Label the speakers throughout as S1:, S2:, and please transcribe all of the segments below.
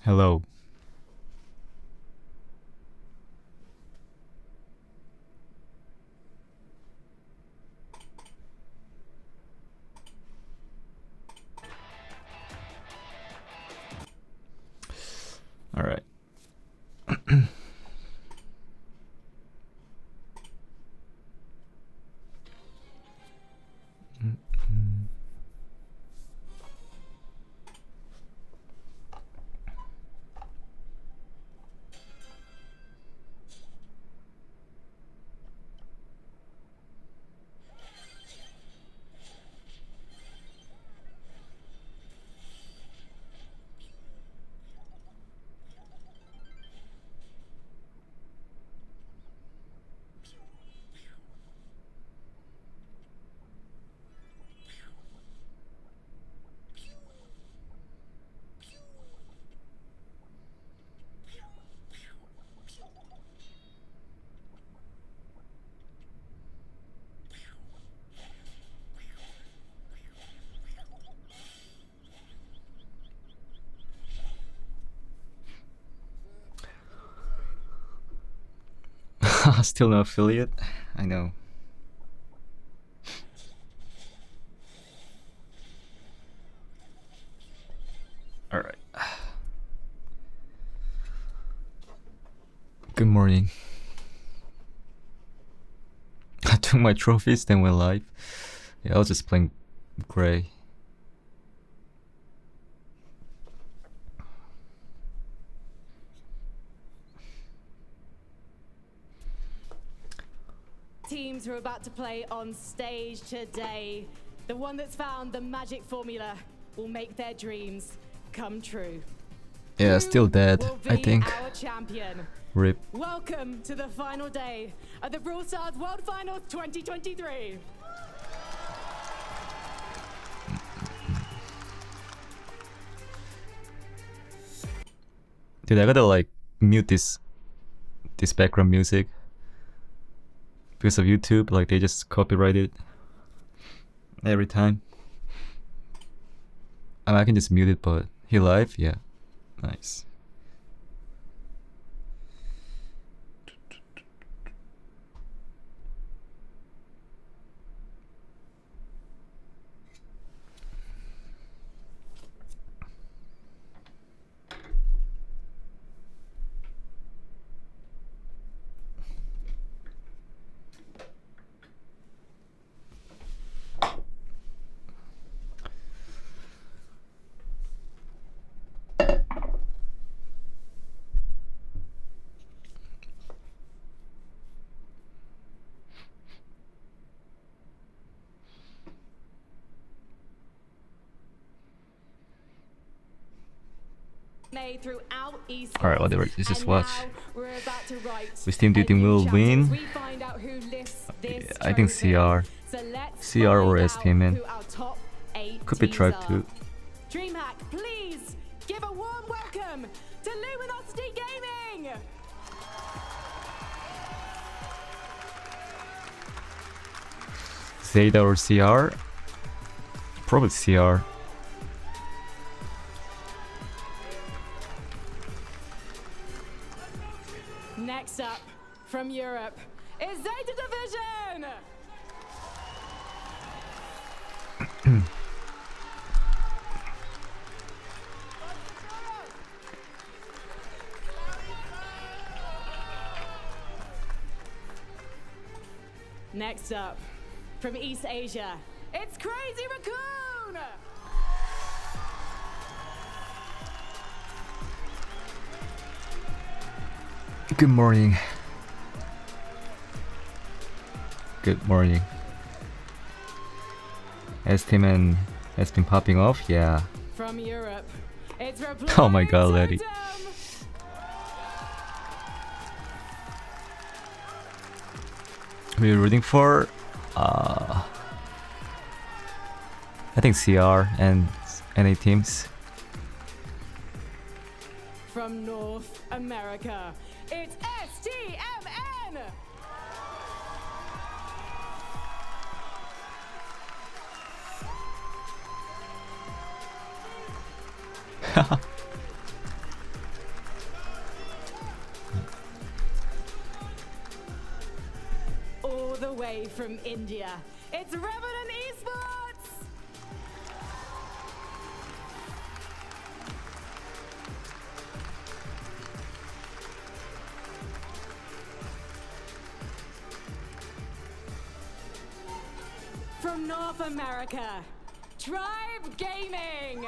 S1: Hello. All right. Still no affiliate? I know. Alright. Good morning. I took my trophies, then went live. Yeah, I was just playing Gray.
S2: Teams who are about to play on stage today. The one that's found the magic formula will make their dreams come true.
S1: Yeah, still dead, I think.
S2: Our champion.
S1: RIP.
S2: Welcome to the final day of the Brawl Stars World Finals 2023.
S1: Dude, I gotta like mute this background music because of YouTube. Like they just copyright it every time. I can just mute it, but he live, yeah, nice.
S2: Throughout Esports.
S1: Alright, whatever, let's just watch. Which team do you
S2: a
S1: think will
S2: new
S1: win?
S2: champions. We find out who lifts this
S1: I think
S2: trophy.
S1: CR.
S2: So let's
S1: CR or
S2: find out
S1: STMN.
S2: who our top 8
S1: Could be
S2: teams
S1: Tribe
S2: are.
S1: too.
S2: DreamHack, please give a warm welcome to Luminosity Gaming.
S1: ZETA or CR? Probably CR.
S2: Next up from Europe is ZETA DIVSION. Next up from East Asia, it's Crazy Racoon.
S1: Good morning. Good morning. STMN has been popping off, yeah.
S2: From Europe, it's
S1: Oh my god, Letty.
S2: Totem.
S1: Who are you rooting for? I think CR and NA teams.
S2: From North America, it's STMN. from India. It's Revenant Esports! From North America, Tribe Gaming!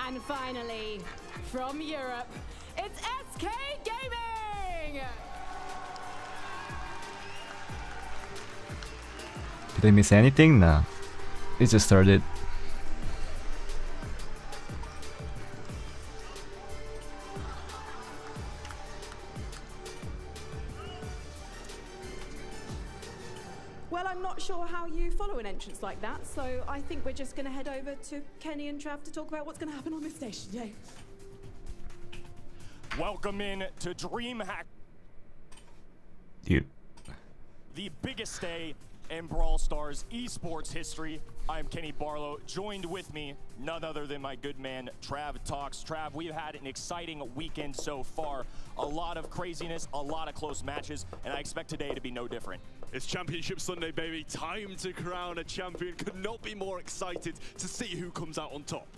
S2: And finally, from Europe, it's SK Gaming!
S1: Did I miss anything? Nah. It just started.
S3: Well, I'm not sure how you follow an entrance like that, so I think we're just going to head over to Kenny and Trav to talk about what's going to happen on this stage today.
S4: Welcome in to DreamHack,
S1: Dude.
S4: the biggest day in Brawl Stars esports history. I'm Kenny Barlow, joined with me, none other than my good man, Trav Talks. Trav, we've had an exciting weekend so far. A lot of craziness, a lot of close matches, and I expect today to be no different.
S5: It's Championship Sunday, baby. Time to crown a champion. Could not be more excited to see who comes out on top.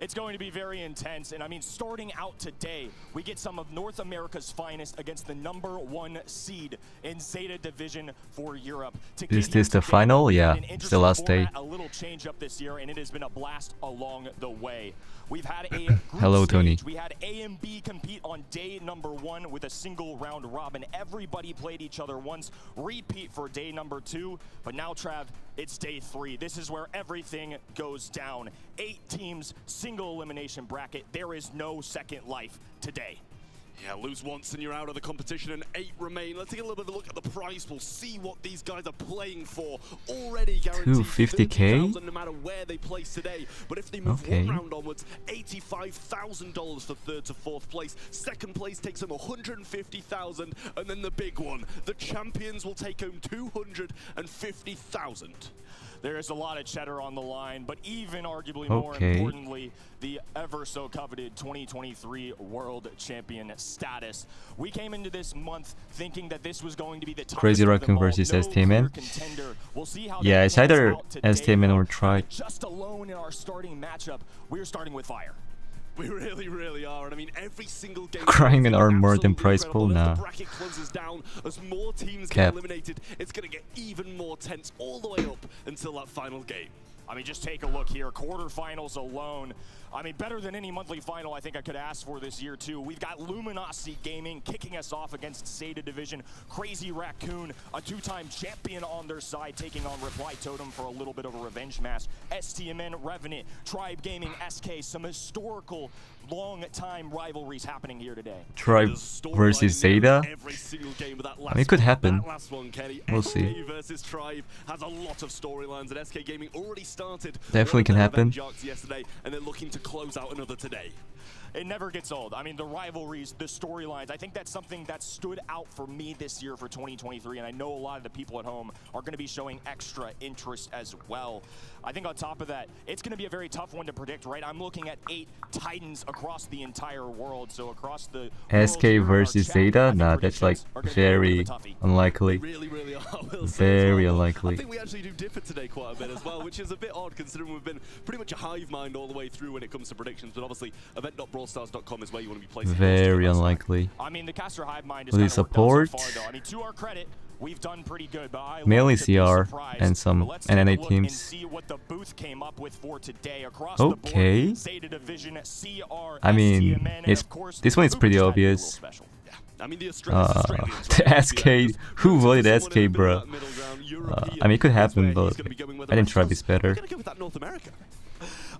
S4: It's going to be very intense, and I mean, starting out today, we get some of North America's finest against the #1 seed in ZETA division for Europe.
S1: Is this the final? Yeah, it's the last day.
S4: A little change up this year, and it has been a blast along the way. We've had a
S1: Hello, Tony.
S4: We had A and B compete on day #1 with a single round robin. Everybody played each other once. Repeat for day #2, but now, Trav, it's day 3. This is where everything goes down. 8 teams, single elimination bracket. There is no second life today.
S5: Yeah, lose once and you're out of the competition, and 8 remain. Let's take a little bit of a look at the prize pool, see what these guys are playing for. Already guaranteed
S1: 250K?
S5: 30,000 no matter where they place today. But if they move one round onwards, $85,000 for 3rd to 4th place. 2nd place takes home 150,000, and then the big one, the champions will take home 250,000.
S4: There is a lot of cheddar on the line, but even arguably more importantly, the ever so coveted 2023 World Champion status. We came into this month thinking that this was going to be the
S1: Crazy Racoon versus STMN.
S4: We'll see how
S1: Yeah, it's either STMN or Tribe.
S4: Just alone in our starting matchup, we're starting with fire.
S5: We really are, and I mean every single game.
S1: CryingMan are more than prize pool now.
S5: As the bracket closes down, as more teams get eliminated, it's gonna get even more tense all the way up until that final game.
S4: I mean, just take a look here. Quarterfinals alone. I mean, better than any monthly final I think I could ask for this year, too. We've got Luminosity Gaming kicking us off against ZETA Division. Crazy Racoon, a 2-time champion on their side, taking on Reply Totem for a little bit of a revenge match. STMN, Revenant, Tribe Gaming, SK, some historical long-time rivalries happening here today.
S1: Tribe versus ZETA? I mean, it could happen. We'll see.
S5: Versus Tribe has a lot of storylines, and SK Gaming already started.
S1: Definitely can happen.
S5: Yesterday, and they're looking to close out another today.
S4: It never gets old. I mean, the rivalries, the storylines, I think that's something that stood out for me this year for 2023, and I know a lot of the people at home are going to be showing extra interest as well. I think on top of that, it's going to be a very tough one to predict, right? I'm looking at 8 Titans across the entire world, so across the
S1: SK versus ZETA? Nah, that's like very unlikely.
S5: Really are.
S1: Very unlikely.
S5: I think we actually do differ today quite a bit as well, which is a bit odd considering we've been pretty much a hive mind all the way through when it comes to predictions, but obviously event.brawlstars.com is where you want to be placing.
S1: Very unlikely.
S4: I mean, the caster hive mind is
S1: Will he support?
S4: So far, though. I mean, to our credit, we've done pretty good, but I
S1: mainly CR and some NNA teams.
S4: See what the booth came up with for today across
S1: the
S4: board. ZETA Division, CR,
S1: I mean,
S4: it's
S1: this one is pretty obvious.
S5: I mean, the
S1: SK, who voted SK, bro? I mean, it could happen, but I think Tribe is better.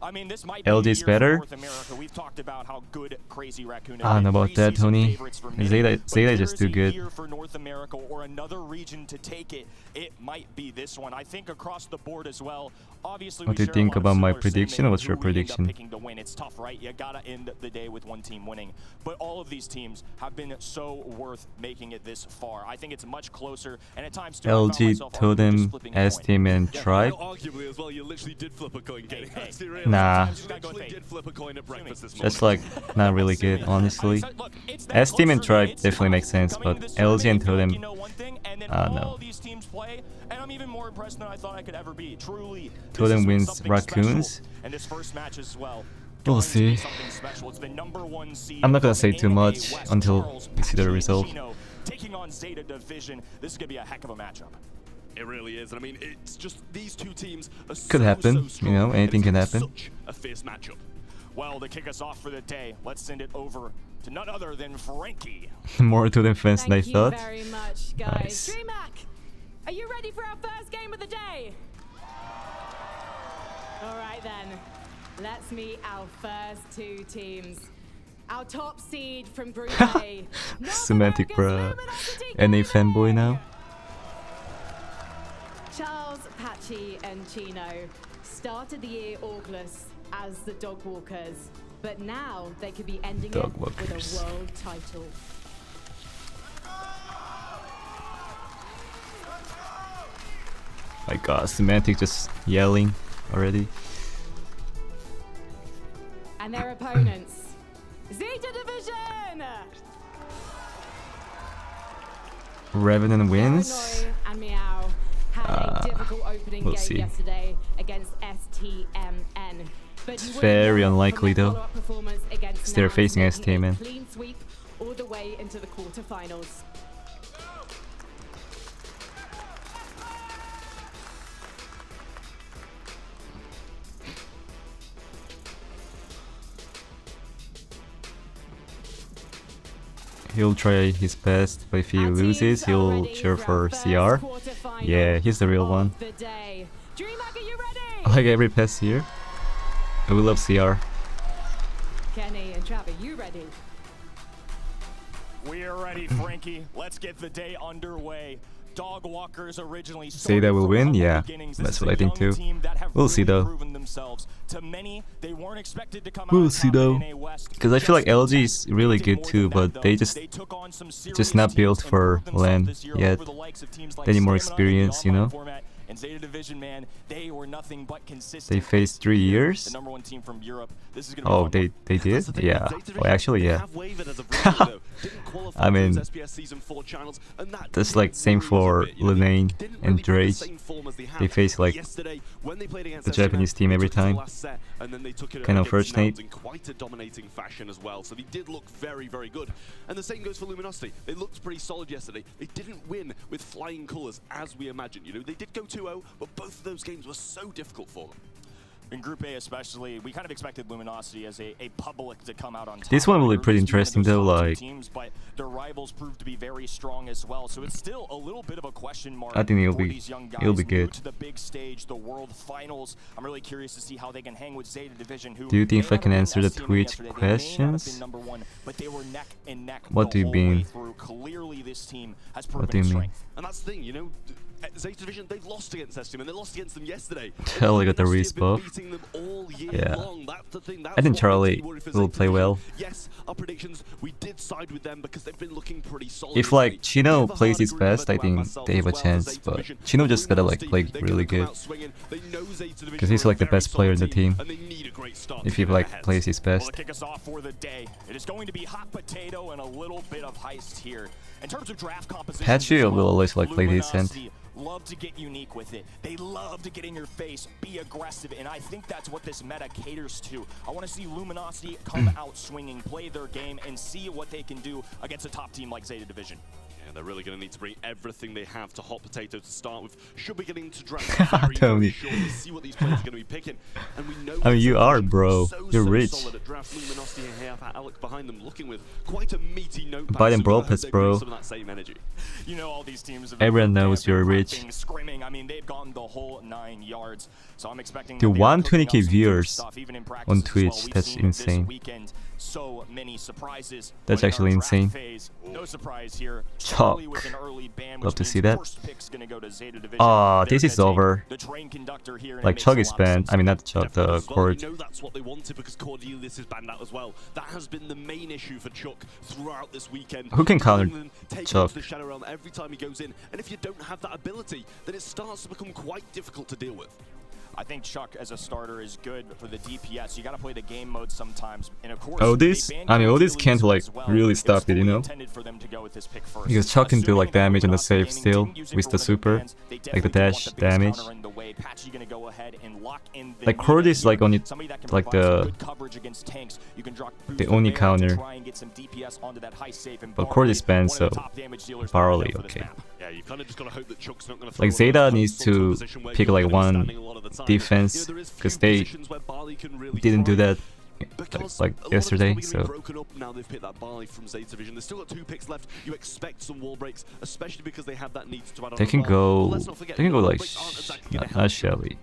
S4: I mean, this might
S1: LG is better.
S4: North America. We've talked about how good Crazy Racoon is.
S1: I don't know about that, Tony. ZETA is just too good.
S4: For North America or another region to take it, it might be this one. I think across the board as well. Obviously,
S1: what do you think about my prediction? What's your prediction?
S4: It's tough, right? You gotta end the day with one team winning. But all of these teams have been so worth making it this far. I think it's much closer, and at times too,
S1: LG, Totem, STMN, Tribe.
S5: Arguably as well, you literally did flip a coin getting
S1: Nah.
S5: literally did flip a coin at breakfast this morning.
S1: That's like not really good, honestly. STMN and Tribe definitely makes sense, but LG and Totem, no.
S4: And I'm even more impressed than I thought I could ever be. Truly,
S1: Totem wins Raccoons.
S4: and this first match as well.
S1: We'll see. I'm not gonna say too much until we see the result.
S4: Taking on ZETA Division, this is gonna be a heck of a matchup.
S5: It really is, and I mean, it's just these two teams are
S1: Could happen, you know, anything can happen.
S5: Such a fierce matchup.
S4: Well, to kick us off for the day, let's send it over to none other than Frankie.
S1: More Totem fans than I
S2: Thank you
S1: thought.
S2: very much, guys.
S1: Nice.
S2: DreamHack, are you ready for our first game of the day? All right then, let's meet our first two teams. Our top seed from Group A.
S1: Semantic bruh. NA fanboy now.
S2: Charles, Patchy, and Chino started the year August as the Dog Walkers, but now they could be ending
S1: Dog
S2: it
S1: Walkers.
S2: with a world title.
S1: My god, Semantic just yelling already.
S2: And their opponents, ZETA Division!
S1: Revenant wins.
S2: Paranoid and Meow had a difficult opening
S1: we'll
S2: game
S1: see.
S2: yesterday against STMN. But
S1: It's
S2: you wouldn't
S1: very
S2: know from
S1: unlikely
S2: their
S1: though,
S2: follow-up performance against
S1: because they're
S2: Nav
S1: facing
S2: making a
S1: STMN.
S2: Clean sweep all the way into the quarterfinals.
S1: He'll try his best, but if he
S2: Our
S1: loses,
S2: teams are
S1: he'll
S2: ready
S1: cheer
S2: for
S1: for
S2: our first
S1: CR.
S2: quarterfinal
S1: Yeah, he's the real one.
S2: of the day. DreamHack, are you ready?
S1: I like every pass here. I will love CR.
S2: Kenny and Trav, are you ready?
S4: We are ready, Frankie. Let's get the day underway. Dog Walkers originally
S1: Say that will win? Yeah,
S4: beginnings.
S1: that's
S4: This
S1: what I
S4: is a
S1: think
S4: young
S1: too.
S4: team that have
S1: We'll see
S4: really
S1: though.
S4: proven themselves. To many, they weren't expected to come out
S1: We'll
S4: on
S1: see
S4: top in
S1: though.
S4: NA West.
S1: Because I feel like
S4: Just
S1: LG is really
S4: did
S1: good
S4: more
S1: too,
S4: than that,
S1: but they
S4: though.
S1: just
S4: took on some serious
S1: not built
S4: teams and
S1: for
S4: proved themselves
S1: LAN
S4: this year
S1: yet.
S4: over the likes of teams like
S1: They need more
S4: STMN in the
S1: experience, you
S4: online
S1: know?
S4: format. And ZETA Division, man, they were nothing but consistent.
S1: They faced 3 years.
S4: The #1 team from Europe. This is gonna be
S1: Oh,
S4: fun.
S1: they
S5: That's
S1: did?
S5: the thing,
S1: Yeah.
S5: Zeta
S1: Oh,
S5: Division,
S1: actually,
S5: they
S1: yeah.
S5: have wavered as of recent, though. Didn't qualify
S1: I mean,
S5: for those SPS Season 4 channels, and that
S1: that's
S5: did
S1: like same
S5: worry us a
S1: for
S5: bit, you know, they
S1: Lene
S5: didn't
S1: and
S5: really play the
S1: Drake.
S5: same form as they
S1: They
S5: have.
S1: face like
S5: Yesterday, when they played against
S1: the
S5: STMN,
S1: Japanese team
S5: they
S1: every
S5: took it to the
S1: time.
S5: last set, and then they took it
S1: Kind of
S5: against
S1: first
S5: Nouns
S1: nade.
S5: in quite a dominating fashion as well. So they did look very, very good. And the same goes for Luminosity. They looked pretty solid yesterday. They didn't win with flying colours as we imagined. You know, they did go 2-0, but both of those games were so difficult for them.
S4: In Group A especially, we kind of expected Luminosity as a public to come out on top.
S1: This one will be
S4: Or at
S1: pretty
S4: least be one of
S1: interesting
S4: those
S1: though,
S4: top two
S1: like-
S4: teams, but their rivals proved to be very strong as well. So it's still a little bit of a question mark.
S1: I think it'll
S4: for
S1: be-
S4: these young guys
S1: it'll be
S4: new
S1: good.
S4: to the big stage, the World Finals. I'm really curious to see how they can hang with ZETA Division. Who
S1: Do you think
S4: may
S1: I
S4: not
S1: can
S4: have
S1: answer
S4: been
S1: the
S4: STMN
S1: Twitch
S4: yesterday. They may not have been
S1: questions?
S4: #1, but they were neck and neck
S1: What
S4: the
S1: do you
S4: whole
S1: mean?
S4: way through. Clearly, this team has proven
S1: What do you
S4: its
S1: mean?
S4: strength.
S5: And that's the thing, you know, ZETA Division, they've lost against STMN, they lost against them yesterday.
S1: Hell, I got the
S5: Luminosity have been
S1: resbuff.
S5: beating them all year
S1: Yeah.
S5: long. That's the thing. That's
S1: I think
S5: what
S1: Charlie
S5: makes me worry for
S1: will
S5: ZETA
S1: play
S5: Division.
S1: well.
S5: Yes, our predictions, we did side with them because they've been looking pretty solid.
S1: If like
S5: recently.
S1: Chino
S5: Never
S1: plays
S5: had
S1: his
S5: a group
S1: best, I
S5: event
S1: think
S5: myself
S1: they have a
S5: as well
S1: chance,
S5: as ZETA
S1: but
S5: Division.
S1: Chino just gotta like
S5: Luminosity,
S1: play
S5: they're
S1: really
S5: gonna come
S1: good.
S5: out swinging. They know ZETA Division
S1: 'Cause he's
S5: are a
S1: like the
S5: very
S1: best player in the
S5: solid
S1: team.
S5: and they need a great start
S1: If
S5: to
S1: he
S5: get
S1: like
S5: ahead.
S1: plays his
S4: Well,
S1: best.
S4: to kick us off for the day, it is going to be hot potato and a little bit of heist here. In terms of draft composition,
S1: Patchy will always like play decent.
S4: love to get unique with it. They love to get in your face, be aggressive, and I think that's what this meta caters to. I want to see Luminosity come out swinging, play their game, and see what they can do against a top team like ZETA Division.
S5: Yeah, they're really going to need to bring everything they have to hot potato to start with. Should be getting to draft very,
S1: Tony.
S5: very shortly. See what these players are going to be picking. And we know
S1: I mean, you
S5: ZETA
S1: are,
S5: Division
S1: bro.
S5: so,
S1: You're
S5: so
S1: rich.
S5: solid at draft. Luminosity here have Alex behind them, looking with quite a meaty notepad.
S1: Buy them
S5: so
S1: Brawl
S5: I hope
S1: Pass,
S5: they bring
S1: bro.
S5: some of that same energy.
S4: You know, all these teams have
S1: Everyone
S4: been
S1: knows you're rich.
S4: rapping, screaming. I mean, they've gone the whole 9 yards. So I'm expecting
S1: Dude,
S4: them to be
S1: 120K
S4: cooking up some good
S1: viewers
S4: stuff, even in practice
S1: on
S4: as well.
S1: Twitch,
S4: We've
S1: that's
S4: seen this
S1: insane.
S4: weekend so many surprises.
S1: That's
S4: But in
S1: actually
S4: our draft
S1: insane.
S4: phase, no surprise here.
S1: Chuck.
S4: Charlie with an early ban, which
S1: Love to
S4: means
S1: see that.
S4: first pick's gonna go to ZETA Division.
S1: Ah,
S4: They're
S1: this is
S4: gonna take
S1: over.
S4: the train conductor here, and it
S1: Like
S4: makes
S1: Chug
S4: a
S1: is
S4: lot of
S1: banned.
S4: sense.
S1: I mean, not the Chug,
S5: Definitely
S1: the
S5: as well.
S1: Cord.
S5: We know that's what they wanted because Cordelis is banned out as well. That has been the main issue for Chuck throughout this weekend.
S1: Who can counter
S5: Take
S1: Chuck?
S5: the Shadow Realm every time he goes in, and if you don't have that ability, then it starts to become quite difficult to deal with.
S4: I think Chuck as a starter is good for the DPS. You got to play the game mode sometimes, and of course,
S1: Otis?
S4: they banned
S1: I mean, Otis
S4: Achilles
S1: can't, like,
S4: as well.
S1: really
S4: It was
S1: stop it, you
S4: fully
S1: know?
S4: intended for them to go with this pick first.
S1: Because Chuck can do like
S4: Assuming that
S1: damage on the
S4: Luminosity
S1: save
S4: Gaming
S1: still
S4: didn't use it
S1: with
S4: for
S1: the
S4: one of their
S1: super,
S4: bans, they
S1: like the
S4: definitely
S1: dash
S4: want the base
S1: damage.
S4: counter in the way. Patchy gonna go ahead and lock in the
S1: Like Cord is like only
S4: somebody that can
S1: like
S4: provide some
S1: the
S4: good coverage against tanks. You can drop
S1: the
S4: boost
S1: only
S4: there to
S1: counter.
S4: try and get some DPS onto that high safe, and
S1: But Cord is banned,
S4: one of the
S1: so
S4: top damage dealers
S1: Barley,
S4: for this
S1: okay.
S4: map.
S5: Yeah, you've kind of just got to hope that Chuck's not going to
S1: Like ZETA needs to pick like one defense because they didn't do that like yesterday. So
S5: broken up now they've picked that Barley from ZETA Division. They've still got 2 picks left. You expect some wall breaks, especially because they have that need to add on
S1: they
S5: a
S1: can
S5: bar.
S1: go.
S5: But let's not forget,
S1: They can go
S5: wall
S1: like
S5: breaks aren't exactly gonna help.
S1: not Shelly.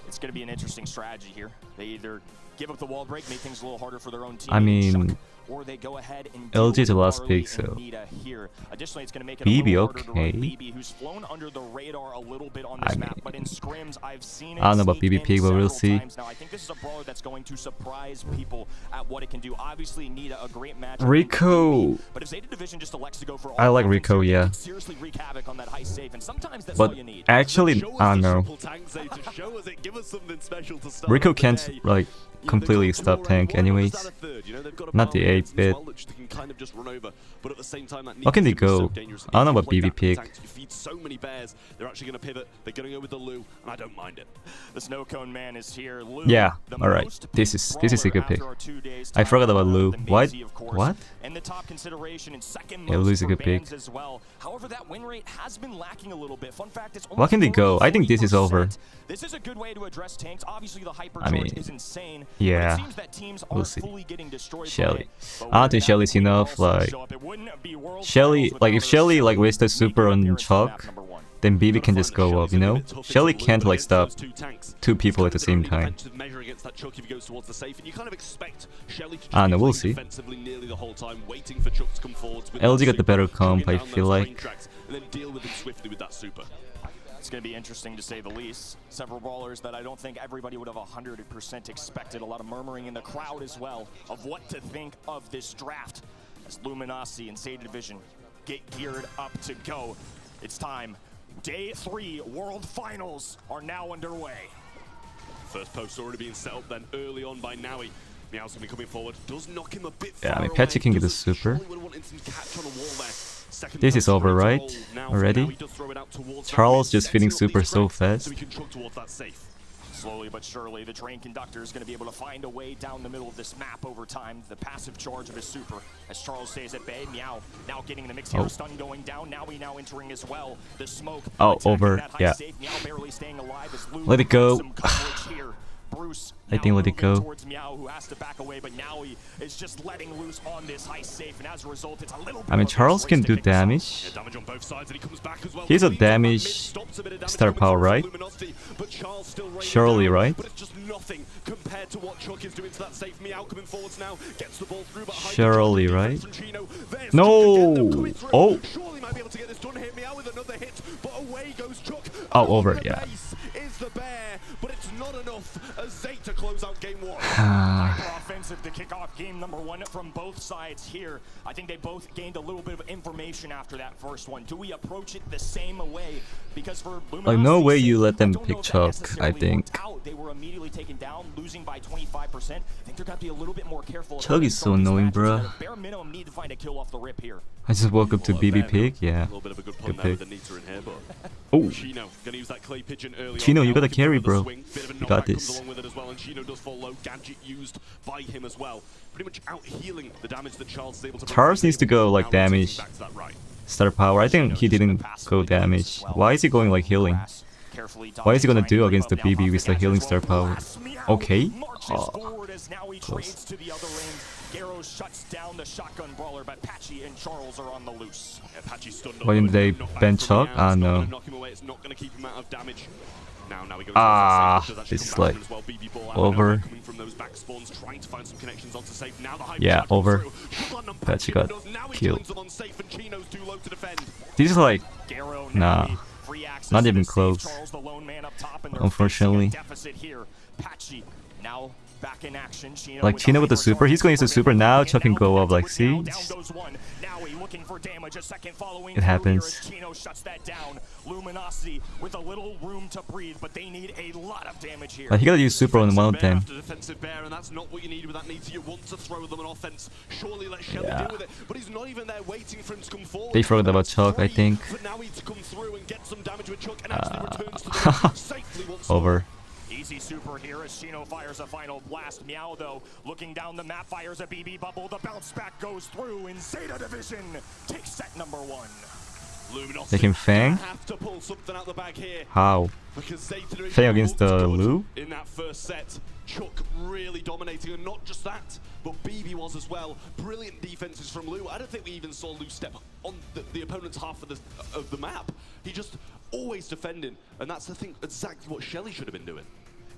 S4: It's going to be an interesting strategy here. They either give up the wall break, make things a little harder for their own team.
S1: I mean,
S4: or they go ahead and
S1: LG
S4: deal
S1: is the
S4: with
S1: last
S4: Barley
S1: pick, so
S4: and Nita here. Additionally, it's going to make it
S1: BB
S4: a little harder to run
S1: okay.
S4: BB, who's flown under the radar a little bit on
S1: I
S4: this map,
S1: mean,
S4: but in scrims, I've seen it.
S1: I don't know about
S4: sneak
S1: BB
S4: in
S1: Pig, but we'll
S4: several
S1: see.
S4: times now. I think this is a brawler that's going to surprise people at what it can do. Obviously, Nita, a great match.
S1: Rico.
S4: But if ZETA Division just elects to go for all
S1: I like
S4: offense
S1: Rico,
S4: here, they
S1: yeah.
S4: can seriously wreak havoc on that high safe, and sometimes that's
S1: But
S4: all you need.
S1: actually, I don't know. Rico can't like completely stop tank anyways. Not the 8-bit. What can they go? I don't know about BB Pig.
S5: So many bears, they're actually going to pivot. They're going to go with the Lu, and I don't mind it.
S4: The snow cone man is here. Lou,
S1: Yeah,
S4: the
S1: alright.
S4: most
S1: This is a good
S4: brawler
S1: pick.
S4: after our 2 days
S1: I forgot about
S4: time,
S1: Lou.
S4: than
S1: What?
S4: Maisie, of course,
S1: What?
S4: And the top consideration and second
S1: Yeah,
S4: most
S1: Lou's a
S4: for
S1: good pick.
S4: bans as well. However, that win rate has been lacking a little bit. Fun fact, it's
S1: What can they go? I think this is
S4: 40%.
S1: over.
S4: This is a good way to address tanks. Obviously, the hypercharge
S1: I mean,
S4: is insane.
S1: yeah,
S4: But it seems that teams
S1: we'll
S4: aren't
S1: see.
S4: fully getting destroyed by
S1: Shelly.
S4: it. But
S1: I don't
S4: with
S1: think
S4: that,
S1: Shelly's
S4: we
S1: enough.
S4: also
S1: Like
S4: show up. It wouldn't be World
S1: Shelly,
S4: Finals
S1: like if
S4: without
S1: Shelly
S4: her
S1: like wasted
S4: making
S1: super
S4: an
S1: on
S4: appearance on map
S1: Chuck,
S4: number 1.
S1: then BB can just go up, you know? Shelly can't like stop 2 people at the same time. I don't know, we'll see. LG got the better comp, I feel like.
S4: It's going to be interesting to say the least. Several brawlers that I don't think everybody would have 100% expected. A lot of murmuring in the crowd as well of what to think of this draft as Luminosity and ZETA Division get geared up to go. It's time. Day 3 World Finals are now underway.
S5: First post already being set up then early on by Naui. Meow's gonna be coming forward. Does knock him a bit
S1: Yeah, I
S5: far
S1: mean,
S5: away.
S1: Patchy can get the
S5: Doesn't
S1: super.
S5: surely would have wanted some catch on a wall there. Second
S1: This
S5: post
S1: is over,
S5: straight to
S1: right?
S5: wall. Now
S1: Already?
S5: Naui does throw it out towards that
S1: Charles
S5: mid,
S1: just
S5: setting
S1: feeding
S5: up
S1: super
S5: these
S1: so
S5: cracks
S1: fast.
S5: So he can truck towards that safe.
S4: Slowly but surely, the train conductor is going to be able to find a way down the middle of this map over time. The passive charge of his super, as Charles stays at bay. Meow now getting the mix here. Stun going down. Now entering as well. The smoke. attacking
S1: over.
S4: that high
S1: Yeah.
S4: safe. Meow barely staying alive as Lou
S1: Let it go.
S4: some coverage here. Bruce
S1: I
S4: now
S1: think let it
S4: moving
S1: go.
S4: towards Meow, who has to back away, but now he is just letting loose on this high safe, and as a result, it's a little bit
S1: I mean,
S4: of a
S1: Charles
S4: race
S1: can
S4: to
S1: do
S4: kick this off.
S1: damage.
S5: Yeah, damage on both sides, and he comes back as well.
S1: He's a
S5: Cleans up that
S1: damage
S5: mid, stops a bit of damage
S1: star
S5: coming
S1: power,
S5: through
S1: right?
S5: from Luminosity, but Charles still raining
S1: Surely,
S5: down,
S1: right?
S5: But it's just nothing compared to what Chuck is doing to that safe. Meow coming forwards now, gets the ball through, but high
S1: Surely,
S5: control
S1: right?
S5: from Chino. There's
S1: No!
S5: Chuck again, though, coming through.
S1: Oh!
S5: Surely might be able to get this done here. Meow with another hit, but away goes Chuck.
S1: Oh,
S5: On
S1: over,
S5: the
S1: yeah.
S5: base is the bear, but it's not enough as ZETA close out game 1.
S4: Hyper offensive to kick off game number 1 from both sides here. I think they both gained a little bit of information after that first one. Do we approach it the same way? Because for
S1: Like, no way you let them
S4: I don't
S1: pick
S4: know if that
S1: Chuck,
S4: necessarily
S1: I think.
S4: worked out. They were immediately taken down, losing by 25%. I think they're going to be a little bit more careful.
S1: Chuck is so annoying, bruh.
S4: Bare minimum need to find a kill off the rip here.
S1: I just woke up to BB Pig.
S5: A
S1: Yeah.
S5: little bit of a good pun
S1: Good
S5: there with
S1: pick.
S5: the Nita in here, but
S1: Oh.
S5: Chino gonna use that clay pigeon early
S1: Chino,
S5: on.
S1: you
S5: Now
S1: gotta
S5: looking for
S1: carry,
S5: another
S1: bro.
S5: swing. Bit of a
S1: You got
S5: knockback
S1: this.
S5: comes along with it as well, and Chino does fall low. Gadget used by him as well. Pretty much out healing the damage that Charles is able to bring
S1: Charles
S5: to the
S1: needs to
S5: table.
S1: go, like,
S5: Now rotating
S1: damage.
S5: back to that right.
S1: Star power. I think he didn't go damage. Why is he going like healing? What is he gonna do against the BB with the healing star power? Okay. Close.
S4: Garrow shuts down the shotgun brawler, but Patchy and Charles are on the loose.
S5: Yeah, Patchy's stunned up,
S1: Why didn't
S5: but
S1: they
S5: no knockback
S1: ban
S5: from
S1: Chuck?
S5: Meow.
S1: Ah,
S5: It's not
S1: no.
S5: gonna knock him away. It's not gonna keep him out of damage. Now he goes
S1: Ah,
S5: towards that safe, which does actually
S1: this is
S5: come back
S1: like
S5: from as well. BB ball out
S1: over.
S5: now, coming from those back spawns, trying to find some connections onto safe. Now the hyper
S1: Yeah,
S5: charge comes
S1: over.
S5: through. Shotgun and
S1: Bet she
S5: Patchy
S1: got
S5: now he
S1: killed.
S5: kills them on safe, and Chino's too low to defend.
S1: This is like,
S4: Garo,
S1: nah,
S4: Nami, free access
S1: not
S4: to
S1: even
S4: the safe.
S1: close.
S4: Charles, the lone man up top, and they're
S1: Unfortunately.
S4: facing a deficit here. Patchy now back in action. Chino
S1: Like Chino with the super, he's going to use the super now. Chuck can go up. Like, see,
S4: down goes one. Now he looking for damage. A second following
S1: it happens.
S4: here as Chino shuts that down. Luminosity with a little room to breathe, but they need a lot of damage here.
S1: Like he gotta use super on one of them.
S5: After defensive bear, and that's not what you need with that need. You want to throw them an offense. Surely let Shelly deal with it, but he's not even there waiting for him to come forward.
S1: They forgot about Chuck, I think.
S5: For now to come through and get some damage with Chuck, and actually returns to the safely once more.
S1: Over.
S4: Easy super here as Chino fires a final blast. Meow, though, looking down the map, fires a BB bubble. The bounce back goes through, and ZETA Division takes set number 1.
S5: Luminosity
S1: They can Fang?
S5: have to pull something out the bag here.
S1: How?
S5: Because ZETA Division
S1: Fang against
S5: looked
S1: the
S5: good
S1: Lu?
S5: in that first set. Chuck really dominating, and not just that, but BB was as well. Brilliant defenses from Lu. I don't think we even saw Lu step on the opponent's half of the map. He just always defending, and that's, I think, exactly what Shelly should have been doing.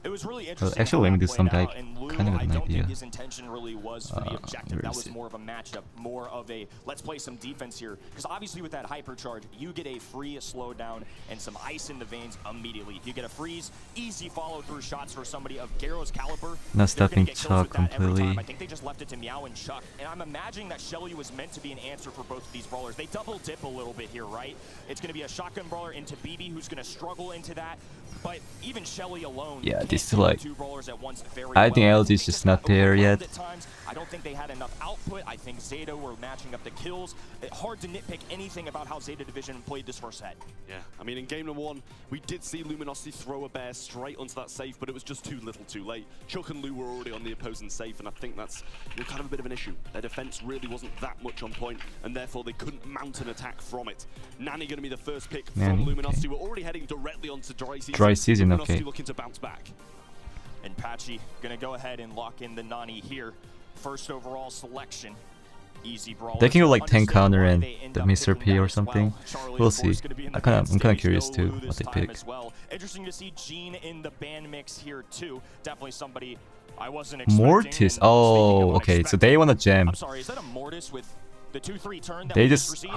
S4: It was really interesting.
S1: Actually,
S4: how
S1: when
S4: that
S1: this some
S4: played
S1: guy
S4: out, and Lu,
S1: kind of
S4: I
S1: an
S4: don't
S1: idea.
S4: think his intention really was for the objective.
S1: where
S4: That
S1: is
S4: was
S1: it?
S4: more of a matchup, more of a let's play some defense here. Because obviously with that hypercharge, you get a free slowdown and some ice in the veins immediately. You get a freeze, easy follow through shots for somebody of Garo's caliber.
S1: Not
S4: They're gonna
S1: stopping
S4: get kills with
S1: Chuck
S4: that every time.
S1: completely.
S4: I think they just left it to Meow and Chuck. And I'm imagining that Shelly was meant to be an answer for both of these brawlers. They double dip a little bit here, right? It's going to be a shotgun brawler into BB who's going to struggle into that. But even Shelly alone,
S1: Yeah,
S4: can't
S1: this is
S4: do
S1: like,
S4: two brawlers at once very
S1: I think
S4: well.
S1: LG is
S4: They
S1: just
S4: got
S1: not there
S4: overwhelmed
S1: yet.
S4: at times. I don't think they had enough output. I think ZETA were matching up the kills. Hard to nitpick anything about how ZETA Division played this first set.
S5: Yeah, I mean, in game number 1, we did see Luminosity throw a bear straight onto that safe, but it was just too little too late. Chuck and Lu were already on the opposing safe, and I think that's kind of a bit of an issue. Their defense really wasn't that much on point, and therefore they couldn't mount an attack from it. Nani going to be the first pick
S1: Nani,
S5: from Luminosity.
S1: okay.
S5: We're already heading directly onto Dry Season.
S1: Dry Season,
S5: Luminosity
S1: okay.
S5: looking to bounce back.
S4: And Patchy going to go ahead and lock in the Nani here. First overall selection. Easy brawl.
S1: They can go like 10 counter and the Mr. P or something. We'll see. I'm kind of curious too what they pick.
S4: Well. Interesting to see Gene in the band mix here too. Definitely somebody I wasn't expecting.
S1: Mortis.
S4: and
S1: Oh,
S4: speaking of
S1: okay. So
S4: unexpected,
S1: they want to jam.
S4: I'm sorry, is that a Mortis with the 2-3 turn that
S1: They
S4: we
S1: just
S4: received?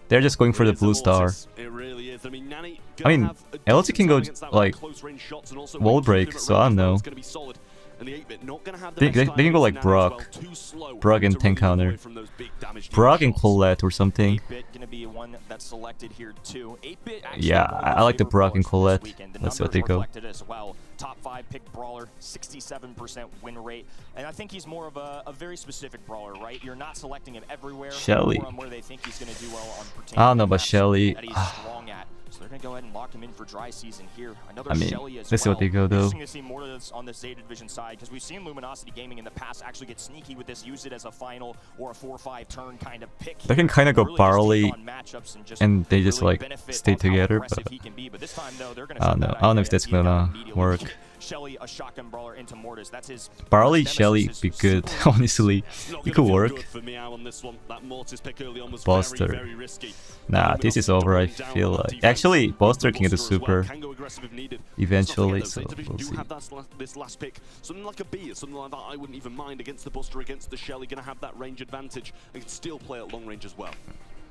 S1: they're just going for the
S5: It's a
S1: blue star.
S5: Mortis. It really is. I mean, Nani
S1: I mean,
S5: have a
S1: LG
S5: decent
S1: can go
S5: time against that with
S1: like
S5: close-range shots, and also
S1: wall
S5: when
S1: break,
S5: keeping them at
S1: so I
S5: range
S1: don't
S5: as well,
S1: know.
S5: it's gonna be solid. And the 8-bit not gonna have the
S1: They
S5: best
S1: can
S5: timing
S1: go
S5: as
S1: like
S5: Nani as well.
S1: Brock.
S5: Too slow
S1: Brock and
S5: to
S1: 10
S5: really move away
S1: counter.
S5: from those big damage dealing
S1: Brock and
S5: shots.
S1: Colette or something.
S4: 8-bit gonna be one that's selected here too. 8-bit
S1: Yeah, I like the Brock and Colette. Let's see what they go.
S4: Reflected as well. Top 5 pick brawler, 67% win rate, and I think he's more of a very specific brawler, right? You're not selecting him everywhere.
S1: Shelly.
S4: More on where they think he's gonna do well on
S1: I don't know about
S4: maps
S1: Shelly.
S4: that he's strong at. So they're gonna go ahead and lock him in for dry season here. Another
S1: I mean,
S4: Shelly as
S1: let's see
S4: well.
S1: what they go, though.
S4: Interesting to see more of this on the ZETA Division side because we've seen Luminosity Gaming in the past actually get sneaky with this, use it as a final or a 4-5 turn kind of pick.
S1: They can kind of go
S4: Really just take
S1: Barley
S4: on matchups
S1: and they just
S4: really
S1: like
S4: benefit
S1: stay
S4: off how
S1: together,
S4: aggressive
S1: but
S4: he can be. But this time, though, they're gonna
S1: I don't
S4: set
S1: know.
S4: that
S1: I don't know if
S4: idea
S1: that's
S4: and get
S1: gonna
S4: down immediately.
S1: work.
S4: Shelly, a shotgun brawler into Mortis. That's his
S1: Barley
S4: first
S1: Shelly
S4: nemesis.
S1: be
S4: This was
S1: good,
S4: super
S1: honestly.
S5: It's not
S1: It
S5: gonna
S1: could
S5: feel
S1: work.
S5: good for Meow on this one. That Mortis pick early on was
S1: Buster.
S5: very, very risky.
S1: Nah, this is over, I feel like. Actually, Buster can get the super
S5: Can go aggressive if needed.
S1: eventually,
S5: Let's
S1: so
S5: not forget, though, ZETA
S1: we'll
S5: Division
S1: see.
S5: do have this last pick. Something like a B or something like that I wouldn't even mind against the Buster, against the Shelly. Going to have that range advantage and can still play at long range as well.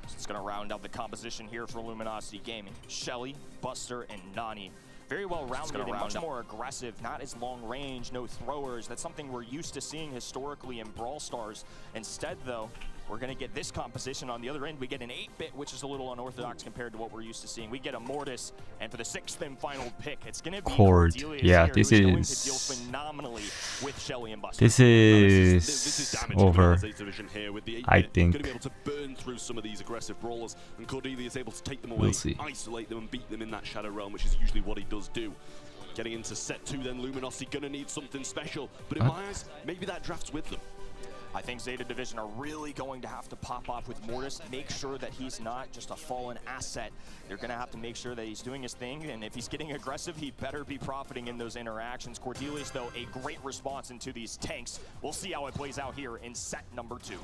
S4: It's going to round out the composition here for Luminosity Gaming. Shelly, Buster, and Nani. Very well rounded and much more aggressive, not as long range, no throwers. That's something we're used to seeing historically in Brawl Stars. Instead, though, we're going to get this composition on the other end. We get an 8-bit, which is a little unorthodox compared to what we're used to seeing. We get a Mortis, and for the 6th and final pick, it's going to be
S1: Cord.
S4: Cordelius
S1: Yeah,
S4: here,
S1: this
S4: who's going to
S1: is-
S4: deal phenomenally with Shelly and Buster.
S1: This
S5: This is
S1: is
S5: damage
S1: over.
S5: for the ZETA Division here with the 8-bit.
S1: I
S5: Going to
S1: think.
S5: be able to burn through some of these aggressive brawlers, and Cordelia is able to take them away,
S1: We'll see.
S5: isolate them, and beat them in that shadow realm, which is usually what he does do. Getting into set 2, then Luminosity going to need something special, but in my eyes, maybe that draft's with them.
S4: I think ZETA Division are really going to have to pop off with Mortis, make sure that he's not just a fallen asset. They're going to have to make sure that he's doing his thing, and if he's getting aggressive, he better be profiting in those interactions. Cordelius, though, a great response into these tanks. We'll see how it plays out here in set number 2.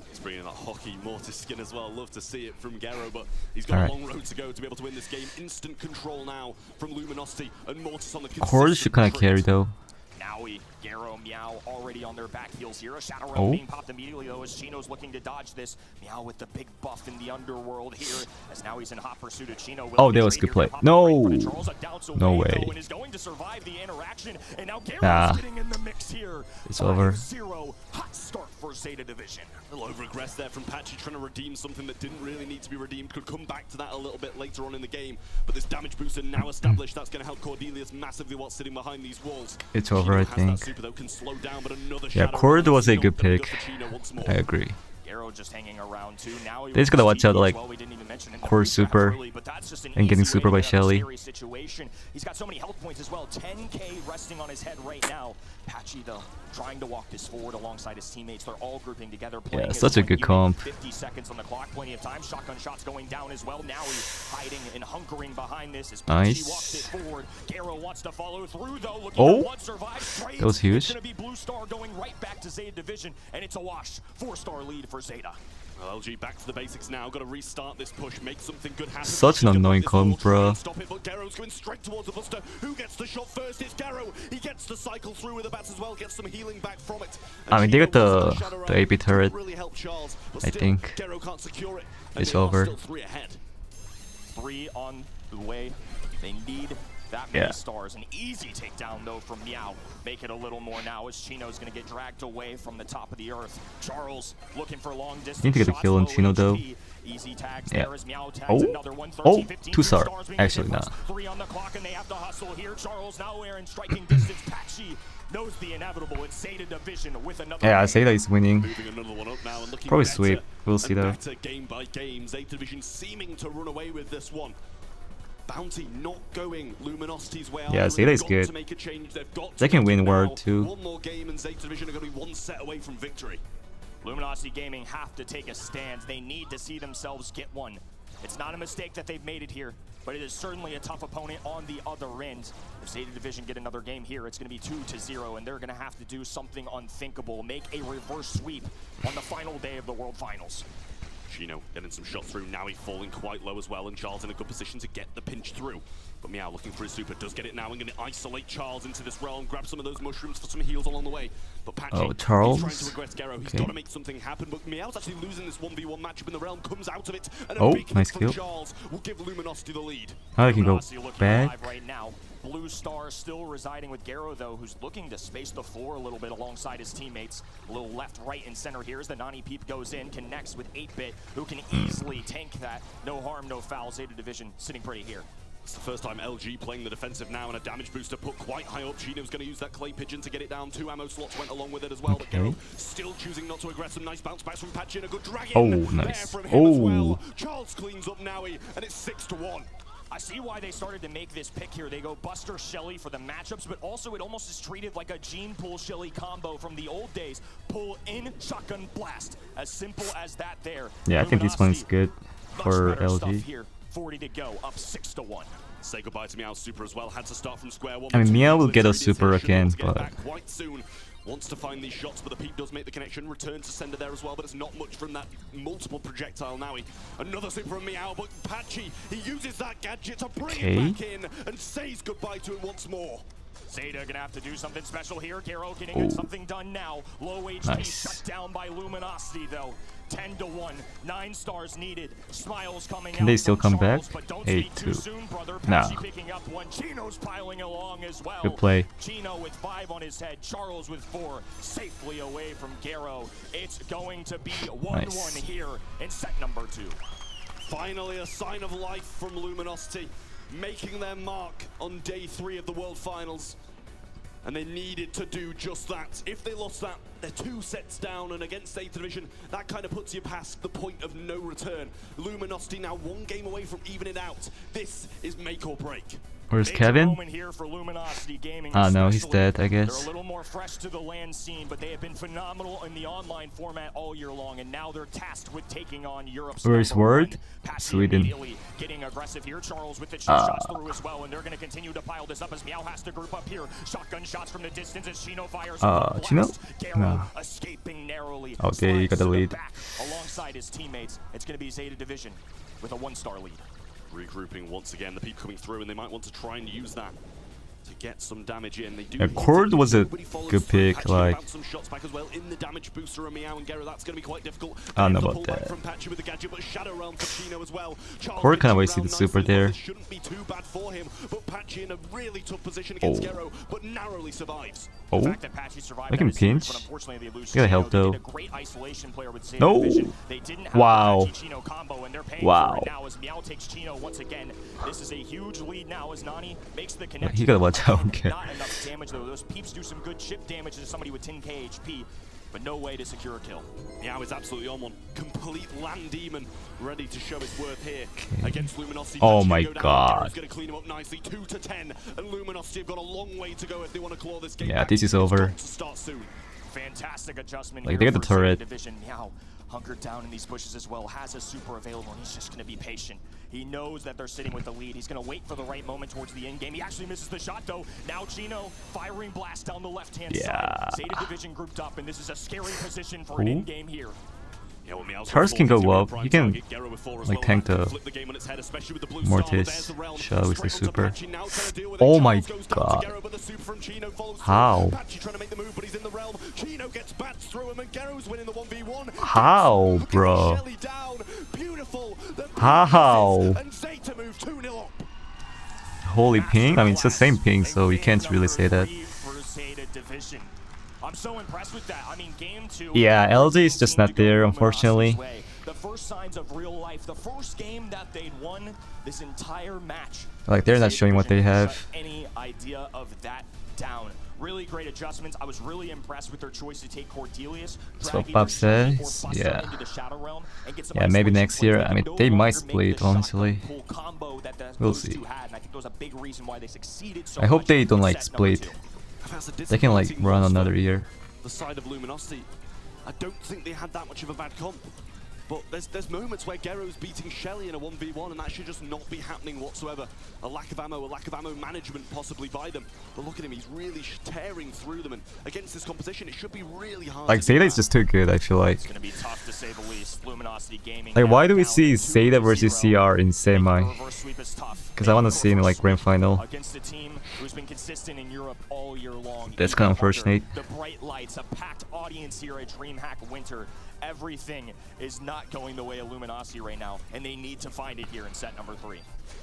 S5: He's bringing that hockey Mortis skin as well. Love to see it from Garo, but he's got a long road to go to be able to win this game. Instant control now from Luminosity, and Mortis on the
S1: Cord should kind of carry though.
S4: Now he back heals here. A Shadow Realm
S1: Oh.
S4: being popped immediately though as Chino's looking to dodge this. Meow with the big buff in the underworld here as now he's in hot pursuit of Chino.
S1: Oh, that was good play. No. No way.
S4: And is going to survive the interaction. And now Garrett's
S1: Nah.
S4: getting in the mix here.
S1: It's over.
S4: 5-0 hot start for ZETA Division.
S5: A little over-aggressed there from Patchy, trying to redeem something that didn't really need to be redeemed. Could come back to that a little bit later on in the game. But this damage booster now established, that's going to help Cordelius massively while sitting behind these walls.
S1: It's over, I
S5: Chino has that
S1: think.
S5: super that can slow down, but another
S1: Yeah,
S5: Shadow
S1: Cord
S5: Realm
S1: was a
S5: is
S1: good
S5: not good
S1: pick.
S5: for Chino once more.
S1: I agree.
S4: Garrow just hanging around too. Now
S1: They just gotta watch out, like,
S4: we didn't even mention it in the
S1: Core
S4: pre-draft
S1: super
S4: early, but that's just an
S1: and getting
S4: easy way
S1: super
S4: to
S1: by
S4: get out of a
S1: Shelly.
S4: scary situation. He's got so many health points as well. 10k resting on his head right now. Patchy though, trying to walk this forward alongside his teammates. They're all grouping together. Playing as
S1: such a
S4: one
S1: good
S4: unit.
S1: comp.
S4: 50 seconds on the clock, plenty of time. Shotgun shots going down as well. Now he's hiding and hunkering behind this as Patchy
S1: Nice.
S4: walks it forward. Garrow wants to follow through though. Looking
S1: Oh.
S4: for one survive. Trades.
S1: That was huge.
S4: It's gonna be Blue Star going right back to ZETA Division, and it's a wash. 4-star lead for ZETA.
S5: Well, LG back to the basics now. Got to restart this push, make something good happen.
S1: Such an annoying comp, bruh.
S5: Stop it, but Garrow's going straight towards the Buster. Who gets the shot first? It's Garrow. He gets the cycle through with the bats as well. Gets some healing back from it. And
S1: I mean, they
S5: Chino
S1: got the-
S5: wants Shadow
S1: the
S5: Realm.
S1: AP turret,
S5: Didn't really help Charles, but
S1: I
S5: still,
S1: think.
S5: Garrow can't secure it. And
S1: It's
S5: they are
S1: over.
S5: Still 3 ahead.
S4: 3 on the way. They need that many
S1: Yeah.
S4: stars. An easy takedown though from Meow. Make it a little more now as Chino's gonna get dragged away from the top of the earth. Charles looking for long distance.
S1: Need to get a
S4: shots,
S1: kill on
S4: low
S1: Chino, though.
S4: HP. Easy tags
S1: Yeah.
S4: there as Meow tags
S1: Oh.
S4: another one.
S1: Oh,
S4: 13, 15,
S1: 2-star.
S4: stars being
S1: Actually,
S4: the difference.
S1: nah.
S4: 3 on the clock and they have to hustle here. Charles nowhere in striking distance. Patchy knows the inevitable. It's ZETA Division with another
S1: Yeah,
S4: win.
S1: ZETA is winning.
S5: Moving another one up now and looking
S1: Probably
S5: better
S1: sweep. We'll see
S5: and
S1: though.
S5: better game by game. ZETA Division seeming to run away with this one. Bounty not going Luminosity's way.
S1: Yeah,
S5: either.
S1: ZETA
S5: They've
S1: is
S5: got
S1: good.
S5: to make a change. They've got
S1: They
S5: to
S1: can
S5: make
S1: win
S5: it now.
S1: World too.
S5: One more game and ZETA Division are going to be one set away from victory.
S4: Luminosity Gaming have to take a stand. They need to see themselves get one. It's not a mistake that they've made it here, but it is certainly a tough opponent on the other end. If ZETA Division get another game here, it's going to be 2-0, and they're going to have to do something unthinkable, make a reverse sweep on the final day of the World Finals.
S5: Chino getting some shots through. Now he's falling quite low as well, and Charles in a good position to get the pinch through. But Meow looking for his super, does get it now and going to isolate Charles into this realm, grab some of those mushrooms for some heals along the way. But Patchy,
S1: Oh, Charles?
S5: he's trying to regress Garrow. He's
S1: Okay.
S5: got to make something happen, but Meow's actually losing this 1v1 matchup in the realm, comes out of it, and a
S1: Oh,
S5: big hit
S1: nice
S5: from
S1: kill.
S5: Charles will give Luminosity the lead.
S1: Now I can go
S4: Luminosity looking
S1: back.
S4: alive right now. Blue Star still residing with Garrow though, who's looking to space the floor a little bit alongside his teammates. A little left, right, and center here as the Nani Peep goes in, connects with 8-Bit, who can easily tank that. No harm, no foul. ZETA Division sitting pretty here.
S5: It's the first time LG playing the defensive now, and a damage booster put quite high up. Chino's going to use that clay pigeon to get it down. 2 ammo slots went along with it as well, but
S1: Okay.
S5: Garrow still choosing not to aggress. Some nice bounce backs from Patchy and a good drag
S1: Oh,
S5: in there
S1: nice.
S5: from him as
S1: Oh.
S5: well. Charles cleans up Nowie, and it's 6-1.
S4: I see why they started to make this pick here. They go Buster Shelly for the matchups, but also it almost is treated like a Gene Pull Shelly combo from the old days. Pull in, shotgun blast. As simple as that there.
S1: Yeah, I think this one's good
S4: Much
S1: for
S4: better stuff
S1: LG.
S4: here. 40 to go, up 6-1.
S5: Say goodbye to Meow's super as well. Had to start from square one.
S1: I mean,
S5: Two
S1: Meow will
S5: people
S1: get a
S5: into the
S1: super
S5: insertion,
S1: again,
S5: wants to get
S1: but-
S5: back quite soon. Wants to find these shots, but the Peep does make the connection. Returns to sender there as well, but it's not much from that multiple projectile Nowie. Another super from Meow, but Patchy, he uses that gadget to bring
S1: Okay.
S5: it back in and says goodbye to it once more.
S4: ZETA gonna have to do something special here. Garrow getting
S1: Ooh.
S4: something done now. Low HP
S1: Nice.
S4: shut down by Luminosity though. 10-1, 9 stars needed. Smiles coming
S1: Can
S4: out
S1: they still
S4: from
S1: come back?
S4: Charles, but don't speak too
S1: 8-2.
S4: soon, brother.
S1: Nah.
S4: Patchy picking up one. Chino's piling along as well.
S1: Good play.
S4: Chino with 5 on his head. Charles with 4, safely away from Garrow. It's going to be 1-1
S1: Nice.
S4: here in set number 2.
S5: Finally, a sign of life from Luminosity, making their mark on day 3 of the World Finals. And they needed to do just that. If they lost that, they're 2 sets down, and against ZETA Division, that kind of puts you past the point of no return. Luminosity now 1 game away from even it out. This is make or break.
S1: Where's
S4: Major
S1: Kevin?
S4: moment here for Luminosity Gaming,
S1: Ah, no, he's
S4: especially.
S1: dead, I
S4: They're
S1: guess.
S4: a little more fresh to the LAN scene, but they have been phenomenal in the online format all year long, and now they're tasked with taking on Europe's
S1: Where's
S4: #1.
S1: Word?
S4: Patchy
S1: Sweden.
S4: immediately getting aggressive here. Charles with the chip shots through as well, and they're going to continue to pile this up as Meow has to group up here. Shotgun shots from the distance as Chino fires.
S1: Chino?
S4: Garrow
S1: No.
S4: escaping narrowly.
S1: Oh, there you got
S4: Slides
S1: the
S4: to
S1: lead.
S4: back alongside his teammates. It's going to be ZETA Division with a 1-star lead.
S5: Regrouping once again, the Peep coming through, and they might want to try and use that to get some damage in. They do
S1: Yeah,
S5: need to
S1: Cord
S5: do
S1: was a
S5: nobody follows
S1: good
S5: through.
S1: pick,
S5: Patchy
S1: like,
S5: bounced some shots back back as well in the damage booster of Meow and Gero. That's going to be quite difficult.
S1: I don't know
S5: The
S1: about
S5: pullback
S1: that.
S5: from Patchy with the gadget, but Shadow Realm for Chino as well.
S1: Core kind of wasted the super there.
S5: It shouldn't be too bad for him, but Patchy in a really tough position against
S1: Oh.
S5: Gero, but narrowly survives.
S1: Oh,
S4: The fact that Patchy survived
S1: I can
S4: that is huge,
S1: pinch.
S4: but unfortunately they lose
S1: Gotta help
S4: Chino. They
S1: though.
S4: did a great isolation player with Zeta
S1: No.
S4: Division. They didn't have
S1: Wow.
S4: the Patchy-Chino combo, and they're paying
S1: Wow.
S4: for it now as Meow takes Chino once again. This is a huge lead now as Nani makes the connection.
S1: He gotta watch out. Okay.
S4: Not enough damage though. Those peeps do some good chip damage to somebody with 10k HP, but no way to secure a kill.
S5: Meow is absolutely on one. Complete land demon ready to show his worth here against Luminosity.
S1: Oh
S5: Patchy
S1: my
S5: go down.
S1: God.
S5: Gero's going to clean him up nicely. 2-10, and Luminosity have got a long way to go if they want to claw this game
S1: Yeah,
S5: back.
S1: this is
S5: It's
S1: over.
S5: got to start soon.
S4: Fantastic adjustment
S1: Like,
S4: here
S1: they got the
S4: for Zeta
S1: turret.
S4: Division. Meow hunkered down in these bushes as well, has a super available, and he's just going to be patient. He knows that they're sitting with the lead. He's going to wait for the right moment towards the end game. He actually misses the shot though. Now Chino firing blast down the left-hand
S1: Yeah.
S4: side. Zeta Division grouped up, and this is a scary position for an
S1: Ooh.
S4: in-game here.
S5: Yeah, well, Meow's
S1: Tars
S5: got
S1: can
S5: full
S1: go
S5: victory
S1: up.
S5: prime
S1: You can,
S5: target. Gero with 4 as
S1: like,
S5: well.
S1: tank
S5: That can
S1: the
S5: flip the game on its head, especially with the blue
S1: Mortis
S5: star. There's the realm.
S1: shot with the
S5: Straight onto
S1: super.
S5: Patchy, now trying to deal with it.
S1: Oh my
S5: Charles goes down to
S1: God.
S5: Gero, but the super from Chino follows through.
S1: How?
S5: Patchy trying to make the move, but he's in the realm. Chino gets bats through him, and Gero's winning the 1v1.
S1: How,
S5: Getting
S1: bro?
S5: Shelly down. Beautiful. The
S1: How?
S5: and Zeta move 2-0 up.
S1: Holy ping? I mean, it's the same ping, so you can't really say that.
S4: I'm so impressed with that. I mean, game 2.
S1: Yeah, LG is just not there, unfortunately.
S4: The first signs of real life, the first game that they'd won this entire match.
S1: Like, they're not
S4: Zeta
S1: showing what they
S4: Division
S1: have.
S4: shut any idea of that down. Really great adjustments. I was really impressed with their choice to take Cordelius.
S1: That's what
S4: drag
S1: Bob
S4: either Shelly or
S1: says,
S4: Buster
S1: yeah.
S4: into the Shadow Realm and get some
S1: Yeah, maybe
S4: isolation
S1: next
S4: plays
S1: year.
S4: that
S1: I mean,
S4: no
S1: they might
S4: longer make
S1: split,
S4: the shotgun
S1: honestly.
S4: pull combo that
S1: We'll
S4: those
S1: see.
S4: two had, and I think that was a big reason why they succeeded so
S1: I hope
S4: much
S1: they
S4: in
S1: don't, like,
S4: set number
S1: split.
S4: 2.
S5: That's a
S1: They can, like,
S5: disappointing
S1: run
S5: loss for
S1: another year.
S5: the side of Luminosity. I don't think they had that much of a bad comp. But there's moments where Gero's beating Shelly in a 1v1, and that should just not be happening whatsoever. A lack of ammo management possibly by them. But look at him, he's really tearing through them, and against this competition, it should be really hard.
S1: Like,
S5: to
S1: Zeta
S5: do
S1: is
S5: that.
S1: just too good, I feel like.
S4: It's going to be tough to say the least. Luminosity Gaming.
S1: Like, why do we
S4: down
S1: see
S4: 2-0.
S1: Zeta versus CR in semi?
S4: Reverse sweep is tough.
S1: Because I want to see in, like, grand final.
S4: Against a team who's been consistent in Europe all year long.
S1: That's
S4: Even
S1: kinda
S4: under
S1: unfortunate.
S4: The bright lights, a packed audience here at DreamHack Winter. Everything is not going the way of Luminosity right now, and they need to find it here in set number 3.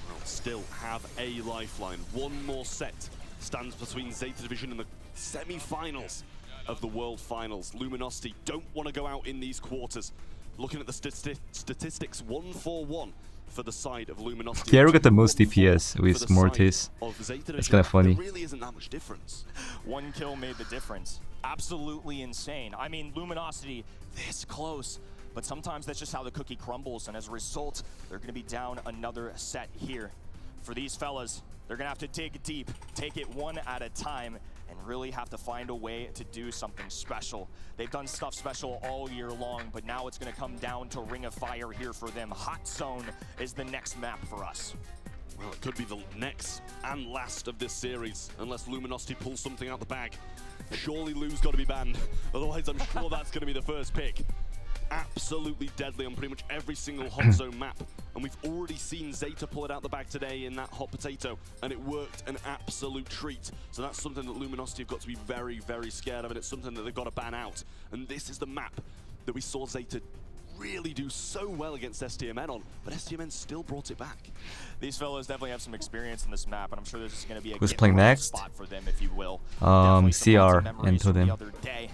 S5: Well, still have a lifeline. One more set stands between Zeta Division and the semi-finals of the World Finals. Luminosity don't want to go out in these quarters. Looking at the statistics, 1-4-1 for the side of Luminosity.
S1: Gero got the most
S5: 1-4
S1: DPS
S5: for
S1: with
S5: the side
S1: Mortis.
S5: of Zeta
S1: That's
S5: Division.
S1: kinda funny.
S5: There really isn't that much difference.
S4: One kill made the difference. Absolutely insane. I mean, Luminosity this close, but sometimes that's just how the cookie crumbles, and as a result, they're going to be down another set here. For these fellas, they're going to have to dig deep, take it one at a time, and really have to find a way to do something special. They've done stuff special all year long, but now it's going to come down to Ring of Fire here for them. Hot Zone is the next map for us.
S5: Well, it could be the next and last of this series, unless Luminosity pulls something out the bag. Surely Lu's got to be banned, otherwise I'm sure that's going to be the first pick. Absolutely deadly on pretty much every single hot zone map, and we've already seen Zeta pull it out the bag today in that hot potato, and it worked an absolute treat. So that's something that Luminosity have got to be very, very scared of, and it's something that they've got to ban out. And this is the map that we saw Zeta really do so well against STMN on, but STMN still brought it back.
S4: These fellas definitely have some experience in this map, and I'm sure this is going to be a
S1: Who's
S4: get
S1: playing
S4: right
S1: next?
S4: spot for them, if you will. Definitely some
S1: CR
S4: lots of
S1: and
S4: memories from
S1: Totem.
S4: the other day.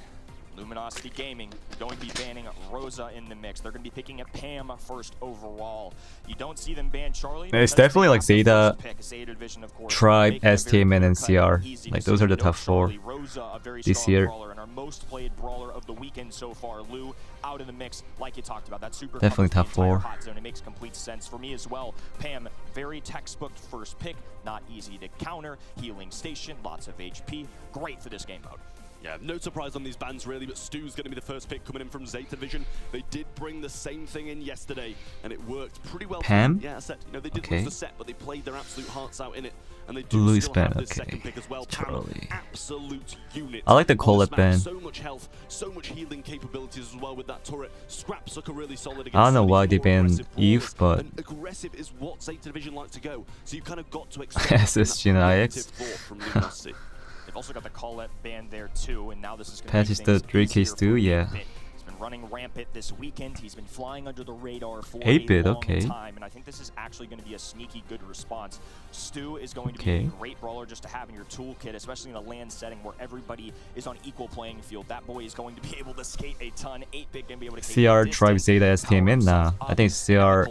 S4: Luminosity Gaming going to be banning Rosa in the mix. They're going to be picking a Pam first overall. You don't see them ban Charlie.
S1: It's
S4: because
S1: definitely
S4: they
S1: like
S4: have the
S1: Zeta,
S4: first pick. Zeta Division, of course,
S1: Tribe,
S4: making a very
S1: STMN, and
S4: clear-cut,
S1: CR.
S4: easy
S1: Like,
S4: decision.
S1: those are the
S4: No
S1: top 4
S4: Charlie. Rosa, a very
S1: this
S4: strong
S1: year.
S4: brawler and our most played brawler of the weekend so far. Lu out in the mix, like you talked about. That super
S1: Definitely
S4: covers
S1: top
S4: the entire
S1: 4.
S4: hot zone. It makes complete sense for me as well. Pam, very textbook first pick, not easy to counter. Healing station, lots of HP. Great for this game mode.
S5: Yeah, no surprise on these bans really, but Stu's going to be the first pick coming in from Zeta Division. They did bring the same thing in yesterday, and it worked pretty well.
S1: Pam?
S5: Yeah, I said, you know, they did
S1: Okay.
S5: lose the set, but they played their absolute hearts out in it, and they do
S1: Louis
S5: still
S1: ban,
S5: have this
S1: okay.
S5: second pick as well. Pam,
S1: Charlie.
S5: absolute unit.
S1: I like the
S5: on
S1: Colette
S5: this map.
S1: ban.
S5: So much health, so much healing capabilities as well with that turret. Scrapsucker really solid against
S1: I don't know
S5: some of
S1: why
S5: these
S1: they
S5: more
S1: banned
S5: aggressive
S1: Eve,
S5: brawlers,
S1: but
S5: and aggressive is what Zeta Division like to go. So you've kind of got to expect
S1: SSG and IX.
S5: from Luminosity.
S4: They've also got the Colette band there too, and now this is going to
S1: Patches the 3Ks too, yeah.
S4: He's been running rampant this weekend. He's been flying under the radar for
S1: 8-bit,
S4: a long
S1: okay.
S4: time, and I think this is actually going to be a sneaky good response. Stu is going to be a
S1: Okay.
S4: great brawler just to have in your toolkit, especially in a LAN setting where everybody is on equal playing field. That boy is going to be able to skate a ton. 8-bit going to be able to skate
S1: CR
S4: a
S1: Tribe
S4: distance,
S1: ZETA STMN? Nah, I think CR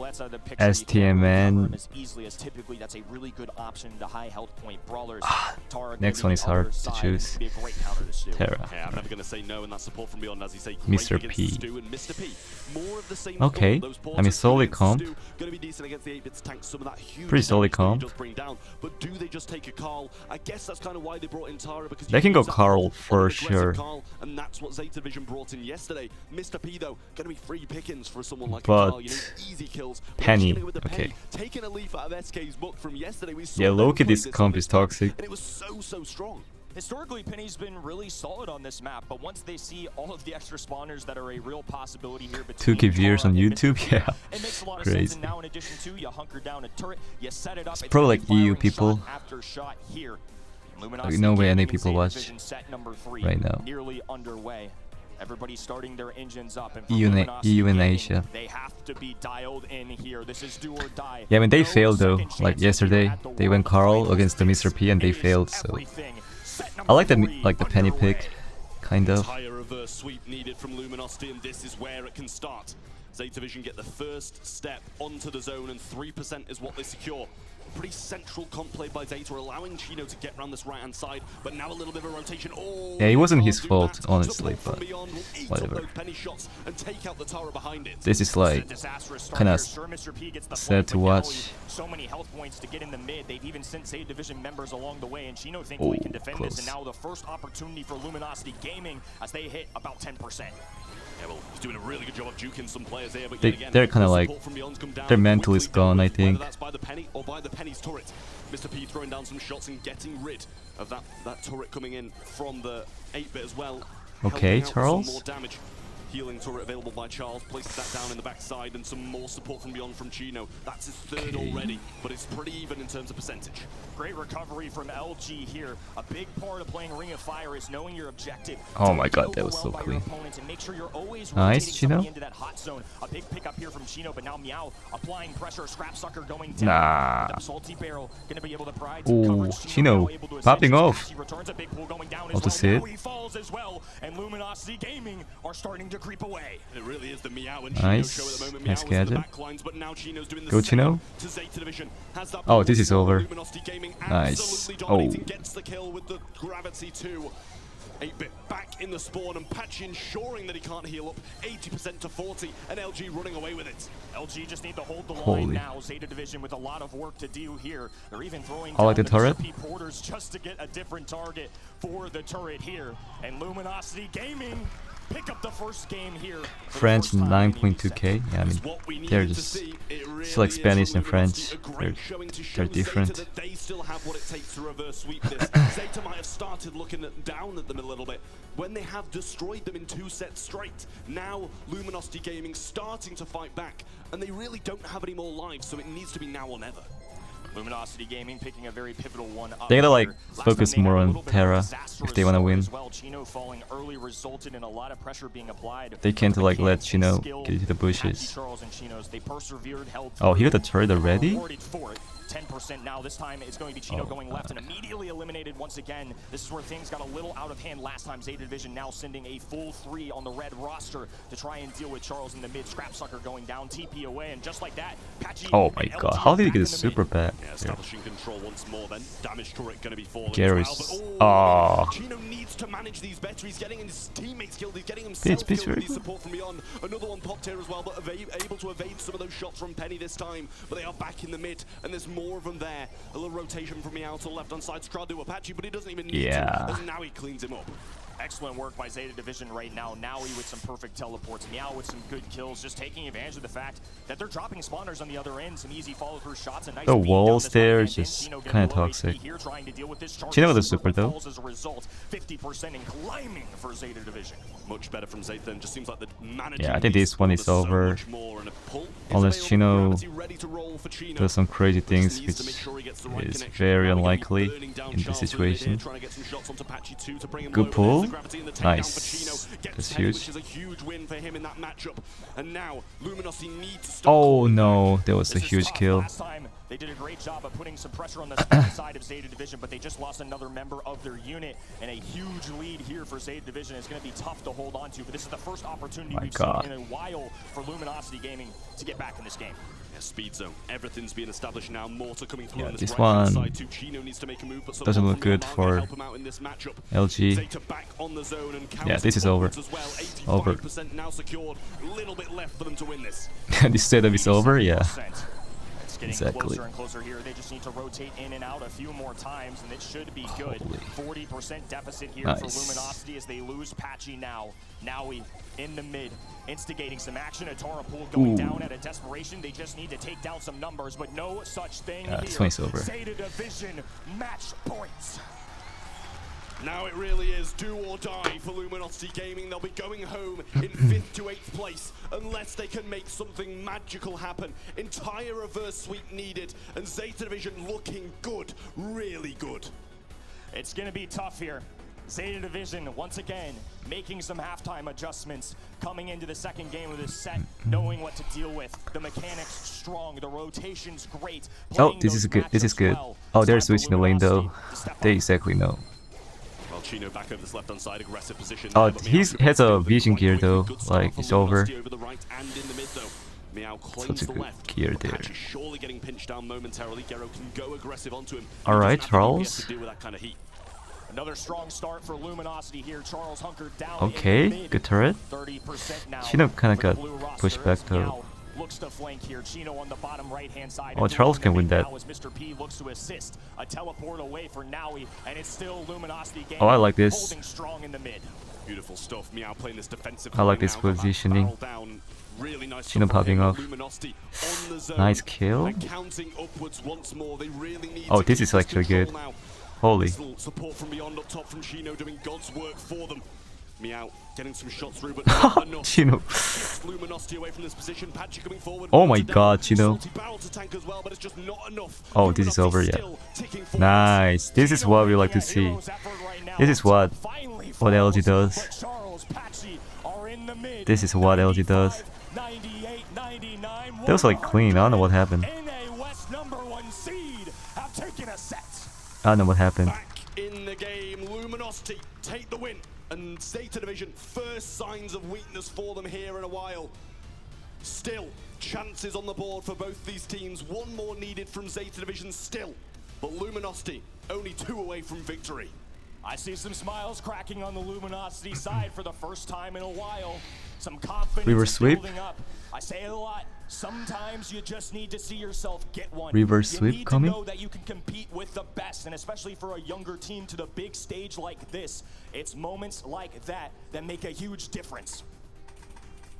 S1: STMN.
S4: as easily as typically that's a really good option to high health point brawlers. Tara
S1: Next
S4: gonna
S1: one
S4: be
S1: is
S4: the other
S1: hard to
S4: side,
S1: choose.
S4: be a great counter to Stu.
S1: Terra.
S5: Yeah, I'm never going to say no, and that support from beyond, as you say,
S1: Mr.
S5: great
S1: P.
S5: against Stu and Mr. P. More of the same
S1: Okay,
S5: thought, those
S1: I mean,
S5: portals
S1: solid
S5: against
S1: comp.
S5: Stu, gonna be decent against the 8-bits tank, some of that huge
S1: Pretty solid
S5: damage that he
S1: comp.
S5: does bring down. But do they just take a Carl? I guess that's kind of why they brought in Tara, because
S1: They
S5: you
S1: can go
S5: use that
S1: Carl
S5: on an
S1: for
S5: aggressive
S1: sure.
S5: Carl, and that's what ZETA Division brought in yesterday. Mr. P though, gonna be free pickings for someone like
S1: But
S5: a Carl, you know, easy kills. But
S1: Penny,
S5: Chino with the
S1: okay.
S5: Penny, taking a leaf out of SK's book from yesterday. We saw
S1: Yeah,
S5: them
S1: low-key
S5: play
S1: this
S5: this
S1: comp
S5: on
S1: is
S5: this map,
S1: toxic.
S5: and it was so strong.
S4: Historically, Penny's been really solid on this map, but once they see all of the extra spawners that are a real possibility here between
S1: 2K viewers
S4: Tara
S1: on
S4: and
S1: YouTube,
S4: Mr. P,
S1: yeah.
S4: it makes a lot of sense.
S1: Crazy.
S4: And now, in addition to, you hunker down a turret, you set it up. It's
S1: probably
S4: gonna be
S1: like EU
S4: firing
S1: people.
S4: shot after shot here. Luminosity
S1: no way any
S4: Gaming
S1: people
S4: and
S1: watch
S4: Division set number 3
S1: right now.
S4: nearly underway. Everybody's starting their engines up. And for
S1: EU
S4: Luminosity
S1: and
S4: Gaming,
S1: Asia.
S4: They have to be dialed in here. This is do or die.
S1: Yeah, I mean, they
S4: No
S1: failed though.
S4: second
S1: Like
S4: chances
S1: yesterday,
S4: here at the
S1: they went
S4: World
S1: Carl
S4: Finals.
S1: against the Mr. P and they
S4: It is
S1: failed, so
S4: everything. Set
S1: I like the
S4: number 3
S1: like the penny
S4: underway.
S1: pick, kind of.
S5: Entire reverse sweep needed from Luminosity, and this is where it can start. ZETA Division get the first step onto the zone, and 3% is what they secure. Pretty central comp play by ZETA, allowing Chino to get around this right-hand side, but now a little bit of a rotation. Oh,
S1: Yeah, it wasn't
S5: can't
S1: his
S5: do
S1: fault,
S5: that.
S1: honestly,
S5: Support from
S1: but
S5: beyond will eat up
S1: whatever.
S5: those penny shots and take out the Tara behind it.
S1: This is like kind of sad to watch.
S4: So many health points to get in the mid. They've even sent ZETA Division members along the way, and Chino thankfully can defend this. And now the first opportunity for Luminosity Gaming as they hit about 10%.
S5: Yeah, well, he's doing a really good job of juking some players here, but
S1: They-
S5: yet again,
S1: they're kinda
S5: the
S1: like-
S5: support from beyond's come down
S1: their mental
S5: quickly,
S1: is gone, I
S5: whether
S1: think.
S5: that's by the penny or by the penny's turret. Mr. P throwing down some shots and getting rid of that turret coming in from the 8-bit as well.
S1: Okay,
S5: helping out with
S1: Charles.
S5: some more damage. Healing turret available by Charles, places that down in the backside, and some more support from beyond from Chino. That's his third
S1: Okay.
S5: already, but it's pretty even in terms of percentage.
S4: Great recovery from LG here. A big part of playing Ring of Fire is knowing your objective.
S1: Oh
S4: Don't
S1: my
S4: get
S1: god, that was so
S4: overwhelmed by your
S1: clean.
S4: opponents and make sure you're always
S1: Nice,
S4: rotating
S1: Chino.
S4: somebody into that hot zone. A big pickup here from Chino, but now Meow applying pressure. Scrap Sucker going down.
S1: Nah.
S4: The salty barrel gonna be able to provide some
S1: Ooh,
S4: coverage.
S1: Chino
S4: now able to
S1: popping
S4: essentially
S1: off.
S4: catch. He returns a big pull going down
S1: I'll
S4: as
S1: just
S4: well.
S1: see
S4: Now
S1: it.
S4: he falls as well, and Luminosity Gaming are starting to creep away.
S5: It really is the Meow and
S1: Nice.
S5: Chino show at the moment.
S1: Nice
S5: Meow is in the
S1: gadget.
S5: back lines, but now Chino's doing the
S1: Go,
S5: same
S1: Chino.
S5: to ZETA Division. Has that
S1: Oh,
S5: ball
S1: this is
S5: for
S1: over.
S5: Luminosity Gaming
S1: Nice.
S5: absolutely
S1: Oh.
S5: dominating, gets the kill with the gravity too. 8-bit back in the spawn, and Patchy ensuring that he can't heal up 80% to 40, and LG running away with it.
S4: LG just need to hold the line
S1: Holy.
S4: now. ZETA Division with a lot of work to do here. They're even throwing
S1: I like
S4: down
S1: the turret.
S4: Mr. P porters just to get a different target for the turret here. And Luminosity Gaming pick up the first game here. for the
S1: French
S4: first time in
S1: 9.2k. Yeah, I mean,
S5: It's what we
S1: they're
S5: needed to
S1: just
S5: see. It really
S1: still like
S5: is
S1: Spanish
S5: from
S1: and French.
S5: Luminosity, a great
S1: They're
S5: showing to show
S1: they're
S5: ZETA
S1: different.
S5: that they still have what it takes to reverse sweep this. ZETA might have started looking down at them a little bit when they have destroyed them in 2 sets straight. Now Luminosity Gaming starting to fight back, and they really don't have any more lives, so it needs to be now or never.
S4: Luminosity Gaming picking a very pivotal one up.
S1: They gotta like
S4: here. Last
S1: focus
S4: time they
S1: more
S4: had a
S1: on
S4: little bit of a
S1: Terra
S4: disastrous
S1: if they wanna
S4: start
S1: win.
S4: as well. Chino falling early resulted in a lot of pressure being applied.
S1: They can't like let
S4: Mechanics
S1: Chino
S4: and skill.
S1: get into the bushes.
S4: Patchy, Charles and Chinos, they persevered, held
S1: Oh, he got the
S4: through,
S1: turret already?
S4: rewarded for it. 10% now. This time it's going to be Chino
S1: Oh,
S4: going left and immediately eliminated once again. This is where things got a little out of hand last time. ZETA Division now sending a full 3 on the red roster to try and deal with Charles in the mid. Scrap Sucker going down, TP away, and just like that, Patchy
S1: Oh my
S4: and
S1: god,
S4: LG
S1: how did he
S4: back
S1: get a
S4: in the
S1: super
S4: mid.
S1: back?
S5: Yeah,
S1: There.
S5: establishing control once more then. Damage turret going to be falling
S1: Gary's-
S5: as well. But,
S1: Aw.
S5: Chino needs to manage these better. He's getting his teammates killed. He's getting himself
S1: Pitch
S5: killed
S1: very
S5: with
S1: good.
S5: his support from beyond. Another one popped here as well, but able to evade some of those shots from Penny this time. But they are back in the mid, and there's more of them there. A little rotation from Meow to the left-hand side. Scrad do Apache, but he doesn't even need
S1: Yeah.
S5: to, as now he cleans him up.
S4: Excellent work by Zeta Division right now. Naui with some perfect teleports. Meow with some good kills, just taking advantage of the fact that they're dropping spawners on the other end. Some easy follow-through shots. A nice
S1: The
S4: beat
S1: walls
S4: down this
S1: there
S4: right
S1: is
S4: hand.
S1: just
S4: Chino getting
S1: kind of
S4: low
S1: toxic.
S4: HP here, trying to deal with this.
S1: Chino with the super though.
S4: Falls as a result. 50% and climbing for Zeta Division.
S5: Much better from Zeta, and just seems like the managing
S1: Yeah, I think this one is
S5: so
S1: over.
S5: much more, and a pull is
S1: Unless
S5: available.
S1: Chino
S5: Gravity ready to roll for Chino.
S1: does some crazy
S5: Just
S1: things,
S5: needs to
S1: which
S5: make sure he gets the right
S1: is
S5: connection.
S1: very
S5: Now we're gonna be
S1: unlikely
S5: burning down
S1: in this
S5: Charles
S1: situation.
S5: here, trying to get some shots onto Patchy 2 to bring him
S1: Good
S5: low, but
S1: pull.
S5: there's the gravity and the takedown
S1: Nice.
S5: for Chino. Gets
S1: That's
S5: 10,
S1: huge.
S5: which is a huge win for him in that matchup. And now Luminosity needs to stop
S1: Oh
S5: calling
S1: no, that was a
S4: This is
S1: huge
S4: tough.
S1: kill.
S4: Last time they did a great job of putting some pressure on the second side of Zeta Division, but they just lost another member of their unit, and a huge lead here for Zeta Division is going to be tough to hold on to. But this is the first opportunity
S1: My
S4: we've
S1: God.
S4: seen in a while for Luminosity Gaming to get back in this game.
S5: Yeah, speed zone. Everything's being established now. Mortar coming through
S1: Yeah,
S5: on this
S1: this
S5: right-hand
S1: one
S5: side too. Chino needs to make a move, but
S1: doesn't
S5: support
S1: look
S5: from
S1: good
S5: beyond are gonna
S1: for
S5: help him out in this matchup.
S1: LG.
S5: Zeta back on the zone and
S1: Yeah, this is over.
S5: as well.
S1: Over.
S5: 85% now secured. A little bit left for them to win this.
S1: This setup is over, yeah.
S4: 87%. It's getting
S1: Exactly.
S4: closer and closer here. They just need to rotate in and out a few more times, and it should be good.
S1: Holy.
S4: 40% deficit here
S1: Nice.
S4: for Luminosity as they lose Patchy now. Naui in the mid, instigating some action. Atara Pool going
S1: Ooh.
S4: down out of desperation. They just need to take down some numbers, but no such thing
S1: Yeah,
S4: here.
S1: this one's over.
S4: Zeta Division match points.
S5: Now it really is do or die for Luminosity Gaming. They'll be going home in 5th to 8th place unless they can make something magical happen. Entire reverse sweep needed, and Zeta Division looking good, really good.
S4: It's going to be tough here. Zeta Division, once again, making some halftime adjustments, coming into the second game of this set, knowing what to deal with. The mechanics strong, the rotation's great.
S1: Oh,
S4: playing
S1: this
S4: those
S1: is good. This is
S4: matchups
S1: good.
S4: well.
S1: Oh, they're
S4: It's time for
S1: switching the lane though.
S4: Luminosity to step
S1: They
S4: up.
S1: exactly know.
S5: Well, Chino back over this left-hand side, aggressive position.
S1: Oh,
S5: there, but
S1: he
S5: Meow
S1: has a
S5: moving
S1: vision
S5: quite
S1: gear
S5: quickly.
S1: though.
S5: Good start
S1: Like
S5: for
S1: it's over.
S5: Luminosity over the right and in the mid though. Meow claims
S1: a
S5: the
S1: good
S5: left.
S1: gear
S5: but
S1: there.
S5: Patch is surely getting pinched down momentarily. Gero can go aggressive onto him.
S1: All right,
S5: He doesn't have the DPS
S1: Charles.
S5: to deal with that kind of heat.
S4: Another strong start for Luminosity here. Charles hunkered down.
S1: Okay,
S4: in the mid.
S1: good turret.
S4: 30% now.
S1: Chino kinda
S4: for
S1: got
S4: the blue roster
S1: pushed back,
S4: as
S1: though.
S4: Meow looks to flank here. Chino on the bottom right-hand side.
S1: Oh,
S4: and
S1: Charles
S4: doing
S1: can
S4: the
S1: win
S4: big
S1: that.
S4: now as Mr. P looks to assist. A teleport away for Naui, and it's still Luminosity Gaming
S1: Oh, I like this.
S4: holding strong in the mid.
S5: Beautiful stuff. Meow playing this defensive.
S1: I like
S5: play
S1: this
S5: now, got that
S1: positioning.
S5: barrel down. Really nice
S1: Chino
S5: stuff from
S1: popping
S5: him.
S1: off.
S5: Luminosity on the zone.
S1: Nice kill.
S5: And counting upwards once more. They really need
S1: Oh,
S5: to
S1: this
S5: keep
S1: is actually
S5: control
S1: good.
S5: now.
S1: Holy.
S5: Still support from beyond up top from Chino doing God's work for them. Meow getting some shots through, but not enough.
S1: Chino.
S5: Luminosity away from this position. Patchy coming forward.
S1: Oh my
S5: Water down.
S1: God, Chino.
S5: Salty barrel to tank as well, but it's just not enough.
S1: Oh, this is
S5: Luminosity
S1: over, yeah.
S5: still ticking forwards.
S1: Nice. This is what we like to see. This is what LG does. This is what LG does. That was like clean. I don't know what happened. I don't know what happened.
S5: Back in the game, Luminosity take the win, and Zeta Division first signs of weakness for them here in a while. Still, chances on the board for both these teams. One more needed from Zeta Division still, but Luminosity only 2 away from victory.
S4: I see some smiles cracking on the Luminosity side for the first time in a while. Some confidence
S1: Reverse
S4: is
S1: sweep.
S4: building up. I say it a lot. Sometimes you just need to see yourself get one.
S1: Reverse
S4: you
S1: sweep
S4: need
S1: coming.
S4: to know that you can compete with the best, and especially for a younger team to the big stage like this, it's moments like that that make a huge difference.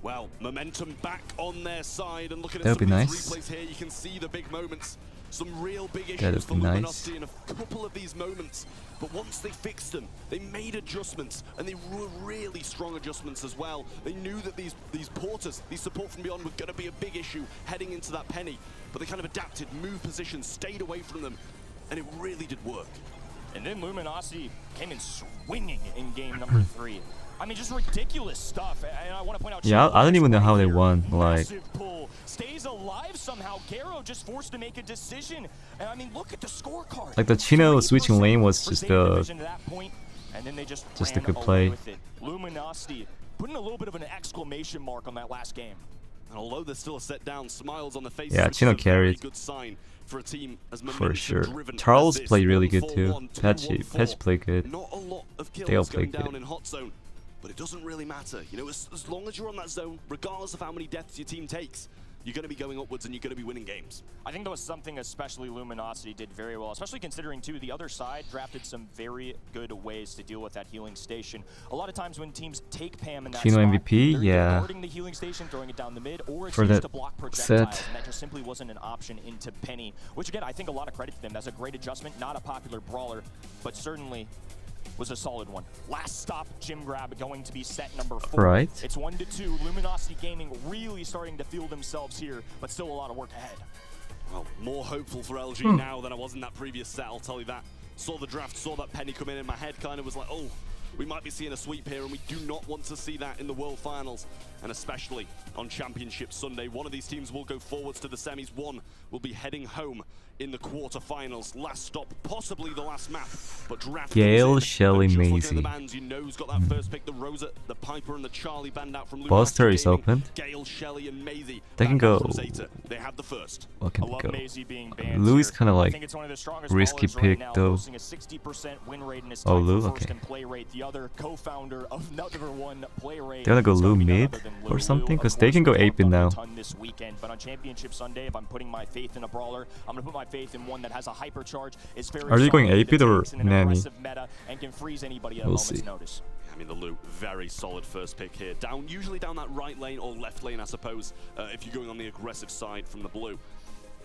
S5: Well, momentum back on their side, and looking at
S1: That'd
S5: some
S1: be
S5: of these
S1: nice.
S5: replays here, you can see the big moments. Some real big
S1: That'd
S5: issues for
S1: be nice.
S5: Luminosity in a couple of these moments. But once they fixed them, they made adjustments, and they were really strong adjustments as well. They knew that these porters, these support from beyond, were going to be a big issue heading into that penny. But they kind of adapted, moved positions, stayed away from them, and it really did work.
S4: And then Luminosity came in swinging in game number 3. I mean, just ridiculous stuff. And I want to point out.
S1: Yeah, I don't even know how they
S4: here.
S1: won. Like,
S4: Massive pull, stays alive somehow. Gero just forced to make a decision. And I mean, look at the scorecard.
S1: like the Chino
S4: 3%
S1: switching lane was
S4: for
S1: just
S4: Zeta
S1: a
S4: Division to that point, and then they just
S1: a
S4: ran
S1: good
S4: away
S1: play.
S4: with it. Luminosity putting a little bit of an exclamation mark on that last game.
S5: And although there's still a set down, smiles on the faces,
S1: Yeah,
S5: which
S1: Chino
S5: is a very
S1: carried.
S5: good sign for a team as
S1: for
S5: momentum
S1: sure.
S5: driven as
S1: Charles
S5: this.
S1: played really good
S5: 1-4-1,
S1: too. Patchy
S5: 2-1-4.
S1: played good.
S5: Not a lot of
S1: They all
S5: kills going
S1: played
S5: down
S1: good.
S5: in hot zone, but it doesn't really matter. You know, as long as you're on that zone, regardless of how many deaths your team takes, you're going to be going upwards and you're going to be winning games.
S4: I think that was something especially Luminosity did very well, especially considering too the other side drafted some very good ways to deal with that healing station. A lot of times when teams take Pam in that
S1: Chino
S4: spot,
S1: MVP,
S4: they're
S1: yeah.
S4: guarding the healing station, throwing it down the mid, or it's
S1: For
S4: used
S1: that
S4: to block projectiles,
S1: set.
S4: and that just simply wasn't an option into Penny. Which again, I think a lot of credit to them. That's a great adjustment, not a popular brawler, but certainly was a solid one. Last stop, Jim Grab going to be set number 4.
S1: Right.
S4: It's 1-2. Luminosity Gaming really starting to feel themselves here, but still a lot of work ahead.
S5: Well, more hopeful for LG now than I was in that previous set, I'll tell you that. Saw the draft, saw that Penny come in my head kind of was like, oh, we might be seeing a sweep here, and we do not want to see that in the World Finals, and especially on Championship Sunday. One of these teams will go forwards to the semis, one will be heading home in the quarterfinals. Last stop, possibly the last map, but draft
S1: Gale, Shelly,
S5: the
S1: Maisie.
S5: bands, you know who's got that first pick, the Rosa, the Piper, and the Charlie band out from
S1: Buster
S5: Luminosity
S1: is
S5: Gaming.
S1: open.
S5: Gale, Shelly, and Maisie.
S1: They can
S5: back out
S1: go-
S5: from ZETA. They have the first.
S1: What can
S4: I
S1: they
S4: love
S1: go?
S4: Maisie being banned
S1: Lou's
S4: here.
S1: kind of
S4: I
S1: like
S4: think it's one of the strongest
S1: risky
S4: brawlers right
S1: pick
S4: now,
S1: though.
S4: boasting a 60% win rate in his
S1: Oh,
S4: time
S1: Lou?
S4: for
S1: Okay.
S4: first in play rate. The other co-founder of another one play rate.
S1: They're gonna go
S4: is
S1: Lou
S4: be none
S1: mid
S4: other than
S1: or
S4: Lou.
S1: something?
S4: Lou,
S1: 'Cause
S4: of
S1: they can
S4: course,
S1: go
S4: we talked
S1: 8-pin
S4: about
S1: now.
S4: a ton this weekend, but on Championship Sunday, if I'm putting my faith in a brawler, I'm gonna put my faith in one that has a hypercharge. Is very
S1: Are they going
S4: solid,
S1: 8-pin or
S4: tanks in an
S1: Nanny?
S4: aggressive meta, and can freeze anybody at a
S1: We'll
S4: moment's
S1: see.
S4: notice.
S5: I mean, the Lou, very solid first pick here. Usually down that right lane or left lane, I suppose, if you're going on the aggressive side from the blue.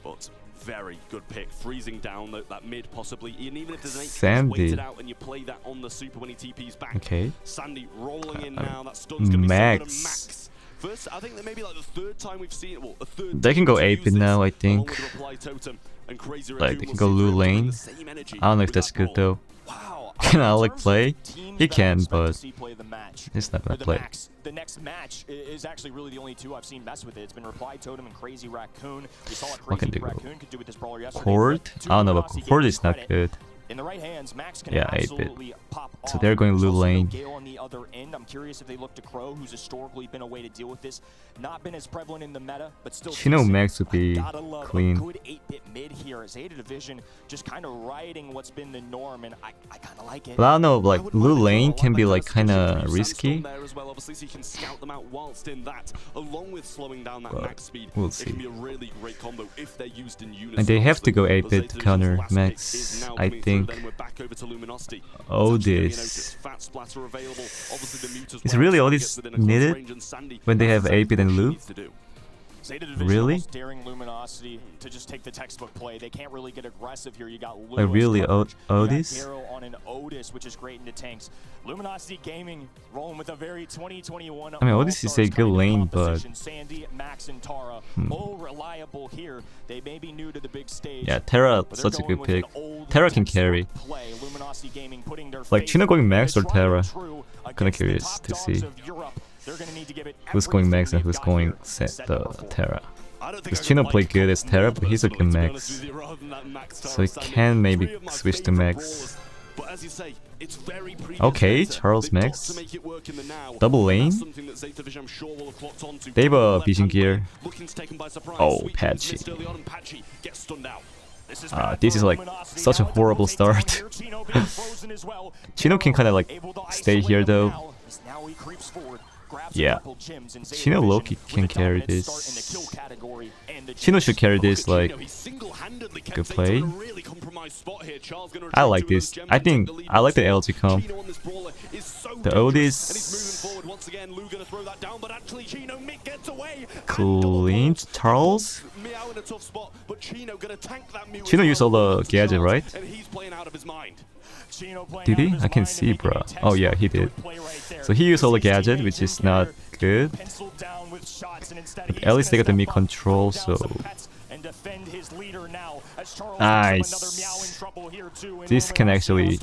S5: But very good pick, freezing down that mid possibly. And even if there's an 8
S1: Sandy.
S5: waited out and you play that on the super when he TP's back.
S1: Okay.
S5: Sandy rolling in now. That stun's going to be so good.
S1: Max.
S5: Max. First, I think that maybe like the third time we've seen it. Well, the third
S1: They can go
S5: time to
S1: 8-pin
S5: use
S1: now, I
S5: this, along
S1: think.
S5: with the reply Totem and Crazy
S1: Like,
S5: Racoon
S1: they can
S5: will
S1: go
S5: see
S1: Lou
S5: through doing
S1: lane.
S5: the same energy
S1: I don't know if
S5: with
S1: that's
S5: that
S1: good
S5: Brawl.
S1: though.
S4: Wow.
S1: Can
S4: In
S1: Alec
S4: terms of
S1: play?
S4: teams
S1: He
S4: that I
S1: can,
S4: expect
S1: but
S4: to see play the match,
S1: he's not gonna
S4: or the
S1: play.
S4: The next match is actually really the only two I've seen mess with it. It's been Reply Totem and Crazy Raccoon. We saw what
S1: What can
S4: Crazy
S1: they go?
S4: Raccoon could do with this brawler yesterday.
S1: Cord?
S4: but to
S1: I don't know, but
S4: Luminosity
S1: Cord
S4: Gaming's
S1: is not
S4: credit,
S1: good.
S4: In the right hands, Max can
S1: Yeah, 8-bit.
S4: absolutely pop
S1: So
S4: off.
S1: they're going
S4: There's
S1: Lou
S4: also no
S1: lane.
S4: Gale on the other end. I'm curious if they look to Crow, who's historically been a way to deal with this. Not been as prevalent in the meta, but still
S1: Chino
S4: decent.
S1: Max would be
S4: Gotta love
S1: clean.
S4: a good 8-bit mid here. ZETA Division just kind of riding what's been the norm, and I kind of like it.
S1: But I don't know, like
S5: I wouldn't
S1: Lou
S5: mind it at
S1: lane
S5: all. I
S1: can
S5: like
S1: be
S5: that
S1: like kind of
S5: sandstone
S1: risky.
S5: there as well, obviously, so you can scout them out whilst in that, along with slowing down that
S1: But
S5: max speed.
S1: we'll
S5: It
S1: see.
S5: can be a really great combo if they're used in unison.
S1: And they have to go
S5: obviously.
S1: 8-bit
S5: But
S1: counter
S5: ZETA's last
S1: max,
S5: pick is now
S1: I
S5: coming through.
S1: think.
S5: Then we're back over to Luminosity.
S1: Oh,
S5: It's actually gonna be
S1: this.
S5: noticed. Fat splatter available. Obviously, the mute as
S1: Is
S5: well,
S1: really
S5: so
S1: all
S5: he
S1: this
S5: gets within a close
S1: needed
S5: range, and Sandy,
S1: when they
S5: that's
S1: have
S5: exactly
S1: 8-bit and
S5: what she
S1: Lou?
S5: needs to do.
S4: ZETA Division
S1: Really?
S4: almost daring Luminosity to just take the textbook play. They can't really get aggressive here. You got Lou
S1: Like,
S4: as
S1: really,
S4: coverage. You got
S1: Otis?
S4: Darrow on an Otis, which is great into tanks. Luminosity Gaming rolling with a very 2021.
S1: I mean, Otis is a
S4: All-Stars
S1: good
S4: kind of
S1: lane, but-
S4: composition. Sandy, Max, and Tara, all reliable here. They may be new to the big stage.
S1: Yeah, Terra,
S4: but they're
S1: such a
S4: going
S1: good
S4: with an
S1: pick.
S4: old
S1: Terra can
S4: textbook
S1: carry.
S4: play. Luminosity Gaming putting their
S1: Like,
S4: faith
S1: Chino going
S4: in
S1: Max
S4: the
S1: or
S4: tried
S1: Terra?
S4: and true
S1: Kinda
S4: against the
S1: curious
S4: top
S1: to
S4: dogs
S1: see.
S4: of Europe. They're gonna need to give it
S1: Who's going
S4: everything
S1: Max and
S4: they've
S1: who's
S4: got
S1: going
S4: here.
S1: set
S4: Set
S1: the
S4: number 4.
S1: Terra?
S5: I don't think
S1: Because
S5: I
S1: Chino
S5: could
S1: played
S5: like
S1: good as
S5: Colt
S1: Terra,
S5: more
S1: but he's a
S5: personally,
S1: good
S5: to be honest
S1: Max.
S5: with you, rather than that Max Tara
S1: So he
S5: Sandy.
S1: can maybe
S5: Three of my
S1: switch to
S5: favourite
S1: Max.
S5: brawlers. But as you say, it's very
S1: Okay,
S5: ZETA.
S1: Charles
S5: They've got
S1: Max.
S5: to make it work in the now.
S1: Double
S5: And
S1: lane.
S5: that's something that ZETA Division, I'm sure, will have clocked onto.
S1: They have a
S5: Left-hand
S1: vision
S5: lane,
S1: gear.
S5: looking to take him by surprise.
S1: Oh,
S5: Sweet
S1: Patchy.
S5: missed early on, and Patchy gets stunned out.
S4: This is
S1: This is like such a horrible start. Chino can kind of like stay here though. Yeah. Chino Loki can carry this. Chino should carry this like good play. I like this. I think I like the LG comp. The Otis clean Charles. Chino used all the gadget, right? Did he? I can see, bro. Oh yeah, he did. So he used all the gadget, which is not good. But at least they got the mid control, so nice. This can actually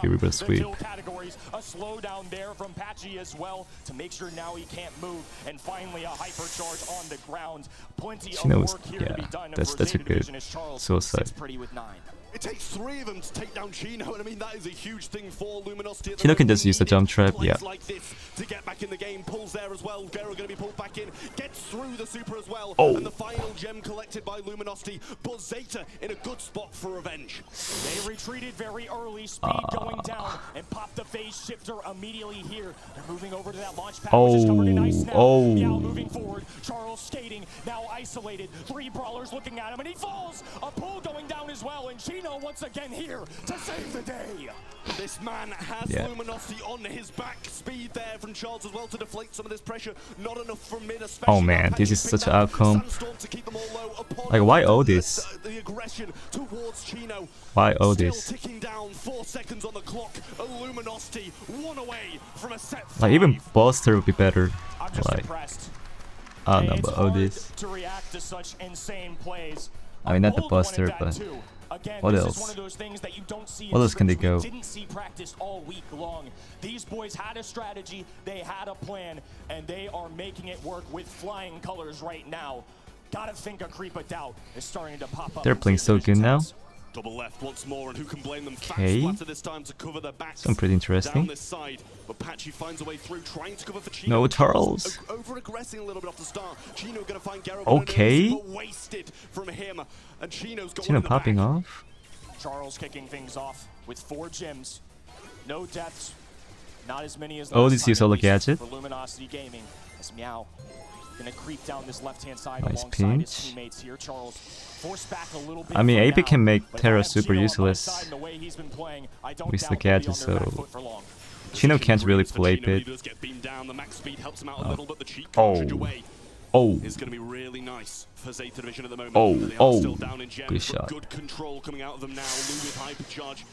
S1: be reverse sweep.
S4: A slowdown there from Patchy as well to make sure now he can't move, and finally a hypercharge on the ground. Plenty
S1: Chino
S4: of
S1: was-
S4: work here to be
S1: yeah,
S4: done.
S1: that's
S4: for
S1: a
S4: ZETA
S1: good
S4: Division as Charles
S1: suicide.
S4: sits pretty with 9.
S5: It takes 3 of them to take down Chino, and I mean that is a huge thing for Luminosity.
S1: Chino can just use the jump trap, yeah.
S5: Like this to get back in the game. Pulls there as well. Gero going to be pulled back in. Gets through the super as well.
S1: Oh.
S5: And the final gem collected by Luminosity. But ZETA in a good spot for revenge.
S4: They retreated very early, speed going down, and popped the phase shifter immediately here. They're moving over to that launch pad, which is covered in ice now. Now moving forward, Charles skating, now isolated. 3 brawlers looking at him, and he falls. A pull going down as well, and Chino once again here to save the day.
S5: This man has Luminosity on his back. Speed there from Charles as well to deflate some of this pressure. Not enough from mid, especially.
S1: Oh man, this is such an outcome. Like, why all this?
S5: The aggression towards Chino.
S1: Why all
S5: Still
S1: this?
S5: ticking down, 4 seconds on the clock. A Luminosity, 1 away from a set 5.
S1: Like, even Buster would be better.
S4: I'm just
S1: Like,
S4: impressed.
S1: I don't know
S4: It's
S1: about all
S4: hard
S1: this.
S4: to react to such insane plays.
S1: I mean, not the
S4: A bold one
S1: Buster,
S4: at that,
S1: but
S4: too. Again,
S1: what
S4: this
S1: else?
S4: is one of those things that you don't see
S1: What
S4: in
S1: else can they
S4: scripts.
S1: go?
S4: We didn't see practice all week long. These boys had a strategy, they had a plan, and they are making it work with flying colors right now. Gotta think a creep of doubt is starting to pop up.
S1: They're playing so good now.
S5: Double left once more, and who can blame them?
S1: Okay.
S5: Fast this time to cover their backs.
S1: Some pretty interesting.
S5: Down this side, but Patchy finds a way through, trying to cover for Chino.
S1: No Charles.
S5: Over-aggressing a little bit off the start. Chino gonna find Gero.
S1: Okay.
S5: But wasted from him, and Chino's got
S1: Chino
S5: one in the
S1: popping
S5: back.
S1: off.
S4: Charles kicking things off with 4 gems. No deaths. Not as many as
S1: Oh,
S4: last
S1: this
S4: time,
S1: is all
S4: at
S1: the
S4: least
S1: gadget.
S4: for Luminosity Gaming. As Meow gonna creep down this left-hand side
S1: Nice
S4: alongside
S1: pinch.
S4: his teammates here. Charles forced back a little bit.
S1: I mean,
S4: from
S1: AP
S4: now,
S1: can make
S4: but if
S1: Terra
S4: I have
S1: super
S4: Chino on my
S1: useless
S4: side and the way he's been playing, I don't
S1: with
S4: doubt
S1: the
S4: they'll be
S1: gadget,
S4: on their back
S1: so
S4: foot for long.
S1: Chino can't really
S5: For
S1: play
S5: Chino, he
S1: it.
S5: does get beamed down. The max speed helps him out a little, but the cheat
S1: Oh.
S5: cartridge away
S1: Oh,
S5: is going to be really nice for ZETA Division at the moment.
S1: Oh,
S5: They are
S1: oh.
S5: still down in gems,
S1: Good
S5: but
S1: shot.
S5: good control coming out of them now. Lou with hypercharge.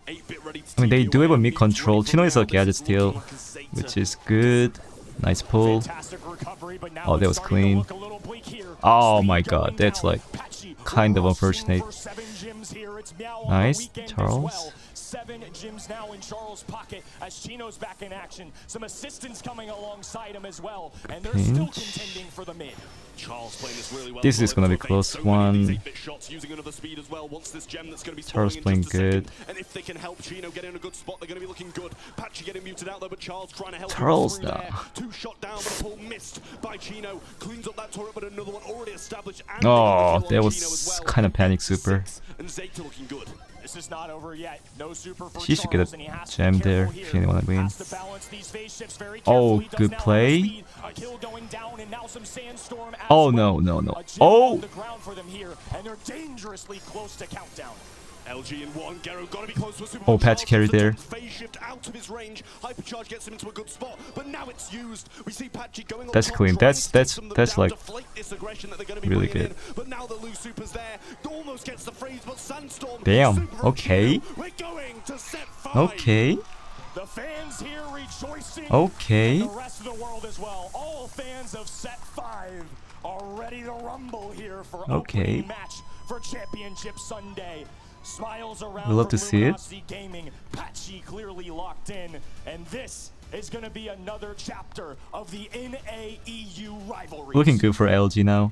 S5: 8-bit ready to
S1: I mean, they
S5: TP
S1: do have a
S5: away.
S1: mid control.
S5: Leads
S1: Chino
S5: 20
S1: is a
S5: from now.
S1: gadget
S5: This is
S1: still,
S5: looking like a ZETA.
S1: which is good. Nice pull.
S4: Fantastic recovery, but now
S1: Oh, that
S4: it's
S1: was
S4: starting to
S1: clean.
S4: look a little bleak here.
S1: Oh
S4: Speed
S1: my
S4: going
S1: god, that's
S4: down.
S1: like
S4: Patchy
S1: kind of
S4: rushing
S1: unfortunate.
S4: for 7 gyms here. It's Meow on
S1: Nice,
S4: the weekend as
S1: Charles.
S4: well. 7 gyms now in Charles' pocket as Chino's back in action. Some assistance coming alongside him as well, and they're still
S1: Pinch.
S4: contending for the mid.
S5: Charles playing this really well.
S1: This is gonna be close
S5: So many of
S1: one.
S5: these 8-bit shots using another speed as well. Once this gem that's going to be
S1: Charles
S5: spawning in
S1: playing
S5: just a second.
S1: good.
S5: And if they can help Chino get in a good spot, they're going to be looking good. Patchy getting muted out though, but Charles trying to help him
S1: Charles,
S5: through there.
S1: though.
S5: 2 shot down, but a pull missed by Chino. Cleans up that turret, but another one already established. And
S1: Oh,
S5: they get the kill
S1: that
S5: on Chino as
S1: was
S5: well.
S1: kind of panic
S5: 8-6,
S1: super.
S5: And ZETA looking good.
S4: This is not over yet. No super for
S1: She should get
S4: Charles,
S1: a
S4: and he has to
S1: gem
S4: be
S1: there
S4: careful
S1: if
S4: here.
S1: you wanna win.
S4: Has to balance these phase shifts very
S1: Oh,
S4: carefully. Does
S1: good
S4: now have
S1: play.
S4: speed. A kill going down, and now some sandstorm as
S1: Oh,
S4: well.
S1: no, no, no.
S4: A gem
S1: Oh!
S4: on the ground for them here, and they're dangerously close to countdown.
S5: LG in 1, Gero gotta be close to a super.
S1: Oh, Patch carried there.
S5: Phase shift out of his range. Hypercharge gets him into a good spot, but now it's used. We see Patchy going up
S1: That's
S5: top,
S1: clean.
S5: trying
S1: That's-
S5: to
S1: that's-
S5: take some of them
S1: that's
S5: down,
S1: like
S5: deflate this aggression that they're gonna be
S1: really
S5: bringing
S1: good.
S5: in. But now the loose super's there. Almost gets the freeze, but Sandstorm.
S1: Damn,
S5: super from
S1: okay.
S5: Chino. We're going to set 5.
S1: Okay.
S4: The fans here rejoicing.
S1: Okay.
S4: And the rest of the world as well. All fans of Set 5 are ready to rumble here for
S1: Okay.
S4: opening match for Championship Sunday. Smiles around
S1: We love
S4: from
S1: to see it.
S4: Luminosity Gaming. Patchy clearly locked in, and this is going to be another chapter of the NAEU rivalry.
S1: Looking good for LG now.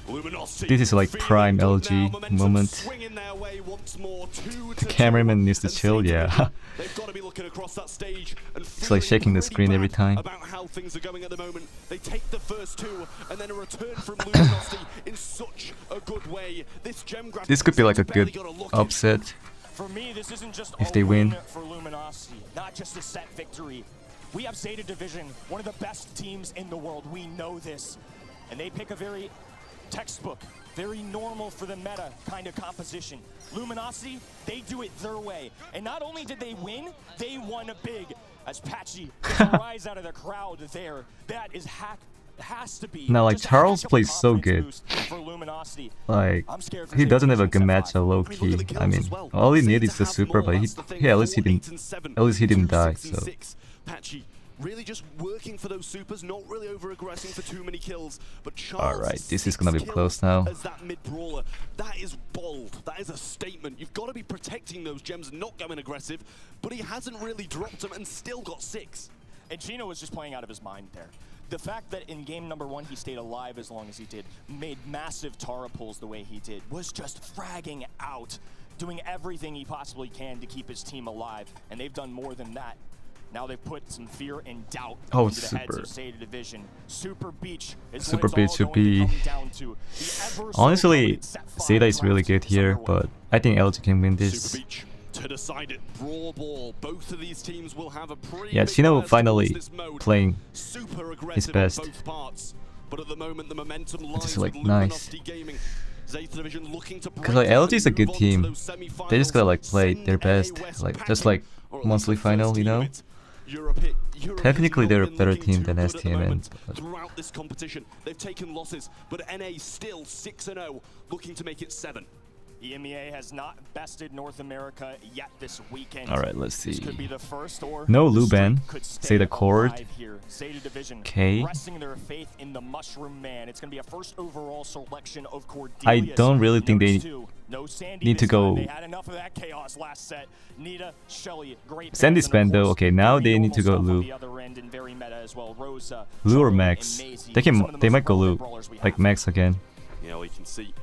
S5: Luminosity
S1: This is like
S5: feeling
S1: prime
S5: good
S1: LG
S5: now, momentum
S1: moment.
S5: swinging their way once more, 2
S1: The
S5: to
S1: cameraman
S5: 2,
S1: needs to
S5: and
S1: chill,
S5: ZETA
S1: yeah.
S5: They've got to be looking across that stage and
S1: It's like
S5: feeling
S1: shaking the
S5: pretty
S1: screen every
S5: bad
S1: time.
S5: about how things are going at the moment. They take the first 2 and then a return from Luminosity in such a good way. This gem grab
S1: This could be like a
S5: barely
S1: good
S5: got a look in.
S1: upset.
S4: For me, this isn't just
S1: If
S4: a
S1: they win.
S4: for Luminosity, not just a set victory. We have ZETA Division, one of the best teams in the world. We know this. And they pick a very textbook, very normal for the meta kind of composition. Luminosity, they do it their way. And not only did they win, they won big. As Patchy gets a rise out of the crowd there. That is has to be.
S1: Now, like,
S4: just a
S1: Charles
S4: heck of a
S1: plays so
S4: confidence
S1: good.
S4: boost for Luminosity.
S1: Like,
S4: I'm scared for
S1: he
S4: ZETA
S1: doesn't have a
S4: Division
S1: good
S4: Set
S1: match
S4: 5.
S1: at low
S5: I mean, look at
S1: key.
S5: the kills
S1: I mean,
S5: as well.
S1: all he
S5: ZETA
S1: needs is the
S5: have
S1: super,
S5: more,
S1: but
S5: that's the thing.
S1: he at least he
S5: 4, 8,
S1: didn't.
S5: and 7,
S1: At least he didn't
S5: 2,
S1: die.
S5: 6, and
S1: So
S5: 6. Patchy really just working for those supers, not really over-aggressing for too many kills. But Charles,
S1: Alright, this is gonna be
S5: 6
S1: close
S5: kills
S1: now.
S5: as that mid-brawler, that is bold. That is a statement. You've got to be protecting those gems, not going aggressive. But he hasn't really dropped them and still got 6.
S4: And Chino was just playing out of his mind there. The fact that in game number 1 he stayed alive as long as he did, made massive Tara pulls the way he did, was just fragging out, doing everything he possibly can to keep his team alive. And they've done more than that. Now they've put some fear and doubt
S1: Oh,
S4: into the heads
S1: super.
S4: of ZETA Division. Super Beach is
S1: Super
S4: what it's
S1: Beach
S4: all
S1: should
S4: going to
S1: be-
S4: come down to. The ever so
S1: Honestly,
S4: coveted set 5
S1: ZETA is really
S4: draft
S1: good
S4: is
S1: here,
S4: underway.
S1: but I think LG can win
S5: Super
S1: this.
S5: Beach to decide it. Brawl. Both of these teams will have a pretty
S1: Yeah,
S5: big
S1: Chino
S5: bias
S1: finally
S5: towards this mode.
S1: playing
S5: Super
S1: his
S5: aggressive
S1: best.
S5: on both parts. But at the moment, the momentum
S1: This
S5: lies
S1: is, like,
S5: with
S1: nice.
S5: Luminosity Gaming. ZETA Division looking to
S1: Because like
S5: break
S1: LG is a
S5: and
S1: good
S5: move on to
S1: team.
S5: those semi-finals.
S1: They just gotta like play their
S5: Send
S1: best,
S5: NA West
S1: like just
S5: packing,
S1: like
S5: or at least
S1: monthly
S5: the
S1: final,
S5: first
S1: you
S5: team
S1: know.
S5: of it. Europe
S1: Technically,
S5: has
S1: they're a
S5: not been
S1: better
S5: looking
S1: team
S5: too
S1: than
S5: good at the
S1: STMN,
S5: moment.
S1: but-
S5: Throughout this competition, they've taken losses, but NA still 6-0, looking to make it 7.
S4: EMEA has not bested North America yet this weekend.
S1: All right, let's
S4: This
S1: see.
S4: could be the first, or
S1: No
S4: the
S1: Luban.
S4: streak could stay
S1: ZETA Cord.
S4: alive here. ZETA Division
S1: Okay.
S4: resting their faith in the Mushroom Man. It's going to be a first overall selection of Cordelius.
S1: I don't really think they
S4: Notice too, no Sandy
S1: need to
S4: this time.
S1: go-
S4: They had enough of that chaos last set. Nita, Shelly, great
S1: Sandy's
S4: pairs, and of
S1: banned though.
S4: course,
S1: Okay, now
S4: very
S1: they need to
S4: normal
S1: go
S4: stuff on
S1: Lu.
S4: the other end and very meta as well. Rosa,
S1: Lu or
S4: Charlotte,
S1: Max.
S4: and Maisie,
S1: They
S4: some of
S1: can.
S4: the
S1: They
S4: most
S1: might go
S4: relevant
S1: Lu,
S4: brawlers we
S1: like
S4: have.
S1: Max again.
S5: You know, you can see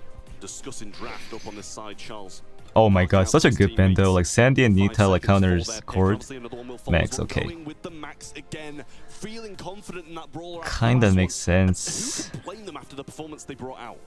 S5: discussing draft up on this side, Charles.
S1: Oh my god, such a good band though. Like Sandy and Nita like counters Cord. Max, okay. Kinda makes sense.
S5: Who could blame them after the performance they brought out?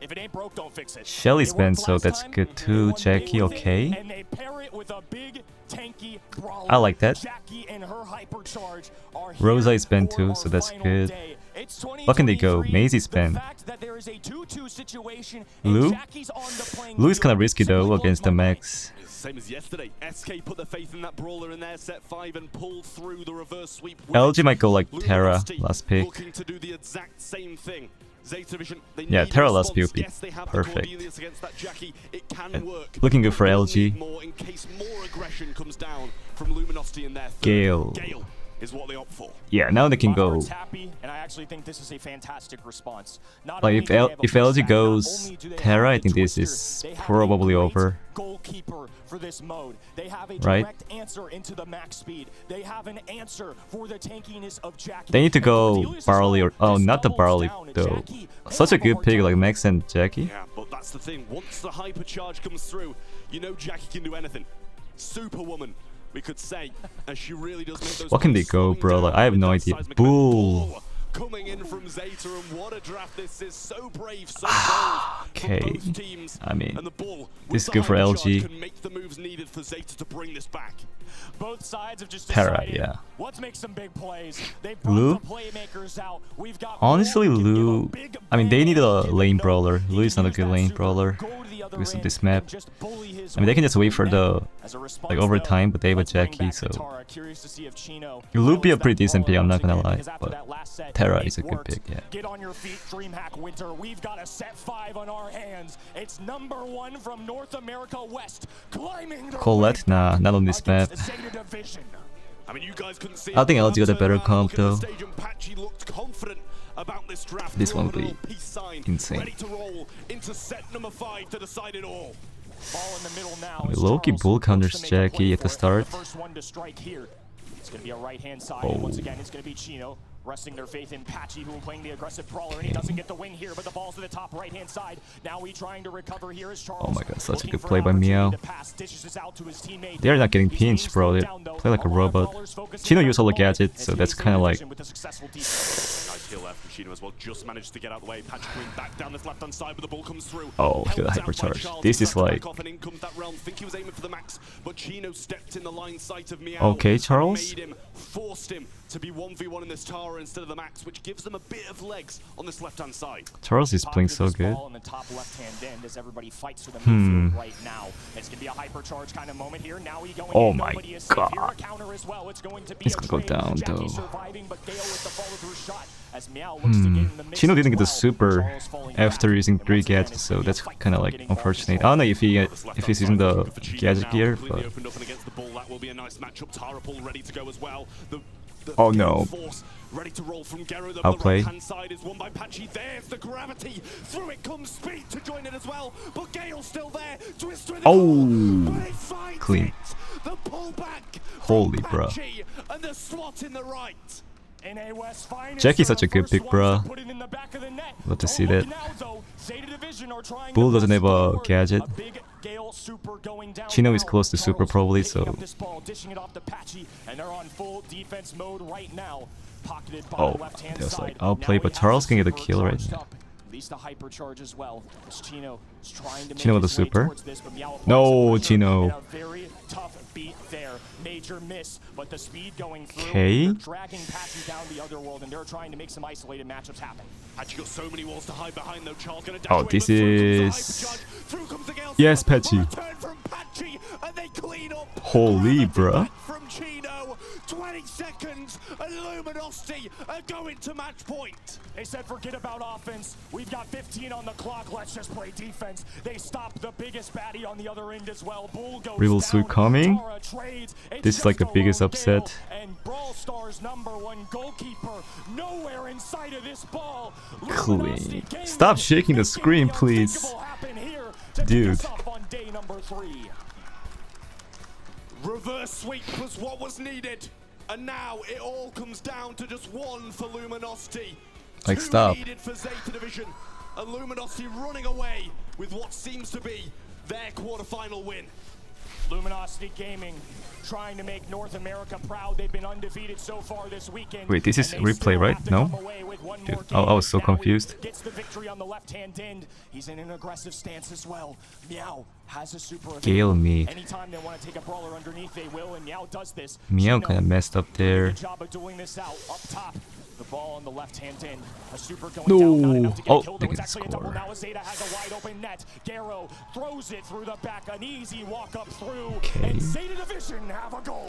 S4: If it ain't broke, don't fix it.
S1: Shelly's
S4: It
S1: banned,
S4: worked
S1: so
S4: last
S1: that's
S4: time,
S1: good
S4: they
S1: too.
S4: won
S1: Jackie,
S4: day with it,
S1: okay.
S4: and they pair it with a big, tanky brawler.
S1: I like that.
S4: Jackie and her hypercharge are
S1: Rosa
S4: here
S1: is banned
S4: for
S1: too,
S4: our
S1: so that's
S4: final
S1: good.
S4: day. It's
S1: What can they go?
S4: 2023.
S1: Maisie's
S4: The
S1: banned.
S4: fact that there is a 2-2 situation and
S1: Lou?
S4: Jackie's on the playing
S1: Lu is
S4: field
S1: kinda risky
S4: simply
S1: though
S4: blows
S1: against
S4: my
S1: the
S4: mind.
S1: Max.
S5: Same as yesterday. SK put their faith in that brawler in their set 5 and pulled through the reverse sweep.
S1: LG might go like Terra
S5: Luminosity
S1: last pick.
S5: looking to do the exact same thing. ZETA Division, they
S1: Yeah,
S5: need a
S1: Terra last
S5: response.
S1: pick would be
S5: Yes, they have the
S1: perfect.
S5: Cordelius against that Jackie. It can work.
S1: Looking good for
S5: But they'll
S1: LG.
S5: need more in case more aggression comes down from Luminosity in their third.
S1: Gale.
S5: Gale is what they opt for.
S1: Yeah, now they can
S4: My
S1: go.
S4: heart's happy, and I actually think this is a fantastic response. Not
S1: Like
S4: only
S1: if
S4: do they have a
S1: if
S4: push
S1: LG
S4: back, not
S1: goes
S4: only do they
S1: Terra,
S4: have
S1: I
S4: the
S1: think this
S4: Twister,
S1: is
S4: they have a
S1: probably
S4: great
S1: over.
S4: Goalkeeper for this mode. They have a
S1: Right?
S4: direct answer into the max speed. They have an answer for the tankiness of Jackie.
S1: They need to
S4: And
S1: go
S4: Cordelius as
S1: Barley or
S4: well.
S1: oh,
S4: This
S1: not the
S4: doubles
S1: Barley
S4: down.
S1: though.
S4: Jackie, they
S1: Such a
S4: have
S1: good
S4: hard
S1: pick
S4: time.
S1: like Max and Jackie.
S5: Yeah, but that's the thing. Once the hypercharge comes through, you know Jackie can do anything. Superwoman, we could say, and she really does make those
S1: What can
S5: plays
S1: they go,
S5: slowing
S1: bro?
S5: down
S1: Like, I have
S5: with
S1: no
S5: that
S1: idea.
S5: seismic
S1: Bull.
S5: ball coming in from ZETA, and what a draft this is. So brave, so bold
S1: Okay.
S5: from both teams.
S1: I mean,
S5: and the ball
S1: this is
S5: with
S1: good
S5: the
S1: for
S5: hypercharge
S1: LG.
S5: can make the moves needed for ZETA to bring this back.
S4: Both sides have just
S1: Terra,
S4: decided,
S1: yeah.
S4: let's make some big plays. They've brought
S1: Lu?
S4: the playmakers out. We've got
S1: Honestly,
S4: Brawl, give
S1: Lu.
S4: a big
S1: I mean, they need a
S4: bang, give
S1: lane
S4: it
S1: brawler.
S4: up.
S1: Lu is
S4: He
S1: not a
S4: can
S1: good
S4: use
S1: lane
S4: that
S1: brawler.
S4: super, go to the other
S1: Because of
S4: end,
S1: this map.
S4: and just bully his
S1: I mean, they
S4: way
S1: can just wait for
S4: through
S1: the
S4: net. As a response,
S1: like overtime, but they have a
S4: let's bring
S1: Jackie,
S4: back
S1: so
S4: Katara. Curious to see if Chino
S1: Lu be a
S4: follows
S1: pretty
S4: that
S1: decent pick. I'm not gonna
S4: once
S1: lie,
S4: again, because after
S1: but
S4: that last set,
S1: Terra
S4: it
S1: is a good
S4: worked.
S1: pick. Yeah.
S4: Get on your feet, DreamHack Winter. We've got a set 5 on our hands. It's #1 from North America West, climbing the
S1: Colette, nah, not on this map.
S4: against ZETA Division.
S5: I mean, you guys couldn't see
S1: I think
S5: it,
S1: LG got a
S5: but
S1: better
S5: look
S1: comp,
S5: at the
S1: though.
S5: stage, and Patchy looked confident about this draft.
S1: This one
S5: Threw
S1: will
S5: a
S1: be
S5: little peace sign,
S1: insane.
S5: Ready to roll into set number 5 to decide it all.
S4: Ball in the middle now.
S1: I mean,
S4: as
S1: Loki
S4: Charles
S1: bull
S4: looks
S1: counters
S4: to make a
S1: Jackie
S4: play
S1: at the
S4: for it.
S1: start.
S4: The first one to strike here. It's going to be a right-hand side.
S1: Oh.
S4: And once again, it's going to be Chino resting their faith in Patchy, who will playing the aggressive brawler, and he doesn't get the win here, but the ball's to the top right-hand side. Now he trying to recover here as Charles.
S1: Oh my god, such a
S4: looking
S1: good
S4: for
S1: play
S4: an
S1: by
S4: opportunity
S1: Meow.
S4: to pass, dishes this out to his teammate.
S1: They're not getting
S4: He's being
S1: pinched, bro.
S4: slowed
S1: They
S4: down, though.
S1: play like a
S4: lot of
S1: robot.
S4: brawlers focusing
S1: Chino
S4: on
S1: used all the
S4: the ball.
S1: gadgets, so
S4: It's
S1: that's
S4: ZETA
S1: kind of like
S4: Division with a successful defense.
S5: Nice kill there from Chino as well. Just managed to get out of the way. Patchy coming back down this left-hand side, but the ball comes through.
S1: Oh, look at the
S5: Held down by
S1: hypercharge.
S5: Charles.
S1: This
S5: He
S1: is
S5: back
S1: like-
S5: off, and in comes that realm. Think he was aiming for the max, but Chino stepped in the line sight of Meow.
S1: Okay,
S5: and
S1: Charles.
S5: made him, forced him to be 1v1 in this tower instead of the max, which gives them a bit of legs on this left-hand side.
S1: Charles is playing
S4: Pocket
S1: so
S4: this
S1: good.
S4: ball in the top left-hand end as everybody fights for the midfield right now. It's gonna be a hypercharge kind of moment here. Now he going
S1: Oh
S4: in,
S1: my
S4: nobody is safe here.
S1: God.
S4: A counter as well. It's going to be
S1: He's
S4: a
S1: gonna go
S4: trade.
S1: down,
S4: Jackie
S1: though.
S4: surviving, but Gale with the follow-through shot as Meow looks to get in the mix
S1: Chino
S4: as
S1: didn't get the
S4: well.
S1: super
S4: Charles falling
S1: after
S4: back.
S1: using
S4: And
S1: 3
S4: once again,
S1: gadgets,
S4: it's
S1: so
S4: gonna be a
S1: that's
S4: fight
S1: kind of
S4: for
S1: like
S4: getting all
S1: unfortunate.
S4: control.
S1: I don't know
S5: This
S1: if he's using the gadget gear, but
S5: opened up and against the ball, that will be a nice matchup. Tara Paul ready to go as well. The
S1: Oh, no.
S5: Force ready to roll from Gero. The
S1: Outplay.
S5: right-hand side is won by Patchy. There's the gravity. Through it comes Speed to join it as well. But Gale's still there. Twister in the
S1: Oh,
S5: corner, but he finds
S1: clean.
S5: it. The pullback.
S1: Holy
S5: from
S1: bruh.
S5: Patchy, and the swat in the right.
S4: NA West finest
S1: Jackie's
S4: are
S1: such a
S4: the
S1: good
S4: first
S1: pick,
S4: ones
S1: bruh.
S4: to put it in the back of the net.
S1: Love to
S4: Don't
S1: see
S4: look
S1: that.
S4: now, though. ZETA Division are trying
S1: Bull
S4: to
S1: doesn't
S4: press
S1: have a
S4: forward.
S1: gadget.
S4: A big Gale super going down.
S1: Chino is close to super probably, so.
S4: This ball, dishing it off to Patchy, and they're on full defense mode right now. Pocketed by
S1: Oh,
S4: the left-hand
S1: there's
S4: side.
S1: like, I'll
S4: Now
S1: play,
S4: we
S1: but
S4: have
S1: Charles can get a
S4: super
S1: kill right
S4: charged
S1: now.
S4: up. At least a hypercharge as well. As Chino is trying to make
S1: Chino with
S4: his
S1: the
S4: way
S1: super.
S4: towards this, but Meow applies
S1: No,
S4: some pressure
S1: Chino.
S4: and a very tough beat there. Major miss, but the speed going through.
S1: Okay.
S4: They're dragging Patchy down the other world, and they're trying to make some isolated matchups happen.
S5: Patchy got so many walls to hide behind though. Charles gonna dash
S1: Oh,
S5: away,
S1: this
S5: but through comes the
S1: is-
S5: hypercharge. Through comes the Gale
S1: Yes,
S5: Super.
S1: Patchy.
S5: Return from Patchy, and they clean up.
S1: Holy,
S5: Revenant
S1: bruh.
S5: back from Chino. 20 seconds, and Luminosity are going to match point.
S4: They said forget about offense. We've got 15 on the clock. Let's just play defense. They stopped the biggest baddie on the other end as well. Bull goes
S1: Rival
S4: down.
S1: Suit coming.
S4: Tara trades. It's
S1: This is like the
S4: just
S1: biggest
S4: lone
S1: upset.
S4: Gale, and Brawl Stars #1 goalkeeper nowhere inside of this ball. Luminosity
S1: Clean.
S4: game
S1: Stop
S4: winner.
S1: shaking the
S4: Making
S1: screen, please.
S4: unthinkable happen here to kick
S1: Dude.
S4: us off on day number 3.
S5: Reverse sweep was what was needed. And now it all comes down to just one for Luminosity.
S1: Like,
S5: 2
S1: stop.
S5: needed for ZETA Division. And Luminosity running away with what seems to be their quarterfinal win.
S4: Luminosity Gaming trying to make North America proud. They've been undefeated so far this weekend.
S1: Wait, this is
S4: and they
S1: replay,
S4: still
S1: right?
S4: have to
S1: No?
S4: come away with one
S1: Dude,
S4: more
S1: I was
S4: game.
S1: so
S4: Now he
S1: confused.
S4: Gets the victory on the left-hand end. He's in an aggressive stance as well. Meow has a super
S1: Gale
S4: available.
S1: mid.
S4: Anytime they want to take a brawler underneath, they will, and Meow does this.
S1: Meow
S4: Chino
S1: kind of messed up there.
S4: Good job of doing this out up top. The ball on the left-hand end. A super going
S1: No.
S4: down, not enough to get
S1: Oh,
S4: a kill,
S1: they
S4: though. It's
S1: can
S4: actually a double
S1: score.
S4: now as ZETA has a wide open net. Garrow throws it through the back. An easy walk up through.
S1: Okay.
S4: And ZETA Division have a goal.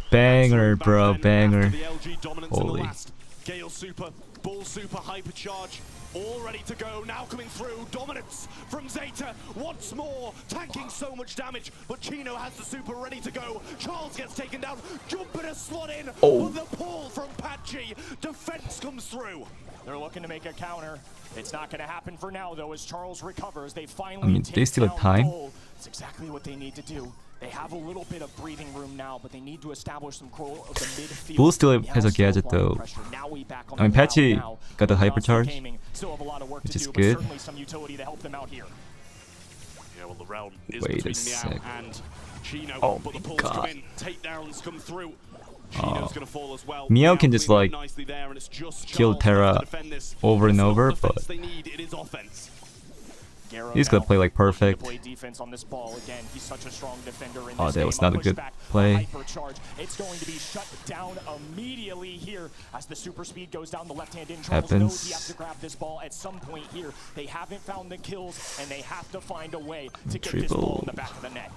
S1: Banger,
S5: Back
S1: bro,
S5: then,
S1: banger.
S5: after the LG dominance in the
S1: Holy.
S5: last. Gale super, Bull super, hypercharge, all ready to go. Now coming through, dominance from ZETA once more, tanking so much damage. But Chino has the super ready to go. Charles gets taken down, jumping a slot in.
S1: Oh.
S5: But the pull from Patchy, defense comes through.
S4: They're looking to make a counter. It's not going to happen for now, though, as Charles recovers. They finally
S1: I mean,
S4: take
S1: they still have
S4: down the
S1: time.
S4: goal. It's exactly what they need to do. They have a little bit of breathing room now, but they need to establish some control of the midfield.
S1: Bull still
S4: Meow
S1: has a
S4: still
S1: gadget,
S4: applying
S1: though.
S4: pressure. Now we back on
S1: I mean,
S4: the ground
S1: Patchy
S4: now.
S1: got the
S4: Luminosity
S1: hypercharge,
S4: Gaming still have a lot of work
S1: which
S4: to
S1: is
S4: do,
S1: good.
S4: but certainly some utility to help them out here.
S5: Yeah, well, the realm is
S1: Wait a
S5: between
S1: sec.
S5: Meow and Chino,
S1: Oh
S5: but the
S1: my
S5: pulls come
S1: God.
S5: in, takedowns come through. Chino's gonna fall as well.
S1: Meow can just,
S5: cleaning
S1: like,
S5: up nicely there, and it's just
S1: kill
S5: Charles
S1: Terra
S5: left to defend this.
S1: over and
S5: It's not
S1: over,
S5: defense
S1: but
S5: they need, it is offense.
S4: Garrow
S1: he's gonna
S4: now
S1: play like
S4: looking to
S1: perfect.
S4: play defense on this ball again. He's such a strong defender in
S1: Oh,
S4: this
S1: that
S4: game.
S1: was not a good
S4: pushback,
S1: play.
S4: Hypercharge. It's going to be shut down immediately here as the super speed goes down the left hand in. Charles knows he has to grab this ball at some point here. They haven't found the kills, and they have to find a way to get this ball in the back of the net.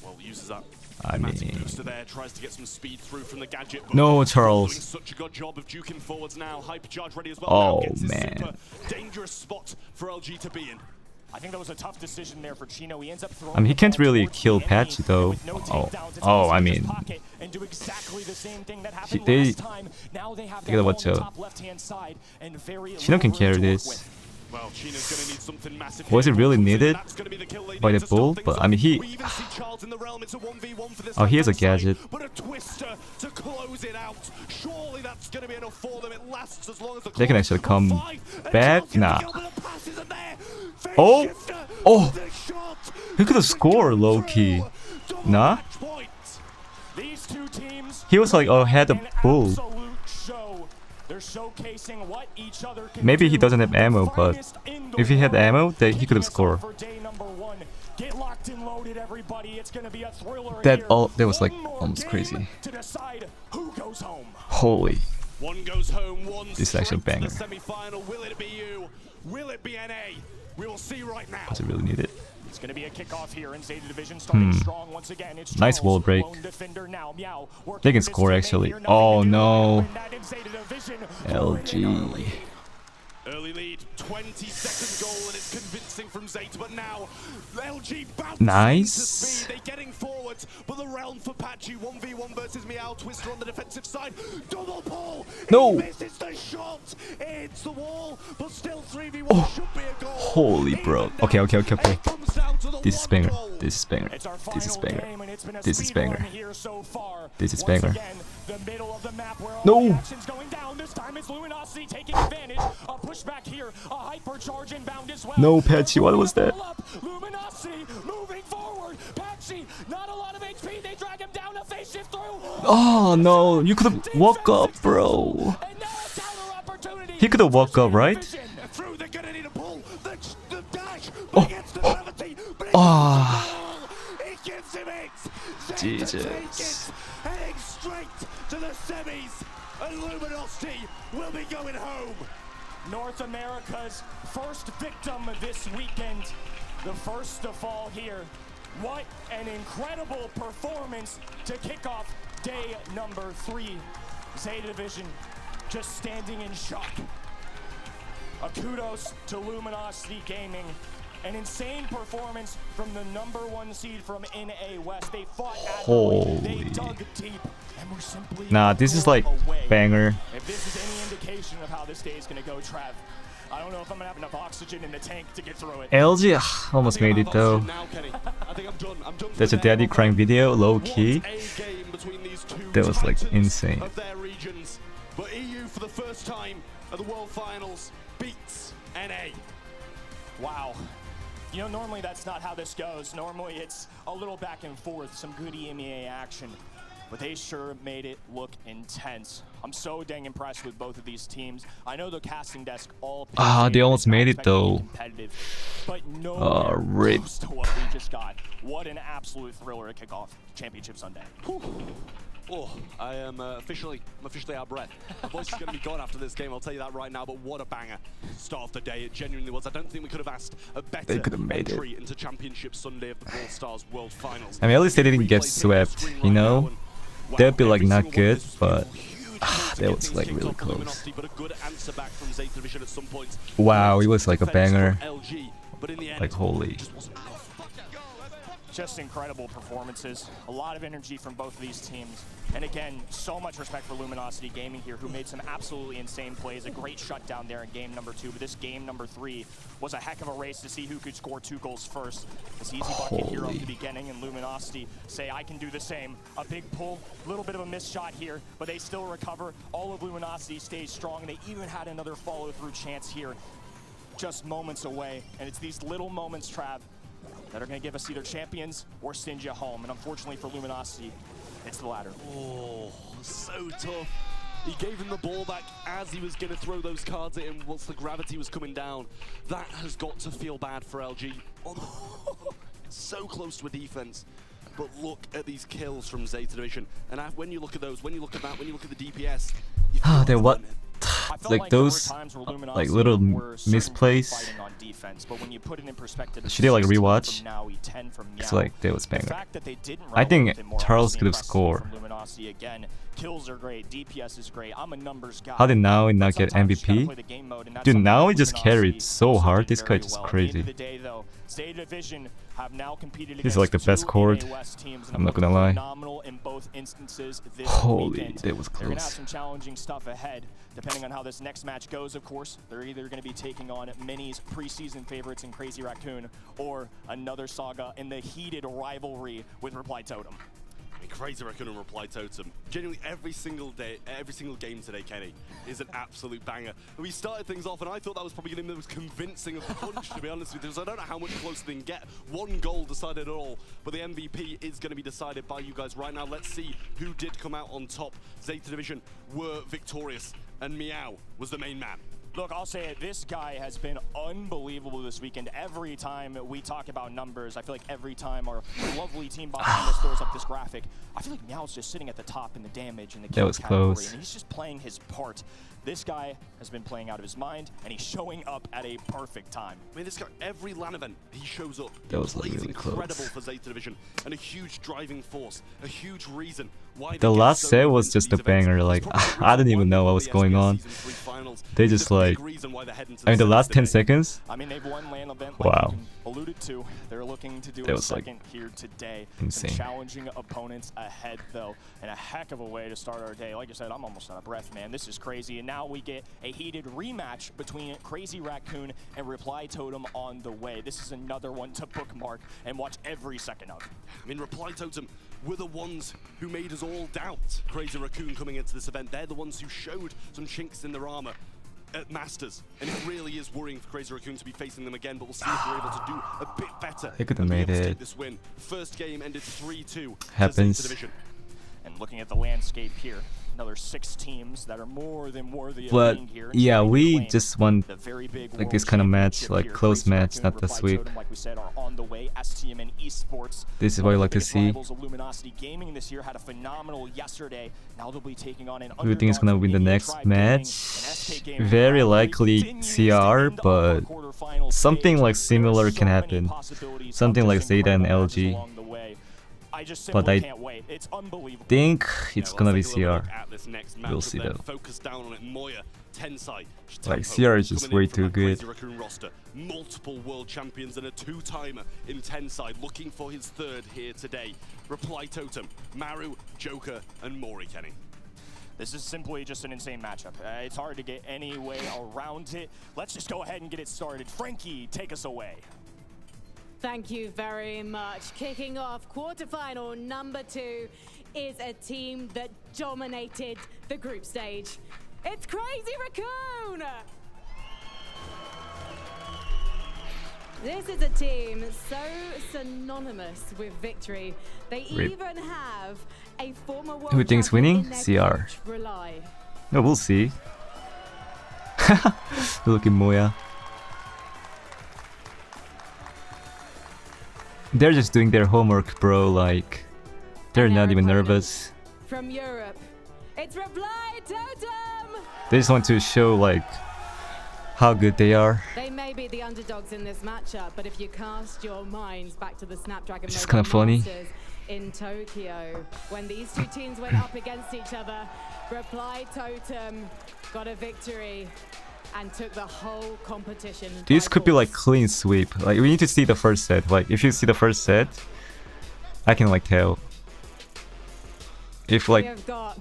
S5: Well, uses that
S1: I
S5: dramatic
S1: mean-
S5: booster there, tries to get some speed through from the gadget. But
S1: No,
S5: doing
S1: Charles.
S5: such a good job of juking forwards now. Hypercharge ready as well.
S1: Oh,
S5: Now gets his
S1: man.
S5: super. Dangerous spot for LG to be in.
S4: I think that was a tough decision there for Chino. He ends up throwing
S1: I mean, he
S4: the
S1: can't
S4: ball
S1: really
S4: towards
S1: kill
S4: the enemy,
S1: Patchy, though.
S4: and with no
S1: Oh,
S4: takedowns, it's
S1: oh,
S4: easy
S1: I
S4: to just
S1: mean-
S4: pocket and do exactly the same thing that happened
S1: They-
S4: last time. Now they have
S1: they
S4: that
S1: gotta
S4: ball
S1: watch
S4: on the
S1: out.
S4: top left-hand side and very
S1: Chino can
S4: little room
S1: carry
S4: to work
S1: this.
S4: with.
S5: Well, Chino's gonna need something massive.
S1: Was
S5: here.
S1: it really
S5: Bull
S1: needed
S5: that's gonna be the kill they
S1: by
S5: need
S1: the
S5: to stop
S1: bull?
S5: things
S1: But
S5: up.
S1: I mean, he.
S5: We even see Charles in the realm. It's a 1v1 for this
S1: Oh, he has a
S5: left-hand side,
S1: gadget.
S5: But a twister to close it out. Surely that's gonna be enough for them. It lasts as long as the
S1: They can
S5: clock
S1: actually
S5: on
S1: come
S5: 5, and
S1: back?
S5: Charles gets the
S1: Nah.
S5: kill, but the pass isn't there. Face
S1: Oh!
S5: shifter
S1: Oh!
S5: with a shot.
S1: He could have scored, low-key.
S5: Double
S1: Nah?
S5: match point.
S4: These two teams
S1: He was like ahead of
S4: an
S1: Bull.
S4: absolute show. They're showcasing what each other can
S1: Maybe he
S4: do.
S1: doesn't have ammo,
S4: The
S1: but
S4: finest in the
S1: if he had
S4: world.
S1: ammo, then he could have
S4: Kicking us
S1: scored.
S4: off for day number 1. Get locked and loaded, everybody. It's going to be a thriller
S1: That
S4: here.
S1: was like
S4: One more
S1: almost
S4: game
S1: crazy.
S4: to decide who goes home.
S1: Holy.
S5: One goes home, one
S1: This is actually a
S5: straight to
S1: banger.
S5: the semi-final. Will it be you? Will it be NA? We will see right now.
S1: Does it really need it?
S4: It's going to be a kickoff here in ZETA Division, starting strong once again. It's
S1: Nice
S4: Charles,
S1: wall break.
S4: lone defender now. Meow, working
S1: They can
S4: with his
S1: score,
S4: teammate
S1: actually.
S4: here, nothing
S1: Oh,
S4: to do.
S1: no.
S4: Win that in ZETA Division. Pulling in early.
S1: LG.
S5: Early lead, 20-second goal, and it's convincing from ZETA, but now LG bounces
S1: Nice.
S5: into speed. They're getting forward, but the realm for Patchy, 1v1 versus Meow, Twister on the defensive side, double pull.
S1: No.
S5: He misses the shot. It's the wall, but still 3v1 should be a goal.
S1: Holy, bro.
S5: Even
S1: Okay,
S5: now,
S1: okay, okay, okay.
S5: it comes down to the
S1: This is
S5: one
S1: banger.
S5: goal.
S1: This is banger.
S4: It's our
S1: This is
S4: final
S1: banger.
S4: game, and it's been a
S1: This is
S4: speed run
S1: banger.
S4: here so far.
S1: This is
S4: Once
S1: banger.
S4: again, the middle of the map where all
S1: No.
S4: the action's going down. This time it's Luminosity taking advantage. A pushback here, a hypercharge inbound as well.
S1: No, Patchy, what was that?
S4: Luminosity moving forward. Patchy, not a lot of HP. They drag him down, a phase shift through.
S1: Oh no, you could have walked up, bro.
S4: And now a counter opportunity.
S1: He could have walked up, right?
S5: Through, they're gonna need a pull. The dash,
S1: Oh.
S5: but against the gravity. But
S1: Oh,
S5: it gives him it.
S1: Jesus.
S5: ZETA take it, heading straight to the semis. And Luminosity will be going home.
S4: North America's first victim this weekend. The first to fall here. What an incredible performance to kick off day number 3. ZETA Division just standing in shock. A kudos to Luminosity Gaming. An insane performance from the #1 seed from NA West. They fought admirably, they
S1: Holy.
S4: dug deep, and were simply
S1: Nah, this is like
S4: away.
S1: banger.
S4: If this is any indication of how this day is going to go, Trav, I don't know if I'm going to have enough oxygen in the tank to get through it.
S1: LG almost made it though.
S5: Now, Kenny. I think I'm done. I'm done for
S1: That's a
S5: the day.
S1: daddy crying video, low key.
S5: What a game between these two
S1: That was like
S5: titans
S1: insane.
S5: of their regions. But EU for the first time at the World Finals beats NA.
S4: Wow. You know, normally that's not how this goes. Normally it's a little back and forth, some good EMEA action. But they sure made it look intense. I'm so dang impressed with both of these teams. I know the casting desk all
S1: They almost made it,
S4: expected to be
S1: though.
S4: competitive, but nowhere
S1: rip.
S4: close to what we just got. What an absolute thriller to kick off Championship Sunday.
S5: Oh, I'm officially out of breath. My voice is going to be gone after this game, I'll tell you that right now, but what a banger start of the day. It genuinely was. I don't think we could have asked a better
S1: could have made
S5: entry into Championship Sunday of the Brawl Stars World Finals.
S1: I mean, at least they didn't get swept, you know? That'd be like not good, but that was like really close.
S5: But a good answer back from ZETA Division at some points.
S1: Wow, it was like a
S5: Defense
S1: banger.
S5: from LG, but in the end,
S1: Like holy.
S5: it just wasn't enough.
S4: Just incredible performances. A lot of energy from both of these teams. And again, so much respect for Luminosity Gaming here, who made some absolutely insane plays. A great shutdown there in game number 2. But this game number 3 was a heck of a race to see who could score 2 goals first. This easy bucket here at the beginning, and Luminosity say, I can do the same. A big pull, a little bit of a missed shot here, but they still recover. All of Luminosity stays strong, and they even had another follow-through chance here, just moments away. And it's these little moments, Trav, that are going to give us either champions or send you home. And unfortunately for Luminosity, it's the latter.
S5: Oh, so tough. He gave him the ball back as he was going to throw those cards at him once the gravity was coming down. That has got to feel bad for LG. So close to a defense. But look at these kills from ZETA Division. And when you look at those, when you look at that, when you look at the DPS, you feel
S1: They what?
S4: I felt
S1: Like
S4: there were
S1: those
S4: times where
S1: like
S4: Luminosity
S1: little
S4: were certainly
S1: misplays.
S4: fighting on defense, but when you put it in perspective,
S1: Should they like
S4: 16
S1: rewatch?
S4: from Naui, 10 from
S1: It's
S4: Meow.
S1: like that was
S4: The
S1: banger.
S4: fact that they didn't
S1: I
S4: run
S1: think
S4: with it more
S1: Charles
S4: obviously
S1: could have
S4: impressive
S1: scored.
S4: From Luminosity again, kills are great, DPS is great. I'm a numbers guy.
S1: How did Naui not get
S4: Sometimes you just gotta
S1: MVP?
S4: play the game mode, and that's
S1: Dude,
S4: something
S1: Naui
S4: that
S1: just
S4: Luminosity
S1: carried so
S4: also
S1: hard.
S4: did
S1: This guy
S4: very
S1: just
S4: well. At the
S1: crazy.
S4: end of the day, though, ZETA Division have now competed
S1: This is like the
S4: against
S1: best
S4: 2
S1: chord.
S4: NA West teams and
S1: I'm not
S4: have
S1: gonna
S4: looked
S1: lie.
S4: phenomenal in both instances this
S1: Holy,
S4: weekend.
S1: that was
S4: They're gonna have
S1: close.
S4: some challenging stuff ahead, depending on how this next match goes, of course. They're either going to be taking on Mini's preseason favorites in Crazy Racoon, or another saga in the heated rivalry with Reply Totem.
S5: I mean, Crazy Racoon and Reply Totem. Genuinely, every single game today, Kenny, is an absolute banger. We started things off, and I thought that was probably going to be the most convincing of the bunch, to be honest with you, because I don't know how much closer they can get. 1 goal decided it all, but the MVP is going to be decided by you guys right now. Let's see who did come out on top. ZETA Division were victorious, and Meow was the main man.
S4: Look, I'll say it, this guy has been unbelievable this weekend. Every time we talk about numbers, I feel like every time our lovely team behind us throws up this graphic, I feel like Meow's just sitting at the top in the damage and the kill
S1: was
S4: category,
S1: close.
S4: and he's just playing his part. This guy has been playing out of his mind, and he's showing up at a perfect time.
S5: I mean, this guy, every LAN event, he shows up.
S1: That was
S5: He plays
S1: really close.
S5: incredible for ZETA Division, and a huge driving force, a huge reason why
S1: The
S5: they get
S1: last
S5: so
S1: set
S5: deep
S1: was
S5: into
S1: just a
S5: these events.
S1: banger.
S5: It's
S1: Like
S5: probably the
S1: I didn't
S5: reason
S1: even know
S5: why
S1: what was
S5: the
S1: going
S5: SBS
S1: on.
S5: Season 3 finals
S1: They
S5: is
S1: just
S5: a big
S1: like,
S5: reason why they're heading to
S1: I mean, the
S5: semis
S1: last 10
S5: today.
S1: seconds.
S4: I mean, they've won LAN event
S1: Wow.
S4: like you alluded to. They're looking to do
S1: That
S4: a
S1: was, like,
S4: second here today.
S1: insane.
S4: Some challenging opponents ahead, though, and a heck of a way to start our day. Like I said, I'm almost out of breath, man. This is crazy. And now we get a heated rematch between Crazy Racoon and Reply Totem on the way. This is another one to bookmark and watch every second of.
S5: I mean, Reply Totem were the ones who made us all doubt Crazy Racoon coming into this event. They're the ones who showed some chinks in their armor at Masters, and it really is worrying for Crazy Racoon to be facing them again, but we'll see if they're able to do a bit better.
S1: They could have made it.
S5: This win. First game ended 3-2.
S1: Happens.
S4: And looking at the landscape here, another 6 teams that are more than worthy of
S1: But
S4: being here.
S1: yeah, we just want
S4: The very big
S1: like this
S4: world
S1: kind of match,
S4: championship
S1: like
S4: here.
S1: close
S4: Crazy
S1: match,
S4: Racoon
S1: not the
S4: Reply
S1: sweep.
S4: Totem, like we said, are on the way. STMN Esports.
S1: This is what I like to see.
S4: Rivals of Luminosity Gaming this year had a phenomenal yesterday. Now they'll be taking on an
S1: Who do you think is gonna win the next match? Very likely CR, but something like similar can happen. Something like ZETA and LG. But I think it's gonna be CR. We'll see though. Like CR is just way too good.
S5: Multiple world champions and a 2-timer in Tenside, looking for his 3rd here today. Reply Totem, Maru, Joker, and Mori, Kenny.
S4: This is simply just an insane matchup. It's hard to get any way around it. Let's just go ahead and get it started. Frankie, take us away.
S2: Thank you very much. Kicking off quarterfinal number 2 is a team that dominated the group stage. It's Crazy Racoon! This is a team so synonymous with victory. They even have a former world
S1: Who thinks
S2: champion
S1: winning?
S2: in their
S1: CR.
S2: coach, Rely.
S1: No, we'll see. Look at Moya. They're just doing their homework, bro. Like, they're
S2: And
S1: not
S2: their
S1: even
S2: opponent
S1: nervous.
S2: From Europe, it's Reply Totem!
S1: They just want to show like how good they are.
S2: They may be the underdogs in this matchup, but if you cast your minds back to the Snapdragon
S1: It's just
S2: Mobile
S1: kinda funny.
S2: Masters in Tokyo, when these two teams went up against each other, Reply Totem got a victory and took the whole competition.
S1: This
S2: by
S1: could be like
S2: force.
S1: clean sweep. Like, we need to see the first set. Like, if you see the first set, I can like tell. If
S2: We
S1: like
S2: have got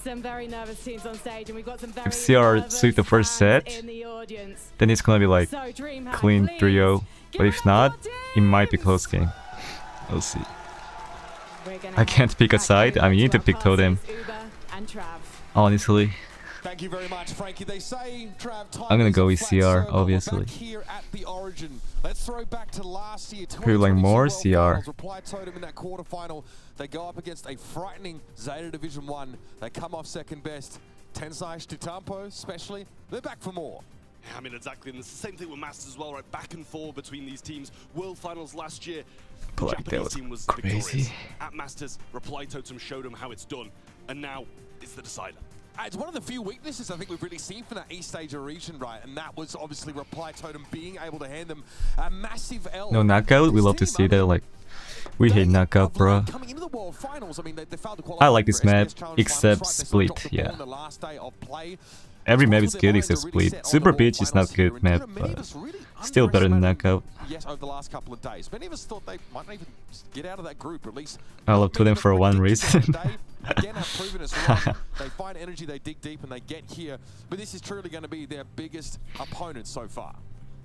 S2: some very nervous teams on stage, and we've got some very
S1: CR
S2: nervous
S1: sweep the first
S2: fans
S1: set,
S2: in the audience.
S1: then it's gonna be like
S2: So Dreamhack,
S1: clean
S2: please
S1: 3-0.
S2: give
S1: But
S2: it
S1: if
S2: up
S1: not,
S2: for
S1: it might be
S2: teams.
S1: close game. We'll see.
S2: We're gonna
S1: I can't
S2: head
S1: pick a
S2: back
S1: side. I mean, you need
S2: over
S1: to pick
S2: our
S1: Totem.
S2: passes, Uber and Trav.
S1: Honestly.
S6: Thank you very much, Frankie. They say, Trav, time
S1: I'm gonna
S6: is
S1: go
S6: a
S1: with
S6: flat
S1: CR,
S6: circle.
S1: obviously.
S6: Back here at the origin. Let's throw back to last year.
S1: Who like more?
S6: 2022
S1: CR.
S6: World Finals. Reply Totem in that quarterfinal. They go up against a frightening ZETA Division 1. They come off second best. Tensai to Tampo, especially. They're back for more.
S5: I mean, exactly, and it's the same thing with Masters as well, right? Back and forth between these teams. World Finals last year, the
S1: But, like, that
S5: Japanese
S1: was
S5: team was
S1: crazy.
S5: victorious. At Masters, Reply Totem showed them how it's done, and now it's the decider.
S6: It's one of the few weaknesses I think we've really seen from that East Asia region, right? And that was obviously Reply Totem being able to hand them a massive L.
S1: No knockout. We love to see that. Like, we hate knockout, bro.
S6: Coming into the World Finals, I mean, they failed to
S1: I
S6: qualify
S1: like
S6: for
S1: this map,
S6: SBS Challenge
S1: except
S6: Finals, right? They
S1: Split.
S6: sort of dropped the ball
S1: Yeah.
S6: on the last day of play.
S1: Every map
S6: Of
S1: is
S6: course,
S1: good
S6: their
S1: except
S6: minds are really
S1: Split.
S6: set on
S1: Super
S6: the
S1: Beach
S6: World
S1: is not
S6: Finals here,
S1: good
S6: and
S1: map,
S6: many of
S1: but
S6: us really
S1: still better than
S6: underestimated
S1: knockout.
S6: Yes, over the last couple of days. Many of us thought they might not even get out of that group, or at least.
S1: I love
S6: not be
S1: Totem
S6: even
S1: for one
S6: predicted
S1: reason.
S6: today. Again, have proven us wrong. They find energy, they dig deep, and they get here. But this is truly going to be their biggest opponent so far.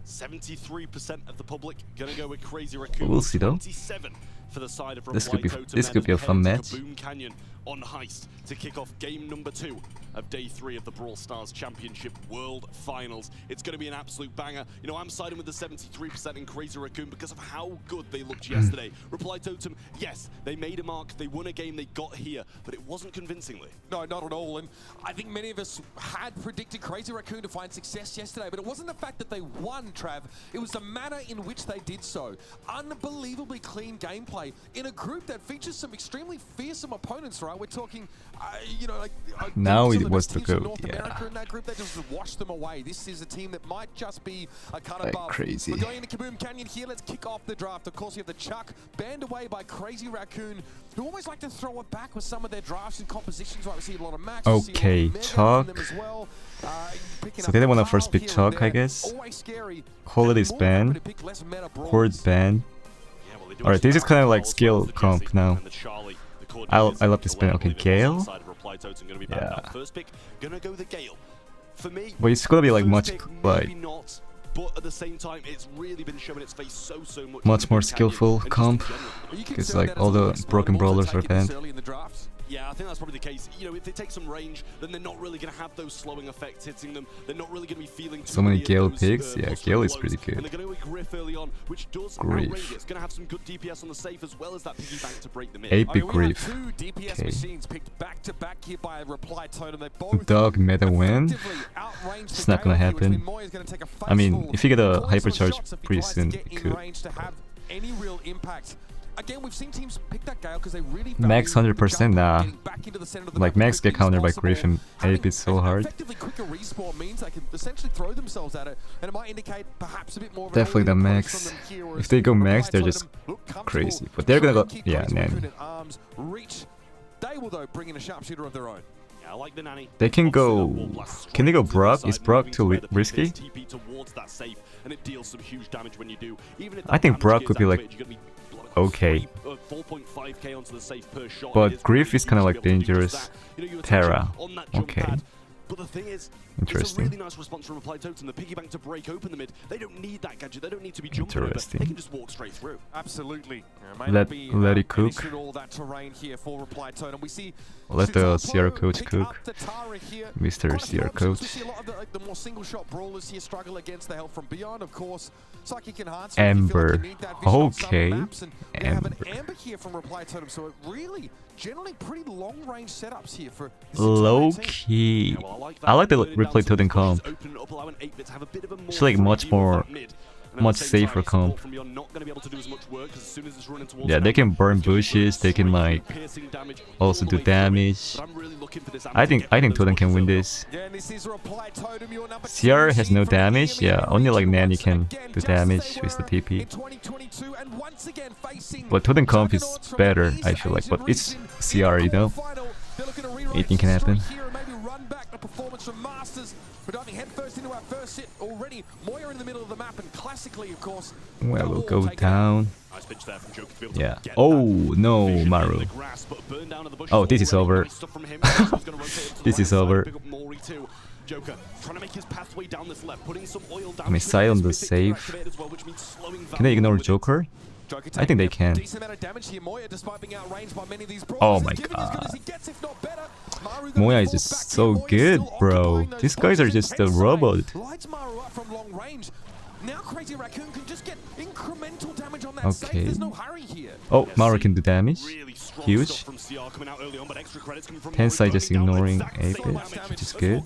S5: 73% of the public gonna go with Crazy Racoon.
S1: We'll see though.
S5: 27 for the side of
S1: This could be-
S5: Reply Totem,
S1: this
S5: and
S1: could be a
S5: head
S1: fun
S5: to
S1: match.
S5: Kaboom Canyon on Heist to kick off game number 2 of day 3 of the Brawl Stars Championship World Finals. It's going to be an absolute banger. You know, I'm siding with the 73% in Crazy Racoon because of how good they looked yesterday. Reply Totem, yes, they made a mark, they won a game, they got here, but it wasn't convincingly.
S6: No, not at all. And I think many of us had predicted Crazy Racoon to find success yesterday, but it wasn't the fact that they won, Trav. It was the manner in which they did so. Unbelievably clean gameplay in a group that features some extremely fearsome opponents, right? We're talking, you know, like...
S1: Now
S6: some
S1: it
S6: of the
S1: was
S6: best
S1: the
S6: teams from
S1: goat,
S6: North
S1: yeah.
S6: America in that group, they just washed them away. This is a team that might just be a cut
S1: Like
S6: above.
S1: crazy.
S6: We're going into Kaboom Canyon here. Let's kick off the draft. Of course, you have the Chuck, banned away by Crazy Racoon, who always like to throw it back with some of their drafts and compositions, right? We see a lot of Max, we see a lot of
S1: Okay,
S6: Mega from them
S1: Chuck.
S6: as well. Picking
S1: So
S6: up
S1: they didn't want to
S6: Brawl
S1: first pick
S6: here and
S1: Chuck, I
S6: there.
S1: guess.
S6: Always scary.
S1: Quality's
S6: And more happy
S1: ban.
S6: to pick less meta brawlers.
S1: Horde ban.
S5: Yeah, well, they do
S1: Alright, this is
S5: actually
S1: kind of
S5: have
S1: like
S5: Brawl as
S1: skill
S5: well as the
S1: comp
S5: Jesse
S1: now.
S5: and the Charlie, the Cord
S1: I
S5: Jesse,
S1: love this
S5: the
S1: ban.
S5: Lego
S1: Okay,
S5: Leaders on the
S1: Gale.
S5: side of Reply Totem gonna be banned
S1: Yeah.
S5: out. First pick, gonna go the Gale. For me,
S1: But it's gonna be like
S5: first
S1: much
S5: pick,
S1: like
S5: maybe not but at the same time, it's really been showing its face so much.
S1: Much more skillful comp, because like all the broken brawlers are banned.
S5: Yeah, I think that's probably the case. You know, if they take some range, then they're not really going to have those slowing effects hitting them. They're not really going to be feeling
S1: so many Gale
S5: those,
S1: picks. Yeah, Gale is pretty good.
S5: And they're going to Griff early on, which does outrage it. It's going to have some good DPS on the safe as well as that piggy bank to break them in.
S1: Epic Griff.
S6: Two DPS
S1: Okay.
S6: machines picked back to back here by a reply totem. They both
S1: Dog meta win. It's not gonna happen. I mean, if you get a hypercharge pretty soon, it could.
S6: Any real impact. Again, we've seen teams pick that Gale because they really
S1: Max 100%, nah. Like max get countered by Griff and Ape is so hard.
S6: Effectively quicker respawn means they can essentially throw themselves at it, and it might indicate perhaps a bit more of
S1: Definitely the max. If they go max, they're just crazy. But they're gonna go, yeah, Nanny.
S6: They will though bring in a sharpshooter of their own.
S5: I like the Nanny.
S1: They can go. Can they go Brock? Is Brock too risky? I think Brock would be like okay. But Griff is kind of like dangerous. Terra. Okay.
S5: But the thing is,
S1: interesting.
S5: It's a really nice response from Reply Totem. The piggy bank to break open the mid. They don't need that gadget. They don't need to be jumping over. They can just walk straight through.
S6: Absolutely.
S1: Let it cook.
S6: All that terrain here for Reply Totem. We see
S1: let the CR coach cook. Mr. CR coach.
S6: We see a lot of the more single shot brawlers here struggle against the help from beyond, of course. Psychic enhancement.
S1: Amber. Okay.
S6: We have an Amber here from Reply Totem, so it really, generally pretty long range setups here for
S1: low key. I like the Replay Totem comp. It's like much safer comp. Yeah, they can burn bushes, they can like also do damage. I think Totem can win this. CR has no damage, yeah, only like Nanny can do damage with the TP. But Totem comp is better, I feel like, but it's CR, you know? Anything can happen.
S6: Performance from Masters. We're diving headfirst into our first hit already. Moya in the middle of the map, and classically, of course.
S1: Well, we'll go down. Yeah. Oh no, Maru. Oh, this is over. This is over. Missile on the save. Can they ignore Joker? I think they can. Oh my god. Moya is just so good, bro. These guys are just a robot. Okay. Oh, Maru can do damage. Huge. Tensai just ignoring Apex, which is good.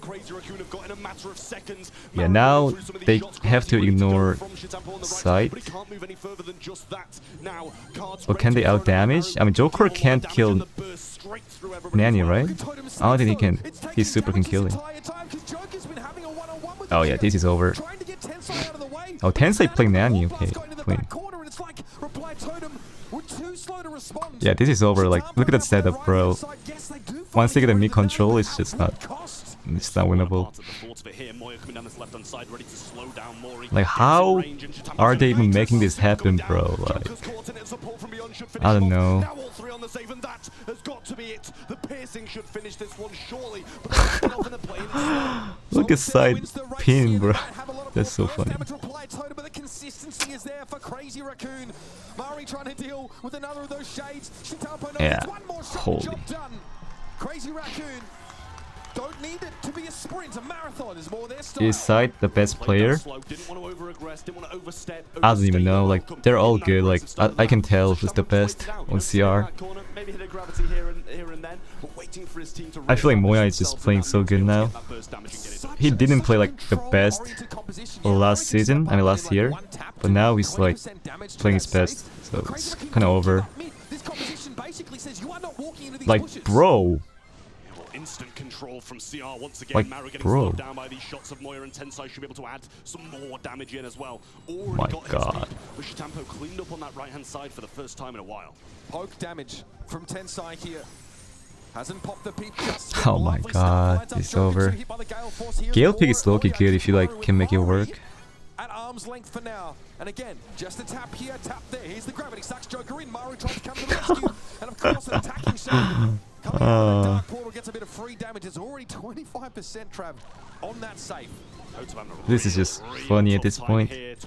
S1: Yeah, now they have to ignore side. But can they out damage? I mean, Joker can't kill Nanny, right? I don't think he can. His super can kill him. Oh yeah, this is over. Oh, Tensai playing Nanny, okay. Clean. Yeah, this is over. Like, look at that setup, bro. Once they get a mid control, it's just not winnable. Like, how are they even making this happen, bro? Like, I don't know. Look at side pin, bro. That's so funny.
S6: The consistency is there for Crazy Racoon. Mari trying to deal with another of those shades.
S1: Yeah.
S6: Holy. Crazy Racoon. Don't need it to be a sprint, a marathon is more their style.
S1: Is Side the best player? I don't even know, like, they're all good, like, I can tell who's the best on CR. I feel like Moya is just playing so good now. He didn't play like the best last season, I mean last year, but now he's like playing his best, so it's kinda over. Like, bro!
S5: Instant control from CR once again.
S1: Like,
S5: Maru getting
S1: bro.
S5: slowed down by these shots of Moya, and Tensai should be able to add some more damage in as well.
S1: My god.
S5: But Shitampo cleaned up on that right hand side for the first time in a while.
S6: Poke damage from Tensai here. Hasn't popped the peep.
S1: Oh my god, it's over. Gale pick is low-key good if you like can make it work.
S6: At arm's length for now. And again, just a tap here, tap there. Here's the gravity, sucks Joker in. Maru tries to come to the rescue. And of course, an attacking shot. Coming out of the dark portal gets a bit of free damage. It's already 25% Trav on that safe.
S1: This is just funny at this point. It's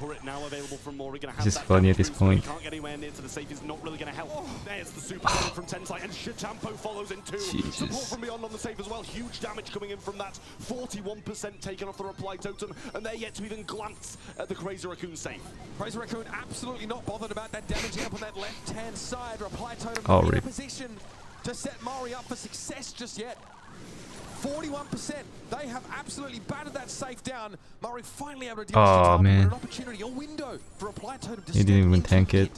S1: just funny at this point.
S5: Can't get anywhere near to the safe is not really going to help. There's the super from Tensai, and Shatampo follows in too. Support from beyond on the safe as well. Huge damage coming in from that. 41% taken off the reply totem, and they're yet to even glance at the Crazy Racoon safe.
S6: Crazy Racoon absolutely not bothered about that damage up on that left-hand side. Reply totem
S1: Oh,
S6: in a position to set Mari up for success just yet. 41%. They have absolutely battered that safe down. Murray finally able to deal with
S1: man.
S6: an opportunity, a window for Reply Totem to
S1: He didn't even tank it.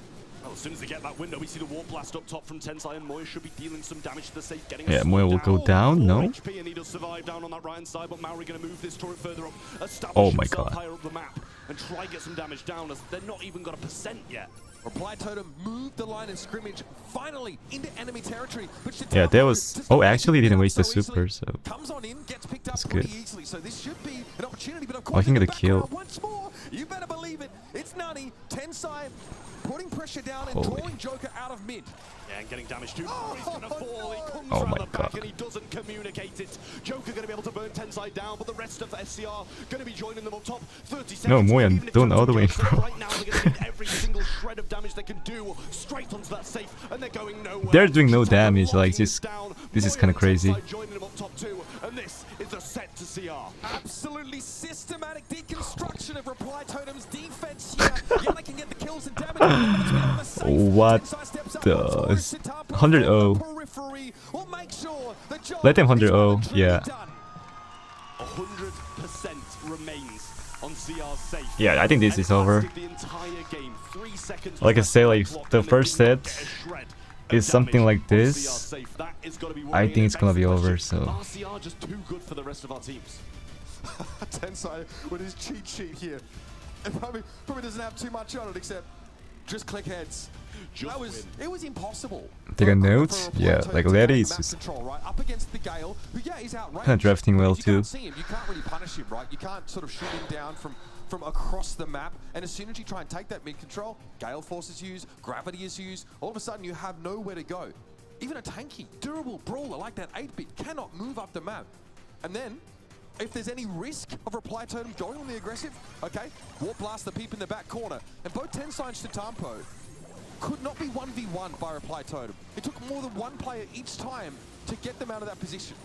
S5: Well, as soon as they get that window, we see the warp blast up top from Tensai, and Moya should be dealing some damage to the safe. Getting
S1: Yeah, Moya will go down, no?
S5: HP, and he does survive down on that right hand side, but Maori going to move this turret further up, establish
S1: Oh my
S5: himself
S1: God.
S5: higher up the map, and try and get some damage down, as they're not even got a percent yet.
S6: Reply Totem moved the line of scrimmage finally into enemy territory.
S1: Yeah, there was. Oh, actually, didn't waste the super, so
S6: comes on in, gets picked up
S1: that's
S6: pretty
S1: good.
S6: easily. So this should be an opportunity, but of
S1: Oh, I
S6: course,
S1: can
S6: in
S1: get
S6: the
S1: a kill.
S6: background once more. You better believe it. It's Nani, Tensai, putting pressure down and
S1: Holy.
S6: drawing Joker out of mid.
S5: Yeah, and getting damage too. He's going to fall. He comes
S1: Oh
S5: around
S1: my
S5: the back
S1: God.
S5: and he doesn't communicate it. Joker going to be able to burn Tensai down, but the rest of SCR going to be joining them up top. 30 seconds.
S1: No, Moya,
S5: Even if
S1: don't
S5: Totem
S1: all the way,
S5: goes for it
S1: bro.
S5: right now, they're going to need every single shred of damage they can do straight onto that safe, and they're going nowhere.
S1: They're doing no
S5: Shatampo
S1: damage, like,
S5: locking
S1: just-
S5: it down.
S1: this is
S5: Moya
S1: kinda
S5: and
S1: crazy.
S5: Tensai joining them up top too, and this is the set to CR.
S6: Absolutely systematic deconstruction of Reply Totem's defense here. Yana can get the kills and damage. On the safe.
S1: What
S6: Tensai steps up
S1: the-
S6: onto Sitapo
S1: 100-0.
S6: from the periphery. Will make sure the job
S1: Let them
S6: is
S1: 100-0,
S6: truly
S1: yeah.
S6: done.
S5: 100% remains on CR's safe.
S1: Yeah, I think this is over.
S5: The entire game. 3 seconds
S1: Like I say, like,
S5: clock,
S1: the
S5: and they
S1: first
S5: do not
S1: set
S5: get a shred
S1: is
S5: of
S1: something
S5: damage
S1: like
S5: on
S1: this.
S5: CR's safe. That is gonna be
S1: I
S5: worrying,
S1: think
S5: and
S1: it's
S5: it
S1: gonna
S5: begs
S1: be
S5: the
S1: over,
S5: question,
S1: so.
S5: are CR just too good for the rest of our teams?
S6: Tensai with his cheat sheet here. It probably doesn't have too much on it except just click heads. It was impossible.
S1: Take a
S6: for
S1: note?
S6: Reply
S1: Yeah,
S6: Totem
S1: like
S6: to
S1: Lady
S6: take
S1: is
S6: map
S1: just
S6: control, right, up against the Gale, who is outrageous.
S1: kinda drafting well
S6: You
S1: too.
S6: can't see him, you can't really punish him, right? You can't sort of shoot him down from across the map, and as soon as you try and take that mid control, Gale Force is used, Gravity is used, all of a sudden you have nowhere to go. Even a tanky, durable brawler like that 8-bit cannot move up the map. And then, if there's any risk of Reply Totem going on the aggressive, okay, Warp Blast the peep in the back corner, and both Tensai and Shatampo could not be 1v1 by Reply Totem. It took more than one player each time to get them out of that position.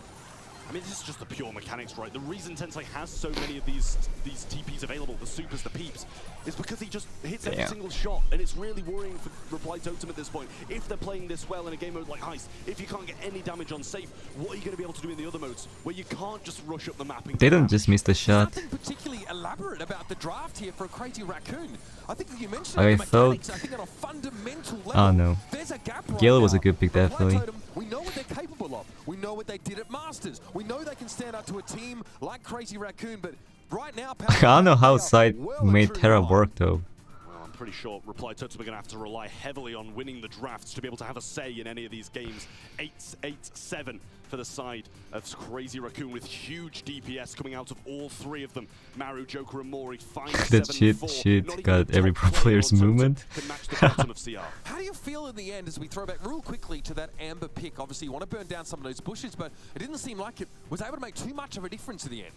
S5: I mean, this is just the pure mechanics, right? The reason Tensai has so many of these TPs available, the supers, the peeps, is because he just hits every single shot, and it's really worrying for Reply Totem at this point. If they're playing this well in a game mode like Heist, if you can't get any damage on safe, what are you going to be able to do in the other modes, where you can't just rush up the map and
S1: They
S5: get
S1: don't
S5: damage?
S1: just miss the shot.
S6: Nothing particularly elaborate about the draft here for a Crazy Racoon. I think you mentioned
S1: I
S6: the
S1: thought-
S6: mechanics, I think on a fundamental level,
S1: Oh no.
S6: there's a gap right
S1: Gale was
S6: now.
S1: a good pick,
S6: Reply
S1: definitely.
S6: Totem, we know what they're capable of. We know what they did at Masters. We know they can stand up to a team like Crazy Racoon, but right now,
S1: I don't know how Side
S6: well and
S1: made
S6: truly
S1: Terra
S6: behind.
S1: work though.
S5: Well, I'm pretty sure Reply Totem are going to have to rely heavily on winning the drafts to be able to have a say in any of these games. 8-8-7 for the side of Crazy Racoon, with huge DPS coming out of all three of them. Maru, Joker, and Mori. 5-7-4.
S1: That shit
S5: Not even
S1: got
S5: the
S1: every
S5: top
S1: pro
S5: player
S1: player's
S5: on Totem
S1: movement.
S5: can match the bottom of CR.
S6: How do you feel in the end as we throw back real quickly to that Amber pick? Obviously, you want to burn down some of those bushes, but it didn't seem like it was able to make too much of a difference in the end.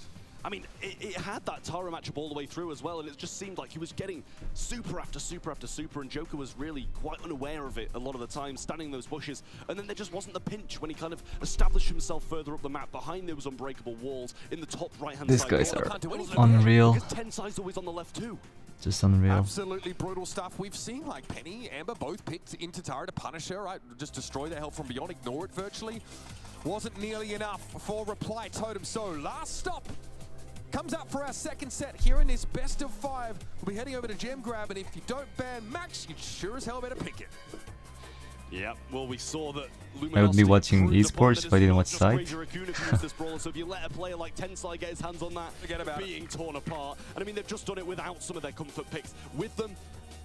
S5: I mean, it had that Tara matchup all the way through as well, and it just seemed like he was getting super after super after super, and Joker was really quite unaware of it a lot of the time, standing in those bushes, and then there just wasn't the pinch when he kind of established himself further up the map behind those unbreakable walls in the top right-hand
S1: These
S5: side.
S1: guys
S5: corner.
S1: are
S6: Can't do anything.
S1: unreal.
S5: Because Tensai's always on the left too.
S1: Just unreal.
S6: Absolutely brutal stuff. We've seen like Penny, Amber both picked into Tara to punish her, right? Just destroy their health from beyond, ignore it virtually. Wasn't nearly enough for Reply Totem. So last stop comes up for our second set here in this best of 5. We'll be heading over to Gem Grab, and if you don't ban Max, you sure as hell better pick it.
S5: Yeah, well, we saw that
S1: I would be
S5: Luminosity
S1: watching
S5: proved upon
S1: Esports
S5: that
S1: if I didn't watch
S5: it's not
S1: Side.
S5: just Crazy Racoon who used this brawler, so if you let a player like Tensai get his hands on that,
S6: Forget about
S5: being torn apart. And I mean, they've just done it without some of their comfort picks. With them,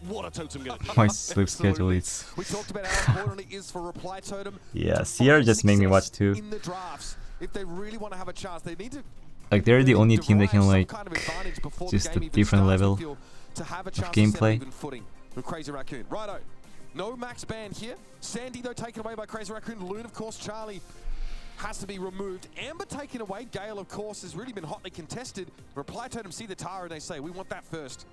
S5: what a Totem gonna do?
S1: My sleep schedule is.
S6: We talked about how important it is for Reply Totem.
S1: Yeah,
S6: to
S1: CR
S6: find
S1: just made me watch
S6: success
S1: too.
S6: in the drafts. If they really want to have a chance, they need to.
S1: Like they're the only team that can
S6: derive
S1: like
S6: some kind of advantage before
S1: just
S6: the
S1: a
S6: game even
S1: different
S6: starts,
S1: level
S6: we feel, to have a
S1: of
S6: chance to set
S1: gameplay.
S6: even footing with Crazy Racoon. Righto. No Max ban here. Sandy, though, taken away by Crazy Racoon. Loon, of course, Charlie has to be removed. Amber taken away. Gale, of course, has really been hotly contested. Reply Totem see the Tara and they say, we want that first.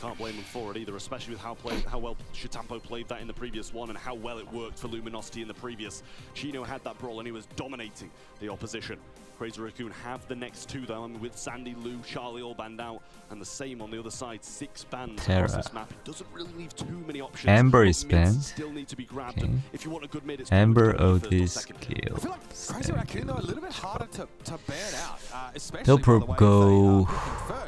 S5: Can't blame them for it either, especially with how well Shitampo played that in the previous one and how well it worked for Luminosity in the previous. Chino had that Brawl and he was dominating the opposition. Crazy Racoon have the next two though, and with Sandy, Lou, Charlie all banned out, and the same on the other side, 6 bans across this map. It doesn't really leave too many options.
S1: Amber is banned.
S5: Still need to be grabbed.
S1: Okay.
S5: If you want a good mid, it's
S1: Amber, Otis, Gale.
S6: I feel like Crazy Racoon are a little bit harder to ban out, especially
S1: They'll
S6: by the way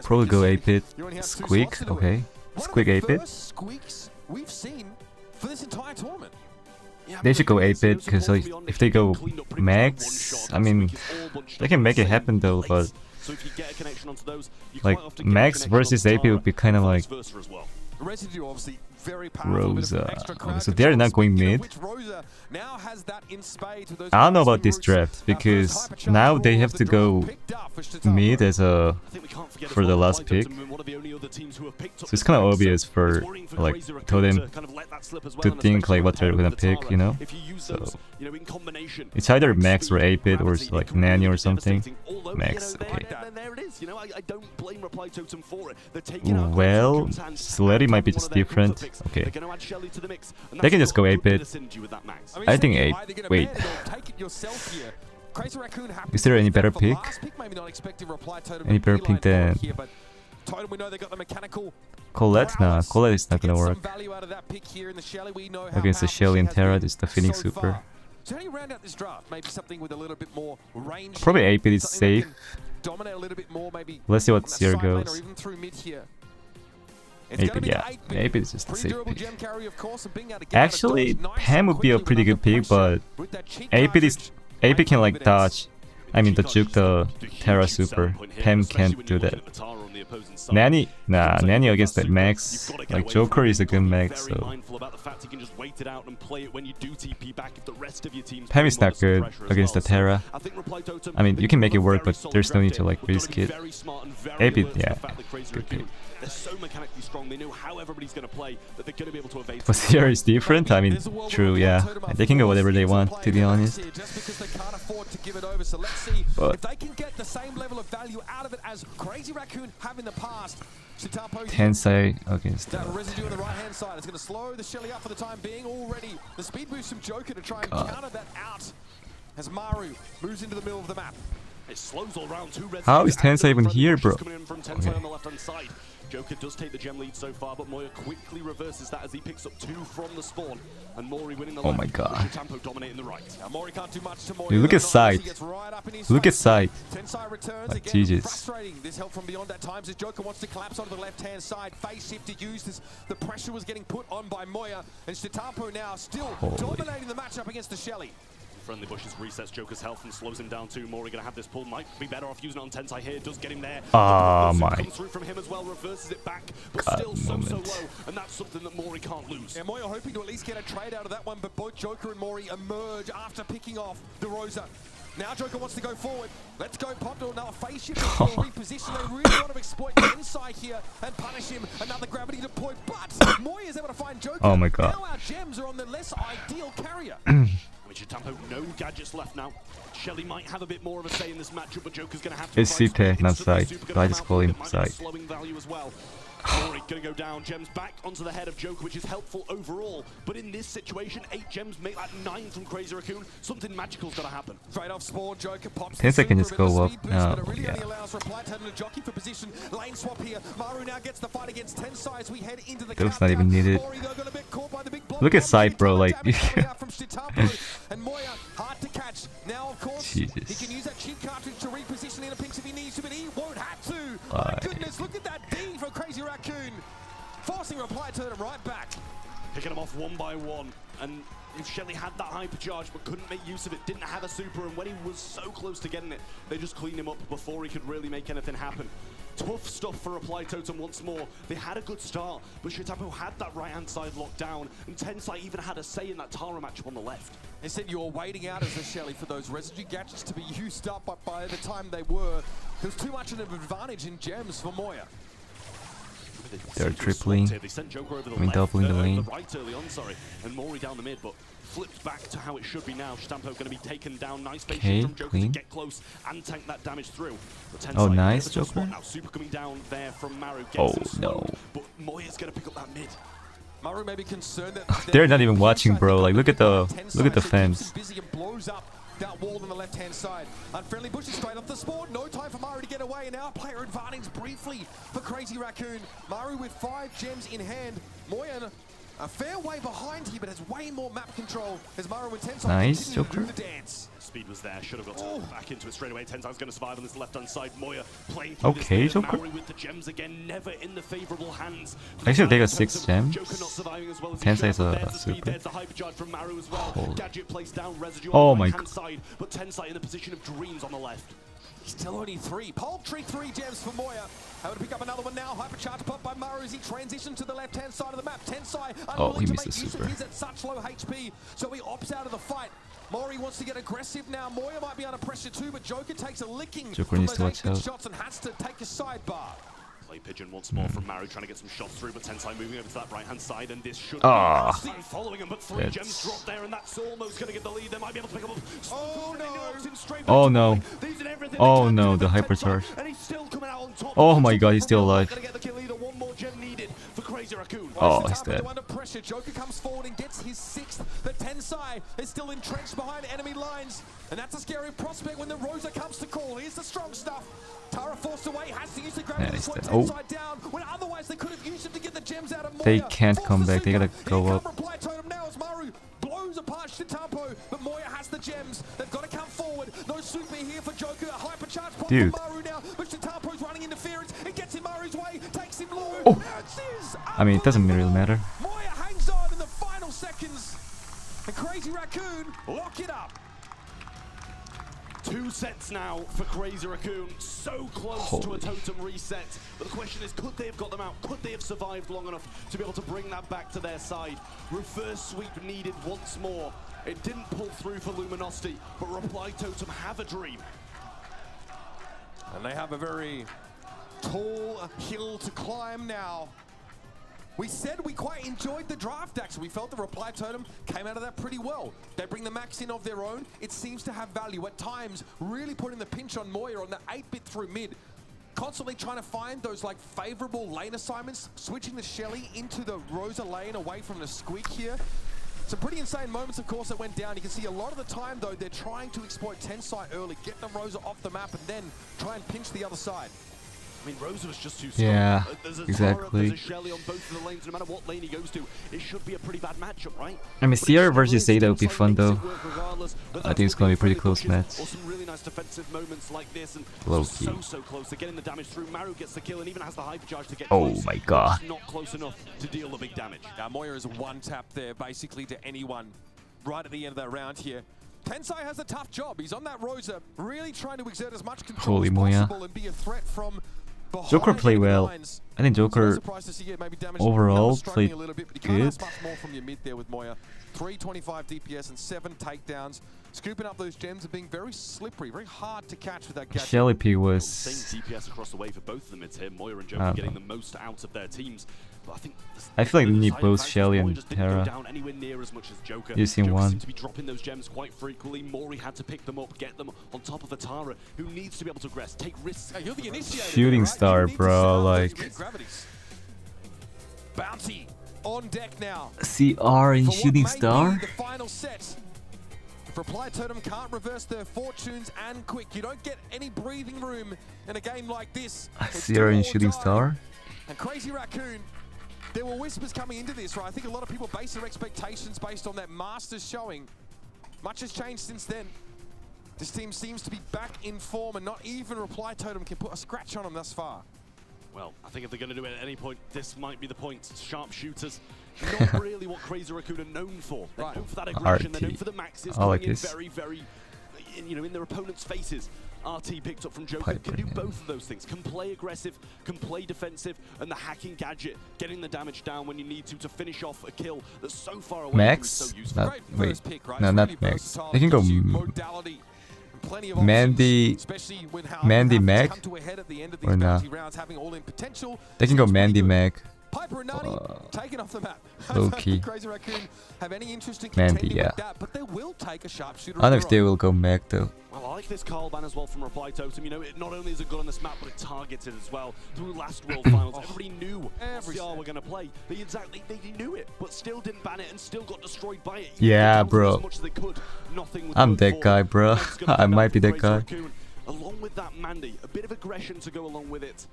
S1: probably go
S6: if they,
S1: 8-bit.
S6: you only have 2
S1: Squeak,
S6: slots to do it.
S1: okay.
S6: One
S1: Squeak
S6: of the
S1: 8-bit.
S6: first squeaks we've seen for this entire tournament.
S1: They should go 8-bit because like, if they go max, I mean, they can make it happen though, but like max versus 8-bit would be kind of like
S6: Residue obviously very powerful.
S1: Rosa. Okay, so they're not going mid.
S6: Now has that in spades with those
S1: I don't know about this draft because now they have to go mid as a for the last pick. So it's kind of obvious for like Totem to think like what they're gonna pick, you know. So it's either max or 8-bit or like nanny or something. Max, okay. Well, Sleddy might be just different. Okay. They can just go 8-bit. I think 8. Wait. Is there any better pick? Any better pick than Colette? Nah, Colette is not gonna work. Against the Shelly and Terra, this is the Phoenix Super.
S6: So how do you round out this draft? Maybe something with a little bit more range.
S1: Probably 8-bit is safe.
S6: Dominate a little bit more, maybe.
S1: Let's see what Seer goes.
S6: Or even through mid here.
S1: 8-bit, yeah. 8-bit is just a safe pick. Actually, Pam would be a pretty good pick, but 8-bit can like dodge. I mean, the juke the Terra Super. Pam can't do that. Nanny, nah, Nanny against that max. Like Joker is a good max, so Pam is not good against the Terra. I mean, you can make it work, but there's no need to like risk it. 8-bit, yeah, good pick.
S5: They're so mechanically strong, they know how everybody's going to play, that they're going to be able to evade.
S1: But Seer is different, I mean, true, yeah. They can go whatever they want, to be honest. But
S6: if they can get the same level of value out of it as Crazy Racoon have in the past,
S1: Tensei against
S6: that residue on the right hand side is going to slow the Shelly up for the time being already. The speed boost from Joker to try and counter that out as Maru moves into the middle of the map.
S5: It slows all around.
S1: How is Tensei even here, bro? Okay.
S5: Joker does take the gem lead so far, but Moya quickly reverses that as he picks up 2 from the spawn. And Mori winning the
S1: oh my god.
S5: Shitampo dominating the right.
S6: Now Mori can't do much to Moya.
S1: Dude, look at sight. Look at sight.
S6: Tensei returns
S1: like,
S6: again.
S1: Jesus.
S6: Frustrating. This help from beyond at times as Joker wants to collapse onto the left-hand side. Face shift to use as the pressure was getting put on by Moya. And Shitampo now still dominating the matchup against the Shelly.
S5: Friendly Bushes resets Joker's health and slows him down too. Mori gonna have this pull. Might be better off using it on Tensei here. Does get him there.
S1: My.
S5: Comes through from him as well. Reverses it back, but
S1: God
S5: still so low. And that's something that Mori can't lose.
S6: And Moya hoping to at least get a trade out of that one, but both Joker and Mori emerge after picking off the Rosa. Now Joker wants to go forward. Let's go pop to another face shift for reposition. They really want to exploit the inside here and punish him. Another gravity deploy, but Moya is able to find Joker.
S1: Oh my god.
S6: Now our gems are on the less ideal carrier.
S5: Shitampo, no gadgets left now. Shelly might have a bit more of a say in this matchup, but Joker's going to have to.
S1: It's ZETA, not side. So I just call him side.
S5: Slowing value as well. Mori gonna go down, gems back onto the head of Joker, which is helpful overall. But in this situation, 8 gems make that 9 from Crazy Racoon. Something magical's gotta happen.
S6: Straight off spawn, Joker pops.
S1: 10 seconds just go up.
S6: Really allows Reply Totem to jockey for position. Lane swap here. Maru now gets the fight against Tensei as we head into the
S1: That's not even needed. Look at side, bro. Like.
S6: And Moya hard to catch. Now, of course,
S1: Jesus.
S6: he can use that cheat cartridge to reposition in a pinch if he needs to, but he won't have to. My goodness, look at that D for Crazy Racoon, forcing Reply Totem right back.
S5: Picking them off one by one, and if Shelly had that hypercharge but couldn't make use of it, didn't have a super, and when he was so close to getting it, they just cleaned him up before he could really make anything happen. Tough stuff for Reply Totem once more. They had a good start, but Shitampo had that right-hand side locked down, and Tensei even had a say in that Tara matchup on the left.
S6: Instead, you were waiting out as a Shelly for those residue gadgets to be used up, but by the time they were, there was too much of an advantage in gems for Moya.
S1: They're tripling. I mean, doubling the lane.
S5: Right early on, sorry, and Mori down the mid, but flipped back to how it should be now. Stampo going to be taken down. Nice patience from Joker
S1: clean.
S5: to get close and tank that damage through.
S1: Oh, nice, Joker.
S5: Now Super coming down there from Maru.
S1: Oh, no.
S5: But Moya's going to pick up that mid.
S6: Maru may be concerned that
S1: They're not even watching, bro. Like, look at the fans.
S6: Busy and blows up that wall on the left-hand side. Unfriendly bushes straight off the spawn. No time for Maru to get away. And now player advantage briefly for Crazy Racoon. Maru with 5 gems in hand. Moya a fair way behind here, but has way more map control as Maru and Tensai
S1: Nice,
S6: continue to
S1: Joker.
S6: do the dance.
S5: Speed was there, should have got back into it straight away. Tensai's going to survive on this left-hand side. Moya playing through
S1: Okay,
S5: this
S1: Joker.
S5: Maru with the gems again, never in the favorable hands.
S1: I should take a 6 gems.
S5: Joker not surviving as well as
S1: Tensai is a
S5: There's the speed,
S1: super.
S5: there's the hypercharge from Maru as well.
S1: Holy.
S5: Gadget placed down, residue
S1: Oh
S5: on the
S1: my
S5: right-hand side, but Tensai in the position of dreams on the left.
S6: Still only 3. Paltry 3 gems for Moya. Able to pick up another one now. Hypercharge pop by Maru as he transitions to the left-hand side of the map. Tensai
S1: Oh, he
S6: unwilling to
S1: missed
S6: make
S1: the
S6: use of
S1: super.
S6: his at such low HP, so he opts out of the fight. Mori wants to get aggressive now. Moya might be under pressure too, but Joker takes a licking
S1: Joker
S6: from
S1: needs
S6: those
S1: to watch
S6: 8-bit
S1: out.
S6: shots and has to take a sidebar.
S5: Play pigeon once more from Maru, trying to get some shots through, but Tensai moving over to that right-hand side, and this should
S1: Ah.
S5: be following him, but 3 gems dropped there, and that's almost going to get the lead. They might be able to pick up.
S6: Oh, no.
S1: Oh no. Oh no, the hypercharge.
S5: And he's still coming out on top.
S1: Oh my god, he's still alive.
S5: Gonna get the kill either. One more gem needed for Crazy Racoon.
S1: Oh, he's dead.
S6: Under pressure, Joker comes forward and gets his 6th. But Tensai is still entrenched behind enemy lines, and that's a scary prospect when the Rosa comes to call. Here's the strong stuff. Tara forced away, has to use the gravity to slow Tensai down, when otherwise they could have used him to get the gems out of Moya.
S1: They can't come back. They gotta go
S6: Here
S1: up.
S6: come Reply Totem now as Maru blows apart Shitampo, but Moya has the gems. They've got to come forward. No super here for Joker. A hypercharge pop
S1: Dude.
S6: for Maru now, but Shitampo's running interference. It gets in Maru's way, takes him low.
S1: Oh.
S6: It is
S1: I mean, it doesn't really matter.
S6: Moya hangs on in the final seconds, and Crazy Racoon lock it up.
S5: 2 sets now for Crazy Racoon. So close to a totem reset. But the question is, could they have got them out? Could they have survived long enough to be able to bring that back to their side? Reverse sweep needed once more. It didn't pull through for Luminosity, but Reply Totem have a dream.
S6: And they have a very tall hill to climb now. We said we quite enjoyed the draft, actually. We felt the Reply Totem came out of that pretty well. They bring the max in of their own. It seems to have value. At times, really putting the pinch on Moya on the 8-bit through mid. Constantly trying to find those like favorable lane assignments, switching the Shelly into the Rosa lane away from the Squeak here. Some pretty insane moments, of course, that went down. You can see a lot of the time, though, they're trying to exploit Tensai early, get the Rosa off the map, and then try and pinch the other side.
S5: I mean, Rosa was just too strong.
S1: Yeah,
S5: There's a
S1: exactly.
S5: There's a Shelly on both of the lanes. No matter what lane he goes to, it should be a pretty bad matchup, right?
S1: I mean, Sierra versus ZETA would be fun though.
S5: I
S1: I think it's gonna be a pretty close match.
S5: Or some really nice defensive moments like this, and
S1: Low-key.
S5: so close. They're getting the damage through. Maru gets the kill and even has the hypercharge to get
S1: Oh
S5: close.
S1: my god.
S5: It's not close enough to deal the big damage.
S6: Now, Moya is a one-tap there, basically, to anyone right at the end of that round here. Tensai has a tough job. He's on that Rosa, really trying to exert as much control
S1: Holy
S6: as
S1: Moya.
S6: possible and be a threat from behind
S1: Joker played
S6: enemy
S1: well.
S6: lines.
S1: I think Joker
S6: Surprised to see it maybe damage
S1: overall
S6: numbers struggling
S1: played
S6: a little bit, but you can't ask
S1: good.
S6: much more from your mid there with Moya. 325 DPS and 7 takedowns. Scooping up those gems and being very slippery, very hard to catch with that gadget.
S1: Shelly P
S5: Same
S1: was.
S5: DPS across the way for both of them. It's here. Moya and Joker getting the most out of their teams. But
S1: I feel like we need
S5: side
S1: both
S5: advantage,
S1: Shelly
S5: Moya
S1: and
S5: just didn't go
S1: Tara.
S5: down anywhere near as much as Joker.
S1: Using
S5: Joker
S1: one.
S5: seemed to be dropping those gems quite frequently. Mori had to pick them up, get them on top of a Tara, who needs to be able to aggress, take risks.
S6: Hey, you're the initiator,
S1: Shooting
S6: right?
S1: star,
S6: You need to
S1: bro,
S6: set up those
S1: like-
S6: weak gravities. Bounty on deck now.
S1: CR in
S6: For what
S1: Shooting
S6: may
S1: Star?
S6: be the final set. If Reply Totem can't reverse their fortunes and quick, you don't get any breathing room in a game like this. It's
S1: CR
S6: do
S1: in
S6: or
S1: Shooting
S6: die.
S1: Star?
S6: And Crazy Racoon, there were whispers coming into this, right? I think a lot of people base their expectations based on that Masters showing. Much has changed since then. This team seems to be back in form, and not even Reply Totem can put a scratch on them thus far.
S5: Well, I think if they're going to do it at any point, this might be the point. Sharpshooters, not really what Crazy Racoon are known for. They're known for that aggression. They're known for the maxes,
S1: I like
S5: going in
S1: this.
S5: very, in their opponent's faces. RT picked up from Joker,
S1: Piper,
S5: can do
S1: yeah.
S5: both of those things. Can play aggressive, can play defensive, and the hacking gadget, getting the damage down when you need to finish off a kill that's so far away.
S1: Max?
S5: So useful.
S1: Not,
S6: Great
S1: wait,
S6: first pick, right?
S1: no,
S6: It's
S1: not
S6: really
S1: Max.
S6: versatile.
S1: They can go
S6: Gives you modality. plenty of
S1: Mandy-
S6: options, especially when how
S1: Mandy
S6: happens
S1: Meg?
S6: come to a head at the end of these
S1: Or nah?
S6: bounty rounds, having all in potential.
S1: They can go
S6: Seems pretty
S1: Mandy
S6: good.
S1: Meg.
S6: Piper and Nani taken off the map.
S1: Low key.
S6: Crazy Racoon have any interest in
S1: Mandy,
S6: contending
S1: yeah.
S6: with that, but they will take a sharpshooter.
S1: I don't know
S6: of
S1: if
S6: their
S1: they
S6: own.
S1: will go Meg though.
S5: Well, I like this Carl ban as well from Reply Totem. You know, it not only is it good on this map, but it targeted as well. Through last World Finals, everybody knew
S6: Every
S5: CR
S6: step.
S5: were going to play. They knew it, but still didn't ban it and still got destroyed by it.
S1: Yeah,
S5: They countered
S1: bro.
S5: As much as they could. Nothing was
S1: I'm
S5: going
S1: that
S5: forward.
S1: guy, bro.
S5: Meg's gonna
S1: I
S5: come down
S1: might be
S5: from
S1: that
S5: Crazy
S1: guy.
S5: Racoon. Along with that, Mandy, a bit of aggression to go along with it.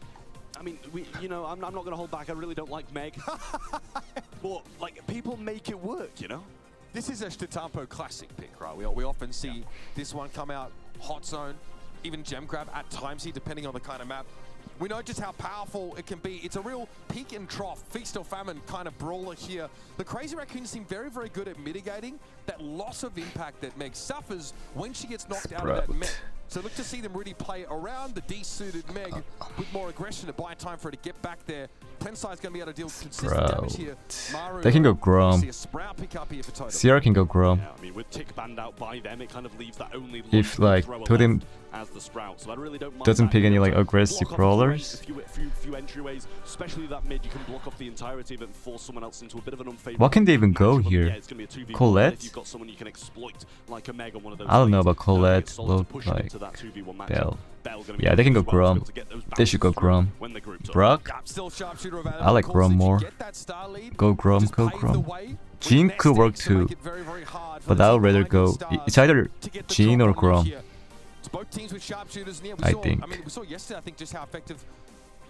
S5: I mean, I'm not going to hold back. I really don't like Meg. But, like, people make it work, you know?
S6: This is a Statampo classic pick, right? We often see this one come out hot zone, even gem grab at times here, depending on the kind of map. We know just how powerful it can be. It's a real peak and trough, feast or famine kind of brawler here. The Crazy Raccoons seem very, very good at mitigating that loss of impact that Meg suffers when she gets knocked out of that mech. So look to see them really play around the de-suited Meg with more aggression to buy time for her to get back there. Tensai's going to be able to deal consistent damage here. Maru,
S1: They can go Grom.
S6: see a Sprout pick up here for Totem.
S1: Sierra can go Grom.
S5: Yeah, I mean, with Tick banned out by them, it kind of leaves that only
S1: If
S5: luxury
S1: like
S5: thrower
S1: Totem
S5: left as the Sprout. So I really don't mind
S1: doesn't
S5: that.
S1: pick any
S5: You
S1: like
S5: know,
S1: aggressive
S5: block off
S1: brawlers.
S5: a few entryways, especially that mid. You can block off the entirety of it and force someone else into a bit of an unfavorable.
S1: What can they even go
S5: matchup.
S1: here?
S5: Yeah, it's gonna be a 2v1.
S1: Colette?
S5: If you've got someone you can exploit like a Meg on one of those.
S1: I don't know
S5: lanes,
S1: about Colette,
S5: it's solid to
S1: Low,
S5: push them
S1: like,
S5: into that 2v1 matchup.
S1: Bell.
S5: Bell gonna be
S1: Yeah, they can
S5: able
S1: go
S5: to
S1: Grom.
S5: get those
S1: They should go
S5: bounces through
S1: Grom.
S5: when the group's up.
S1: Brock?
S6: Yep, still sharpshooter available.
S1: I like
S6: Of course,
S1: Grom
S6: if you
S1: more.
S6: get that star lead,
S1: Go Grom,
S6: just
S1: go
S6: pave the
S1: Grom.
S6: way with
S1: Jean
S6: next
S1: could work
S6: steps to make
S1: too,
S6: it very, very hard for
S1: but
S6: the
S1: I would
S6: team
S1: rather
S6: behind
S1: go.
S6: the stars
S1: It's either
S6: to get the
S1: Jean
S6: drop
S1: or
S6: on you
S1: Grom.
S6: here. It's both teams with sharpshooters, and yeah,
S1: I
S6: I
S1: think.
S6: mean, we saw yesterday, I think, just how effective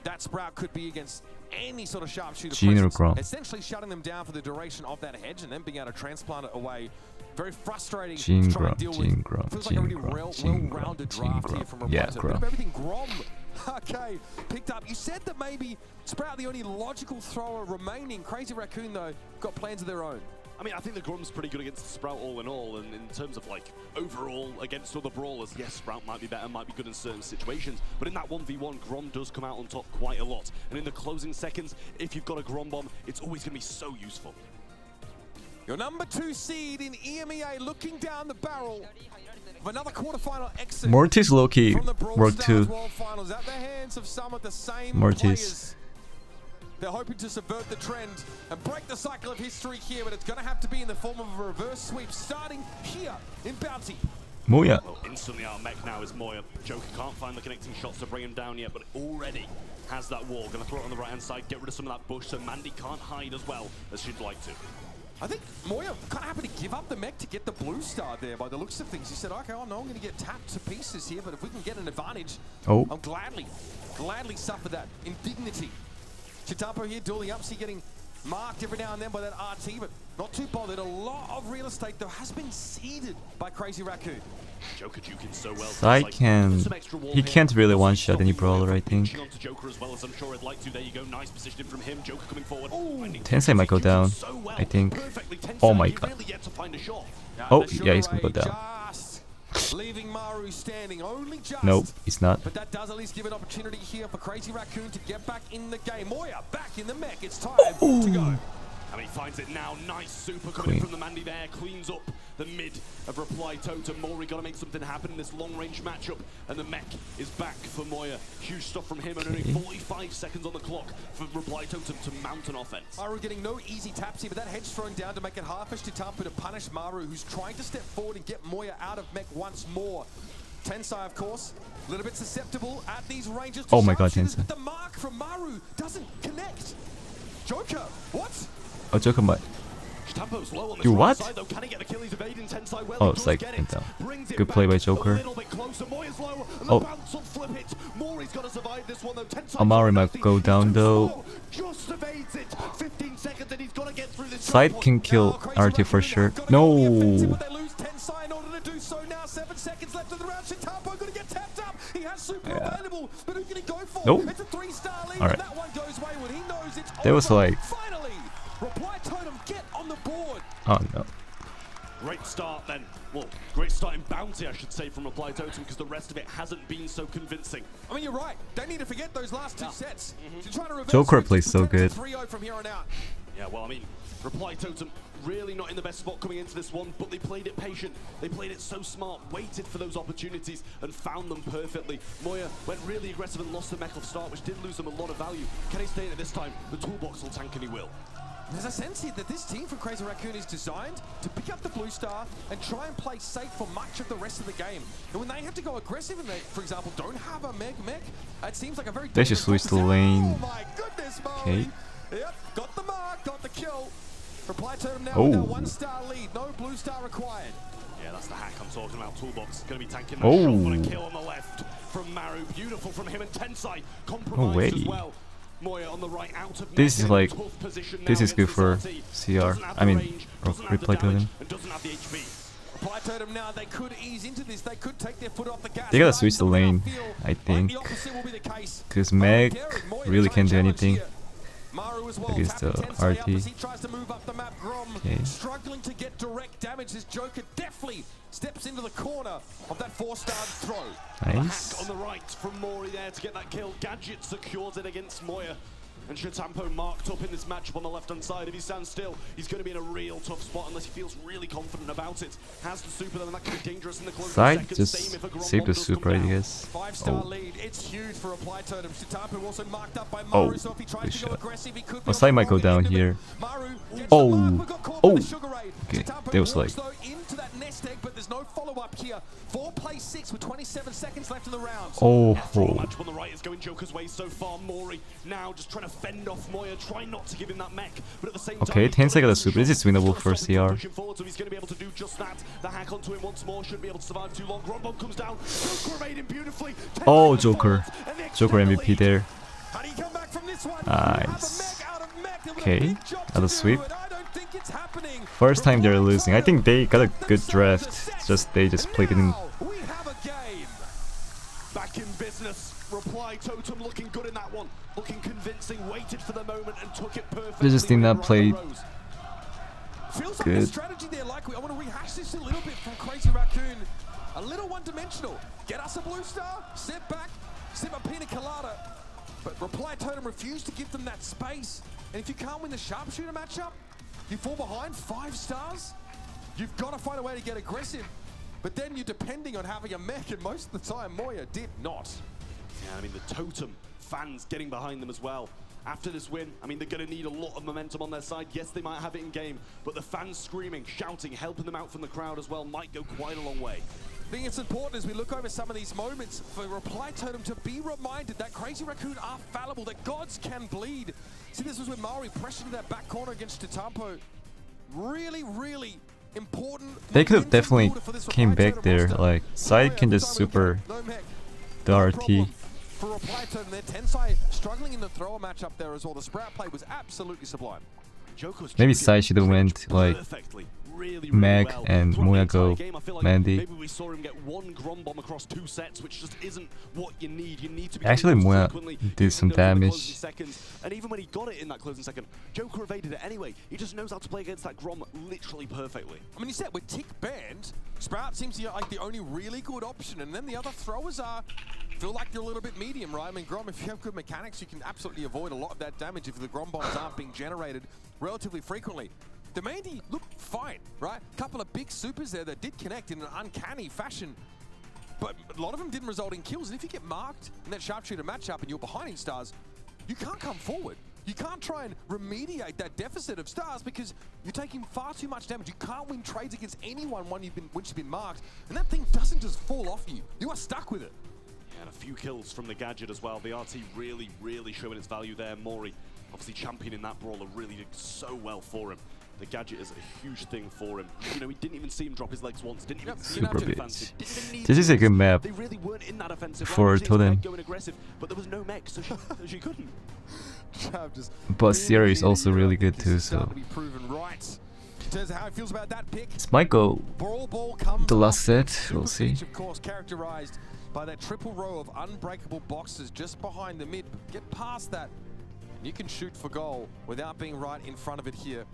S6: that Sprout could be against any sort of sharpshooter
S1: Jean or
S6: presence.
S1: Grom.
S6: Essentially shutting them down for the duration of that hedge and then being able to transplant it away. Very frustrating
S1: Jean
S6: to try and
S1: Grom,
S6: deal
S1: Jean
S6: with.
S1: Grom,
S6: Feels
S1: Jean
S6: like a really
S1: Grom, Jean Grom,
S6: well-rounded
S1: Jean
S6: draft
S1: Grom.
S6: here from
S1: Yeah,
S6: Revenant.
S1: Grom.
S6: Bit of everything. Grom. Okay, picked up. You said that maybe Sprout the only logical thrower remaining. Crazy Raccoon, though, got plans of their own.
S5: I mean, I think the Grom's pretty good against the Sprout all in all, and in terms of like overall against other brawlers, yes, Sprout might be better, might be good in certain situations, but in that 1v1, Grom does come out on top quite a lot. And in the closing seconds, if you've got a Grom bomb, it's always going to be so useful.
S6: Your number 2 seed in EMEA looking down the barrel of another quarterfinal exit.
S1: Mortis low-key
S6: from the Brawl
S1: worked
S6: Stars
S1: too.
S6: World Finals at the hands of some of the same
S1: Mortis.
S6: players. They're hoping to subvert the trend and break the cycle of history here, but it's going to have to be in the form of a reverse sweep starting here in Bounty.
S1: Moya.
S5: Well, instantly out of mech now is Moya. Joker can't find the connecting shots to bring him down yet, but already has that wall. Going to throw it on the right-hand side, get rid of some of that bush, so Mandy can't hide as well as she'd like to.
S6: I think Moya kind of happy to give up the mech to get the blue star there by the looks of things. He said, okay, I know I'm going to get tapped to pieces here, but if we can get an advantage,
S1: Oh.
S6: I'll gladly suffer that indignity. Chitapo here dueling up, see getting marked every now and then by that RT, but not too bothered. A lot of real estate, though, has been ceded by Crazy Raccoon.
S5: Joker juking so well.
S1: Sai can. He can't really one-shot any brawler, I think.
S5: On to Joker as well as I'm sure I'd like to. There you go, nice positioning from him. Joker coming forward.
S1: Tensei might go down,
S5: So well.
S1: I think.
S5: Perfectly, Tensei,
S1: Oh my
S5: he
S1: god.
S5: really yet to find a shot.
S1: Oh,
S6: The
S1: yeah, he's gonna go
S6: Sugar Ray
S1: down.
S6: just leaving Maru standing, only just.
S1: Nope, he's not.
S6: But that does at least give an opportunity here for Crazy Raccoon to get back in the game. Moya back in the mech. It's time to go.
S5: And he finds it now. Nice super coming
S1: Clean.
S5: in from the Mandy there. Cleans up the mid of Reply Totem. Mori got to make something happen in this long-range matchup. And the mech is back for Moya. Huge stuff from him. And only 45 seconds on the clock for Reply Totem to mount an offense.
S6: Maru getting no easy taps here, but that hedge thrown down to make it hard for Chitapu to punish Maru, who's trying to step forward and get Moya out of mech once more. Tensai, of course, a little bit susceptible at these ranges.
S1: Oh my god,
S6: Sharpshooters,
S1: Tensai.
S6: but the mark from Maru doesn't connect. Joker, what?
S1: Oh, Joker might.
S5: Tampo's low on the
S1: You what?
S5: side, though. Can he get the kill? He's evading Tensai well.
S1: Oh,
S5: He
S1: it's
S5: does
S1: like
S5: get
S1: went
S5: it.
S1: down.
S5: Brings it
S1: Good play
S5: back
S1: by Joker.
S5: A little bit closer. Moya's low, and
S1: Oh.
S5: the bounce will flip it. Mori's got to survive this one, though. Tensai
S1: Amari might
S5: nothing.
S1: go down,
S5: Too
S1: though.
S5: slow. Just evades it. 15 seconds, and he's got to get through this.
S1: Side
S5: jump
S1: can
S5: point.
S1: kill
S6: Now, Crazy
S1: RT for
S6: Raccoon
S1: sure.
S6: have gotta go on the offensive,
S1: No.
S6: but they lose Tensai in order to do so now. 7 seconds left of the round. Chitapo gonna get tapped up. He has super
S1: Yeah.
S6: available, but who can he go for?
S1: Nope.
S6: It's a 3-star lead.
S1: Alright.
S6: That one goes wayward. He knows it's
S1: There was
S6: over.
S1: like-
S6: Finally, Reply Totem get on the board.
S1: Oh no.
S5: Great start then. Well, great start in Bounty, I should say, from Reply Totem, because the rest of it hasn't been so convincing.
S6: I mean, you're right. They need to forget those last 2 sets. To try to reverse
S1: Joker
S6: switch
S1: plays so
S6: to
S1: good.
S6: 3-0 from here on out.
S5: Yeah, well, I mean, Reply Totem really not in the best spot coming into this one, but they played it patient. They played it so smart, waited for those opportunities and found them perfectly. Moya went really aggressive and lost the mech off start, which did lose them a lot of value. Can he stay in it this time? The toolbox will tank and he will.
S6: There's a sense here that this team from Crazy Racoon is designed to pick up the blue star and try and play safe for much of the rest of the game. And when they have to go aggressive and they, for example, don't have a mech, it seems like a very...
S1: They should switch the lane.
S6: Oh my goodness,
S1: Okay.
S6: Yep, got the mark, got the kill. Reply Totem now with a 1-star lead, no blue star required.
S5: Yeah, that's the hack I'm talking about. Toolbox going to be tanking that shot for a kill on the left from Maru. Beautiful from him, and Tensai compromised as well. Moya on the right, out of
S1: This is like, this is good for CR. I mean, Reply Totem.
S6: Reply Totem now, they could ease into this, they could take their foot off the gas.
S1: They gotta switch the lane, I think, because Meg really can't do anything against the RT.
S6: He tries to move up the map. Grom struggling to get direct damage. This Joker definitely steps into the corner of that 4-star throw.
S1: Nice.
S5: On the right from Mori there to get that kill. Gadget secures it against Moya. And Shatampo marked up in this matchup on the left-hand side. If he stands still, he's going to be in a real tough spot unless he feels really confident about it. Has the super though, and that could be dangerous in the closing
S1: Side
S5: seconds.
S1: just save the super, I guess.
S6: 5-star lead. It's huge for Reply Totem. Shatampo also marked up by Maru, so if he tries to go aggressive, he could be
S1: Side might go down here. Okay, they was like...
S6: into that nest egg, but there's no follow-up here. 4 plays 6 with 27 seconds left in the round.
S5: Match on the right is going Joker's way so far. Mori now just trying to fend off Moya, try not to give him that mech, but at the same time,
S1: Tensai got a super. This is winnable for CR.
S5: Forward, so he's going to be able to do just that. The hack onto him once more, shouldn't be able to survive too long. Grombomb comes down. Joker made him beautifully.
S1: Oh, Joker. Joker MVP there.
S6: How do you come back from this one?
S1: Nice. Okay, another sweep. First time they're losing. I think they got a good draft. They just played it in.
S5: We have a game. Back in business. Reply Totem looking good in that one. Looking convincing. Waited for the moment and took it perfectly.
S1: They just did not play
S6: Feels like
S1: good.
S6: the strategy there, I want to rehash this a little bit from Crazy Racoon. A little one-dimensional. Get us a blue star, step back, sip a pina colada. But Reply Totem refused to give them that space. And if you can't win the sharpshooter matchup, you fall behind 5 stars. You've got to find a way to get aggressive. But then you're depending on having a mech, and most of the time Moya did not.
S5: Yeah, I mean, the Totem fans getting behind them as well. After this win, I mean, they're going to need a lot of momentum on their side. Yes, they might have it in game, but the fans screaming, shouting, helping them out from the crowd as well might go quite a long way.
S6: I think it's important as we look over some of these moments for Reply Totem to be reminded that Crazy Racoon are fallible, that gods can bleed. See, this was when Maori pressured to that back corner against Tatampo. Really, really important.
S1: They could have definitely came back there. Like, Side can just super the RT.
S6: For Reply Totem there, Tensai struggling in the thrower matchup there as well. The sprout play was absolutely sublime.
S1: Maybe Side should have went like Meg and Moya go Mandy.
S5: Maybe we saw him get 1 Grom bomb across 2 sets, which just isn't what you need. You need to be
S1: Actually, Moya did some damage.
S5: And even when he got it in that closing second, Joker evaded it anyway. He just knows how to play against that Grom literally perfectly.
S6: I mean, you said with tick banned, Sprout seems to be like the only really good option, and then the other throwers feel like they're a little bit medium, right? I mean, Grom, if you have good mechanics, you can absolutely avoid a lot of that damage if the Grom bombs aren't being generated relatively frequently. The Mandy looked fine, right? Couple of big supers there that did connect in an uncanny fashion, but a lot of them didn't result in kills. And if you get marked in that sharpshooter matchup and you're behind in stars, you can't come forward. You can't try and remediate that deficit of stars because you're taking far too much damage. You can't win trades against anyone once you've been marked, and that thing doesn't just fall off you. You are stuck with it.
S5: Yeah, and a few kills from the Gadget as well. The RT really, really showing its value there. Mori, obviously championing that brawler, really did so well for him. The Gadget is a huge thing for him. You know, he didn't even see him drop his legs once. Didn't even see him
S1: bitch. This is a good map
S5: they really weren't in that offensive
S1: for Totem.
S5: going aggressive, but there was no mech, so she couldn't.
S1: But Sierra is also really good too, so this might go the last set. We'll see.
S6: Of course, characterized by that triple row of unbreakable boxes just behind the mid. Get past that, you can shoot for goal without being right in front of it here.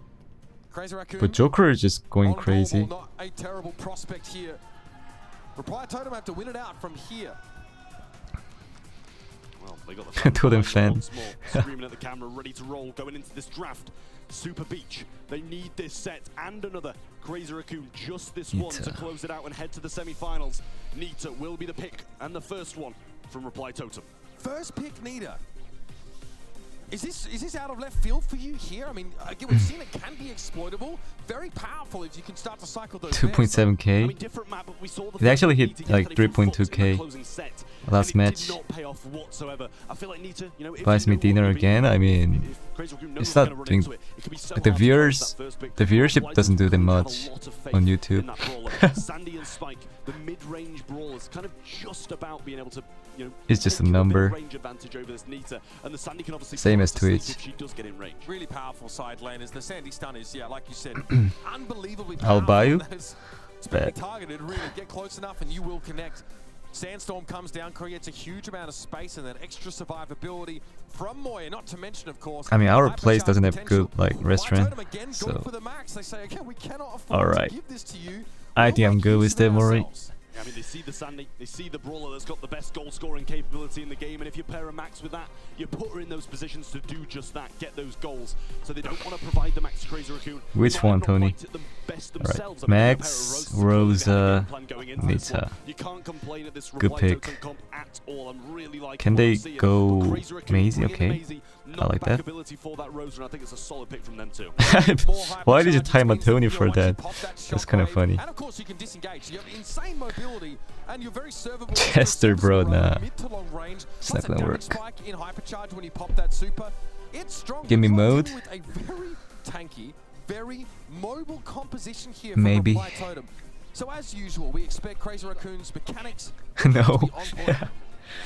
S6: Crazy Racoon,
S1: but Joker is just going crazy.
S6: Not a terrible prospect here. Reply Totem have to win it out from here.
S5: Well, They got the
S1: Totem fan.
S5: once more, screaming at the camera, ready to roll, going into this draft. Super Beach, they need this set and another. Crazy Racoon, just this one to close it out and head to the semi-finals. Nita will be the pick and the first one from Reply Totem.
S6: First pick, Nita. Is this out of left field for you here? I mean, again, we've seen it can be exploitable. Very powerful if you can start to cycle those.
S1: 2.7k.
S5: I mean, different map, but we saw the
S1: It actually hit
S5: Nita
S1: like
S5: yesterday from Fox in the
S1: 3.2k
S5: closing set,
S1: last
S5: and it
S1: match.
S5: did not pay off whatsoever. I feel like Nita, you know, if
S1: Buys
S5: you
S1: me
S5: know what
S1: dinner
S5: you're being
S1: again. I mean,
S5: if Crazy Racoon knows
S1: it's
S5: what's
S1: not
S5: gonna run
S1: doing
S5: into it, it could be so
S1: like the
S5: hard to grab
S1: viewers.
S5: that first pick.
S1: The viewership
S5: Like
S1: doesn't do that
S5: Racoon had a
S1: much
S5: lot of faith
S1: on
S5: in
S1: YouTube.
S5: that brawler. Sandy and Spike, the mid-range brawlers, kind of just about being able to, you know,
S1: It's just a
S5: take bit of
S1: number.
S5: range advantage over this Nita, and the Sandy can obviously
S1: Same
S5: put
S1: as
S5: her to sleep
S1: Twitch.
S5: if she does get in range.
S6: Really powerful side laners. The Sandy stunners, yeah, like you said, unbelievably
S1: I'll
S6: powerful.
S1: buy you.
S6: It's
S1: Bad.
S6: targeted, really. Get close enough and you will connect. Sandstorm comes down, creates a huge amount of space and that extra survivability from Moya, not to mention, of course,
S1: I mean, our
S6: hyper
S1: place
S6: charge
S1: doesn't have
S6: potential.
S1: good like restaurant,
S6: Totem again,
S1: so
S6: going for the max. They say, again, we cannot afford
S1: alright.
S6: to give this to you.
S1: I
S6: We'll
S1: think I'm
S6: make
S1: good
S6: use
S1: with
S6: of it
S1: them already.
S6: ourselves.
S5: I mean, they see the Sandy, they see the brawler that's got the best goal-scoring capability in the game, and if you pair a Max with that, you put her in those positions to do just that, get those goals. So they don't want to provide the Max to Crazy Racoon.
S1: Which one, Tony? Alright, Max, Rosa, Nita.
S5: You can't complain at this
S1: Good
S5: Reply
S1: pick.
S5: Totem comp at all. I'm really liking
S1: Can
S5: what
S1: they
S5: I'm seeing.
S1: go
S5: But Crazy Racoon
S1: Maisie?
S5: bringing
S1: Okay.
S5: Maisie,
S1: I like
S5: knockback
S1: that.
S5: ability for that Rosa, and I think it's a solid pick from them too.
S1: Why did you time a Tony for that? That's kind of funny.
S6: And of course you can disengage. You have insane mobility and you're very servable.
S1: Chester, bro, nah.
S6: Mid to long range.
S1: It's not gonna work.
S6: Spike in hypercharge when you pop that super. It's strong.
S1: Give me
S6: You're
S1: mode.
S6: with a very tanky, very mobile composition here
S1: Maybe.
S6: from Reply Totem. So as usual, we expect Crazy Racoon's mechanics
S1: No.
S6: to be on point.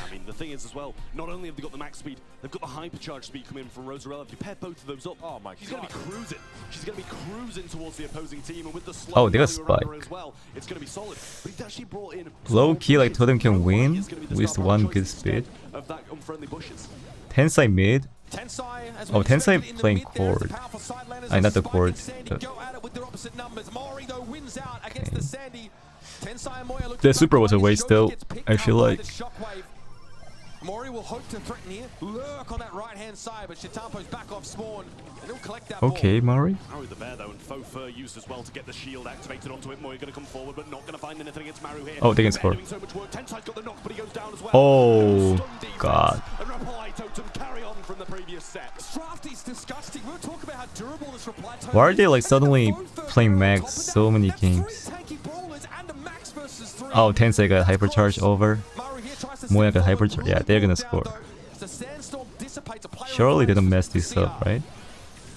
S5: I mean, the thing is as well, not only have they got the max speed, they've got the hypercharge speed coming from Rosarella. If you pair both of those up,
S6: Oh my
S5: she's going to be cruising. She's going to be cruising towards the opposing team, and with the slow
S1: Oh, they got
S5: value around her
S1: Spike.
S5: as well, it's going to be solid. But he's actually brought in
S1: Low key, like Totem can
S5: Nobody
S1: win
S5: is gonna be the
S1: with
S5: star
S1: one
S5: choice
S1: good
S5: instead
S1: speed.
S5: of that unfriendly bushes.
S1: Tensai mid.
S6: Tensai, as
S1: Oh,
S6: we
S1: Tensai
S6: expected in the
S1: playing
S6: mid there,
S1: chord.
S6: the powerful side laners
S1: Not
S6: of
S1: the
S6: Spike
S1: chord,
S6: and Sandy
S1: the-
S6: go at it with their opposite numbers. Mori though wins out against the Sandy. Tensai and Moya look
S1: The
S6: back
S1: super was a
S6: behind,
S1: waste
S6: Shoki
S1: though,
S6: gets picked
S1: I
S6: up
S1: feel
S6: by
S1: like.
S6: the shockwave. Mori will hope to threaten here, lurk on that right hand side, but Shitampo's back off spawn and he'll collect that
S1: Okay,
S6: ball.
S1: Mari.
S5: Maru the bear though, and faux fur used as well to get the shield activated onto it. Moya going to come forward, but not going to find anything against Maru here.
S1: Oh, they can
S5: Bear
S1: score.
S5: doing so much work. Tensai's got the knock, but he goes down as well.
S1: Oh,
S5: Stun defense,
S1: God.
S5: And Reply Totem carry on from the previous set.
S6: Drafty's disgusting. We'll talk about how durable this Reply Totem
S1: Why are they
S6: is.
S1: like
S6: And then the
S1: suddenly
S6: faux fur
S1: playing
S6: on
S1: max
S6: top of that,
S1: so many
S6: that's three
S1: games?
S6: tanky brawlers and a max versus three.
S1: Oh, Tensai got hypercharge over.
S6: Maru here tries to
S1: Moya
S6: step
S1: got
S6: forward,
S1: hypercharge.
S6: will
S1: Yeah,
S6: be
S1: they're gonna
S6: brought down,
S1: score.
S6: though. The Sandstorm dissipates a player
S1: Surely they
S6: of
S1: don't mess
S6: focus
S1: this
S6: for
S1: up,
S6: CR.
S1: right?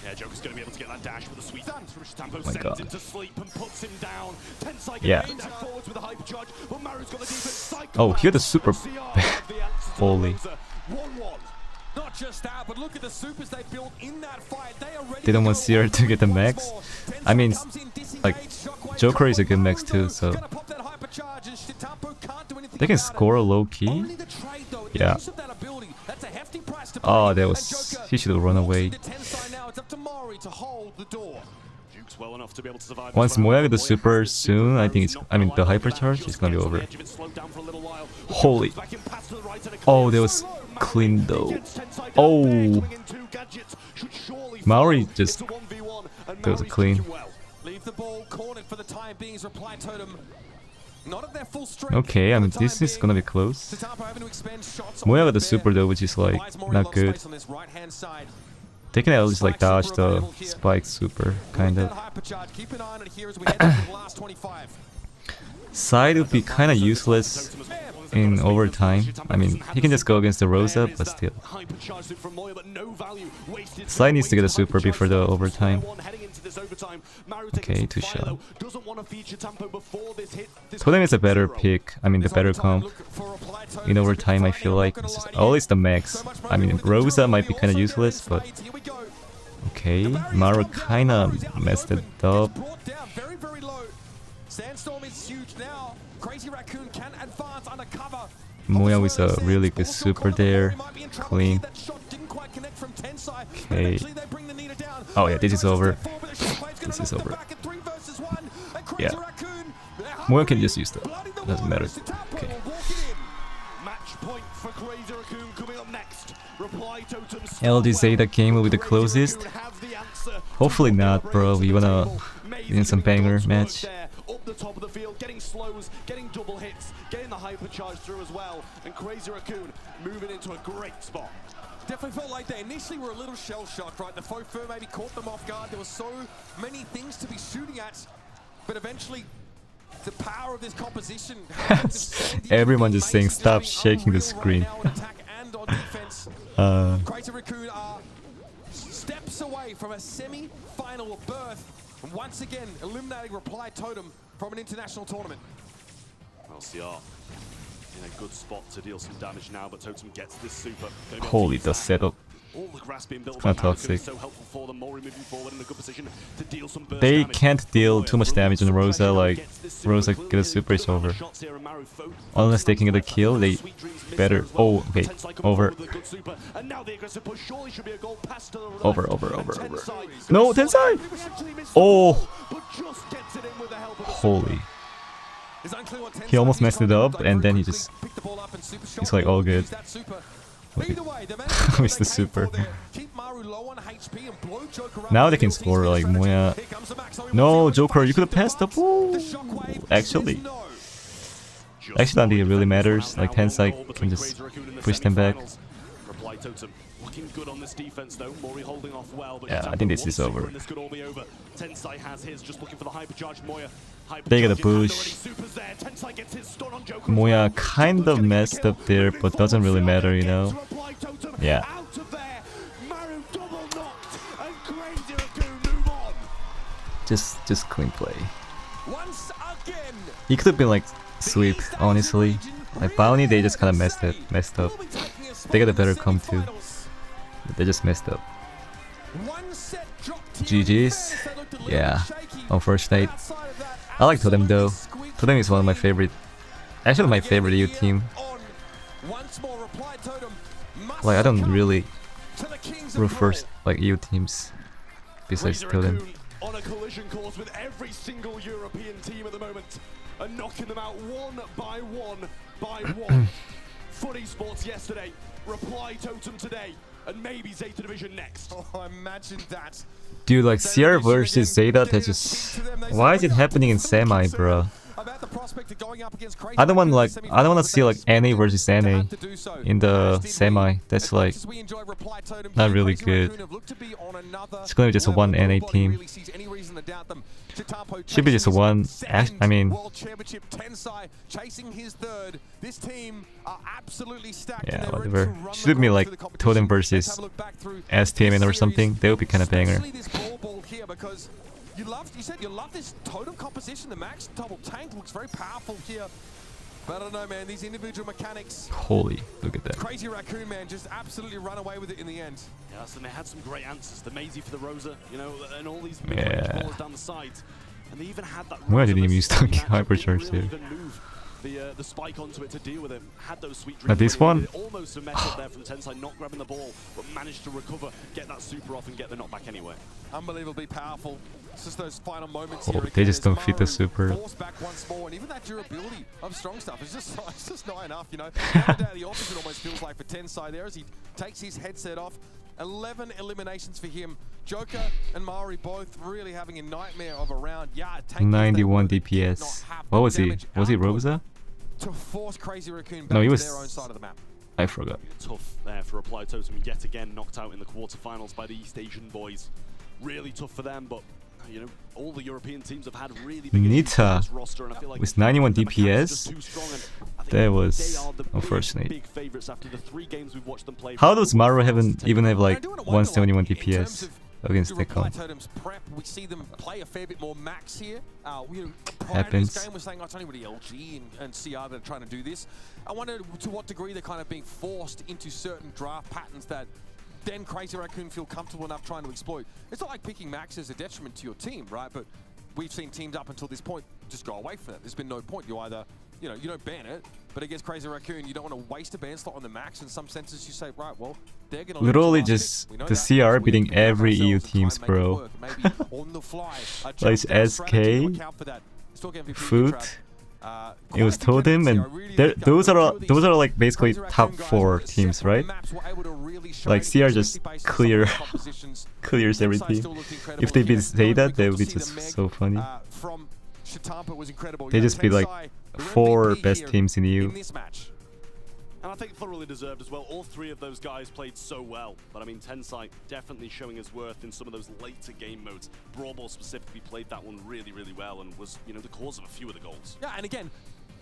S5: Yeah, Joker's going to be able to get that dash with a sweet dance. Tampo
S1: my
S5: sends
S1: God.
S5: him to sleep and puts him down. Tensai
S1: Yeah.
S5: getting back forwards with a hypercharge, but Maru's got the defense. Cycle
S1: Oh, he had a
S5: out.
S1: super
S5: CR have the answer to
S1: Holy.
S5: Rosa. 1-1.
S6: Not just that, but look at the supers they built in that fight. They are ready
S1: They don't
S6: to
S1: want
S6: go
S1: CR
S6: all
S1: to
S6: the
S1: get the
S6: way
S1: max.
S6: once more.
S1: I mean,
S6: Tensai comes in,
S1: like,
S6: disengaged, shockwave,
S1: Joker is a
S6: drop
S1: good
S6: on
S1: max
S6: Maru,
S1: too,
S6: though.
S1: so
S6: Gonna pop that hypercharge, and Shitampo can't do anything
S1: they can
S6: about
S1: score
S6: it.
S1: low key.
S6: Only the trade, though, the
S1: Yeah.
S6: use of that ability, that's a hefty price to
S1: Oh,
S6: pay.
S1: that
S6: And
S1: was.
S6: Joker
S1: He should have run
S6: walks
S1: away.
S6: into Tensai now. It's up to Mori to hold the door.
S5: Duke's well enough to be able to survive.
S1: Once
S5: this round.
S1: Moya get the
S5: Moya
S1: super
S5: has this
S1: soon, I think it's.
S5: Maru's
S1: I mean,
S5: not
S1: the
S5: gonna lie about
S1: hypercharge
S5: that.
S1: is gonna be
S5: Just
S1: over.
S5: gets on the edge of it, slowed down for a little while. But
S1: Holy.
S5: Joker's back in pass to the right and a
S1: Oh,
S5: clear.
S1: that was
S5: So low. Maru
S1: clean though.
S5: gets Tensai down
S1: Oh.
S5: there, coming in two gadgets. Should surely
S1: Maori
S5: follow.
S1: just-
S5: It's a 1v1, and
S1: that was a
S5: Maori's
S1: clean.
S5: doing well.
S6: Leave the ball cornered for the time being as Reply Totem. Not at their full strength.
S1: Okay, I
S6: for
S1: mean,
S6: the
S1: this
S6: time
S1: is
S6: being.
S1: gonna be close.
S6: Shitampo having to expend shots
S1: Moya
S6: on
S1: got the
S6: bear.
S1: super though, which is like
S6: Provides Mori a
S1: not
S6: lot of
S1: good.
S6: space on this right-hand side.
S1: They can at least like
S6: Spike
S1: dodge
S6: super
S1: the
S6: available here.
S1: spike super,
S6: With
S1: kind
S6: that
S1: of.
S6: hypercharge, keep an eye on it here as we head into the last 25.
S1: Side would be kind of useless in overtime. I mean, he can just go against the Rosa, but still.
S5: Hypercharged it from Moya, but no value. Wasted
S1: Side needs to get a
S5: way
S1: super
S5: hypercharge
S1: before the
S5: that.
S1: overtime.
S5: Square one heading into this overtime. Maru
S1: Okay,
S5: taking
S1: two
S5: some fire,
S1: shot.
S5: though. Doesn't want to feature Tampo before this hit. This
S1: Totem is a better
S5: zero.
S1: pick. I mean, the better comp. In overtime, I feel like this is always the max. I mean, Rosa might be kind of useless, but okay. Maru kind of messed it up.
S6: Very, very low. Sandstorm is huge now. Crazy Racoon can advance under cover.
S1: Moya with a really good super there. Clean. Okay. Oh yeah, this is over. This is over. Yeah. Moya can just use that. Doesn't matter. Okay.
S5: Match point for Crazy Racoon coming up next. Reply Totem.
S1: LG ZETA game will be the closest. Hopefully not, bro. We wanna win some banger match.
S5: Up the top of the field, getting slows, getting double hits, getting the hypercharge through as well, and Crazy Racoon moving into a great spot.
S6: Definitely felt like they initially were a little shell-shocked, right? The faux fur maybe caught them off guard. There were so many things to be shooting at, but eventually the power of this composition.
S1: Everyone just saying stop shaking the screen.
S6: Crazy Racoon are steps away from a semi-final berth. And once again, eliminating Reply Totem from an international tournament.
S5: Well, CR in a good spot to deal some damage now, but Totem gets this super.
S1: Holy, the setup.
S5: All the grass being built
S1: Kinda toxic.
S5: so helpful for them. Mori moving forward in a good position to deal some burst
S1: They
S5: damage.
S1: can't deal too much damage on Rosa, like Rosa get a super, it's over. Unless they can get a kill, they better. Oh, okay, over. Over. No, Tensai! Oh! Holy. He almost messed it up, and then he's like all good. Missed the super. Now they can score like Moya. No, Joker, you could have passed up. Ooh. Actually, I don't think it really matters. Like Tensai can just push them back. Yeah, I think this is over. They get a push. Moya kind of messed up there, but doesn't really matter, you know? Yeah. Just clean play. He could have been like sweep, honestly. Like Bounty, they just kind of messed up. They got a better come too. They just messed up. GG's. Yeah. On first night. I like Totem though. Totem is one of my favorite. Actually, my favorite EU team. Like I don't really root for like EU teams besides Totem.
S5: On a collision course with every single European team at the moment, and knocking them out one by one. Foot Esports yesterday, Reply Totem today, and maybe ZETA Division next.
S6: Oh, imagine that.
S1: Dude, like CR versus ZETA, that just... Why is it happening in semi, bro? I don't want to see like NA versus NA in the semi. That's like not really good. It's gonna be just a one NA team. Should be just a one. I mean, yeah, whatever. Should be like Totem versus STMN or something. That would be kind of banger.
S6: You said you love this Totem composition. The max double tank looks very powerful here. But I don't know, man. These individual mechanics.
S1: Holy, look at that.
S6: Crazy Racoon, man, just absolutely run away with it in the end.
S5: Yes, and they had some great answers. The Maisie for the Rosa, you know, and all these ballers down the sides. And they even had that.
S1: Why didn't even use the hypercharge here?
S5: The spike onto it to deal with him. Had those sweet
S1: But this one,
S5: almost a mess up there from Tensai, not grabbing the ball, but managed to recover, get that super off, and get the knockback anyway.
S6: Unbelievably powerful. It's just those final moments
S1: oh,
S6: here.
S1: They just don't fit the super.
S6: Force back once more, and even that durability of strong stuff is just not enough. You know, the opposite almost feels like for Tensai there as he takes his headset off. 11 eliminations for him. Joker and Maori both really having a nightmare of a round. Yeah,
S1: 91 DPS. What was he? Was he Rosa?
S6: To force Crazy Racoon back
S1: no, he
S6: to
S1: was...
S6: their own side of the map.
S1: I forgot.
S5: Tough there for Reply Totem, yet again knocked out in the quarterfinals by the East Asian boys. Really tough for them, but you know, all the European teams have had really big
S1: ZETA
S5: roster, and I feel like
S1: with 91 DPS. That was unfortunate.
S5: Big favorites after the 3 games we've watched them play.
S1: How does Maru even have like 171 DPS against Tekon?
S6: Totem's prep, we see them play a fair bit more max here.
S1: Happens.
S6: This game we're saying, oh, it's only really LG and CR that are trying to do this. I wonder to what degree they're kind of being forced into certain draft patterns that then Crazy Racoon feel comfortable enough trying to exploit. It's not like picking max is a detriment to your team, right? But we've seen teams up until this point just go away from that. There's been no point. You either, you know, you don't ban it, but against Crazy Racoon, you don't want to waste a ban slot on the max. In some senses, you say, right, well, they're going to
S1: literally just the CR beating every EU teams, bro.
S6: On the fly,
S1: like SK, Foot, It was Totem, and those are like basically top 4 teams, right? Like CR just clears every team. If they beat ZETA, that would be just so funny. They just beat like 4 best teams in EU.
S5: And I think thoroughly deserved as well. All 3 of those guys played so well. But I mean, Tensai definitely showing his worth in some of those later game modes. Brawl specifically played that one really, really well and was, you know, the cause of a few of the goals.
S6: Yeah, and again,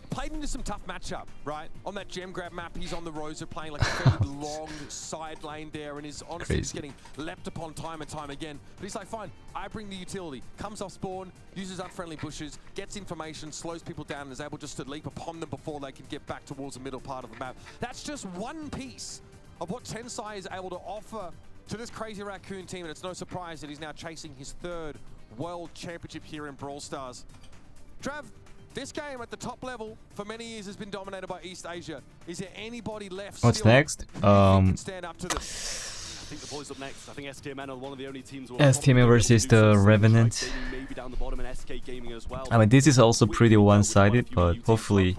S6: played into some tough matchup, right? On that gem grab map, he's on the Rosa playing like a fairly long side lane there and is honestly just getting leapt upon time and time again. But he's like, fine, I bring the utility. Comes off spawn, uses unfriendly bushes, gets information, slows people down and is able just to leap upon them before they can get back towards the middle part of the map. That's just one piece of what Tensai is able to offer to this Crazy Racoon team, and it's no surprise that he's now chasing his 3rd World Championship here in Brawl Stars. Trav, this game at the top level for many years has been dominated by East Asia. Is there anybody left?
S1: What's next?
S6: Can stand up to this?
S5: I think the boys up next. I think STMN are one of the only teams.
S1: STMN versus the Revenant. I mean, this is also pretty one-sided, but hopefully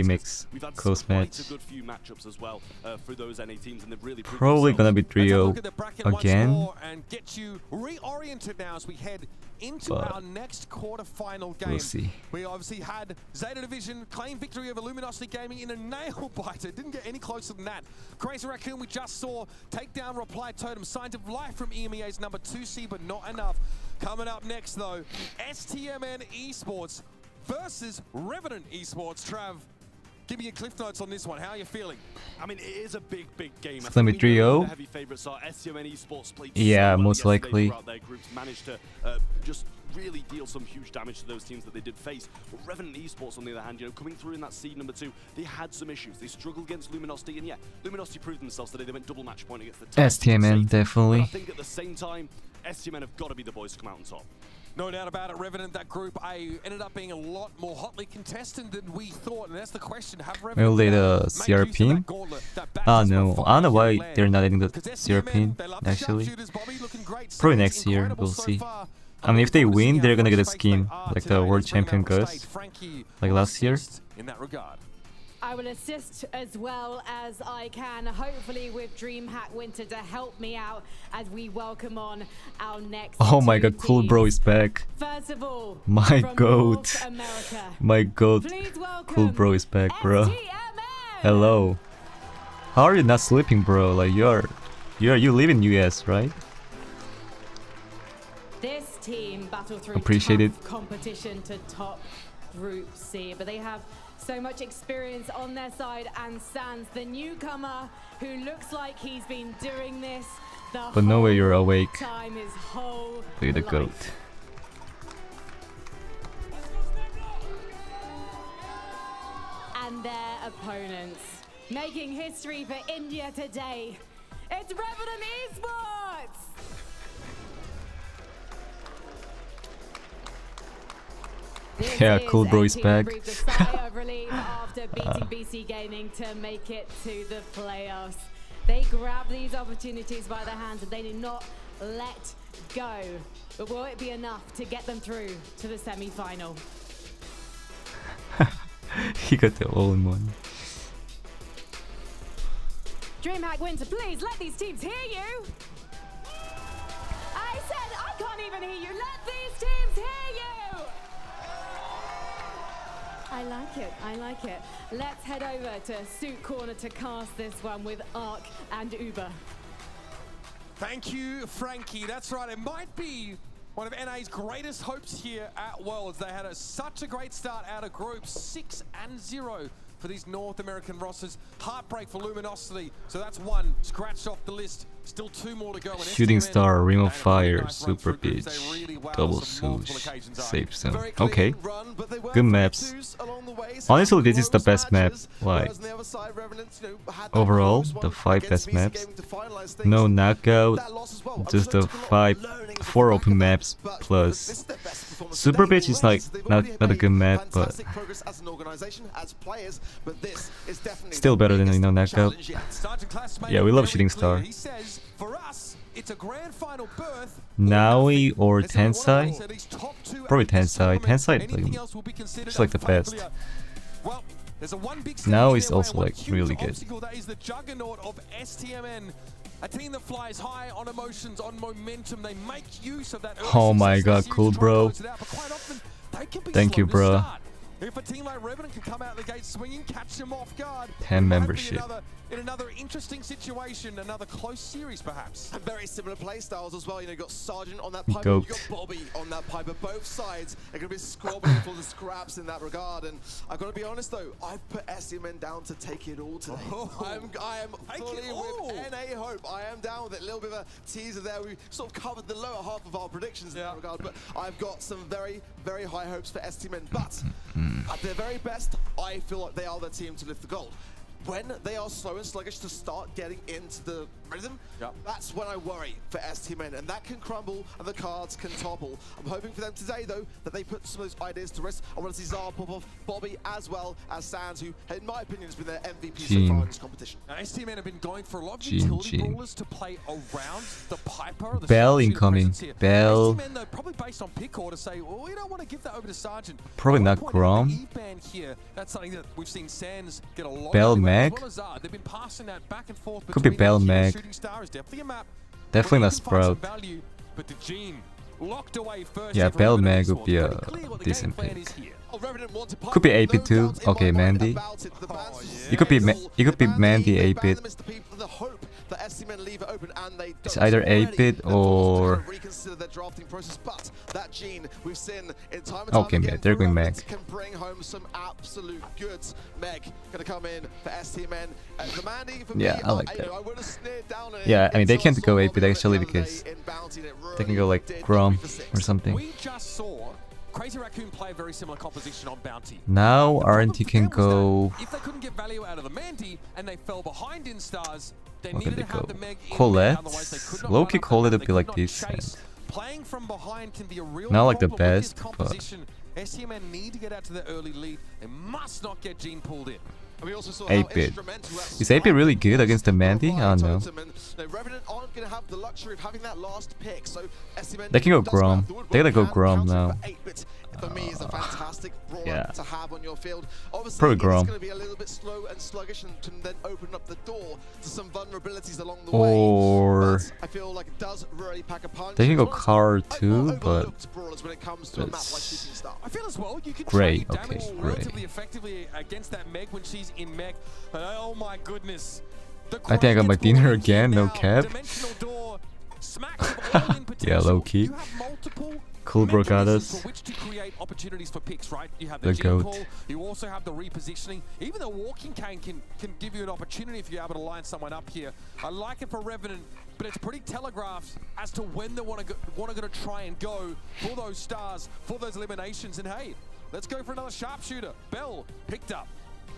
S1: it makes close match. Probably gonna be trio again.
S6: And get you reoriented now as we head into our next quarterfinal game.
S1: We'll see.
S6: We obviously had ZETA Division claim victory over Luminosity Gaming in a nail biter. Didn't get any closer than that. Crazy Racoon we just saw take down Reply Totem. Signs of life from EMEA's number 2 seed, but not enough. Coming up next though, STMN Esports versus Revenant Esports. Trav, give me your cliff notes on this one. How are you feeling?
S5: I mean, it is a big game.
S1: It's gonna be 3-0.
S5: Heavy favorites are STMN Esports played
S1: yeah,
S5: so well
S1: most likely.
S5: throughout their groups, managed to just really deal some huge damage to those teams that they did face. But Revenant Esports, on the other hand, you know, coming through in that seed number 2, they had some issues. They struggled against Luminosity, and yeah, Luminosity proved themselves today. They went double match point against the
S1: STMN, definitely.
S5: But I think at the same time, STMN have got to be the boys to come out on top.
S6: No doubt about it. Revenant, that group A, ended up being a lot more hotly contested than we thought, and that's the question. Have Revenant
S1: will they the CR pin? No, I don't know why they're not adding the CR pin, actually. Probably next year, we'll see. I mean, if they win, they're gonna get a skin, like the World Champion Gus, like last year.
S6: In that regard.
S2: I will assist as well as I can, hopefully with DreamHack Winter to help me out as we welcome on our next
S1: Oh my god, Cool Bro is back.
S2: First of all,
S1: my goat. My goat. Cool Bro is back, bro.
S2: STMN.
S1: Hello. How are you not sleeping, bro? Like you live in US, right?
S2: This team battle through
S1: Appreciate it.
S2: competition to top Group C, but they have so much experience on their side, and Sans, the newcomer, who looks like he's been doing this the
S1: But no way you're awake.
S2: time his whole
S1: Look at the
S2: life.
S1: goat.
S2: And their opponents, making history for India today. It's Revenant Esports!
S1: Yeah, Cool Bro is back.
S2: After beating BC Gaming to make it to the playoffs. They grab these opportunities by the hands and they do not let go. But will it be enough to get them through to the semi-final?
S1: He got the all-in-one.
S2: DreamHack Winter, please let these teams hear you. I said I can't even hear you. Let these teams hear you. I like it. I like it. Let's head over to Suit Corner to cast this one with Ark and Uber.
S6: Thank you, Frankie. That's right. It might be one of NA's greatest hopes here at Worlds. They had such a great start out of group 6-0 for these North American rosters. Heartbreak for Luminosity. So that's one scratched off the list. Still 2 more to go.
S1: Shooting Star, Ring of Fire, Super Beach, Double Swoosh, Safe Zone. Okay, good maps. Honestly, this is the best map. Like, overall, the 5 best maps. No knockout, just the 4 open maps plus. Super Beach is like not a good map, but still better than knockout. Yeah, we love Shooting Star.
S6: For us, It's a grand final berth.
S1: Naui or Tensai?
S6: So these top two
S1: Probably
S6: at this
S1: Tensai.
S6: tournament,
S1: Tensai,
S6: anything
S1: like,
S6: else will be considered
S1: it's like the
S6: a
S1: best.
S6: failure. Well, there's a one big
S1: Now
S6: stage
S1: is
S6: there
S1: also,
S6: where one
S1: like,
S6: huge
S1: really good.
S6: obstacle, that is the juggernaut of STMN. A team that flies high on emotions, on momentum. They make use of that early
S1: Oh my
S6: success
S1: god,
S6: this year
S1: cool,
S6: to try and
S1: bro.
S6: close it out, but quite often, they can be
S1: Thank
S6: slow
S1: you,
S6: to
S1: bro.
S6: start. If a team like Revenant can come out the gate swinging, catch them off guard,
S1: 10
S6: we might be
S1: membership.
S6: in another interesting situation, another close series perhaps.
S5: And very similar play styles as well. You know, you've got Sergeant on that piper,
S1: Goat.
S5: you've got Bobby on that piper. Both sides are going to be squabbling for the scraps in that regard. And I've got to be honest though, I've put STMN down to take it all today. I am fully with NA Hope. I am down with it. A little bit of a teaser there. We sort of covered the lower half of our predictions in that regard, but I've got some very, very high hopes for STMN. But at their very best, I feel like they are the team to lift the gold. When they are slow and sluggish to start getting into the rhythm, that's when I worry for STMN, and that can crumble and the cards can topple. I'm hoping for them today though that they put some of those ideas to rest. I want to see Zara pop off, Bobby as well as Sands, who in my opinion has been their MVP so far in this competition.
S6: Now, STMN have been going for a lot of utility brawlers to play around the piper. The
S1: Bell
S6: sharpshooter
S1: incoming.
S6: presence here.
S1: Bell.
S6: STMN though, probably based on pick order, say, well, we don't want to give that over to Sergeant.
S1: Probably not Grom.
S6: Here, that's something that we've seen Sands get a lot
S1: Bell
S6: of
S1: Mag.
S6: as well as Zara. They've been passing that back and forth.
S1: Could be Bell Mag.
S6: Shooting star is definitely a map.
S1: Definitely
S6: where
S1: not
S6: you can find some
S1: Sprout.
S6: value, but the Gene locked away first.
S1: Yeah,
S6: here for
S1: Bell
S6: Revenant
S1: Mag
S6: Esports.
S1: would be a
S6: Pretty clear what the
S1: decent
S6: game plan
S1: pick.
S6: is here.
S1: Could be 8-bit too. Okay, Mandy. You could be Mandy 8-bit. It's either 8-bit or... Okay, man, they're going Meg.
S5: Can bring home some absolute goods. Meg gonna come in for STMN. The Mandy for
S1: Yeah,
S5: me,
S1: I like that.
S5: I would have sneered down on it.
S1: Yeah, I mean, they
S5: It's
S1: can't
S5: also
S1: go
S5: a
S1: 8-bit
S5: bit of
S1: actually
S5: a
S1: because
S5: in Bounty, and it
S1: they can
S5: really
S1: go like
S5: did
S1: Grom
S5: not be for six.
S1: or something.
S6: We just saw Crazy Racoon play a very similar composition on Bounty.
S1: Now
S6: The problem
S1: RNT
S6: for
S1: can
S6: them was that
S1: go...
S6: if they couldn't get value out of the Mandy and they fell behind in stars, they
S1: What can
S6: needed
S1: they
S6: to have
S1: go?
S6: the Meg in
S1: Colette?
S6: there, otherwise they could not
S1: Low-key
S6: run up the
S1: Colette
S6: map,
S1: would
S6: they
S1: be
S6: could
S1: like
S6: not
S1: this,
S6: chase. Playing from behind can be a real
S1: Not like the
S6: problem with this
S1: best, but-
S6: composition. STMN need to get out to the early lead. They must not get Gene pulled in.
S5: And we also saw
S1: 8-bit. Is 8-bit really good against the Mandy? I don't know.
S5: Revenant aren't going to have the luxury of having that last pick, so STMN
S1: They can go
S5: does
S1: Grom.
S5: have the wood,
S1: They gotta
S5: but
S1: go
S5: can
S1: Grom
S5: counter
S1: now.
S5: for 8-bit. For me, is a fantastic brawler
S1: Yeah.
S5: to have on your field. Obviously,
S1: Probably
S5: it's
S1: Grom.
S5: going to be a little bit slow and sluggish and can then open up the door to some vulnerabilities along the
S1: Or-
S5: way. But I feel like it does really pack a punch.
S1: They can go
S5: It's honestly
S1: Card
S5: quite
S1: too, but...
S5: overlooked brawlers when it comes to a map like Shooting Star.
S6: I feel as well you can
S1: Great,
S6: trade
S1: okay,
S6: damage
S1: great.
S6: relatively effectively against that Meg when she's in Meg. But oh my goodness.
S1: I think I got my dinner again, no cap.
S6: Dimensional door, smacks of all in
S1: Yeah,
S6: potential.
S1: low-key.
S6: You have multiple
S1: Cool bro got
S6: mechanisms
S1: us.
S6: for which to create opportunities for picks, right? You have
S1: The
S6: the gene
S1: goat.
S6: pull, you also have the repositioning. Even the walking cane can give you an opportunity if you're able to line someone up here. I like it for Revenant, but it's pretty telegraphed as to when they want to try and go for those stars, for those eliminations. And hey, let's go for another sharpshooter. Bell picked up.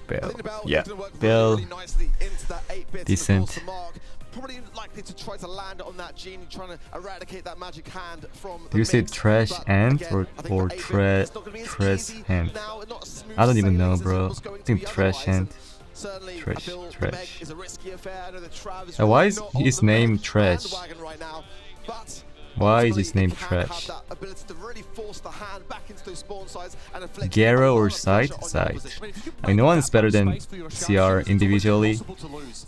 S1: Bell.
S5: Bell
S1: Yeah,
S5: is gonna work
S1: Bell.
S5: really nicely into that 8-bit.
S1: Decent.
S5: Of course, the mark. Probably likely to try to land on that Gene, trying to eradicate that magic hand from
S1: Do you say trash hand or trash hand? I don't even know, bro. I think trash hand.
S5: Certainly,
S1: Trash,
S5: I feel
S1: trash.
S5: the Meg is a risky affair. I know that Trav is
S1: Why
S5: really
S1: is
S5: not on
S1: his
S5: the
S1: name
S5: Meg
S1: Trash?
S5: bandwagon right now, but
S1: Why is his
S5: ultimately,
S1: name
S5: it can
S1: Trash?
S5: have that ability to really force the hand back into those spawn sides and inflict
S1: Garo
S5: a lot
S1: or
S5: of
S1: Side?
S5: pressure on your
S1: Side.
S5: opposition.
S1: I mean, no one's better than CR individually.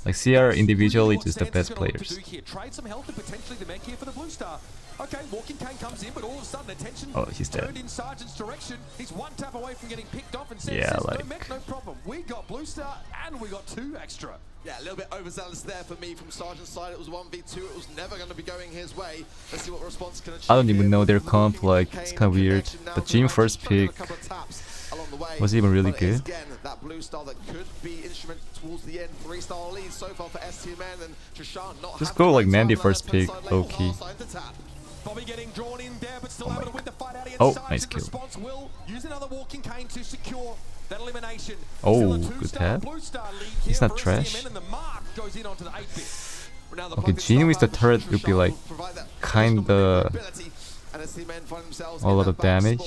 S1: Like CR individually, just the best players.
S6: Trade some health and potentially the Meg here for the blue star. Okay, walking cane comes in, but all of a sudden attention
S1: Oh, he's dead.
S6: turned in Sergeant's direction. He's one tap away from getting picked off, and Sam
S1: Yeah,
S6: says,
S1: like-
S6: no Meg, no problem. We got blue star and we got 2 extra.
S5: Yeah, a little bit overzealous there for me from Sergeant's side. It was 1v2. It was never going to be going his way. Let's see what response can achieve.
S1: I don't even
S5: here.
S1: know their
S5: Looking
S1: comp,
S5: for
S1: like,
S5: Kane
S1: it's kinda weird.
S5: connection now
S1: But
S5: for
S1: Jim
S5: Max,
S1: first
S5: trying to get a
S1: pick
S5: couple of taps along the way.
S1: was even really
S5: But it is,
S1: good.
S5: again, that blue star that could be instrumental towards the end. 3-star lead so far for STMN, and Trishan not
S1: Just
S5: having
S1: go
S5: a
S1: like
S5: great
S1: Mandy
S5: time
S1: first
S5: on that
S1: pick,
S5: left-hand side lane.
S1: low-key.
S5: Far side to tap.
S6: Bobby getting drawn in there, but still
S1: Oh
S6: able
S1: my
S6: to win the fight out.
S1: Oh,
S6: Sergeant's
S1: nice kill.
S6: response will use another walking cane to secure that elimination.
S1: Oh,
S6: Still a
S1: good
S6: 2-star
S1: tap.
S6: blue star lead
S1: He's
S6: here
S1: not
S6: for
S1: trash.
S6: STMN, and the mark goes in onto the 8-bit.
S5: Now the
S1: Okay,
S5: bucket
S1: Gene with the
S5: start
S1: turret
S5: out,
S1: would be
S5: Trishan
S1: like
S5: will provide that
S1: kinda
S5: additional maneuverability. And STMN find themselves
S1: A lot of damage.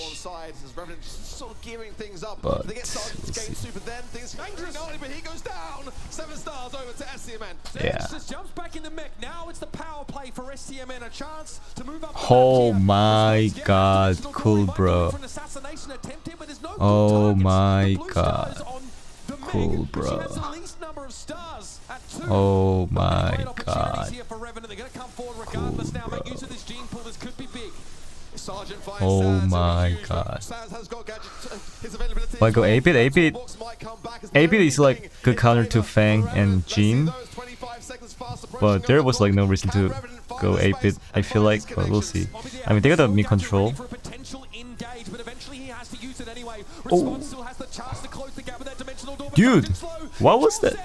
S5: Revenant sort of gearing things up.
S1: But
S5: they get started to gain super, then things dangerous. But he goes down. 7 stars over to STMN.
S1: Yeah.
S6: Just jumps back in the mech. Now it's the power play for STMN. A chance to move up.
S1: Oh my god, cool bro. Oh my god. Cool bro. Oh my god. Cool bro. Oh my god. Why go 8-bit? 8-bit is like good counter to Fang and Jin, but there was like no reason to go 8-bit, I feel like, but we'll see. I mean, they got the mid control. Oh. Dude, what was that?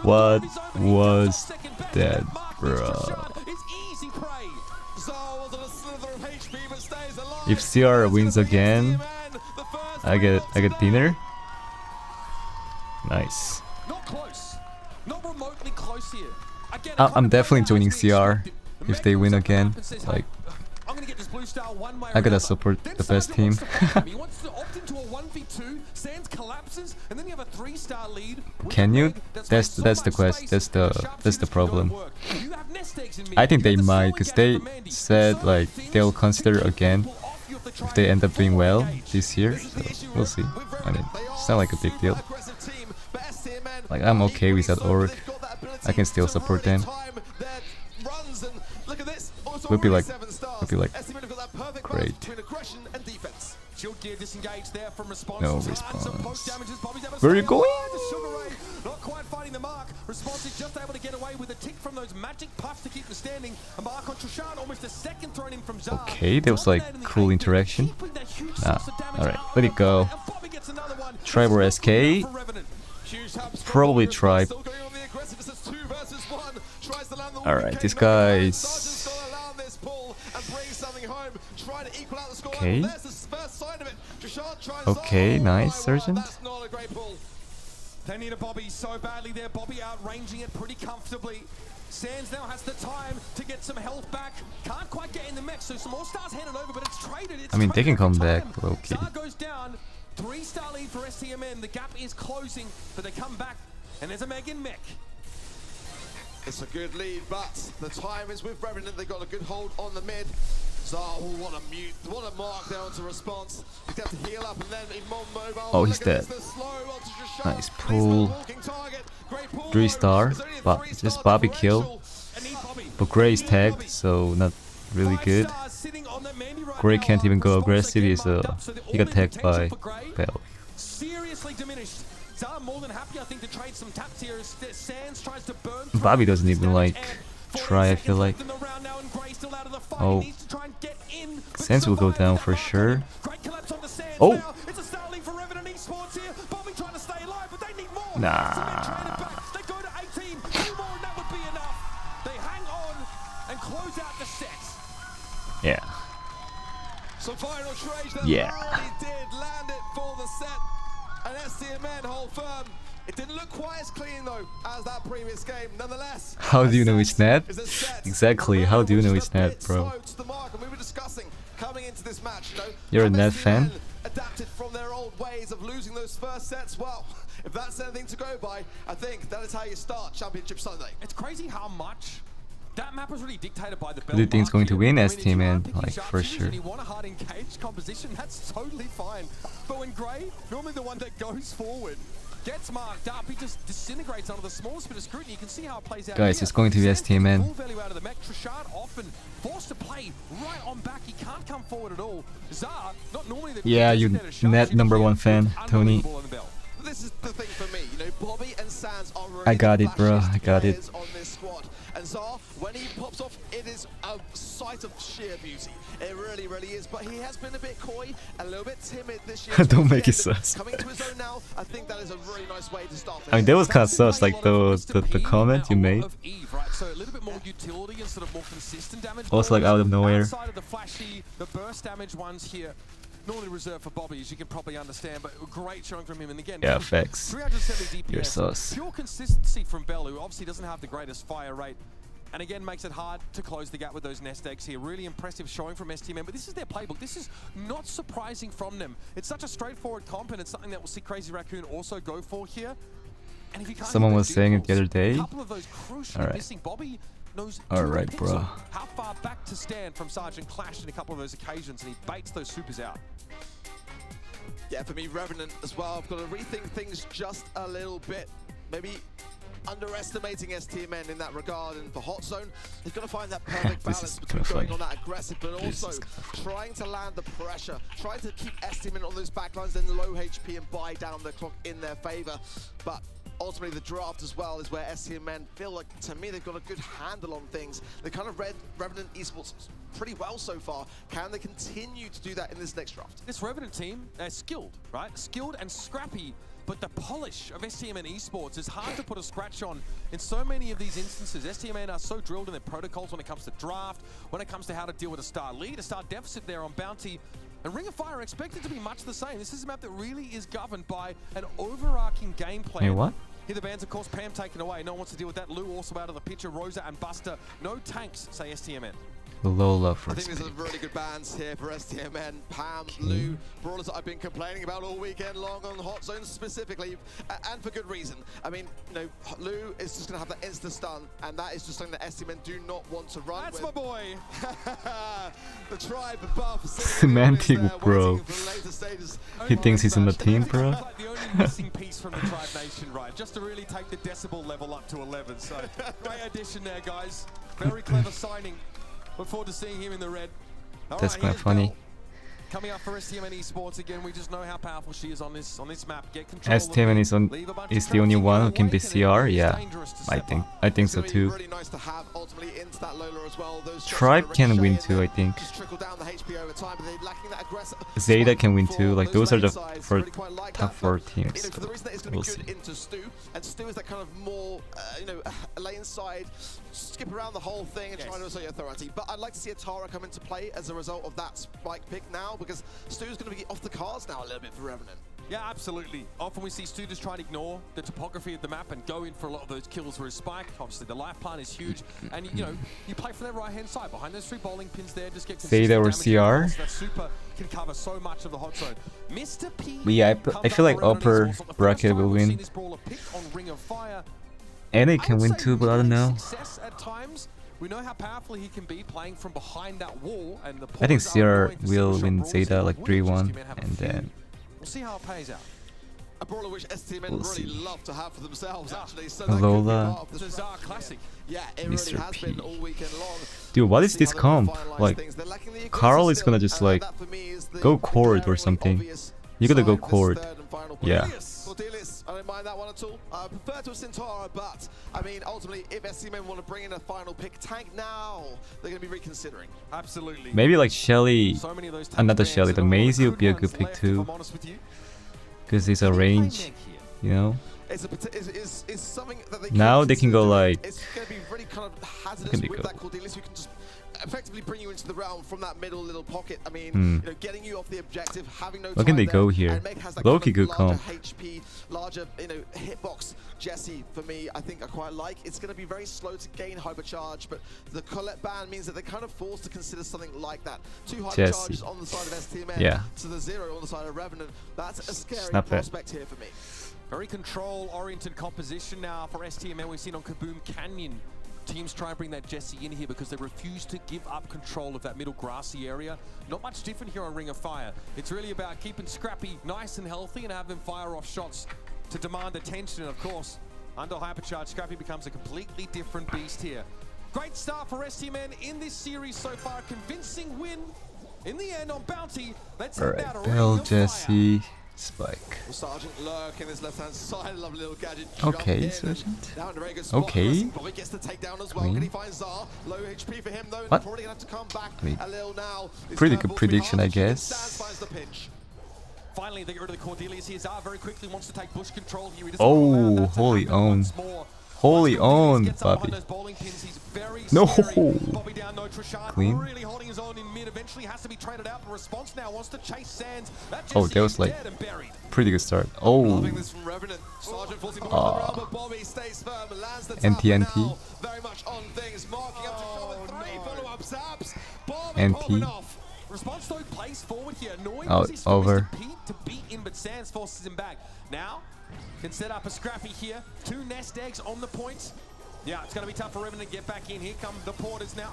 S1: What was that, bro? If CR wins again, I get dinner. Nice. I'm definitely joining CR if they win again. Like, I gotta support the best team. Can you? That's the quest. That's the problem. I think they might, cause they said like they'll consider again if they end up doing well this year. So we'll see. I mean, it's not like a big deal. Like, I'm okay with that org. I can still support them. Would be like great. No response. Where are you going?
S6: Not quite finding the mark. Response is just able to get away with a tick from those magic puffs to keep them standing. A mark on Trishard, almost a second thrown in from Zar.
S1: Okay, there was like cool interaction. Alright, let it go. Tribe or SK? Probably Tribe. Alright, this guy's... Okay. Okay, nice, Sergeant.
S6: They need a Bobby so badly there. Bobby outranging it pretty comfortably. Sands now has the time to get some health back. Can't quite get in the mech, so some more stars headed over, but it's traded.
S1: I mean, they can come back, low-key.
S6: Zar goes down. 3-star lead for STMN. The gap is closing, but they come back, and there's a Megan mech.
S5: It's a good lead, but the time is with Revenant. They got a good hold on the mid. Zar, what a mark there onto response. He's got to heal up and then even more mobile.
S1: Oh, he's dead. Nice pull. 3-star, but just Bobby kill. But Gray is tagged, so not really good. Gray can't even go aggressive. He got tagged by Bell.
S6: Seriously diminished. Zar more than happy, I think, to trade some taps here as Sands tries to burn.
S1: Bobby doesn't even like try, I feel like. Oh, Sands will go down for sure. Oh! Nah.
S6: They go to 18, 2 more and that would be enough. They hang on and close out the set.
S1: Yeah.
S5: Some final trades that really did land it for the set. And STMN hold firm. It didn't look quite as clean though as that previous game. Nonetheless,
S1: how do you know it's net? Exactly, how do you know it's net, bro?
S5: We were discussing coming into this match, you know,
S1: you're a net fan?
S5: Adapted from their old ways of losing those first sets. Well, if that's anything to go by, I think that is how you start Championship Sunday.
S6: It's crazy how much that map was really dictated by the
S1: Who do you think is going to win STMN? Like, for sure.
S6: You want a hard engaged composition, that's totally fine. But when Gray, normally the one that goes forward, gets marked up, he just disintegrates under the smallest bit of scrutiny. You can see how it plays out.
S1: Guys, it's going to be STMN.
S6: Full value out of the mech. Trishard often forced to play right on back. He can't come forward at all. Zar, not normally the
S1: you net #1 fan, Tony.
S5: This is the thing for me, you know, Bobby and Sands are really
S1: I got it, bro. I got it.
S5: On this squad. And Zar, when he pops off, it is a sight of sheer beauty. It really, really is. But he has been a bit coy, a little bit timid this year.
S1: Don't make it sus.
S5: Coming to his own now, I think that is a really nice way to start.
S1: I mean, that was kind of sus, like the comment you made.
S6: So a little bit more utility and sort of more consistent damage.
S1: Also, like out of nowhere.
S6: Outside of the flashy, the burst damage ones here. Normally reserved for Bobby, as you can probably understand, but great showing from him. And again,
S1: yeah, facts.
S6: 370 DPS.
S1: You're sus.
S6: Pure consistency from Bell, who obviously doesn't have the greatest fire rate. And again, makes it hard to close the gap with those nest eggs here. Really impressive showing from STMN, but this is their playbook. This is not surprising from them. It's such a straightforward comp, and it's something that we'll see Crazy Racoon also go for here. And if you can't
S1: Someone was saying it the other day.
S6: a couple of those crucially missing. Bobby knows
S1: Alright, bro.
S6: how far back to stand from Sergeant Clash in a couple of those occasions, and he baits those supers out.
S5: Yeah, for me, Revenant as well. I've got to rethink things just a little bit. Maybe underestimating STMN in that regard, and for Hot Zone, he's got to find that perfect balance between going on that aggressive, but also trying to land the pressure, trying to keep STMN on those backlines and low HP and buy down the clock in their favor. But ultimately, the draft as well is where STMN feel like, to me, they've got a good handle on things. They kind of read Revenant Esports pretty well so far. Can they continue to do that in this next draft?
S6: This Revenant team, they're skilled, right? Skilled and scrappy. But the polish of STMN Esports is hard to put a scratch on in so many of these instances. STMN are so drilled in their protocols when it comes to draft, when it comes to how to deal with a star lead, a star deficit there on Bounty. And Ring of Fire are expected to be much the same. This is a map that really is governed by an overarching game plan.
S1: Hey, what?
S6: Here the bans, of course, Pam taken away. No one wants to deal with that. Lou also out of the picture. Rosa and Buster. No tanks, say STMN.
S1: Lola for
S5: I think there's some really good bans here for STMN, Pam, Lou, brawlers that I've been complaining about all weekend long on Hot Zone specifically, and for good reason. I mean, you know, Lou is just going to have that insta-stun, and that is just something that STMN do not want to run
S6: That's
S5: with.
S6: my boy!
S5: The tribe buff.
S1: Semantic, bro. He thinks he's in the team, bro.
S6: Like the only missing piece from the Tribe Nation, right? Just to really take the decibel level up to 11. So, great addition there, guys. Very clever signing. Look forward to seeing him in the red.
S1: That's kind of funny.
S6: Coming up for STMN Esports again, we just know how powerful she is on this map. Get control.
S1: STMN is the only one who can be CR. Yeah, I think so too.
S5: Really nice to have ultimately into that Lola as well. Those
S1: Tribe can win too, I think.
S5: Just trickle down the HP over time, but they're lacking that aggressive.
S1: ZETA can win too. Like those are the top 4 teams.
S5: You know, for the reason that it's going to be good into Stu, and Stu is that kind of more, you know, lane side, skip around the whole thing and try to assert your authority. But I'd like to see a Tara come into play as a result of that spike pick now, because Stu's going to be off the cards now a little bit for Revenant.
S6: Yeah, absolutely. Often we see Stu just try to ignore the topography of the map and go in for a lot of those kills for his spike. Obviously, the life plan is huge. And, you know, you play from their right-hand side. Behind those 3 bowling pins there, just get
S1: ZETA or CR.
S6: So that super can cover so much of the Hot Zone. Mr. P.
S1: Yeah, I feel like upper bracket will win. And it can win too, but I don't know.
S6: At times, we know how powerful he can be playing from behind that wall. And the
S1: I think CR will win ZETA like 3-1, and then
S6: we'll see how it pays out.
S5: A brawler which STMN really love to have for themselves, actually. So
S1: Lola.
S5: It's a
S6: ZAR classic.
S5: Yeah, it really has been all weekend long.
S1: Dude, what is this comp? Like, Carl is gonna just like go Cord or something. You gotta go Cord. Yeah.
S5: I don't mind that one at all. I prefer to a Centaur, but I mean, ultimately, if STMN want to bring in a final pick tank now, they're going to be reconsidering.
S6: Absolutely.
S1: Maybe like Shelly, another Shelly. The Maisie would be a good pick too, because it's a range, you know.
S5: It's something that they
S1: now they can go like.
S5: It's going to be really kind of hazardous with that Cordelis. You can just effectively bring you into the realm from that middle little pocket. I mean, you know, getting you off the objective, having no.
S1: Where can they go here? Loki good comp.
S5: HP, larger, you know, hitbox. Jesse, for me, I think I quite like. It's going to be very slow to gain hypercharge, but the Colette ban means that they're kind of forced to consider something like that. 2 hypercharges on the side of STMN to the 0 on the side of Revenant. That's a scary prospect here for me.
S6: Very control-oriented composition now for STMN. We've seen on Kaboom Canyon. Teams try and bring that Jesse in here because they refuse to give up control of that middle grassy area. Not much different here on Ring of Fire. It's really about keeping Scrappy nice and healthy and have them fire off shots to demand attention. And of course, under hypercharge, Scrappy becomes a completely different beast here. Great start for STMN in this series so far. Convincing win in the end on Bounty. Let's head out to Ring of
S1: Jesse. Spike.
S5: Well, Sergeant lurk in his left-hand side. Lovely little gadget.
S1: Okay, Sergeant.
S5: Okay. Bobby gets the takedown as well. Can he find ZAR? Low HP for him though.
S1: What?
S5: Probably gonna have to come back a little now.
S1: Pretty good prediction, I guess.
S6: Finally, they get rid of the Cordelius here. ZAR very quickly wants to take bush control here.
S1: Oh, holy own. Holy own, Bobby.
S6: very
S1: No.
S6: scary. Bobby down, no Trishard.
S1: Clean.
S6: Really holding his own in mid. Eventually has to be traded out. The response now wants to chase Sands. That
S1: Oh,
S6: Jesse
S1: that was
S6: is
S1: like
S6: dead and buried.
S1: pretty good start. Oh,
S5: Loving this from Revenant. Sergeant forcing him on the ground, but Bobby stays firm and lands the tap.
S1: NT.
S5: Now, very much on things, marking up to show with 3 follow-up zaps. Bobby
S1: NT.
S5: popping off.
S6: Response though plays forward here. Annoying
S1: Out,
S6: because he's
S1: over.
S6: to beat in, but Sands forces him back. Now can set up a scrappy here. 2 nest eggs on the point. Yeah, it's going to be tough for Revenant to get back in. Here come the porters now.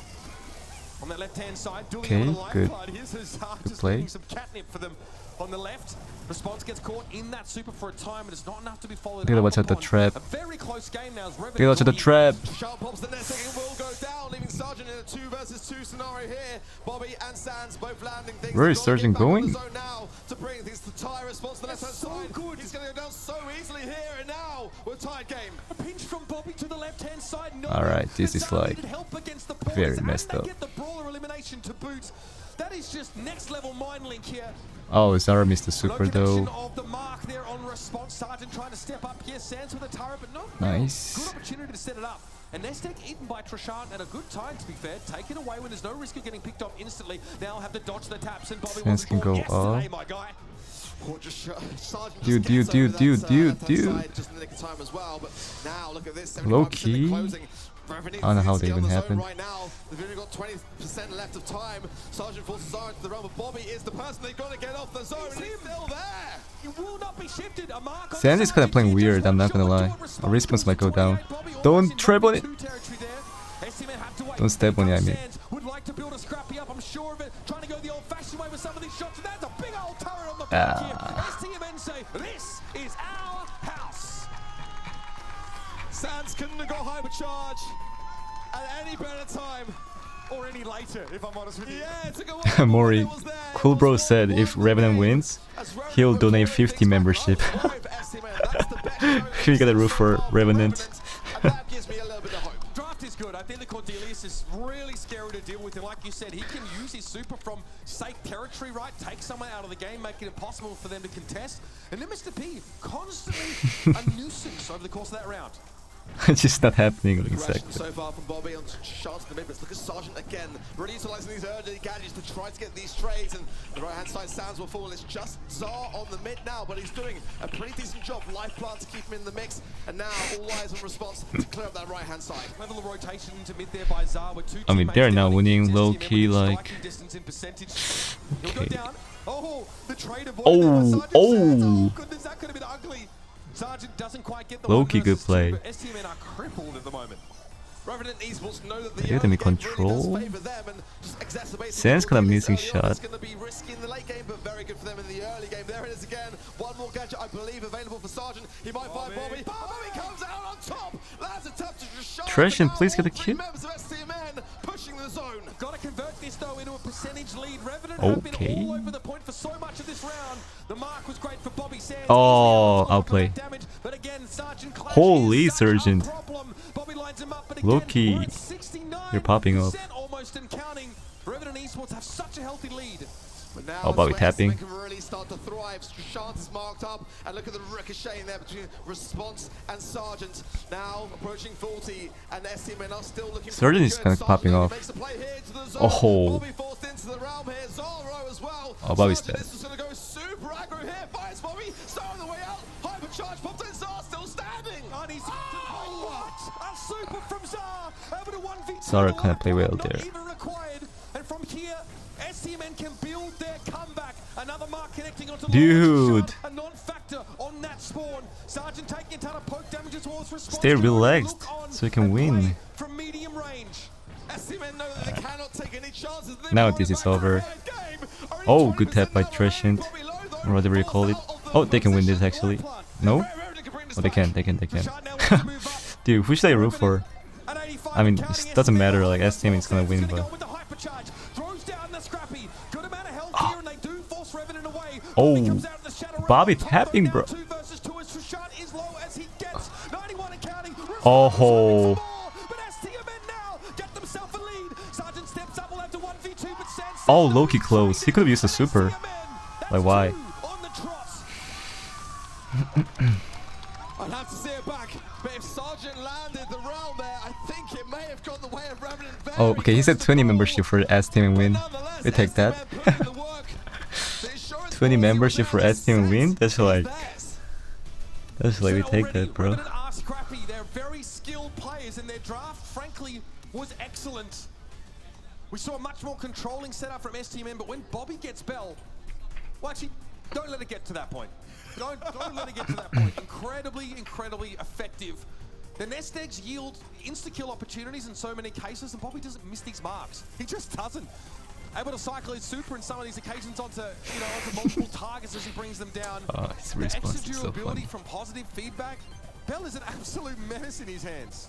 S6: On that left-hand side, doing
S1: Okay,
S6: it on the
S1: good.
S6: lifeline. Here's Hazard just
S1: play.
S6: leaving some catnip for them on the left. Response gets caught in that super for a time, but it's not enough to be followed
S1: Gotta
S6: up
S1: watch out the
S6: upon.
S1: trap.
S6: A very close game now as Revenant
S1: Gotta watch out the trap.
S5: Sharp pops the nest egg and will go down, leaving Sergeant in a 2 versus 2 scenario here. Bobby and Sands both landing things.
S1: Where is
S5: They've gotta
S1: Sergeant
S5: get back on
S1: going?
S5: the zone now to bring things to tie. Response to the left-hand side. Good. He's going to go down so easily here, and now we're tied game.
S6: A pinch from Bobby to the left-hand side. No,
S1: Alright, this is
S6: Hazard
S1: like
S6: needed help against the porters,
S1: very
S6: and
S1: messed
S6: they
S1: up.
S6: get the brawler elimination to boot. That is just next level mind link here.
S1: Oh, Zara missed the
S6: No
S1: super
S6: connection
S1: though.
S6: of the mark there on response. Sergeant trying to step up here. Sands with a turret, but no.
S1: Nice.
S6: Good opportunity to set it up. And nest egg eaten by Trishard at a good time, to be fair. Take it away when there's no risk of getting picked off instantly. Now have to dodge the taps, and Bobby
S1: Sands can go
S6: yesterday,
S1: up.
S6: my guy.
S1: Dude.
S5: Just in the nick of time as well, but now look at this.
S1: Low
S5: 75%
S1: key.
S5: closing. Revenant
S1: I don't know how
S5: is
S1: that
S5: on
S1: even
S5: the zone
S1: happened.
S5: Right now, they've only got 20% left of time. Sergeant forces Zara into the realm, but Bobby is the person they've got to get off the zone, and he's still there.
S6: He will not be shifted. A mark on
S1: Sands is kind of
S6: Sergeant.
S1: playing
S6: He just
S1: weird, I'm not gonna
S6: one
S1: lie.
S6: shot to
S1: Our response might go down.
S6: 28. Bobby
S1: Don't
S6: almost in
S1: trap on it.
S6: 1v2 territory there. STMN have to wait.
S1: Don't step on it, I mean.
S6: Sands would like to build a scrappy up, I'm sure of it. Trying to go the old-fashioned way with some of these shots, and that's a big old turret on the back here. STMN say, this is our house.
S5: Sands couldn't have got hypercharge at any better time.
S6: Or any later, if I'm honest with you.
S5: Yeah, it took a while.
S1: Mori,
S5: It was there.
S1: Cool
S5: It
S1: Bro
S5: was
S1: said
S5: all
S1: if
S5: one
S1: Revenant
S5: game.
S1: wins,
S5: As Revenant
S1: he'll
S5: moves
S1: donate
S5: forward,
S1: 50
S5: things back
S1: membership.
S5: up with STMN. That's the best show
S1: He got a roof for
S5: so far
S1: Revenant.
S5: And that gives me a little bit of hope.
S6: Draft is good. I think the Cordelius is really scary to deal with. And like you said, he can use his super from safe territory, right? Take someone out of the game, make it impossible for them to contest. And then Mr. P, constantly a nuisance over the course of that round.
S1: It's just not happening in
S5: Aggression
S1: exactly.
S5: so far from Bobby on shots in the mid, but look at Sergeant again, really utilising these early gadgets to try to get these trades, and the right-hand side Sands will fall. It's just Zar on the mid now, but he's doing a pretty decent job. Life plant to keep him in the mix, and now all eyes on response to clear up that right-hand side.
S6: Level of rotation into mid there by Zar with 2
S1: I mean,
S6: teammates
S1: they're
S6: down
S1: now
S6: in
S1: winning
S6: STMN
S1: low-key,
S6: with
S1: like...
S6: striking distance in percentage. He'll go
S1: Okay.
S6: down. Oh, the trade avoided
S1: Oh,
S6: there by Sergeant Sands.
S1: oh.
S6: Oh, goodness, that could have been ugly. Sergeant doesn't quite get the
S1: Low-key
S6: 1
S1: good
S6: versus 2,
S1: play.
S6: but STMN are crippled at the moment.
S5: Revenant Esports know that the
S1: Get
S5: early
S1: him in
S5: game
S1: control.
S5: really does favour them and just exacerbates
S1: Sands
S5: the
S1: kind of
S5: difficulty
S1: missing
S5: early on.
S1: shot.
S5: It's going to be risky in the late game, but very good for them in the early game. There it is again. One more gadget, I believe, available for Sergeant. He might find Bobby. Bobby comes out on top. That's a tap to Trishard.
S1: Treshon,
S5: Now
S1: please get a
S5: all 3
S1: kill.
S5: members of STMN pushing the zone.
S6: Got to convert this though into a percentage lead. Revenant have been
S1: Okay.
S6: all over the point for so much of this round. The mark was great for Bobby Sands.
S1: Oh,
S6: Easily able to
S1: outplay.
S6: block damage, but again, Sergeant Clash
S1: Holy
S6: is such a
S1: Sergeant.
S6: problem. Bobby lines him up, but
S1: Low
S6: again,
S1: key.
S6: we're at 69%
S1: You're popping off.
S6: almost and counting. Revenant Esports have such a healthy lead.
S5: But now
S1: Oh, Bobby
S5: it's where
S1: tapping.
S5: STMN can really start to thrive. Trishard is marked up, and look at the ricochet in there between Response and Sergeant. Now approaching 40, and STMN are still looking.
S1: Sergeant is
S5: good.
S1: kinda popping
S5: Sergeant
S1: off.
S5: makes the play here to the zone.
S1: Oh.
S5: Bobby forced into the realm here. Zoro as well.
S1: Oh, Bobby's
S5: Sergeant,
S1: dead.
S5: This is going to go super aggro here. Finds Bobby. Zoro on the way out. Hypercharge popped in. Zar still standing.
S6: And he's what? A super from Zar. Able to 1v2.
S1: Zara kinda play well
S6: Not
S1: there.
S6: even required. And from here, STMN can build their comeback. Another mark connecting onto
S1: Dude.
S6: Trishard, a non-factor on that spawn. Sergeant taking a ton of poke damage as well as response.
S1: Stay
S6: Can
S1: relaxed
S6: look on
S1: so you can
S6: and
S1: win.
S6: play from medium range.
S5: STMN know that they cannot take any chances. They
S1: Now
S5: want
S1: this
S5: it
S1: is
S5: back to
S1: over.
S5: the game. Only
S1: Oh, good
S5: 20%
S1: tap by
S5: left on the
S1: Treshon.
S5: Bobby low, though.
S1: Or whatever you call it.
S5: Out of the
S1: Oh, they can win this
S5: position.
S1: actually. No?
S5: Revenant can bring this
S1: Oh, they
S5: back.
S1: can, they can.
S6: Trishard now wants to move up.
S1: Dude, who should I root for?
S6: At 85
S1: I mean,
S6: and
S1: it
S6: counting,
S1: doesn't
S6: STMN
S1: matter, like,
S6: holds
S1: STMN is gonna win,
S6: go
S1: but...
S6: with the hypercharge, throws down the scrappy. Good amount of health here, and they do force Revenant away.
S1: Oh,
S6: Bobby comes out in the shadow realm.
S1: Bobby
S6: Top
S1: tapping,
S6: though,
S1: bro.
S6: now 2 versus 2 as Trishard is low as he gets 91 and counting.
S1: Oh.
S6: Response hoping for more, but STMN now get themselves a lead. Sergeant steps up, will have to 1v2, but Sands
S1: Oh, Loki close. He could have used a super.
S6: STMN,
S1: Like, why?
S6: that's 2 on the trot.
S5: I'll have to say it back. back. But if Sergeant landed the round there, I think it may have gone the way of Revenant.
S1: Oh, okay, he said 20 membership for STMN win. We take that. 20 membership for STMN win? That's like we take that, bro.
S6: Revenant are scrappy. They're very skilled players, and their draft, frankly, was excellent. We saw a much more controlling setup from STMN, but when Bobby gets Bell, well, actually, don't let it get to that point. Don't let it get to that point. Incredibly effective. The nest eggs yield insta-kill opportunities in so many cases, and Bobby doesn't miss these marks. He just doesn't. Able to cycle his super in some of these occasions onto multiple targets as he brings them down.
S1: Oh, his
S6: The
S1: response
S6: extra
S1: is so
S6: durability
S1: funny.
S6: from positive feedback. Bell is an absolute menace in his hands.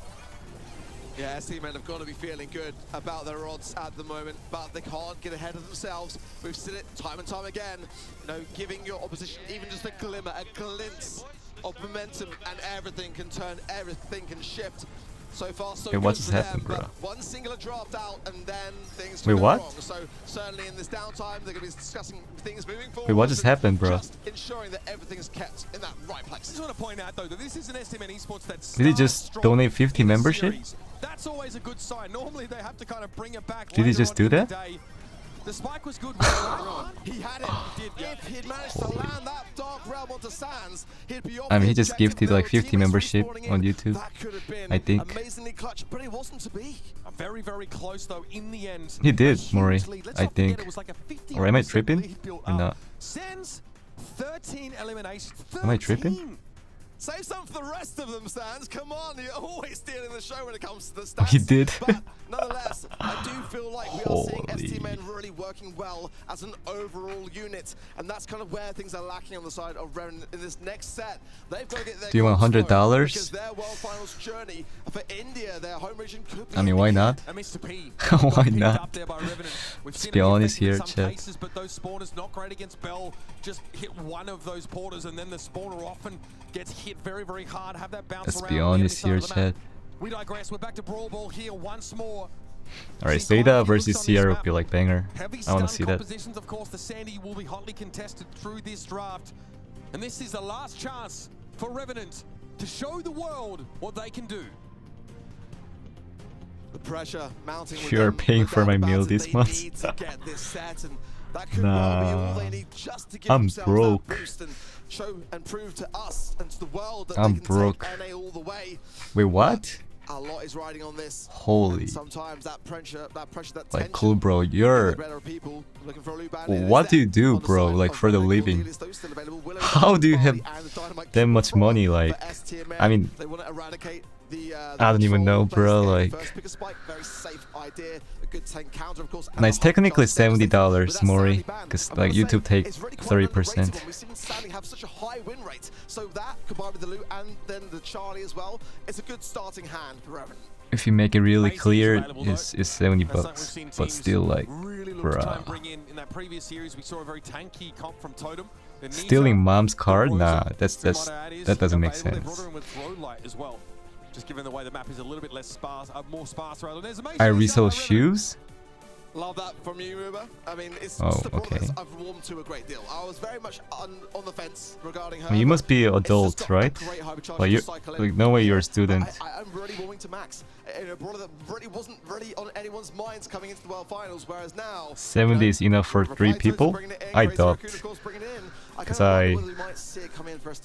S5: Yeah, STMN have got to be feeling good about their odds at the moment, but they can't get ahead of themselves. We've seen it time and time again. You know, giving your opposition even just a glimmer, a glimpse of momentum, and everything can turn, everything can shift. So far, so
S1: Wait, what
S5: good
S1: just
S5: for them,
S1: happened, bro?
S5: but one singular draft out, and then things
S1: Wait,
S5: turn
S1: what?
S5: wrong. So certainly in this downtime, they're going to be discussing things moving forward.
S1: Wait, what just happened, bro?
S5: Just ensuring that everything is kept in that right place.
S6: I just want to point out, though, that this is an STMN Esports that's
S1: Did he just donate 50 membership?
S6: That's always a good sign. Normally they have to kind of bring it back.
S1: Did he
S6: later
S1: just
S6: on
S1: do
S6: in the
S1: that?
S6: day. The spike was good.
S5: He had it. If he'd managed to land that dark realm onto Sands, he'd be off.
S1: I mean, he
S5: the
S1: just
S5: objective.
S1: gifted like
S5: There were
S1: 50
S5: teammates
S1: membership
S5: respawning
S1: on
S5: in.
S1: YouTube,
S5: That could have been
S1: I think.
S5: amazingly clutch, but it wasn't to be.
S6: Very close, though, in the end.
S1: He did, Mori,
S6: Let's
S1: I
S6: not forget
S1: think.
S6: it was like a 50%
S1: Or am I tripping?
S6: lead built
S1: Or
S6: up.
S1: not?
S6: Sands, 13 eliminations.
S1: Am I tripping?
S6: 13.
S5: Save some for the rest of them, Sands. Come on, you're always stealing the show when it comes to the
S1: Oh,
S5: stats.
S1: he did.
S5: But nonetheless, I do feel like we are seeing
S1: Holy.
S5: STMN really working well as an overall unit, and that's kind of where things are lacking on the side of Revenant in this next set. They've got to get their
S1: Do you want
S5: goals flowing,
S1: $100?
S5: because their World Finals journey for India, their home region, could be
S1: I mean,
S5: in
S1: why
S5: the
S1: not?
S6: And Mr. P.
S1: Why
S6: picked
S1: not?
S6: up there by Revenant. We've
S1: Let's
S6: seen
S1: be
S6: it
S1: honest
S6: effective in
S1: here,
S6: some
S1: chat.
S6: cases, but those spawners not great against Bell. Just hit one of those porters, and then the spawner often gets hit very hard. Have that bounce
S1: Let's
S6: around
S1: be
S6: on the
S1: honest
S6: enemy
S1: here,
S6: side of the map.
S1: chat.
S6: We digress. We're back to Brawl Ball here once more.
S1: Alright,
S6: See,
S1: ZETA
S6: Clive,
S1: versus
S6: looks on this
S1: Sierra would
S6: map.
S1: be like banger.
S6: Heavy
S1: I wanna
S6: stun
S1: see that.
S6: compositions, of course. The Sandy will be hotly contested through this draft. And this is the last chance for Revenant to show the world what they can do.
S5: The pressure mounting with
S1: You are
S5: them,
S1: paying
S5: no
S1: for
S5: doubt
S1: my
S5: about
S1: meal
S5: it.
S1: this
S5: They
S1: month.
S5: need to get this set, and that could well be all they need just to give
S1: I'm
S5: themselves
S1: broke.
S5: that boost and show and prove to us and to the world that
S1: I'm
S5: they can
S1: broke.
S5: take NA all the way.
S1: Wait, what?
S5: A lot is riding on this.
S1: Holy.
S5: And sometimes that pressure, that
S1: Like,
S5: tension.
S1: cool, bro.
S5: the
S1: You're...
S5: better people looking for a loop band
S1: What
S5: is
S1: do you
S5: there
S1: do,
S5: on the
S1: bro,
S5: side
S1: like,
S5: of
S1: for the
S5: Revenant.
S1: living?
S5: Cornelius, though, still available. Willow,
S1: How do you have
S5: Barley, and the Dynamite
S1: that
S5: Cube
S1: much
S5: from
S1: money,
S5: for
S1: like...
S5: STMN.
S1: I mean...
S5: They want to eradicate the
S1: I don't even know, bro, like...
S5: First pick a spike, very safe idea. A good tank counter, of course.
S1: And it's technically $70, Mori, because like YouTube take 30%.
S5: We've seen Sandy have such a high win rate, so that combined with the loot and then the Charlie as well, it's a good starting hand for Revenant.
S1: If you make it really
S6: Macy's
S1: clear,
S6: available,
S1: it's 70
S6: That's something we've
S1: bucks.
S6: seen
S1: But
S6: teams
S1: still, like,
S6: really look to try and
S1: bruh.
S6: bring in that previous series. We saw a very tanky comp from Totem. The
S1: Stealing
S6: Nisa,
S1: mom's
S6: the
S1: card?
S6: Rosa,
S1: Nah,
S6: who
S1: that
S6: might add is
S1: doesn't make
S6: available. They brought
S1: sense.
S6: her in with Throw Light as well. Just given the way the map is a little bit less sparse, more sparse rather. There's amazing.
S1: I resell shoes?
S5: Love that from you, Uber. I mean, it's
S1: Oh,
S5: just a product
S1: okay.
S5: that I've warmed to a great deal. I was very much on the fence regarding her.
S1: I mean, you must be
S5: but it's
S1: adult,
S5: just got a
S1: right?
S5: great hypercharge
S1: Like,
S5: to
S1: you,
S5: cycle in.
S1: like, no way you're a student.
S5: I'm really warming to Max. In a brawler that really wasn't really on anyone's minds coming into the World Finals, whereas now
S1: 70 is enough for 3 people? I doubt. Because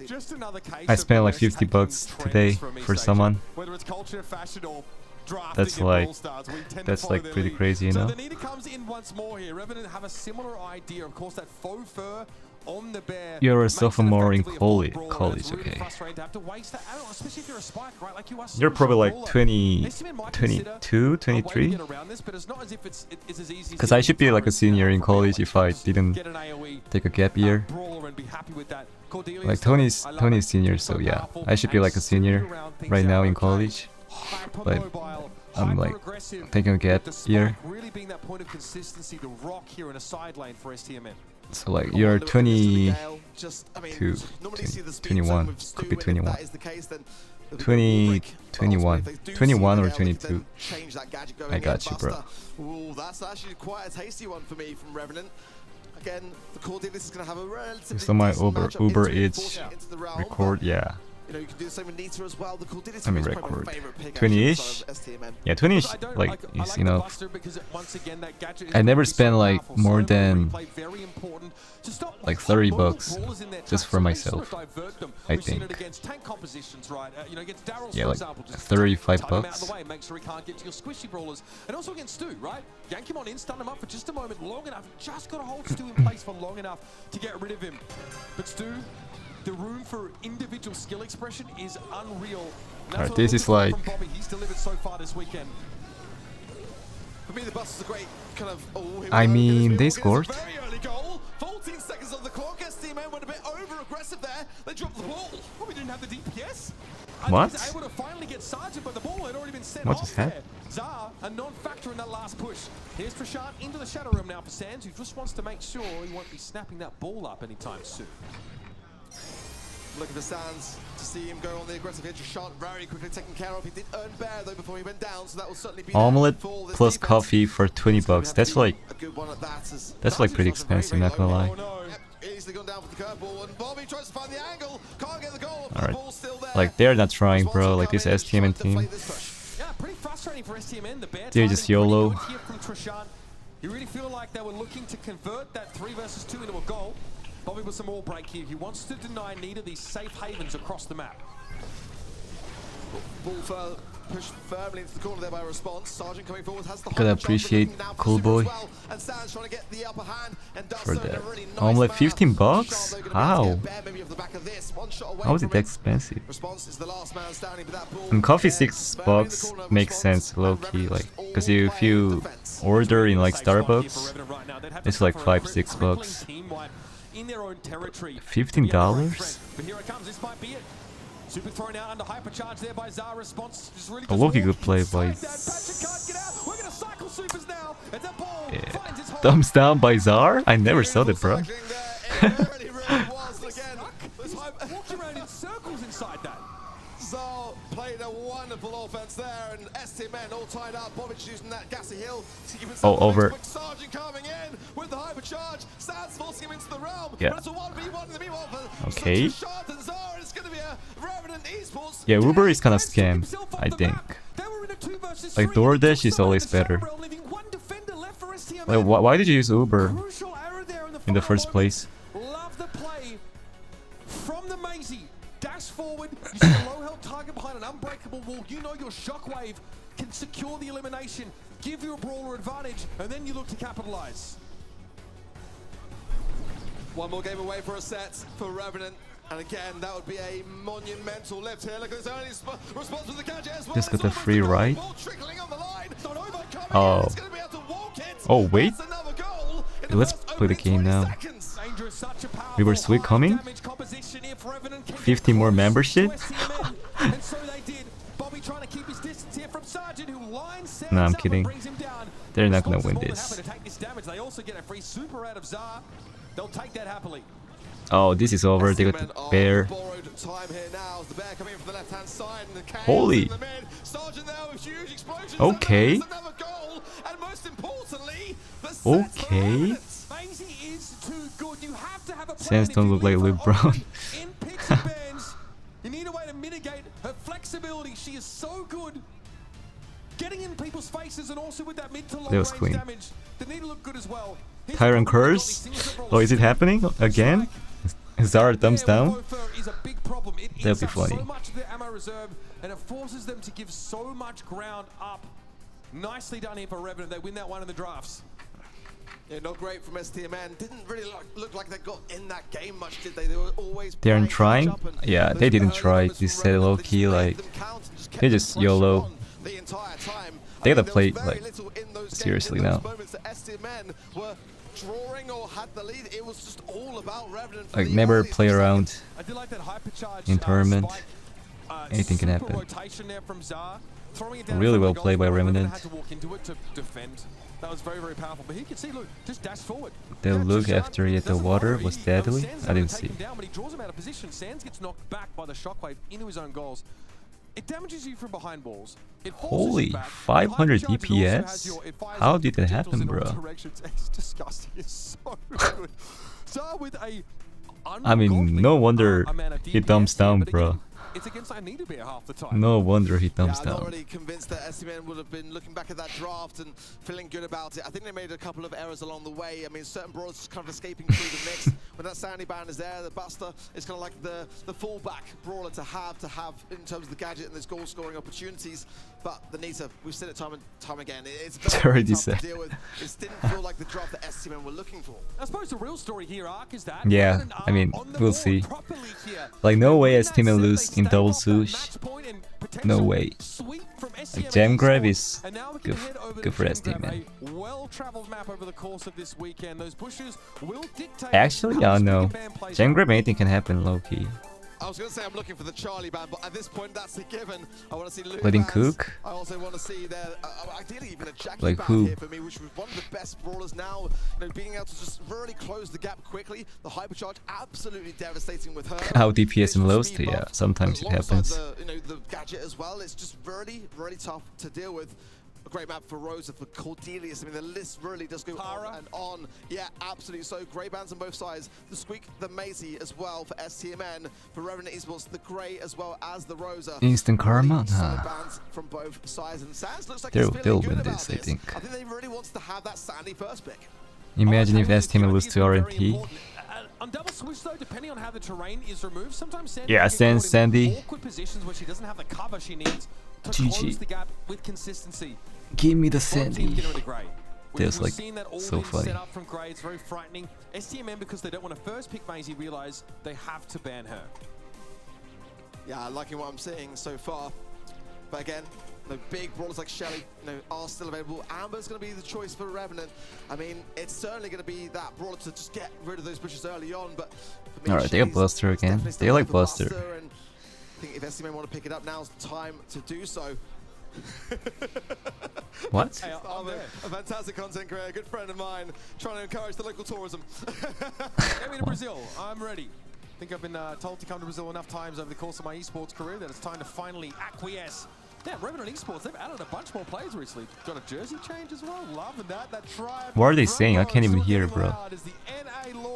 S6: Just another case
S1: I
S6: of
S1: spent like
S6: US
S1: 50
S6: taking
S1: bucks
S6: trends
S1: today
S6: from East
S1: for
S6: Asia.
S1: someone.
S6: Whether it's culture, fashion, or drafting
S1: That's
S6: in
S1: like-
S6: Brawl Stars, we tend to
S1: that's
S6: follow
S1: like
S6: their
S1: pretty
S6: lead.
S1: crazy, you
S6: so
S1: know?
S6: the Nita comes in once more here. Revenant have a similar idea. Of course, that faux fur on the bear.
S1: You're a
S6: makes it
S1: sophomore in
S6: effectively a full brawler, and
S1: college,
S6: it's really
S1: okay.
S6: frustrating to have to waste that arrow, especially if you're a spike, right? Like you are
S1: You're
S6: such a
S1: probably like
S6: brawler.
S1: 20,
S6: STMN might consider
S1: 22,
S6: a way to
S1: 23?
S6: get around this, but it's not as if it's as easy as
S1: Because I should be like a
S6: turrets,
S1: senior in
S6: from real
S1: college if I
S6: elections,
S1: didn't
S6: get an AoE,
S1: take a gap year.
S6: brawler and be happy with that. Cordelia
S1: Like
S6: still,
S1: Tony's
S6: I love
S1: Tony's
S6: it.
S1: senior,
S6: So
S1: so yeah.
S6: powerful
S1: I should be
S6: and
S1: like a senior
S6: smooth around things
S1: right now
S6: out,
S1: in
S6: okay?
S1: college. But
S6: Hypermobile,
S1: I'm like
S6: hyper-aggressive,
S1: taking a gap
S6: with the
S1: year.
S6: spike really being that point of consistency, the rock here in a side lane for STMN.
S1: So like you're 20, 21, could be 21. 20, 21, 21 or 22. I got you, bro.
S5: Ooh, that's actually quite a tasty one for me from Revenant. Again, the Cordelia is going to have a relatively
S1: So my
S5: decent
S1: Uber
S5: matchup into
S1: Eats
S5: the round,
S1: record, yeah.
S5: You know, you can do the same with Nita as well. The cool did it.
S1: Let me record. 20-ish? Yeah, 20-ish, like, is enough. I never spend like more than like $30 just for myself, I think. Yeah, like $35.
S6: Make sure he can't get to your squishy brawlers. And also against Stu, right? Yank him on in, stun him up for just a moment, long enough. Just got to hold Stu in place for long enough to get rid of him. But Stu, the room for individual skill expression is unreal.
S1: Alright, this is like...
S6: He's delivered so far this weekend.
S5: For me, the bus is a great kind of... Oh,
S1: I mean, they scored.
S5: Very early goal. 14 seconds on the clock. STMN went a bit over-aggressive there. They dropped the ball.
S6: Oh, we didn't have the DPS.
S1: What?
S6: Was able to finally get Sergeant, but the ball had already been sent
S1: What
S6: off
S1: just happened?
S6: there. Zar, a non-factor in that last push. Here's Trishant into the Shadow Realm now for Sands, who just wants to make sure he won't be snapping that ball up anytime soon.
S5: Looking for Sands to see him go on the aggressive hit. Trishant very quickly taken care of. He did earn Bear though before he went down, so that will certainly be
S1: Omelette
S5: for this
S1: plus
S5: defense.
S1: coffee for $20. That's like...
S5: A good one at that.
S1: That's like pretty expensive, not gonna lie.
S5: Easily gone down for the curveball, and Bobby tries to find the angle. Can't get the goal.
S1: Alright.
S5: The ball's still there.
S1: Like, they're not trying, bro. Like, this STMN team.
S6: Yeah, pretty frustrating for STMN. The Bear
S1: They're just YOLO.
S6: From Trishant. You really feel like they were looking to convert that 3 versus 2 into a goal. Bobby with some more break here. He wants to deny Nita these safe havens across the map.
S5: Ball pushed firmly into the corner there by a response. Sergeant coming forward has the
S1: Gotta appreciate Cool Boy
S5: and Sands trying to get the upper hand and does
S1: for
S5: so in a
S1: that.
S5: really nice
S1: Omelette
S5: manner.
S1: $15? How? How is it that expensive?
S5: Response is the last man standing, but that ball
S1: And coffee
S5: there,
S1: $6 makes sense low-key, like, because if you order in like Starbucks, it's like $5-6.
S6: In their own territory.
S1: $15?
S6: But here it comes. This might be it. Super thrown out under hypercharge there by Zar. Response just really
S1: A low-key good play by...
S6: We're gonna cycle supers now. And the ball finds its hole.
S1: Thumbs down by Zar? I never saw that, bro.
S6: Walked around in circles inside that.
S5: Zar played a wonderful offense there, and STMN all tied up. Bobic using that gassy hill to keep himself
S1: over.
S5: Sergeant coming in with the hypercharge. Sands forcing him into the realm.
S1: Yeah.
S5: But it's a 1v1 in the meanwhile for
S1: Okay.
S5: Trishant and Zar. It's going to be a Revenant Esports.
S1: Yeah, Uber is kinda scam, I think. Like, DoorDash is always better. Like, why did you use Uber in the first place?
S6: Love the play from the Maisie. Dash forward, you see a low-held target behind an unbreakable wall. You know your shockwave can secure the elimination, give you a brawler advantage, and then you look to capitalize.
S5: One more game away for a set for Revenant. And again, that would be a monumental lift here. Look at his only response with the catch as well.
S1: Just got the free ride. Oh. Oh, wait. Let's play the game now. We were sweet coming? 50 more membership? Nah, I'm kidding. They're not gonna win this. Oh, this is over. They got the Bear. Holy. Okay. Okay. Sands don't look like Luke Brown.
S6: You need a way to mitigate her flexibility. She is so good getting in people's faces and also with that mid to low range damage. They need to look good as well.
S1: Tyrant curse? Oh, is it happening again? Zara thumbs down? That'd be funny.
S6: So much of their ammo reserve, and it forces them to give so much ground up. Nicely done here for Revenant. They win that one in the drafts.
S5: Yeah, not great from STMN. Didn't really look like they got in that game much, did they? They were always.
S1: They aren't trying? Yeah, they didn't try. Just said low key, like they just YOLO. They gotta play like seriously now.
S5: Drawing or had the lead, it was just all about Revenant.
S1: Like never play around in tournament. Anything can happen. Really well played by Revenant.
S6: That was very, very powerful. But he could see, look, just dash forward.
S1: The look after he hit the water was deadly. I didn't see.
S6: But he draws him out of position. Sands gets knocked back by the shockwave into his own goals. It damages you from behind walls.
S1: Holy, 500 DPS? How did that happen, bro?
S6: It's disgusting. It's so good. So with a
S1: I mean, no wonder he thumbs down, bro.
S6: it's against I need to be half the time.
S1: No wonder he thumbs
S5: I'm
S1: down.
S5: not really convinced that STMN would have been looking back at that draft and feeling good about it. I think they made a couple of errors along the way. I mean, certain brawlers just kind of escaping through the mix. When that Sandy ban is there, the Buster is kind of like the fullback brawler to have in terms of the gadget and those goal scoring opportunities. But the NETA, we've seen it time and time again. It's very tough to deal with. It didn't feel like the draft that STMN were looking for.
S6: I suppose the real story here, Ark, is that
S1: Yeah, I mean, we'll see. Like, no way STMN lose in double swoosh. No way. Like, gem grab is good for STMN.
S6: Well-traveled map over the course of this weekend. Those bushes will dictate.
S1: Actually, I don't know. Gem grab, anything can happen low key.
S5: I was going to say I'm looking for the Charlie ban, but at this point that's a given. I want to see Luke
S1: Letting
S5: bans.
S1: cook.
S5: I also want to see their, ideally even a Jackie
S1: Like
S5: ban
S1: who?
S5: here for me, which was one of the best brawlers now. You know, being able to just really close the gap quickly. The hypercharge absolutely devastating with her.
S1: How DPS and lows to, yeah, sometimes it happens.
S5: The, you know, the gadget as well. It's just really, really tough to deal with. A great map for Rosa, for Cordelius. I mean, the list really does go on and on. Yeah, absolutely. So great bans on both sides. The Squeak, the Maisie as well for STMN. For Revenant Esports, the Grey as well as the Rosa.
S1: Instant karma?
S5: Solid bans from both sides. And Sands looks like
S1: They'll win this, I think.
S5: I think they really wants to have that Sandy first pick.
S1: Imagine if STMN lose to RNT.
S6: On double switch though, depending on how the terrain is removed, sometimes Sandy
S1: Yeah, Sandy.
S6: awkward positions where she doesn't have the cover she needs to
S1: GG.
S6: close the gap with consistency.
S1: Give me the Sandy.
S6: Feels
S1: like
S6: seen that all
S1: so funny.
S6: Set up from Grey. It's very frightening. STMN, because they don't want to first pick Maisie, realize they have to ban her.
S5: Yeah, liking what I'm seeing so far. But again, the big brawlers like Shelly, you know, are still available. Amber's going to be the choice for Revenant. I mean, it's certainly going to be that brawler to just get rid of those bushes early on. But for me,
S1: Alright, they got Buster again. They like Buster.
S5: And I think if STMN want to pick it up, now's the time to do so.
S1: What?
S5: Hey, a fantastic content creator, a good friend of mine, trying to encourage the local tourism.
S6: Get me to Brazil. I'm ready. I think I've been told to come to Brazil enough times over the course of my esports career that it's time to finally acquiesce. Damn, Revenant Esports, they've added a bunch more players recently. Got a jersey change as well. Loving that. That tribe.
S1: What are they saying? I can't even hear, bro.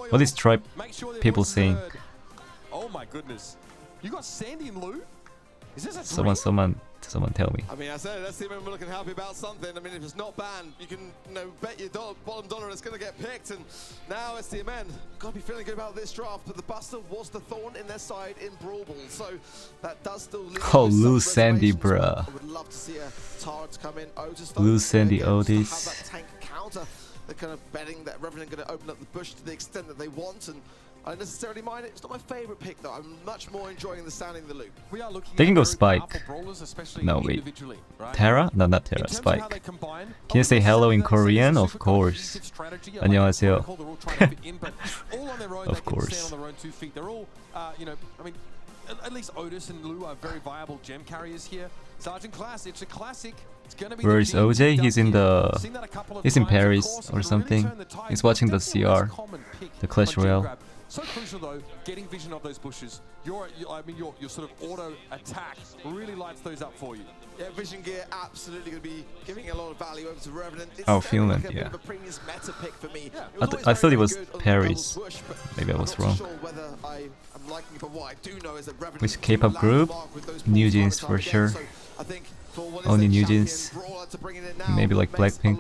S1: What is tribe people saying?
S6: Oh my goodness. You got Sandy and Lou? Is this a
S1: Someone tell me.
S5: I mean, I said STMN were looking happy about something. I mean, if it's not banned, you can, you know, bet your bottom dollar it's going to get picked. And now STMN got to be feeling good about this draft. But the Buster was the thorn in their side in Brawl Ball, so that does still leave.
S1: Oh, lose Sandy, bruh.
S5: I would love to see a Tara to come in.
S1: Lose Sandy, Otis.
S5: Have that tank counter. They're kind of betting that Revenant going to open up the bush to the extent that they want. And I don't necessarily mind it. It's not my favorite pick though. I'm much more enjoying the sounding the loop.
S6: We are looking
S1: They can go
S6: at
S1: Spike.
S6: brawlers,
S1: No, wait.
S6: Right?
S1: Tara? No, not Tara. Spike. Can you say hello in Korean? Of course. 안녕하세요. Of course.
S6: They're all, you know, I mean, at least Otis and Lou are very viable gem carriers here. Sergeant Class, it's a classic. It's gonna be.
S1: Where is OJ? He's in Paris or something. He's watching the CR, the Clash Royale.
S6: So crucial though, getting vision of those bushes. Your sort of auto attack really lights those up for you.
S5: Yeah, vision gear absolutely going to be giving a lot of value over to Revenant. It's
S1: Oh, Finland,
S5: like
S1: yeah.
S5: a previous meta pick for me.
S1: Yeah. I thought it was Paris. Maybe I was wrong. Which K-pop group? New Jeans for sure. Only New Jeans. Maybe like Blackpink.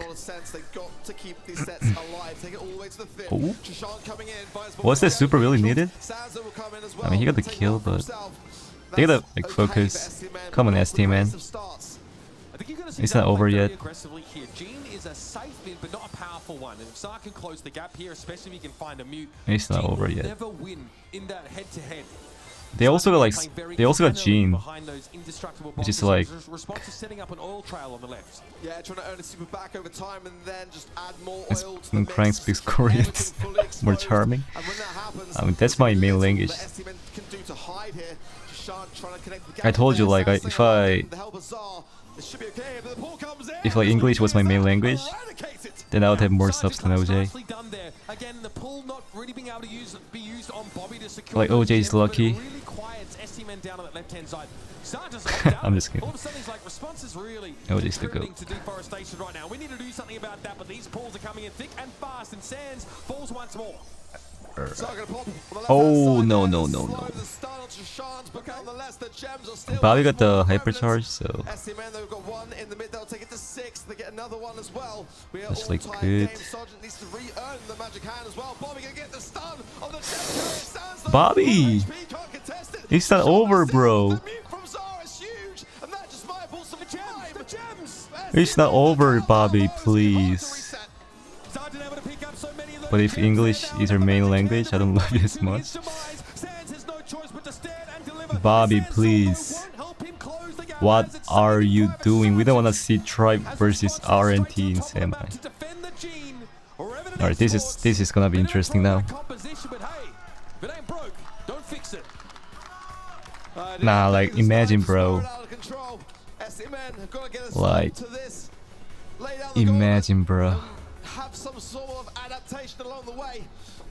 S1: Oh. Was that super really needed? I mean, he got the kill, but they gotta like focus. Come on, STMN. It's not over yet.
S6: Jean is a safe mid, but not a powerful one. And if Sar can close the gap here, especially if he can find a mute,
S1: It's not over yet.
S6: never win in that head-to-head.
S1: They also got like Jean, which is like
S6: setting up an oil trail on the left.
S5: Yeah, trying to earn a super back over time and then just add more
S1: it's
S5: oil to
S1: when
S5: the
S1: Crying
S5: mix.
S1: speaks Korean. It's more charming.
S5: And when that happens,
S1: I mean, that's my main language.
S5: what STMN can do to hide here. Jashan trying to connect the gap
S1: I told you,
S5: there.
S1: like,
S5: Sands
S1: if
S5: staying alive.
S1: I-
S5: The help of Zar, it should be okay, but the ball comes in.
S1: If like English was my main language, then I would have more subs than OJ.
S6: Again, the pull not really being able to be used on Bobby to secure
S1: Like OJ is lucky.
S6: really quiets STMN down on that left-hand side.
S1: I'm just kidding.
S6: All of a sudden he's like, response is really
S1: OJ's the
S6: contributing
S1: goat.
S6: to deforestation right now. We need to do something about that, but these pulls are coming in thick and fast, and Sands falls once more.
S1: Oh no no no no. Bobby got the hypercharge, so
S5: STMN, they've got one in the mid, they'll take it to 6, they get another one as well.
S1: that's like good.
S5: Sergeant needs to re-earn the magic hand as well. Bobby gonna get the stun on the Gem.
S1: Bobby! It's not over, bro. It's not over, Bobby, please. But if English is her main language, I don't love it as much. Bobby, please. What are you doing? We don't want to see Tribe versus RNT in semi. Alright, this is gonna be interesting now. Nah, like imagine, bro. Like imagine, bro.
S5: Have some sort of adaptation along the way.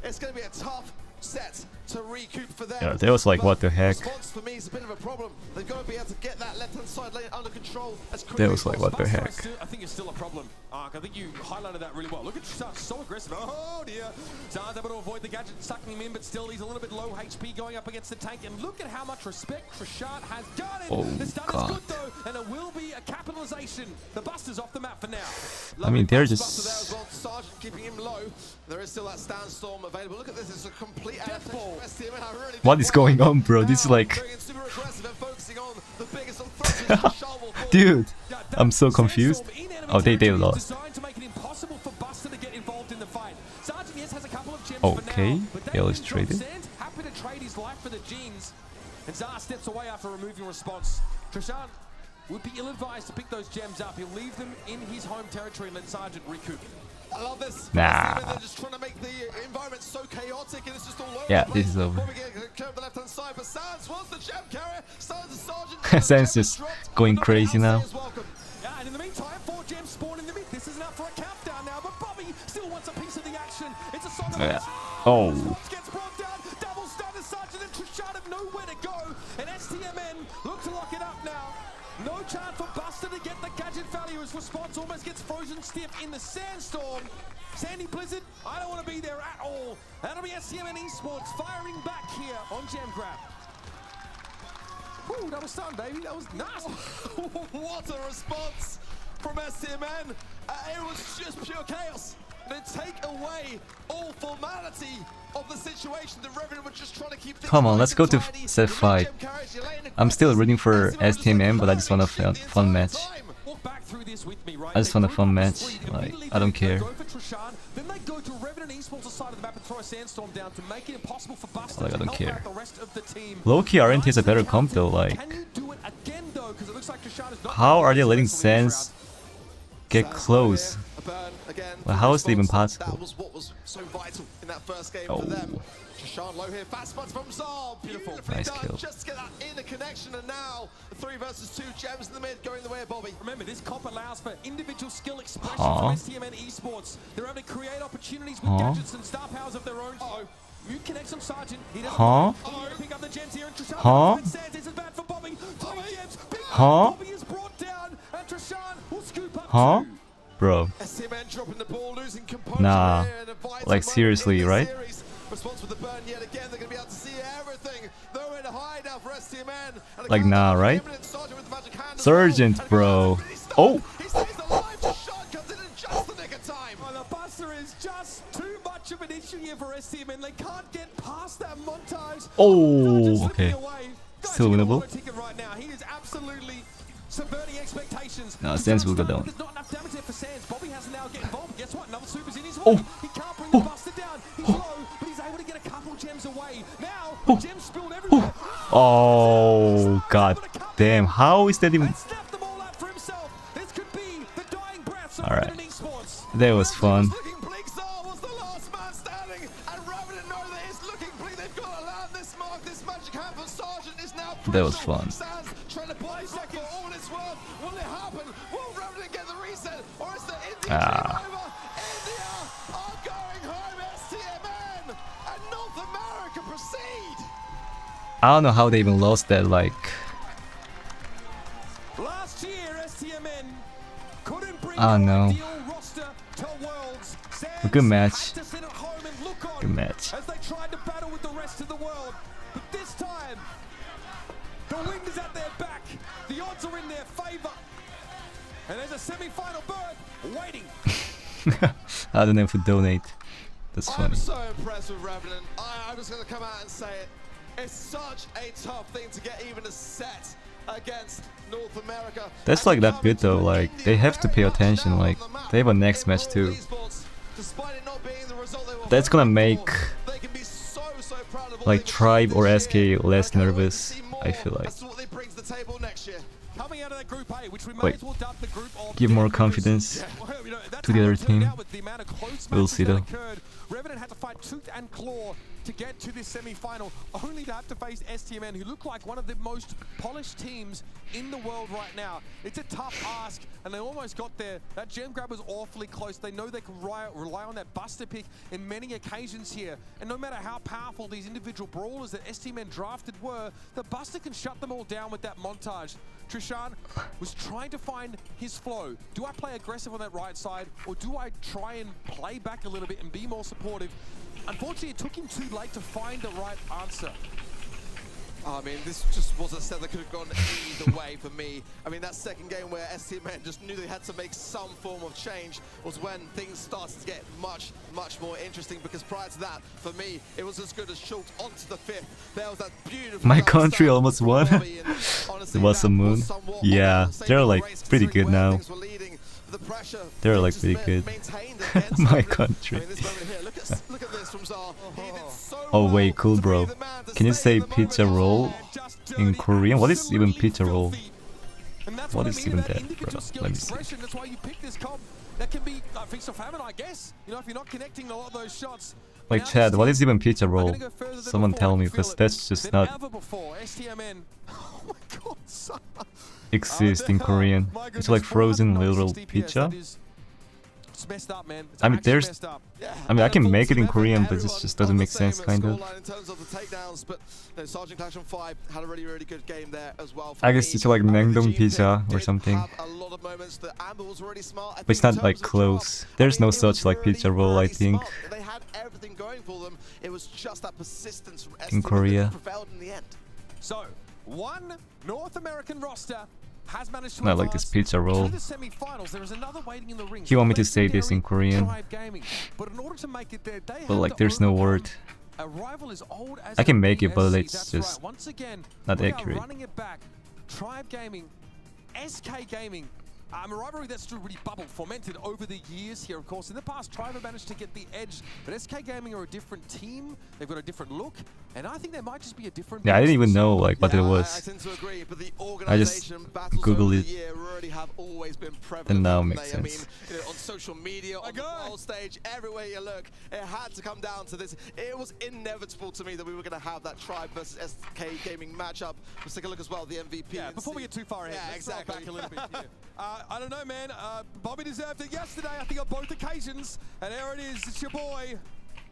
S5: It's going to be a tough set to recoup for them.
S1: Yeah, that was like, what the heck?
S5: Response for me is a bit of a problem. They've got to be able to get that left-hand side lane under control as quickly
S1: That was like, what the heck?
S6: I think it's still a problem, Ark. I think you highlighted that really well. Look at Trashad, so aggressive. Oh dear. Zard's able to avoid the gadget, sucking him in, but still he's a little bit low HP going up against the tank. And look at how much respect Trashad has got it.
S1: Oh,
S6: the stun
S1: God.
S6: is good though, and it will be a capitalization. The Buster's off the map for now.
S1: I mean, they're
S5: Buster
S1: just...
S5: there as well. Sergeant keeping him low. There is still that Sandstorm available. Look at this, it's a complete adaptation from STMN. I really
S1: What is going on, bro? This is like... Dude, I'm so confused. Oh, they lost. Okay, illustrated.
S6: Happy to trade his life for the genes. And Zar steps away after removing response. Trashad would be ill-advised to pick those gems up. He'll leave them in his home territory and let Sergeant recoup.
S5: I love this.
S1: Nah.
S5: They're just trying to make the environment so chaotic and it's just all over.
S1: Yeah, this is over.
S5: The left-hand side, but Sans wants the gem carrier. Sergeant
S1: Sans just going crazy now.
S6: Yeah, and in the meantime, 4 gems spawn in the mid. This is enough for a countdown now, but Bobby still wants a piece of the action. It's a song of
S1: Oh.
S6: gets brought down. Double stun as Sergeant and Trashad have nowhere to go. And STMN look to lock it up now. No chance for Buster to get the gadget value. His response almost gets frozen stiff in the Sandstorm. Sandy Blizzard, I don't want to be there at all. That'll be STMN Esports firing back here on Gem Grab. Ooh, that was stun, baby. That was nice.
S5: What a response from STMN. It was just pure chaos. They take away all formality of the situation. The Revenant were just trying to keep things.
S1: Come on, let's go to set 5. I'm still rooting for STMN, but I just want a fun match. I just want a fun match. Like, I don't care.
S6: Then they go to Revenant Esports side of the map and throw a Sandstorm down to make it impossible for Buster
S1: Like, I
S6: to
S1: don't
S6: help
S1: care.
S6: out the rest of the team.
S1: Low-key RNT is a better comp though, like...
S6: Can you do it again though? Because it looks like Trashad is not
S1: How are they letting Sans get close? Well, how is it even possible?
S5: That was what was so vital in that first game for them. Trashad low here, fast spots from Zar. Beautiful.
S1: Nice
S5: done.
S1: kill.
S5: Just to get that interconnection, and now 3 versus 2 gems in the mid going the way of Bobby.
S6: Remember, this comp allows for individual skill expression from STMN Esports. They're able to create opportunities with gadgets and star powers of their own. Mute connects on Sergeant. He doesn't pick up the gems here, and Trashad this is bad for Bobby. 3 gems. Bobby is brought down, and Trashad will scoop up 2.
S1: Bro.
S5: STMN dropping the ball, losing composure.
S1: Nah.
S5: Here, and a vital
S1: Like, seriously, right?
S5: Response with the burn yet again. They're going to be able to see everything. Nowhere to hide now for STMN.
S1: Like, nah, right? Sergeant, bro. Oh!
S5: He stays alive. Trashad comes in just the nick of time.
S6: The Buster is just too much of an issue here for STMN. They can't get past that montage.
S1: Oh, okay. Still winnable.
S6: Right now. He is absolutely subverting expectations.
S1: No, Sans will go down.
S6: There's not enough damage there for Sans. Bobby has to now get involved. Guess what? Another super's in his way. He can't bring the Buster down. He's low, but he's able to get a couple gems away. Now, gems spilled everywhere.
S1: Oh, god damn. How is that even... Alright. That was fun. That was fun. Ah. I don't know how they even lost that, like...
S6: Last year, STMN Couldn't bring
S1: Oh,
S6: the
S1: no.
S6: ideal roster to Worlds.
S1: A good
S6: Sands
S1: match.
S6: had to sit at home and look on
S1: Good match.
S6: as they tried to battle with the rest of the world. But this time, the wind is at their back. The odds are in their favor. And there's a semi-final berth waiting.
S1: I don't know if to donate. That's funny.
S5: I'm so impressed with Revenant. I'm just going to come out and say it. It's such a tough thing to get even a set against North America.
S1: That's like that good though. Like they have to pay attention. Like they have a next match too. That's gonna make like Tribe or SK less nervous. I feel like.
S6: Coming out of that group A, which we may
S1: Like,
S6: as well dub the group of
S1: give more
S6: dangerous.
S1: confidence
S6: Well, you know, that's
S1: to the
S6: how
S1: other
S6: it turned
S1: team.
S6: out with the amount of close
S1: We'll
S6: matches
S1: see
S6: that
S1: though.
S6: occurred. Revenant had to fight tooth and claw to get to this semi-final, only to have to face STMN, who look like one of the most polished teams in the world right now. It's a tough ask, and they almost got there. That gem grab was awfully close. They know they can rely on that Buster pick in many occasions here, and no matter how powerful these individual brawlers that STMN drafted were, the Buster can shut them all down with that montage. Trishan was trying to find his flow. Do I play aggressive on that right side, or do I try and play back a little bit and be more supportive? Unfortunately, it took him too late to find the right answer.
S5: I mean, this just was a set that could have gone either way for me. I mean, that second game where STMN just knew they had to make some form of change was when things started to get much more interesting, because prior to that, for me, it was as good as Schultz onto the fifth. There was that beautiful...
S1: My country almost won.
S5: Honestly,
S1: It was some moon. Yeah, they're like pretty good now. They're like pretty good. My country. Oh wait, cool bro. Can you say pizza roll in Korean? What is even pizza roll? What is even that, bro? Let me see.
S6: That's why you pick this comp. That can be feast or famine, I guess. You know, if you're not connecting a lot of those shots.
S1: Like Chad, what is even pizza roll? Someone tell me, because that's just not
S6: Oh my God, son.
S1: exist in Korean. It's like frozen little pizza.
S6: It's messed up, man. It's
S1: I mean,
S6: actually
S1: there's.
S6: messed up.
S1: I mean, I can make it in Korean, but it just doesn't make sense, kind of.
S5: In terms of the takedowns, but Sergeant Clash on 5 had a really good game there as well.
S1: I guess it's like Myeongdong pizza or something. But it's not like close. There's no such like pizza roll, I think,
S5: They had everything going for them. It was just that persistence from
S1: in Korea.
S5: that prevailed in the end.
S6: So, one North American roster has managed to
S1: Not like this pizza roll.
S6: to the semi-finals. There is another waiting in the ring.
S1: He want me to say this in Korean,
S6: Tribe Gaming. But in order to make it there, they
S1: but
S6: have
S1: like
S6: to
S1: there's no
S6: overcome
S1: word.
S6: a rival as old as
S1: I can
S6: the
S1: make it, but
S6: BSC.
S1: it's
S6: That's
S1: just
S6: right. Once again,
S1: not
S6: we
S1: accurate.
S6: are running it back. Tribe Gaming, SK Gaming. A rivalry that's still really bubbled, fomented over the years here, of course. In the past, Tribe have managed to get the edge, but SK Gaming are a different team. They've got a different look, and I think there might just be a different...
S1: Yeah, I didn't even know like what it
S5: I
S1: was.
S5: tend to agree, but the
S1: I just
S5: organization battles
S1: Googled
S5: over
S1: it.
S5: the year really have always been prevalent.
S1: And now
S5: haven't
S1: makes
S5: they? I mean,
S1: sense.
S5: you know, on social media, on the world stage, everywhere you look, it had to come down to this. It was inevitable to me that we were going to have that Tribe versus SK Gaming matchup. Let's take a look as well, the MVP.
S6: Yeah, before we get too far ahead,
S5: Yeah,
S6: let's throw it
S5: exactly.
S6: back a little bit here. I don't know, man. Bobby deserved it yesterday, I think, on both occasions. And there it is. It's your boy,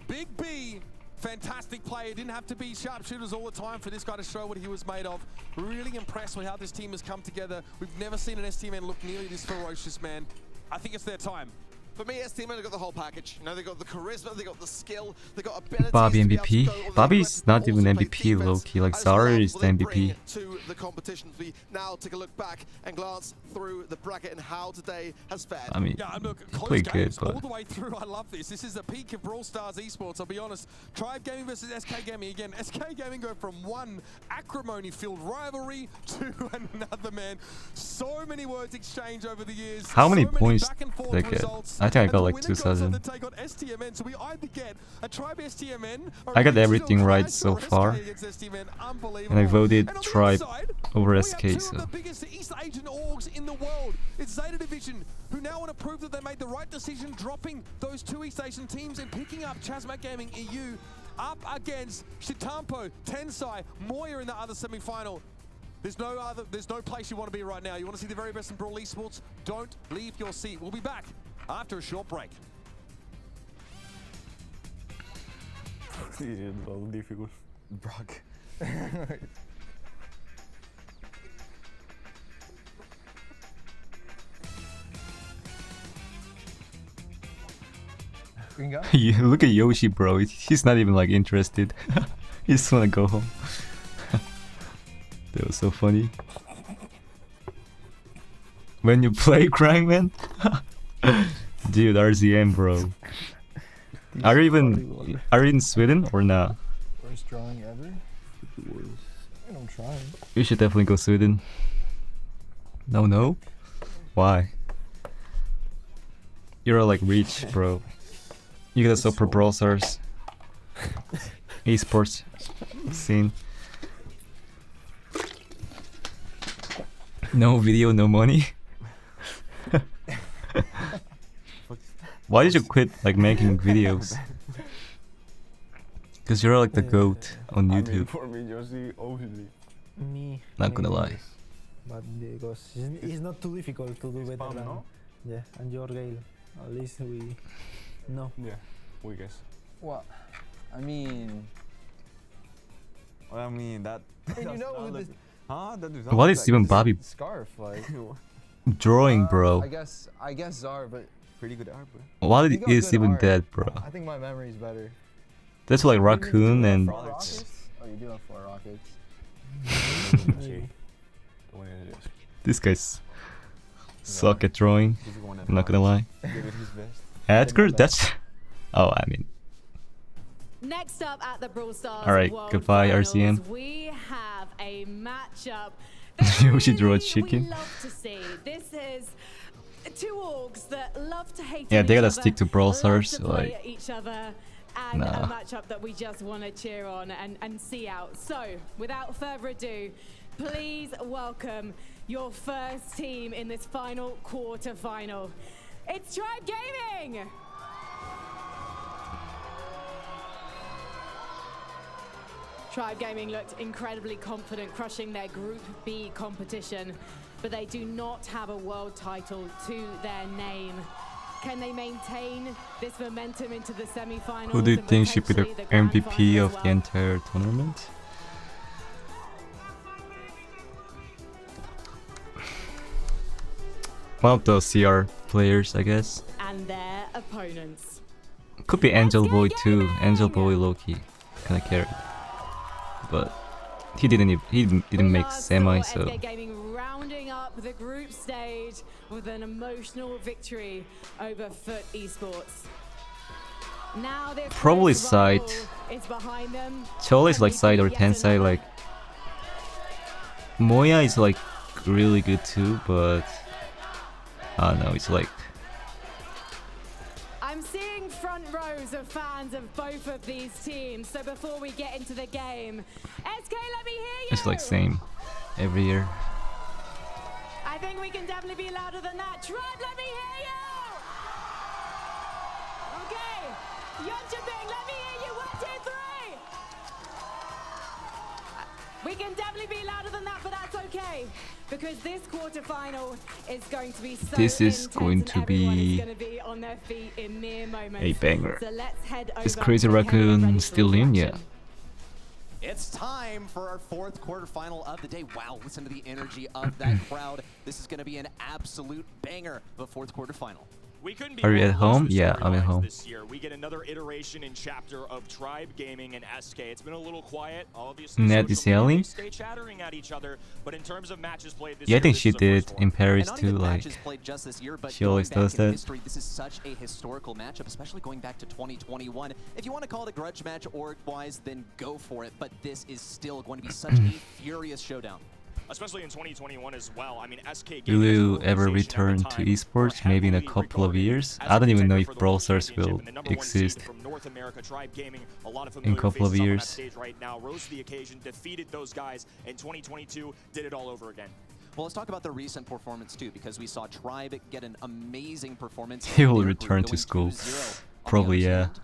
S6: Big B. Fantastic player. Didn't have to be sharpshooters all the time for this guy to show what he was made of. Really impressed with how this team has come together. We've never seen an STMN look nearly this ferocious, man. I think it's their time.
S5: For me, STMN have got the whole package. You know, they got the charisma, they got the skill, they got ability.
S1: Bobby MVP? Bobby's not even MVP low-key, like Zara is the MVP.
S5: To the competition, we now take a look back and glance through the bracket and how today has fared.
S1: I mean,
S6: Yeah, look,
S1: he
S6: close
S1: played good,
S6: games
S1: but
S6: all the way through. I love this. This is the peak of Brawl Stars Esports, I'll be honest. Tribe Gaming versus SK Gaming again. SK Gaming go from one acrimony-filled rivalry to another, man. So many words exchanged over the years.
S1: how many
S6: so
S1: points
S6: back and forth
S1: did I get?
S6: results.
S1: I think I
S6: And
S1: got
S6: the
S1: like
S6: winner goes on
S1: 2,000.
S6: to take on STMN. So we either get a Tribe STMN or
S1: I got
S6: a
S1: everything right
S6: Tribe
S1: so
S6: or SK
S1: far.
S6: against STMN. Unbelievable.
S1: And I voted
S6: And on the
S1: Tribe
S6: other side,
S1: over
S6: we
S1: SK,
S6: have two
S1: so
S6: of the biggest East Asian orgs in the world. It's ZETA Division, who now want to prove that they made the right decision, dropping those two East Asian teams and picking up Chasmat Gaming EU up against Shitampo, Tensai, Moya in the other semi-final. There's no place you want to be right now. You want to see the very best in Brawl Esports? Don't leave your seat. We'll be back after a short break.
S7: Sí, es difficult. Brock.
S1: You look at Yoshi, bro. He's not even like interested. He just wanna go home. That was so funny. When you play CryingMan? Dude, RZM, bro. Are you in Sweden or not?
S7: Worst drawing ever? I'm trying.
S1: You should definitely go Sweden. No? Why? You're like rich, bro. You gotta sub for Brawl Stars. Esports scene. No video, no money. Why did you quit like making videos? Because you're like the GOAT on
S7: I mean,
S1: YouTube.
S7: for me, Josie, obviously.
S8: Me.
S1: Not gonna lie.
S8: But because it's not too difficult to do better
S7: Spam,
S8: than
S7: no?
S8: yeah, and your Gale. At least we know.
S7: Yeah, we guess.
S9: What? I mean,
S7: Well, I mean, that.
S9: and you know with this
S7: Huh? That is
S1: What is even Bobby
S9: scarf, like
S1: drawing, bro?
S9: I guess Zar, but
S7: pretty good art, bro.
S1: What
S9: you got
S1: is
S9: good
S1: even
S9: art.
S1: that, bro?
S9: I think my memory's better.
S1: That's like Racoon and
S9: Four rockets? Oh, you do have 4 rockets.
S7: See, the one it is.
S1: this guy's suck at drawing.
S7: He's the one that
S1: I'm not gonna lie.
S7: Give it his best.
S1: Edgar, that's. Oh, I mean,
S2: Next up at the Brawl Stars
S1: Alright,
S2: World
S1: goodbye,
S2: Finals,
S1: RCM.
S2: we have a matchup
S1: You should draw a
S2: really
S1: chicken.
S2: we love to see. This is two orgs that love to hate
S1: Yeah,
S2: on
S1: they
S2: each
S1: gotta
S2: other,
S1: stick to Brawl
S2: love
S1: Stars,
S2: to play
S1: like-
S2: at each other, and
S1: Nah.
S2: a matchup that we just want to cheer on and see out. So, without further ado, please welcome your first team in this final quarter-final. It's Tribe Gaming! Tribe Gaming looked incredibly confident, crushing their Group B competition, but they do not have a world title to their name. Can they maintain this momentum into the semi-finals?
S1: Who do you
S2: and
S1: think should be the
S2: potentially grand
S1: MVP
S2: final
S1: of
S2: as
S1: the
S2: well?
S1: entire tournament? One of the CR players, I guess.
S2: And their opponents.
S1: Could be Angel Boy too. Angel Boy Loki kind of carried, but he didn't make
S2: We
S1: semi,
S2: last saw
S1: so
S2: SK Gaming rounding up the group stage with an emotional victory over Foot Esports. Now their
S1: Probably
S2: close rival
S1: side.
S2: is behind them.
S1: Chol is
S2: Can
S1: like
S2: we
S1: side or
S2: beat
S1: 10
S2: yet
S1: side.
S2: another?
S1: Like Moya is like really good too, but I don't know. It's like
S2: I'm seeing front rows of fans of both of these teams. So before we get into the game, SK, let me hear you.
S1: it's like same every year.
S2: I think we can definitely be louder than that. Tribe, let me hear you. Okay, Yonchaping, let me hear you. 1, 2, 3. We can definitely be louder than that, but that's okay. Because this quarterfinal is going to be so
S1: This is
S2: intense
S1: going
S2: and
S1: to
S2: everyone is
S1: be
S2: going to be on their feet in mere moments.
S1: a banger.
S2: So let's head
S1: Is
S2: over
S1: Crazy
S2: to Kenny
S1: Racoon
S2: ready for
S1: still
S2: the
S1: in?
S2: action.
S1: Yeah.
S10: It's time for our 4th quarterfinal of the day. Wow, listen to the energy of that crowd. This is going to be an absolute banger of a 4th quarterfinal.
S4: We couldn't be
S1: Are you
S4: more
S1: at
S4: closer
S1: home?
S4: to
S1: Yeah, I'm at
S4: storylines
S1: home.
S4: This year. We get another iteration and chapter of Tribe Gaming and SK. It's been a little quiet, obviously.
S1: Net is
S4: socially,
S1: yelling?
S4: they stay chattering at each other, but in terms of matches played this
S1: Yeah, I
S4: year,
S1: think
S4: this
S1: she
S4: is a
S1: did
S4: first for
S1: in
S4: them.
S1: Paris
S10: And not
S1: too.
S10: even
S1: Like
S10: matches played just this year, but
S1: she always
S10: going back
S1: does
S10: in
S1: that.
S10: history, this is such a historical matchup, especially going back to 2021. If you want to call it a grudge match org-wise, then go for it. But this is still going to be such a furious showdown.
S4: Especially in 2021 as well. I mean, SK
S1: will
S4: Gaming as an
S1: you ever
S4: organization
S1: return
S4: at the
S1: to
S4: time
S1: esports?
S4: were
S1: Maybe in a
S4: heavily
S1: couple of
S4: regarded
S1: years.
S4: as
S1: I
S4: a
S1: don't even know
S4: contender
S1: if
S4: for the
S1: Brawl
S4: World
S1: Stars
S4: Championship,
S1: will
S4: and the number 1 seed
S1: exist
S4: from North America, Tribe Gaming, a lot of
S1: in a
S4: familiar
S1: couple of
S4: faces up on that
S1: years.
S4: stage right now, rose to the occasion, defeated those guys in 2022, did it all over again.
S10: Well, let's talk about the recent performance too, because we saw Tribe get an amazing performance.
S1: He
S10: in
S1: will
S10: their
S1: return
S10: group,
S1: to
S10: going
S1: school.
S10: 2-0. On the
S1: Probably,
S10: other
S1: yeah.
S10: hand,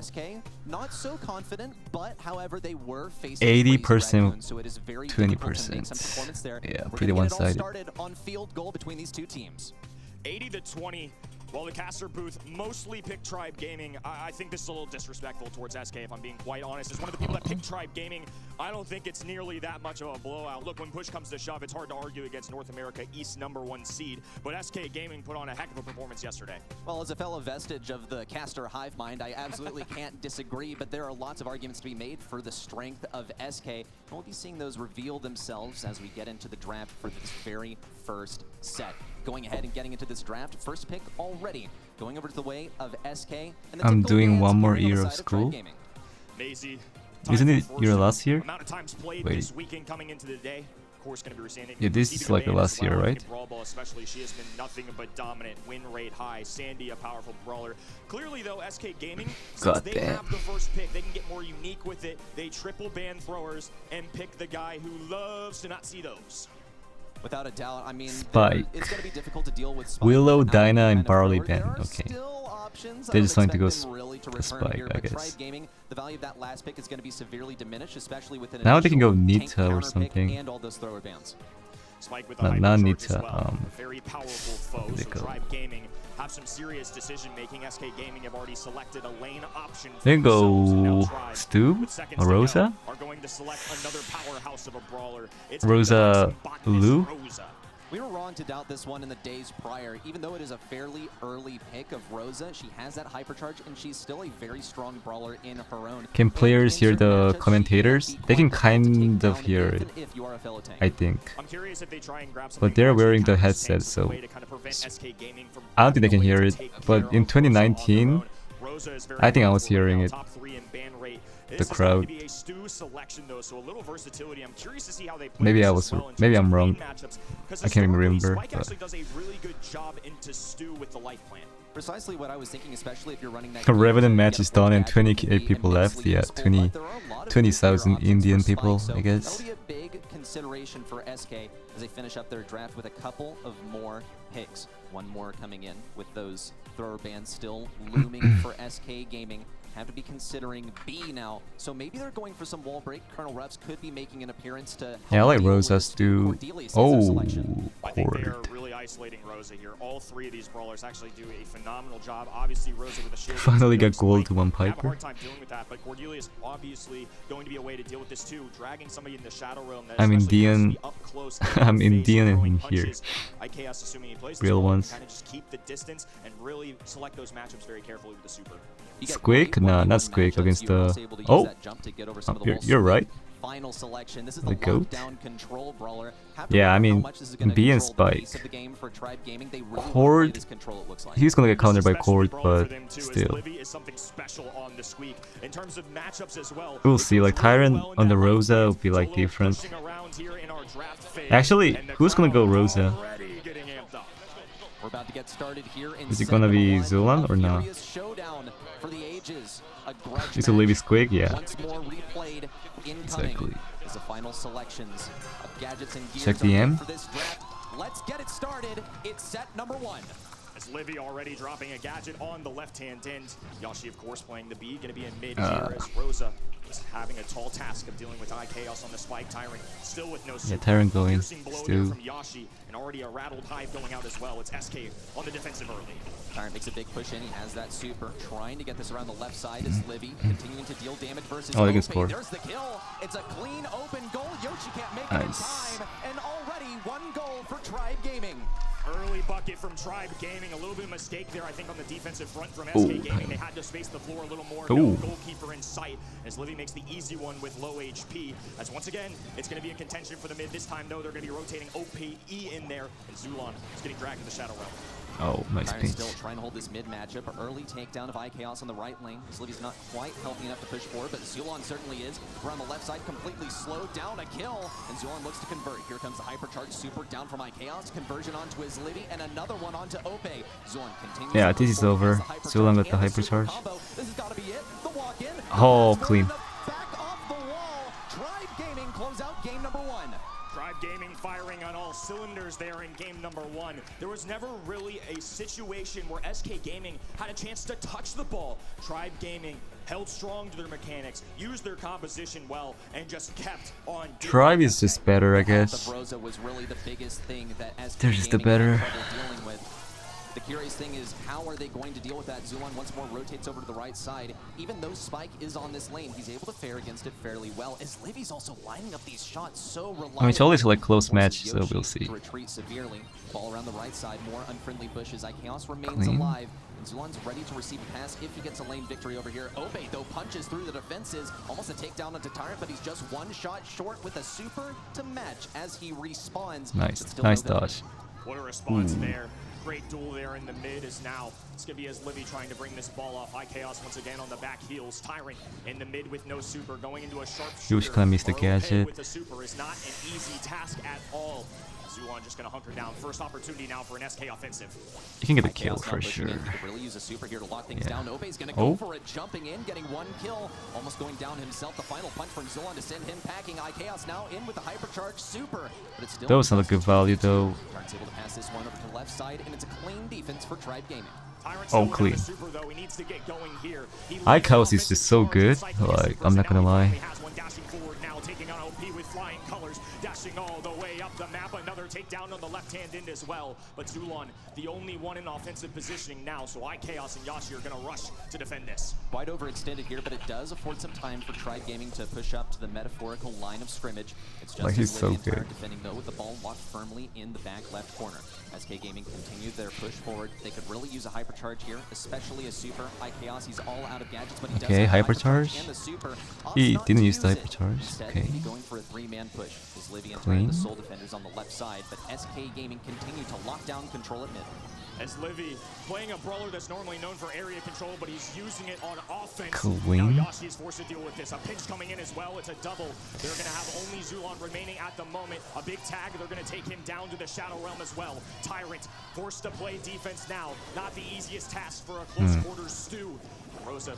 S10: SK, not so confident, but however, they were facing
S1: 80%,
S10: Crazy Racoon, so it is very difficult to make some
S1: 20%.
S10: performance there.
S1: Yeah,
S10: We're
S1: pretty
S10: gonna get it all
S1: one-sided.
S10: started on field goal between these two teams.
S4: 80-20 Well, the caster booth mostly picked Tribe Gaming. I think this is a little disrespectful towards SK, if I'm being quite honest. As one of the people that picked Tribe Gaming, I don't think it's nearly that much of a blowout. Look, when push comes to shove, it's hard to argue against North America East #1 seed, but SK Gaming put on a heck of a performance yesterday.
S10: Well, as a fellow vestige of the caster hive mind, I absolutely can't disagree, but there are lots of arguments to be made for the strength of SK, and we'll be seeing those reveal themselves as we get into the draft for this very first set. Going ahead and getting into this draft, first pick already, going over to the way of SK. And
S1: I'm doing one more year of school.
S4: Maisie,
S1: Isn't it your last year?
S4: amount of times played
S1: Wait.
S4: this weekend coming into the day. Of course, going to be receiving.
S1: Yeah, this is like the last year, right?
S4: Brawl ball, especially, she has been nothing but dominant, win rate high. Sandy, a powerful brawler. Clearly, though, SK Gaming, since they have the first pick, they can get more unique with it. They triple ban throwers and pick the guy who loves to not see those.
S10: Without a doubt, I mean,
S1: Spike.
S10: it's going to be difficult to deal with Spike
S1: Willow,
S10: without
S1: Dinah, and
S10: kind of
S1: Barley
S10: thrower.
S1: Ben.
S10: There are
S1: Okay.
S10: still options.
S1: They just
S10: I
S1: wanted
S10: don't
S1: to go
S10: expect them really to return
S1: Spike,
S10: here,
S1: I
S10: but
S1: guess.
S10: Tribe Gaming, the value of that last pick is going to be severely diminished, especially with an
S1: Now they can go
S10: initial tank
S1: Nita or
S10: counter pick
S1: something.
S10: and all those thrower bans.
S4: Spike with the
S1: Not
S4: hyper
S1: Nita,
S4: charge as well.
S1: um,
S4: A very powerful foe.
S1: they
S4: So
S1: go?
S4: Tribe Gaming have some serious decision making. SK Gaming have already selected a lane option. For
S1: They can
S4: themselves, and now
S1: go
S4: Tribe,
S1: Stu
S4: with seconds
S1: or
S4: to go,
S1: Rosa.
S4: are going to select another powerhouse of a brawler. It's
S1: Rosa Lu.
S4: Rosa.
S10: We were wrong to doubt this one in the days prior. Even though it is a fairly early pick of Rosa, she has that hypercharge, and she's still a very strong brawler in her own.
S1: Can players hear the
S10: Matchups,
S1: commentators?
S10: she can be
S1: They can
S10: quite difficult to
S1: kind
S10: take
S1: of
S10: down,
S1: hear
S10: even
S1: it,
S10: if you are a fellow tank.
S1: I think.
S4: I'm curious if they try and grab
S1: But they're
S4: something
S1: wearing the
S4: actually
S1: headset,
S4: tanks as a
S1: so
S4: way to kind of prevent SK Gaming from
S1: I don't think they can
S4: having a
S1: hear
S4: way
S1: it.
S4: to take
S1: But
S4: care
S1: in
S4: of Rosa on their
S1: 2019,
S4: own. Rosa is very
S1: I think I was
S4: capable right
S1: hearing
S4: now,
S1: it.
S4: top 3 in ban rate.
S1: The
S4: This is
S1: crowd.
S4: going to be a Stu selection though, so a little versatility. I'm curious to see how they play
S1: Maybe
S4: this
S1: I
S4: as
S1: was,
S4: well in
S1: maybe
S4: terms
S1: I'm
S4: of
S1: wrong.
S4: lane matchups, 'cause
S1: I can't even
S4: historically,
S1: remember.
S4: Spike
S1: But
S4: actually does a really good job into Stu with the life plan.
S10: Precisely what I was thinking, especially if you're running that.
S1: The Revenant match
S10: get a
S1: is done and
S10: full
S1: 28
S10: gadget
S1: people
S10: can be
S1: left. Yeah,
S10: immensely
S1: 20
S10: useful, but there are a lot of
S1: 20,000
S10: options
S1: Indian
S10: for Spike,
S1: people,
S10: so
S1: I guess.
S10: That'll be a big consideration for SK as they finish up their draft with a couple of more picks. One more coming in with those thrower bans still looming for SK Gaming. Have to be considering B now, so maybe they're going for some wall break. Colonel Ruffs could be making an appearance to.
S1: Yeah, I like
S10: help deal with
S1: Rosa's
S10: this
S1: too.
S10: Cordelia Caesar selection.
S1: Oh,
S4: I think they are
S1: Cord.
S4: really isolating Rosa here. All 3 of these brawlers actually do a phenomenal job. Obviously, Rosa with a shield.
S1: Finally got
S4: Spike,
S1: gold to one
S4: have a
S1: Piper.
S4: hard time dealing with that, but Cordelia is obviously going to be a way to deal with this too. Dragging somebody in the shadow realm. That
S1: I'm
S4: especially
S1: Indian.
S4: be up close
S1: I'm
S4: face,
S1: Indian and
S4: throwing
S1: I'm here.
S4: punches. IKS, assuming he plays
S1: Real ones.
S4: kind of just keep the distance and really select those matchups very carefully with the super.
S10: You get
S1: Squeak?
S10: great
S1: Nah, not
S10: 1v1
S1: Squeak,
S10: matchups.
S1: against
S10: You were
S1: the-
S10: also able to use
S1: Oh!
S10: that jump to get over some of the
S1: You're,
S10: wall
S1: you're
S10: sweep.
S1: right.
S10: Final selection. This is the
S1: The goat?
S10: lockdown control brawler. Have to
S1: Yeah, I
S10: remember how
S1: mean,
S10: much this is gonna
S1: B and
S10: control the pace
S1: Spike.
S10: of the game for Tribe Gaming. They really
S1: Cord,
S10: wanna play this control, it looks like.
S1: He's gonna get countered by
S4: Especially
S1: Cord,
S4: Brawl for
S1: but
S4: them too, as
S1: still.
S4: Livy is something special on the squeak. In terms of matchups as well,
S1: We'll
S4: it
S1: see,
S4: goes
S1: like
S4: really
S1: Tyrant
S4: well in
S1: on the
S4: that lane
S1: Rosa
S4: phase.
S1: will be like
S4: Zolo
S1: different.
S4: pushing around here in our draft phase,
S1: Actually,
S4: and the
S1: who's gonna go
S4: crowd
S1: Rosa?
S4: already getting amped up.
S10: We're about to get started here in
S1: Is it
S10: set
S1: gonna
S10: number
S1: be
S10: 1.
S1: Zulan or
S10: A
S1: no?
S10: furious showdown for the ages. A grudge
S1: Is it
S10: match.
S1: Livy Squig? Yeah.
S10: Once more replayed, incoming
S1: Exactly.
S10: as the final selections of gadgets and gears
S1: Check
S10: are
S1: the
S10: made
S1: M.
S10: for this draft. Let's get it started. It's set number 1.
S4: As Livy already dropping a gadget on the left-hand end. Yoshi, of course, playing the B, gonna be in mid here as Rosa is having a tall task of dealing with IKS on the Spike. Tyrant still with no super.
S1: Tyrant going.
S4: Piercing blow there
S1: Stu.
S4: from Yoshi, and already a rattled Hive going out as well. It's SK on the defensive early.
S10: Tyrant makes a big push in. He has that super. Trying to get this around the left side is Livy, continuing to deal damage versus
S1: Oh, they can
S10: Opie.
S1: score.
S10: There's the kill. It's a clean open goal. Yoshi can't make it in
S1: Nice.
S10: time. And already 1 goal for Tribe Gaming.
S4: Early bucket from Tribe Gaming. A little bit of mistake there, I think, on the defensive front from SK
S1: Ooh.
S4: Gaming. They had to space the floor a little more.
S1: Ooh.
S4: No goalkeeper in sight as Livy makes the easy one with low HP. As once again, it's going to be in contention for the mid. This time, though, they're going to be rotating OPE in there. And Zulon is getting dragged to the Shadow Realm.
S1: Oh, nice
S10: Tyrant
S1: pinch.
S10: still trying to hold this mid matchup. Early takedown of IKAOS on the right lane. Livy's not quite healthy enough to push forward, but Zulon certainly is. Around the left side, completely slowed down, a kill, and Zulon looks to convert. Here comes the hypercharge super down from IKAOS. Conversion onto his Livy, and another one onto Ope. Zulon continues.
S1: Yeah,
S10: to
S1: this
S10: push
S1: is
S10: forward,
S1: over.
S10: has the
S1: Zulon got the
S10: and super
S1: hypercharge.
S10: combo. This has got to be it. The walk in.
S1: Oh, clean.
S10: Back off the wall. Tribe Gaming close out game number 1.
S4: Tribe Gaming firing on all cylinders there in game number 1. There was never really a situation where SK Gaming had a chance to touch the ball. Tribe Gaming held strong to their mechanics, used their composition well, and just kept on.
S1: Tribe is just better, I
S10: The
S1: guess.
S10: Broza was really the biggest thing that SK
S1: They're just the
S10: Gaming had
S1: better.
S10: trouble dealing with. The curious thing is, how are they going to deal with that? Zulon once more rotates over to the right side. Even though Spike is on this lane, he's able to fare against it fairly well. As Livy's also lining up these shots so reliably.
S1: I mean, it's always like close match, so we'll see.
S10: Retreat severely. Ball around the right side, more unfriendly bushes. Chaos remains alive. And Zulon's ready to receive a pass if he gets a lane victory over here. Ope, though, punches through the defenses. Almost a takedown onto Tyrant, but he's just one shot short with a super to match as he respawns.
S1: Nice, nice dodge.
S4: What a response there. Great duel there in the mid as now Skivia's Livy trying to bring this ball off. Chaos once again on the back heels. Tyrant in the mid with no super, going into a sharp shooter.
S1: Yush kinda missed the gadget.
S4: With the super is not an easy task at all. Zulon just gonna hunker down. First opportunity now for an SK offensive.
S1: You can get a kill for sure.
S10: He could really use a super here to lock things down. Ope's gonna go for it, jumping in, getting one kill, almost going down himself. The final punch from Zulon to send him packing. Chaos now in with the hypercharged super, but it's still.
S1: That was not a good value though.
S10: Tyrant's able to pass this one over to the left side, and it's a clean defense for Tribe Gaming.
S1: Oh, clean. Chaos is just so good. Like, I'm not gonna lie.
S4: Dashing all the way up the map, another takedown on the left-hand end as well. But Zulon, the only one in offensive positioning now, so Chaos and Yashi are going to rush to defend this.
S10: Quite overextended here, but it does afford some time for Tribe Gaming to push up to the metaphorical line of scrimmage. It's just
S1: like, he's so good.
S10: Defending though with the ball locked firmly in the back left corner. SK Gaming continued their push forward. They could really use a hypercharge here, especially a super. Chaos, he's all out of gadgets, but he does have
S1: hypercharge.
S10: And the super.
S1: He didn't use the hypercharge.
S10: Instead,
S1: Okay.
S10: he'll be going for a three-man push. Is Livy and the Soul Defenders on the left side, but SK Gaming continue to lock down control at mid.
S4: As Livy playing a brawler that's normally known for area control, but he's using it on offense.
S1: Clean.
S4: Now Yashi is forced to deal with this. A pinch coming in as well. It's a double. They're going to have only Zulon remaining at the moment. A big tag. They're going to take him down to the Shadow Realm as well. Tyrant forced to play defense now. Not the easiest task for a close quarters stew. Rosa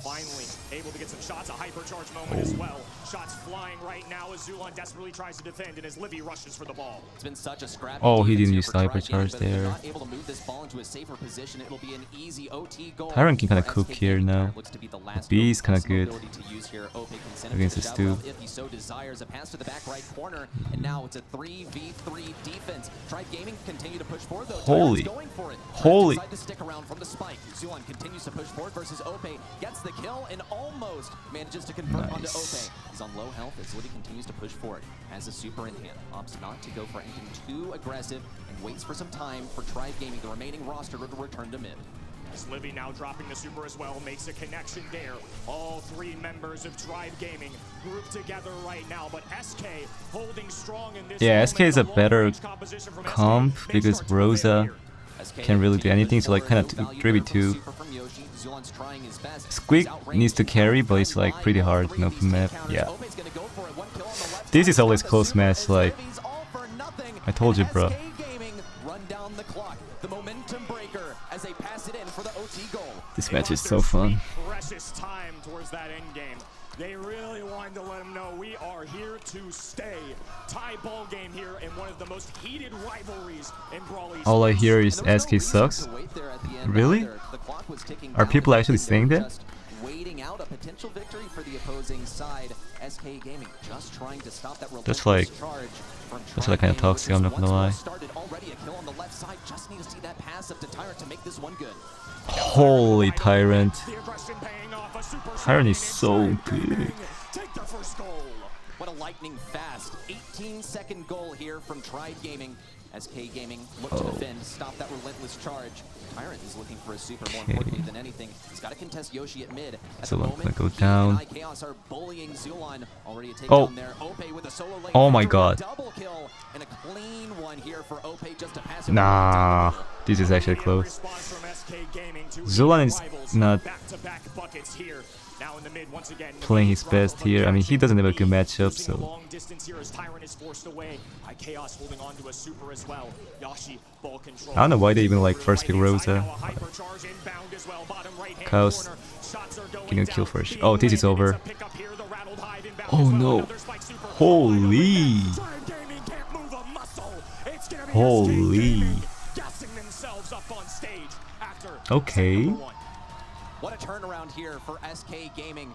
S4: finally able to get some shots, a hypercharge moment as well. Shots flying right now as Zulon desperately tries to defend and as Livy rushes for the ball.
S10: It's been such a scrappy.
S1: Oh, he didn't use the hypercharge there.
S10: Not able to move this ball into a safer position. It'll be an easy OT goal.
S1: Tyrant can kind of cook here now. The B is kind of good against the Stu.
S10: If he so desires, a pass to the back right corner, and now it's a 3v3 defense. Tribe Gaming continue to push forward though.
S1: Holy,
S10: going for it.
S1: holy.
S10: To stick around from the spike. Zulon continues to push forward versus Ope, gets the kill and almost manages to convert onto Ope. He's on low health as Liddy continues to push forward. Has a super in hand, opts not to go for anything too aggressive and waits for some time for Tribe Gaming, the remaining roster, to return to mid.
S4: As Livy now dropping the super as well, makes a connection there. All three members of Tribe Gaming grouped together right now, but SK holding strong in this.
S1: Yeah, SK is a better comp because Rosa can't really do anything, so like kind of 3v2. Squeak needs to carry, but it's like pretty hard in open map. Yeah. This is always close match, like I told you, bro. This match is so fun.
S4: Precious time towards that end game. They really wanted to let him know we are here to stay. Tie ball game here in one of the most heated rivalries in Brawl.
S1: All I hear is SK sucks. Really? Are people actually saying that?
S10: Waiting out a potential victory for the opposing side. SK Gaming just trying to stop that
S1: that's like kind of toxic, I'm not gonna lie.
S10: Already a kill on the left side. Just need to see that pass up to Tyrant to make this one good.
S1: Holy Tyrant. Tyrant is so good.
S10: Take their first goal. What a lightning fast 18-second goal here from Tribe Gaming. SK Gaming look to defend, stop that relentless charge. Tyrant is looking for a super more importantly than anything. He's got to contest Yoshi at mid. At the moment,
S1: go down.
S10: Chaos are bullying Zulon. Already a takedown there. Ope with a solo lane.
S1: Oh my god.
S10: Double kill and a clean one here for Ope just to pass it.
S1: Nah, this is actually close. Zulon is not playing his best here. I mean, he doesn't have a good matchup, so. I don't know why they even like first pick Rosa. Chaos getting a kill first. Oh, this is over. Oh no. Holy. Holy. Okay.
S10: What a turnaround here for SK Gaming.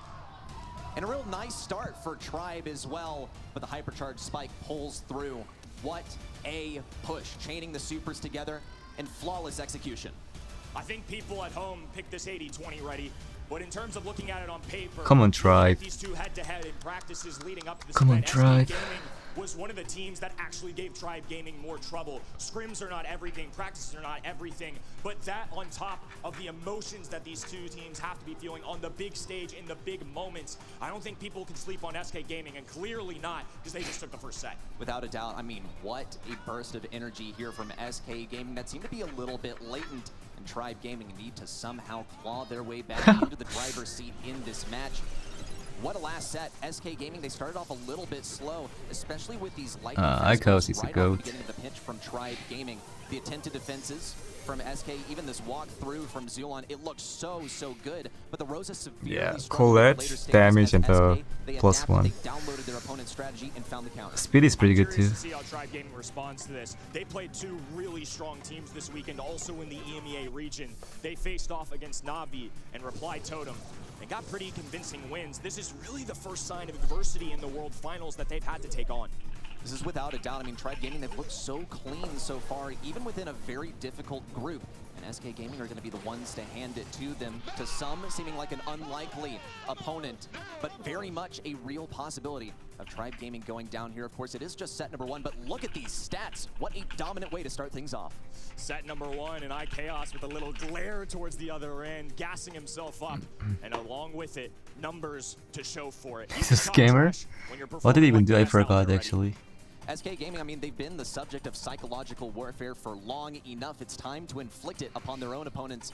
S10: And a real nice start for Tribe as well, but the hypercharge spike pulls through. What a push, chaining the supers together and flawless execution.
S4: I think people at home picked this 80-20 ready, but in terms of looking at it on paper,
S1: Come on, Tribe.
S4: these two head-to-head in practices leading up to this
S1: Come on,
S4: event, SK
S1: Tribe.
S4: Gaming was one of the teams that actually gave Tribe Gaming more trouble. Scrims are not everything, practices are not everything, but that on top of the emotions that these two teams have to be feeling on the big stage in the big moments, I don't think people can sleep on SK Gaming, and clearly not, because they just took the first set.
S10: Without a doubt, I mean, what a burst of energy here from SK Gaming that seemed to be a little bit latent, and Tribe Gaming need to somehow claw their way back into the driver's seat in this match. What a last set. SK Gaming, they started off a little bit slow, especially with these light
S1: Icos is a
S10: right
S1: goat.
S10: off the beginning of the pitch from Tribe Gaming. The attentive defenses from SK, even this walk through from Zulon, it looked so good, but the Rosa severely
S1: Yeah,
S10: struggled in the later
S1: Colette,
S10: stages
S1: damage,
S10: as
S1: and the
S10: SK, they
S1: +1.
S10: adapted, they downloaded their opponent's strategy and found the counter.
S1: Speed is pretty
S4: I'm
S1: good
S4: curious
S1: too.
S4: to see how Tribe Gaming responds to this. They played two really strong teams this weekend, also in the EMEA region. They faced off against Navi and Reply Totem and got pretty convincing wins. This is really the first sign of adversity in the World Finals that they've had to take on.
S10: This is without a doubt. I mean, Tribe Gaming, they've looked so clean so far, even within a very difficult group. And SK Gaming are going to be the ones to hand it to them, to some seeming like an unlikely opponent, but very much a real possibility of Tribe Gaming going down here. Of course, it is just set number 1, but look at these stats. What a dominant way to start things off.
S4: Set number 1, and iChaos with a little glare towards the other end, gassing himself up, and along with it, numbers to show for it.
S1: He's a scammer? What did he even do? I forgot actually.
S10: SK Gaming, I mean, they've been the subject of psychological warfare for long enough. It's time to inflict it upon their own opponents.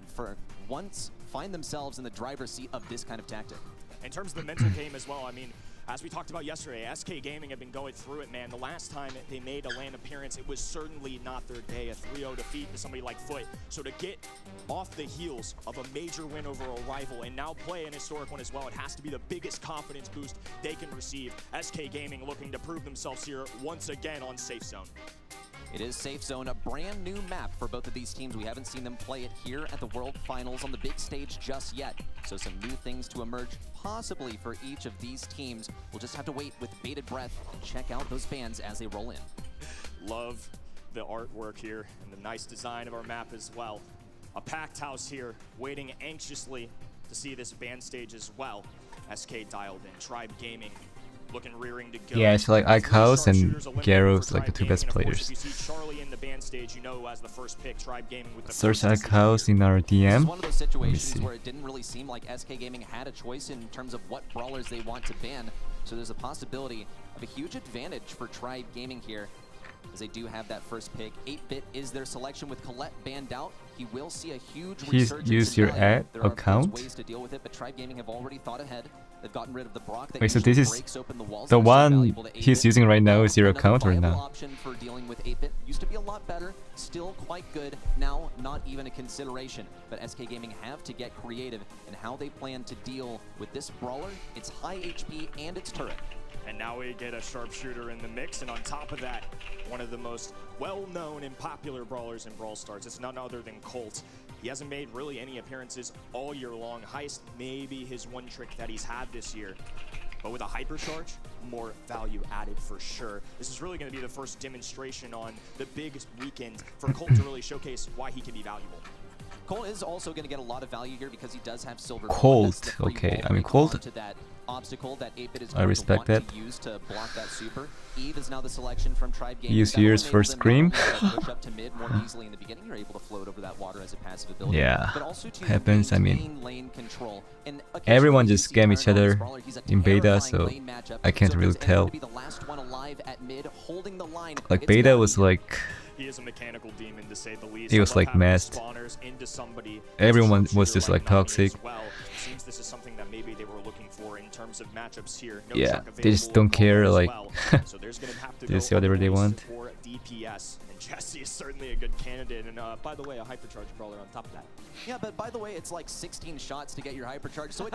S10: For once, find themselves in the driver's seat of this kind of tactic.
S4: In terms of the mental game as well, I mean, as we talked about yesterday, SK Gaming have been going through it, man. The last time they made a LAN appearance, it was certainly not their day. A 3-0 defeat to somebody like Foot. So to get off the heels of a major win over a rival and now play an historic one as well, it has to be the biggest confidence boost they can receive. SK Gaming looking to prove themselves here once again on Safe Zone.
S10: It is Safe Zone, a brand new map for both of these teams. We haven't seen them play it here at the World Finals on the big stage just yet. So some new things to emerge, possibly for each of these teams. We'll just have to wait with bated breath and check out those fans as they roll in.
S4: Love the artwork here and the nice design of our map as well. A packed house here, waiting anxiously to see this band stage as well. SK dialed in, Tribe Gaming looking rearing to go.
S1: Yeah, it's like iChaos and Gyro's like the two best players.
S4: If you see Charlie in the band stage, you know as the first pick, Tribe Gaming with the
S1: Search
S4: first
S1: iChaos in our
S10: This is
S1: DM.
S10: one of those situations where it didn't really seem like SK Gaming had a choice in terms of what brawlers they want to ban. So there's a possibility of a huge advantage for Tribe Gaming here, as they do have that first pick. 8-Bit is their selection with Colette banned out. He will see a huge resurgence
S1: Use
S10: in
S1: your
S10: value.
S1: ad
S10: There are
S1: account.
S10: ways to deal with it, but Tribe Gaming have already thought ahead. They've gotten rid of the Brock that
S1: Wait, so
S10: usually
S1: this is
S10: breaks open the walls
S1: the
S10: that are so
S1: one
S10: valuable to
S1: he's
S10: 8-Bit.
S1: using right now is your
S10: Another
S1: account or
S10: viable
S1: not?
S10: option for dealing with 8-Bit. Used to be a lot better, still quite good. Now, not even a consideration. But SK Gaming have to get creative in how they plan to deal with this brawler, its high HP, and its turret.
S4: And now we get a sharpshooter in the mix, and on top of that, one of the most well-known and popular brawlers in Brawl Stars. It's none other than Colt. He hasn't made really any appearances all year long. Heist maybe his one trick that he's had this year. But with a hypercharge, more value added for sure. This is really going to be the first demonstration on the big weekend for Colt to really showcase why he can be valuable.
S10: Colt is also going to get a lot of value here because he does have silver.
S1: Colt, okay. I mean, Colt,
S10: to that obstacle that 8-Bit is
S1: I
S10: going
S1: respect
S10: to want
S1: that.
S10: to use to block that super. Eve is now the selection from Tribe Gaming.
S1: Use
S10: That will
S1: yours
S10: enable
S1: for
S10: them
S1: Scream.
S10: not only to push up to mid more easily in the beginning. You're able to float over that water as a passive ability.
S1: Yeah,
S10: but also to
S1: happens, I mean,
S10: maintain lane control. And
S1: everyone
S10: occasionally
S1: just
S10: you see
S1: scam each
S10: Turn on this
S1: other
S10: brawler. He's a
S1: in beta,
S10: terrifying
S1: so
S10: lane matchup.
S1: I can't
S10: So if
S1: really
S10: there's anyone
S1: tell.
S10: to be the last one alive at mid, holding the line,
S1: Like
S10: it's
S1: beta
S10: gotta
S1: was
S10: be
S1: like,
S4: He is a mechanical demon, to say the least.
S1: he was
S4: I love
S1: like
S4: having the
S1: masked.
S4: spawners into somebody.
S1: Everyone
S4: It's a
S1: was just
S4: sharpshooter
S1: like toxic.
S4: Nami as well. Seems this is something that maybe they were looking for in terms of matchups here. No
S1: Yeah,
S4: truck
S1: they just
S4: available
S1: don't
S4: with
S1: care,
S4: Brawl as
S1: like,
S4: well. So there's gonna have to
S1: they just
S4: go
S1: do whatever they
S4: always
S1: want.
S4: for DPS. And Jesse is certainly a good candidate. And by the way, a hypercharge brawler on top of that.
S10: Yeah, but by the way, it's like 16 shots to get your hypercharge, so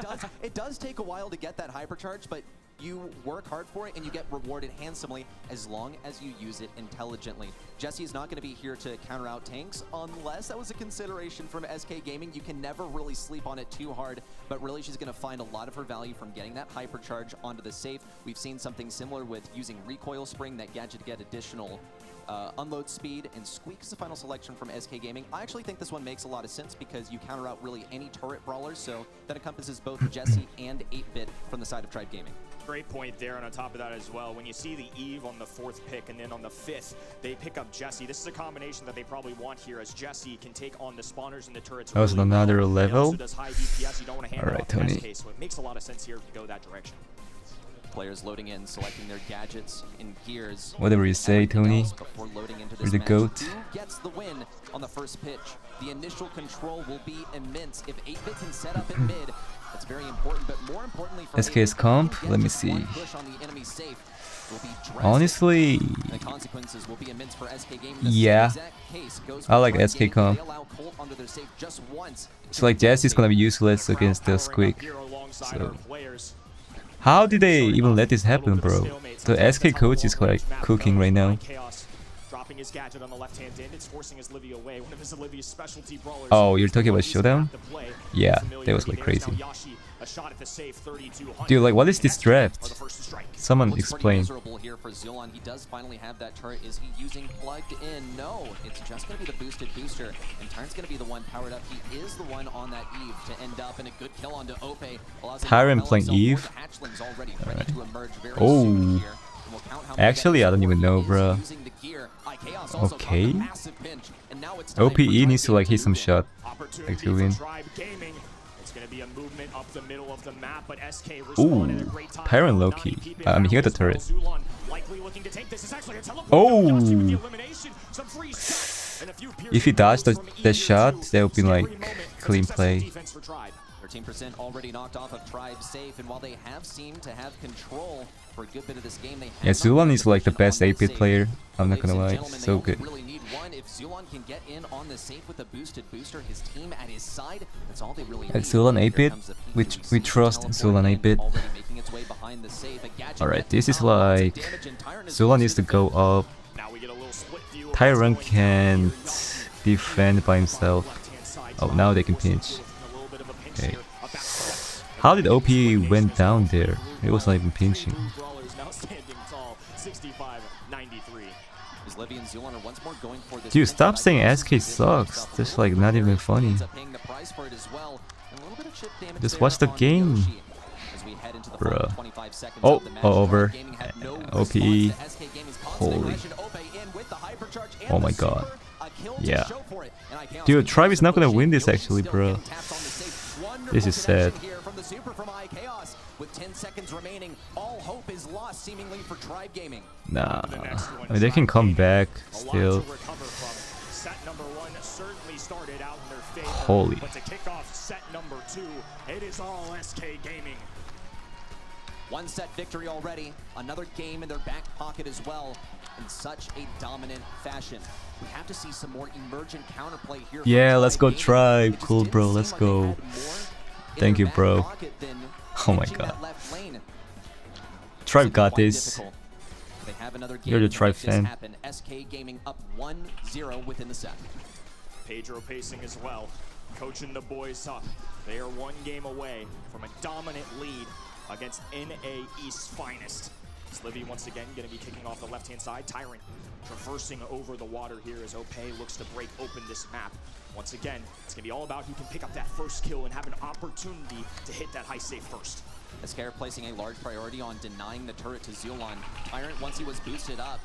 S10: it does take a while to get that hypercharge, but You work hard for it and you get rewarded handsomely as long as you use it intelligently. Jesse is not going to be here to counter out tanks unless that was a consideration from SK Gaming. You can never really sleep on it too hard, but really she's going to find a lot of her value from getting that hypercharge onto the safe. We've seen something similar with using recoil spring, that gadget to get additional unload speed, and Squeak is the final selection from SK Gaming. I actually think this one makes a lot of sense because you counter out really any turret brawler, so that encompasses both Jesse and 8-Bit from the side of Tribe Gaming.
S4: Great point there, and on top of that as well, when you see the Eve on the 4th pick and then on the 5th, they pick up Jesse. This is a combination that they probably want here, as Jesse can take on the spawners and the turrets.
S1: That was another level.
S4: Alright, Tony. So it makes a lot of sense here to go that direction.
S10: Players loading in, selecting their gadgets and gears.
S1: Whatever you say, Tony. You're the GOAT.
S10: Who gets the win on the first pitch? The initial control will be immense. If 8-Bit can set up in mid, that's very important, but more importantly for
S1: SK's comp, let me see. Honestly,
S10: the consequences will be immense for SK Gaming.
S1: Yeah, I like SK comp. It's like Jesse's gonna be useless against the Squeak. So how did they even let this happen, bro? The SK coach is like cooking right now.
S4: His gadget on the left-hand end, it's forcing his Livy away. One of his Olivia's specialty brawlers.
S1: Oh, you're talking about Showdown? Yeah, that was like crazy. Dude, like, what is this draft? Someone explain.
S10: Here for Zulon. He does finally have that turret. Is he using plugged in? No, it's just going to be the boosted booster, and Tyrant's going to be the one powered up. He is the one on that Eve to end up in a good kill onto Ope.
S1: Tyrant playing Eve? Oh, actually, I don't even know, bro. Okay. OPE needs to like hit some shot like to win. Ooh, Tyrant low-key. I mean, he got the turret. Oh! If he dodged the shot, that would be like clean play.
S10: 13% already knocked off of Tribe safe, and while they have seemed to have control for a good bit of this game, they
S1: yeah, Zulon is like the best 8-Bit player. I'm not gonna lie, so good.
S10: Really need one. If Zulon can get in on the safe with a boosted booster, his team at his side, that's all they really need.
S1: Zulon 8-Bit, we trust Zulon 8-Bit. Alright, this is like Zulon needs to go up. Tyrant can't defend by himself. Oh, now they can pinch. Okay. How did OP went down there? It was not even pinching. Dude, stop saying SK sucks. That's like not even funny. Just watch the game. Bruh. Oh, over. OPE. Holy. Oh my god. Yeah. Dude, Tribe is not gonna win this actually, bro. This is sad. With 10 seconds remaining, all hope is lost seemingly for Tribe Gaming. Nah. I mean, they can come back still. Holy.
S4: But to kick off set number 2, it is all SK Gaming.
S10: One set victory already, another game in their back pocket as well, in such a dominant fashion. We have to see some more emergent counterplay here.
S1: Yeah, let's go Tribe. Cool, bro. Let's go. Thank you, bro. Oh my god. Tribe got this. You're the Tribe fan.
S10: SK Gaming up 1-0 within the set.
S4: Pedro pacing as well, coaching the boys up. They are one game away from a dominant lead against NA East's finest. Livy once again going to be kicking off the left-hand side. Tyrant traversing over the water here as Ope looks to break open this map. Once again, it's going to be all about who can pick up that first kill and have an opportunity to hit that high safe first.
S10: SK are placing a large priority on denying the turret to Zulon. Tyrant, once he was boosted up,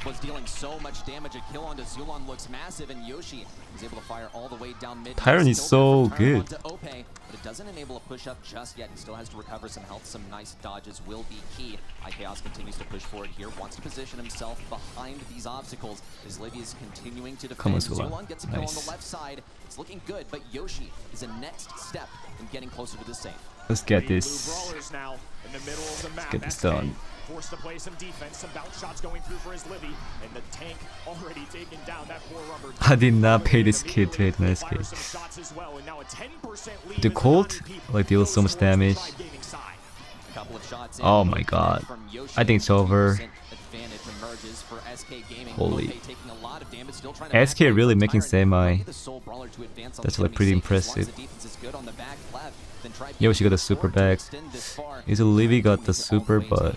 S10: was dealing so much damage. A kill onto Zulon looks massive, and Yoshi is able to fire all the way down mid.
S1: Tyrant is so good.
S10: Ope, but it doesn't enable a push up just yet. He still has to recover some health. Some nice dodges will be key. iChaos continues to push forward here, wants to position himself behind these obstacles. As Livy is continuing to defend. Zulon gets a kill on the left side. It's looking good, but Yoshi is a next step in getting closer to the safe.
S1: Let's get this. Let's get this done.
S4: Forced to play some defense, some bounce shots going through for his Livy, and the tank already taking down that poor rubber.
S1: I did not pay this kid to hit an SK. The Colt like deals so much damage.
S10: Couple of shots
S1: Oh my god.
S10: from Yoshi.
S1: I think it's over.
S10: Advantage emerges for SK Gaming.
S1: Holy.
S10: Ope taking a lot of damage, still trying to
S1: SK really making semi.
S10: the sole brawler to advance on
S1: That's
S10: the
S1: like
S10: enemy
S1: pretty
S10: safe. As long as
S1: impressive.
S10: the defense is good on the back left, then try
S1: Yoshi got a super back. Is Livy got the super, but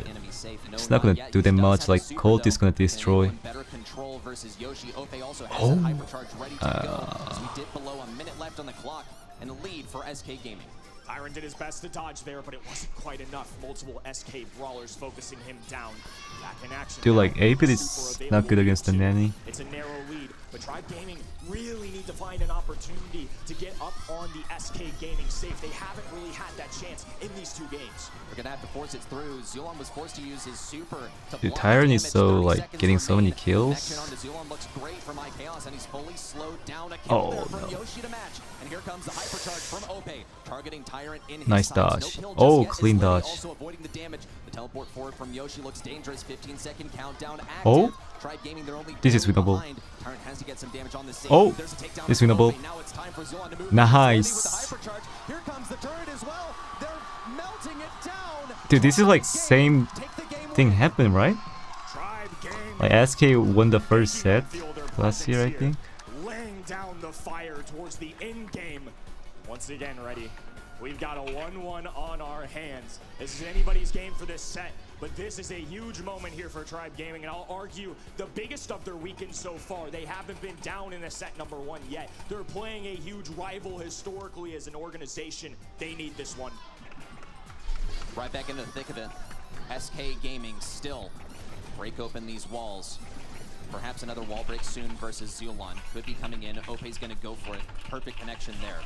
S1: it's not gonna do that much. Like Colt is gonna destroy.
S10: Better control versus Yoshi. Ope also has
S1: Oh.
S10: a hypercharge ready to go. As we dip below a minute left on the clock and a lead for SK Gaming.
S4: Tyron did his best to dodge there, but it wasn't quite enough. Multiple SK brawlers focusing him down. Back in action.
S1: Dude,
S4: now.
S1: like 8-bit is
S4: Super
S1: not good
S4: available
S1: against the
S4: too.
S1: nanny.
S4: It's a narrow lead, but Tribe Gaming really need to find an opportunity to get up on the SK Gaming safe. They haven't really had that chance in these two games.
S10: We're gonna have to force it through. Zulon was forced to use his super to
S1: Dude,
S10: block
S1: Tyron
S10: the
S1: is
S10: damage.
S1: so
S10: 30
S1: like
S10: seconds
S1: getting so many
S10: remain.
S1: kills.
S10: Connection onto Zulon looks great from iChaos, and he's fully slowed down. A kill
S1: Oh,
S10: there from
S1: no.
S10: Yoshi to match. And here comes the hypercharge from Ope, targeting Tyrant in his
S1: Nice
S10: sights.
S1: dodge.
S10: No kill
S1: Oh,
S10: just yet.
S1: clean
S10: Is Livy
S1: dodge.
S10: Also avoiding the damage. The teleport forward from Yoshi looks dangerous. 15-second countdown active.
S1: Oh.
S10: Tribe Gaming, they're only
S1: This is
S10: barely
S1: winnable.
S10: behind. Tyrant has to get some damage on the safe.
S1: Oh,
S10: There's a takedown
S1: it's
S10: from
S1: winnable.
S10: Ope. Now it's time for Zulon to move
S1: Nice.
S10: with the hypercharge. Here comes the turret as well. They're melting it down.
S1: Dude, this is like same thing happened, right?
S4: Tribe Gaming.
S1: Like SK won the first set last year, I think.
S4: Laying down the fire towards the end game. Once again, ready. We've got a 1-1 on our hands. This is anybody's game for this set, but this is a huge moment here for Tribe Gaming, and I'll argue the biggest of their weekend so far. They haven't been down in the set number 1 yet. They're playing a huge rival historically as an organization. They need this one.
S10: Right back into the thick of it. SK Gaming still break open these walls. Perhaps another wall break soon versus Zulon. Could be coming in. Ope's gonna go for it. Perfect connection there.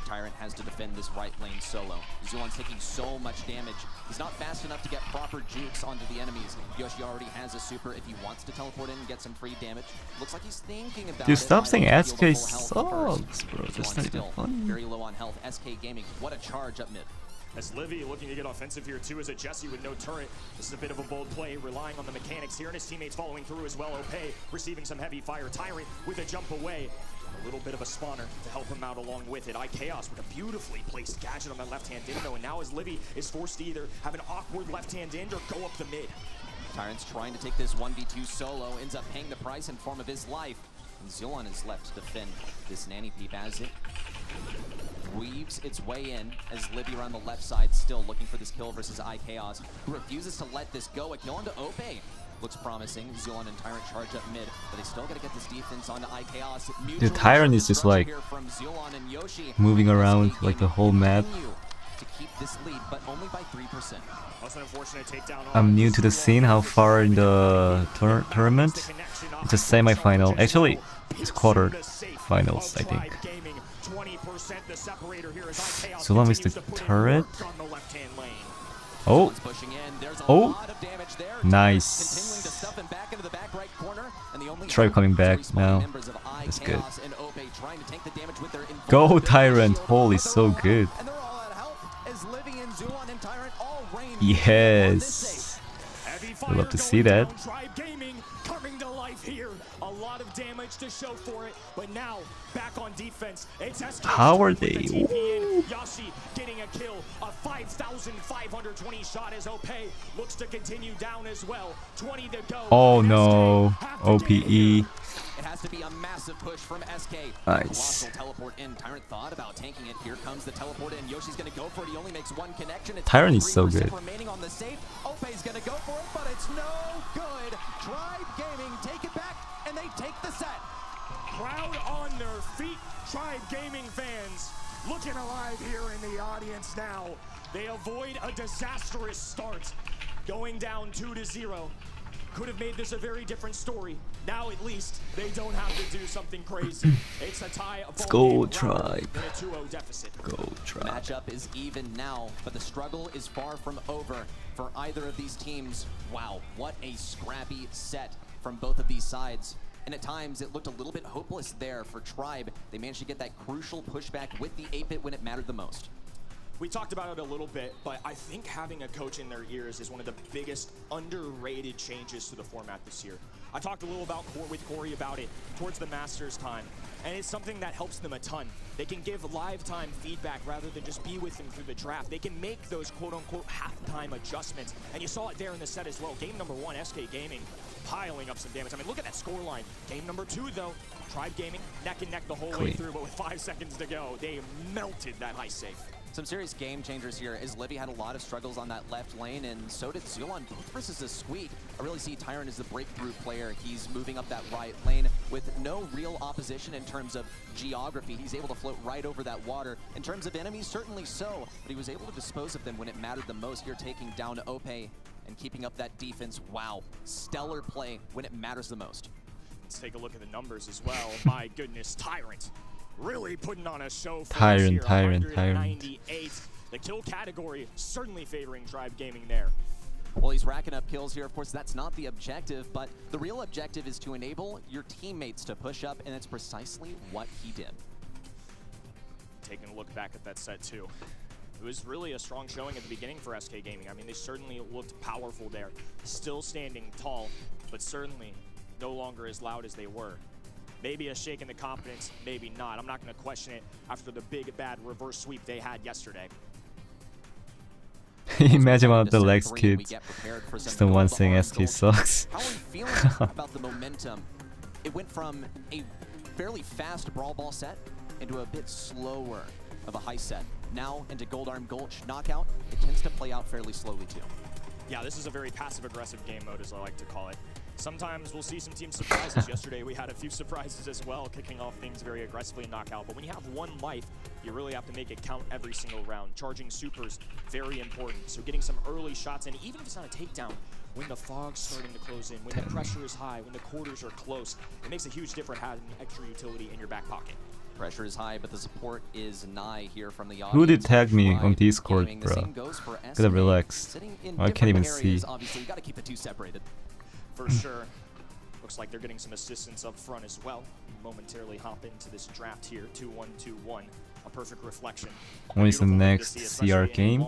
S10: Tyrant has to defend this right lane solo. Zulon's taking so much damage. He's not fast enough to get proper jukes onto the enemies. Yoshi already has a super if he wants to teleport in and get some free damage. Looks like he's thinking about
S1: Dude,
S10: it.
S1: stop saying
S10: Might heal the
S1: SK
S10: full health first.
S1: sucks, bro. That's
S10: Zulon
S1: not even
S10: still
S1: funny.
S10: very low on health. SK Gaming, what a charge up mid.
S4: As Livy looking to get offensive here too as a Jesse with no turret. This is a bit of a bold play, relying on the mechanics here, and his teammates following through as well. Ope receiving some heavy fire. Tyrant with a jump away. A little bit of a spawner to help him out along with it. iChaos with a beautifully placed gadget on that left-hand dino, and now as Livy is forced to either have an awkward left-hand end or go up the mid.
S10: Tyrant's trying to take this 1v2 solo, ends up paying the price in form of his life. And Zulon is left to defend this nanny peep as it weaves its way in, as Livy around the left side still looking for this kill versus iChaos, who refuses to let this go. A kill onto Ope. Looks promising. Zulon and Tyrant charge up mid, but they still got to get this defense onto iChaos.
S1: Dude, Tyrant is just like moving around like the whole map.
S10: To keep this lead, but only by 3%.
S4: Also an unfortunate takedown.
S1: I'm new to the scene. How far in the tournament? It's a semi-final. Actually, it's quarter-finals, I think. Zulon is the turret. Oh, oh, nice. Tribe coming back now. That's good. Go Tyrant! Holy, so good. Yes. I'd love to see that.
S4: Coming to life here. A lot of damage to show for it, but now back on defense. It's SK
S1: How are
S4: with the
S1: they?
S4: TP in. Yashi getting a kill. A 5,520 shot as Ope looks to continue down as well. 20 to go.
S1: Oh
S4: and
S1: no.
S4: SK have to dig
S1: OPE.
S10: It has to be a massive push from SK.
S1: Nice.
S10: Colossal teleport in. Tyrant thought about tanking it. Here comes the teleport in. Yoshi's gonna go for it. He only makes one connection. It's
S1: Tyrant is so
S10: 3%
S1: good.
S10: remaining on the safe. Ope's gonna go for it, but it's no good. Tribe Gaming take it back, and they take the set.
S4: Crowd on their feet. Tribe Gaming fans looking alive here in the audience now. They avoid a disastrous start, going down 2-0. Could have made this a very different story. Now at least they don't have to do something crazy. It's a tie.
S1: Let's go, Tribe.
S4: In a 2-0 deficit.
S1: Go Tribe.
S10: Matchup is even now, but the struggle is far from over for either of these teams. Wow, what a scrappy set from both of these sides. And at times, it looked a little bit hopeless there for Tribe. They managed to get that crucial pushback with the 8-bit when it mattered the most.
S4: We talked about it a little bit, but I think having a coach in their ears is one of the biggest underrated changes to the format this year. I talked a little with Corey about it towards the Masters time, and it's something that helps them a ton. They can give live time feedback rather than just be with them through the draft. They can make those quote-unquote halftime adjustments, and you saw it there in the set as well. Game number 1, SK Gaming piling up some damage. I mean, look at that scoreline. Game number 2, though, Tribe Gaming neck and neck the whole way through, but with 5 seconds to go, they melted that high safe.
S10: Some serious game changers here, as Livy had a lot of struggles on that left lane, and so did Zulon, both versus a Squeak. I really see Tyrant as the breakthrough player. He's moving up that right lane with no real opposition in terms of geography. He's able to float right over that water. In terms of enemies, certainly so, but he was able to dispose of them when it mattered the most. Here taking down Ope and keeping up that defense. Wow, stellar play when it matters the most.
S4: Let's take a look at the numbers as well. My goodness, Tyrant. Really putting on a show for
S1: Tyrant.
S4: The kill category certainly favoring Tribe Gaming there.
S10: Well, he's racking up kills here. Of course, that's not the objective, but the real objective is to enable your teammates to push up, and that's precisely what he did.
S4: Taking a look back at that set too. It was really a strong showing at the beginning for SK Gaming. I mean, they certainly looked powerful there. Still standing tall, but certainly no longer as loud as they were. Maybe a shake in the confidence, maybe not. I'm not going to question it after the big, bad reverse sweep they had yesterday.
S1: Imagine one of the Lex kids is the one saying SK sucks.
S10: How are you feeling about the momentum? It went from a fairly fast Brawl Ball set into a bit slower of a high set. Now into Gold Arm Gulch knockout, it tends to play out fairly slowly too.
S4: Yeah, this is a very passive-aggressive game mode, as I like to call it. Sometimes we'll see some team surprises. Yesterday we had a few surprises as well, kicking off things very aggressively in knockout. But when you have 1 life, you really have to make it count every single round. Charging supers, very important. So getting some early shots in, even if it's not a takedown, when the fog's starting to close in, when the pressure is high, when the quarters are close, it makes a huge difference having extra utility in your back pocket.
S10: Pressure is high, but the support is nigh here from the audience.
S1: Who did tag me on Discord, bro? Gotta relax. I can't even see.
S10: Obviously, you gotta keep the two separated.
S4: For sure. Looks like they're getting some assistance up front as well. Momentarily hop into this draft here, 2-1-2-1. A perfect reflection.
S1: When is the next CR game?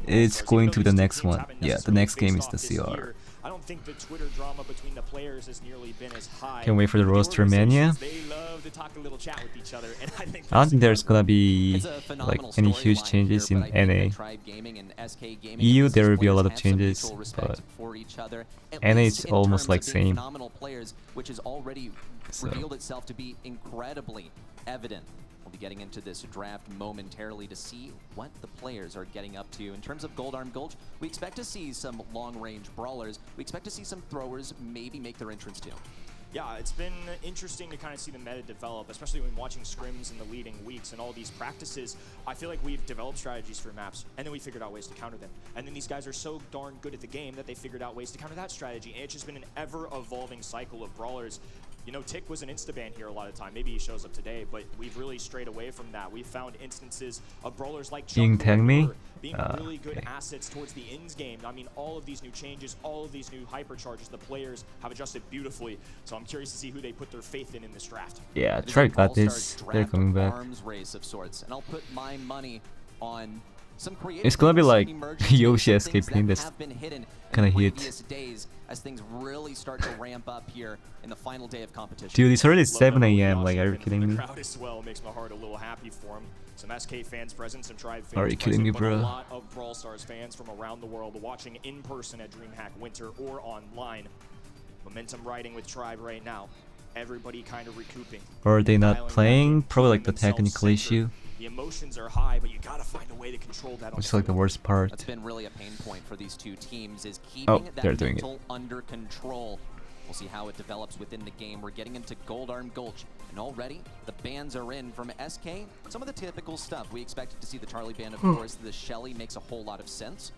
S1: It's going to the next one. Yeah, the next game is the CR.
S4: I don't think the Twitter drama between the players has nearly been as high.
S1: Can't wait for the roster mania.
S4: They love to talk a little chat with each other, and I
S1: don't think there's gonna be like any huge changes in NA. EU there will be a lot of changes, but NA is almost like same.
S10: Which has already revealed itself to be incredibly evident. We'll be getting into this draft momentarily to see what the players are getting up to. In terms of Gold Arm Gulch, we expect to see some long-range brawlers. We expect to see some throwers maybe make their entrance too.
S4: Yeah, it's been interesting to kind of see the meta develop, especially when watching scrims in the leading weeks and all these practices. I feel like we've developed strategies for maps, and then we figured out ways to counter them. And then these guys are so darn good at the game that they figured out ways to counter that strategy. And it's just been an ever-evolving cycle of brawlers. You know, Tick was an insta-ban here a lot of the time. Maybe he shows up today, but we've really strayed away from that. We've found instances of brawlers like
S1: being
S4: really good assets towards the ends game. I mean, all of these new changes, all of these new hypercharges, the players have adjusted beautifully. So I'm curious to see who they put their faith in this draft.
S1: Yeah, Tribe got this. They're coming back.
S10: Arms race of sorts, and I'll put my money on some creative.
S1: It's gonna be like Yoshi escaping this kind of hit.
S10: Days as things really start to ramp up here in the final day of competition.
S1: Dude, it's already 7 AM. Like, are you kidding me?
S4: The crowd as well makes my heart a little happy for him. Some SK fans present, some Tribe fans.
S1: Are you kidding me, bro?
S4: A lot of Brawl Stars fans from around the world watching in person at DreamHack Winter or online. Momentum riding with Tribe right now. Everybody kind of recouping.
S1: Or are they not playing? Probably like the technical issue.
S4: The emotions are high, but you gotta find a way to control that.
S1: Which is like the worst part.
S10: That's been really a pain point for these two teams, is keeping that
S1: doing
S10: mental under control. We'll see how it develops within the game. We're getting into Gold Arm Gulch, and already the bans are in from SK. Some of the typical stuff. We expected to see the Charlie ban, of course. The Shelly makes a whole lot of sense.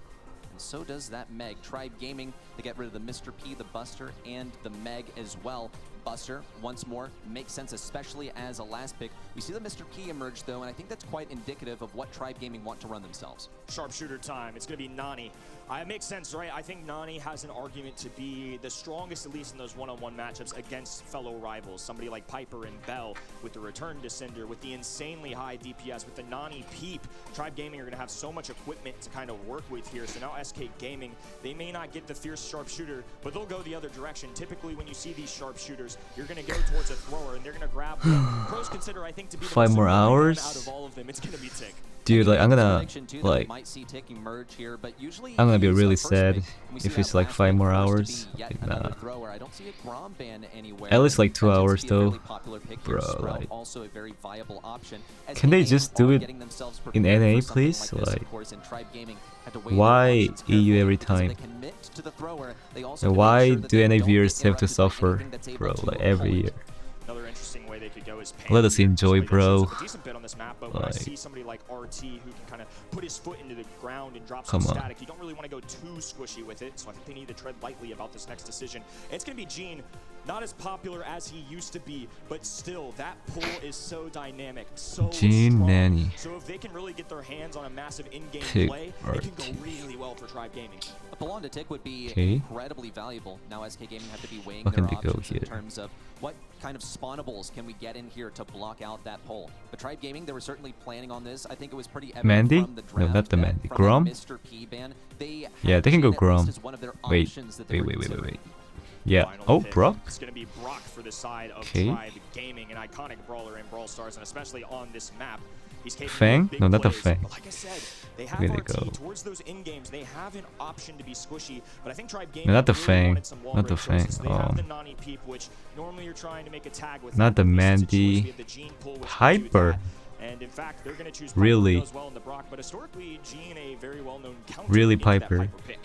S10: And so does that Meg. Tribe Gaming to get rid of the Mr. P, the Buster, and the Meg as well. Buster, once more, makes sense, especially as a last pick. We see the Mr. P emerge, though, and I think that's quite indicative of what Tribe Gaming want to run themselves.
S4: Sharpshooter time. It's going to be Nani. It makes sense, right? I think Nani has an argument to be the strongest, at least in those one-on-one matchups against fellow rivals. Somebody like Piper and Bell with the return to Cinder, with the insanely high DPS, with the Nani Peep. Tribe Gaming are going to have so much equipment to kind of work with here. So now SK Gaming, they may not get the fierce sharpshooter, but they'll go the other direction. Typically, when you see these sharpshooters, you're going to go towards a thrower, and they're going to grab what pros consider, I think, to be the
S1: 5
S4: most
S1: more
S4: important gun
S1: hours?
S4: out of all of them. It's going to be Tick.
S1: Dude, like I'm gonna like I'm gonna be really sad if it's like 5 more hours. Nah. At least like 2 hours though, bro. Like, can they just do it in NA, please? Like, why EU every time? And why do NA viewers have to suffer, bro? Like every year.
S4: Another interesting way they could go is
S1: Let us enjoy, bro.
S4: a decent bit on this map, but when I see somebody like RT who can kind of put his foot into the ground and drop some static, you don't really want to go too squishy with it, so I think they need to tread lightly about this next decision. It's going to be Gene, not as popular as he used to be, but still, that pull is so dynamic, so
S1: Gene Nanny.
S4: So if they can really get their hands on a massive in-game
S1: Tick
S4: play, it can go really well for Tribe Gaming.
S10: A pull onto Tick would be incredibly valuable. Now SK Gaming have to be weighing
S1: What
S10: their
S1: can they go
S10: options in
S1: here?
S10: terms of what kind of spawnables can we get in here to block out that pull. But Tribe Gaming, they were certainly planning on this. I think it was pretty evident
S1: Mandy?
S10: from the draft.
S1: No, not the Mandy.
S10: From
S1: Grom?
S10: Mr. P ban, they
S1: Yeah, they can go
S10: had Gene at least
S1: Grom.
S10: as one of their
S1: Wait,
S10: options that they were considering.
S1: wait. Yeah. Oh, Brock?
S4: It's going to be Brock for the side of Tribe Gaming, an iconic brawler in Brawl Stars, and especially on this map. He's capable
S1: Fang?
S4: of big
S1: No, not the
S4: plays.
S1: Fang.
S4: But like I said, they have
S1: Really
S4: RT
S1: go.
S4: towards those in-games. They have an option to be squishy, but I think Tribe Gaming
S1: No, not the
S4: really
S1: Fang.
S4: wanted some wall
S1: Not the
S4: break choices.
S1: Fang.
S4: They have
S1: Oh.
S4: the Nani Peep, which normally you're trying to make a tag with.
S1: Not the
S4: In this situation,
S1: Mandy.
S4: we have the Gene pull, which can do
S1: Hyper.
S4: that. And in fact, they're going to choose
S1: Really?
S4: Piper as well in the Brock, but historically, Gene, a very well-known counter
S1: Really
S4: into that
S1: Piper.
S4: pick.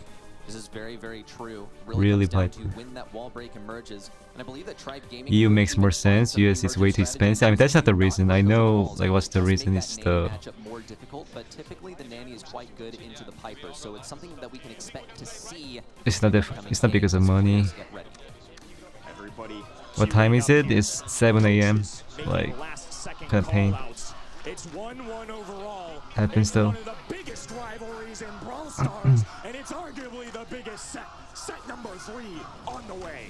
S10: This is very, very true.
S1: Really
S10: comes down
S1: Piper.
S10: to when that wall break emerges. And I believe that Tribe Gaming
S1: EU
S10: could
S1: makes
S10: even
S1: more
S10: find
S1: sense.
S10: some
S1: US is way too
S10: emergent
S1: expensive. I mean, that's not the reason. I know, like, what's the
S10: Does
S1: reason
S10: make
S1: is
S10: that
S1: the.
S10: Nanny matchup more difficult, but typically the Nanny is quite good into the Piper, so it's something that we can expect to see.
S1: It's not because of money.
S10: Get ready.
S4: Everybody
S1: What time is it? It's 7 a.m. Like, kind of pain.
S4: It's 1-1 overall.
S1: Happens though.
S4: One of the biggest rivalries in Brawl Stars, and it's arguably the biggest set. Set number 3 on the way.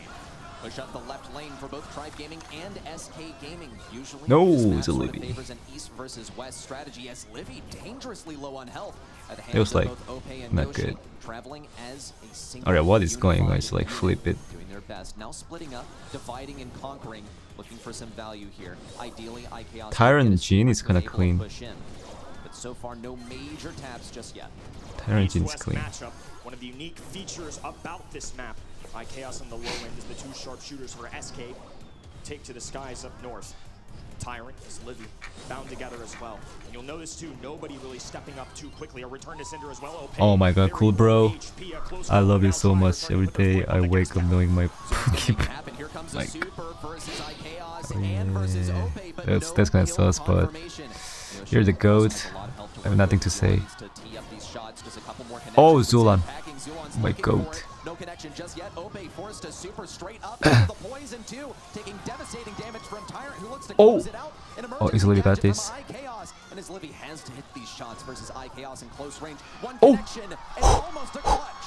S10: Push up the left lane for both Tribe Gaming and SK Gaming. Usually,
S1: No,
S10: this match
S1: it's a
S10: sort of
S1: Livy.
S10: favors an East versus West strategy as Livy dangerously low on health. At the
S1: It
S10: hands
S1: was
S10: of
S1: like
S10: both Ope and
S1: not
S10: Yoshi,
S1: good.
S10: traveling as a single
S1: Alright, what is going on?
S10: unified
S1: It's like
S10: unit,
S1: flip it.
S10: doing their best. Now splitting up, dividing and conquering, looking for some value here. Ideally, IKEA
S1: Tyrant Gene is kinda clean.
S10: Push in. But so far, no major taps just yet.
S1: Tyrant Gene is
S4: East-West
S1: clean.
S4: matchup. One of the unique features about this map. Chaos on the low end is the 2 sharpshooters for SK. Take to the skies up north. Tyrant is Livy, bound together as well. And you'll notice too, nobody really stepping up too quickly. A return to Cinder as well. Ope,
S1: Oh my god, cool, bro.
S4: HP, a close
S1: I love
S4: call.
S1: you so
S4: Now
S1: much.
S4: Tyrant
S1: Every
S4: trying to put their
S1: day
S4: foot
S1: I
S4: on the
S1: wake
S4: gas
S1: up
S4: now.
S1: knowing my
S10: Happen. Here comes
S1: like,
S10: a super versus IKEA and versus Ope, but
S1: that's
S10: no
S1: kinda
S10: kill
S1: sus, but
S10: confirmation.
S1: you're the GOAT. I have nothing to say. Oh, Zulan. My GOAT.
S10: No connection just yet. Ope forced to super straight up into the poison too, taking devastating damage from Tyrant, who looks to close it out.
S1: Oh, is Livy got this?
S10: And as Livy has to hit these shots versus IKEA in close range. One
S1: Oh.
S10: connection and almost a clutch.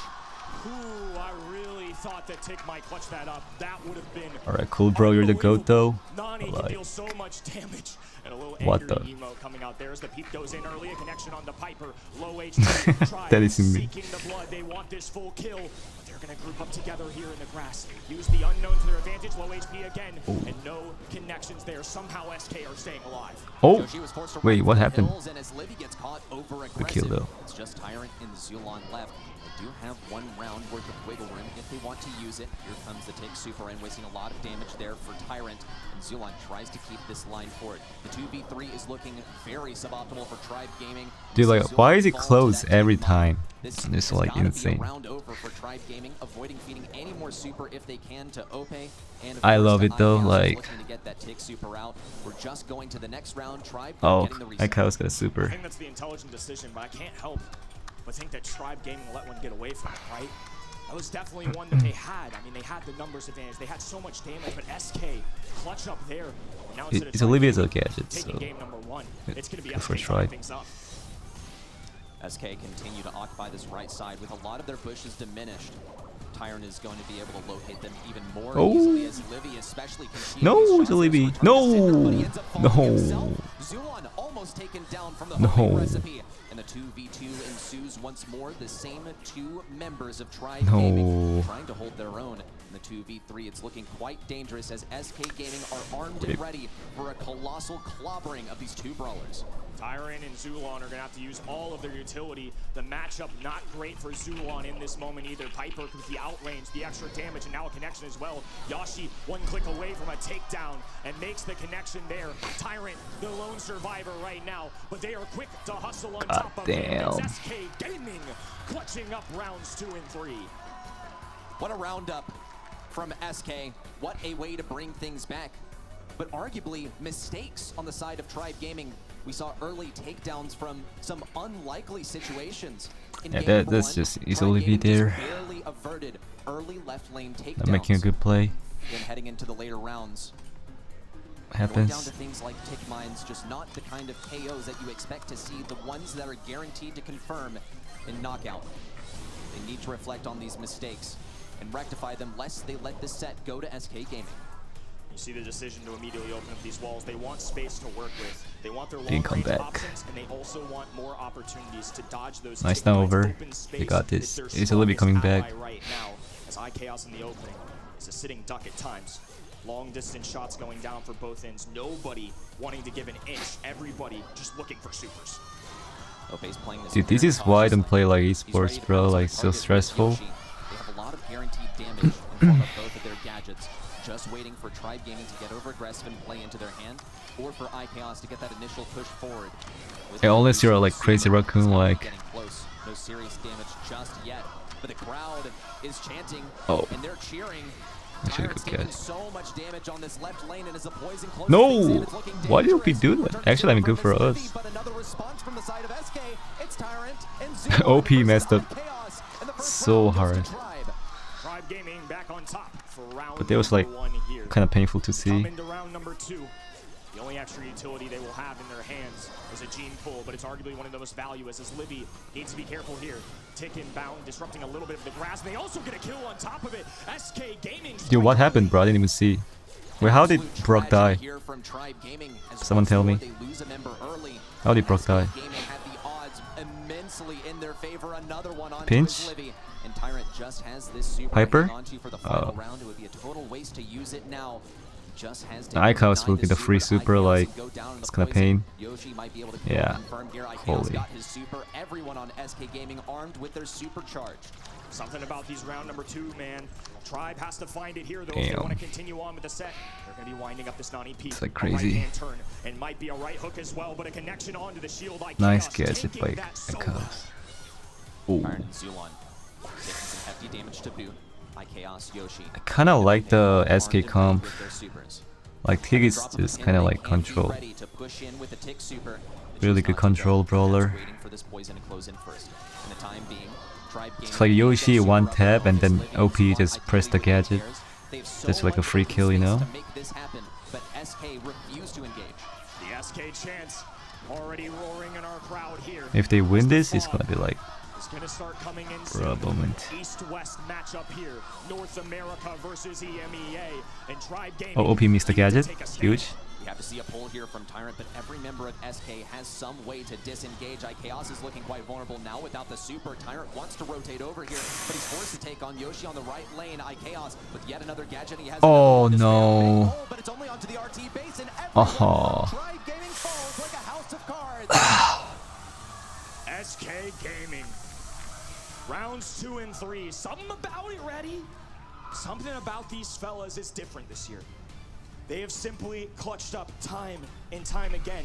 S4: Ooh, I really thought that Tick might clutch that up. That would have been
S1: Alright, cool, bro. You're the GOAT though.
S4: Nani can
S1: Like,
S4: deal so much damage. And a little
S1: what
S4: angry
S1: the?
S4: emo coming out there as the peep goes in early. A connection on the Piper. Low HP. Tribe
S1: That is in me.
S4: seeking the blood. They want this full kill. But they're going to group up together here in the grass. Use the unknown to their advantage. Low HP again. And no connections there. Somehow SK are staying alive.
S1: Oh!
S10: Joshi was forced to
S1: Wait,
S10: run
S1: what
S10: for the
S1: happened?
S10: hills, and as Livy gets caught over
S1: The kill though.
S10: it's just Tyrant and Zulon left. They do have 1 round worth of wiggle room if they want to use it. Here comes the Tick super and wasting a lot of damage there for Tyrant. And Zulon tries to keep this line forward. The 2v3 is looking very suboptimal for Tribe Gaming.
S1: Dude, like,
S10: Zulon
S1: why is it
S10: fall to
S1: close
S10: that
S1: every
S10: team
S1: time?
S10: This
S1: It's
S10: has
S1: like
S10: gotta be a
S1: insane.
S10: round over for Tribe Gaming, avoiding feeding any more super if they can to Ope. And of
S1: I
S10: course,
S1: love
S10: the
S1: it though,
S10: IKEA is
S1: like-
S10: looking to get that Tick super out. We're just going to the next round. Tribe
S1: Oh,
S10: getting the reset.
S1: IKEA's got a
S4: I
S1: super.
S4: think that's the intelligent decision, but I can't help but think that Tribe Gaming let one get away from it, right? That was definitely one that they had. I mean, they had the numbers advantage. They had so much damage, but SK clutch up there. And now instead of
S1: It's
S4: Tribe
S1: Olivia's a
S4: Gaming
S1: gadget,
S4: taking
S1: so
S4: game number 1, it's going to be
S1: good for
S4: SK
S1: Tribe.
S4: tying things up.
S10: SK continue to occupy this right side with a lot of their bushes diminished. Tyrant is going to be able to locate them even more easily as Livy especially can see
S1: No,
S10: these shots.
S1: it's a Livy.
S10: Return to Cinder, but he
S1: No.
S10: ends up falling
S1: No.
S10: himself. Zulon almost taken down from the
S1: No.
S10: homing recipe. And the 2v2 ensues once more. The same two members of Tribe Gaming trying to hold their own. In the 2v3, it's looking quite dangerous as SK Gaming are armed and ready for a colossal clobbering of these two brawlers.
S4: Tyrant and Zulon are going to have to use all of their utility. The matchup not great for Zulon in this moment either. Piper with the outrange, the extra damage, and now a connection as well. Yashi one click away from a takedown and makes the connection there. Tyrant, the lone survivor right now, but they are quick to hustle on top of it. It's SK Gaming clutching up rounds 2 and 3.
S10: What a roundup from SK. What a way to bring things back. But arguably, mistakes on the side of Tribe Gaming. We saw early takedowns from some unlikely situations.
S1: Yeah, that's just easily be there.
S10: Barely averted early left lane takedowns.
S1: I'm making a good play.
S10: Then heading into the later rounds.
S1: Happens.
S10: Down to things like tick mines, just not the kind of KOs that you expect to see. The ones that are guaranteed to confirm in knockout. They need to reflect on these mistakes and rectify them lest they let this set go to SK Gaming.
S4: You see the decision to immediately open up these walls. They want space to work with. They want their
S1: Didn't come
S4: long-range
S1: back.
S4: options, and they also want more opportunities to dodge those.
S1: Nice now over. They got this. It's a little bit coming back.
S4: Right now, as IKaos in the opening is a sitting duck at times. Long distance shots going down for both ends. Nobody wanting to give an inch. Everybody just looking for supers.
S1: Dude, this is why I don't play like esports, bro. Like, so stressful.
S10: They have a lot of guaranteed damage in form of both of their gadgets. Just waiting for Tribe Gaming to get over aggressive and play into their hand, or for IKaos to get that initial push forward.
S1: Yeah, unless you're like crazy Racoon, like.
S10: Close. No serious damage just yet, but the crowd is chanting and they're cheering. Tyrant's taking so much damage on this left lane and is a poison close.
S1: No! Why did we do that? Actually, I mean, good for us.
S10: But another response from the side of SK. It's Tyrant and
S1: OP messed up so hard.
S4: Tribe Gaming back on top for round
S1: But that was like kind of painful to see.
S4: Into round number 2. The only extra utility they will have in their hands is a gene pull, but it's arguably one of the most valuable as Libby needs to be careful here. Tick inbound, disrupting a little bit of the grass, and they also get a kill on top of it. SK Gaming.
S1: Dude, what happened, bro? I didn't even see. Wait, how did Brock die? Someone tell me. How did Brock die? Pinch?
S10: And Tyrant just has this super
S1: Piper?
S10: onto for the final round. It would be a total waste to use it now. Just has to
S1: IKaos will get the free super, like, it's kind of pain.
S10: Yoshi might be able to
S1: Yeah.
S10: confirm here.
S1: Holy.
S10: got his super. Everyone on SK Gaming armed with their supercharge.
S4: Something about these round number 2, man. Tribe has to find it here, though, if they want to continue on with the set. They're going to be winding up this Nani peak.
S1: It's like crazy.
S4: Right turn, and might be a right hook as well, but a connection onto the shield.
S1: Nice gadget by IKaos. Ooh.
S10: Iron and Zulon taking some hefty damage to boot. IKaos, Yoshi.
S1: I kind of like the SK comp. Like, Tig is just kind of like control. Really good control brawler. It's like Yoshi one tap and then OP just press the gadget. That's like a free kill, you know?
S4: The SK chants already roaring in our crowd here.
S1: If they win this, it's gonna be like
S4: Gonna start coming in
S1: bro moment.
S4: East-West matchup here. North America versus EMEA and Tribe Gaming.
S1: Oh, OP missed the gadget. Huge.
S10: We have to see a pull here from Tyrant, but every member of SK has some way to disengage. IKaos is looking quite vulnerable now without the super. Tyrant wants to rotate over here, but he's forced to take on Yoshi on the right lane. IKaos with yet another gadget. He has
S1: oh no.
S10: but it's only onto the RT base and
S1: Tribe
S10: Gaming falls like a house of cards.
S4: SK Gaming. Rounds 2 and 3. Something about it, ready? Something about these fellas is different this year. They have simply clutched up time and time again.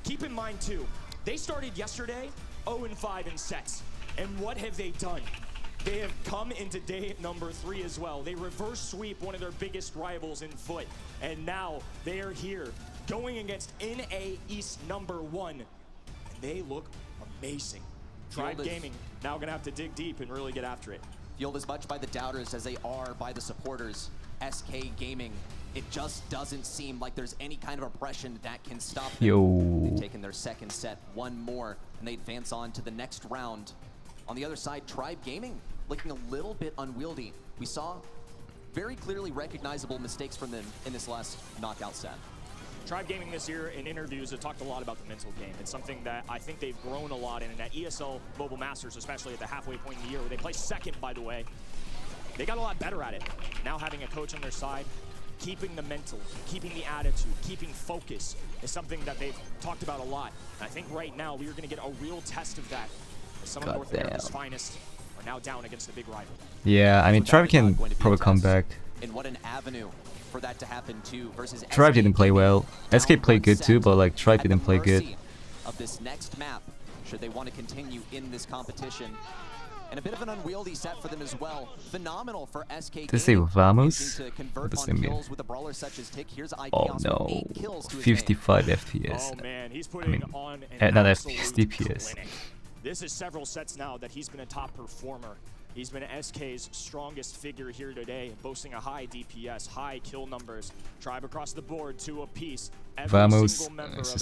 S4: Keep in mind, too, they started yesterday 0-5 in sets. And what have they done? They have come into day number 3 as well. They reverse sweep one of their biggest rivals in Foot. And now they are here going against NA East number 1. And they look amazing. Tribe Gaming now going to have to dig deep and really get after it.
S10: Fueled as much by the doubters as they are by the supporters. SK Gaming, it just doesn't seem like there's any kind of oppression that can stop them.
S1: Yo.
S10: They've taken their second set, one more, and they advance on to the next round. On the other side, Tribe Gaming looking a little bit unwieldy. We saw very clearly recognizable mistakes from them in this last knockout set.
S4: Tribe Gaming this year in interviews have talked a lot about the mental game. It's something that I think they've grown a lot in, and at ESL Mobile Masters, especially at the halfway point in the year, where they placed second, by the way, they got a lot better at it. Now having a coach on their side, keeping the mental, keeping the attitude, keeping focus is something that they've talked about a lot. And I think right now we are going to get a real test of that. As some of North America's finest are now down against the big rival.
S1: Yeah, I mean, Tribe can probably come back.
S10: And what an avenue for that to happen too versus
S1: Tribe didn't play well. SK played good too, but like Tribe didn't play good.
S10: Of this next map, should they want to continue in this competition. And a bit of an unwieldy set for them as well. Phenomenal for SK.
S1: They say Vamos? What does it mean? Oh no, 55 FPS.
S4: Oh man, he's putting on
S1: not FPS, DPS.
S4: This is several sets now that he's been a top performer. He's been SK's strongest figure here today, boasting a high DPS, high kill numbers. Tribe across the board, 2 apiece.
S1: Vamos,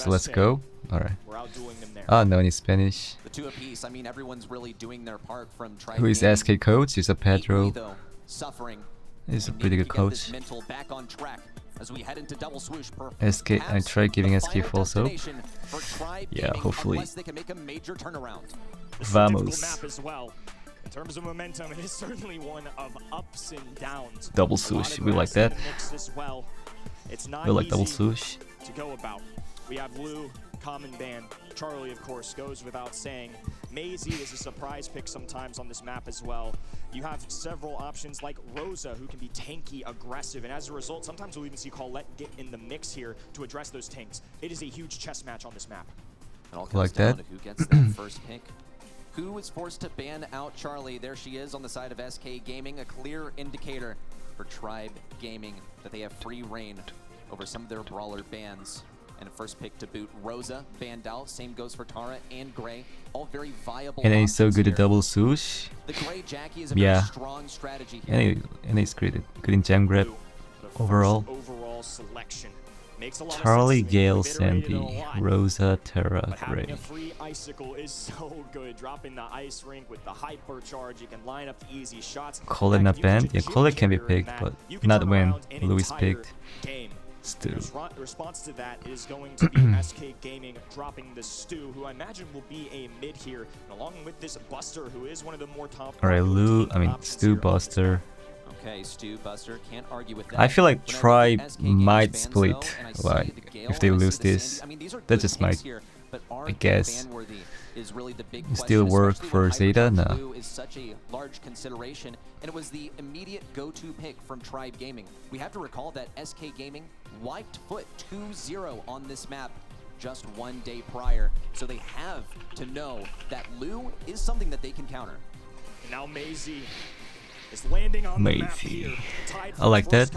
S1: let's go. Alright.
S4: We're outdoing them there.
S1: Oh, no, in Spanish.
S10: The 2 apiece, I mean, everyone's really doing their part from Tribe.
S1: Who is SK coach? He's a Pedro.
S10: Suffering.
S1: He's a pretty good coach.
S10: Back on track as we head into double swoosh.
S1: SK, I try giving SK full soap. Yeah, hopefully.
S10: They can make a major turnaround.
S1: Vamos.
S4: In terms of momentum, it is certainly one of ups and downs.
S1: Double swoosh, we like that.
S4: It's not
S1: we like double swoosh.
S4: To go about. We have Lou, Common Ban, Charlie, of course, goes without saying. Maisie is a surprise pick sometimes on this map as well. You have several options like Rosa, who can be tanky, aggressive, and as a result, sometimes we'll even see Colette get in the mix here to address those tanks. It is a huge chess match on this map.
S10: It all comes down to who gets that first pick. Who is forced to ban out Charlie? There she is on the side of SK Gaming, a clear indicator for Tribe Gaming that they have free reign over some of their brawler bans. And a first pick to boot, Rosa banned out. Same goes for Tara and Gray. All very viable.
S1: And he's so good at double swoosh.
S10: The Gray Jackie is a very strong strategy here.
S1: And he's good in jam grab overall.
S4: Selection.
S1: Charlie, Gale, Sandy, Rosa, Terra, Gray.
S4: Having a free icicle is so good. Dropping the ice rink with the hypercharge, you can line up the easy shots.
S1: Colette not banned? Yeah, Colette can be picked, but not when Louis picked. Stu.
S4: Response to that is going to be SK Gaming dropping the Stu, who I imagine will be a mid here, and along with this Buster, who is one of the more top.
S1: Alright, Stu, Buster.
S10: Okay, Stu, Buster, can't argue with that.
S1: I feel like Tribe might split, like, if they lose this. That just might, I guess. Still work for ZETA? No.
S10: Is such a large consideration, and it was the immediate go-to pick from Tribe Gaming. We have to recall that SK Gaming wiped foot 2-0 on this map just 1 day prior, so they have to know that Lou is something that they can counter.
S4: And now Maisie is landing on the map here.
S1: I like that,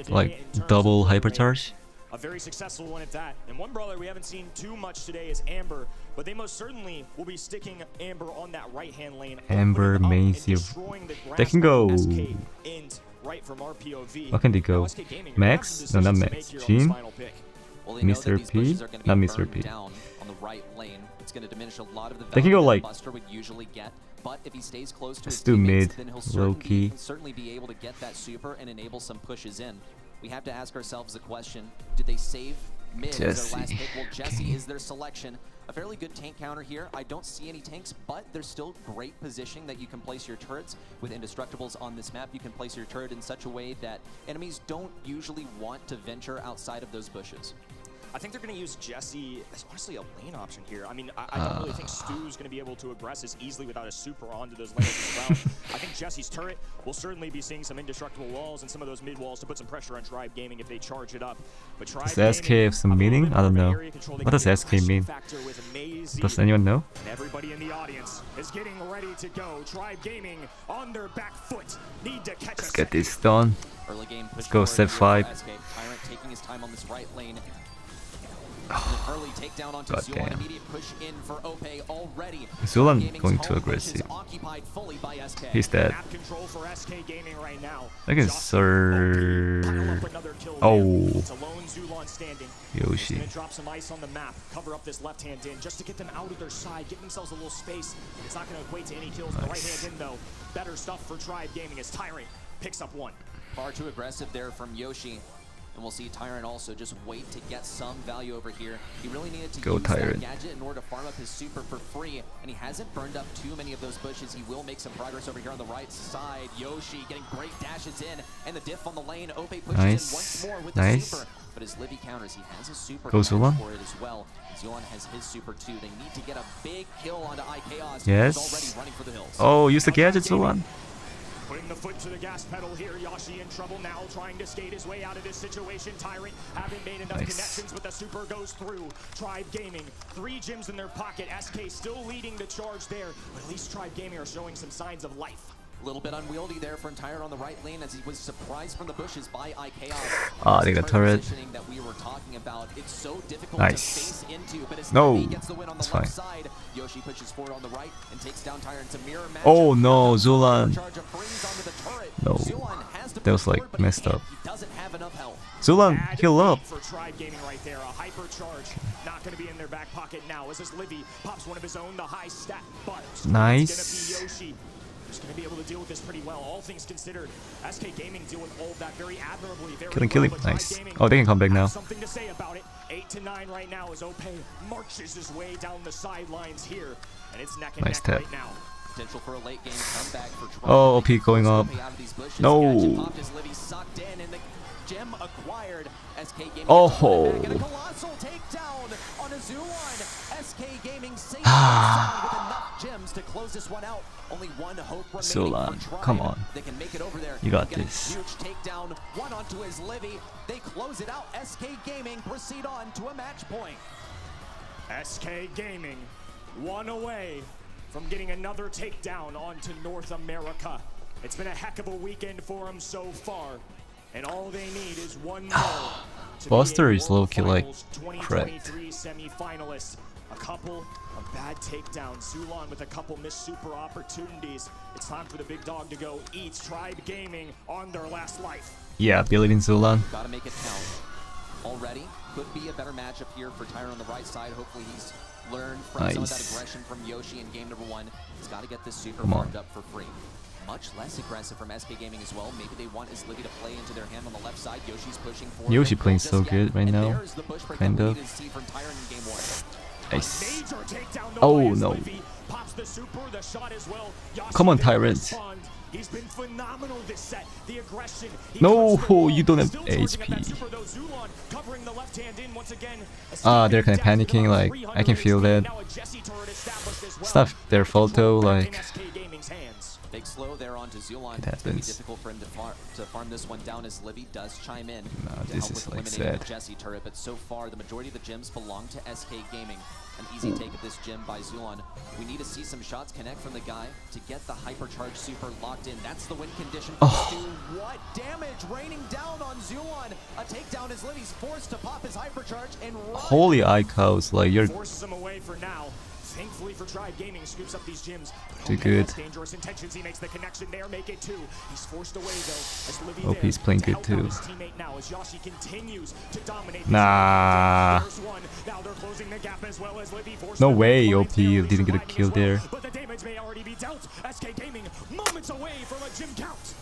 S1: like double hypercharge.
S4: A very successful one at that. And one brawler we haven't seen too much today is Amber, but they most certainly will be sticking Amber on that right-hand lane.
S1: Amber, Maisie, they can go.
S4: Right from our POV.
S1: What can they go? Max? No, not Max. Jean? Mr. P? Not Mr. P. They can go like.
S10: But if he stays close to
S1: his teammates,
S10: then he'll certainly be able to get that super and enable some pushes in. We have to ask ourselves the question, did they save mid as their last pick? Well, Jesse is their selection. A fairly good tank counter here. I don't see any tanks, but there's still great positioning that you can place your turrets. With indestructibles on this map, you can place your turret in such a way that enemies don't usually want to venture outside of those bushes.
S4: I think they're going to use Jesse as honestly a lane option here. I mean, I don't really think Stu's going to be able to aggress as easily without a super onto those lanes as well. I think Jesse's turret will certainly be seeing some indestructible walls and some of those mid walls to put some pressure on Tribe Gaming if they charge it up. But Tribe
S1: does SK have some meaning? I don't know. What does SK mean? Does anyone know?
S4: And everybody in the audience is getting ready to go. Tribe Gaming on their back foot. Need to catch
S1: Let's get this done.
S10: Early game
S1: Let's go set 5.
S10: Tyrant taking his time on this right lane. Early takedown onto Zulan, immediate push in for Ope already.
S1: Zulan going too aggressive. He's dead. I can serve. Oh, Yoshi.
S4: Drop some ice on the map, cover up this left hand in just to get them out of their side, give themselves a little space. It's not going to equate to any kills. The right hand in though, better stuff for Tribe Gaming as Tyrant picks up one.
S10: Far too aggressive there from Yoshi. And we'll see Tyrant also just wait to get some value over here. He really needed to
S1: Go
S10: use
S1: Tyrant.
S10: that gadget in order to farm up his super for free, and he hasn't burned up too many of those bushes. He will make some progress over here on the right side. Yoshi getting great dashes in, and the diff on the lane. Ope pushes in once more with the super, but his Livy counters. He has a super
S1: Go Zulan.
S10: for it as well. Zulan has his super too. They need to get a big kill onto iChaos.
S1: Yes.
S10: He's already running for the hills.
S1: Oh, use the gadget, Zulan.
S4: Putting the foot to the gas pedal here. Yoshi in trouble now, trying to skate his way out of this situation. Tyrant haven't made enough connections, but the super goes through. Tribe Gaming, 3 gyms in their pocket. SK still leading the charge there, but at least Tribe Gaming are showing some signs of life.
S10: A little bit unwieldy there from Tyrant on the right lane as he was surprised from the bushes by iChaos.
S1: I think the turret.
S10: That we were talking about. It's so difficult
S1: Nice.
S10: to face into, but as
S1: No,
S10: Livy gets the win on the
S1: it's
S10: left
S1: fine.
S10: side, Yoshi pushes forward on the right and takes down Tyrant. It's a mirror match.
S1: Oh no, Zulan. No, that was like messed up.
S10: He doesn't have enough health.
S1: Zulan, heal up.
S4: For Tribe Gaming right there, a hyper charge. Not going to be in their back pocket now as this Livy pops one of his own, the high stat, but
S1: Nice.
S4: it's going to be Yoshi. Who's going to be able to deal with this pretty well, all things considered. SK Gaming deal with all of that very admirably.
S1: Kill him. Nice. Oh, they can come back now.
S4: Something to say about it. 8-9 right now as Ope marches his way down the sidelines here, and it's neck and
S1: Nice
S4: neck
S1: tap.
S4: right now.
S10: Potential for a late game comeback for Tribe.
S1: Oh, OP going up. No.
S10: Livy sucked in and the gem acquired. SK Gaming
S1: Oh.
S10: and a colossal takedown on a Zulan. SK Gaming safe and with enough gems to close this one out. Only one hope remaining
S1: Zulan,
S10: for Tribe.
S1: come on.
S10: They can make it over there.
S1: You got
S10: Get a
S1: this.
S10: Huge takedown. One onto his Livy. They close it out. SK Gaming proceed on to a match point.
S4: SK Gaming, one away from getting another takedown onto North America. It's been a heck of a weekend for them so far, and all they need is one more.
S1: Buster is low-key like crap.
S4: 2023 semi-finalists. A couple of bad takedowns. Zulan with a couple missed super opportunities. It's time for the big dog to go eat. Tribe Gaming on their last life.
S1: Yeah, believe in Zulan.
S10: Gotta make it count. Already could be a better matchup here for Tyrant on the right side. Hopefully he's learned from some of that aggression from Yoshi in game number 1. He's got to get this super farmed up for free. Much less aggressive from SK Gaming as well. Maybe they want his Livy to play into their hand on the left side. Yoshi's pushing forward.
S1: Yoshi playing so good right now. Kind of. Nice. Oh no. Come on, Tyrant.
S4: He's been phenomenal this set. The aggression.
S1: No, you don't have HP. They're kind of panicking. Like, I can feel that. It's not their fault though. Like,
S10: big slow there onto Zulan.
S1: It
S10: It's going to be
S1: happens.
S10: difficult for him to farm this one down as Livy does chime in
S1: Nah,
S10: to
S1: this
S10: help
S1: is
S10: with
S1: like
S10: eliminating
S1: sad.
S10: the Jesse turret. But so far, the majority of the gems belong to SK Gaming. An easy take of this gem by Zulan. We need to see some shots connect from the guy to get the hypercharge super locked in. That's the win condition for Stu. What damage raining down on Zulan. A takedown as Livy's forced to pop his hypercharge and run.
S1: holy iChaos, like you're
S4: Forces him away for now. Thankfully for Tribe Gaming, scoops up these gyms.
S1: too good.
S4: Dangerous intentions. He makes the connection there. Make it 2. He's forced away though. As Livy
S1: Hope
S4: there
S1: he's playing
S4: to
S1: good
S4: help
S1: too.
S4: out his teammate now as Yoshi continues to dominate.
S1: Nah.
S4: There's one. Now they're closing the gap as well as Livy forced
S1: No
S4: them
S1: way,
S4: to
S1: OP
S4: find
S1: didn't get a
S4: surviving
S1: kill
S4: as well.
S1: there.
S4: But the damage may already be dealt. SK Gaming moments away from a gym count.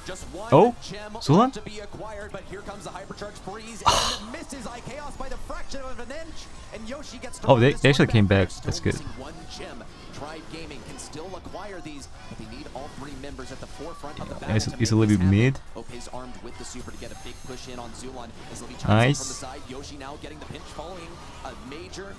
S10: Just one
S1: Oh,
S10: gem
S1: Zulan?
S10: to be acquired, but here comes the hypercharge freeze and misses iChaos by the fraction of an inch. And Yoshi gets to
S1: Oh,
S10: run
S1: they
S10: this
S1: actually
S10: one
S1: came back.
S10: Still
S1: That's good.
S10: missing one gem. Tribe Gaming can still acquire these, but they need all 3 members at the forefront of the battle.
S1: Is
S10: to
S1: a
S10: make
S1: little
S10: this
S1: bit
S10: happen.
S1: mid.
S10: Ope's armed with the super to get a big push in on Zulan as Livy chimes
S1: Nice.
S10: in from the side. Yoshi now getting the pinch following a major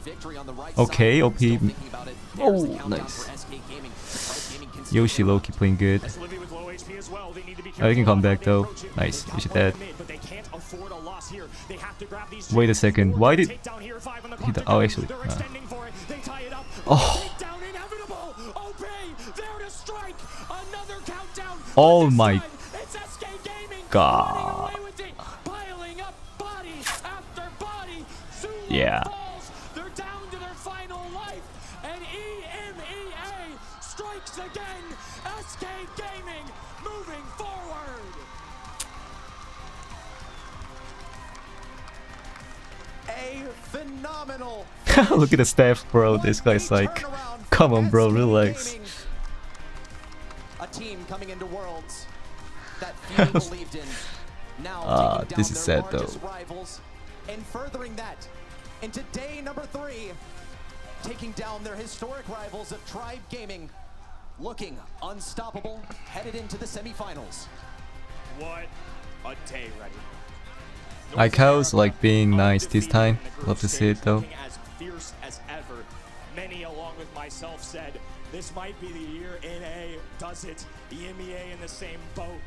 S10: victory on the right
S1: Okay,
S10: side.
S1: OP.
S10: Still thinking about it. There's the
S1: Oh,
S10: countdown
S1: nice.
S10: for SK Gaming. Tribe Gaming can still
S1: Yoshi low-key playing good.
S4: As Livy with low HP as well, they need to be
S1: Oh, they can
S4: careful
S1: come
S4: how
S1: back
S4: they
S1: though.
S4: approach it.
S1: Nice.
S4: They've
S1: You should
S4: got one
S1: dead.
S4: mid, but they can't afford a loss here. They have to grab these
S1: Wait a
S4: gems.
S1: second. Why did
S4: Takedown here, 5 on the
S1: he?
S4: clock to
S1: Oh,
S4: go.
S1: actually.
S4: They're extending for it. They tie it up.
S1: Oh.
S4: Takedown inevitable. Obey there to strike. Another countdown.
S1: Oh
S4: This
S1: my
S4: time, it's SK Gaming
S1: God.
S4: running away with it, piling up body after body. Zulan
S1: Yeah.
S4: falls. They're down to their final life, and EMEA strikes again. SK Gaming moving forward.
S10: A phenomenal
S1: Look at the staff, bro. This guy's like, come on, bro, relax.
S10: a team coming into Worlds that few believed in. Now taking
S1: this
S10: down
S1: is
S10: their
S1: sad though.
S10: largest rivals, and furthering that into day number 3, taking down their historic rivals of Tribe Gaming, looking unstoppable, headed into the semifinals.
S4: What a day, Reggie.
S1: ICO's like being nice this time. Love to see it though.
S4: As fierce as ever. Many, along with myself, said this might be the year NA does it. EMEA in the same boat.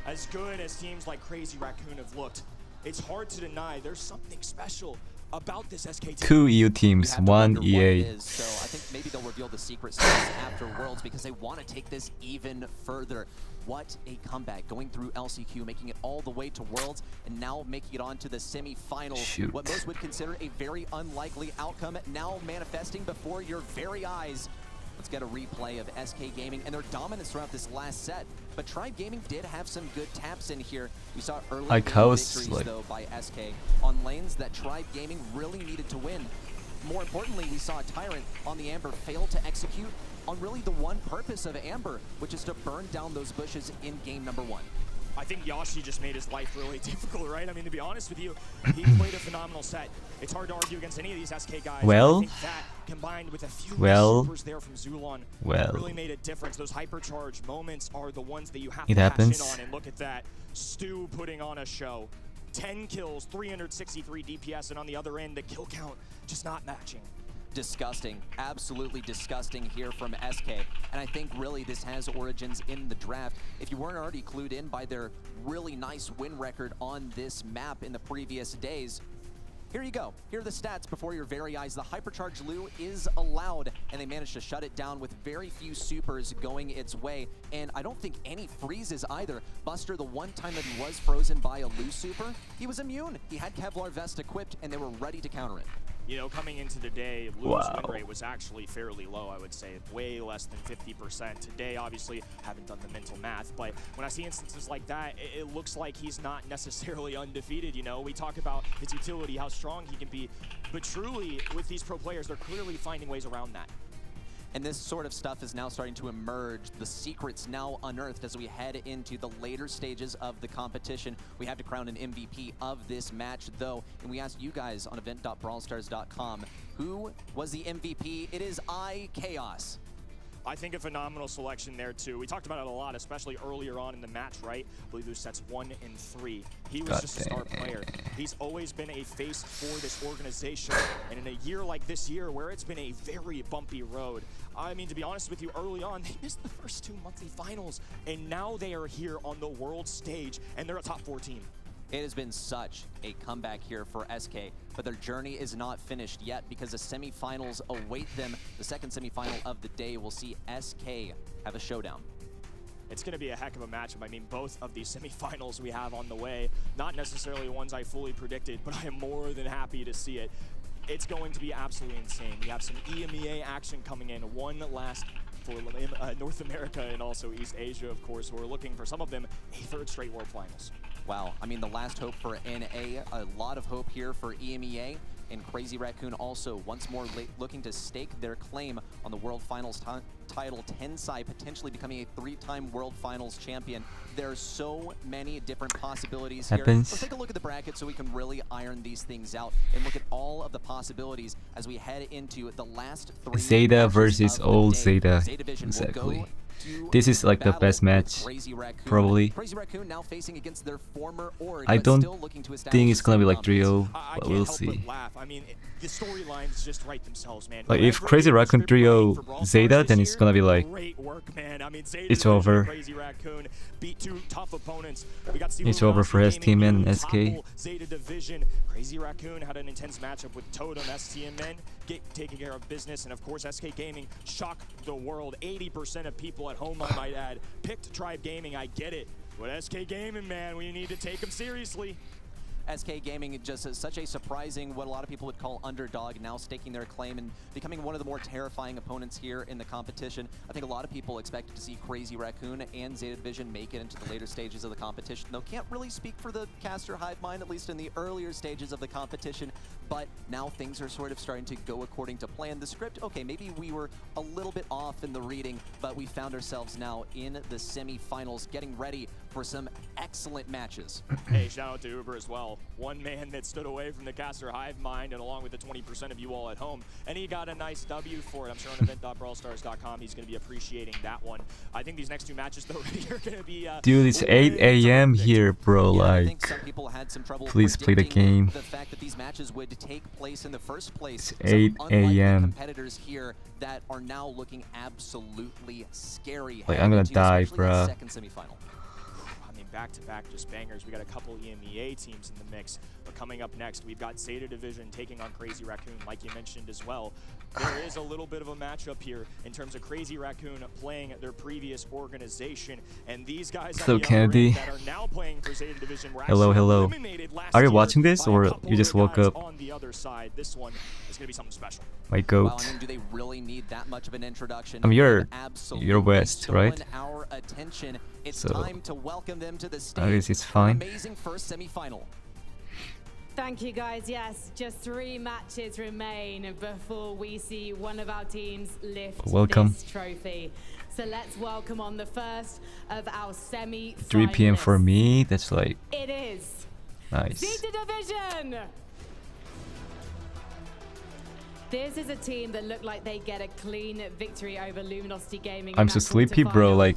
S4: As good as teams like Crazy Racoon have looked, it's hard to deny there's something special about this SK team.
S1: 2 EU teams, 1 EA.
S10: So I think maybe they'll reveal the secret sauce after Worlds because they want to take this even further. What a comeback, going through LCQ, making it all the way to Worlds, and now making it on to the semi-finals.
S1: Shoot.
S10: What most would consider a very unlikely outcome, now manifesting before your very eyes. Let's get a replay of SK Gaming and their dominance throughout this last set. But Tribe Gaming did have some good taps in here. We saw early game victories, though, by SK on lanes that Tribe Gaming really needed to win. More importantly, we saw Tyrant on the Amber fail to execute on really the one purpose of Amber, which is to burn down those bushes in game number 1.
S4: I think Yashi just made his life really difficult, right? I mean, to be honest with you, he played a phenomenal set. It's hard to argue against any of these SK guys.
S1: Well,
S4: I think that combined with a few supers there from Zulon really made a difference. Those hypercharge moments are the ones that you have to cash in on. And look at that, Stu putting on a show. 10 kills, 363 DPS, and on the other end, the kill count just not matching.
S10: Disgusting, absolutely disgusting here from SK. And I think really this has origins in the draft. If you weren't already clued in by their really nice win record on this map in the previous days, here you go. Here are the stats before your very eyes. The Hypercharge Lu is allowed, and they managed to shut it down with very few supers going its way. And I don't think any freezes either. Buster, the one time that he was frozen by a Lu super, he was immune. He had Kevlar Vest equipped, and they were ready to counter it.
S4: You know, coming into the day, Lu's win rate was actually fairly low, I would say, way less than 50%. Today, obviously, haven't done the mental math, but when I see instances like that, it looks like he's not necessarily undefeated, you know? We talk about his utility, how strong he can be, but truly, with these pro players, they're clearly finding ways around that.
S10: And this sort of stuff is now starting to emerge. The secrets now unearthed as we head into the later stages of the competition. We have to crown an MVP of this match, though, and we asked you guys on event.brawlstars.com, who was the MVP? It is Chaos.
S4: I think a phenomenal selection there, too. We talked about it a lot, especially earlier on in the match, right? I believe it was sets 1 and 3. He was just a star player. He's always been a face for this organization. And in a year like this year, where it's been a very bumpy road, I mean, to be honest with you, early on, they missed the first 2 monthly finals. And now they are here on the world stage, and they're a top 4 team.
S10: It has been such a comeback here for SK, but their journey is not finished yet because the semifinals await them. The second semifinal of the day will see SK have a showdown.
S4: It's going to be a heck of a matchup. I mean, both of these semifinals we have on the way, not necessarily ones I fully predicted, but I am more than happy to see it. It's going to be absolutely insane. We have some EMEA action coming in, one last for North America and also East Asia, of course, who are looking for some of them a 3rd straight World Finals.
S10: Wow, I mean, the last hope for NA, a lot of hope here for EMEA, and Crazy Racoon also once more looking to stake their claim on the World Finals title, Tensai potentially becoming a 3-time World Finals champion. There are so many different possibilities here. Let's take a look at the bracket so we can really iron these things out and look at all of the possibilities as we head into the last 3
S1: ZETA versus old ZETA. Exactly. This is like the best match, probably.
S10: Crazy Racoon now facing against their former org,
S1: I don't
S10: still looking to
S1: think it's gonna be like 3-0, but we'll see.
S4: I mean, the storylines just write themselves, man.
S1: Like if Crazy Racoon 3-0 ZETA, then it's gonna be like it's over.
S4: Crazy Racoon beat 2 tough opponents. We got
S1: it's over for STMN and SK.
S4: ZETA Division. Crazy Racoon had an intense matchup with Totem, STMN, taking care of business, and of course SK Gaming shocked the world. 80% of people at home, I might add, picked Tribe Gaming. I get it, but SK Gaming, man, we need to take them seriously.
S10: SK Gaming just such a surprising, what a lot of people would call underdog, now staking their claim and becoming one of the more terrifying opponents here in the competition. I think a lot of people expected to see Crazy Racoon and ZETA Division make it into the later stages of the competition, though can't really speak for the caster Hive Mind, at least in the earlier stages of the competition. but now things are sort of starting to go according to plan. The script, okay, maybe we were a little bit off in the reading, but we found ourselves now in the semifinals, getting ready for some excellent matches.
S4: Hey, shout out to Uber as well. One man that stood away from the caster hive mind, and along with the 20% of you all at home, and he got a nice W for it. I'm sure on event.brawlstars.com he's going to be appreciating that one. I think these next two matches though are going to be
S1: Dude, it's 8 a.m. here, bro.
S10: Yeah, I
S1: Like,
S10: think some people had some trouble
S1: please play the
S10: predicting
S1: game.
S10: The fact that these matches would take place in the first place.
S1: It's 8
S10: Some unlikely
S1: a.m.
S10: competitors here that are now looking absolutely scary.
S1: Like,
S10: heading
S1: I'm gonna
S10: into
S1: die,
S10: especially that
S1: bruh.
S10: second semifinal.
S4: I mean, back-to-back just bangers. We got a couple EMEA teams in the mix. But coming up next, we've got ZETA Division taking on Crazy Racoon, like you mentioned as well. There is a little bit of a matchup here in terms of Crazy Racoon playing their previous organization, and these guys
S1: Hello,
S4: on the other
S1: Kennedy.
S4: end that are now playing for ZETA Division were
S1: Hello,
S4: actually
S1: hello.
S4: eliminated last
S1: Are you
S4: year
S1: watching this,
S4: by a
S1: or
S4: couple
S1: you just
S4: other
S1: woke
S4: guys
S1: up?
S4: on the other side. This one is going to be something special.
S1: My
S10: Well,
S1: goat.
S10: I mean, do they really need that much of an introduction?
S1: I mean, you're
S10: Absolutely
S1: West, right?
S10: stolen our attention. It's
S1: So,
S10: time to welcome them to the stage.
S1: I guess it's
S10: for
S1: fine.
S10: an amazing first semifinal.
S2: Thank you, guys. Yes, just 3 matches remain before we see one of our teams lift
S1: Welcome.
S2: this trophy. So let's welcome on the first of our semi-finalists.
S1: 3 p.m. for me. That's like
S2: It is
S1: nice.
S2: ZETA Division. This is a team that looked like they get a clean victory over Luminosity Gaming.
S1: I'm
S2: in
S1: so
S2: that
S1: sleepy, bro.
S2: quarterfinal.
S1: Like,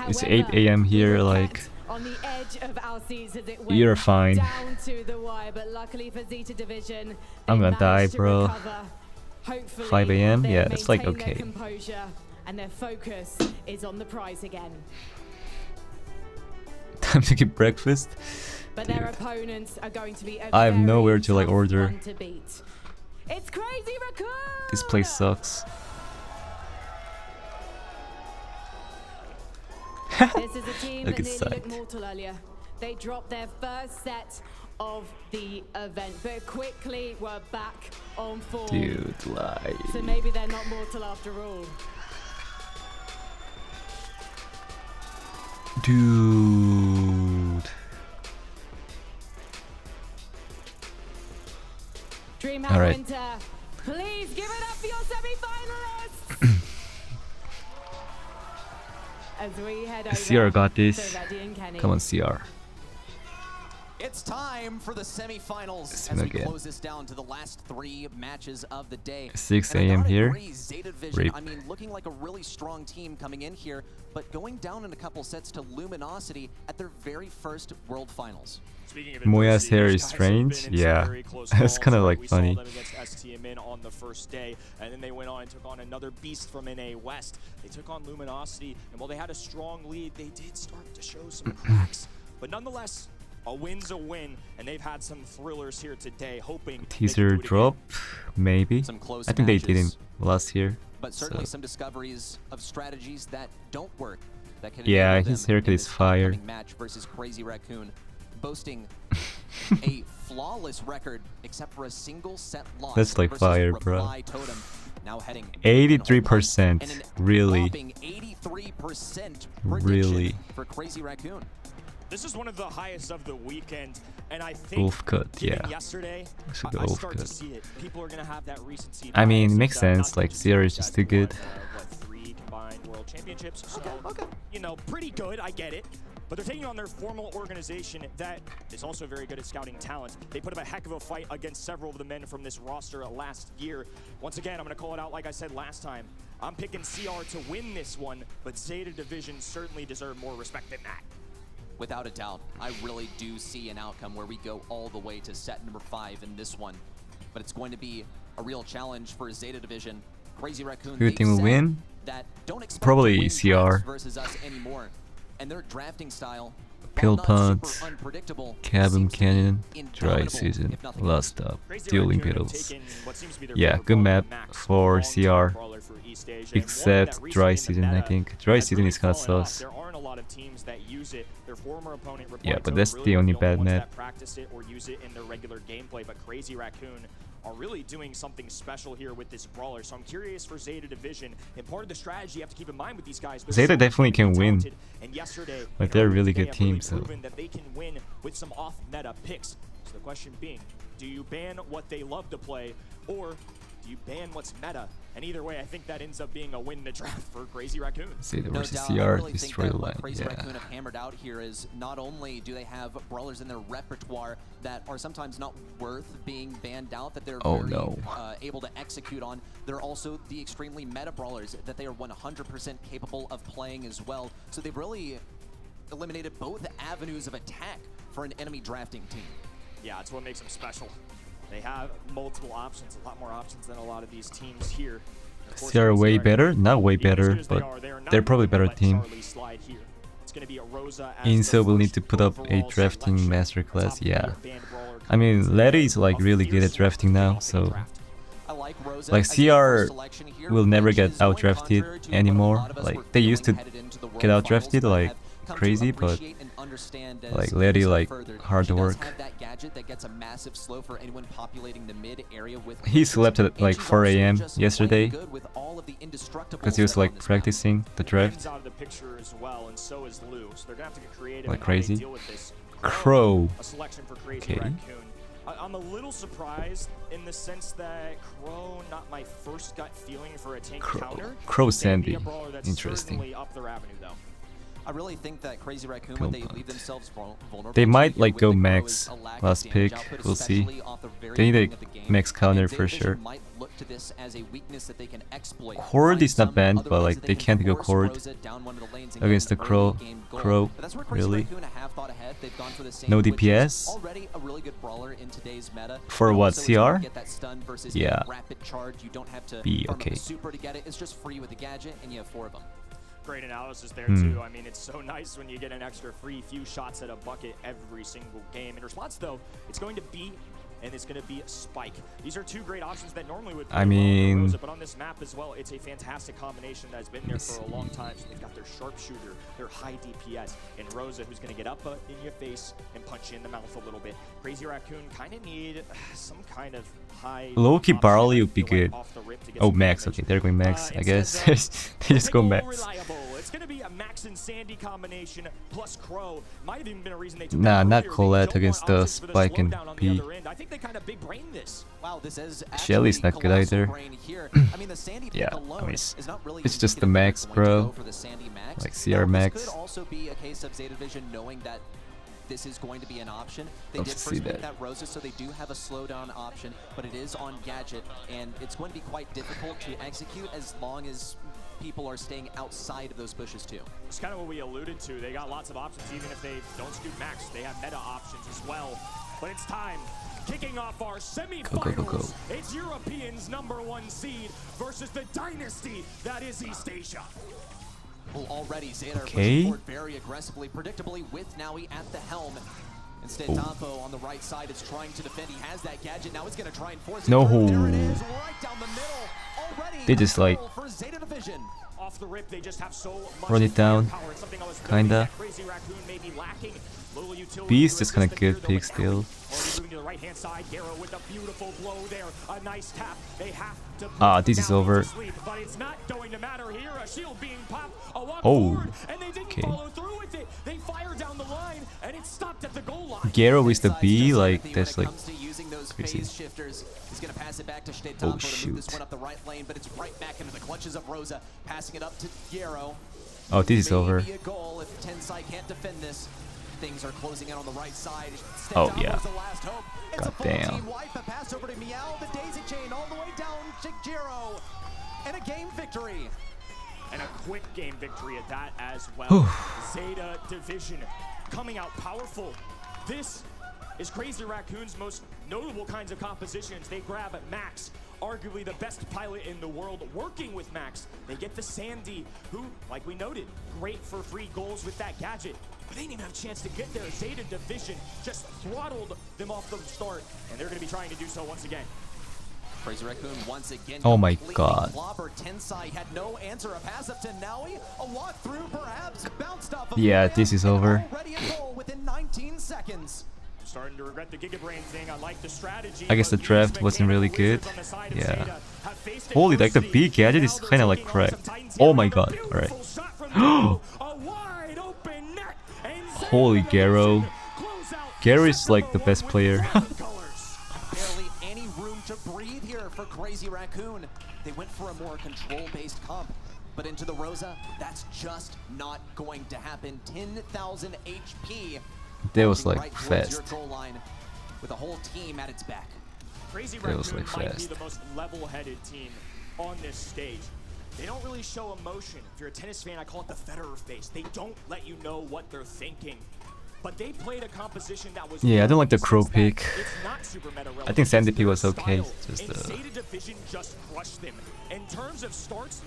S1: it's 8
S2: However,
S1: a.m.
S2: we
S1: here.
S2: were
S1: Like,
S2: kept on the edge of our seats as it went
S1: you're fine.
S2: down to the wire, but luckily for ZETA Division, they
S1: I'm gonna die,
S2: managed to
S1: bro.
S2: recover. Hopefully,
S1: 5 a.m.?
S2: they'll
S1: Yeah, that's like
S2: maintain their
S1: okay.
S2: composure and their focus is on the prize again.
S1: Time to get breakfast.
S2: But
S1: Dude.
S2: their opponents are going to be a
S1: I have
S2: very
S1: nowhere to, like,
S2: tough
S1: order.
S2: one to beat. It's Crazy Racoon!
S1: This place sucks.
S2: This is a team
S1: Look
S2: that nearly
S1: inside.
S2: looked mortal earlier. They dropped their first set of the event, but quickly were back on form.
S1: Dude, like.
S2: So maybe they're not mortal after all.
S1: Dude.
S2: DreamHack
S1: All right.
S2: Winter, please give it up for your semi-finalists! As we head over
S1: CR got
S2: to
S1: this.
S2: Reddy and Kenny.
S1: Come on, CR.
S10: It's time for the semifinals
S1: Let's
S10: as we
S1: again.
S10: close this down to the last 3 matches of the day.
S1: 6
S10: And I
S1: a.m.
S10: gotta
S1: here.
S10: agree, ZETA Division,
S1: Rape.
S10: I mean, looking like a really strong team coming in here, but going down in a couple sets to Luminosity at their very first World Finals.
S4: Speaking of
S1: Moya's
S4: adversity,
S1: hair
S4: these
S1: is
S4: guys have
S1: strange.
S4: been in some
S1: Yeah.
S4: very close
S1: That's
S4: calls.
S1: kinda, like,
S4: We
S1: funny.
S4: saw them against STMN on the first day, and then they went on and took on another beast from NA West. They took on Luminosity, and while they had a strong lead, they did start to show some cracks. But nonetheless, a win's a win, and they've had some thrillers here today, hoping they can
S1: Teaser
S4: do it
S1: drop, maybe.
S10: Some close
S1: I think they
S10: matches,
S1: didn't last year.
S10: But certainly
S1: so.
S10: some discoveries of strategies that don't work. That can
S1: Yeah,
S10: enable
S1: his
S10: them
S1: haircut
S10: in
S1: is
S10: this
S1: fire.
S10: upcoming match versus Crazy Racoon, boasting a flawless record except for a single set loss.
S1: That's like
S10: versus
S1: fire, bro.
S10: Reply Totem, now heading
S1: 83%,
S10: and an
S1: really?
S10: whopping 83% prediction
S1: Really?
S10: for Crazy Racoon.
S4: This is one of the highest of the weekend, and I think
S1: Wolf cut,
S4: given
S1: yeah.
S4: yesterday,
S1: I should go
S4: I
S1: wolf
S4: start to
S1: cut.
S4: see it. People are gonna have that recency
S1: I mean,
S4: bias
S1: it makes
S4: of, not
S1: sense, like,
S4: just
S1: CR is
S4: these
S1: just
S4: guys
S1: too
S4: who
S1: good.
S4: won, 3 combined world championships, so, you know, pretty good, I get it. But they're taking on their formal organization that is also very good at scouting talent. They put up a heck of a fight against several of the men from this roster last year. Once again, I'm gonna call it out like I said last time. I'm picking CR to win this one, but ZETA Division certainly deserve more respect than that.
S10: Without a doubt, I really do see an outcome where we go all the way to set number 5 in this one. But it's going to be a real challenge for ZETA Division. Crazy Racoon,
S1: Who you
S10: they've
S1: think will
S10: said
S1: win?
S10: that don't expect
S1: Probably
S10: to win
S1: CR.
S10: drafts versus us anymore. And their drafting style,
S1: Pill
S10: while not
S1: Punt,
S10: super unpredictable,
S1: Cabin
S10: seems to be
S1: Canyon, Dry
S10: indomitable,
S1: Season,
S10: if nothing
S1: Last
S10: else.
S1: Stop,
S4: Crazy
S1: Dueling
S4: Raccoon have
S1: Battles.
S4: taken what seems to be their
S1: Yeah,
S4: favorite
S1: good
S4: brawler,
S1: map
S4: Max,
S1: for
S4: long-term
S1: CR.
S4: brawler for East Asia, and one
S1: Except
S4: that
S1: Dry
S4: recently in
S1: Season,
S4: the
S1: I
S4: meta
S1: think. Dry
S4: has
S1: Season
S4: really
S1: is kinda
S4: fallen off.
S1: sus.
S4: There aren't a lot of teams that use it. Their former opponent,
S1: Yeah, but
S4: Reply
S1: that's
S4: Totem,
S1: the
S4: really
S1: only
S4: are
S1: bad
S4: ones
S1: map.
S4: that practice it or use it in their regular gameplay, but Crazy Raccoon are really doing something special here with this brawler. So I'm curious for ZETA Division, and part of the strategy you have to keep in mind with these guys. they're
S1: ZETA
S4: so
S1: definitely can win.
S4: talented, and yesterday,
S1: Like, they're a really
S4: they
S1: good
S4: have really
S1: team, so.
S4: proven that they can win with some off-meta picks. So the question being, Do you ban what they love to play, or do you ban what's meta? And either way, I think that ends up being a win in the draft for Crazy Raccoon.
S1: ZETA
S10: No
S1: versus
S10: doubt.
S1: CR,
S10: I really think
S1: destroy
S10: that
S1: the
S10: what
S1: line.
S10: Crazy
S1: Yeah.
S10: Raccoon have hammered out here is not only do they have brawlers in their repertoire that are sometimes not worth being banned out, that they're very able to execute on, they're also the extremely meta brawlers that they are 100% capable of playing as well. So they've really eliminated both avenues of attack for an enemy drafting team.
S4: Yeah, it's what makes them special. They have multiple options, a lot more options than a lot of these teams here.
S1: They are way better, not way better, but they're probably better team. Inso will need to put up a drafting masterclass, yeah. I mean, Letty is like really good at drafting now, so like CR will never get outdrafted anymore. Like they used to get outdrafted like crazy, but like Letty like hard work. He slept at like 4 AM yesterday because he was like practicing the draft like crazy. Crow. Okay.
S4: I'm a little surprised in the sense that Crow, not my first gut feeling for a tank counter.
S1: Crow Sandy. Interesting.
S4: Up their avenue, though.
S10: I really think that Crazy Raccoon, when they leave themselves vulnerable,
S1: they might like go max last pick. We'll see. They need a max counter for sure. Horde is not banned, but like they can't go Horde against the Crow. Crow, really? No DPS? For what, CR? Yeah. B, okay.
S4: Great analysis there too. I mean, it's so nice when you get an extra free few shots at a bucket every single game. In response though, it's going to be and it's going to be Spike. These are two great options that normally would play well Rosa, but on this map as well, it's a fantastic combination that's been there for a long time. So they've got their sharpshooter, their high DPS, and Rosa, who's going to get up in your face and punch you in the mouth a little bit. Crazy Raccoon kind of need some kind of high...
S1: Low-key Barley would be good. Oh, Max. Okay, they're going Max, I guess. They just go Max.
S4: It's going to be a Max and Sandy combination plus Crow. Might have even been a reason they took
S1: nah, not Colette against the Spike and P.
S4: I think they kind of big brain this.
S10: Wow, this is
S1: Shelly's not good either.
S10: I mean, the Sandy
S1: yeah,
S10: alone is not really
S1: it's just the Max, bro. Like CR Max.
S10: Could also be a case of ZETA knowing that this is going to be an option. They
S1: Love
S10: did
S1: to
S10: first
S1: see
S10: pick
S1: that.
S10: that Rosa, so they do have a slowdown option, but it is on Gadget, and it's going to be quite difficult to execute as long as people are staying outside of those bushes too.
S4: It's kind of what we alluded to. They got lots of options, even if they don't scoop Max. They have meta options as well. But it's time. Kicking off our semi-finals, it's Europeans #1 seed versus the dynasty that is East Asia.
S10: Well, already ZETA are pushing forward very aggressively, predictably with Naui at the helm. Instead, Tampo on the right side is trying to defend. He has that Gadget. Now he's going to try and force it.
S1: No.
S10: There it is, right down the middle. Already
S1: they just like
S10: for ZETA Division.
S4: Off the rip, they just have so much
S1: run it down. Kinda. B is just kind of good pick still. Ah, this is over. Oh, okay. Garo is the B, like that's like crazy.
S10: He's gonna pass it back to
S1: Oh shoot.
S10: Went up the right lane, but it's right back into the clutches of Rosa, passing it up to Garo.
S1: Oh, this is over.
S10: Maybe a goal if Tensai can't defend this. Things are closing in on the right side.
S1: Oh yeah.
S10: God
S1: damn.
S10: Pass over to Meow, the daisy chain all the way down to Giro. And a game victory.
S4: And a quick game victory at that as well. ZETA Division coming out powerful. This is Crazy Raccoon's most notable kinds of compositions. They grab Max, arguably the best pilot in the world, working with Max. They get the Sandy, who, like we noted, great for free goals with that Gadget. But they didn't even have a chance to get there. ZETA Division just throttled them off the start, and they're going to be trying to do so once again.
S10: Crazy Raccoon once again.
S1: Oh my god.
S10: Tensai had no answer. A pass up to Naui. A walk through perhaps. Bounced off of
S1: yeah, this is over.
S10: Already a goal within 19 seconds.
S4: Starting to regret the Gigabrain thing. I like the strategy.
S1: I guess the draft wasn't really good. Yeah. Holy, like the B Gadget is kind of like correct. Oh my god. Alright. Holy Garo. Garo is like the best player.
S10: Crazy Racoon, they went for a more control-based comp. But into the Rosa, that's just not going to happen. 10,000 HP.
S1: That was like
S10: right towards your
S1: fast.
S10: goal line with a whole team at its back.
S4: Crazy
S1: That was,
S4: Racoon
S1: like,
S4: might be
S1: fast.
S4: the most level-headed team on this stage. They don't really show emotion. If you're a tennis fan, I call it the Federer face. They don't let you know what they're thinking. But they played a composition that was
S1: Yeah, I don't like the crow pick.
S4: it's not super meta
S1: I think Sandy P was
S4: relevant.
S1: okay.
S4: Style
S1: Just
S4: and ZETA Division just crushed them. In terms of starts,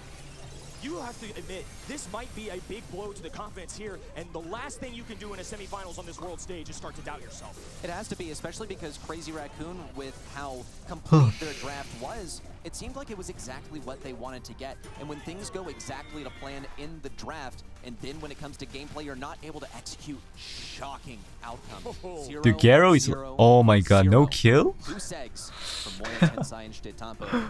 S4: you have to admit, this might be a big blow to the confidence here, and the last thing you can do in a semifinals on this world stage is start to doubt yourself.
S10: It has to be, especially because Crazy Racoon, with how complete their draft was, it seemed like it was exactly what they wanted to get. And when things go exactly to plan in the draft, and then when it comes to gameplay, you're not able to execute, shocking outcome.
S1: Dude, Garo is... Oh my god, no kill?
S10: 2 segs from Moya Tensai and Shitetampo.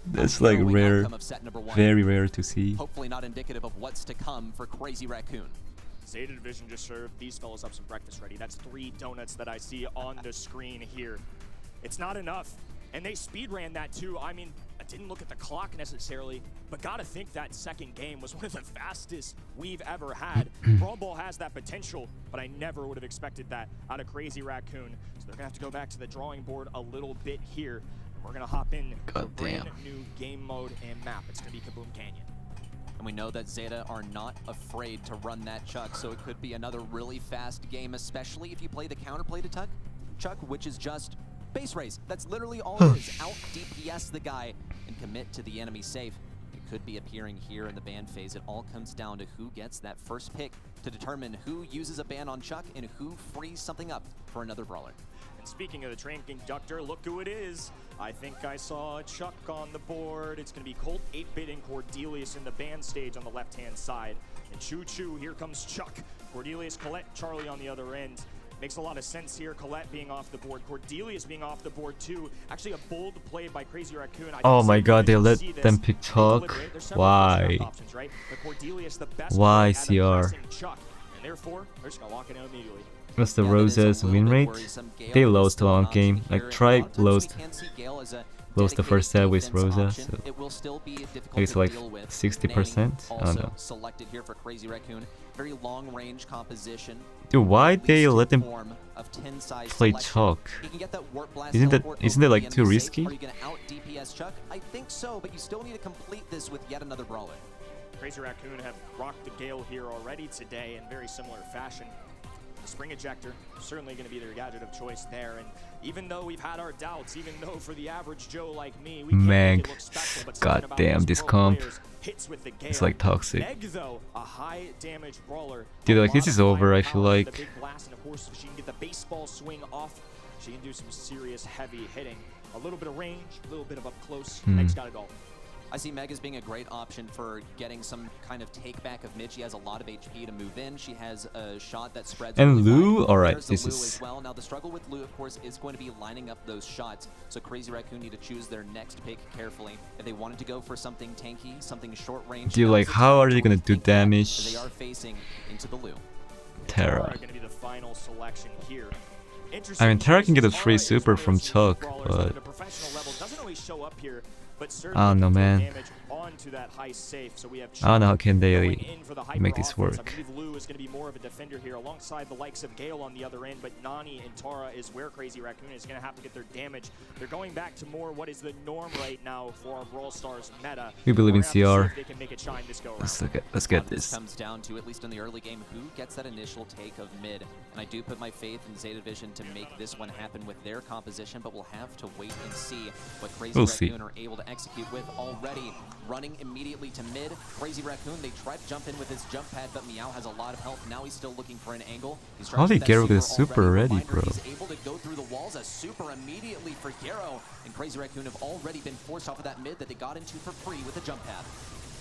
S1: That's like rare.
S10: Outcome of set number 1.
S1: Very rare to see.
S10: Hopefully not indicative of what's to come for Crazy Racoon.
S4: ZETA Division just served these fellas up some breakfast ready. That's 3 donuts that I see on the screen here. It's not enough. And they speed ran that too. I mean, I didn't look at the clock necessarily, but gotta think that second game was one of the fastest we've ever had. Brawl has that potential, but I never would have expected that out of Crazy Racoon. So they're gonna have to go back to the drawing board a little bit here. We're gonna hop in to a brand new game mode and map. It's gonna be Kaboom Canyon.
S10: And we know that ZETA are not afraid to run that Chuck, so it could be another really fast game, especially if you play the counterplay to Chuck, which is just base race. That's literally all it is. Out DPS the guy and commit to the enemy safe. It could be appearing here in the ban phase. It all comes down to who gets that first pick to determine who uses a ban on Chuck and who frees something up for another brawler.
S4: And speaking of the train conductor, look who it is. I think I saw Chuck on the board. It's going to be Colt 8-Bit and Cordelius in the band stage on the left-hand side. And choo-choo, here comes Chuck. Cordelius, Colette, Charlie on the other end. Makes a lot of sense here. Colette being off the board, Cordelius being off the board too. Actually a bold play by Crazy Racoon.
S1: Oh my god, they let them pick Chuck. Why?
S4: Options, right? But Cordelius, the best
S1: Why
S4: player at
S1: CR?
S4: addressing Chuck. And therefore, they're just going to lock it out immediately.
S1: What's the Rosa's win rate? They lost a long game. Like Tribe lost the first set with Rosa, so it's like 60%. I don't know.
S10: Selected here for Crazy Racoon. Very long range composition.
S1: Dude, why they let them play Chuck? Isn't that like too risky?
S10: Are you gonna out DPS Chuck? I think so, but you still need to complete this with yet another brawler.
S4: Crazy Racoon have rocked the Gale here already today in very similar fashion. The Spring Ejector, certainly going to be their gadget of choice there. And even though we've had our doubts, even though for the average Joe like me, we can't make it look special, but
S1: god damn, this comp is like toxic.
S4: Meg, though, a high damage brawler.
S1: Dude, like this is over, I feel like.
S4: The big blast, and of course, she can get the baseball swing off. She can do some serious heavy hitting. A little bit of range, a little bit of up close. Meg's got it all.
S10: I see Meg as being a great option for getting some kind of take back of mid. She has a lot of HP to move in. She has a shot that spreads.
S1: And
S10: really
S1: Lou,
S10: wide.
S1: alright,
S10: There's
S1: this
S10: Lou
S1: is.
S10: as well. Now the struggle with Lou, of course, is going to be lining up those shots. So Crazy Racoon need to choose their next pick carefully. If they wanted to go for something tanky, something short range.
S1: Dude, like how are they gonna do damage?
S10: They are facing into the Lou.
S1: Terra.
S4: Going to be the final selection here.
S1: I mean, Terra can get a free super from Chuck, but I don't know, man. I don't know how can they make this work.
S4: I believe Lou is going to be more of a defender here alongside the likes of Gale on the other end, but Nani and Tara is where Crazy Racoon is going to have to get their damage. They're going back to more what is the norm right now for our Brawl Stars meta.
S1: We believe in CR. Let's get
S10: This
S1: this.
S10: comes down to, at least in the early game, who gets that initial take of mid. And I do put my faith in ZETA Division to make this one happen with their composition, but we'll have to wait and see what Crazy Racoon are able to execute with. Already running immediately to mid. Crazy Racoon, they tried to jump in with his jump pad, but Meow has a lot of health. Now he's still looking for an angle.
S1: How did Garo get a super already, bro?
S10: He's able to go through the walls. A super immediately for Garo. And Crazy Racoon have already been forced off of that mid that they got into for free with a jump pad.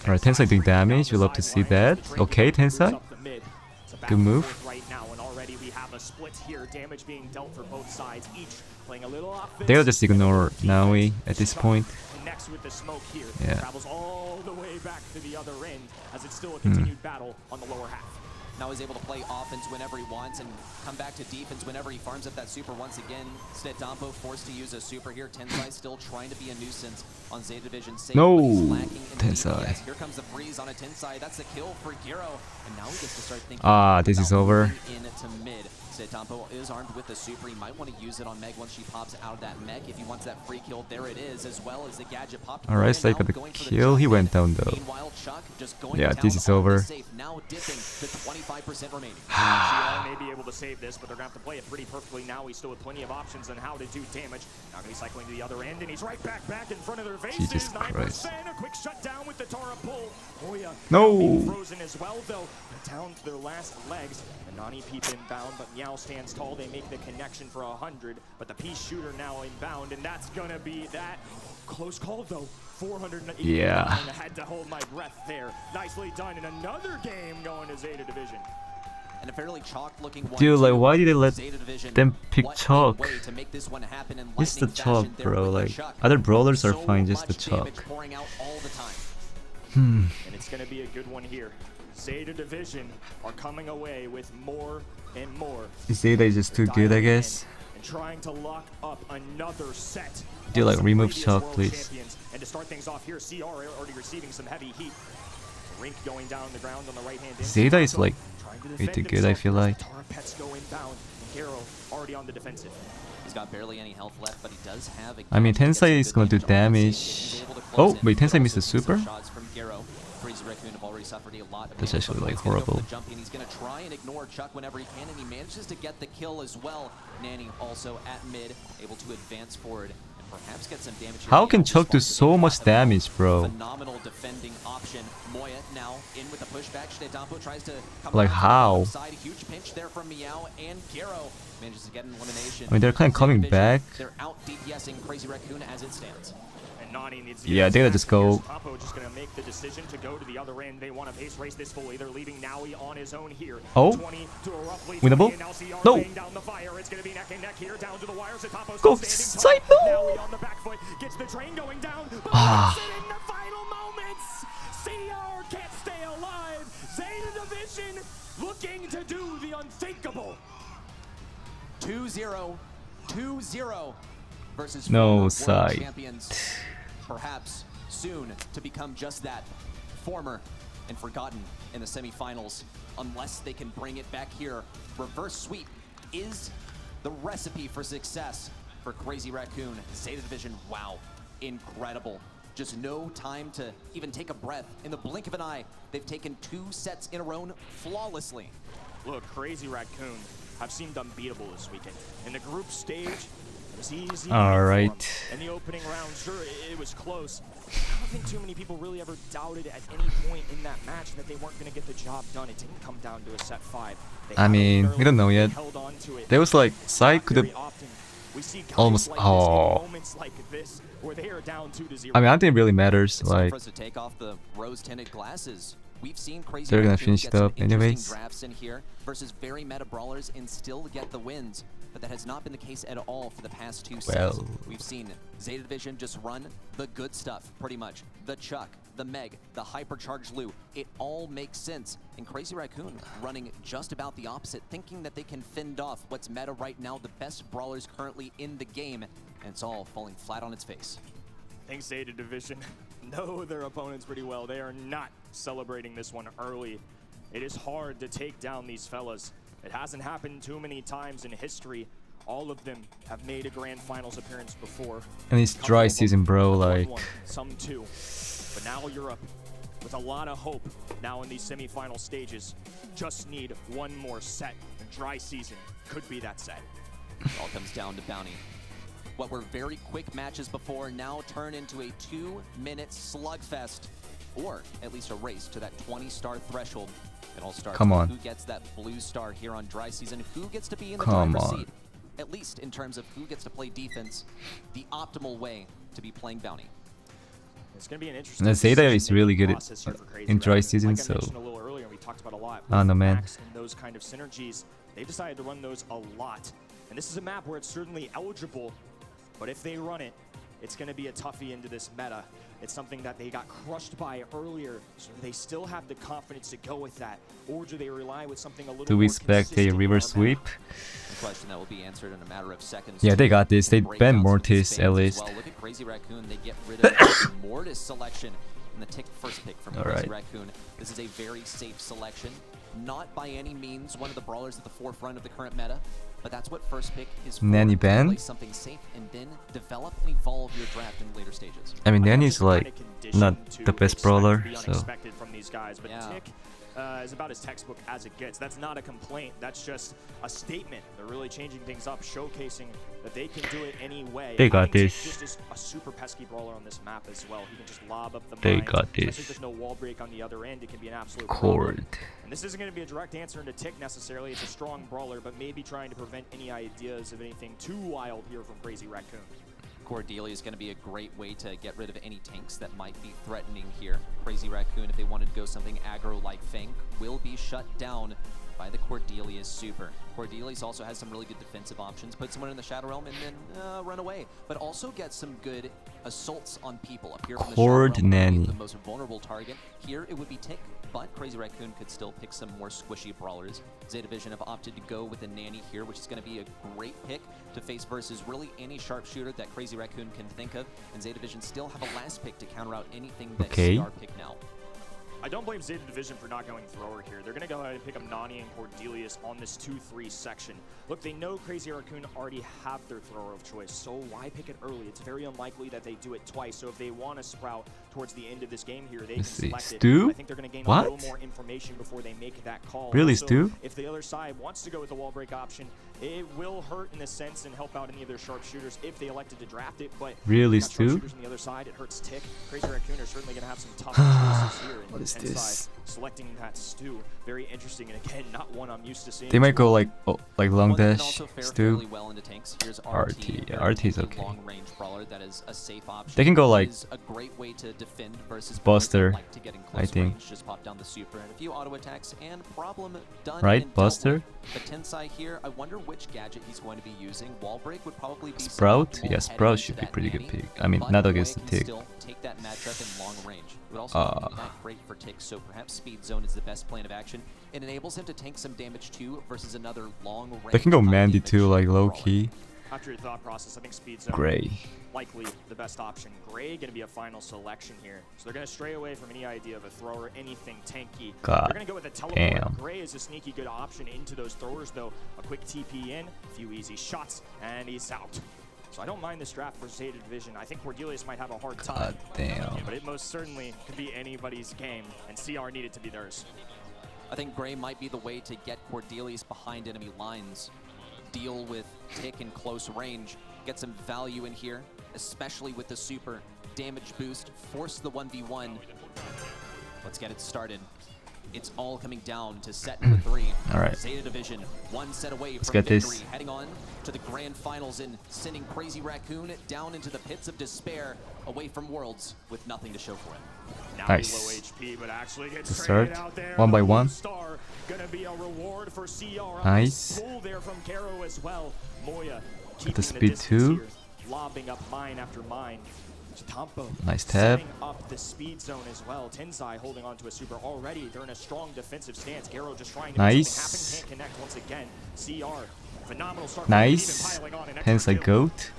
S1: Alright, Tensai doing damage. We love to see that. Okay, Tensai. Good move.
S4: Right now, and already we have a split here. Damage being dealt for both sides, each playing a little offense.
S1: They'll just ignore Naui at this point.
S4: Next with the smoke here,
S1: yeah.
S4: Travels all the way back to the other end as it's still a continued battle on the lower half.
S10: now is able to play offense whenever he wants and come back to defense whenever he farms up that super once again. Stetampo forced to use a super here. Tensai still trying to be a nuisance on Zeta Division.
S1: No,
S10: but he's lacking in the
S1: Tensai.
S10: DPS. Here comes the freeze on a Tensai. That's the kill for Giro. And now he gets to start thinking
S1: This is
S10: about
S1: over.
S10: moving into mid. Stetampo is armed with the super. He might want to use it on Meg once she pops out of that mech. If he wants that free kill, there it is, as well as the gadget pop.
S1: Alright, Sai got the kill. He went down though.
S10: Meanwhile, Chuck just going
S1: Yeah,
S10: down
S1: this is
S10: on the
S1: over.
S10: safe, now dipping to 25% remaining.
S4: Shia may be able to save this, but they're going to have to play it pretty perfectly now. He's still with plenty of options on how to do damage. Now going to be cycling to the other end, and he's right back in front of their faces.
S1: Jesus
S4: 9%,
S1: Christ.
S4: a quick shutdown with the Tara pull. Hoya
S1: No.
S4: being frozen as well, though. They're down to their last legs. And Nani peep inbound, but Meow stands tall. They make the connection for 100, but the Peace Shooter now inbound, and that's going to be that. Close call, though. 480.
S1: Yeah.
S4: I had to hold my breath there. Nicely done, and another game going to Zeta Division.
S10: And a fairly chalk-looking one.
S1: Dude, like, why did they let
S10: Zeta Division,
S1: them pick
S10: what a
S1: chalk?
S10: way to make this one happen in
S1: It's the
S10: lightning
S1: chalk,
S10: fashion there
S1: bro.
S10: with the
S1: Like,
S10: Chuck.
S1: other brawlers are
S10: So
S1: fine, just the
S10: much damage
S1: chalk.
S10: pouring out all the time.
S4: And it's going to be a good one here. Zeta Division are coming away with more and more.
S1: Zeta is just too good, I guess.
S4: And trying to lock up another set.
S1: Dude, like,
S4: of some
S1: remove
S4: previous
S1: chalk,
S4: world
S1: please.
S4: champions. And to start things off here, CR already receiving some heavy heat. Rink going down the ground on the right hand.
S1: Zeta is like
S4: trying to
S1: way
S4: defend
S1: too good, I
S4: himself
S1: feel
S4: as
S1: like.
S4: the Tara pets go inbound. And Garo already on the defensive.
S10: He's got barely any health left, but he does have a
S1: I mean,
S10: catch to get
S1: Tensai
S10: some
S1: is
S10: good
S1: gonna do
S10: on the
S1: damage.
S10: He's able to close
S1: Oh,
S10: in,
S1: wait,
S10: but
S1: Tensai missed
S10: also
S1: the
S10: some
S1: super?
S10: shots from Garo. Crazy Raccoon have already suffered a lot of
S1: That's
S10: damage,
S1: actually,
S10: but
S1: like,
S10: he's gonna go for
S1: horrible.
S10: the jump, and he's going to try and ignore Chuck whenever he can, and he manages to get the kill as well. Nanny also at mid, able to advance forward and perhaps get some damage here.
S1: How
S10: He
S1: can
S10: also
S1: Chuck do
S10: spawns to
S1: so
S10: the
S1: much
S10: bottom.
S1: damage, bro?
S10: Phenomenal defending option. Moya now in with the pushback. Stetampo tries to come
S1: Like,
S10: around
S1: how?
S10: to the side. Huge pinch there from Meow, and Garo manages to get an elimination.
S1: I mean, they're kind of coming back.
S10: They're out DPSing Crazy Raccoon as it stands.
S4: And Nani needs
S1: Yeah, they gotta just go.
S4: Tapo just gonna make the decision to go to the other end. They want to pace race this fully. They're leaving Naui on his own here.
S1: Oh.
S4: 20 to a roughly
S1: Winnable?
S4: 20, and now CR
S1: No.
S4: laying down the fire. It's gonna be neck and neck here, down to the wires. Tapo's
S1: Go,
S4: still
S1: Sai,
S4: standing tall.
S1: no.
S4: Naui on the back foot gets the train going down. But
S1: Ah.
S4: lost it in the final moments. CR can't stay alive. Zeta Division looking to do the unthinkable.
S10: 2-0, 2-0 versus
S1: No,
S10: former world
S1: Sai.
S10: champions. Perhaps soon to become just that, former and forgotten in the semifinals, unless they can bring it back here. Reverse sweep is the recipe for success for Crazy Raccoon. Zeta Division, wow, incredible. Just no time to even take a breath. In the blink of an eye, they've taken 2 sets in a row flawlessly.
S4: Look, Crazy Raccoon have seemed unbeatable this weekend. In the group stage, it was easy.
S1: All
S4: for
S1: right.
S4: them. In the opening round, sure, it was close. I don't think too many people really ever doubted at any point in that match that they weren't going to get the job done. It didn't come down to a set 5. They
S1: I
S4: had a
S1: mean,
S4: lead
S1: we don't know
S4: early,
S1: yet.
S4: they held on to it.
S1: There was like, Sai
S4: Not
S1: could have
S4: very often. We see guys
S1: almost.
S4: like this in
S1: Oh.
S4: moments like this where they are down 2-0.
S1: I mean, I don't think it really matters.
S10: It's time
S1: Like,
S10: for us to take off the rose-tinted glasses. We've seen Crazy
S1: They're gonna
S10: Raccoon
S1: finish
S10: get
S1: it
S10: some
S1: up
S10: interesting
S1: anyways.
S10: drafts in here versus very meta brawlers and still get the wins. But that has not been the case at all for the past 2 sets.
S1: Well.
S10: We've seen Zeta Division just run the good stuff, pretty much. The Chuck, the Meg, the Hypercharged Lou. It all makes sense. And Crazy Raccoon running just about the opposite, thinking that they can fend off what's meta right now, the best brawlers currently in the game. And it's all falling flat on its face.
S4: I think Zeta Division know their opponents pretty well. They are not celebrating this one early. It is hard to take down these fellas. It hasn't happened too many times in history. All of them have made a grand finals appearance before.
S1: and it's
S4: Couple
S1: dry
S4: of them
S1: season, bro.
S4: won
S1: Like,
S4: one, some 2. But now Europe, with a lot of hope now in these semifinal stages, just need one more set. And dry season could be that set.
S10: It all comes down to Bounty. What were very quick matches before now turn into a 2-minute slugfest, or at least a race to that 20-star threshold. It all starts
S1: Come
S10: with
S1: on.
S10: who gets that blue star here on dry season, who gets to be in the
S1: Come
S10: driver's
S1: on.
S10: seat, at least in terms of who gets to play defense, the optimal way to be playing Bounty.
S4: It's going to be an interesting
S1: And Zeta is
S4: decision-making
S1: really good at-
S4: process here for Crazy
S1: in dry
S4: Raccoon.
S1: season,
S4: Like I
S1: so-
S4: mentioned a little earlier, we talked about a lot.
S1: I don't know,
S4: with
S1: man.
S4: Max and those kind of synergies, they decided to run those a lot. And this is a map where it's certainly eligible, but if they run it, it's going to be a toughie into this meta. It's something that they got crushed by earlier, so they still have the confidence to go with that, or do they rely with something a little
S1: Do we
S4: more
S1: expect a
S4: consistent
S1: reverse
S4: in our meta?
S1: sweep?
S10: A question that will be answered in a matter of seconds.
S1: Yeah, they got this. They
S10: Break
S1: banned
S10: down some
S1: Mortis
S10: spades
S1: at
S10: as
S1: least.
S10: well. Look at Crazy Racoon. They get rid of the Mortis selection in the first pick from Crazy
S1: Alright.
S10: Racoon. This is a very safe selection. Not by any means one of the brawlers at the forefront of the current meta, but that's what first pick is for.
S1: Nanny ban?
S10: Play something safe and then develop and evolve your draft in later stages.
S1: I mean,
S4: I think
S1: Nanny's
S4: this is kinda
S1: like
S4: conditioned
S1: not
S4: to
S1: the best
S4: expect
S1: brawler,
S4: the
S1: so
S4: unexpected from these guys, but
S10: Yeah.
S4: Tick is about as textbook as it gets. That's not a complaint. That's just a statement. They're really changing things up, showcasing that they can do it any way.
S1: They got
S4: I think Tick
S1: this.
S4: just is a super pesky brawler on this map as well. He can just lob up the
S1: They
S4: mines,
S1: got
S4: especially
S1: this.
S4: if there's no wall break on the other end. It can be an absolute problem.
S1: Cord.
S4: And this isn't going to be a direct answer into Tick necessarily. It's a strong brawler, but maybe trying to prevent any ideas of anything too wild here from Crazy Racoon.
S10: Cordelia is going to be a great way to get rid of any tanks that might be threatening here. Crazy Racoon, if they wanted to go something aggro like Fang, will be shut down by the Cordelia's super. Cordelia's also has some really good defensive options. Put someone in the Shadow Realm and then run away. But also get some good assaults on people up here from the Shadow
S1: Cord
S10: Realm.
S1: Nanny.
S10: The most vulnerable target. Here it would be Tick, but Crazy Racoon could still pick some more squishy brawlers. ZETA Division have opted to go with a Nanny here, which is going to be a great pick to face versus really any sharpshooter that Crazy Racoon can think of. And ZETA Division still have a last pick to counter out anything that
S1: Okay.
S10: CR pick now.
S4: I don't blame ZETA Division for not going thrower here. They're going to go ahead and pick up Nani and Cordelius on this 2-3 section. Look, they know Crazy Racoon already have their thrower of choice, so why pick it early? It's very unlikely that they do it twice, so if they want to sprout towards the end of this game here, they can
S1: Let's see.
S4: select it.
S1: Stu?
S4: I think they're going to gain
S1: What?
S4: a little more information before they make that call.
S1: Really,
S4: Also,
S1: Stu?
S4: if the other side wants to go with the wall break option, it will hurt in a sense and help out any of their sharpshooters if they elected to draft it, but
S1: Really,
S4: got
S1: Stu?
S4: sharpshooters on the other side, it hurts Tick. Crazy Racoon are certainly going to have some tough choices here.
S1: What is
S4: Tense
S1: this?
S4: side, selecting that Stu, very interesting, and again, not one I'm used to seeing.
S1: They might go like like long
S10: One that can
S1: dash,
S10: also fare
S1: Stu.
S10: fairly well into tanks. Here's
S1: RT.
S10: They're
S1: RT is
S10: a
S1: okay.
S10: long-range brawler that is a safe option.
S1: They can go, like,
S10: Is a great way to defend versus
S1: Buster,
S10: brawlers that like to get in close
S1: I think.
S10: range. Just pop down the super and a few auto attacks and problem done.
S1: Right,
S10: and dealt
S1: Buster?
S10: with. But Tensai here, I wonder which gadget he's going to be using. Wall break would probably be
S1: Sprout?
S10: suboptimal
S1: Yeah,
S10: heading
S1: Sprout
S10: into
S1: should be
S10: that
S1: pretty good
S10: Nanny,
S1: pick. I mean,
S10: but
S1: not
S10: Moya
S1: against the
S10: can
S1: Tick.
S10: still take that matchup in long range. It would also not be that great for Tick, so perhaps Speed Zone is the best plan of action. It enables him to tank some damage too versus another long range.
S1: They can go
S10: high
S1: Mandy
S10: damage
S1: too, like low
S10: brawler.
S1: key.
S4: After your thought process, I think Speed Zone
S1: Gray.
S4: likely the best option. Gray going to be a final selection here. So they're going to stray away from any idea of a thrower, anything tanky.
S1: God
S4: They're going to go with a teleport.
S1: damn.
S4: Gray is a sneaky good option into those throwers, though. A quick TP in, a few easy shots, and he's out. So I don't mind this draft for ZETA Division. I think Cordelius might have a hard time.
S1: God damn.
S4: But it most certainly could be anybody's game, and CR needed to be theirs.
S10: I think Gray might be the way to get Cordelius behind enemy lines. Deal with Tick in close range. Get some value in here, especially with the super damage boost. Force the 1v1. Let's get it started. It's all coming down to set number 3.
S1: All right.
S10: ZETA Division, one set away from
S1: get this.
S10: victory. Heading on to the grand finals and sending Crazy Racoon down into the pits of despair, away from Worlds with nothing to show for it.
S4: Now
S1: Nice.
S4: low HP, but actually gets
S1: Start.
S4: traded out there.
S1: One by
S4: The
S1: one.
S4: Star gonna be a reward for CR.
S1: Nice.
S4: Pull there from Caro as well. Moya keeping
S1: the speed
S4: distance
S1: too.
S4: here, lobbing up mine after mine. Tampo
S1: Nice tab.
S4: setting up the speed zone as well. Tensai holding on to a super already. They're in a strong defensive stance. Garo just trying to make something happen. Can't connect once again. CR, phenomenal start.
S1: Nice.
S4: Even piling on an extra
S1: Tensai
S4: kill.
S1: goat.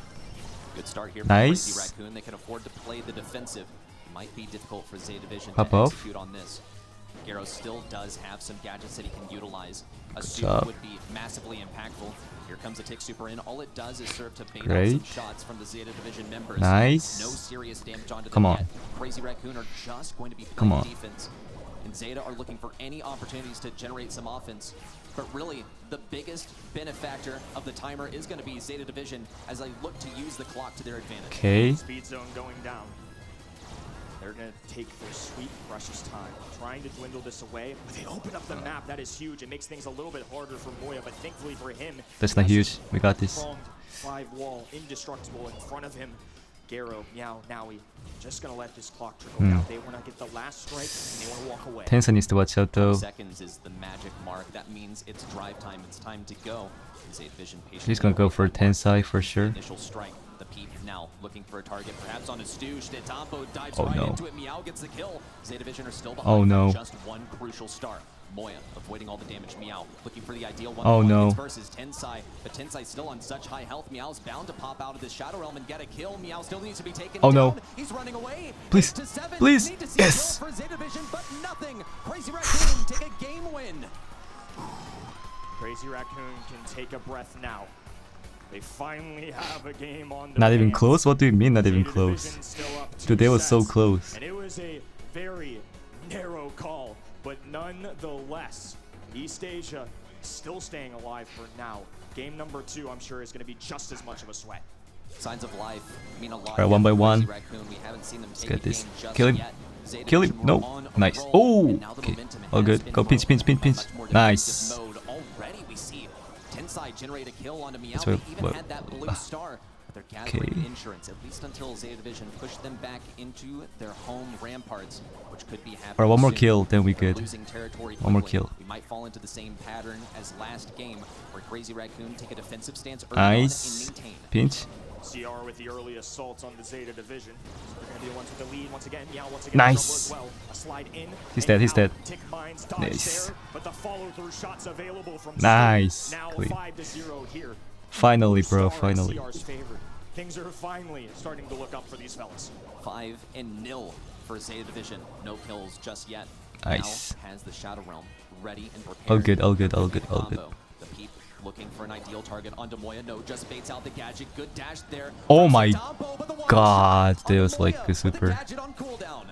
S10: Good start here
S1: Nice.
S10: for Crazy Racoon. They can afford to play the defensive. Might be difficult for ZETA Division
S1: Pop
S10: to
S1: off.
S10: execute on this. Garo still does have some gadgets that he can utilize. A
S1: Good
S10: super
S1: job.
S10: would be massively impactful. Here comes a Tick super in. All it does is serve to bait out
S1: Great.
S10: some shots from the ZETA Division members.
S1: Nice.
S10: No serious damage onto them
S1: Come on.
S10: yet. Crazy Racoon are just going to be
S1: Come
S10: playing
S1: on.
S10: defense. And ZETA are looking for any opportunities to generate some offense. But really, the biggest benefactor of the timer is going to be ZETA Division as they look to use the clock to their advantage.
S1: Okay.
S4: Speed zone going down. They're going to take their sweet, precious time, trying to dwindle this away. But they open up the map. That is huge. It makes things a little bit harder for Moya, but thankfully for him,
S1: That's not
S4: he
S1: huge.
S4: has
S1: We got this.
S4: pronged 5-wall, indestructible in front of him. Garo, Meow, Naui, just going to let this clock trickle out. They want to get the last strike, and they want to walk away.
S1: Tensai needs to watch out though.
S10: Seconds is the magic mark. That means it's drive time. It's time to go. ZETA Division patiently
S1: He's gonna go for
S10: waiting
S1: Tensai for sure.
S10: Initial strike. The Peep now looking for a target, perhaps on his Stooge. Detampo dives
S1: Oh,
S10: right
S1: no.
S10: into it. Meow gets the kill. ZETA Division are still behind.
S1: Oh, no.
S10: Just one crucial star. Moya avoiding all the damage. Meow looking for the ideal one.
S1: Oh, no.
S10: Versus Tensai, but Tensai still on such high health. Meow's bound to pop out of this Shadow Realm and get a kill. Meow still needs to be taken
S1: Oh,
S10: down.
S1: no.
S10: He's running away.
S1: Please.
S10: 8-7.
S1: Please.
S10: Need to see
S1: Yes.
S10: a kill for ZETA Division, but nothing. Crazy Racoon take a game win.
S4: Crazy Racoon can take a breath now. They finally have a game on the
S1: Not even
S4: hands.
S1: close? What do you mean not even
S4: ZETA
S1: close?
S4: Division still up
S1: Dude,
S4: 2
S1: they were so
S4: sets.
S1: close.
S4: And it was a very narrow call, but nonetheless, East Asia still staying alive for now. Game number 2, I'm sure, is going to be just as much of a sweat.
S10: Signs of life mean a lot.
S1: Alright, 1 by 1.
S10: Crazy Racoon, we haven't seen them
S1: Let's
S10: take
S1: get
S10: a
S1: this.
S10: game just
S1: Kill him.
S10: yet. ZETA
S1: Kill him.
S10: Division were
S1: No.
S10: on a
S1: Nice.
S10: roll,
S1: Oh,
S10: and now the
S1: okay.
S10: momentum
S1: All
S10: has
S1: good.
S10: been
S1: Go pinch, pinch, pinch, pinch.
S10: much more
S1: Nice.
S10: defensive mode. Already we see Tensai generate a kill onto Meow.
S1: That's
S10: They
S1: what-
S10: even
S1: what-
S10: had that blue star. But they're gathering
S1: Okay.
S10: insurance, at least until ZETA Division pushed them back into their home ramparts, which could be happening
S1: Alright, one more
S10: soon.
S1: kill, then we good.
S10: Losing territory
S1: One more
S10: quickly.
S1: kill.
S10: We might fall into the same pattern as last game, where Crazy Racoon take a defensive stance early on and
S1: Nice.
S10: maintain.
S1: Pinch.
S4: CR with the early assaults on the ZETA Division. So they're going to be the ones with the lead once again. Meow once again in
S1: Nice.
S4: trouble as well. A slide in.
S1: He's
S4: and
S1: dead, he's
S4: out.
S1: dead.
S4: Tick mines dodge
S1: Nice.
S4: there, but the follow-through shots available from
S1: Nice.
S4: Steve. Now
S1: Clean.
S4: 5-0 here.
S1: Finally, bro,
S4: Star in
S1: finally.
S4: CR's favor. Things are finally starting to look up for these fellas.
S10: 5-0 for ZETA Division. No kills just yet.
S1: Nice.
S10: Now has the Shadow Realm ready and prepared.
S1: All good, all good, all
S10: for
S1: good,
S10: the
S1: all good.
S10: combo. The Peep looking for an ideal target onto Moya. No, just baits out the gadget. Good dash there.
S1: Oh
S10: from
S1: my
S10: Zambo, but the one
S1: God,
S10: shot
S1: there
S10: on
S1: was like
S10: Moya
S1: a
S10: with
S1: super.
S10: gadget on cooldown.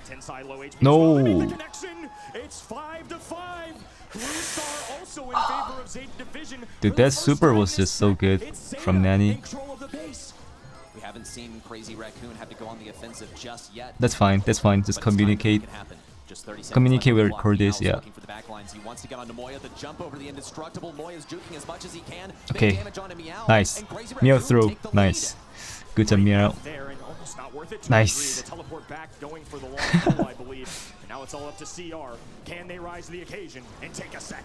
S4: Tensai low HP.
S1: No.
S4: They make the connection. It's 5-5. Blue Star also in favor of ZETA Division.
S1: Dude,
S4: For the
S1: that
S4: first
S1: super
S4: time
S1: was
S4: this
S1: just so
S4: set,
S1: good
S4: it's
S1: from
S4: ZETA
S1: Nani.
S4: in control of the base.
S10: We haven't seen Crazy Racoon have to go on the offensive just yet.
S1: That's fine, that's fine. Just
S10: But it's time to
S1: communicate.
S10: make it happen. Just 30 seconds
S1: Communicate
S10: left on
S1: with
S10: the clock.
S1: Cordis,
S10: Meow's
S1: yeah.
S10: looking for the backlines. He wants to get onto Moya. The jump over the indestructible. Moya's juking as much as he can. Big
S1: Okay.
S10: damage onto Meow,
S1: Nice.
S10: and Crazy
S1: Meow
S10: Racoon
S1: throw.
S10: take the lead.
S1: Nice. Good job, Meow.
S4: There and almost not worth it to
S1: Nice.
S4: a degree. The teleport back going for the long pull, I believe. And now it's all up to CR. Can they rise to the occasion and take a set?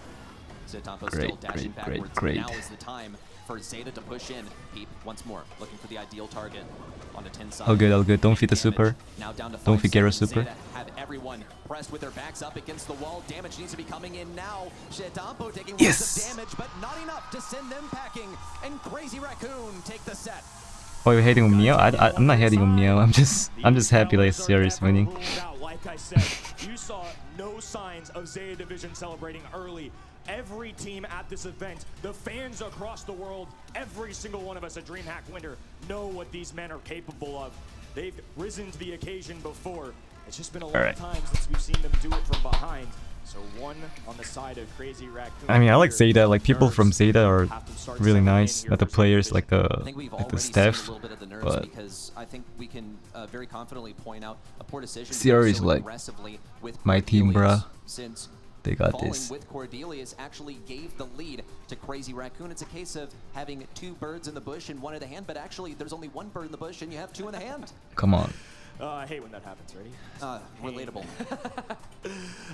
S10: Zetampo
S1: Great,
S10: still dashing
S1: great, great,
S10: backwards.
S1: great.
S10: Now is the time for ZETA to push in. Peep once more, looking for the ideal target on the 10 side.
S1: All good, all good. Don't feed the super.
S10: Now down to
S1: Don't
S10: 5
S1: forget our
S10: seconds.
S1: super.
S10: ZETA have everyone pressed with their backs up against the wall. Damage needs to be coming in now. Zetampo taking
S1: Yes.
S10: lots of damage, but not enough to send them packing. And Crazy Racoon take the set.
S1: Oh, you're hating on Meow? I'm not hating on Meow. I'm just happy like Series winning.
S4: Like I said, you saw no signs of ZETA Division celebrating early. Every team at this event, the fans across the world, every single one of us a DreamHack winner know what these men are capable of. They've risen to the occasion before. It's just been a long
S1: Alright.
S4: time since we've seen them do it from behind. So one on the side of Crazy Racoon.
S1: I mean, I like
S4: here.
S1: ZETA. Like people from
S4: Nerves
S1: ZETA are
S4: have to start
S1: really
S4: settling in
S1: nice.
S4: here
S1: Not the
S4: for ZETA
S1: players,
S4: Division.
S1: like
S10: I think we've
S1: the
S10: already
S1: staff.
S10: seen a little bit of the nerves
S1: But
S10: because I think we can very confidently point out a poor decision to
S1: CR
S10: go
S1: is
S10: so
S1: like
S10: aggressively with
S1: my team,
S10: Cordelius,
S1: bruh.
S10: Since
S1: They got
S10: falling
S1: this.
S10: with Cordelius actually gave the lead to Crazy Racoon. It's a case of having 2 birds in the bush and 1 in the hand, but actually there's only 1 bird in the bush and you have 2 in the hand.
S1: Come on.
S4: I hate when that happens, ready?
S10: Relatable.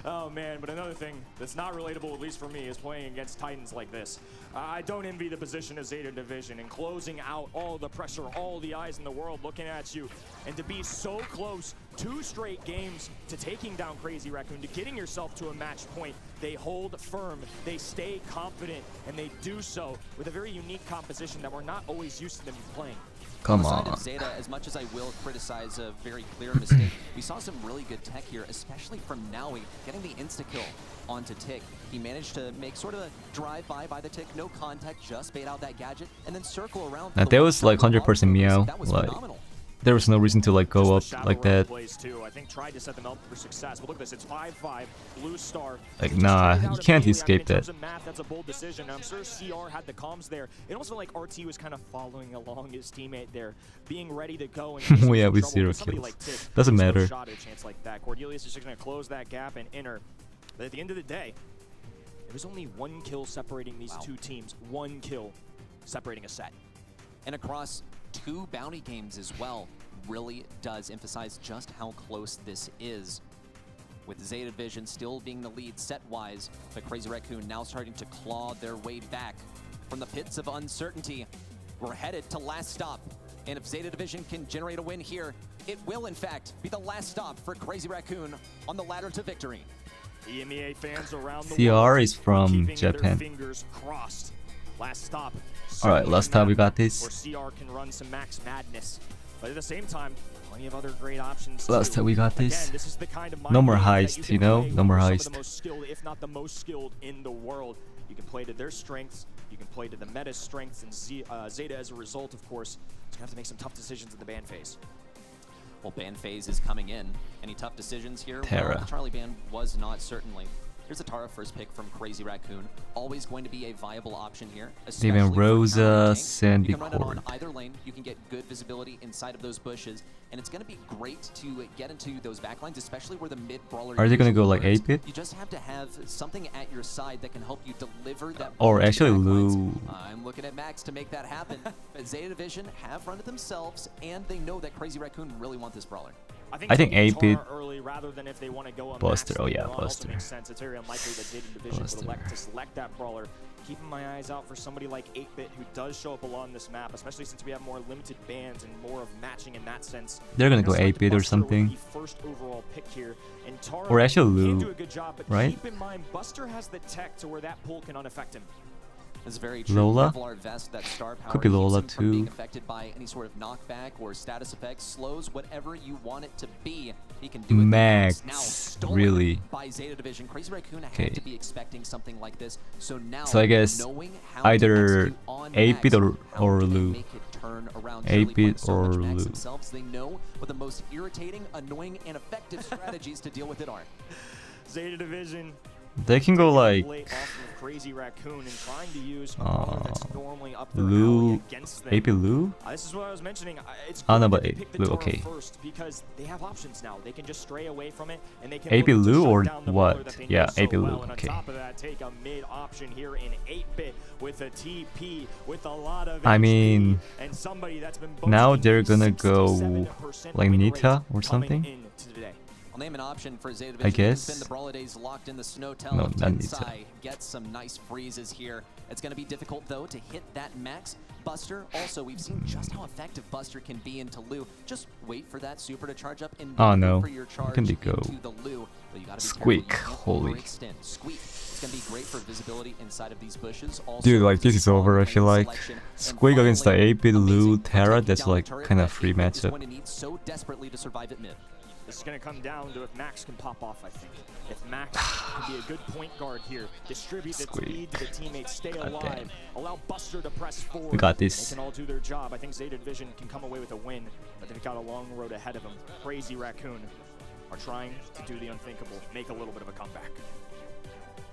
S4: Oh man, but another thing that's not relatable, at least for me, is playing against Titans like this. I don't envy the position of ZETA Division and closing out all the pressure, all the eyes in the world looking at you, and to be so close, 2 straight games to taking down Crazy Racoon, to getting yourself to a match point. They hold firm, they stay confident, and they do so with a very unique composition that we're not always used to them playing.
S1: Come
S10: On the
S1: on.
S10: side of ZETA, as much as I will criticize a very clear mistake, we saw some really good tech here, especially from Naui, getting the insta-kill onto Tick. He managed to make sort of a drive-by by the Tick, no contact, just bait out that gadget, and then circle around.
S1: Now, there was like 100% Meow.
S10: That was
S1: Like,
S10: phenomenal.
S1: there was no reason to like go up
S4: Just the shadow
S1: like
S4: realm
S1: that.
S4: plays too. I think tried to set them up for success. But look at this, it's 5-5, Blue Star.
S1: Like,
S4: They just
S1: nah,
S4: traded
S1: you
S4: out
S1: can't
S4: immediately.
S1: escape
S4: I mean, in terms
S1: that.
S4: of math, that's a bold decision. I'm sure CR had the comms there. It almost felt like RT was kind of following along his teammate there, being ready to go. And
S1: Well, yeah, with
S4: trouble.
S1: 0
S4: But somebody
S1: kills.
S4: like Tick,
S1: Doesn't
S4: there's no
S1: matter.
S4: shot at a chance like that. Cordelius is just going to close that gap and enter. But at the end of the day, there was only 1 kill separating these 2 teams. 1 kill separating a set.
S10: And across 2 bounty games as well, really does emphasize just how close this is. With ZETA Division still being the lead set-wise, but Crazy Racoon now starting to claw their way back from the pits of uncertainty. We're headed to last stop. And if ZETA Division can generate a win here, it will in fact be the last stop for Crazy Racoon on the ladder to victory.
S4: EMEA fans around the
S1: CR
S4: world
S1: is from
S4: keeping their
S1: Japan.
S4: fingers crossed. Last stop.
S1: Alright, last time we got this.
S4: Where CR can run some max madness, but at the same time, plenty of other great options.
S1: Last time we got this.
S4: Again, this is the kind of
S1: No more
S4: mind game that
S1: heist,
S4: can
S1: you know?
S4: play
S1: No more
S4: with some
S1: heist.
S4: of the most skilled, if not the most skilled in the world. You can play to their strengths. You can play to the meta's strengths, and ZETA, as a result, of course, is gonna have to make some tough decisions in the ban phase.
S10: Well, ban phase is coming in. Any tough decisions here?
S1: Terra.
S10: Well, Charlie ban was not, certainly. Here's a Tara first pick from Crazy Racoon. Always going to be a viable option here.
S1: Even Rosa, Sandy
S10: You can run it
S1: Court.
S10: on either lane. You can get good visibility inside of those bushes. And it's going to be great to get into those backlines, especially where the mid brawler.
S1: Are they gonna go
S10: usually
S1: like
S10: lurks.
S1: 8-bit?
S10: You just have to have something at your side that can help you deliver that.
S1: Or
S10: ball to
S1: actually
S10: backlines.
S1: Lu.
S10: I'm looking at Max to make that happen. But ZETA Division have run it themselves, and they know that Crazy Racoon really want this brawler.
S1: I think 8-bit
S4: early rather than if they want to go
S1: Buster. Oh yeah,
S4: also
S1: Buster.
S4: makes sense. It's very unlikely that ZETA Division
S1: Buster.
S4: would elect to select that brawler. Keeping my eyes out for somebody like 8-bit who does show up a lot on this map, especially since we have more limited bans and more of matching in that sense.
S1: They're gonna go
S4: Select
S1: 8-bit or
S4: Buster with
S1: something.
S4: the first overall pick here. And Tara
S1: Or actually
S4: can
S1: Lu,
S4: do a good job, but
S1: right?
S4: keep in mind Buster has the tech to where that pull can unaffect him.
S10: It's very true.
S1: Lola?
S10: Kevlar vest, that star power
S1: Could be
S10: keeps
S1: Lola
S10: him from being
S1: too.
S10: affected by any sort of knockback or status effects. Slows whatever you want it to be. He can do it.
S1: Max,
S10: Now stolen
S1: really?
S10: by ZETA Division. Crazy Racoon
S1: Okay.
S10: had to be expecting something like this. So now,
S1: So I guess
S10: knowing how
S1: either
S10: to execute on
S1: 8-bit
S10: Max,
S1: or
S10: how can they
S1: Lu.
S10: make it turn around?
S1: 8-bit
S10: Surely playing so
S1: or
S10: much Max
S1: Lu.
S10: themselves, they know what the most irritating, annoying, and effective strategies to deal with it are.
S4: ZETA Division
S1: They can go like
S4: late off of Crazy Racoon and trying to use a brawler that's normally up their
S1: Lu,
S4: alley against them.
S1: 8-bit Lu.
S4: This is what I was mentioning. It's
S1: Oh, no,
S4: good
S1: but
S4: that they pick the
S1: Lu,
S4: Tara
S1: okay.
S4: first because they have options now. They can just stray away from it and they can
S1: 8-bit
S4: look to
S1: Lu
S4: shut
S1: or
S4: down the brawler
S1: what?
S4: that they
S1: Yeah,
S4: know so
S1: 8-bit Lu,
S4: well. And
S1: okay.
S4: on top of that, take a mid option here in 8-bit with a TP with a lot of
S1: I
S4: HP
S1: mean,
S4: and somebody that's been
S1: now
S4: boasting
S1: they're
S4: a
S1: gonna go
S4: 67%
S1: like
S4: win
S1: Nita
S4: rate
S1: or
S4: coming
S1: something.
S4: into today.
S10: I'll name an option for ZETA Division.
S1: I guess.
S10: Spend the Brawler Days locked in the Snowtail.
S1: No,
S10: of
S1: not
S10: Tensai.
S1: Nita.
S10: Get some nice freezes here. It's going to be difficult, though, to hit that max. Buster, also, we've seen just how effective Buster can be into Lu. Just wait for that super to charge up and
S1: Oh,
S10: wait
S1: no.
S10: for your charge
S1: Can they go?
S10: into the Lu. But you gotta be
S1: Squeak,
S10: careful. You
S1: holy.
S10: can't overextend. Squeak. It's going to be great for visibility inside of these bushes. Also,
S1: Dude, like this is
S10: strong
S1: over. I feel
S10: lane
S1: like
S10: selection. And
S1: Squeak against the
S10: finally,
S1: 8-bit Lu
S10: amazing
S1: Terra.
S10: protecting
S1: That's
S10: down the
S1: like
S10: turret
S1: kind of
S10: that
S1: free
S10: 8-bit is
S1: matchup.
S10: going to need so desperately to survive at mid.
S4: This is going to come down to if Max can pop off, I think. If Max can be a good point guard here, distribute the
S1: Squeak.
S4: speed to the teammates, stay
S1: God
S4: alive,
S1: damn.
S4: allow Buster to press forward.
S1: We got this.
S4: They can all do their job. I think ZETA Division can come away with a win, but they've got a long road ahead of them. Crazy Racoon are trying to do the unthinkable, make a little bit of a comeback.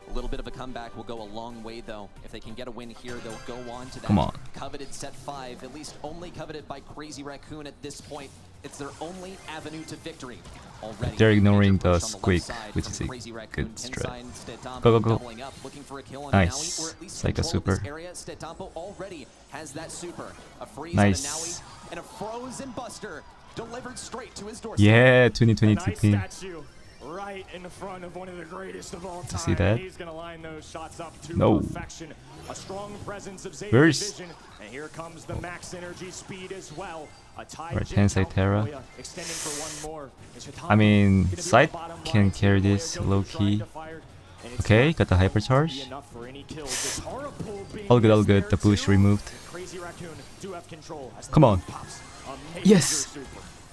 S10: A little bit of a comeback will go a long way, though. If they can get a win here, they'll go on to that
S1: Come on.
S10: coveted set 5, at least only coveted by Crazy Racoon at this point. It's their only avenue to victory already.
S1: They're ignoring
S10: Major
S1: the
S10: push on left
S1: squeak,
S10: side
S1: which
S10: from
S1: is a
S10: Crazy Racoon.
S1: good strat.
S10: Tensai, Stetampo
S1: Go, go, go.
S10: doubling up, looking for a kill on
S1: Nice.
S10: Naui, or at least
S1: It's like a
S10: control of this
S1: super.
S10: area. Stetampo already has that super. A freeze
S1: Nice.
S10: on a Naui, and a frozen Buster delivered straight to his doorstep.
S1: Yeah, 2020
S4: A nice
S1: TP.
S4: statue right in front of one of the greatest of all time.
S1: see that?
S4: He's going to line those shots up to
S1: No.
S4: perfection. A strong presence of ZETA
S1: Where's-
S4: Division. And here comes the max energy speed as well. A tie
S1: Right,
S4: jam
S1: Tensai
S4: out
S1: Terra.
S4: Nagoya, extending for one more. Is Hitam
S1: I mean,
S4: gonna be on
S1: side
S4: the bottom
S1: can
S4: line?
S1: carry
S4: Nagoya
S1: this
S4: Goku
S1: low
S4: trying
S1: key.
S4: to fire, and it's
S1: Okay,
S4: not
S1: got the
S4: going to
S1: hypercharge.
S4: be enough for any kills. The Tara pull being
S1: All good, all
S4: missed
S1: good.
S4: there
S1: The push
S4: too.
S1: removed.
S4: Crazy Racoon do have control as the
S1: Come on.
S4: lead pops. A major
S1: Yes.
S4: super.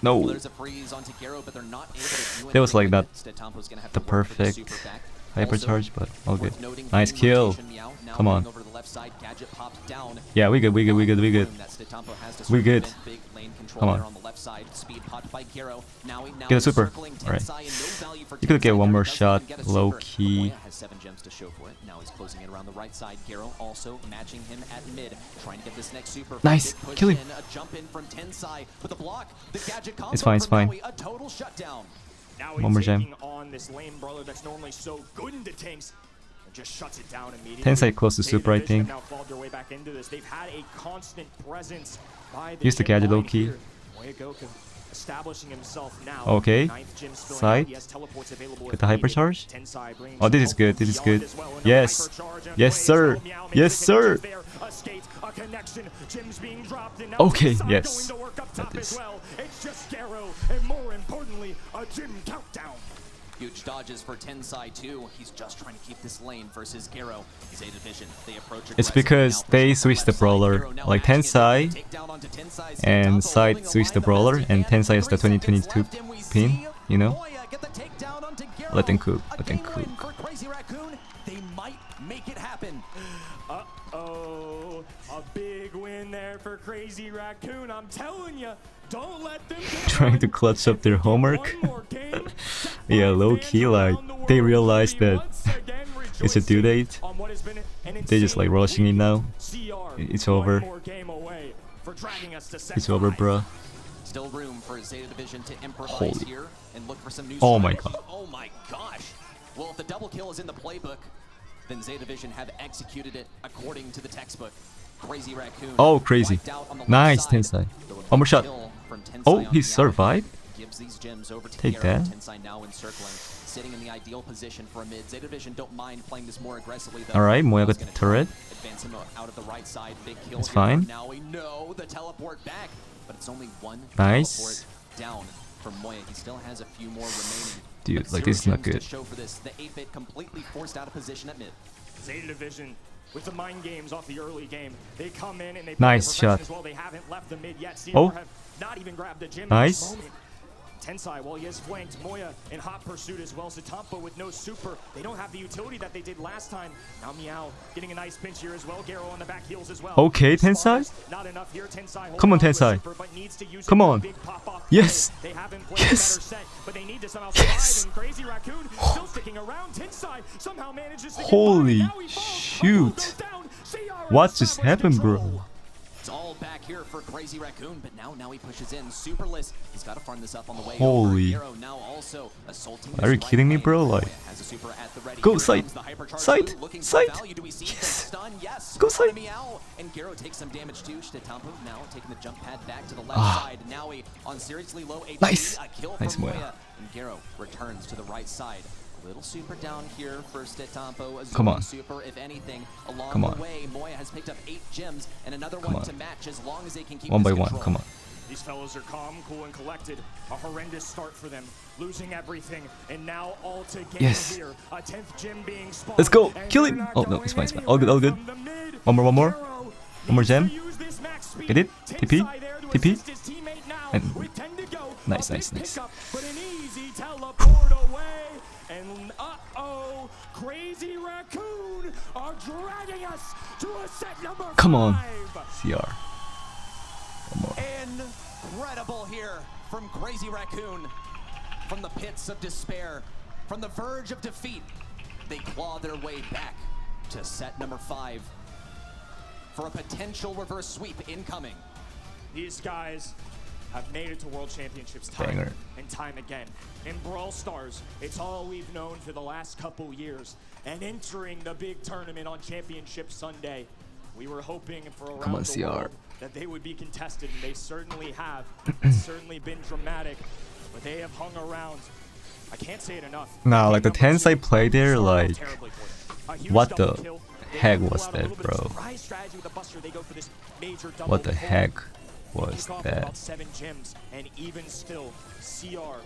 S10: Well,
S1: No.
S10: there's a freeze onto Garo, but they're not able to do
S1: That was
S10: anything
S1: like
S10: with
S1: not
S10: it. Stetampo's gonna have
S1: the
S10: to work for the
S1: perfect
S10: super back.
S1: hypercharge, but all good.
S10: Worth noting,
S1: Nice
S10: game
S1: kill.
S10: rotation, Meow now
S1: Come on.
S10: moving over to the left side, Gadget popped down.
S1: Yeah, we good, we good, we good, we good.
S10: That Stetampo has to
S1: We
S10: sort of
S1: good.
S10: prevent big lane control
S1: Come on.
S10: there on the left side. Speed popped by Garo. Now
S1: Get a super.
S10: circling
S1: Alright.
S10: Tensai and no value for
S1: You could get
S10: Tensai
S1: one
S10: there.
S1: more
S10: Doesn't
S1: shot,
S10: even get a
S1: low
S10: super.
S1: key.
S10: Nagoya has 7 gems to show for it. Now he's closing it around the right side. Garo also matching him at mid, trying to get this next super.
S1: Nice.
S10: Big push
S1: Kill him.
S10: in, a jump in from Tensai with a block. The Gadget combo
S1: It's fine, it's
S10: from
S1: fine.
S10: Naui, a total shutdown.
S4: Now
S1: One more
S4: he's
S1: gem.
S4: taking on this lane brawler that's normally so good into tanks and just shuts it down immediately.
S1: Tensai close to
S4: ZETA
S1: super, I
S4: Division
S1: think.
S4: Now clawed their way back into this. They've had a constant presence by the
S1: Use the
S4: jet
S1: gadget low
S4: line
S1: key.
S4: here. Nagoya Goku establishing himself now.
S1: Okay.
S4: Ninth gym spilling out.
S1: Side.
S4: He has teleports available
S1: Get
S4: if
S1: the
S4: needed.
S1: hypercharge.
S4: Tensai bringing
S1: Oh, this is
S4: some
S1: good. This is
S4: beyond
S1: good.
S4: as well. Another
S1: Yes.
S4: hypercharge and
S1: Yes,
S4: plays
S1: sir.
S4: well. Meow
S1: Yes,
S4: makes
S1: sir.
S4: it there. A skate, a connection. Jim's being dropped and now
S1: Okay,
S4: Tensai
S1: yes.
S4: going to work up top
S1: That
S4: as
S1: is.
S4: well. It's just Garo and more importantly, a Jim countdown.
S10: Huge dodges for Tensai too. He's just trying to keep this lane versus Garo. ZETA Division, they approach
S1: It's
S10: aggressively
S1: because
S10: now,
S1: they
S10: pushing
S1: switched the
S10: left side.
S1: brawler.
S10: Garo now
S1: Like
S10: ashing it.
S1: Tensai
S10: Takedown onto Tensai.
S1: and
S10: Totempo
S1: Side
S10: holding
S1: switched the
S10: alive
S1: brawler,
S10: best
S1: and
S10: he can.
S1: Tensai is the
S10: 3 seconds
S1: 2022
S10: left, and we
S1: pin,
S10: see
S1: you know?
S10: Moya get the takedown onto Garo.
S1: Let them cook,
S10: A
S1: let them
S10: game
S1: cook.
S10: win for Crazy Racoon. They might make it happen.
S4: Uh-oh, a big win there for Crazy Racoon. I'm telling you, don't let them get
S1: Trying to
S4: one.
S1: clutch up their
S4: If they get
S1: homework.
S4: one more game,
S1: Yeah,
S4: five
S1: low
S4: fans
S1: key, like
S4: around the
S1: they
S4: world
S1: realized
S4: will be
S1: that
S4: once again
S1: it's a due
S4: rejoicing
S1: date.
S4: on what has been an
S1: They're just like
S4: insane
S1: rushing it
S4: week.
S1: now.
S4: CR,
S1: It's
S4: one
S1: over.
S4: more game away for dragging us to set
S1: It's over,
S4: 5.
S1: bruh.
S10: Still room for ZETA Division to improvise
S1: Holy.
S10: here and look for some new
S1: Oh my
S10: strategy.
S1: god.
S10: Oh my gosh. Well, if the double kill is in the playbook, then ZETA Division have executed it according to the textbook. Crazy Racoon.
S1: Oh, crazy.
S10: wiped out on the left
S1: Nice,
S10: side.
S1: Tensai.
S10: The
S1: One more shot.
S10: kill from Tensai
S1: Oh,
S10: on
S1: he
S10: the
S1: survived?
S10: outside gives these gems over to
S1: Take
S10: Garo.
S1: that.
S10: Tensai now encircling, sitting in the ideal position for a mid. ZETA Division don't mind playing this more aggressively though.
S1: Alright, Moya
S10: Moya's
S1: got the
S10: gonna
S1: turret.
S10: advance him out of the right side. Big kill
S1: It's
S10: here
S1: fine.
S10: for Now we know the teleport back, but it's only one
S1: Nice.
S10: teleport down from Moya. He still has a few more remaining.
S1: Dude,
S10: But
S1: like,
S10: zero
S1: this is not
S10: gems to
S1: good.
S10: show for this. The 8-bit completely forced out of position at mid.
S4: ZETA Division with the mind games off the early game. They come in and they
S1: Nice
S4: play
S1: shot.
S4: as well. They haven't left the mid yet. CR
S1: Oh.
S4: have not even grabbed the gym
S1: Nice.
S4: at this moment. Tensai, while he has flanked Moya in hot pursuit as well. Zetampo with no super. They don't have the utility that they did last time. Now Meow getting a nice pinch here as well. Garo on the back heels as well.
S1: Okay, Tensai.
S4: Spartans, not enough here. Tensai
S1: Come on,
S4: holding
S1: Tensai.
S4: the super, but needs to use
S1: Come
S4: it for a
S1: on.
S4: big pop-off
S1: Yes.
S4: play. They haven't played
S1: Yes.
S4: a better set, but they need to somehow survive.
S1: Yes.
S4: And Crazy Racoon still sticking around. Tensai somehow manages to get
S1: Holy
S4: by. Now he falls.
S1: shoot.
S4: Goes down. CR
S1: What just
S4: established
S1: happened,
S4: control.
S1: bro?
S10: It's all back here for Crazy Racoon, but now he pushes in. Superless. He's got to farm this up on the way
S1: Holy.
S10: over. Garo now also assaulting
S1: Are you
S10: this
S1: kidding me,
S10: right
S1: bro?
S10: lane.
S1: Like,
S10: Moya has a super at the ready.
S1: go
S10: Here
S1: side.
S10: comes the hypercharge
S1: Side.
S10: through, looking for
S1: Side.
S10: value. Do we see the
S1: Yes.
S10: stun? Yes.
S1: Go
S10: On
S1: side.
S10: Meow. And Garo takes some damage too. Zetampo now taking the jump pad back to the left
S1: Ah.
S10: side. Now he on seriously low HP.
S1: Nice.
S10: A kill
S1: Nice,
S10: from
S1: Moya.
S10: Moya. And Garo returns to the right side. Little super down here for Zetampo. A
S1: Come on.
S10: super, if anything. Along
S1: Come
S10: the
S1: on.
S10: way, Moya has picked up 8 gems and another
S1: Come
S10: one
S1: on.
S10: to match as long as they can keep
S1: One
S10: this
S1: by one.
S10: control.
S1: Come on.
S4: These fellows are calm, cool, and collected. A horrendous start for them, losing everything, and now all to gain
S1: Yes.
S4: here. A 10th gym being spawned.
S1: Let's go.
S4: and
S1: Kill
S4: they're
S1: him.
S4: not
S1: Oh, no,
S4: going
S1: it's fine, it's fine. All good,
S4: anywhere
S1: all good.
S4: from the mid.
S1: One more, one more.
S4: Garo
S1: One more
S4: needs to
S1: gem.
S4: use this max speed.
S1: Get it. TP.
S4: Tensai there to
S1: TP.
S4: assist his teammate now
S1: And-
S4: with 10 to go.
S1: Nice,
S4: A
S1: nice,
S4: big
S1: nice.
S4: pickup, but an easy teleport away. And uh-oh, Crazy Racoon are dragging us to a set number 5.
S1: Come on. CR. One more.
S10: Incredible here from Crazy Racoon. From the pits of despair, from the verge of defeat, they claw their way back to set number 5 for a potential reverse sweep incoming.
S4: These guys have made it to World Championships time
S1: Banger.
S4: and time again. In Brawl Stars, it's all we've known for the last couple years. And entering the big tournament on Championship Sunday, we were hoping for around
S1: on,
S4: the
S1: CR.
S4: world that they would be contested, and they certainly have. It's certainly been dramatic, but they have hung around. I can't say it enough.
S1: Nah, like the
S4: Game number 2
S1: Tensai play there,
S4: started off
S1: like,
S4: terribly for them. A huge
S1: what
S4: double
S1: the
S4: kill. They
S1: heck
S4: pull
S1: was
S4: out a
S1: that,
S4: little bit of
S1: bro?
S4: surprise strategy with the Buster. They go for this major double
S1: What the
S4: pull.
S1: heck
S4: They
S1: was
S4: kick off with about
S1: that?
S4: 7 gems, and even still, CR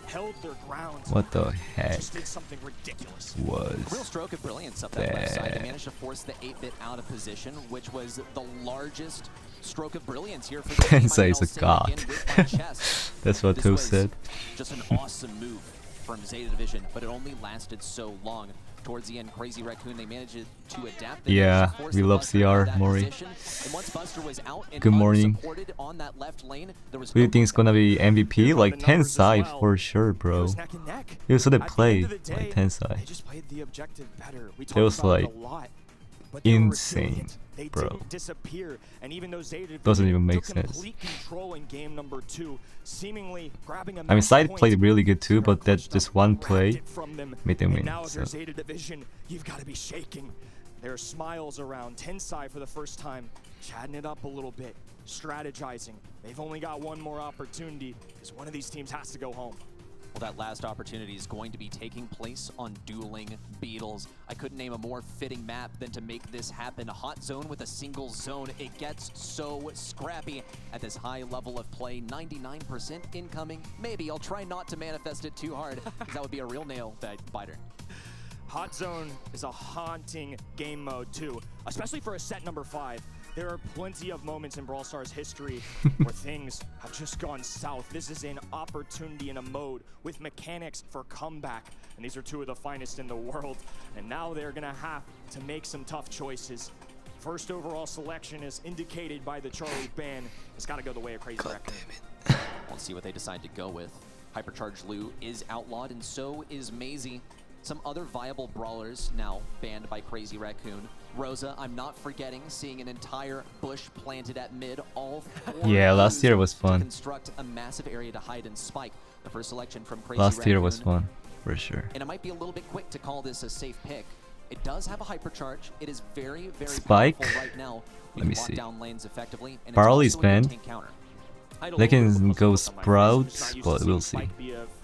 S4: held their ground.
S1: What the heck
S4: Just did something ridiculous.
S10: Real
S1: was
S10: stroke of brilliance up that left side.
S1: that?
S10: They managed to force the 8-bit out of position, which was the largest stroke of brilliance here for the team.
S1: Tensai is a
S10: Say
S1: god.
S10: again with my chest.
S1: That's what
S10: This
S1: Toad
S10: was
S1: said.
S10: Just an awesome move from ZETA Division, but it only lasted so long. Towards the end, Crazy Racoon, they managed to adapt. They
S1: Yeah,
S10: managed to force
S1: we
S10: the
S1: love
S10: Buster out of
S1: CR,
S10: that
S1: Mori.
S10: position. And once Buster was out and
S1: Good morning.
S10: unsupported on that left lane, there was
S1: Who do you
S10: no
S1: think is gonna be MVP?
S4: Here are
S1: Like
S4: the numbers as
S1: Tensai
S4: well.
S1: for sure,
S4: It
S1: bro.
S4: was neck and neck.
S1: It was so they
S4: At the end
S1: play
S4: of the day,
S1: like Tensai.
S4: They just played the objective better. We
S1: It
S4: talked
S1: was,
S4: about
S1: like,
S4: it a lot. But they were
S1: insane,
S4: resilient. They
S1: bro.
S4: didn't disappear, and even though ZETA
S1: Doesn't even make
S4: took
S1: sense.
S4: complete control in game number 2, seemingly grabbing a
S1: I mean,
S4: match
S1: Side
S4: point,
S1: played really good too,
S4: CR
S1: but that
S4: clutched
S1: just
S4: up,
S1: one
S4: grabbed
S1: play
S4: it from them,
S1: made them
S4: and
S1: win.
S4: now if you're
S1: So.
S4: ZETA Division, you've got to be shaking. There are smiles around. Tensai for the first time, chatting it up a little bit. strategizing. They've only got one more opportunity because one of these teams has to go home.
S10: Well, that last opportunity is going to be taking place on Dueling Beetles. I couldn't name a more fitting map than to make this happen. Hot zone with a single zone. It gets so scrappy at this high level of play. 99% incoming. Maybe I'll try not to manifest it too hard, because that would be a real nail biter.
S4: Hot zone is a haunting game mode too, especially for a set number 5. There are plenty of moments in Brawl Stars history where things have just gone south. This is an opportunity in a mode with mechanics for comeback. And these are two of the finest in the world. And now they're gonna have to make some tough choices. First overall selection is indicated by the Charlie ban. It's gotta go the way of Crazy Racoon.
S10: We'll see what they decide to go with. Hypercharged Lu is outlawed, and so is Maisie. Some other viable brawlers now banned by Crazy Racoon. Rosa, I'm not forgetting, seeing an entire bush planted at mid. All four
S1: Yeah, last year was fun.
S10: Construct a massive area to hide and spike. The first selection from Crazy
S1: Last year was
S10: Racoon.
S1: fun, for sure.
S10: And it might be a little bit quick to call this a safe pick. It does have a hypercharge. It is very, very
S1: Spike?
S10: powerful right now.
S1: Let me
S10: lock
S1: see.
S10: Down lanes effectively, and it's
S1: Brawl is
S10: also a good
S1: banned.
S10: tank counter.
S1: They can go Sprouts, but we'll see.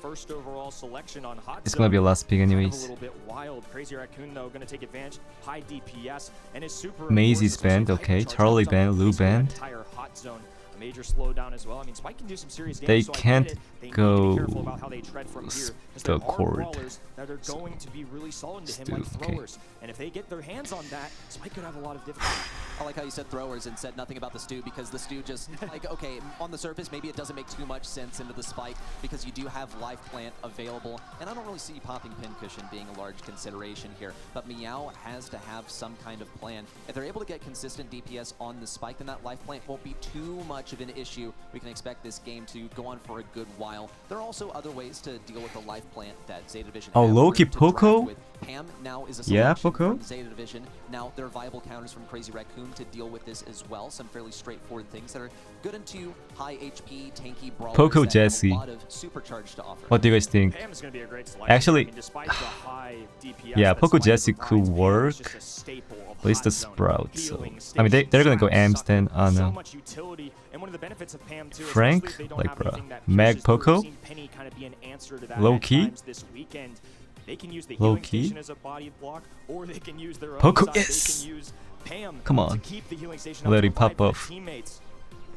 S4: First overall selection on Hot
S1: It's gonna be a last pick
S4: Kind of
S1: anyways.
S4: a little bit wild. Crazy Racoon though gonna take advantage. High DPS and his super.
S1: Maisie's banned, okay. Charlie banned, Lu banned.
S4: Entire hot zone. A major slowdown as well. I mean, Spike can do some serious damage.
S1: They
S4: so I get
S1: can't
S4: it. They need
S1: go
S4: to be careful about how they tread from here, 'cause there
S1: the
S4: are
S1: court.
S4: brawlers that are going to be really solid to him, like
S1: Stu, okay.
S4: throwers. And if they get their hands on that, Spike could have a lot of difficulty.
S10: I like how you said throwers and said nothing about the Stu, because the Stu just, like, okay, on the surface, maybe it doesn't make too much sense into the Spike because you do have Life Plant available, and I don't really see popping Pincushion being a large consideration here, but Meow has to have some kind of plan. If they're able to get consistent DPS on the Spike, then that Life Plant won't be too much of an issue. We can expect this game to go on for a good while. There are also other ways to deal with the Life Plant that ZETA Division
S1: Oh,
S10: have
S1: low-key
S10: room to draft
S1: Poco?
S10: with. Pam now is a
S1: Yeah,
S10: selection
S1: Poco?
S10: from ZETA Division. Now there are viable counters from Crazy Racoon to deal with this as well. Some fairly straightforward things that are good into high HP, tanky brawlers
S1: Poco
S10: that have
S1: Jessie.
S10: a lot of supercharge to offer.
S1: What do you guys think?
S4: Pam is gonna be a great selection.
S1: Actually,
S4: I mean, despite the high DPS
S1: yeah,
S4: that
S1: Poco
S4: Spike
S1: Jessie could
S4: provides, Pam is
S1: work,
S4: just a staple of
S1: but it's
S4: hot
S1: the
S4: zone.
S1: Sprouts. So
S4: Healing,
S1: I mean, they're gonna go
S4: station,
S1: Amps then. I don't
S4: so
S1: know.
S4: much utility, and one of the benefits of Pam too,
S1: Frank?
S4: especially if they don't
S1: Like,
S4: have
S1: bruh.
S4: anything that
S1: Mag
S4: pierces through,
S1: Poco?
S4: we've seen Penny kind of be an answer to that
S1: Low
S4: at
S1: key?
S4: times this weekend. They can use the
S1: Low
S4: healing
S1: key?
S4: station as a body block, or they can use their own
S1: Poco,
S4: side.
S1: yes!
S4: They can use Pam
S1: Come
S4: to
S1: on.
S4: keep the healing station up
S1: Let
S4: to
S1: it pop
S4: provide for
S1: off.
S4: their teammates.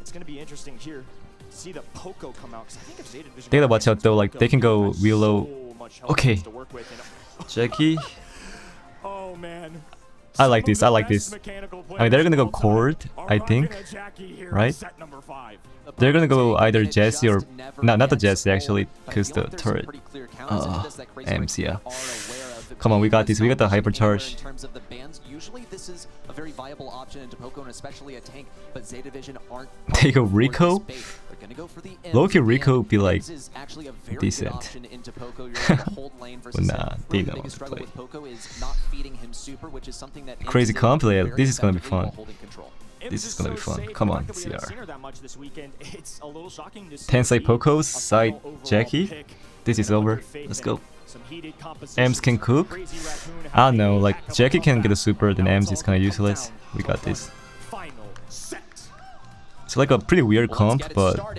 S4: It's gonna be interesting here to see the Poco come out, 'cause I think if ZETA Division
S1: They gotta
S4: comes
S1: watch out
S4: against
S1: though, like,
S4: Poco,
S1: they can go
S4: have
S1: real low.
S4: so much health
S1: Okay.
S4: to work with, and
S1: Jackie,
S4: oh man.
S1: I like this, I like this. I mean, they're gonna go Cord, I think, right? They're gonna go either Jessie or... No, not the Jessie actually, because the turret. Amps, yeah. Come on, we got this, we got the hypercharge.
S10: In terms of the bans, usually this is a very viable option into Poco, and especially a tank, but ZETA Division aren't.
S1: They go Rico?
S10: They're gonna go for the
S1: Low-key Rico would be like
S10: Imps is actually a very
S1: decent.
S10: good option into Poco. You're able to hold lane versus
S1: But nah,
S10: him.
S1: they
S10: Really
S1: don't
S10: the
S1: want
S10: biggest
S1: to
S10: struggle
S1: play.
S10: with Poco is not feeding him super, which is something that
S1: Crazy
S10: Imps
S1: comp,
S10: did
S1: yeah,
S10: very
S1: this is gonna be
S10: effectively
S1: fun.
S10: while holding control.
S1: This is gonna be fun. Come on, CR. Tensei
S4: Tensei
S1: Poco's side Jackie. This is over. Let's go. Ems can cook? I don't know, like Jackie can get a super, then Ems is kinda useless. We got this. It's like a pretty weird comp, but all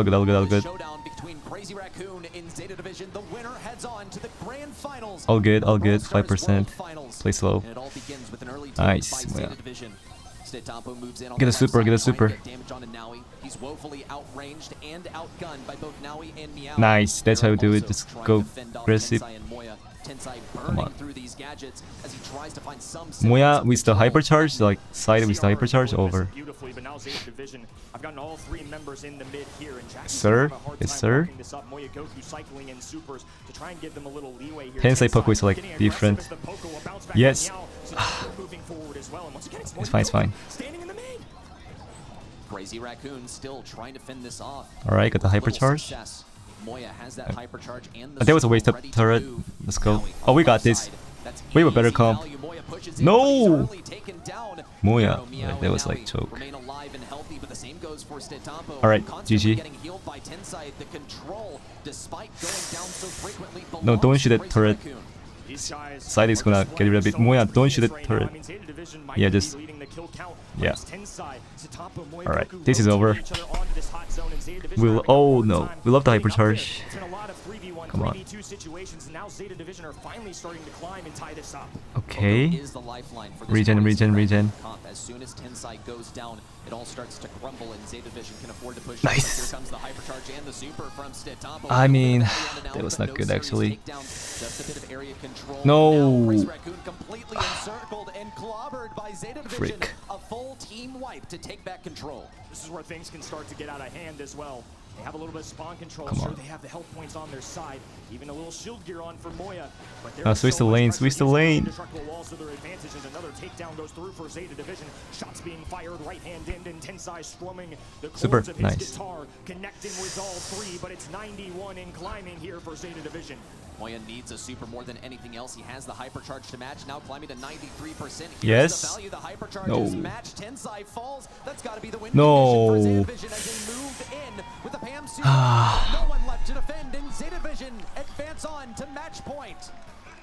S1: good, all good, all good. All good, all good. 5%. Play slow. Nice. Yeah. Get a super, get a super. Nice, that's how we do it. Just go aggressive. Come on. Moya with the hypercharge, like side with the hypercharge, over. Sir? Yes, sir? Tensei Poco is like different. Yes. It's fine, it's fine.
S10: Crazy Racoon still trying to fend this off.
S1: Alright, got the hypercharge.
S10: Moya has that hypercharge and
S1: That was a waste of turret. Let's go. Oh, we got this. We have a better comp. No! Moya. Yeah, that was like choke. Alright, GG. No, don't shoot that turret. Side is gonna get rid of it. Moya, don't shoot the turret. Yeah, just... Yeah. Alright, this is over. We'll... Oh no, we love the hypercharge. Come on. Okay. Regen.
S10: As soon as Tensai goes down, it all starts to crumble, and ZETA Division can afford to push.
S1: Nice.
S10: Here comes the hypercharge and the super from Totem.
S1: I mean, that was not good actually.
S10: Just a bit of area control.
S1: No.
S10: Now, Racoon completely encircled and clobbered by ZETA Division.
S1: Frick.
S10: A full team wipe to take back control.
S4: This is where things can start to get out of hand as well. They have a little bit of spawn control.
S1: Come
S4: Sure,
S1: on.
S4: they have the health points on their side. Even a little shield gear on for Moya. But
S1: Now switch the lane, switch the lane.
S4: Walls to their advantage, and another takedown goes through for ZETA Division. Shots being fired right hand in, and Tensai strumming the
S1: Super
S4: chords of his
S1: nice.
S4: guitar, connecting with all three. But it's 91 in climbing here for ZETA Division.
S10: Moya needs a super more than anything else. He has the hypercharge to match, now climbing to 93%. Here's
S1: Yes.
S10: the value. The hypercharge
S1: No.
S10: is matched. Tensai falls. That's got to be the win
S1: No.
S10: condition for ZETA Division as they move in with the Pam super. No one left to defend, and ZETA Division advance on to match point.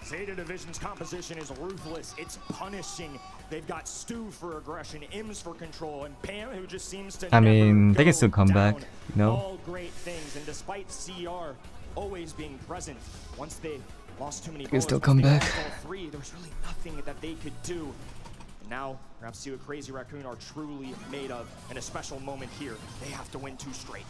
S4: ZETA Division's composition is ruthless. It's punishing. They've got Stu for aggression, Ims for control, and Pam, who just seems to
S1: I mean,
S4: never
S1: they can
S4: go
S1: still come
S4: down.
S1: back, you know?
S4: All great things, and despite CR always being present, once they lost too many
S1: can still
S4: bullets,
S1: come
S4: once they
S1: back.
S4: lost all three, there was really nothing that they could do. And now, perhaps see what Crazy Racoon are truly made of in a special moment here. They have to win 2 straight.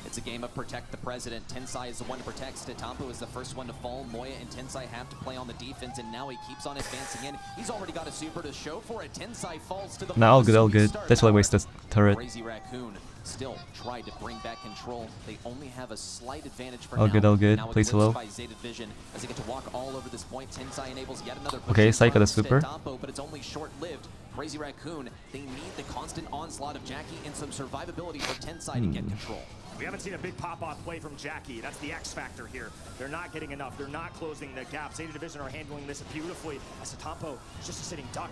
S10: It's a game of protect the president. Tensai is the one to protect. Statampo is the first one to fall. Moya and Tensai have to play on the defense, and now he keeps on advancing in. He's already got a super to show for it. Tensai falls to the
S1: Nah, all
S10: floor,
S1: good, all
S10: so he
S1: good.
S10: starts
S1: That's why I
S10: out.
S1: wasted the turret.
S10: Crazy Racoon still tried to bring back control. They only have a slight advantage for
S1: All
S10: now.
S1: good, all good.
S10: Now
S1: Play slow.
S10: by ZETA Division as they get to walk all over this point. Tensai enables yet another push
S1: Okay,
S10: in
S1: Psycho
S10: front
S1: the
S10: of
S1: super.
S10: Statampo, but it's only short-lived. Crazy Racoon, they need the constant onslaught of Jackie and some survivability for Tensai to get control.
S4: We haven't seen a big pop-off play from Jackie. That's the X factor here. They're not getting enough. They're not closing the gap. ZETA Division are handling this beautifully. Asatampo is just a sitting duck.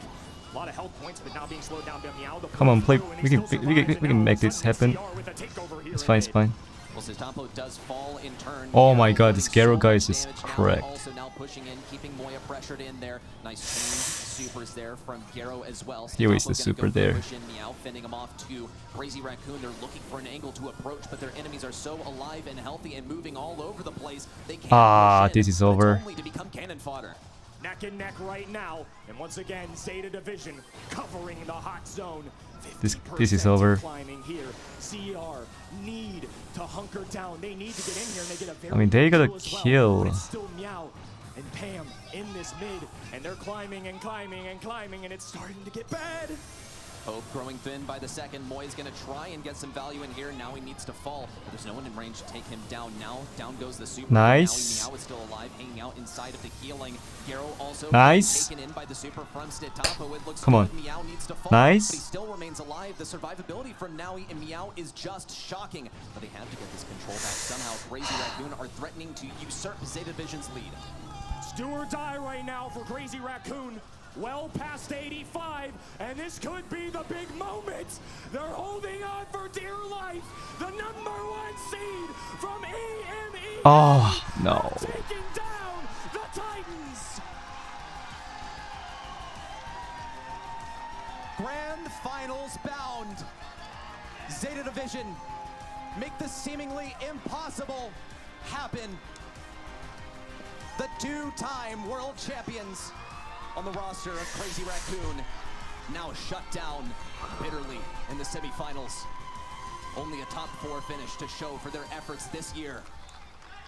S4: A lot of health points, but now being slowed down by Meow.
S1: Come on, play. We can make this happen. It's fine, it's fine.
S10: Well, Statampo does fall in turn.
S1: Oh my god, this Garo guy is just
S10: Damage now,
S1: correct.
S10: Also now pushing in, keeping Moya pressured in there. Nice chain supers there from Garo as well.
S1: He wastes the
S10: Statampo's gonna
S1: super
S10: go
S1: there.
S10: push in Meow, fending him off to Crazy Racoon. They're looking for an angle to approach, but their enemies are so alive and healthy and moving all over the place. They can't
S1: Ah,
S10: push in,
S1: this is
S10: but it's
S1: over.
S10: only to become cannon fodder.
S4: Neck and neck right now. And once again, ZETA Division covering the hot zone.
S1: This
S4: 50%
S1: is over.
S4: Climbing here. CR need to hunker down. They need to get in here, and they get a very
S1: I mean, they got a
S4: kill as well.
S1: kill.
S4: But it's still Meow and Pam in this mid, and they're climbing and climbing and climbing, and it's starting to get bad.
S10: Hope growing thin by the second. Moy's gonna try and get some value in here. Now he needs to fall, but there's no one in range to take him down. Now down goes the super.
S1: Nice.
S10: Meow is still alive, hanging out inside of the healing. Garo also
S1: Nice.
S10: taken in by the super from Statampo. It looks
S1: Come on.
S10: good. Meow needs to fall,
S1: Nice.
S10: but he still remains alive. The survivability from Naui and Meow is just shocking, but they have to get this control back somehow. Crazy Racoon are threatening to usurp ZETA Division's lead.
S4: It's do or die right now for Crazy Racoon. Well past 85, and this could be the big moment. They're holding on for dear life. The #1 seed from EME.
S1: Oh, no.
S4: Taking down the Titans.
S10: Grand Finals bound. ZETA Division make the seemingly impossible happen. The 2-time world champions on the roster of Crazy Racoon now shut down bitterly in the semifinals. Only a top 4 finish to show for their efforts this year.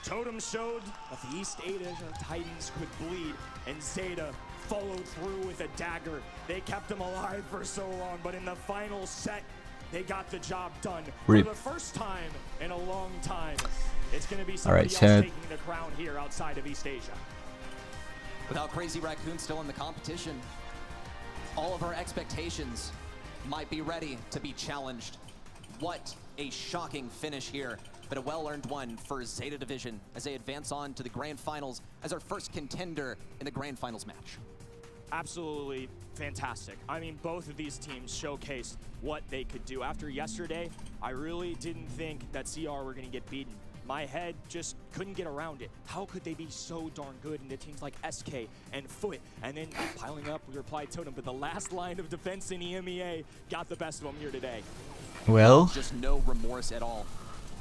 S4: Totem showed that the East Asia Titans could bleed, and ZETA followed through with a dagger. They kept them alive for so long, but in the final set, they got the job done.
S1: Rip.
S4: For the first time in a long time, it's going to be
S1: All
S4: somebody
S1: right,
S4: else
S1: Chad.
S4: taking the crown here outside of East Asia.
S10: Without Crazy Racoon still in the competition, all of our expectations might be ready to be challenged. What a shocking finish here, but a well-earned one for ZETA Division as they advance on to the Grand Finals as our first contender in the Grand Finals match.
S4: Absolutely fantastic. I mean, both of these teams showcased what they could do. After yesterday, I really didn't think that CR were going to get beaten. my head just couldn't get around it. How could they be so darn good into teams like SK and Foot? And then piling up, we replied Totem, but the last line of defense in EMEA got the best of them here today.
S1: Well,
S10: Just no remorse at all.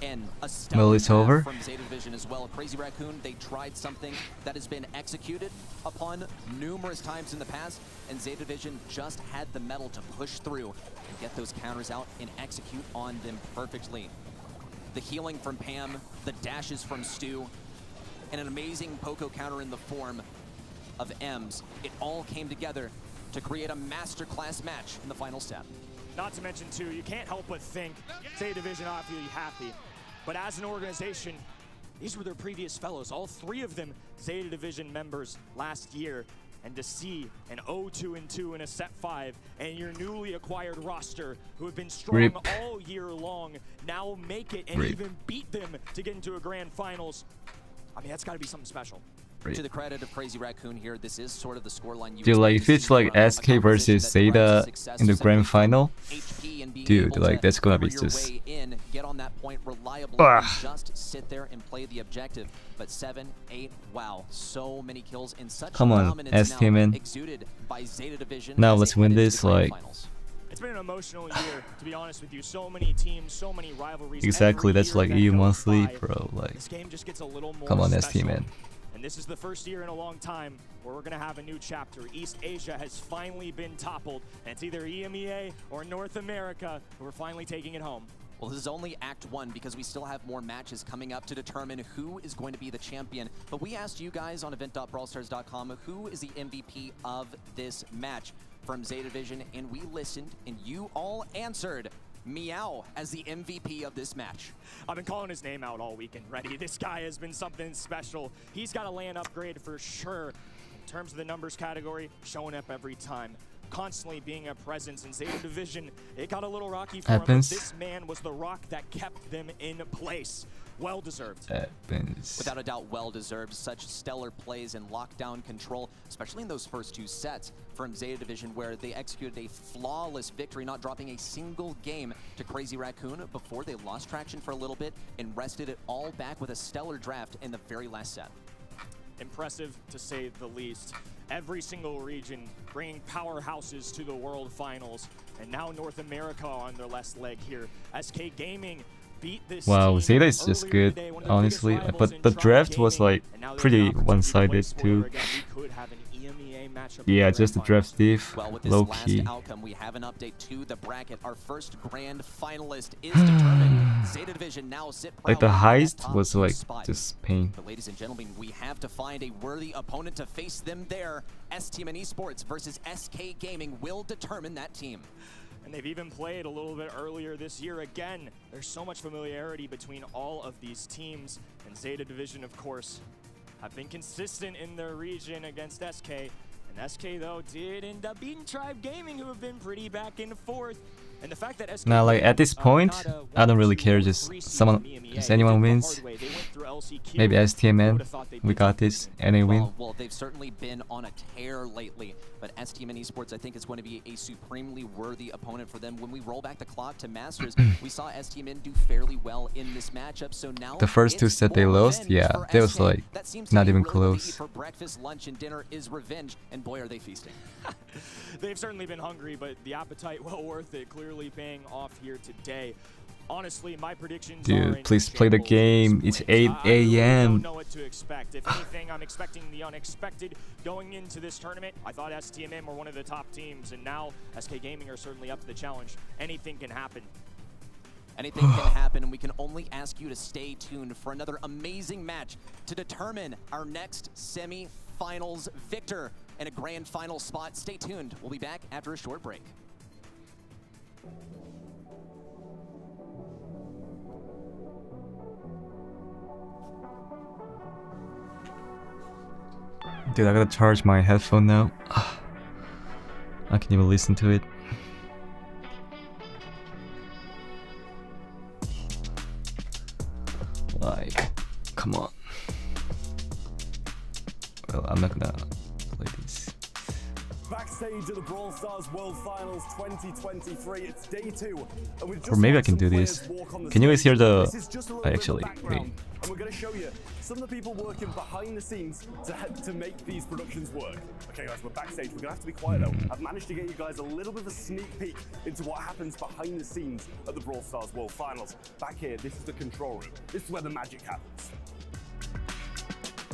S10: And a
S1: well, it's over.
S10: from ZETA Division as well. Crazy Racoon, they tried something that has been executed upon numerous times in the past, and ZETA Division just had the mettle to push through and get those counters out and execute on them perfectly. The healing from Pam, the dashes from Stu, and an amazing Poco counter in the form of Ems. It all came together to create a masterclass match in the final set.
S4: Not to mention, too, you can't help but think ZETA Division obviously happy. But as an organization, these were their previous fellows. All three of them ZETA Division members last year. And to see an 0-2-2 in a set 5 and your newly acquired roster, who have been strong all year long, now make it and even beat them to get into a grand finals. I mean, that's got to be something special.
S10: To the credit of Crazy Racoon here, this is sort of the scoreline you
S1: dude, like if it's like SK versus ZETA in the grand final, dude, like that's gonna be just
S10: get on that point reliably and just sit there and play the objective. But 7, 8, wow, so many kills in such dominance
S1: STMN.
S10: exuded by ZETA Division.
S1: Now let's win this, like
S4: it's been an emotional year, to be honest with you. So many teams, so many rivalries.
S1: exactly, that's like EU monthly,
S4: by,
S1: bro. Like
S4: this game just gets a little more
S1: come on,
S4: special.
S1: STMN.
S4: And this is the first year in a long time where we're going to have a new chapter. East Asia has finally been toppled, and it's either EMEA or North America who are finally taking it home.
S10: Well, this is only Act 1 because we still have more matches coming up to determine who is going to be the champion. But we asked you guys on event.brawlstars.com who is the MVP of this match from ZETA Division, and we listened, and you all answered Meow as the MVP of this match.
S4: I've been calling his name out all weekend, Ready. This guy has been something special. He's got a land upgrade for sure. In terms of the numbers category, showing up every time. Constantly being a presence in ZETA Division. It got a little rocky for him, but this man was the rock that kept them in place. Well deserved.
S10: Without a doubt, well deserved. Such stellar plays and lockdown control, especially in those first 2 sets from ZETA Division, where they executed a flawless victory, not dropping a single game to Crazy Racoon before they lost traction for a little bit and rested it all back with a stellar draft in the very last set.
S4: Impressive to say the least. Every single region bringing powerhouses to the World Finals, and now North America on their last leg here. SK Gaming beat this
S1: wow,
S4: team
S1: ZETA is just good, honestly, but the draft was like pretty one-sided too. Yeah, just the draft diff,
S10: well, with this
S1: low-key.
S10: last outcome, we have an update to the bracket. Our first grand finalist is determined. ZETA Division now sit
S1: like the
S10: proudly
S1: heist
S10: atop
S1: was like
S10: spot.
S1: just pain.
S10: But ladies and gentlemen, we have to find a worthy opponent to face them there. STMN Esports versus SK Gaming will determine that team.
S4: And they've even played a little bit earlier this year. Again, there's so much familiarity between all of these teams. And ZETA Division, of course, have been consistent in their region against SK. And SK, though, did end up beating Tribe Gaming, who have been pretty back and forth. And the fact that SK
S1: now, like at this point, I don't really care. Just anyone wins. Maybe STMN, we got this, and they win.
S10: Well, they've certainly been on a tear lately, but STMN Esports, I think, is going to be a supremely worthy opponent for them. When we roll back the clock to Masters, we saw STMN do fairly well in this matchup. So now
S1: the first 2 sets they lost, yeah, they was like not even close.
S10: For breakfast, lunch, and dinner is revenge, and boy, are they feasting.
S4: They've certainly been hungry, but the appetite well worth it. Clearly paying off here today. Honestly, my predictions are
S1: please play the game. It's 8 a.m.
S4: I don't know what to expect. If anything, I'm expecting the unexpected going into this tournament. I thought STMN were one of the top teams, and now SK Gaming are certainly up to the challenge. Anything can happen.
S10: Anything can happen, and we can only ask you to stay tuned for another amazing match to determine our next semi-finals victor and a grand final spot. Stay tuned. We'll be back after a short break.
S1: Dude, I gotta charge my headphone now. I can't even listen to it. Like, come on. Well, I'm not gonna play this.
S11: Backstage at the Brawl Stars World Finals 2023, it's day 2. And we've just
S1: Or maybe I
S11: watched
S1: can
S11: some
S1: do
S11: players
S1: this.
S11: walk on the
S1: Can you guys
S11: stage.
S1: hear the...
S11: This is just a little bit of
S1: Actually,
S11: background,
S1: wait.
S11: and we're going to show you some of the people working behind the scenes to make these productions work. Okay guys, we're backstage. We're going to have to be quiet though. I've managed to get you guys a little bit of a sneak peek into what happens behind the scenes at the Brawl Stars World Finals. Back here, this is the control room. This is where the magic happens.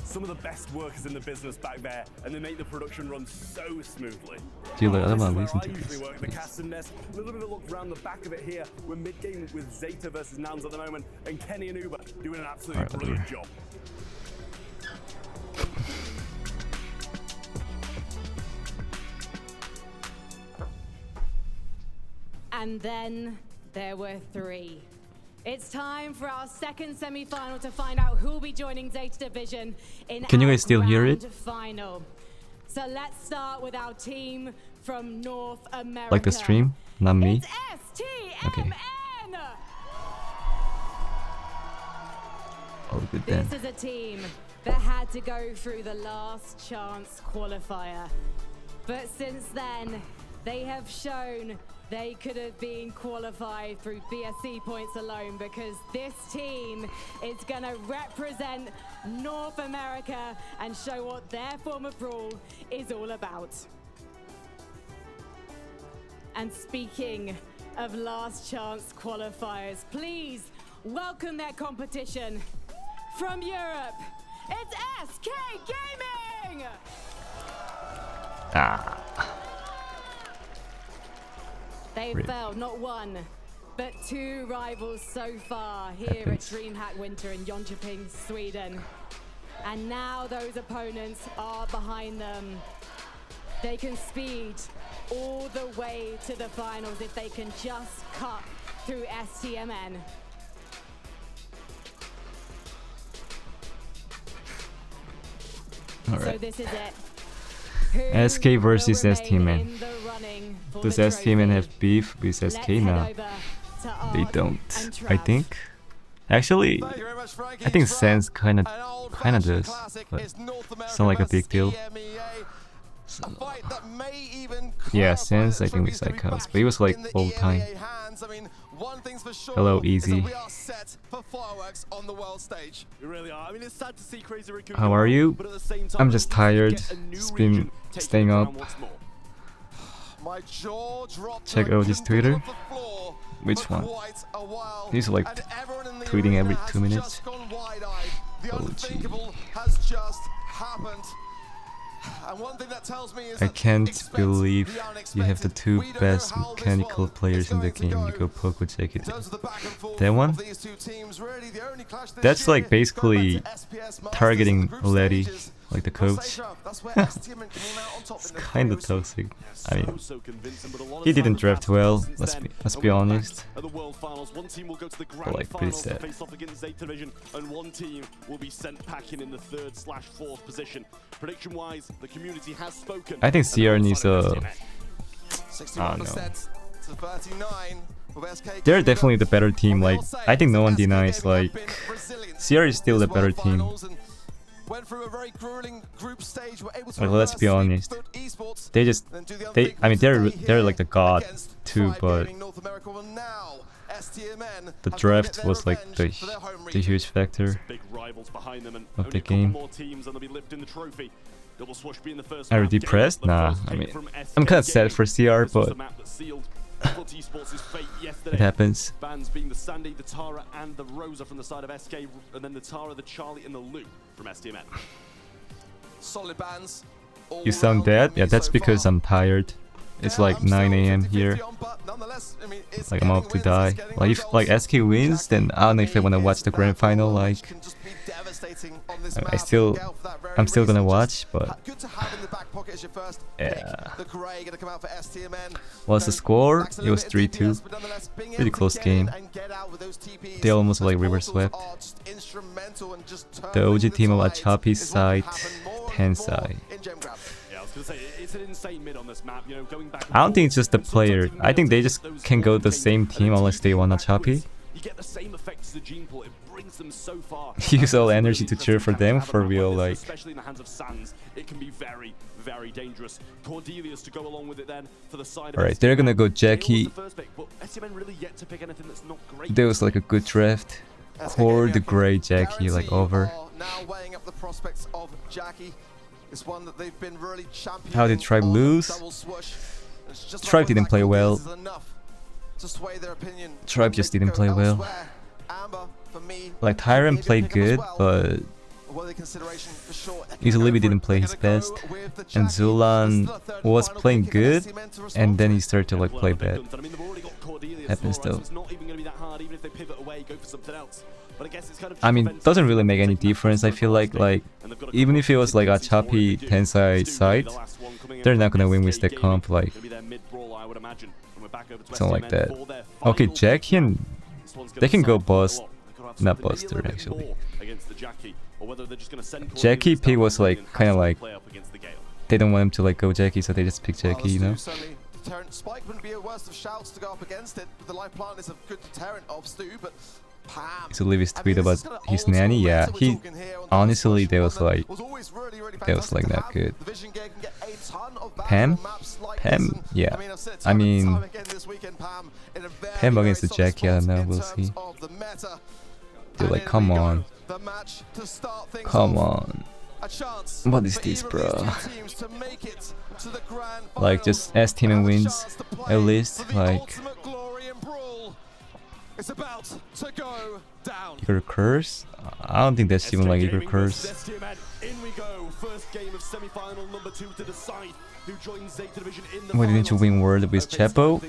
S11: Some of the best workers in the business back there, and they make the production run so smoothly.
S1: Dude, like, I don't
S11: This is
S1: want to
S11: where
S1: listen
S11: I
S1: to
S11: usually
S1: this.
S11: work, the casting desk. A little bit of a look around the back of it here. We're mid-game with ZETA versus Nouns at the moment, and Kenny and Uber doing an absolutely
S1: Alright,
S11: brilliant job.
S2: And then there were 3. It's time for our second semi-final to find out who will be joining ZETA Division in
S1: Can you
S2: our
S1: guys still hear it?
S2: grand final. So let's start with our team from North America.
S1: Like the stream? Not me?
S2: It's STMN!
S1: Okay. Oh, good then.
S2: This is a team that had to go through the last chance qualifier. But since then, they have shown they could have been qualified through BSC points alone, because this team is going to represent North America and show what their form of Brawl is all about. And speaking of last chance qualifiers, please welcome their competition from Europe. It's SK Gaming!
S1: Ah.
S2: They've felled not 1, but 2 rivals so far here at DreamHack Winter in Jönköping, Sweden. And now those opponents are behind them. They can speed all the way to the finals if they can just cut through STMN.
S1: Alright.
S2: So this is it.
S1: SK versus STMN. Does STMN have beef with SK now? They don't, I think. Actually, I think Sans kinda does, but it's not like a big deal. So, yeah, Sans I think we psychos, but he was like all time. Hello, Easy. How are you? I'm just tired. Just been staying up. Check OG's Twitter. Which one? He's like tweeting every 2 minutes. OG. I can't believe you have the 2 best mechanical players in the game. You go poke with ZETA. That one? That's like basically targeting Letty, like the coach. It's kind of toxic. I mean, he didn't draft well, let's be honest. But like, pretty sad.
S5: And 1 team will be sent packing in the 3rd/4th position. Prediction-wise, the community has spoken.
S1: I think CR needs a... I don't know. They're definitely the better team, like, I think no one denies, like, CR is still the better team. Like, let's be honest. I mean, they're like the god too, but the draft was like the huge factor of the game. Are you depressed? Nah, I mean, I'm kinda sad for CR, but it happens.
S5: Bans being the Sandy, the Tara, and the Rosa from the side of SK, and then the Tara, the Charlie, and the Lou from STMN. Solid bans.
S1: You sound dead? Yeah, that's because I'm tired. It's like 9 AM here. Like, I'm about to die. Like, if like SK wins, then I don't know if I wanna watch the grand final. Like, I'm still gonna watch, but yeah. What's the score? It was 3-2. Pretty close game. They almost like river swept. The OG team of Achapi's side, Tensai. I don't think it's just the player. I think they just can go the same team unless they want Achapi.
S5: you get the same effect as the gene pool. It brings them so far.
S1: Use all energy to cheer for them for real, like.
S5: Especially in the hands of Sans, it can be very, very dangerous. Cordelius to go along with it then for the side.
S1: Alright, they're gonna go Jackie. There was like a good draft. Or the grey Jackie, like over.
S12: Now weighing up the prospects of Jackie. It's one that they've been really championing.
S1: How did Tribe lose? Tribe didn't play well. Tribe just didn't play well. Like Tyrant played good, but Easily didn't play his best. And Zulan was playing good, and then he started to like play bad. Happens though. I mean, doesn't really make any difference. I feel like even if it was like a choppy Tensai side, they're not gonna win with that comp, like something like that. Okay, Jackie and they can go bust, not buster actually. Jackie pick was like kind of like they don't want him to like go Jackie, so they just pick Jackie, you know.
S12: Spike wouldn't be a worst of shouts to go up against it. The life plant is a good deterrent of Stu, but Pam.
S1: So leave his tweet about his nanny. Yeah, he honestly there was like not good. Pam, yeah. I mean, Pam against the Jackie. I don't know. We'll see. Dude, like, come on, come on. What is this, bro? Like, just STMN wins, at least, like... Your curse? I don't think that's even like your curse. Why didn't you win World with Chepo?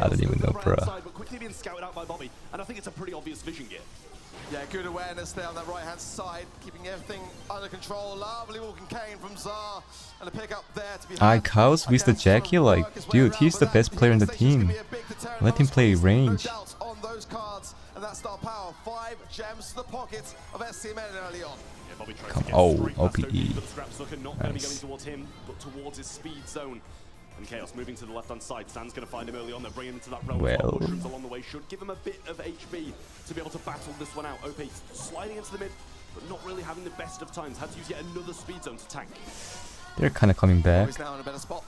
S1: I don't even know, bro.
S12: Yeah, good awareness there on that right-hand side, keeping everything under control. Lovely walking cane from Zar, and a pick up there to be
S1: Chaos with the Jackie, like, dude, he's the best player in the team. Let him play range.
S12: On those cards, and that star power, 5 gems to the pockets of STMN early on.
S1: Oh, OPE. Nice.
S5: And Chaos moving to the left-hand side. Stan's going to find him early on. They're bringing him into that realm.
S1: Well,
S5: Mushrooms along the way should give him a bit of HP to be able to battle this one out. OP sliding into the mid, but not really having the best of times. Had to use yet another speed zone to tank.
S1: They're kind of coming back.
S12: He's now in a better spot.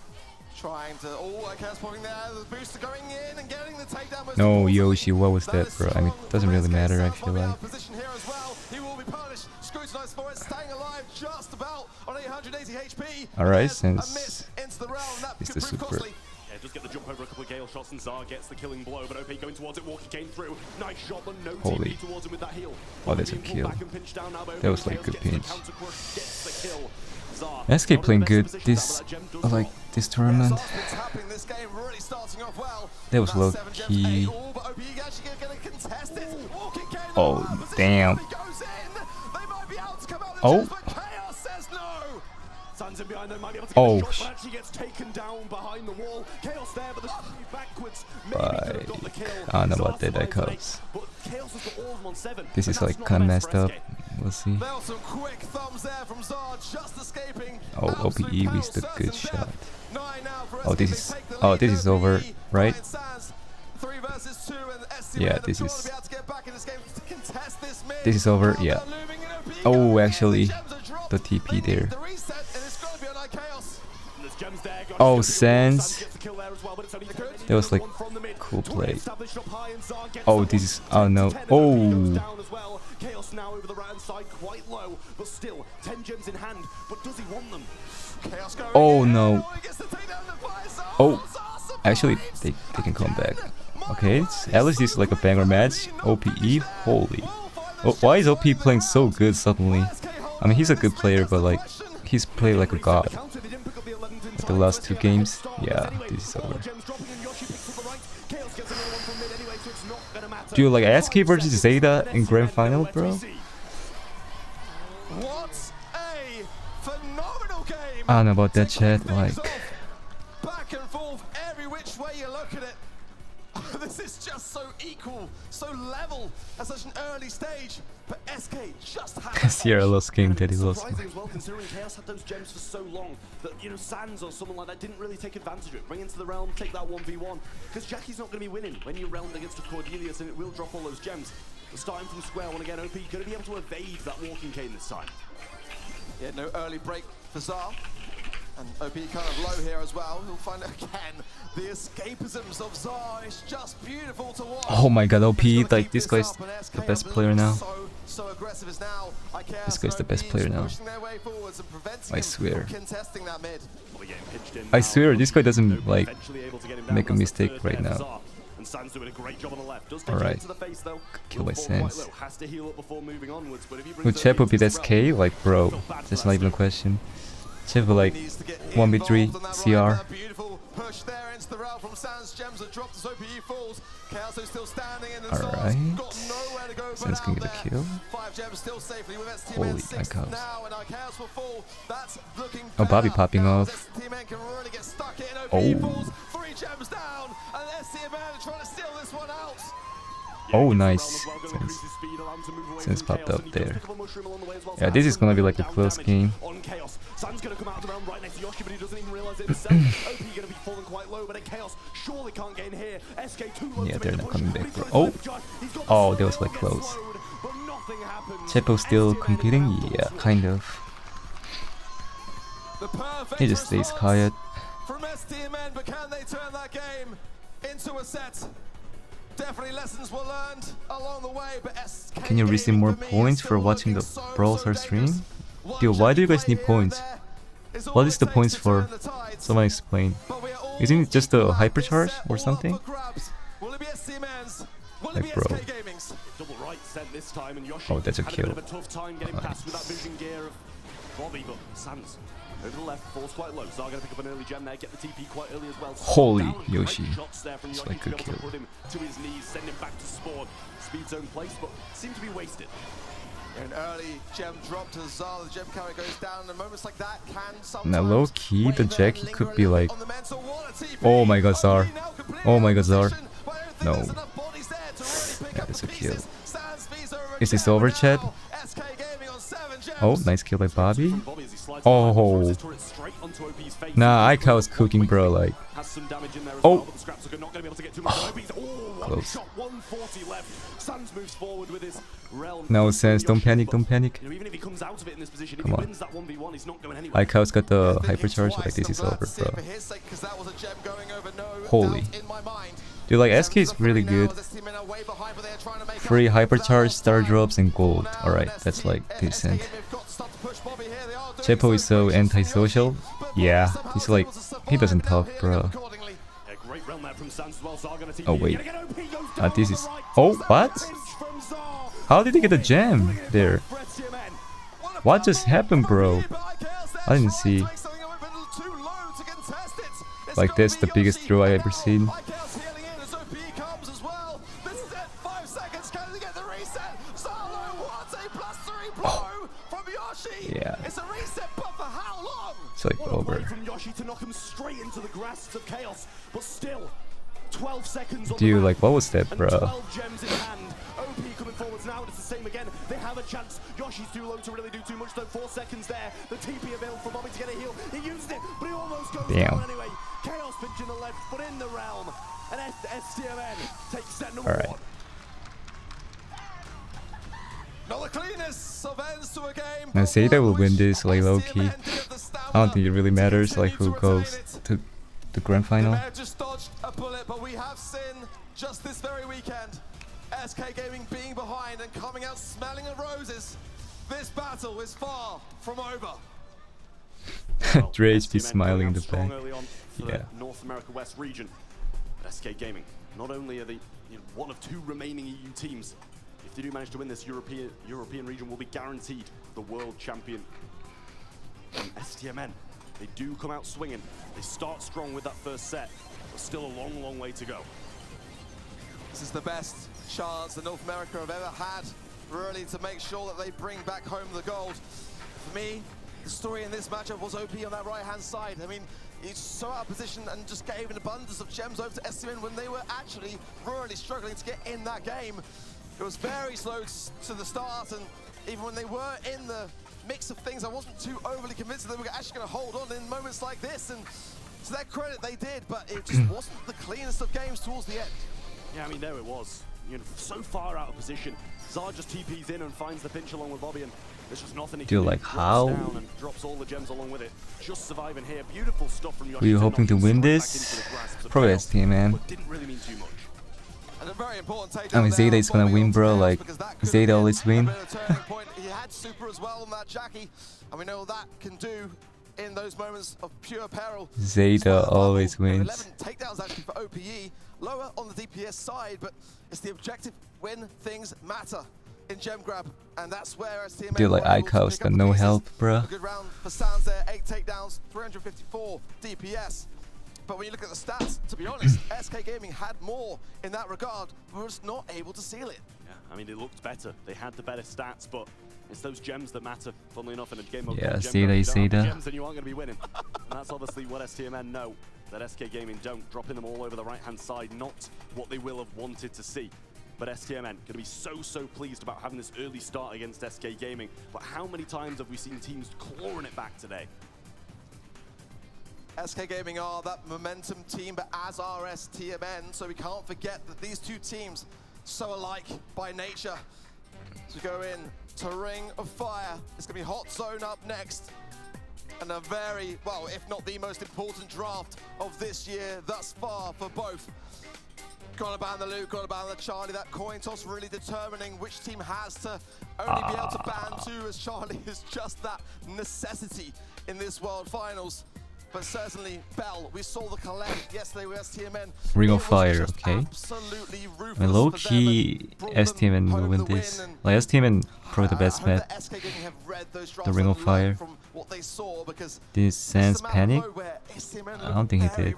S12: Trying to... Oh, Chaos popping there. The booster going in and getting the takedown.
S1: No, Yoshi, what was that, bro? I mean, it doesn't really matter, I feel like.
S12: Position here as well. He will be punished. Scrutinized for it, staying alive just about on 880 HP.
S1: Alright, since it's the super.
S5: Yeah, just get the jump over a couple of Gale shots and Zar gets the killing blow, but OP going towards it, Walkie came through. Nice shot, but no TP towards him with that heal.
S1: Oh, that's a kill. That was like a good pinch. SK playing good this tournament. That was low key. Oh damn. Oh. Oh. I don't know about that echoes. This is like kind of messed up. We'll see. Oh, OPE with the good shot. Oh, this is over, right? Yeah, this is over. Yeah. Oh, actually, the TP there. Oh, Sans. That was like cool play. Oh, this is. Oh no. Oh.
S5: Chaos now over the right hand side, quite low, but still 10 gems in hand. But does he want them?
S1: Oh no. Oh, actually, they can come back. Okay, at least this is like a banger match. OPE, holy. Oh, why is OP playing so good suddenly? I mean, he's a good player, but like he's played like a god. The last 2 games, yeah, this is over. Dude, like SK versus ZETA in grand final, bro. I don't know about that, chat. Like,
S12: back and forth, every which way you look at it. This is just so equal, so level. at such an early stage, but SK just had
S1: Sierra lost game, Teddy lost.
S11: Surprising as well, considering Chaos had those gems for so long that, you know, Sands or someone like that didn't really take advantage of it. Bring into the realm, take that 1v1, because Jackie's not going to be winning when you're realmed against a Cordelius, and it will drop all those gems. But starting from square one again, OP going to be able to evade that walking cane this time.
S12: Yeah, no early break for Zar. And OP kind of low here as well. He'll find again the escapisms of Zar. It's just beautiful to watch.
S1: Oh my god, OP, like this guy's the best player now.
S12: So aggressive is now.
S1: This guy's the best player now. I swear.
S11: I
S1: I swear, this guy doesn't like make a mistake right now. Alright, kill by Sans. Would Chepo beat SK? Like, bro, that's not even a question. Chepo like 1v3 CR. Alright. Sans can get a kill. Holy my god. Oh, Bobby popping off. Oh. Oh, nice. Sans popped up there. Yeah, this is gonna be like a close game.
S11: Sun's gonna come out of the round right next to Yoshi, but he doesn't even realize it himself. OP gonna be falling quite low, but then Chaos surely can't get in here. SK too low.
S1: Yeah, they're not coming back, bro. Oh! Oh, that was like close. Chepo still competing? Yeah, kind of. He just stays quiet.
S12: From STMN, but can they turn that game into a set? Definitely lessons were learned along the way, but SK
S1: Can you receive more points for watching the Brawl Stars stream? Dude, why do you guys need points? What is the points for? Someone explain. Isn't it just a hypercharge or something? Like, bro. Oh, that's a kill. Nice.
S11: Over the left, falls quite low. Zar gonna pick up an early gem there, get the TP quite early as well.
S1: Holy Yoshi. It's like good kill.
S11: Put him to his knees, send him back to spawn. Speed zone place, but seemed to be wasted.
S12: An early gem drop to Zar, the gem carry goes down, and moments like that can sometimes...
S1: Now low key, the Jackie could be like... Oh my god, Zar. Oh my god, Zar. No. Yeah, that's a kill. Is this over, chat? Oh, nice kill by Bobby. Oh. Nah, Ika was cooking, bro, like... Oh! Close. No, Sans, don't panic, don't panic. Come on. Ika's got the hypercharge, like this is over, bro. Holy. Dude, like, SK is really good. Free hypercharge, star drops, and gold. Alright, that's like decent. Chepo is so antisocial. Yeah, he's like, he doesn't talk, bro. Oh wait, this is... Oh, what? How did he get a gem there? What just happened, bro? I didn't see. Like, that's the biggest throw I ever seen. Oh. Yeah. It's like over. Dude, like, what was that, bro? Damn. Alright. Now ZETA will win this, like, low key. I don't think it really matters, like, who goes to the grand final.
S12: Just dodged a bullet, but we have seen just this very weekend SK Gaming being behind and coming out smelling of roses. This battle is far from over.
S1: Drage be smiling in the back. Yeah.
S11: North America West region. But SK Gaming, not only are they one of two remaining EU teams, if they do manage to win this European region, will be guaranteed the world champion. And STMN, they do come out swinging. They start strong with that first set, but still a long, long way to go.
S12: This is the best chance that North America have ever had, really, to make sure that they bring back home the gold. For me, the story in this matchup was OP on that right-hand side. I mean, he's so out of position and just gave an abundance of gems over to STMN when they were actually really struggling to get in that game. It was very slow to the start, and even when they were in the mix of things, I wasn't too overly convinced that they were actually going to hold on in moments like this, and to their credit, they did, but it just wasn't the cleanest of games towards the end.
S11: Yeah, I mean, there it was. You know, so far out of position. Zar just TPs in and finds the pinch along with Bobby, and there's just nothing he can
S1: Dude,
S11: do.
S1: like
S11: Drops
S1: how?
S11: down and drops all the gems along with it. Just surviving here. Beautiful stuff from Yoshi.
S1: Were you hoping to win
S11: Back
S1: this?
S11: into the grasp of
S1: Probably
S11: Bell,
S1: STMN.
S11: but didn't really mean too much.
S12: And a very important takedown
S1: I mean,
S12: there
S1: ZETA is
S12: on
S1: gonna
S12: Bobby
S1: win,
S12: onto
S1: bro.
S12: Tails,
S1: Like,
S12: because that could
S1: ZETA
S12: have been
S1: always
S12: a
S1: win.
S12: bit of a turning point. He had super as well on that Jackie, and we know what that can do in those moments of pure peril.
S1: ZETA always wins.
S12: 11 takedowns actually for OPE, lower on the DPS side, but it's the objective when things matter in gem grab, and that's where STMN
S1: Dude, like
S12: were able to
S1: Icos
S12: pick
S1: got
S12: up the
S1: no
S12: pieces.
S1: help, bruh.
S12: A good round for Sans there, 8 takedowns, 354 DPS. But when you look at the stats, to be honest, SK Gaming had more in that regard, but was not able to seal it.
S11: Yeah, I mean, they looked better. They had the better stats, but it's those gems that matter, funnily enough, in a game of
S1: Yeah,
S11: gem
S1: ZETA
S11: grab.
S1: is
S11: If you don't have the
S1: ZETA.
S11: gems, then you aren't going to be winning. And that's obviously what STMN know, that SK Gaming don't, dropping them all over the right-hand side, not what they will have wanted to see. But STMN going to be so pleased about having this early start against SK Gaming. But how many times have we seen teams clawing it back today?
S12: SK Gaming are that momentum team, but as are STMN, so we can't forget that these two teams so alike by nature. To go in to Ring of Fire, it's going to be Hot Zone up next. And a very, well, if not the most important draft of this year thus far for both. Gotta ban the Luke, gotta ban the Charlie. That coin toss really determining which team has to only be able to ban two, as Charlie is just that necessity in this World Finals. But certainly, Bell, we saw the collect yesterday with STMN.
S1: Ring of Fire, okay. I mean, low-key, STMN will win this. Like, STMN probably the best map. The Ring of Fire. Did Sans panic? I don't think he did.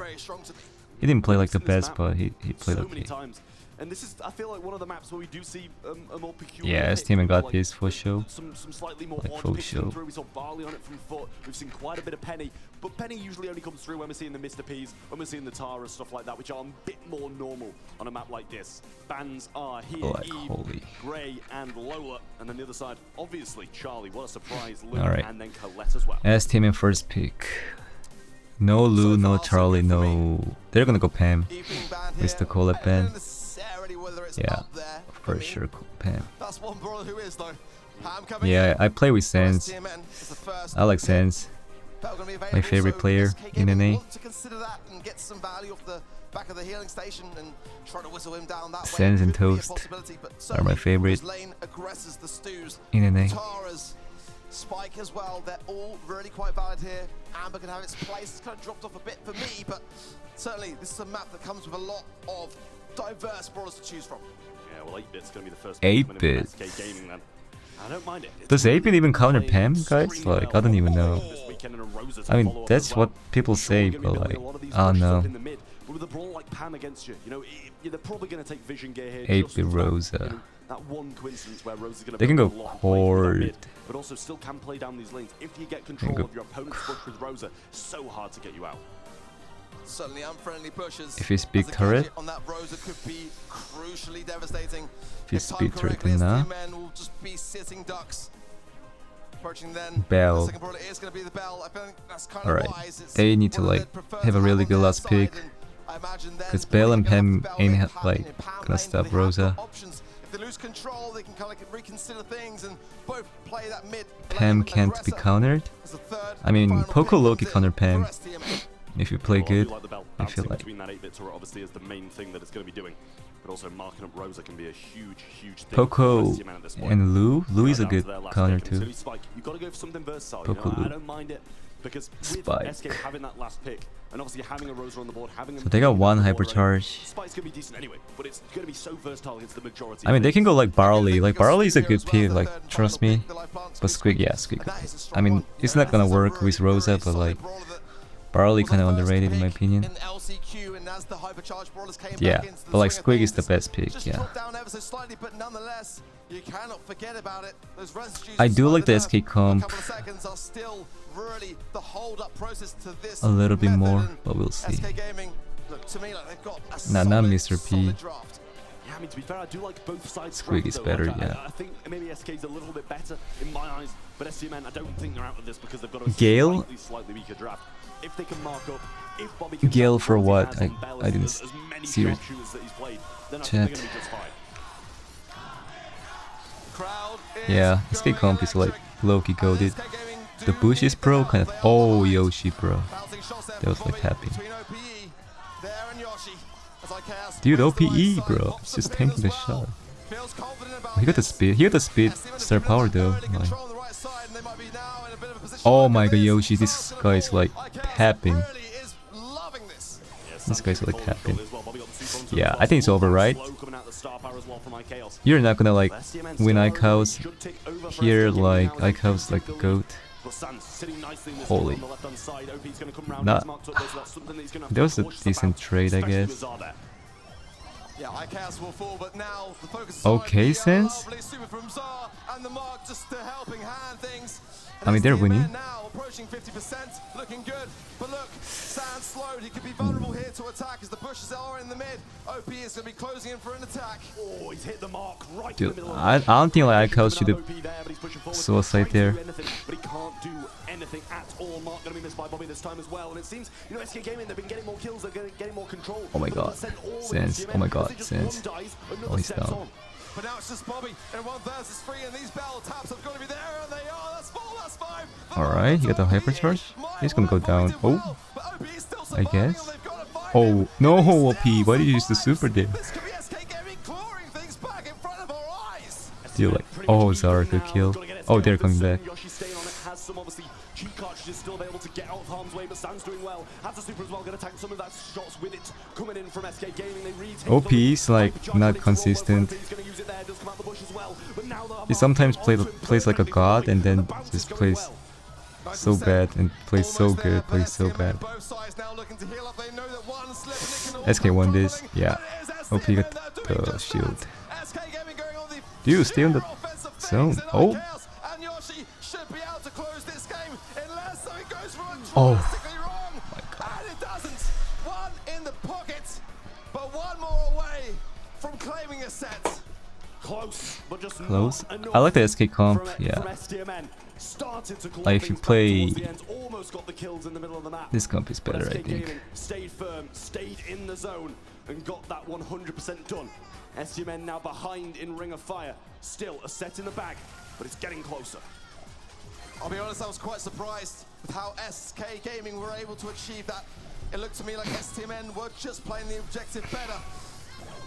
S1: He didn't play like the best, but he played
S11: so
S1: okay.
S11: many times. And this is, I feel like, one of the maps where we do see a more peculiar
S1: Yeah,
S11: pick,
S1: STMN got
S11: like
S1: this for show.
S11: Some slightly more
S1: Like
S11: odd
S1: full
S11: picks come
S1: show.
S11: through. We saw Barley on it from foot. We've seen quite a bit of Penny, but Penny usually only comes through when we're seeing the Mr. P's, when we're seeing the Tara, stuff like that, which are a bit more normal on a map like this. Bans are here,
S1: Like,
S11: Eve,
S1: holy.
S11: Gray, and Lola, and then the other side, obviously Charlie. What a surprise, Luke,
S1: Alright.
S11: and then Colette as well.
S1: STMN first pick. No Lou, no Charlie, no... They're gonna go Pam. With the Colette ban. Yeah, for sure Pam.
S12: That's one brawler who is though.
S1: Yeah, I play with Sans. I like Sans. My favorite player in NA.
S12: To consider that and get some value off the back of the healing station and try to whistle him down that
S1: Sans
S12: way.
S1: and
S12: Could be a
S1: Toast
S12: possibility, but
S1: are my
S12: certainly
S1: favorite
S12: those lane aggressors, the Stews,
S1: in NA.
S12: Tara's, Spike as well, they're all really quite valid here. Amber can have its place. It's kind of dropped off a bit for me, but certainly this is a map that comes with a lot of diverse brawlers to choose from.
S11: Yeah, well, 8-bit's going to be the first
S1: 8-bit.
S11: SK Gaming then. I don't mind it.
S1: Does 8-bit even counter Pam, guys? Like, I don't even know. I mean, that's what people say, but like, I don't know.
S11: But with a brawl like Pam against you, you know, they're probably going to take vision gear here.
S1: 8-bit Rosa.
S11: That one coincidence where Rosa's going to
S1: They can go
S11: build a lot of play for that
S1: Horde.
S11: mid, but also still can play down these lanes. If you get control
S1: go
S11: of your opponent's push with Rosa, so hard to get you out.
S12: Certainly unfriendly pushes.
S1: If you speak
S12: as a
S1: turret,
S12: gadget on that Rosa could be crucially devastating.
S1: if you
S12: If timed
S1: speak turret,
S12: correctly,
S1: then nah.
S12: STMN will just be sitting ducks. Approaching then.
S1: Bell.
S12: The second brawler is going to be the Bell. I think that's kind of
S1: Alright,
S12: wise. It's
S1: they need to
S12: one of
S1: like
S12: the preferred
S1: have a really
S12: on
S1: good
S12: their
S1: last
S12: side,
S1: pick.
S12: and I imagine then
S1: Because Bell and
S12: bringing
S1: Pam
S12: up Bell
S1: ain't
S12: in
S1: like
S12: Pam
S1: gonna
S12: lane,
S1: stop
S12: they have got
S1: Rosa.
S12: options. If they lose control, they can kind of reconsider things and both play that mid.
S1: Pam
S12: lane
S1: can't be
S12: aggressor
S1: countered.
S12: as a third
S1: I mean,
S12: and final
S1: Poco
S12: pick
S1: Loki
S12: comes in
S1: counter
S12: for
S1: Pam.
S12: STMN.
S1: If you play
S11: Well, I do
S1: good,
S11: like the Bell
S1: I feel
S11: bouncing
S1: like.
S11: between that 8-bit turret obviously is the main thing that it's going to be doing. But also marking up Rosa can be a huge thing
S1: Poco
S11: for STMN at this point.
S1: and Lou. Lou is a
S11: Down to
S1: good
S11: their last
S1: counter
S11: pick, and it's
S1: too.
S11: gonna be Spike. You've got to go for something versatile.
S1: Poco
S11: You know? I
S1: Lou.
S11: don't mind it because with
S1: Spike.
S11: SK having that last pick and obviously having a Rosa on the board, having
S1: So they got one
S11: on the board already,
S1: hypercharge.
S11: Spike's gonna be decent anyway, but it's gonna be so versatile against the majority.
S1: I mean, they can go like Barley. Like Barley is a good pick.
S12: The
S1: Like
S12: third and
S1: trust
S12: final
S1: me.
S12: pick, the life plants
S1: But
S12: with
S1: Squig, yeah,
S12: Squig.
S1: Squig.
S12: And that is a strong
S1: I mean,
S12: one.
S1: it's
S12: Yeah,
S1: not gonna
S12: this is a
S1: work
S12: very,
S1: with Rosa,
S12: very
S1: but
S12: solid
S1: like
S12: brawler that
S1: Barley
S12: was
S1: kind of
S12: the first
S1: underrated in my
S12: pick
S1: opinion.
S12: in LCQ, and as the hypercharged brawlers came
S1: Yeah,
S12: back into the
S1: but like
S12: swing of
S1: Squig is
S12: things,
S1: the best pick.
S12: just
S1: Yeah.
S12: dropped down ever so slightly, but nonetheless, you cannot forget about it. Those residues
S1: I do
S12: inside
S1: like the
S12: nerf,
S1: SK comp
S12: a couple of seconds are still really the hold-up process to this
S1: a little bit
S12: method,
S1: more,
S12: and
S1: but we'll see.
S12: SK Gaming, look, to me, like they've got a
S1: Nah, not
S12: solid,
S1: Mr. P.
S12: solid draft.
S11: Yeah, I mean, to be fair, I do like both sides.
S1: Squeak is better, yeah.
S11: I think maybe SK's a little bit better in my eyes, but STMN, I don't think they're out of this because they've got a
S1: Gale?
S11: slightly weaker draft. If they can mark up, if Bobby can
S1: Gale for what?
S11: I
S1: didn't see it. Chat. Yeah, SK comp is like low-key goated. The Bushes bro kind of. Oh, Yoshi bro. That was like happy. Dude, OPE bro. It's just tanking the shot. He got the speed. He got the speed. Star power though. Like. Oh my god, Yoshi. This guy is like tapping. This guy's like tapping. Yeah, I think it's over, right? You're not gonna like win ICOs here, like ICOs like the GOAT. Holy. Not. That was a decent trade, I guess. Okay, Sense. I mean, they're winning.
S12: Approaching 50%, looking good. But look, Sand slowed. He could be vulnerable here to attack as the bushes are in the mid. OP is going to be closing in for an attack. Oh, he's hit the mark right
S1: Dude,
S12: in the middle.
S1: I don't think like ICOs should have suicide there.
S11: But he can't do anything at all. Mark going to be missed by Bobby this time as well. And it seems, you know, SK Gaming, they've been getting more kills, they're getting more control.
S1: Oh my god. Sense. Oh my god. Sense. Oh, he's down.
S12: But now it's just Bobby, and 1 versus 3, and these battle taps have got to be there, and they are. That's 4, that's 5.
S1: Alright, he got the hyper charge. He's gonna go down. Oh, I guess. Oh no, OP. Why did you use the super there? Dude, like, oh, Zara good kill. Oh, they're coming back.
S11: Cheat cartridges still able to get out of harm's way, but Sam's doing well. Has the super as well, gonna tank some of that shots with it. Coming in from SK Gaming, they retake.
S1: OP is like not consistent. He sometimes plays like a god and then just plays so bad and plays so good, plays so bad. SK won this, yeah. OP got the shield. Dude, stay on the zone. Oh. Oh my god.
S12: And it doesn't. 1 in the pocket, but 1 more away from claiming a set. Close, but just
S1: close. I like the SK comp, yeah. Like if you play this comp is better, I think.
S11: Stayed firm, stayed in the zone, and got that 100% done. STMN now behind in Ring of Fire. Still a set in the bag, but it's getting closer.
S12: I'll be honest, I was quite surprised with how SK Gaming were able to achieve that. It looked to me like STMN were just playing the objective better.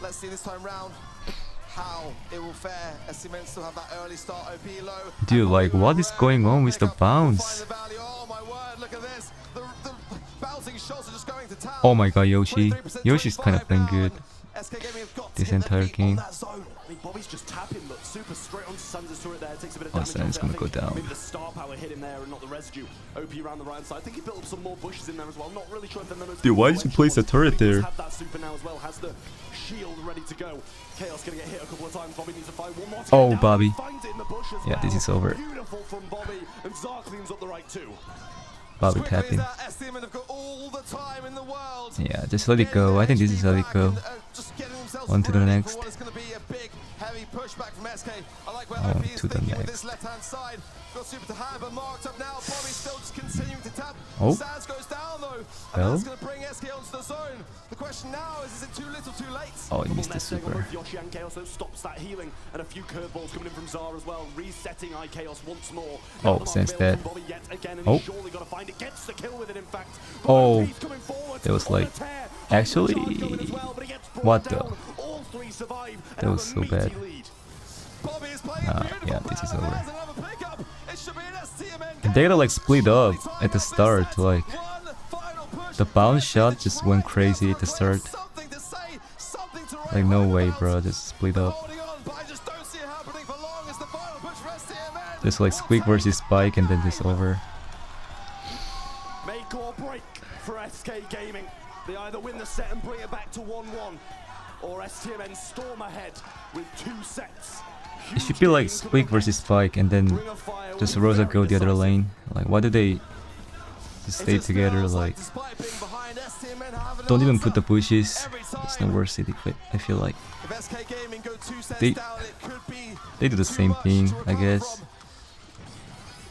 S12: Let's see this time round how it will fare. STMN still have that early start, OP low.
S1: Dude, like, what is going on with the bounce?
S12: Oh my word, look at this. The bouncing shots are just going to town.
S1: Oh my god, Yoshi. Yoshi's kind of playing good this entire game.
S11: Bobby's just tapping, but super straight onto Sans' turret there. Takes a bit of
S1: damage. Sans gonna go down.
S11: Maybe the star power hit him there and not the residue. OP around the right side. I think he built up some more bushes in there as well. Not really sure if they're the
S1: Dude, why did you place a turret there?
S11: Have that super now as well. Has the shield ready to go. Chaos gonna get hit a couple of times. Bobby needs to find one more.
S1: Oh, Bobby. Yeah, this is over.
S11: Beautiful from Bobby, and Zar cleans up the right too.
S1: Bobby tapping. Yeah, just let it go. I think this is let it go. On to the next.
S12: Heavy pushback from SK. I like where
S1: on
S12: OP is
S1: to the
S12: thinking
S1: next.
S12: with this left-hand side. Got super to hand, but marked up now. Bobby still just continuing to tap.
S1: Oh.
S12: Sands goes down though.
S1: Well.
S12: And that's going to bring SK onto the zone. The question now is it too little, too late?
S1: Oh, he missed the super.
S11: Yoshi and Chaos stops that healing, and a few curveballs coming in from Zar as well, resetting iChaos once more.
S1: Oh, Sense dead. Oh. Oh, it was like, actually, what the? That was so bad. Yeah, this is over. And they gotta like split up at the start, like the bounce shot just went crazy at the start. Like no way, bro, just split up. Just like Squeak versus Spike and then just over.
S11: Make or break for SK Gaming. They either win the set and bring it back to 1-1, or STMN storm ahead with 2 sets.
S1: It should be like Squeak versus Spike and then just Rosa go the other lane. Like, why do they just stay together? Like, don't even put the bushes. It's not worth it, I feel like.
S12: If SK Gaming go 2 sets
S1: They-
S12: down, it could be
S1: They do the
S12: too
S1: same
S12: much
S1: thing,
S12: to
S1: I
S12: recover
S1: guess.
S12: from.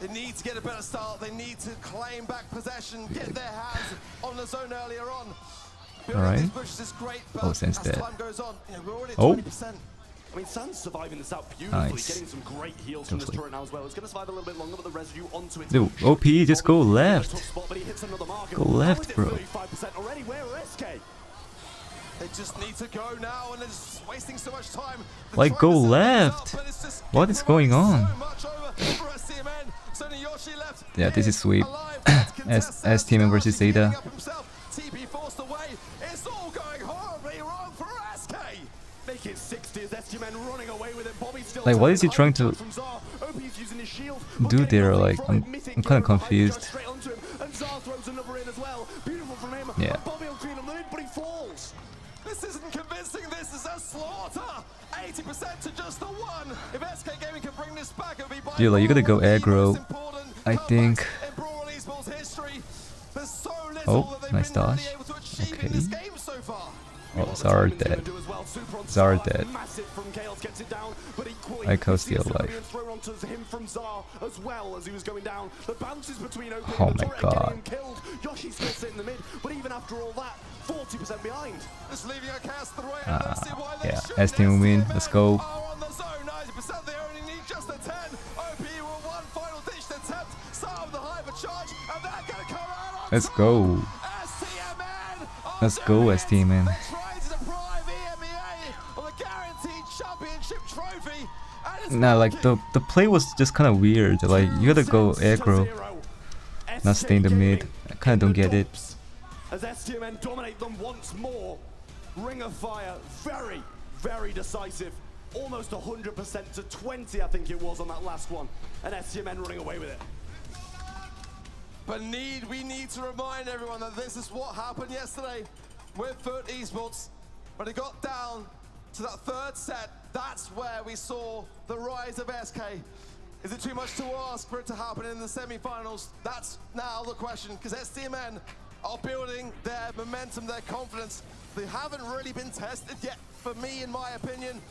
S12: They need to get a better start. They need to claim back possession, get their hands on the zone earlier on.
S1: Alright.
S12: These bushes is great, but
S1: Oh, Sen's
S12: as
S1: dead.
S12: time goes on, you know, we're already at
S1: Oh.
S12: 20%.
S11: I mean, Sans surviving this out beautifully,
S1: Nice.
S11: getting some great heals from this turret now as well. It's going to survive a little bit longer, but the residue onto it.
S1: Dude, OP, just go left.
S11: Spot, but he hits another marker.
S1: Go
S11: How
S1: left,
S11: is it
S1: bro.
S11: 35% already. Where are SK?
S12: They just need to go now, and they're just wasting so much time. They're
S1: Like,
S12: trying
S1: go
S12: to set things
S1: left.
S12: up, but it's just
S1: What is going on?
S12: so much over for STMN. It's only Yoshi left.
S1: Yeah, this is sweep.
S12: Alive,
S1: As STMN versus ZETA.
S12: TP forced away. It's all going horribly wrong for SK.
S11: Make it 60 as STMN running away with it. Bobby still
S1: Like, what is he trying to
S11: from Zar. OP's using his shield,
S1: do
S11: but
S1: there?
S11: getting
S1: Like,
S11: nothing from
S1: I'm
S11: it. Mythic
S1: kind of
S11: Hero behind,
S1: confused.
S11: goes straight onto him, and Zar throws another in as well. Beautiful from him.
S1: Yeah.
S11: And Bobby will clean him in, but he falls.
S12: This isn't convincing. This is a slaughter. 80% to just the one. If SK Gaming can bring this back, it'll be by
S1: Dude, like, you gotta go
S12: far the
S1: aggro,
S12: most important
S1: I
S12: comebacks
S1: think.
S12: in Brawl Esports history. There's so little
S1: Oh,
S12: that they've
S1: nice
S12: been really
S1: dodge.
S12: able to achieve
S1: Okay.
S12: in this game so far.
S1: Oh, Zara dead. Zara dead.
S11: Massive from Chaos gets it down, but equally
S1: Ico
S11: we
S1: still
S11: see a
S1: alive.
S11: being thrown onto him from Zar as well as he was going down. The bounces between OP
S1: Oh
S11: and the
S1: my
S11: turret
S1: God.
S11: getting him killed. Yoshi's still sitting in the mid, but even after all that, 40% behind.
S12: Just leaving a cast the right. I don't see why they
S1: Yeah,
S12: shouldn't.
S1: STMN win. Let's go.
S12: Are on the zone. 90%. They only need just a 10. OP will one final ditch attempt. Start with the hyper charge, and they're gonna come out on
S1: Let's
S12: top.
S1: go.
S12: STMN.
S1: Let's go, STMN.
S12: They're trying to deprive EMEA of a guaranteed championship trophy. And it's
S1: Nah, like,
S12: working.
S1: the play was just kind of weird. Like, you gotta go aggro, not stay in the mid. I kind of don't get it.
S11: As STMN dominate them once more. Ring of Fire, very, very decisive. Almost 100% to 20, I think it was on that last one. And STMN running away with it.
S12: But we need to remind everyone that this is what happened yesterday with Foot Esports. When it got down to that third set, that's where we saw the rise of SK. Is it too much to ask for it to happen in the semi-finals? That's now the question, because STMN are building their momentum, their confidence. They haven't really been tested yet, for me, in my opinion,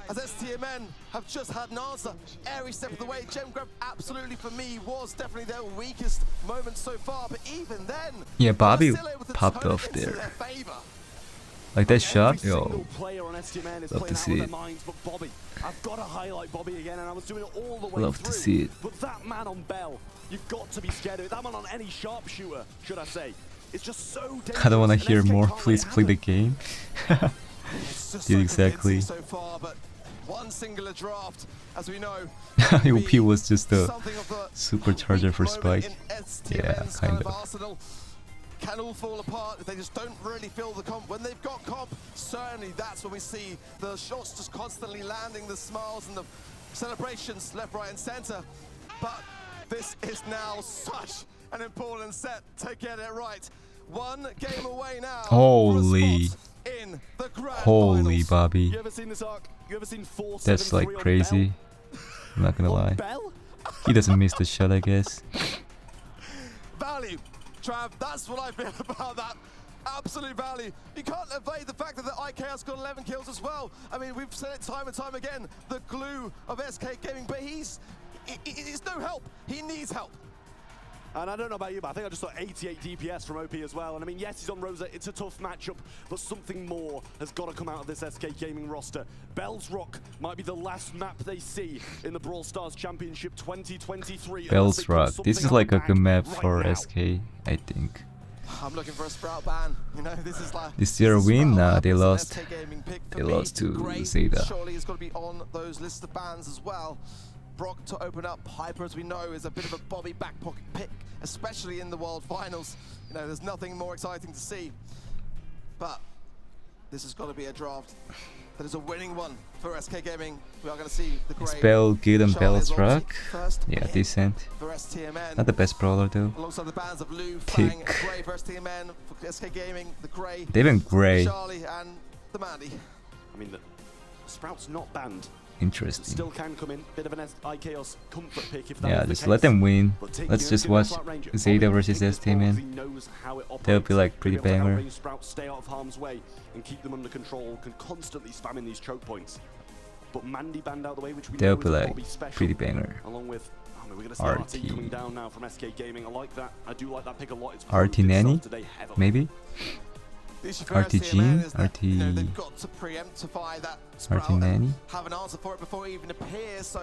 S12: as STMN have just had an answer every step of the way. Gem Grab absolutely, for me, was definitely their weakest moment so far, but even then,
S1: Yeah, Bobby
S12: they were still able to
S1: popped
S12: turn it
S1: off
S12: into
S1: there.
S12: their favor.
S1: Like, that shot,
S11: Every single
S1: yo.
S11: player on STMN is
S1: Love
S11: playing
S1: to
S11: out
S1: see
S11: of their
S1: it.
S11: minds, but Bobby, I've got to highlight Bobby again, and I was doing it all the way
S1: Love
S11: through.
S1: to see it.
S11: But that man on Bell, you've got to be scared of it. That man on any sharpshooter, should I say, it's just so dangerous.
S1: I don't want to
S11: and
S1: hear
S11: SK
S1: more.
S11: can't let
S1: Please
S11: it
S1: play the
S11: happen.
S1: game.
S12: It's just
S1: Did
S12: so
S1: exactly.
S12: convincing so far, but one singular draft, as we know,
S1: OP was just a
S12: something of the
S1: supercharger for
S12: weak moment
S1: Spike.
S12: in STMN's
S1: Yeah, kind of.
S12: arsenal. Can all fall apart if they just don't really feel the comp. When they've got comp, certainly that's when we see the shots just constantly landing, the smiles and the celebrations left, right and center. But this is now such an important set to get it right. One game away now.
S1: Holy.
S12: for a spot in the grand
S1: Holy
S12: finals.
S1: Bobby.
S11: You ever seen this arc? You ever seen 4-7-3
S1: That's like
S11: on
S1: crazy. I'm not gonna
S11: Bell?
S1: lie.
S11: On Bell?
S1: He doesn't miss the shot, I guess.
S12: Value, Trav, that's what I feel about that. Absolute value. You can't evade the fact that the IK's got 11 kills as well. I mean, we've said it time and time again, the glue of SK Gaming, but he's no help. He needs help.
S11: And I don't know about you, but I think I just saw 88 DPS from OP as well. And I mean, yes, he's on Rosa. It's a tough matchup, but something more has got to come out of this SK Gaming roster. Bell's Rock might be the last map they see in the Brawl Stars Championship 2023.
S1: Bell's Rock. This is like a good map
S11: right
S1: for
S11: now.
S1: SK, I think.
S12: I'm looking for a Sprout ban. You know, this is like...
S1: Is there a win? Nah, they lost.
S12: SK Gaming pick for
S1: They
S12: me.
S1: lost to
S12: Great.
S1: ZETA.
S12: Surely it's got to be on those lists of bans as well. Brock to open up. Hyper, as we know, is a bit of a Bobby back pocket pick, especially in the World Finals. You know, there's nothing more exciting to see. But this has got to be a draft that is a winning one for SK Gaming. We are going to see the
S1: Is
S12: great
S1: Bell good on
S12: Charlie
S1: Bell's
S12: is
S1: Rock?
S12: obviously first
S1: Yeah,
S12: pick
S1: decent.
S12: for STMN.
S1: Not the best brawler though.
S12: Alongside the bands of Lou, Fang, and
S1: Tick.
S12: Gray for STMN, for SK Gaming, the Gray,
S1: They even Gray.
S12: Charlie, and the Mandy.
S11: I mean, the Sprout's not banned
S1: Interesting.
S11: Still can come in. Bit of an IKOS comfort pick if that
S1: Yeah,
S11: is the
S1: just
S11: case.
S1: let them win.
S11: But take,
S1: Let's
S11: you know,
S1: just
S11: give him
S1: watch
S11: flat range.
S1: ZETA
S11: Bobby
S1: versus
S11: thinks the ball,
S1: STMN.
S11: he knows how it
S1: That'll be
S11: operates.
S1: like pretty
S11: Being able to
S1: banger.
S11: outrange Sprout, stay out of harm's way and keep them under control, can constantly spam in these choke points. But Mandy banned out the way, which we
S1: That'll
S11: know
S1: be
S11: is a
S1: like
S11: Bobby special.
S1: pretty banger.
S11: Along with, I mean, we're gonna see RT coming down now from SK Gaming. I like that. I do like that pick a lot. It's
S1: RT Nanny, maybe. RT Jean, RT.
S12: You know, they've got to preemptify that Sprout
S1: RT Nanny.
S12: and have an answer for it before it even appears, so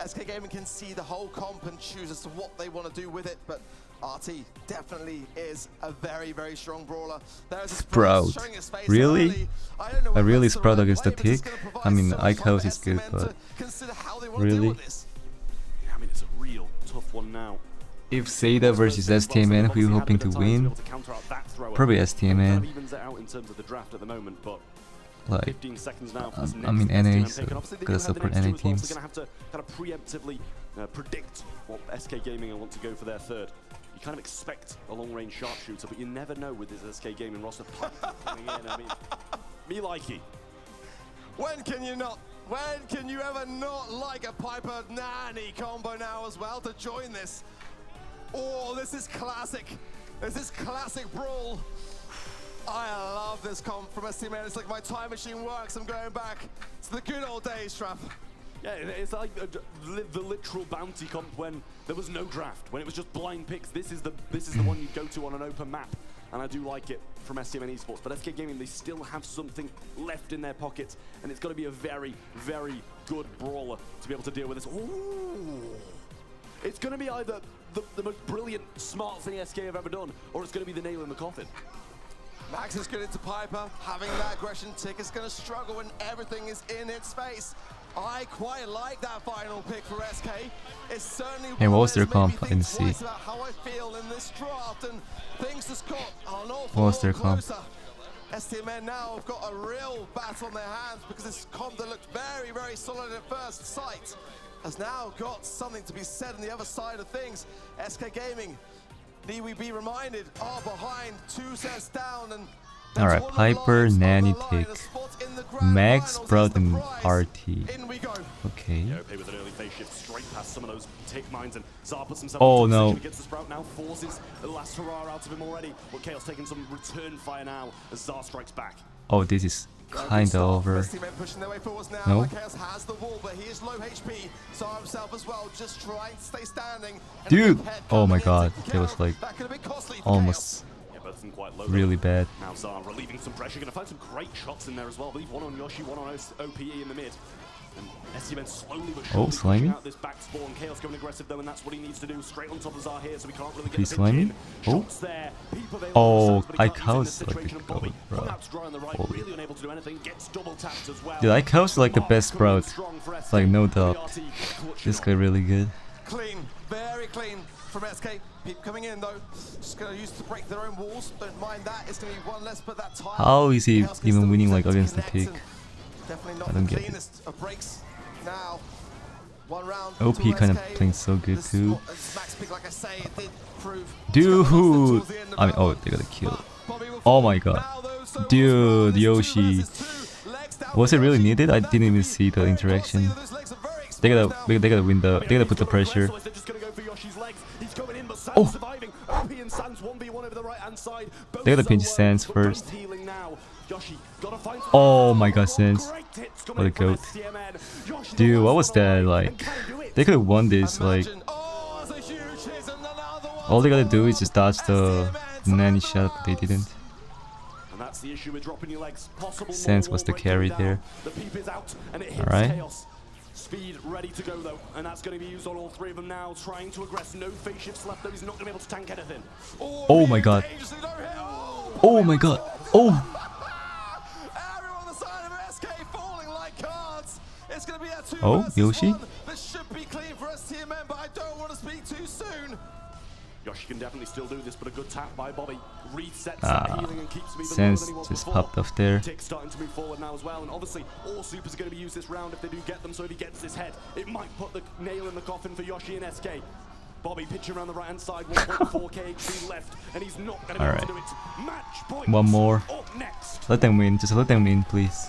S12: SK Gaming can see the whole comp and choose as to what they want to do with it. But RT definitely is a very, very strong brawler. There's a
S1: Sprout.
S12: showing his face
S1: Really?
S12: early. I don't know
S1: I
S12: whether
S1: really
S12: that's the
S1: Sprout
S12: right
S1: against the
S12: play, but it's
S1: pick.
S12: gonna provide
S1: I mean,
S12: so much time
S1: IKOS
S12: for
S1: is good,
S12: STMN
S1: but
S12: to consider how they want to deal
S1: really.
S12: with this.
S11: Yeah, I mean, it's a real tough one now.
S1: If ZETA versus STMN, who you hoping to win? Probably STMN.
S11: Evens it out in terms of the draft at the moment, but
S1: Like,
S11: 15 seconds now for this
S1: I mean
S11: next
S1: NA,
S11: STMN
S1: so
S11: pick, and obviously they
S1: gotta
S11: do have the
S1: support
S11: next two
S1: NA
S11: as well, so
S1: teams.
S11: they're gonna have to kind of preemptively predict what SK Gaming want to go for their third. You kind of expect a long-range sharpshooter, but you never know with this SK Gaming roster coming in. I mean, me likey.
S12: When can you not? When can you ever not like a Piper Nanny combo now as well to join this? Oh, this is classic. This is classic Brawl. I love this comp from STMN. It's like my time machine works. I'm going back to the good old days, Trav.
S11: Yeah, it's like the literal bounty comp when there was no draft, when it was just blind picks. This is the one you go to on an open map, and I do like it from STMN Esports. But SK Gaming, they still have something left in their pockets, and it's got to be a very, very good brawler to be able to deal with this. Ooh. It's going to be either the most brilliant, smart thing SK have ever done, or it's going to be the nail in the coffin.
S12: Max is good into Piper. Having that aggression tick is going to struggle when everything is in its face. I quite like that final pick for SK. It's certainly
S1: Hey, what was their
S12: their
S1: comp? I didn't see.
S12: About how I feel in this draft, and things just got an awful
S1: What was their comp?
S12: closer. STMN now have got a real battle on their hands because this comp that looked very, very solid at first sight has now got something to be said on the other side of things. SK Gaming, need we be reminded, are behind 2 sets down, and
S1: alright, Piper, Nanny, Tick, Max, Sprout, and RT. Okay.
S11: With an early phase shift straight past some of those tick mines, and Zar puts himself
S1: Oh
S11: into a
S1: no.
S11: position against the Sprout, now forces the last hurrah out of him already. But Chaos taking some return fire now as Zar strikes back.
S1: Oh, this is kinda over.
S12: Pushing their way forwards now.
S1: No.
S12: Chaos has the wall, but he is low HP. Zar himself as well, just trying to stay standing. And
S1: Dude!
S12: a head
S1: Oh my
S12: coming into
S1: god, that was
S12: Chaos.
S1: like
S12: That could have been costly for
S1: almost
S11: Yeah, both of them quite low.
S1: really bad.
S11: Now Zar relieving some pressure, gonna find some great shots in there as well. I believe one on Yoshi, one on OPE in the mid. And STMN slowly but surely
S1: slimy.
S11: pushing out this back spawn. Chaos going aggressive though, and that's what he needs to do. Straight on top of Zar here, so we can't really get
S1: Pretty
S11: the
S1: slimy.
S11: pitch in.
S1: Oh.
S11: Shots there. People available
S1: Oh,
S11: for themselves, but he can't use it in this
S1: IKOS like
S11: situation,
S1: the
S11: and Bobby
S1: bro.
S11: hung out to dry on the right,
S1: Oh.
S11: really unable to do anything. Gets double tapped as well.
S1: Dude, IKOS like the best Sprout.
S11: Strong for SK.
S1: Like no
S11: The
S1: doubt.
S11: RT clutched
S1: This
S11: it
S1: guy really good.
S12: Clean, very clean from SK. Keep coming in though. Just gonna use to break their own walls. Don't mind that. It's gonna be one less, but that time.
S1: How is he
S12: Chaos can
S1: even
S12: still
S1: winning
S12: use
S1: like
S12: it to
S1: against the
S12: connect,
S1: pick?
S12: and definitely
S1: I
S12: not
S1: don't
S12: the
S1: get it.
S12: cleanest of breaks. Now, one round.
S1: OP
S12: to
S1: kind of
S12: SK.
S1: playing so good
S12: This
S1: too.
S12: Max pick, like I say, it did prove.
S1: Dude!
S12: towards the end of
S1: I mean,
S12: round
S1: oh,
S12: one.
S1: they got a kill.
S12: Bobby will
S1: Oh
S12: fall.
S1: my god.
S12: Now those so
S1: Dude,
S12: It's 2
S1: Yoshi.
S12: versus 2. Legs down
S1: Was
S12: for
S1: it really
S12: Yoshi.
S1: needed? I
S12: That
S1: didn't
S12: could
S1: even
S12: be
S1: see the
S12: very
S1: interaction.
S12: costly. Those legs are very
S1: They
S12: exposed
S1: gotta,
S12: now.
S1: they gotta win the, they gotta put the pressure.
S11: They're just gonna go for Yoshi's legs. He's going in, but Sans
S1: Oh.
S11: surviving. OP and Sans 1v1 over the right-hand side. Both
S1: They gotta
S11: so
S1: pinch
S11: low,
S1: Sans
S11: but
S1: first.
S11: both healing now. Yoshi gotta find some-
S1: Oh my god, Sans.
S11: Great hits
S1: What
S11: coming
S1: a
S11: in from
S1: goat.
S11: STMN. Yoshi the
S1: Dude,
S11: last
S1: what was
S11: one
S1: that
S11: alive,
S1: like?
S11: and can he do it?
S1: They could have won this, like,
S12: Imagine. Oh, that's a huge hit, and another one.
S1: all they gotta do is just dodge the nanny shot, but they didn't.
S11: And that's the issue with dropping your legs. Possible
S1: Sans
S11: more
S1: was the
S11: wall breaking
S1: carry
S11: down.
S1: there.
S11: The peep is out, and it hits
S1: Alright.
S11: Chaos. Speed ready to go though, and that's going to be used on all 3 of them now. Trying to aggress, no phase shifts left though. He's not going to be able to tank anything.
S1: Oh my god.
S12: Dangerously no hit. Oh,
S1: Oh my god. Oh!
S12: everyone on the side of SK falling like cards. It's going to be a 2
S1: Oh,
S12: versus
S1: Yoshi?
S12: 1. This should be clean for STMN, but I don't want to speak too soon.
S11: Yoshi can definitely still do this, but a good tap by Bobby resets
S1: Ah,
S11: that healing and keeps him even lower
S1: Sans
S11: than he was
S1: just
S11: before.
S1: popped off there.
S11: Tick starting to move forward now as well, and obviously all supers are going to be used this round if they do get them. So if he gets his head, it might put the nail in the coffin for Yoshi and SK. Bobby pitching around the right hand side, 1.4k HP left, and he's not going to be able to do it. Match point.
S1: One more.
S11: Up next.
S1: Let them win. Just let them win, please.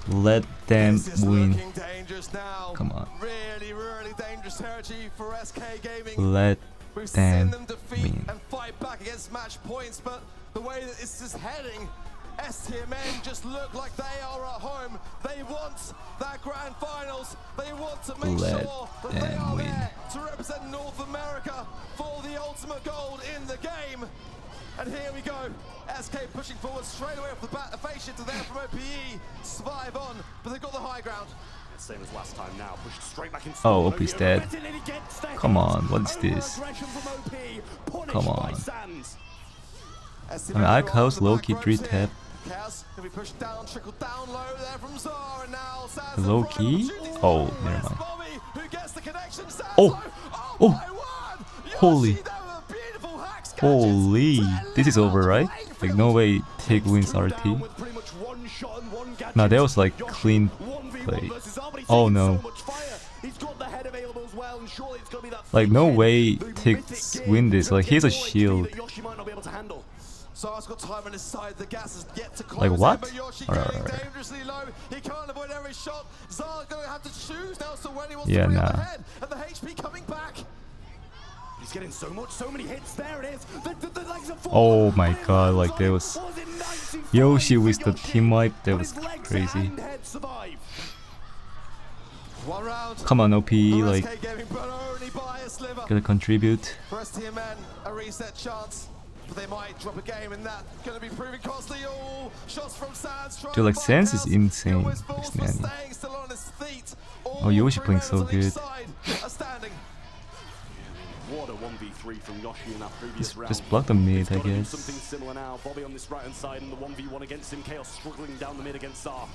S1: Let them
S12: This is
S1: win.
S12: looking dangerous now.
S1: Come on.
S12: Really, really dangerous territory for SK Gaming.
S1: Let
S12: We've seen
S1: them
S12: them defeat
S1: win.
S12: and fight back against match points, but the way that this is heading, STMN just look like they are at home. They want that grand finals. They want to make
S1: Let
S12: sure that they
S1: them
S12: are
S1: win.
S12: there to represent North America for the ultimate gold in the game. And here we go. SK pushing forward straight away off the bat. A face shift to there from OPE. Survive on, but they've got the high ground.
S11: Same as last time now. Pushed straight back in.
S1: Oh, OP's dead. Come on, what is this? Come on. I mean, I house low-key 3-tap.
S12: Chaos can be pushed down, trickled down low there from Zar, and now Sans
S1: Low-key? Oh, never mind.
S12: Bobby, who gets the connection. Sans
S1: Oh!
S12: oh!
S1: Oh!
S12: My word!
S1: Holy.
S12: Yoshi, that was a beautiful hack sketches.
S1: Holy. This is over, right? Like, no way Tig wins RT. Nah, that was like clean play. Oh no. Like, no way Tig win this. Like, he has a shield.
S12: Zar's got time on his side. The gas is yet to close.
S1: Like, what?
S12: But Yoshi
S1: Alright,
S12: getting
S1: alright.
S12: dangerously low. He can't avoid every shot. Zar's going to have to choose now. So when he wants
S1: Yeah,
S12: to bring up
S1: nah.
S12: the head, and the HP coming back.
S11: He's getting so many hits. There it is. The legs are
S1: Oh my god, like, that was... Yoshi with the team wipe, that was crazy.
S12: One round.
S1: Come on, OP,
S12: For
S1: like,
S12: SK Gaming, but only by a sliver.
S1: gotta contribute.
S12: For STMN, a reset chance. But they might drop a game, and that's going to be proving costly. Oh, shots from Sans.
S1: Dude, like, Sans is insane. This nanny. Oh, Yoshi playing so good.
S11: What a 1v3 from Yoshi in that previous round.
S1: Just block the mid, I
S11: It's gotta do
S1: guess.
S11: something similar now. Bobby on this right hand side and the 1v1 against him. Chaos struggling down the mid against Zar.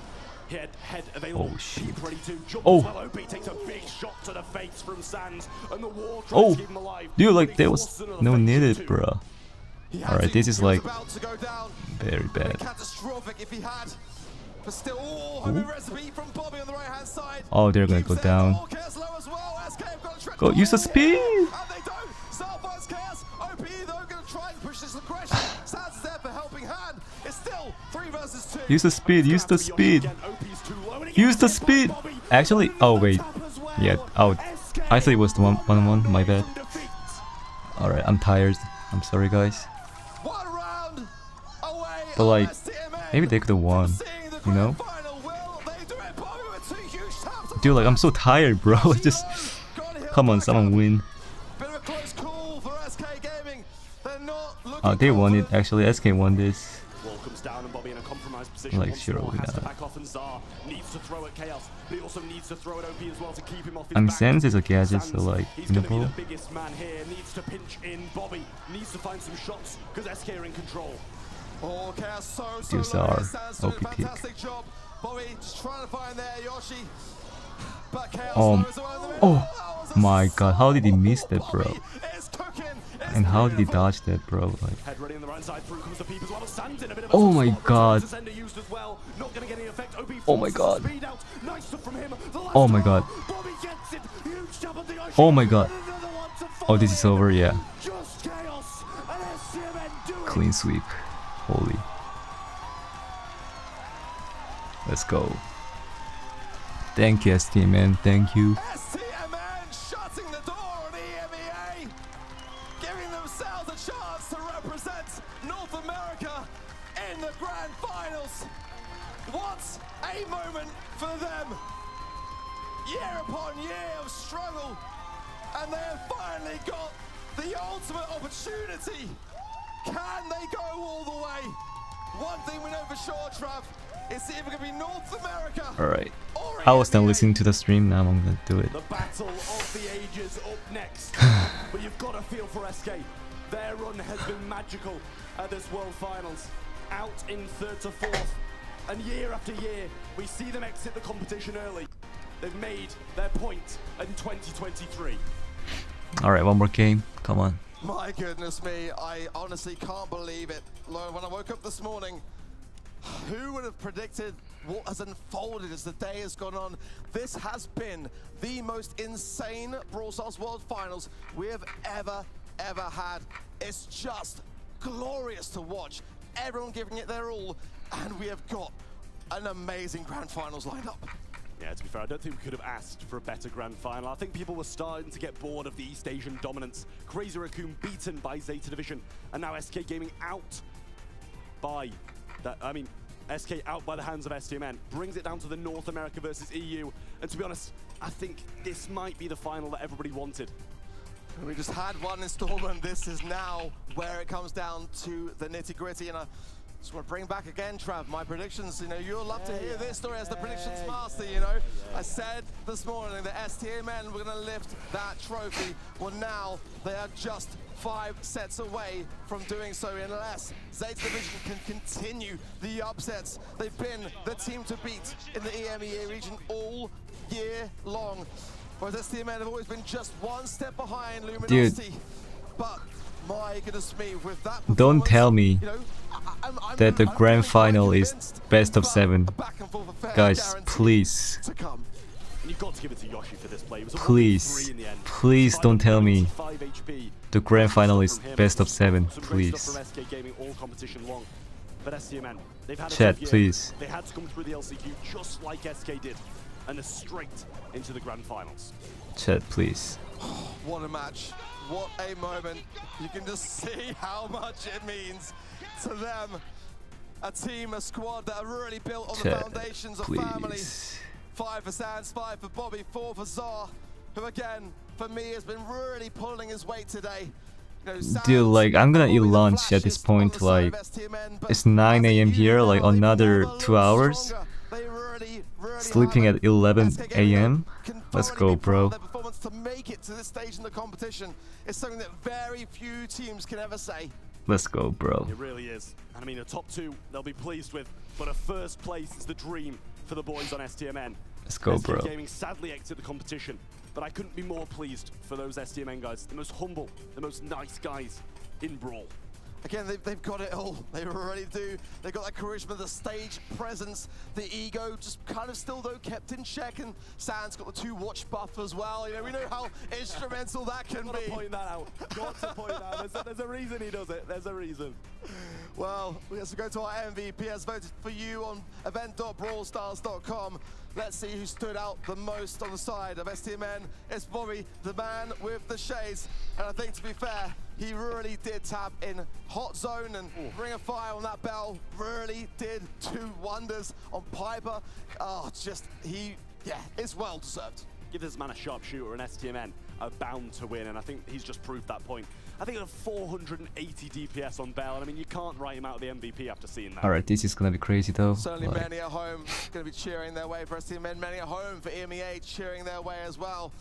S11: Head available.
S1: Oh, shit.
S11: Keep ready to jump
S1: Oh.
S11: as well. OP takes a big shot to the face from Sans, and the wall tries
S1: Oh,
S11: to keep him alive.
S1: dude, like,
S11: But
S1: that
S11: he
S1: was
S11: forces another
S1: no
S11: face
S1: needed,
S11: too.
S1: bruh.
S12: He had
S1: Alright,
S12: to.
S1: this is
S12: He was
S1: like
S12: about to go down.
S1: very bad.
S12: Catastrophic if he had. But still, homing recipe from Bobby on the right hand side.
S1: Oh, they're gonna go down. Go, use the speed!
S12: And they don't. Zar finds Chaos. OPE though gonna try and push this aggression. Sans is there for helping hand. It's still 3 versus 2.
S1: Use the speed, use the speed. Use the speed! Actually, oh wait. Yeah, oh, I thought it was the 1-1, my bad. Alright, I'm tired. I'm sorry, guys.
S12: 1 round away.
S1: But like,
S12: STMN.
S1: maybe they could have won,
S12: Seeing the
S1: you know?
S12: grand final. Will they do it? Bobby with 2 huge taps.
S1: Dude, like, I'm so tired, bro. Just, come on, someone win.
S12: Bit of a close call for SK Gaming. They're not looking
S1: Oh, they won it.
S12: confident.
S1: Actually, SK won this.
S11: Wall comes down and Bobby in a compromised position.
S1: Like,
S11: once
S1: sure,
S11: more,
S1: we
S11: has to
S1: got it.
S11: back off, and Zar needs to throw at Chaos, but he also needs to throw at OP as well to keep him off his
S1: I mean,
S11: back.
S1: Sans is a gadget, so
S11: Sans,
S1: like,
S11: he's gonna be
S1: winnable.
S11: the biggest man here. Needs to pinch in Bobby. Needs to find some shots because SK are in control.
S12: Oh, Chaos so
S1: Dude,
S12: low.
S1: Zar,
S12: Sans doing a
S1: OP pick.
S12: fantastic job. Bobby just trying to find there Yoshi. But Chaos
S1: Oh,
S12: throws away in the middle.
S1: oh
S12: That was a
S1: my god, how did he miss that, bro?
S12: Bobby is cooking.
S1: And how did he dodge that, bro? Like,
S11: Head ready on the right side. Through comes the peep as well. Sans in a bit of a
S1: oh
S11: tough
S1: my
S11: spot.
S1: god.
S11: Returns to sender used as well. Not gonna get any effect. OP
S1: Oh my
S11: forces
S1: god.
S11: the speed out. Nice stuff from him. The last
S1: Oh my
S11: goal.
S1: god.
S11: Bobby gets it. Huge jump on the Yoshi.
S1: Oh my god.
S11: And another one to
S1: Oh, this is
S11: follow.
S1: over, yeah.
S11: Just Chaos and STMN do it.
S1: Clean sweep. Holy. Let's go. Thank you, STMN. Thank you.
S12: STMN shutting the door on EMEA, giving themselves a chance to represent North America in the grand finals. What a moment for them. Year upon year of struggle, and they have finally got the ultimate opportunity. Can they go all the way? One thing we know for sure, Trav, is either going to be North America.
S1: Alright.
S12: or
S1: I was done
S12: EMEA.
S1: listening to the stream, now I'm gonna do it.
S11: The battle of the ages up next. But you've got to feel for SK. Their run has been magical at this World Finals. Out in 3rd to 4th. And year after year, we see them exit the competition early. They've made their point in 2023.
S1: Alright, one more game. Come on.
S12: My goodness me, I honestly can't believe it. When I woke up this morning, who would have predicted what has unfolded as the day has gone on? This has been the most insane Brawl Stars World Finals we have ever had. It's just glorious to watch. Everyone giving it their all, and we have got an amazing grand finals lineup.
S11: Yeah, to be fair, I don't think we could have asked for a better grand final. I think people were starting to get bored of the East Asian dominance. Crazy Racoon beaten by ZETA Division, and now SK Gaming out by that. I mean, SK out by the hands of STMN, brings it down to the North America versus EU. And to be honest, I think this might be the final that everybody wanted.
S12: We just had one installment. This is now where it comes down to the nitty-gritty, and I just want to bring back again, Trav, my predictions. You know, you'll love to hear this story as the predictions master, you know. I said this morning that STMN were going to lift that trophy. Well, now they are just 5 sets away from doing so unless ZETA Division can continue the upsets. They've been the team to beat in the EMEA region all year long. Whereas STMN have always been just one step behind Luminosity.
S1: Dude.
S12: But my goodness me, with that
S1: Don't tell me
S12: you know,
S1: that the grand final is best of 7.
S12: back and forth affair
S1: Guys,
S12: guaranteed
S1: please.
S12: to come.
S11: And you've got to give it to Yoshi for this play. It was a 1v3
S1: Please.
S11: in the end.
S1: Please don't tell me
S11: 5 HP.
S1: the grand final is
S11: From him.
S1: best of 7.
S11: Some great
S1: Please.
S11: stuff from SK Gaming all competition long. But STMN, they've had a
S1: Chat,
S11: tough year.
S1: please.
S11: They had to come through the LCQ just like SK did, and they're straight into the grand finals.
S1: Chat, please.
S12: What a match. What a moment. You can just see how much it means to them. A team, a squad that are really built on the
S1: Chat,
S12: foundations of family.
S1: please.
S12: 5 for Sans, 5 for Bobby, 4 for Zar, who again, for me, has been really pulling his weight today. You know, Sans,
S1: Dude, like, I'm gonna eat
S12: probably the
S1: lunch at this
S12: flashiest
S1: point,
S12: on the side of
S1: like,
S12: STMN, but
S1: it's 9
S12: as a
S1: AM here,
S12: unit
S1: like,
S12: now, they've
S1: another
S12: never
S1: 2
S12: looked
S1: hours.
S12: stronger. They really
S1: Sleeping
S12: have
S1: at 11
S12: SK Gaming
S1: AM.
S12: can
S1: Let's
S12: thoroughly
S1: go,
S12: be proud
S1: bro.
S12: of their performance to make it to this stage in the competition is something that very few teams can ever say.
S1: Let's go, bro.
S11: It really is. And I mean, a top 2 they'll be pleased with, but a first place is the dream for the boys on STMN.
S1: Let's go,
S11: SK
S1: bro.
S11: Gaming sadly exit the competition, but I couldn't be more pleased for those STMN guys. The most humble, the most nice guys in Brawl.
S12: Again, they've got it all. They really do. They've got that charisma, the stage presence, the ego, just kind of still, though, kept in check. And Sans got the 2 watch buff as well. You know, we know how instrumental that can
S11: Got
S12: be.
S11: to point that out. Got to point that out. There's a reason he does it. There's a reason.
S12: Well, we have to go to our MVP as voted for you on event.brawlstars.com. Let's see who stood out the most on the side of STMN. It's Bobby, the man with the shades. And I think, to be fair, he really did tap in Hot Zone and Ring of Fire on that bell. Really did do wonders on Piper. Oh, yeah, it's well deserved.
S11: Give this man a sharpshooter, and STMN are bound to win, and I think he's just proved that point. I think a 480 DPS on Bell, and I mean, you can't write him out of the MVP after seeing that.
S1: Alright, this is gonna be crazy though.
S12: Certainly
S1: Like,
S12: many at home going to be cheering their way for STMN, many at home for EMEA cheering their way as well.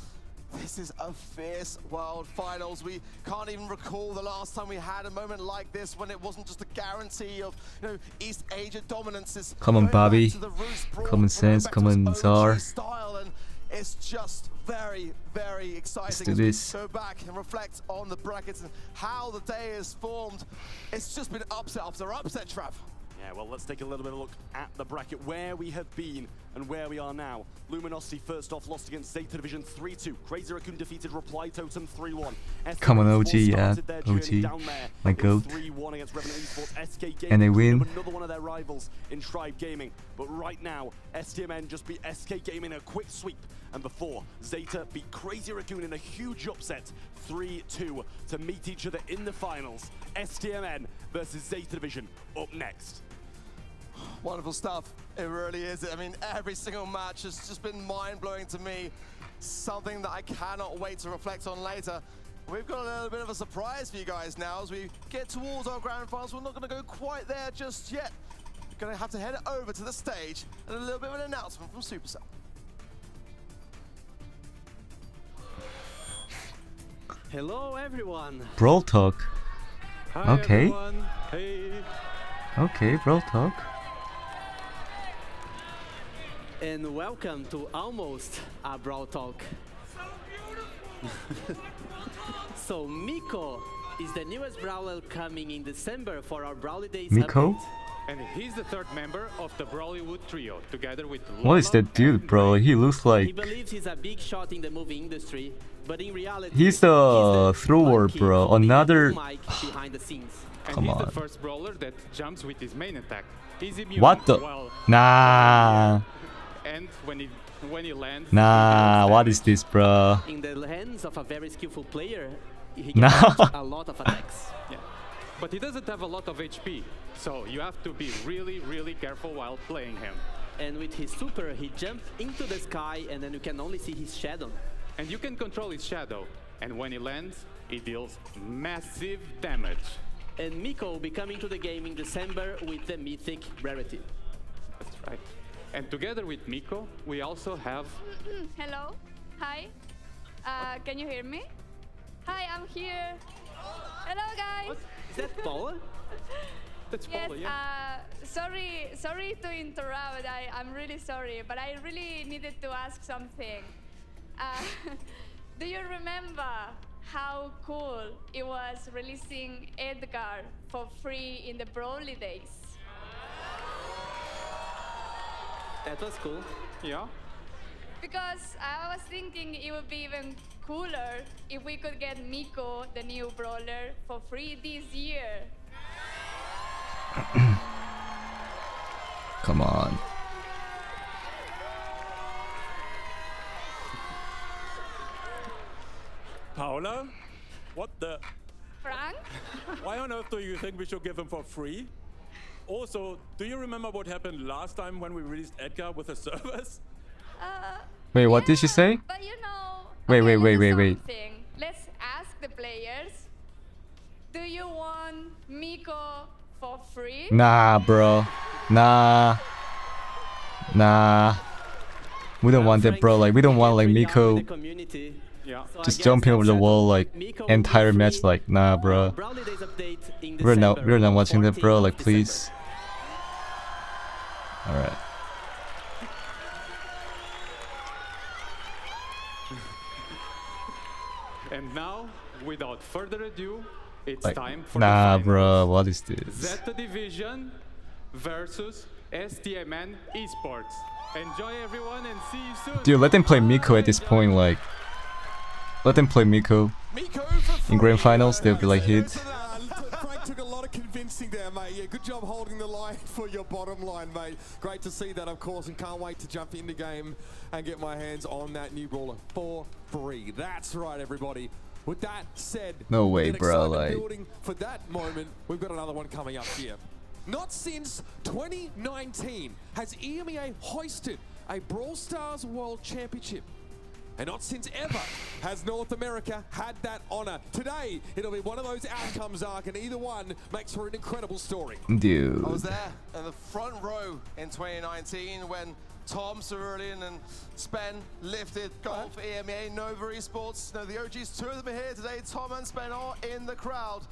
S12: This is a fierce World Finals. We can't even recall the last time we had a moment like this when it wasn't just a guarantee of, you know, East Asia dominances.
S1: Come on,
S12: Going back
S1: Bobby.
S12: to the roots, Brawl,
S1: Common sense,
S12: back to its
S1: come on,
S12: OG
S1: Zar.
S12: style, and it's just very, very exciting
S1: do
S12: as we
S1: this.
S12: go back and reflect on the brackets and how the day is formed. It's just been upset after upset, Trav.
S11: Yeah, well, let's take a little bit of a look at the bracket, where we have been and where we are now. Luminosity first off lost against ZETA Division 3-2. Crazy Racoon defeated Reply Totem 3-1.
S1: Come on, OG,
S11: Esports
S1: yeah,
S11: started their journey
S1: OG.
S11: down there
S1: My
S11: with
S1: goat.
S11: 3-1 against Revenant Esports. SK Gaming
S1: And they win.
S11: another one of their rivals in Tribe Gaming. But right now, STMN just beat SK Gaming in a quick sweep. And before, ZETA beat Crazy Racoon in a huge upset, 3-2, to meet each other in the finals. STMN versus ZETA Division up next.
S12: Wonderful stuff. It really is. I mean, every single match has just been mind-blowing to me. Something that I cannot wait to reflect on later. We've got a little bit of a surprise for you guys now as we get towards our grand finals. We're not going to go quite there just yet. We're going to have to head over to the stage and a little bit of an announcement from Supercell.
S13: Hello everyone.
S1: Brawl talk.
S13: Hi
S1: Okay.
S13: everyone. Hey.
S1: Okay, Brawl talk.
S13: And welcome to almost a Brawl Talk. So Miko is the newest Brawler coming in December for our Brawly Days
S1: Miko?
S13: update.
S14: And he's the 3rd member of the Brawlywood trio, together with
S1: What is that dude, bro? He looks
S13: He
S1: like
S13: believes he's a big shot in the movie industry, but in reality,
S1: He's the thrower, bro. Another.
S13: behind the scenes.
S14: And
S1: Come
S14: he's
S1: on.
S14: the first brawler that jumps with his main attack. He's immune.
S1: What the?
S14: While
S1: Nah.
S14: and when he lands.
S1: Nah. What is this, bro?
S13: In the hands of a very skillful player, he
S1: Nah.
S13: can launch a lot of attacks.
S14: Yeah. But he doesn't have a lot of HP, so you have to be really, really careful while playing him.
S13: And with his super, he jumps into the sky, and then you can only see his shadow.
S14: And you can control his shadow. And when he lands, he deals massive damage.
S13: And Miko will be coming to the game in December with the mythic rarity.
S14: That's right. And together with Miko, we also have...
S15: Hello. Hi. Can you hear me? Hi, I'm here. Hello, guys.
S13: Is that Paula?
S14: That's
S15: Yes,
S14: Paula, yeah.
S15: sorry to interrupt. I'm really sorry, but I really needed to ask something. Do you remember how cool it was releasing Edgar for free in the Brawly days?
S13: That was cool.
S14: Yeah.
S15: Because I was thinking it would be even cooler if we could get Miko, the new brawler, for free this year.
S1: Come on.
S16: Paula? What the?
S15: Frank?
S16: Why on earth do you think we should give him for free? Also, do you remember what happened last time when we released Edgar with the servers?
S1: Wait, what did she say?
S15: But you know...
S1: Wait.
S15: something. Let's ask the players. Do you want Miko for free?
S1: Nah, bro. Nah. We don't want that, bro. Like, we don't want like Miko just jumping over the wall like entire match. Like, nah, bro. We're not watching that, bro. Like, please. All right.
S14: And now, without further ado, it's
S1: Like,
S14: time for
S1: nah,
S14: the finals.
S1: bro. What is this?
S14: ZETA Division versus STMN Esports. Enjoy, everyone, and see you soon.
S1: Dude, let them play Miko at this point. Like, let them play Miko. In grand finals, they'll be like hit.
S6: Frank took a lot of convincing there, mate. Yeah, good job holding the line for your bottom line, mate. Great to see that, of course, and can't wait to jump into game and get my hands on that new brawler for free. That's right, everybody. With that said,
S1: No way,
S6: an
S1: bro.
S6: excitement
S1: Like,
S6: building for that moment. We've got another one coming up here. Not since 2019 has EMEA hoisted a Brawl Stars World Championship. And not since ever has North America had that honor. Today, it'll be one of those outcomes, Ark, and either one makes for an incredible story.
S1: dude.
S12: I was there in the front row in 2019 when Tom, Cerulean, and Spen lifted gold for EMEA, Nova Esports. No, the OGs, two of them are here today. Tom and Spen are in the crowd.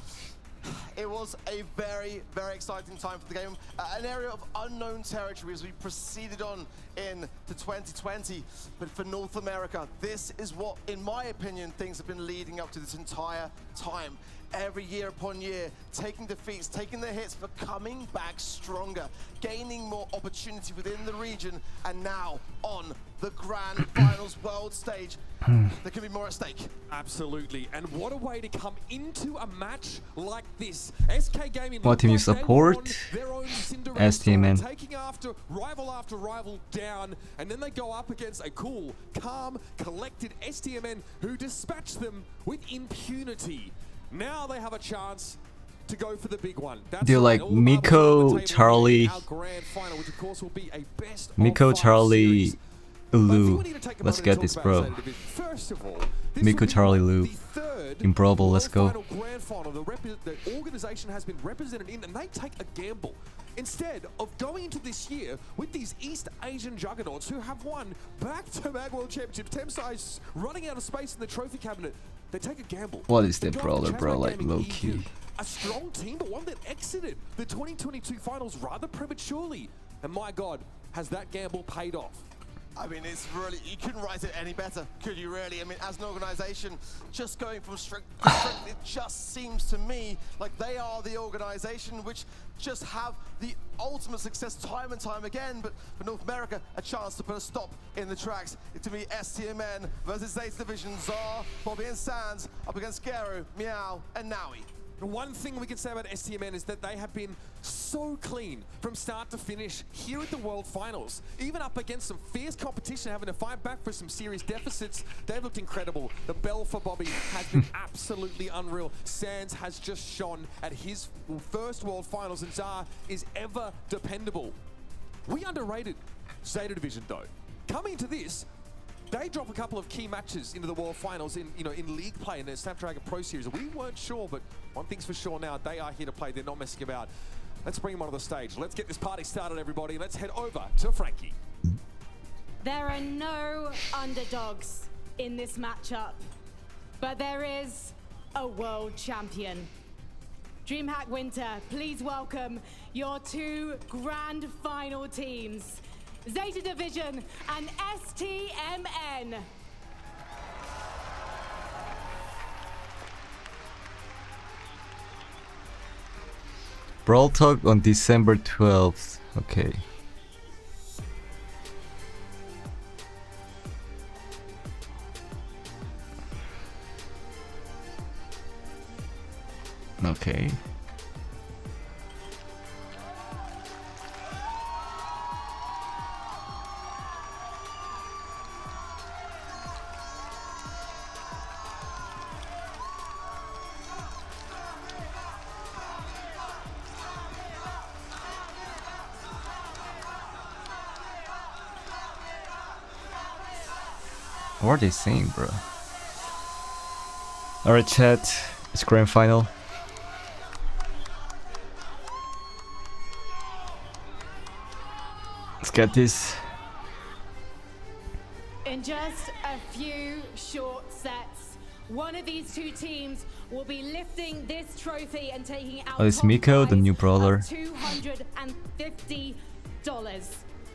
S12: It was a very, very exciting time for the game. An area of unknown territory as we proceeded on into 2020. But for North America, this is what, in my opinion, things have been leading up to this entire time. Every year upon year, taking defeats, taking the hits, but coming back stronger, gaining more opportunity within the region, and now on the Grand Finals World stage. There can be more at stake.
S6: Absolutely, and what a way to come into a match like this. SK Gaming.
S1: What team you support? STMN.
S6: Taking after rival down, and then they go up against a cool, calm, collected STMN who dispatch them with impunity. Now they have a chance to go for the big one. That's
S1: Dude, like Miko, Charlie, Miko, Charlie, Lu. Let's get this, bro. Miko, Charlie, Lu. In Brawl, let's go.
S6: Grand final, the organization has been represented in, and they take a gamble. Instead of going into this year with these East Asian juggernauts who have won back-to-back World Championships, Temsai's running out of space in the trophy cabinet, they take a gamble.
S1: What is that brawler, bro? Like, low-key.
S6: A strong team, but one that exited the 2022 finals rather prematurely. And my God, has that gamble paid off?
S12: I mean, it's really, you couldn't write it any better, could you really? I mean, as an organization, just going from strict to strict, it just seems to me like they are the organization which just have the ultimate success time and time again. But for North America, a chance to put a stop in the tracks. To be STMN versus ZETA Division, Zar, Bobby and Sands up against Gero, Meow, and Naui.
S6: One thing we can say about STMN is that they have been so clean from start to finish here at the World Finals. Even up against some fierce competition, having to fight back for some serious deficits, they've looked incredible. The bell for Bobby has been absolutely unreal. Sands has just shone at his first World Finals, and Zar is ever dependable. We underrated ZETA Division though. Coming to this, they drop a couple of key matches into the World Finals in league play in the Snapdragon Pro Series. We weren't sure, but one thing's for sure now, they are here to play. They're not messing about. Let's bring them onto the stage. Let's get this party started, everybody. Let's head over to Frankie.
S2: There are no underdogs in this matchup, but there is a world champion. DreamHack Winter, please welcome your two grand final teams, ZETA Division and STMN.
S1: Brawl Talk on December 12th. Okay. Okay. What are they saying, bro? Alright, chat. It's grand final. Let's get this.
S2: In just a few short sets, one of these two teams will be lifting this trophy and taking out
S1: it's Miko, the new brawler.
S2: $250.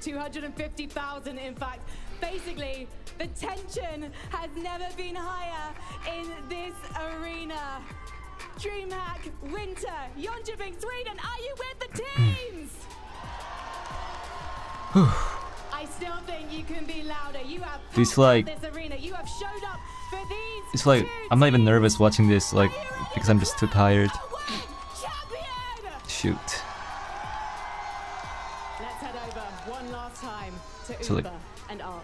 S2: $250,000 in fact. Basically, the tension has never been higher in this arena. DreamHack, Winter, Jönköping, Sweden, are you with the teams? I still think you can be louder. You have
S1: It's like
S2: this arena. You have showed up for these.
S1: It's like I'm not even nervous watching this, like because I'm just too tired. Shoot.
S2: Let's head over one last time to
S1: So,
S2: Uber and Ark.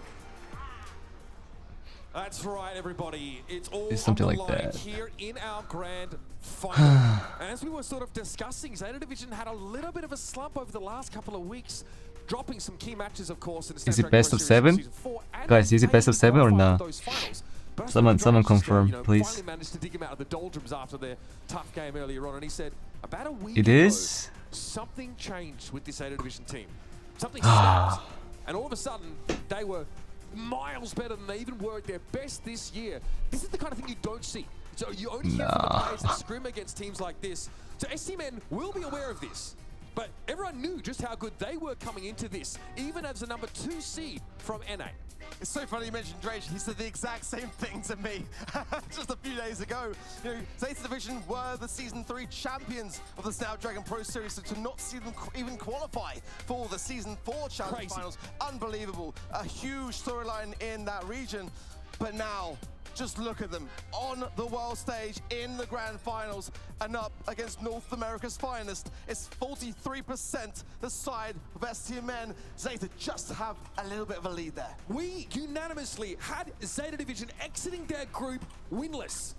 S6: That's right, everybody. It's all
S1: It's something
S6: on the
S1: like
S6: line
S1: that.
S6: here in our grand final. And as we were sort of discussing, ZETA Division had a little bit of a slump over the last couple of weeks, dropping some key matches, of course. In the
S1: Is it
S6: Snapdragon
S1: best
S6: Pro
S1: of
S6: Series
S1: 7?
S6: 4, and
S1: Guys, is it best of 7 or no?
S6: those finals. But
S1: Someone confirm,
S6: finally
S1: please.
S6: managed to dig him out of the doldrums after their tough game earlier on, and he said, about a week
S1: It
S6: ago,
S1: is?
S6: something changed with this ZETA Division team. Something snapped, and all of a sudden, they were miles better than they even were at their best this year. This is the kind of thing you don't see. So you only hear from the players that scrim against teams like this. So STMN will be aware of this, but everyone knew just how good they were coming into this, even as a number 2 seed from NA.
S12: It's so funny you mentioned Drake. He said the exact same thing to me just a few days ago. You know, ZETA Division were the Season 3 champions of the Snapdragon Pro Series, so to not see them even qualify for the Season 4 Challenge Finals, unbelievable. A huge storyline in that region. But now, just look at them on the world stage in the grand finals and up against North America's finest. It's 43% the side of STMN. ZETA just have a little bit of a lead there.
S6: We unanimously had ZETA Division exiting their group winless.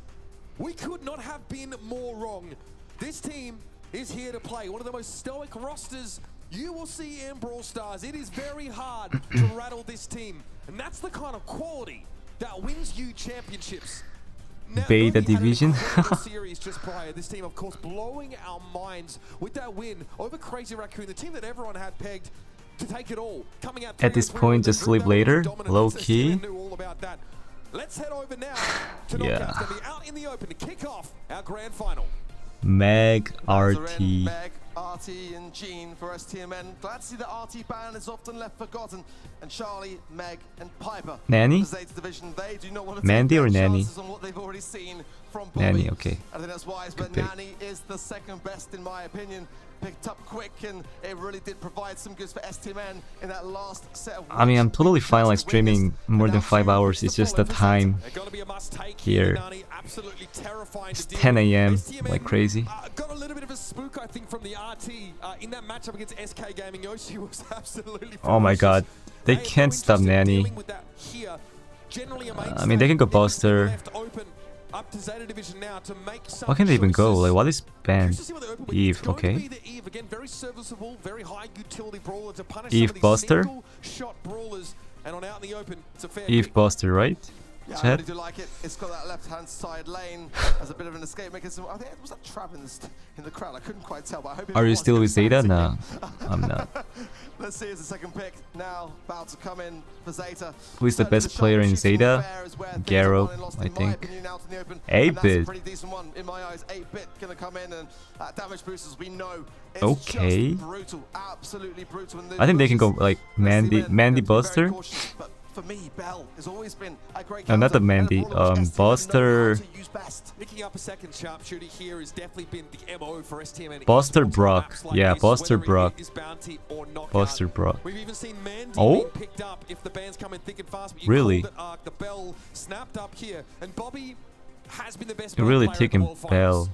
S6: We could not have been more wrong. This team is here to play. One of the most stoic rosters you will see in Brawl Stars. It is very hard to rattle this team. And that's the kind of quality that wins you championships. Now,
S1: Beta Division.
S6: series just prior. This team, of course, blowing our minds with that win over Crazy Racoon, the team that everyone had pegged to take it all. Coming out
S1: At this point, just sleep later. Low key.
S6: knew all about that. Let's head over now to
S1: Yeah.
S6: Knockouts. Gonna be out in the open to kick off our grand final.
S1: Meg RT.
S12: Meg RT and Gene for STMN. Glad to see the RT band is often left forgotten. And Charlie, Meg, and Piper.
S1: Nanny?
S12: The ZETA division, they do not want to
S1: Mandy
S12: take
S1: or
S12: their
S1: Nanny?
S12: chances on what they've already seen from Bobby.
S1: Nanny, okay.
S12: I think that's wise,
S1: Good
S12: but
S1: pick.
S12: Nanny is the second best in my opinion. Picked up quick, and it really did provide some goods for STMN in that last set of
S1: I mean, I'm totally fine like streaming more than 5 hours. It's just the time here. It's 10 a.m. like crazy.
S6: Got a little bit of a spook, I think, from the RT in that matchup against SK Gaming. Yoshi was absolutely
S1: Oh my god. They can't stop Nanny. I mean, they can go Buster.
S6: Up to ZETA division now to make some
S1: Why can't they even go?
S6: choices.
S1: Like, what is banned? Eve,
S6: Going to
S1: okay.
S6: be the Eve again, very serviceable, very high utility brawler to punish
S1: Eve
S6: some of these
S1: Buster?
S6: single shot brawlers, and on out in the open, it's a fair
S1: Eve
S6: pick.
S1: Buster, right?
S12: Yeah, I
S1: Chat?
S12: really do like it. It's got that left-hand side lane as a bit of an escape mechanism. I think it was that Trav in the crowd. I couldn't quite tell, but I hope it
S1: Are you
S12: was
S1: still with ZETA?
S12: fancy.
S1: No, I'm not.
S12: Let's see, it's the second pick now about to come in for ZETA.
S1: Who is the best player in ZETA? Garo, I think. 8-bit.
S12: Pretty decent one in my eyes. 8-bit gonna come in, and damage boosters we know. It's
S1: Okay.
S12: just brutal, absolutely brutal. And
S1: I think they can go like Mandy Buster.
S12: But for me, Bell has always been a great
S1: No, not the
S12: counter, and
S1: Mandy.
S12: a brawler which STMN know
S1: Buster.
S12: how to use best.
S6: Picking up a second sharpshooter here has definitely been the MO for STMN.
S1: Buster
S6: Esports
S1: Brock.
S6: maps like
S1: Yeah,
S6: this,
S1: Buster
S6: whether it
S1: Brock.
S6: is bounty or knockout.
S1: Buster Brock.
S6: We've even seen Mandy
S1: Oh?
S6: being picked up if the bands come in thick and fast. But you
S1: Really?
S6: called it, Arc. The Bell snapped up here, and Bobby has been the best
S1: You're really
S6: player in the
S1: taking
S6: qualifiers.
S1: Bell.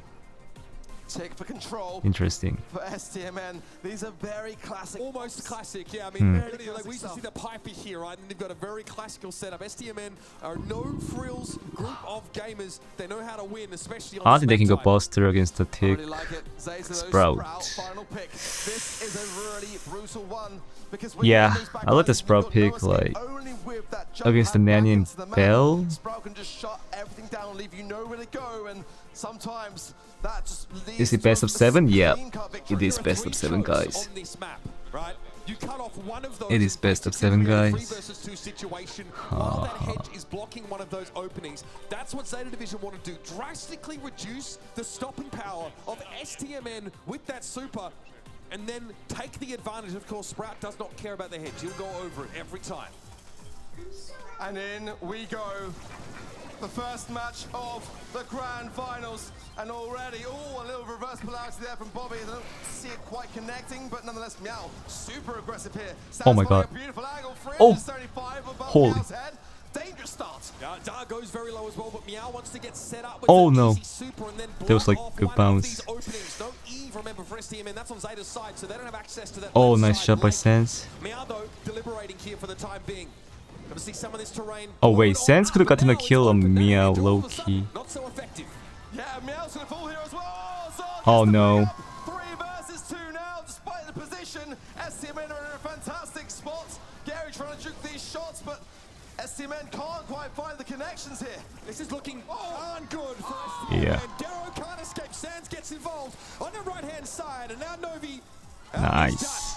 S12: Take for control.
S1: Interesting.
S12: For STMN, these are very classic.
S6: Almost classic, yeah. I mean,
S1: Hmm.
S6: really, like we used to see the Piper here, right? And they've got a very classical setup. STMN are no frills group of gamers. They know how to win, especially on
S1: I think they can go
S6: Buster.
S1: Buster against the Tick
S12: Really like it. ZETA,
S1: Sprout.
S12: final pick. This is a really brutal one because when
S1: Yeah,
S12: you lose back
S1: I let the
S12: lines,
S1: Sprout
S12: you've got no
S1: pick
S12: escape.
S1: like
S12: Only with that jump
S1: against the
S12: and back
S1: Nanny and
S12: into the man,
S1: Bell.
S12: Sprout can just shut everything down, leave you nowhere to go, and sometimes that just leads
S1: Is it
S12: to
S1: best
S12: a
S1: of 7? Yeah,
S12: clean cut victory.
S1: it is best of 7, guys.
S6: On this map, right? You cut off one of those.
S1: It is best of 7, guys.
S6: 3 versus 2 situation. While that hedge is blocking one of those openings, that's what ZETA division want to do. Drastically reduce the stopping power of STMN with that super, and then take the advantage. Of course, Sprout does not care about the hedge. He'll go over it every time.
S12: And in we go. The first match of the grand finals, and already, a little reverse polarity there from Bobby. I don't see it quite connecting, but nonetheless, Meow super aggressive here.
S1: Oh my god.
S12: A beautiful angle,
S1: Oh,
S12: 375 above
S1: holy.
S12: Meow's head. Dangerous start.
S6: Dar goes very low as well, but Meow wants to get set up with
S1: Oh
S6: an
S1: no.
S6: easy super and then
S1: There was
S6: block
S1: like
S6: off
S1: good
S6: one of
S1: bounce.
S6: these openings. No Eve, remember, for STMN. That's on ZETA's side, so they don't have access to that.
S1: Oh,
S6: left
S1: nice
S6: side
S1: shot by
S6: lane.
S1: Sans.
S6: Meow, though, deliberating here for the time being. Got to see some of this terrain.
S1: Oh wait, Sans could have gotten a kill on Meow low key.
S6: Not so effective.
S12: Yeah, Meow's gonna fall here as well. Zard
S1: Oh
S12: gets the
S1: no.
S12: pick up. 3 versus 2 now, despite the position. STMN are in a fantastic spot. Gary trying to juke these shots, but STMN can't quite find the connections here.
S6: This is looking good for STMN.
S1: Yeah.
S6: Darrow can't escape. Sans gets involved on the right-hand side, and now Novi.
S1: Nice.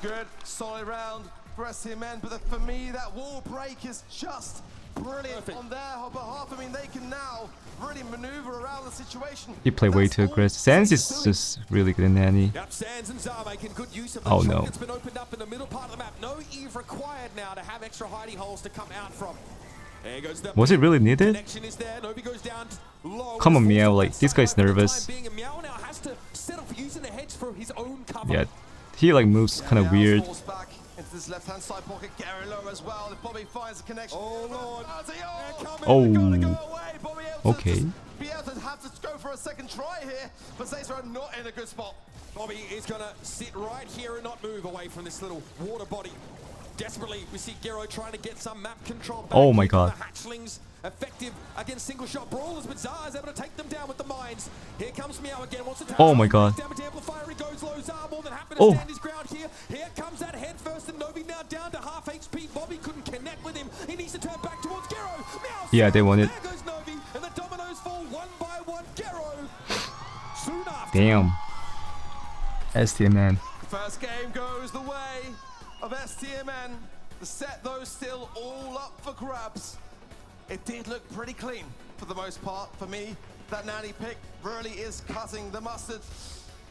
S12: Good, solid round for STMN, but for me, that wall break is just brilliant on their behalf. I mean, they can now really maneuver around the situation.
S1: He played way too aggressive. Sans is just really good in Nanny.
S6: Yep, Sans and Zar making good use of the
S1: Oh
S6: chunk
S1: no.
S6: that's been opened up in the middle part of the map. No Eve required now to have extra hidey holes to come out from. There goes the
S1: Was it really needed?
S6: connection is there. Novi goes down low.
S1: Come on,
S6: Falls
S1: Meow,
S6: on
S1: like
S6: that
S1: this
S6: side
S1: guy's
S6: for the time
S1: nervous.
S6: being, and Meow now has to settle for using the hedge for his own cover.
S1: Yeah, he like moves kind of weird.
S12: Falls back into this left-hand side pocket. Gary low as well. If Bobby finds the connection. Oh Lord!
S1: Oh. Okay.
S12: Be able to have to go for a second try here, but ZETA are not in a good spot.
S6: Bobby is gonna sit right here and not move away from this little water body. Desperately, we see Gero trying to get some map control back.
S1: Oh my
S6: here from
S1: god.
S6: The hatchlings effective against single shot brawlers, but Zar is able to take them down with the mines. Here comes Meow again. Wants to
S1: Oh my god.
S6: Damage amplifier. He goes low. Zar more than happy to
S1: Oh.
S6: stand his ground here. Here comes that head first, and Novi now down to half HP. Bobby couldn't connect with him. He needs to turn back towards Gero. Meow.
S1: Yeah, they won it.
S6: There goes Novi, and the dominoes fall one by one. Gero. Soon after.
S1: Damn. STMN.
S12: First game goes the way of STMN. The set, though, still all up for grabs. It did look pretty clean for the most part. For me, that Nanny pick really is cutting the mustard.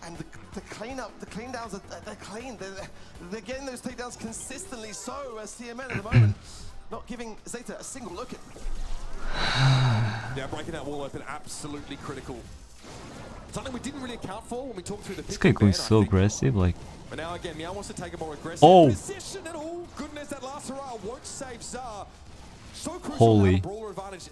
S12: And the cleanup, the clean downs, they're clean. They're getting those takedowns consistently. So STMN at the moment, not giving ZETA a single look at.
S6: Yeah, breaking that wall open, absolutely critical. Something we didn't really account for when we talked through the
S1: This guy going so aggressive, like.
S6: But now again, Meow wants to take a more aggressive position, and oh goodness, that last hurrah won't save Zar. So crucial.
S1: Holy,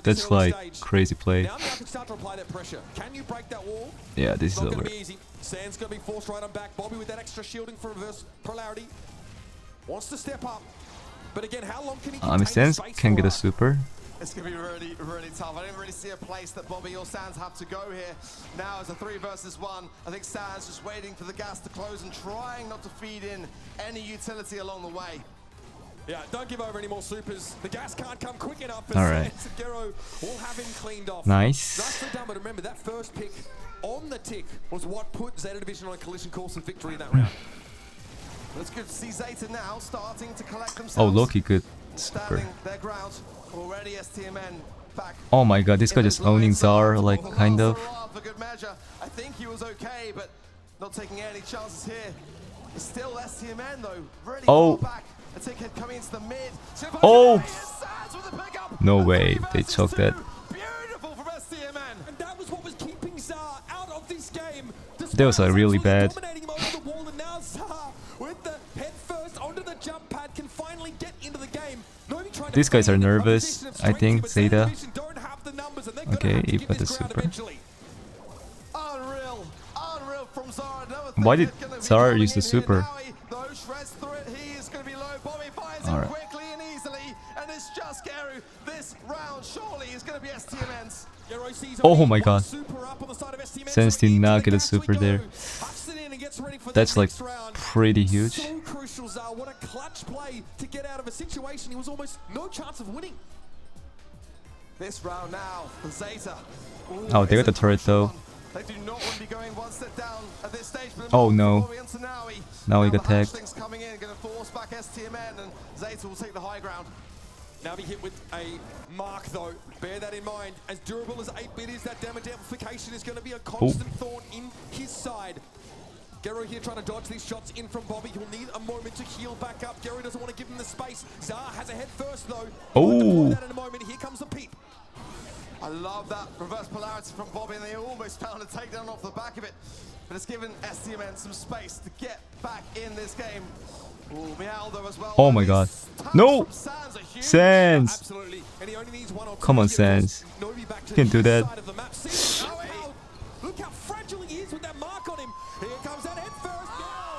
S1: that's like
S6: stage.
S1: crazy play.
S6: Now Meow can start to apply that pressure. Can you break that wall?
S1: Yeah, this is
S6: not
S1: over.
S6: Gonna be easy. Sand's gonna be forced right on back. Bobby with that extra shielding for reverse polarity. Wants to step up. But again, how long can he
S1: I mean, Sans can get a super.
S12: It's going to be really, really tough. I didn't really see a place that Bobby or Sans have to go here. Now it's a 3 versus 1. I think Sans just waiting for the gas to close and trying not to feed in any utility along the way.
S6: Yeah, don't give over any more supers. The gas can't come quick enough.
S1: All right.
S6: Sans and Gero will have him cleaned off.
S1: Nice.
S6: Nicely done, but remember, that first pick on the tick was what put ZETA Division on a collision course of victory in that round.
S12: It's good to see ZETA now starting to collect themselves.
S1: Oh, Loki good super.
S12: Standing their ground. Already STMN back.
S1: Oh my god, this guy just owning Zar, like, kind of.
S12: For good measure. I think he was okay, but not taking any chances here. It's still STMN though. Really far back. A ticket coming into the mid.
S1: Oh! No way, they choked that.
S12: Beautiful from STMN.
S6: And that was what was keeping Zar out of this game.
S1: That was like really bad.
S6: Dominating him over the wall, and now Zar with the head first onto the jump pad can finally get into the game.
S1: These guys are nervous, I think, ZETA. Okay, he got the super.
S12: Unreal, unreal from Zar.
S1: Why did Zar use the super?
S12: Alright. Quickly and easily, and it's just Gero. This round surely is going to be STMN's.
S1: Oh my god. Sans did not get a super there. That's like pretty huge.
S6: So crucial, Zar. What a clutch play to get out of a situation. He was almost no chance of winning.
S12: This round now, for ZETA.
S1: Oh, they got the turret though.
S12: They do not want to be going one step down at this stage.
S1: Oh no. Now he got tagged.
S12: Things coming in, going to force back STMN, and ZETA will take the high ground.
S6: Now be hit with a mark though. Bear that in mind. As durable as 8-bit is, that damage amplification is going to be a constant thorn in his side. Gero here trying to dodge these shots in from Bobby. He'll need a moment to heal back up. Gero doesn't want to give him the space. Zar has a head first though.
S1: Oh!
S6: That in a moment. Here comes the peep.
S12: I love that reverse polarity from Bobby, and they almost found a takedown off the back of it. But it's given STMN some space to get back in this game. Ooh, Meow though as well.
S1: Oh my god. No! Sans!
S6: Absolutely. And he only needs one or two.
S1: Come on, Sans. You can do that.
S6: Look how fragile he is with that mark on him. Here comes that head first.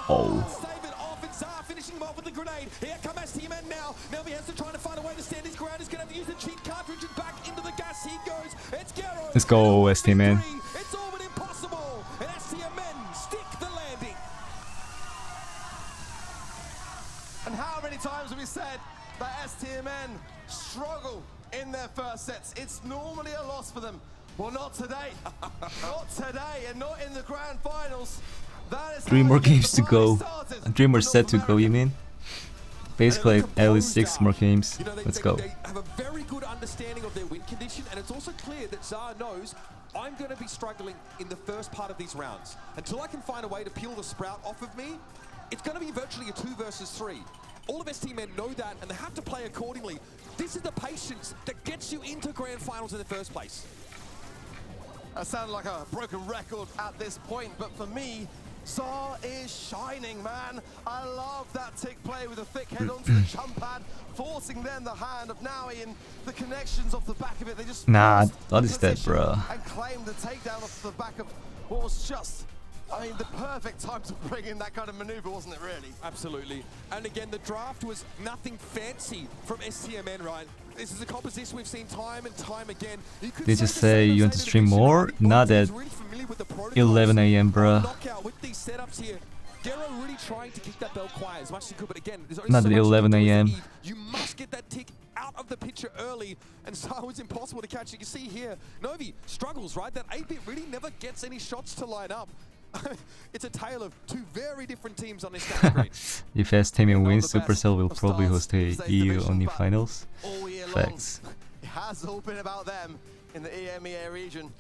S1: Oh.
S6: Save it off, and Zar finishing him off with the grenade. Here comes STMN now. Now he has to try to find a way to stand his ground. He's going to have to use the cheat cartridge and back into the gas. He goes. It's Gero.
S1: Let's go, STMN.
S6: It's all but impossible. And STMN stick the landing.
S12: And how many times have we said that STMN struggle in their first sets? It's normally a loss for them. Well, not today. Not today, and not in the grand finals. That is
S1: 3 more games to go. 3 more set to go, you mean? Basically, at least 6 more games. Let's go.
S6: They have a very good understanding of their win condition, and it's also clear that Zar knows I'm going to be struggling in the first part of these rounds. Until I can find a way to peel the sprout off of me, it's going to be virtually a 2 versus 3. All of STMN know that, and they have to play accordingly. This is the patience that gets you into grand finals in the first place.
S12: That sounded like a broken record at this point, but for me, Zar is shining, man. I love that tick play with a thick head onto the jump pad, forcing then the hand of Naui, and the connections off the back of it. They just
S1: nah, what is that, bro?
S12: And claim the takedown off the back of what was just, I mean, the perfect time to bring in that kind of maneuver, wasn't it, really?
S6: Absolutely. And again, the draft was nothing fancy from STMN, right? This is a composition we've seen time and time again.
S1: They just say you want to stream more? Not at 11 AM, bruh.
S6: With these setups here, Gero really trying to keep that bell quiet as much as he could, but again, there's only
S1: not
S6: so
S1: at 11 AM.
S6: You must get that tick out of the picture early, and so it's impossible to catch. You can see here, Novi struggles, right? That 8-bit really never gets any shots to line up. It's a tale of 2 very different teams on this category.
S1: If STMN wins, Supercell will probably host the EU only finals. Facts.
S12: It has all been about them in the EMEA region.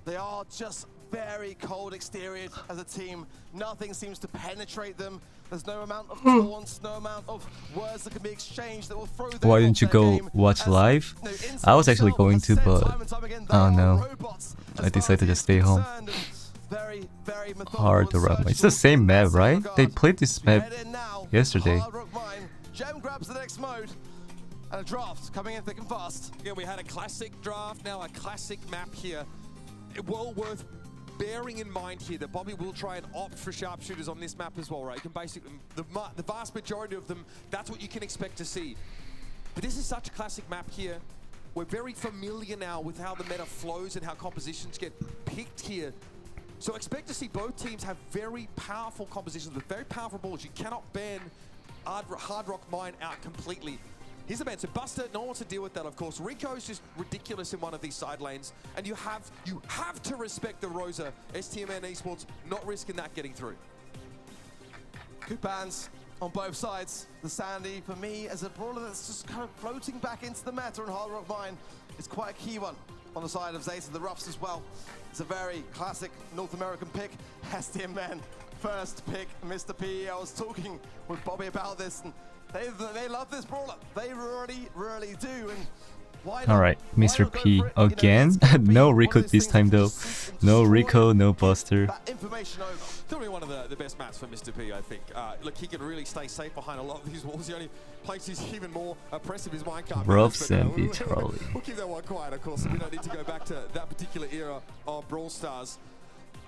S12: They are just very cold exterior as a team. Nothing seems to penetrate them. There's no amount of taunts, no amount of words that can be exchanged that will throw them.
S1: Why didn't you go watch live? I was actually going to, but oh no, I decided to stay home. Hard to run. It's the same map, right? They played this map yesterday.
S12: Gem grabs the next mode. And a draft coming in thick and fast.
S6: Yeah, we had a classic draft, now a classic map here. Well worth bearing in mind here that Bobby will try and opt for sharpshooters on this map as well, right? You can basically, the vast majority of them, that's what you can expect to see. But this is such a classic map here. We're very familiar now with how the meta flows and how compositions get picked here. So expect to see both teams have very powerful compositions with very powerful balls. You cannot ban Hard Rock Mine out completely. Here's the ban. So Buster, no one wants to deal with that, of course. Rico is just ridiculous in one of these side lanes, and you have to respect the Rosa. STMN Esports not risking that getting through.
S12: Good bans on both sides. The Sandy, for me, as a brawler that's just kind of floating back into the meta, and Hard Rock Mine is quite a key one on the side of ZETA, the Roughs as well. It's a very classic North American pick. STMN, first pick, Mr. P. I was talking with Bobby about this, and they love this brawler. They really do. And why not?
S1: Alright, Mr. P again. No Rico this time though. No Rico, no Buster.
S6: Probably one of the best maps for Mr. P, I think. Look, he can really stay safe behind a lot of these walls. The only place he's even more oppressive is minecart.
S1: Rough Sandy trolley.
S6: We'll keep that one quiet, of course. We don't need to go back to that particular era of Brawl Stars.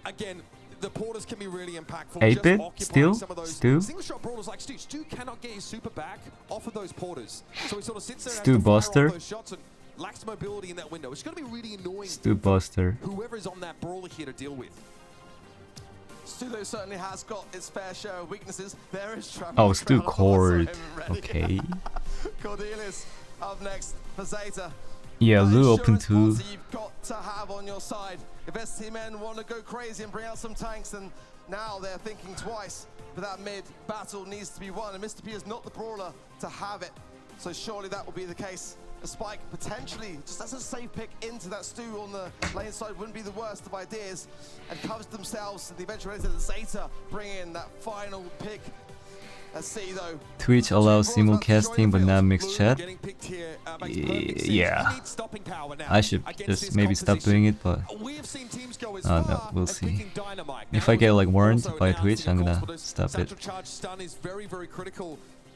S6: Again, the porters can be really impactful.
S1: 8-bit still?
S6: Single shot brawlers like Stu. Stu cannot get his super back off of those porters. So he sort of sits there
S1: Stu
S6: and has to fire
S1: Buster.
S6: off those shots and lacks mobility in that window. It's going to be really annoying.
S1: Stu Buster.
S6: Whoever is on that brawler here to deal with.
S12: Stu certainly has got its fair share of weaknesses. There is Travis.
S1: Oh, Stu Cord. Okay.
S12: Cordelius up next for ZETA.
S1: Yeah, Lu open too.
S12: You've got to have on your side. If STMN want to go crazy and bring out some tanks, then now they're thinking twice. But that mid battle needs to be won, and Mr. P is not the brawler to have it. So surely that will be the case. A spike potentially, just as a safe pick into that Stu on the lane side wouldn't be the worst of ideas, and covers themselves in the eventuality that ZETA bring in that final pick. Let's see though.
S1: Twitch allows simulcasting but not mixed chat. Yeah. I should just maybe stop doing it, but no, we'll see. If I get like warned by Twitch, I'm gonna stop it.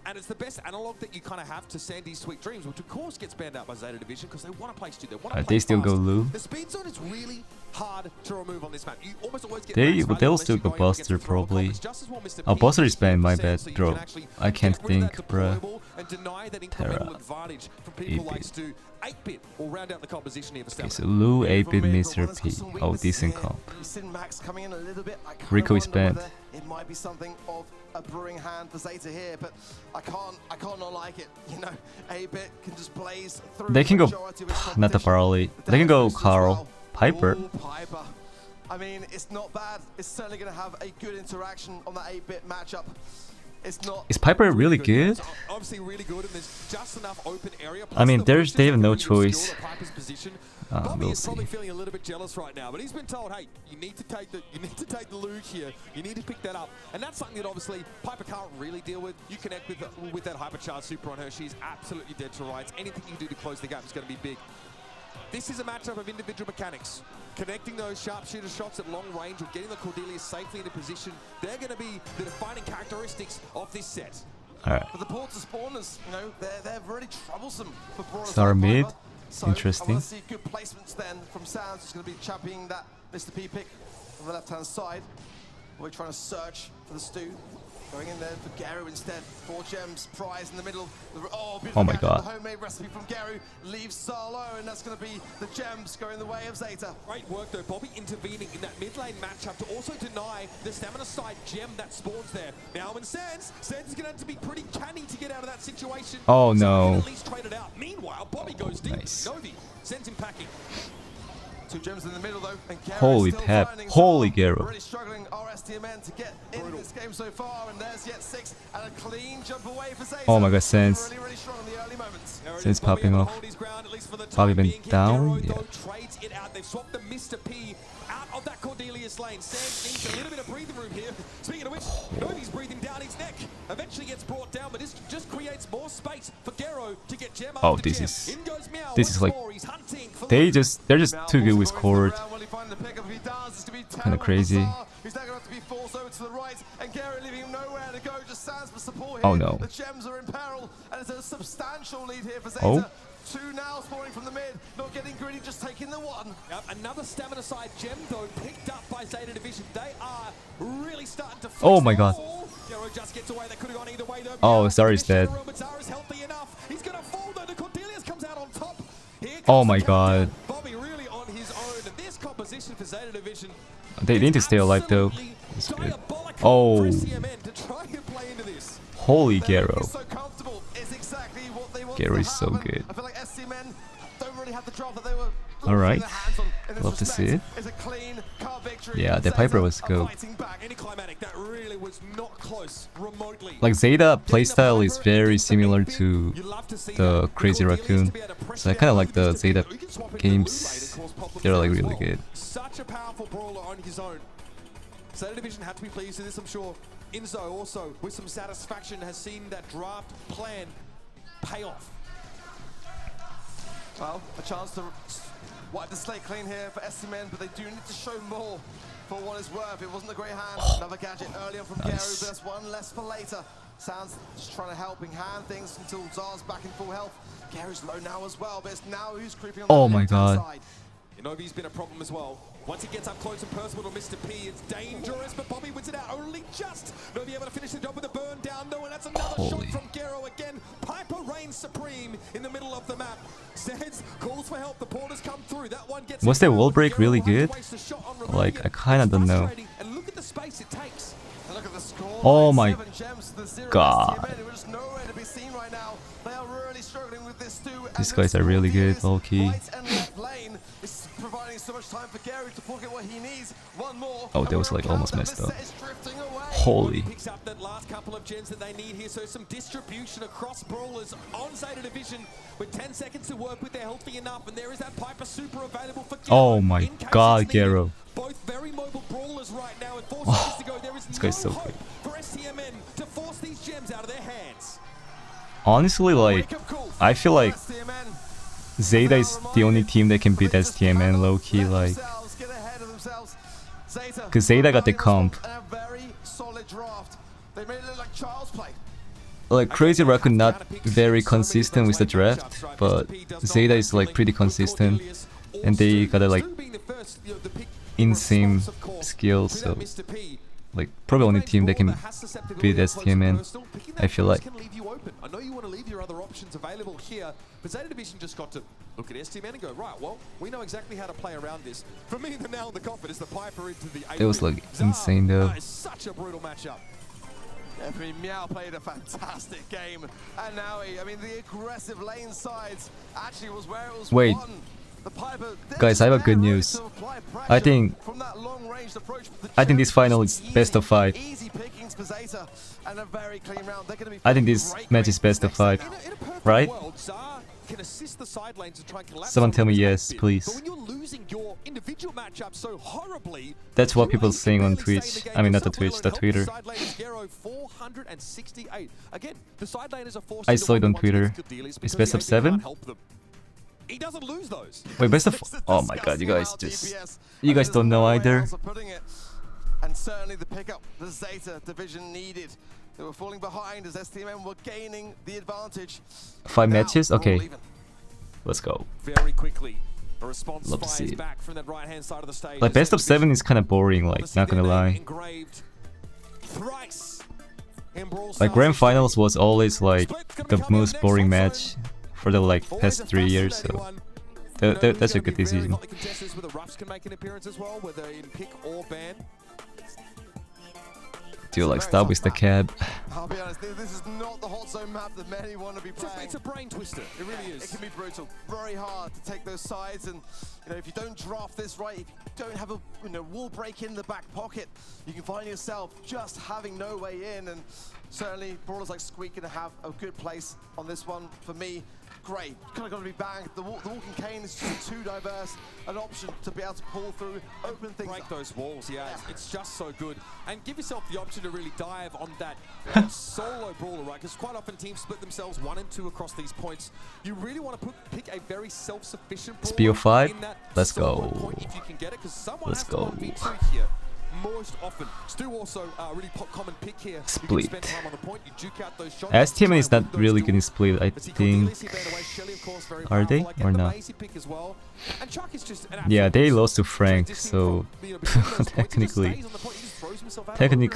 S6: And it's the best analog that you kind of have to Sandy's Sweet Dreams, which of course gets banned out by ZETA Division because they want to play Stu. They want to play
S1: They still
S6: fast.
S1: go Lu.
S6: The speed zone is really hard to remove on this map. You almost always get
S1: They'll still go Buster probably. Oh, Buster is banned, my bad, bro. I can't think, bruh.
S6: And deny that
S1: Terra.
S6: incremental advantage from people like Stu. 8-bit will round out the composition here for
S1: Okay, so Lu, 8-bit, Mr. P. Oh, decent comp.
S12: Max coming in a little bit.
S1: Rico is banned.
S12: It might be something of a brewing hand for ZETA here, but I can't not like it. You know, 8-bit can just blaze through.
S1: They can go, not the Barley. They can go Carl, Piper.
S12: Piper. I mean, it's not bad. It's certainly going to have a good interaction on that 8-bit matchup. It's not.
S1: Is Piper really good?
S6: Obviously really good, and there's just enough open area.
S1: I mean, they have no choice.
S6: Bobby
S1: We'll
S6: is probably
S1: see.
S6: feeling a little bit jealous right now, but he's been told, hey, you need to take the loot here. You need to pick that up, and that's something that obviously Piper can't really deal with. You connect with that hypercharge super on her. She's absolutely dead to rights. Anything you do to close the gap is going to be big. This is a matchup of individual mechanics. Connecting those sharpshooter shots at long range or getting the Cordelius safely into position, they're going to be the defining characteristics of this set.
S1: Alright.
S12: But the ports of spawners, you know, they're really troublesome for brawlers.
S1: Star
S12: like
S1: mid.
S12: Piper. So
S1: Interesting.
S12: I want to see good placements then from Sounds, who's going to be championing that Mr. P pick on the left-hand side. We're trying to search for the Stu. Going in there for Garu instead. 4 gems, prize in the middle. Oh
S1: my God.
S12: The homemade recipe from Garu leaves solo, and that's going to be the gems going the way of ZETA.
S6: Great work though, Bobby intervening in that mid lane matchup to also deny the stamina side gem that spawns there. Now when Sands is going to have to be pretty canny to get out of that situation.
S1: Oh
S6: So he
S1: no.
S6: can at least trade it out. Meanwhile, Bobby goes deep.
S1: Nice.
S6: Novi sends him packing.
S12: Two gems in the middle though, and Gary
S1: Holy
S12: still
S1: pep.
S12: finding
S1: Holy
S12: Zar.
S1: Garo.
S12: Really struggling our STMN to get in this game so far, and there's yet 6 and a clean jump away for ZETA.
S1: Oh my god, Sense.
S12: Really strong in the early moments.
S1: Sense popping off. Probably been down. Yeah.
S6: Trades it out. They've swapped the Mr. P out of that Cordelius lane. Sans needs a little bit of breathing room here. Speaking of which, Novi's breathing down his neck. Eventually gets brought down, but this just creates more space for Garo to get gem
S1: Oh,
S6: after
S1: this
S6: gem.
S1: is
S6: In goes Meow
S1: this
S6: once
S1: is like
S6: more. He's hunting for
S1: they're just too good with Cord. Kind of crazy.
S12: He's now going to have to be forced over to the right, and Gary leaving him nowhere to go. Just stands for support
S1: Oh
S12: here.
S1: no.
S12: The gems are in peril, and it's a substantial lead here for ZETA.
S1: Oh.
S12: 2 now spawning from the mid, not getting greedy, just taking the 1.
S6: Yep, another stamina side gem though picked up by ZETA Division. They are really starting to
S1: Oh my god.
S6: Garo just gets away. They could have gone either way though.
S1: Oh, Zara's dead.
S6: Zara's healthy enough. He's gonna fall though. The Cordelius comes out on top. Here
S1: Oh my god.
S6: Bobby really on his own. And this composition for ZETA Division.
S1: They need to stay alive though. That's good. Oh. Holy Garo. Garo is so good.
S12: I feel like STMN don't really have the drop that they were
S1: Alright. Love to see it.
S12: It's a clean car victory.
S1: Yeah, the Piper was good.
S6: That really was not close remotely.
S1: Like ZETA playstyle is very similar to the Crazy Racoon. So I kind of like the ZETA games. They're like really good.
S6: Such a powerful brawler on his own. ZETA Division had to be pleased with this, I'm sure. Inzo also, with some satisfaction, has seen that draft plan pay off.
S12: Well, a chance to wipe the slate clean here for STMN, but they do need to show more for what it's worth. It wasn't a great hand. Another gadget early on from Gary, but that's one less for later. Sans just trying to helping hand things until Zar's back in full health. Gary's low now as well, but it's now who's creeping on
S1: Oh
S12: the
S1: my god.
S12: side.
S6: Novi's been a problem as well. Once he gets up close and personal to Mr. P, it's dangerous, but Bobby wins it out. Only just Novi able to finish the job with a burn down, though, and that's another shot from Garo again. Piper reigns supreme in the middle of the map. Says calls for help. The porters come through. That one gets.
S1: Was the wall break really good? Like, I kind of don't know.
S6: And look at the space it takes.
S12: And look at the score.
S1: Oh my
S12: 7 gems to the 0
S1: god.
S12: STMN. We're just nowhere to be seen right now. They are really struggling with this too.
S1: These guys are really good, low key.
S12: Right and left lane is providing so much time for Gary to pocket what he needs. One more.
S1: Oh, that was like almost messed up. Holy.
S6: Picks up that last couple of gens that they need here, so some distribution across brawlers on ZETA Division with 10 seconds to work with. They're healthy enough, and there is that Piper super available for Garo.
S1: Oh my god, Garo.
S6: Both very mobile brawlers right now. With 4 seconds to go, there is
S1: This
S6: no
S1: guy's so
S6: hope
S1: good.
S6: for STMN to force these gems out of their hands.
S1: Honestly, like, I feel like ZETA is the only team that can beat STMN low-key, like, because ZETA got the comp. Like, Crazy Racoon not very consistent with the draft, but ZETA is like pretty consistent, and they got a like insane skill, so like probably only team that can beat STMN, I feel like.
S6: I know you want to leave your other options available here, but ZETA Division just got to look at STMN and go, right, well, we know exactly how to play around this. For me, the nail in the coffin is the Piper into the 8.
S1: It was like insane though.
S6: That is such a brutal matchup.
S12: I mean, Meow played a fantastic game, and now I mean, the aggressive lane sides actually was where it was
S1: Wait.
S12: won. The Piper,
S1: Guys, I have a good news. I think this final is best of 5.
S12: Easy pickings for ZETA, and a very clean round. They're going to be
S1: I think this match is best of 5, right?
S6: Can assist the side lanes to try and collapse.
S1: Someone tell me yes, please.
S6: But when you're losing your individual matchup so horribly,
S1: That's what people saying on Twitch. I mean, not the Twitch, the Twitter.
S6: 468. Again, the side laners are forced
S1: I saw it on Twitter. It's best of 7?
S6: He doesn't lose those.
S1: Wait, best of... Oh my god, you guys just... You guys don't know either.
S12: And certainly the pickup the ZETA Division needed. They were falling behind as STMN were gaining the advantage.
S1: 5 matches? Okay. Let's go.
S6: Very quickly. A response
S1: Love to see it.
S6: back from that right-hand side of the stage.
S1: Like, best of 7 is kind of boring, like, not gonna lie. Like, grand finals was always, like, the most boring match for the, like, past 3 years, so... That's a good decision.
S6: The contestants with the roughs can make an appearance as well, whether in pick or ban.
S1: Dude, like, stop with the cab.
S12: I'll be honest, this is not the hot zone map that many want to be playing.
S6: It's a brain twister. It really is.
S12: It can be brutal. Very hard to take those sides, and if you don't draft this right, if you don't have a wall break in the back pocket, you can find yourself just having no way in. And certainly, brawlers like Squeak gonna have a good place on this one. For me, great. Kind of got to be banged. The walking cane is just too diverse an option to be able to pull through, open things
S6: break
S12: up.
S6: those walls. Yeah, it's just so good. And give yourself the option to really dive on that solo brawler, right? Because quite often teams split themselves 1 and 2 across these points. You really want to pick a very self-sufficient brawler
S1: SPO5.
S6: in that
S1: Let's
S6: solo
S1: go.
S6: point if you can get it, because someone
S1: Let's
S6: has
S1: go.
S6: to 1v2 here. Most often. Stu also a really common pick here.
S1: Split.
S6: You can spend time on the point, you juke out those shots.
S1: STMN is not really good in split, I think. Are they or not? Yeah, they lost to Frank, so technically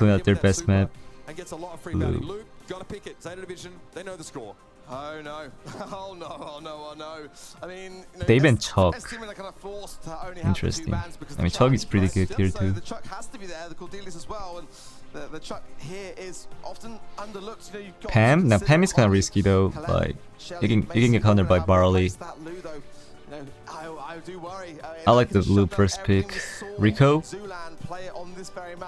S1: not their best map.
S6: And gets a lot of free value. Luke, gotta pick it. ZETA Division, they know the score.
S12: Oh no! Oh no! Oh no! Oh no! I mean,
S1: They even Chalk.
S12: STMN are kind of forced to only have
S1: Interesting.
S12: 2 bans because
S1: I mean,
S12: the
S1: Chalk is
S12: Chuck
S1: pretty
S12: is
S1: good
S12: pressed.
S1: here
S12: So
S1: too.
S12: the Chuck has to be there. The Cordelius as well, and the Chuck here is often underlooked. You've got
S1: Pam?
S12: to
S1: Now
S12: consider
S1: Pam is kind of
S12: Holly,
S1: risky though.
S12: Helene,
S1: Like
S12: Shelly,
S1: you can
S12: Mason,
S1: get countered by
S12: Conrad,
S1: Barley.
S12: replace that Lou, though. I do worry.
S1: I like the Lou first pick. Rico?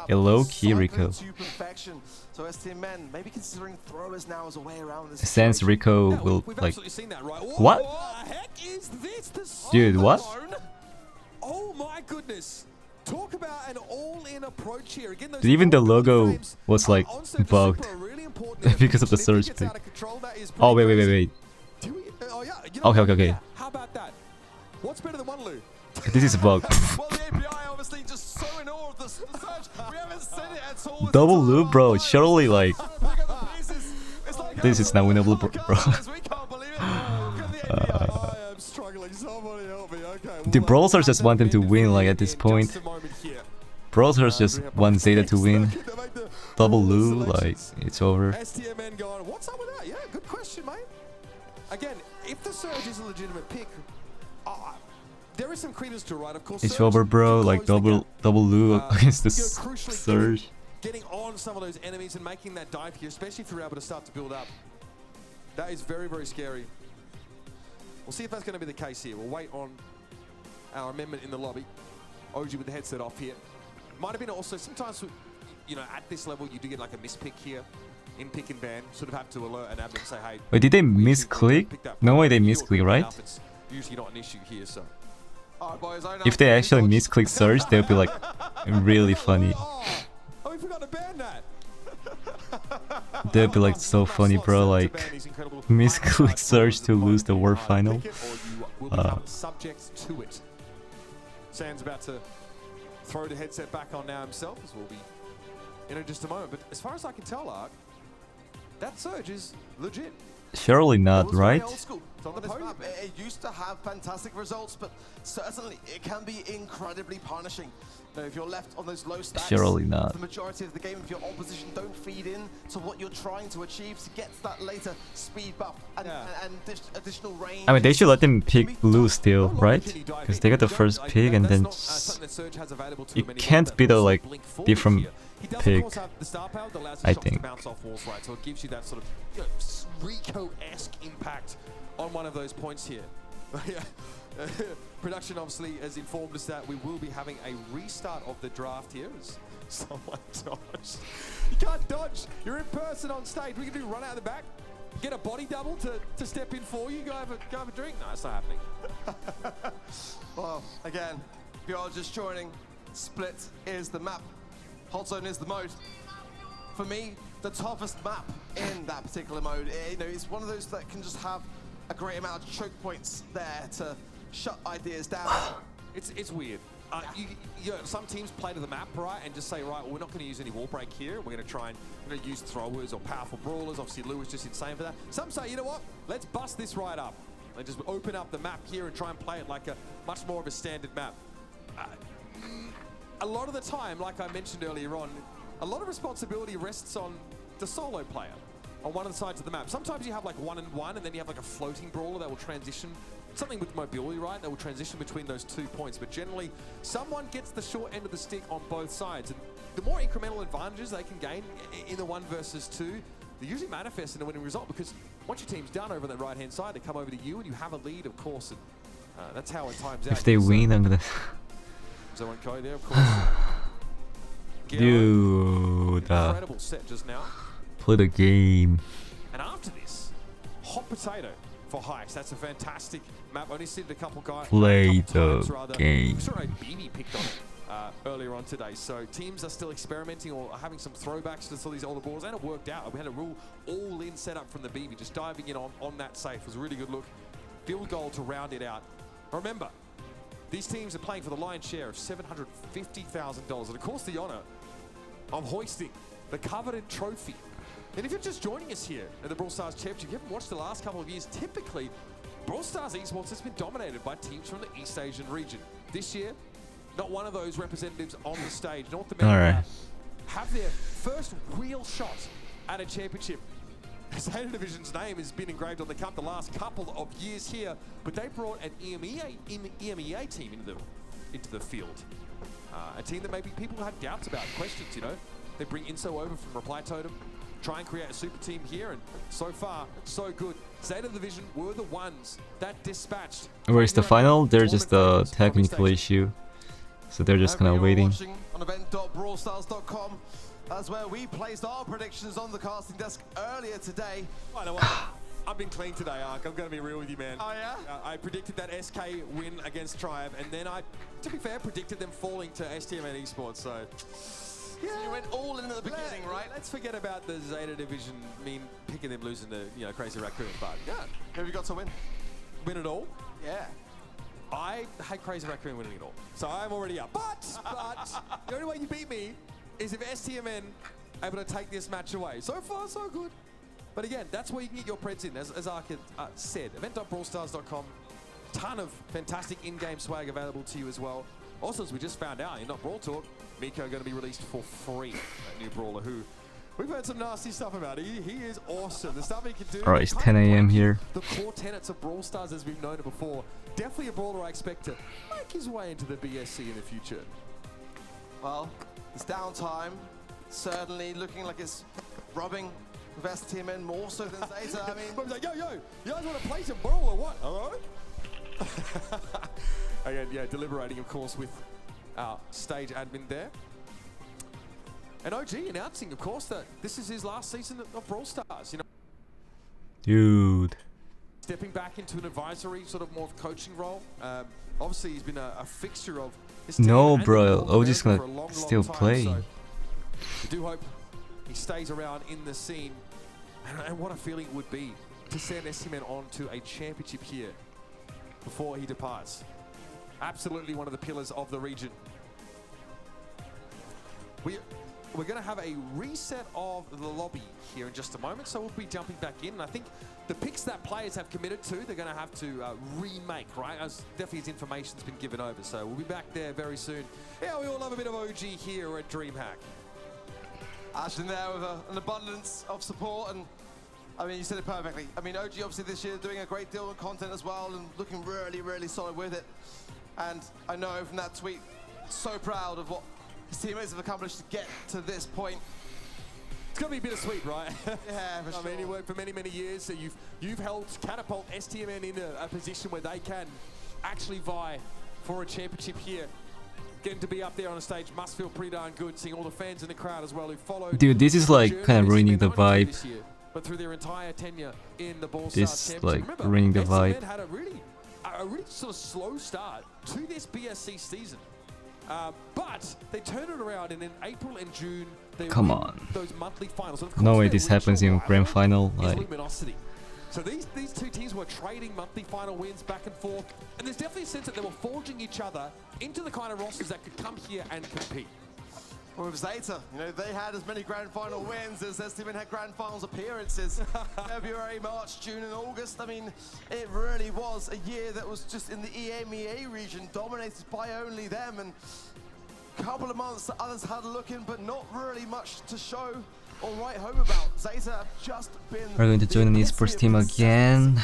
S1: A low-key Rico.
S12: So STMN maybe considering throwers now as a way around this.
S1: Since Rico will like what? Dude, what?
S6: Oh my goodness. Talk about an all-in approach here. Again, those
S1: Even the logo was like bugged because of the surge pick. Oh wait. Okay.
S6: How about that? What's better than one, Lou?
S1: This is a bug.
S12: Well, the API obviously just so in awe of the surge. We haven't seen it at all.
S1: Double loop, bro. Surely like this is not winnable, bro.
S6: I am struggling. Somebody help me. Okay.
S1: The Brawlers just want them to win. Like at this point, Brawlers just want Zeta to win. Double Lou, like it's over.
S6: STMN going. What's up with that? Yeah, good question, mate. Again, if the surge is a legitimate pick, there is some credence to it, right? Of course,
S1: It's over, bro. Like double Lou against the surge.
S6: Getting on some of those enemies and making that dive here, especially if you're able to start to build up. That is very, very scary. We'll see if that's going to be the case here. We'll wait on our amendment in the lobby. OG with the headset off here. Might have been also sometimes, at this level, you do get like a mispick here in pick and ban. Sort of have to alert an admin and say, hey.
S1: Wait, did they misclick? No way they misclick, right?
S6: It's usually not an issue here, so.
S1: If they actually misclick surge, they'll be like really funny.
S6: Oh, we forgot to ban that.
S1: They'll be like so funny, bro. Like misclick surge to lose the World Final.
S6: Subject to it. Sam's about to throw the headset back on now himself, as we'll be in just a moment. But as far as I can tell, Ark, that surge is legit.
S1: Surely not, right?
S12: It used to have fantastic results, but certainly it can be incredibly punishing. If you're left on those low stats,
S1: Surely not.
S12: the majority of the game, if your opposition don't feed in to what you're trying to achieve to get to that later speed buff and additional range.
S1: I mean, they should let them pick blue still, right? Because they got the first pick and then you can't be the like different pick. I think.
S6: So it gives you that sort of Rico-esque impact on one of those points here. Production obviously has informed us that we will be having a restart of the draft here. As someone dodged. You can't dodge. You're in person on stage. We can do run out the back, get a body double to step in for you. Go have a drink. No, it's not happening.
S12: Well, again, if you're just joining, Split is the map. Hot Zone is the mode. For me, the toughest map in that particular mode. It's one of those that can just have a great amount of choke points there to shut ideas down.
S6: It's weird. Some teams play to the map, right, and just say, right, well, we're not going to use any wall break here. We're going to try and use throwers or powerful brawlers. Obviously, Lou is just insane for that. Some say, you know what? Let's bust this right up and just open up the map here and try and play it like a much more of a standard map. A lot of the time, like I mentioned earlier on, a lot of responsibility rests on the solo player on one of the sides of the map. Sometimes you have like 1-and-1 and then you have like a floating brawler that will transition something with mobility, right? They will transition between those 2 points, but generally someone gets the short end of the stick on both sides. And the more incremental advantages they can gain in the 1 versus 2, they usually manifest in a winning result, because once your team's down over on the right-hand side, they come over to you and you have a lead, of course, and that's how it times out.
S1: If they win, I'm gonna...
S6: So one code there, of course.
S1: Dude,
S6: incredible set just now.
S1: play the game.
S6: And after this, hot potato for Hikes. That's a fantastic map. Only seen a couple guys.
S1: Play the game.
S6: I'm sure BB picked on it earlier on today. So teams are still experimenting or having some throwbacks to some of these older balls, and it worked out. We had a real all-in setup from the BB, just diving in on that safe. It was a really good look. Field goal to round it out. Remember, these teams are playing for the lion's share of $750,000, and of course the honor of hoisting the coveted trophy. And if you're just joining us here at the Brawl Stars Championship, you haven't watched the last couple of years, typically Brawl Stars Esports has been dominated by teams from the East Asian region. This year, not one of those representatives on the stage. North America have their first real shot at a championship. ZETA Division's name has been engraved on the cup the last couple of years here, but they brought an EMEA team into the field. A team that maybe people had doubts about, questions, you know. They bring Inso over from Reply Totem, try and create a super team here, and so far, so good. ZETA Division were the ones that dispatched.
S1: Where's the final? There's just a technical issue, so they're just kind of waiting.
S12: On event.brawlstars.com. That's where we placed our predictions on the casting desk earlier today.
S6: By the way, I've been clean today, Ark. I'm going to be real with you, man.
S12: Oh, yeah?
S6: I predicted that SK win against Tribe, and then I, to be fair, predicted them falling to STMN Esports, so...
S12: Yeah. So you went all in at the beginning, right?
S6: Let's forget about the ZETA Division, picking them losing to, you know, Crazy Racoon, but...
S12: Yeah. Who have you got to win?
S6: Win it all?
S12: Yeah.
S6: I hate Crazy Racoon winning it all, so I'm already up. But the only way you beat me is if STMN able to take this match away. So far, so good. But again, that's where you can get your preds in, as Ark said. Event.brawlstars.com. Ton of fantastic in-game swag available to you as well. Also, as we just found out in Not Brawl Talk, Miko going to be released for free. That new brawler who we've heard some nasty stuff about. He is awesome. The stuff he can do.
S1: Alright, it's 10 AM here.
S6: The core tenets of Brawl Stars as we've known it before. Definitely a brawler I expect to make his way into the BSC in the future.
S12: Well, it's downtime. Certainly looking like it's rubbing with STMN more so than ZETA. I mean,
S6: I was like, yo, you guys want to play some Brawl or what? Hello? Again, yeah, deliberating, of course, with our stage admin there. And OG announcing, of course, that this is his last season of Brawl Stars. You know,
S1: dude.
S6: Stepping back into an advisory, sort of more of coaching role. Obviously, he's been a fixture of his team.
S1: No, bro.
S6: for
S1: OG's
S6: a
S1: gonna
S6: long
S1: still
S6: time,
S1: play.
S6: So I do hope he stays around in the scene. And what a feeling it would be to send STMN on to a championship here before he departs. Absolutely one of the pillars of the region. We're going to have a reset of the lobby here in just a moment, so we'll be jumping back in. And I think the picks that players have committed to, they're going to have to remake, right? As definitely his information's been given over, so we'll be back there very soon. Yeah, we all love a bit of OG here at DreamHack.
S12: Ashton there with an abundance of support, and I mean, you said it perfectly. I mean, OG obviously this year doing a great deal of content as well and looking really, really solid with it. And I know from that tweet, so proud of what his teammates have accomplished to get to this point.
S6: It's gonna be bittersweet, right?
S12: Yeah, for sure.
S6: I mean, he worked for many, many years, so you've helped catapult STMN into a position where they can actually vie for a championship here. Getting to be up there on a stage must feel pretty darn good, seeing all the fans in the crowd as well who followed.
S1: Dude, this is like kind of ruining the vibe.
S6: But through their entire tenure in the Brawl Stars
S1: This
S6: Championship.
S1: like ruining the vibe.
S6: STMN had a really sort of slow start to this BSC season. But they turned it around, and in April and June, they
S1: Come
S6: win
S1: on.
S6: those monthly finals. And of
S1: No
S6: course
S1: way
S6: their
S1: this happens in
S6: regional
S1: grand
S6: rival
S1: final.
S6: is
S1: Like,
S6: Luminosity. So these two teams were trading monthly final wins back and forth, and there's definitely a sense that they were forging each other into the kind of rosters that could come here and compete.
S12: Well, with ZETA, you know, they had as many grand final wins as STMN had grand finals appearances. February, March, June, and August. I mean, it really was a year that was just in the EMEA region, dominated by only them. And a couple of months, others had a look in, but not really much to show or write home about. ZETA have just been
S1: Are going to join an esports team again?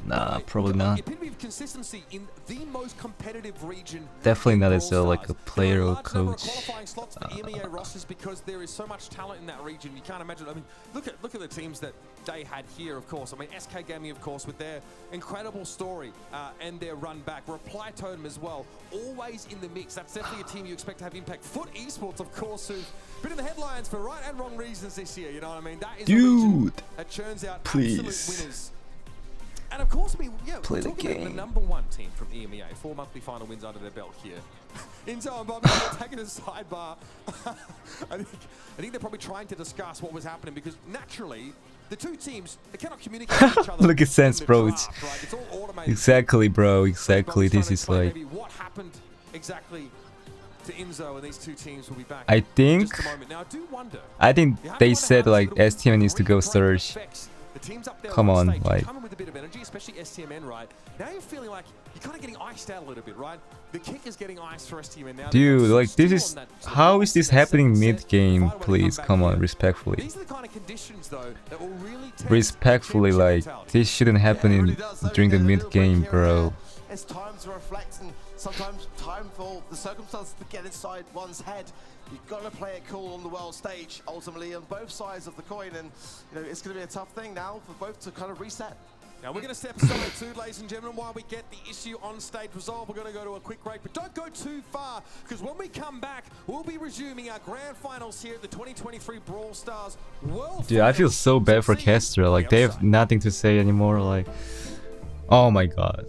S1: Nah, probably not.
S6: Consistency in the most competitive region.
S1: Definitely not as like a player or coach.
S6: Qualifying slots for EMEA rosters because there is so much talent in that region. You can't imagine. I mean, look at the teams that they had here, of course. I mean, SK Gaming, of course, with their incredible story and their run back. Reply Totem as well, always in the mix. That's definitely a team you expect to have impact. Foot Esports, of course, who've been in the headlines for right and wrong reasons this year. You know what I mean? That is a region that churns out absolute winners. And of course, we're talking about the #1 team from EMEA. 4 monthly final wins under their belt here. Inzo and Bobby are taking a sidebar. I think they're probably trying to discuss what was happening because naturally, the two teams, they cannot communicate with each other.
S1: Look at Sense, bro. It's
S6: all automated.
S1: exactly, bro. Exactly. This is like.
S6: What happened exactly to Inzo and these two teams will be back.
S1: I think.
S6: Now, I do wonder.
S1: I think they said like STMN needs to go Surge. Come on, like.
S6: Coming with a bit of energy, especially STMN, right? Now you're feeling like you're kind of getting iced out a little bit, right? The kick is getting iced for STMN now.
S1: Dude, like this is. How is this happening mid-game? Please, come on, respectfully.
S6: These are the kind of conditions, though, that will really
S1: Respectfully, like this shouldn't happen during the mid-game, bro.
S12: It's time to reflect and sometimes time for the circumstances to get inside one's head. You've got to play it cool on the world stage, ultimately, on both sides of the coin, and it's going to be a tough thing now for both to kind of reset.
S6: Now we're going to step aside too, ladies and gentlemen, while we get the issue on stage resolved. We're going to go to a quick break, but don't go too far, because when we come back, we'll be resuming our grand finals here at the 2023 Brawl Stars World.
S1: Dude, I feel so bad for Kestra. Like they have nothing to say anymore. Like, oh my god.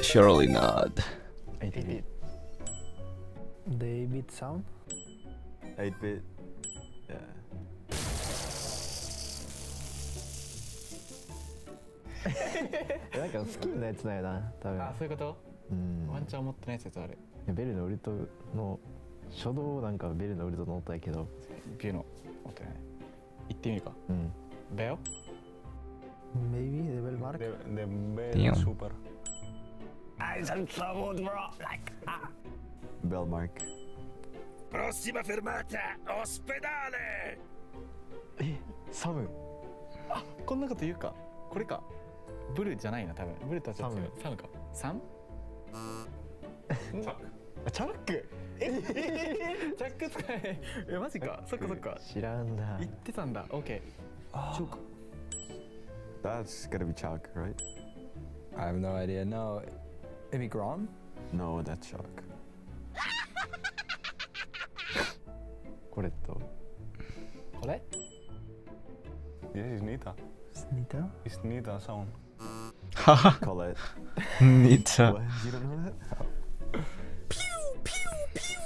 S1: Surely not.
S8: 8-bit. The 8-bit sound?
S7: 8-bit. Yeah.
S8: なんか好きなやつだよな、多分。
S17: あ、そういうこと？ワンチャン持ってない説ある。
S8: ベルのウルトの初動なんかベルのウルト乗ったけど。
S17: ビューの持ってない。行ってみるか。ベオ？
S8: Maybe the bell mark.
S7: The bell
S1: Damn.
S7: super.
S18: I sono troubled, bro. Like,
S7: Bell mark.
S18: Prossima fermata, ospedale.
S8: サム。
S17: あ、こんなこと言うか。これか。ブルじゃないな、多分。ブルとはちょっと違う。サムか。サム？チャック。チャック使え。マジか。そっかそっか。
S8: 知らんな。
S17: 言ってたんだ。オッケー。チョーク。
S7: That's gotta be Chalk, right?
S19: I have no idea. No. Maybe Grom?
S7: No, that's Chalk.
S8: これと。
S17: これ？
S7: Yes, it's Nita.
S8: Nita?
S7: It's Nita sound.
S1: Haha.
S7: Call it.
S1: Nita.
S7: What? You don't know that?
S18: Pew pew pew.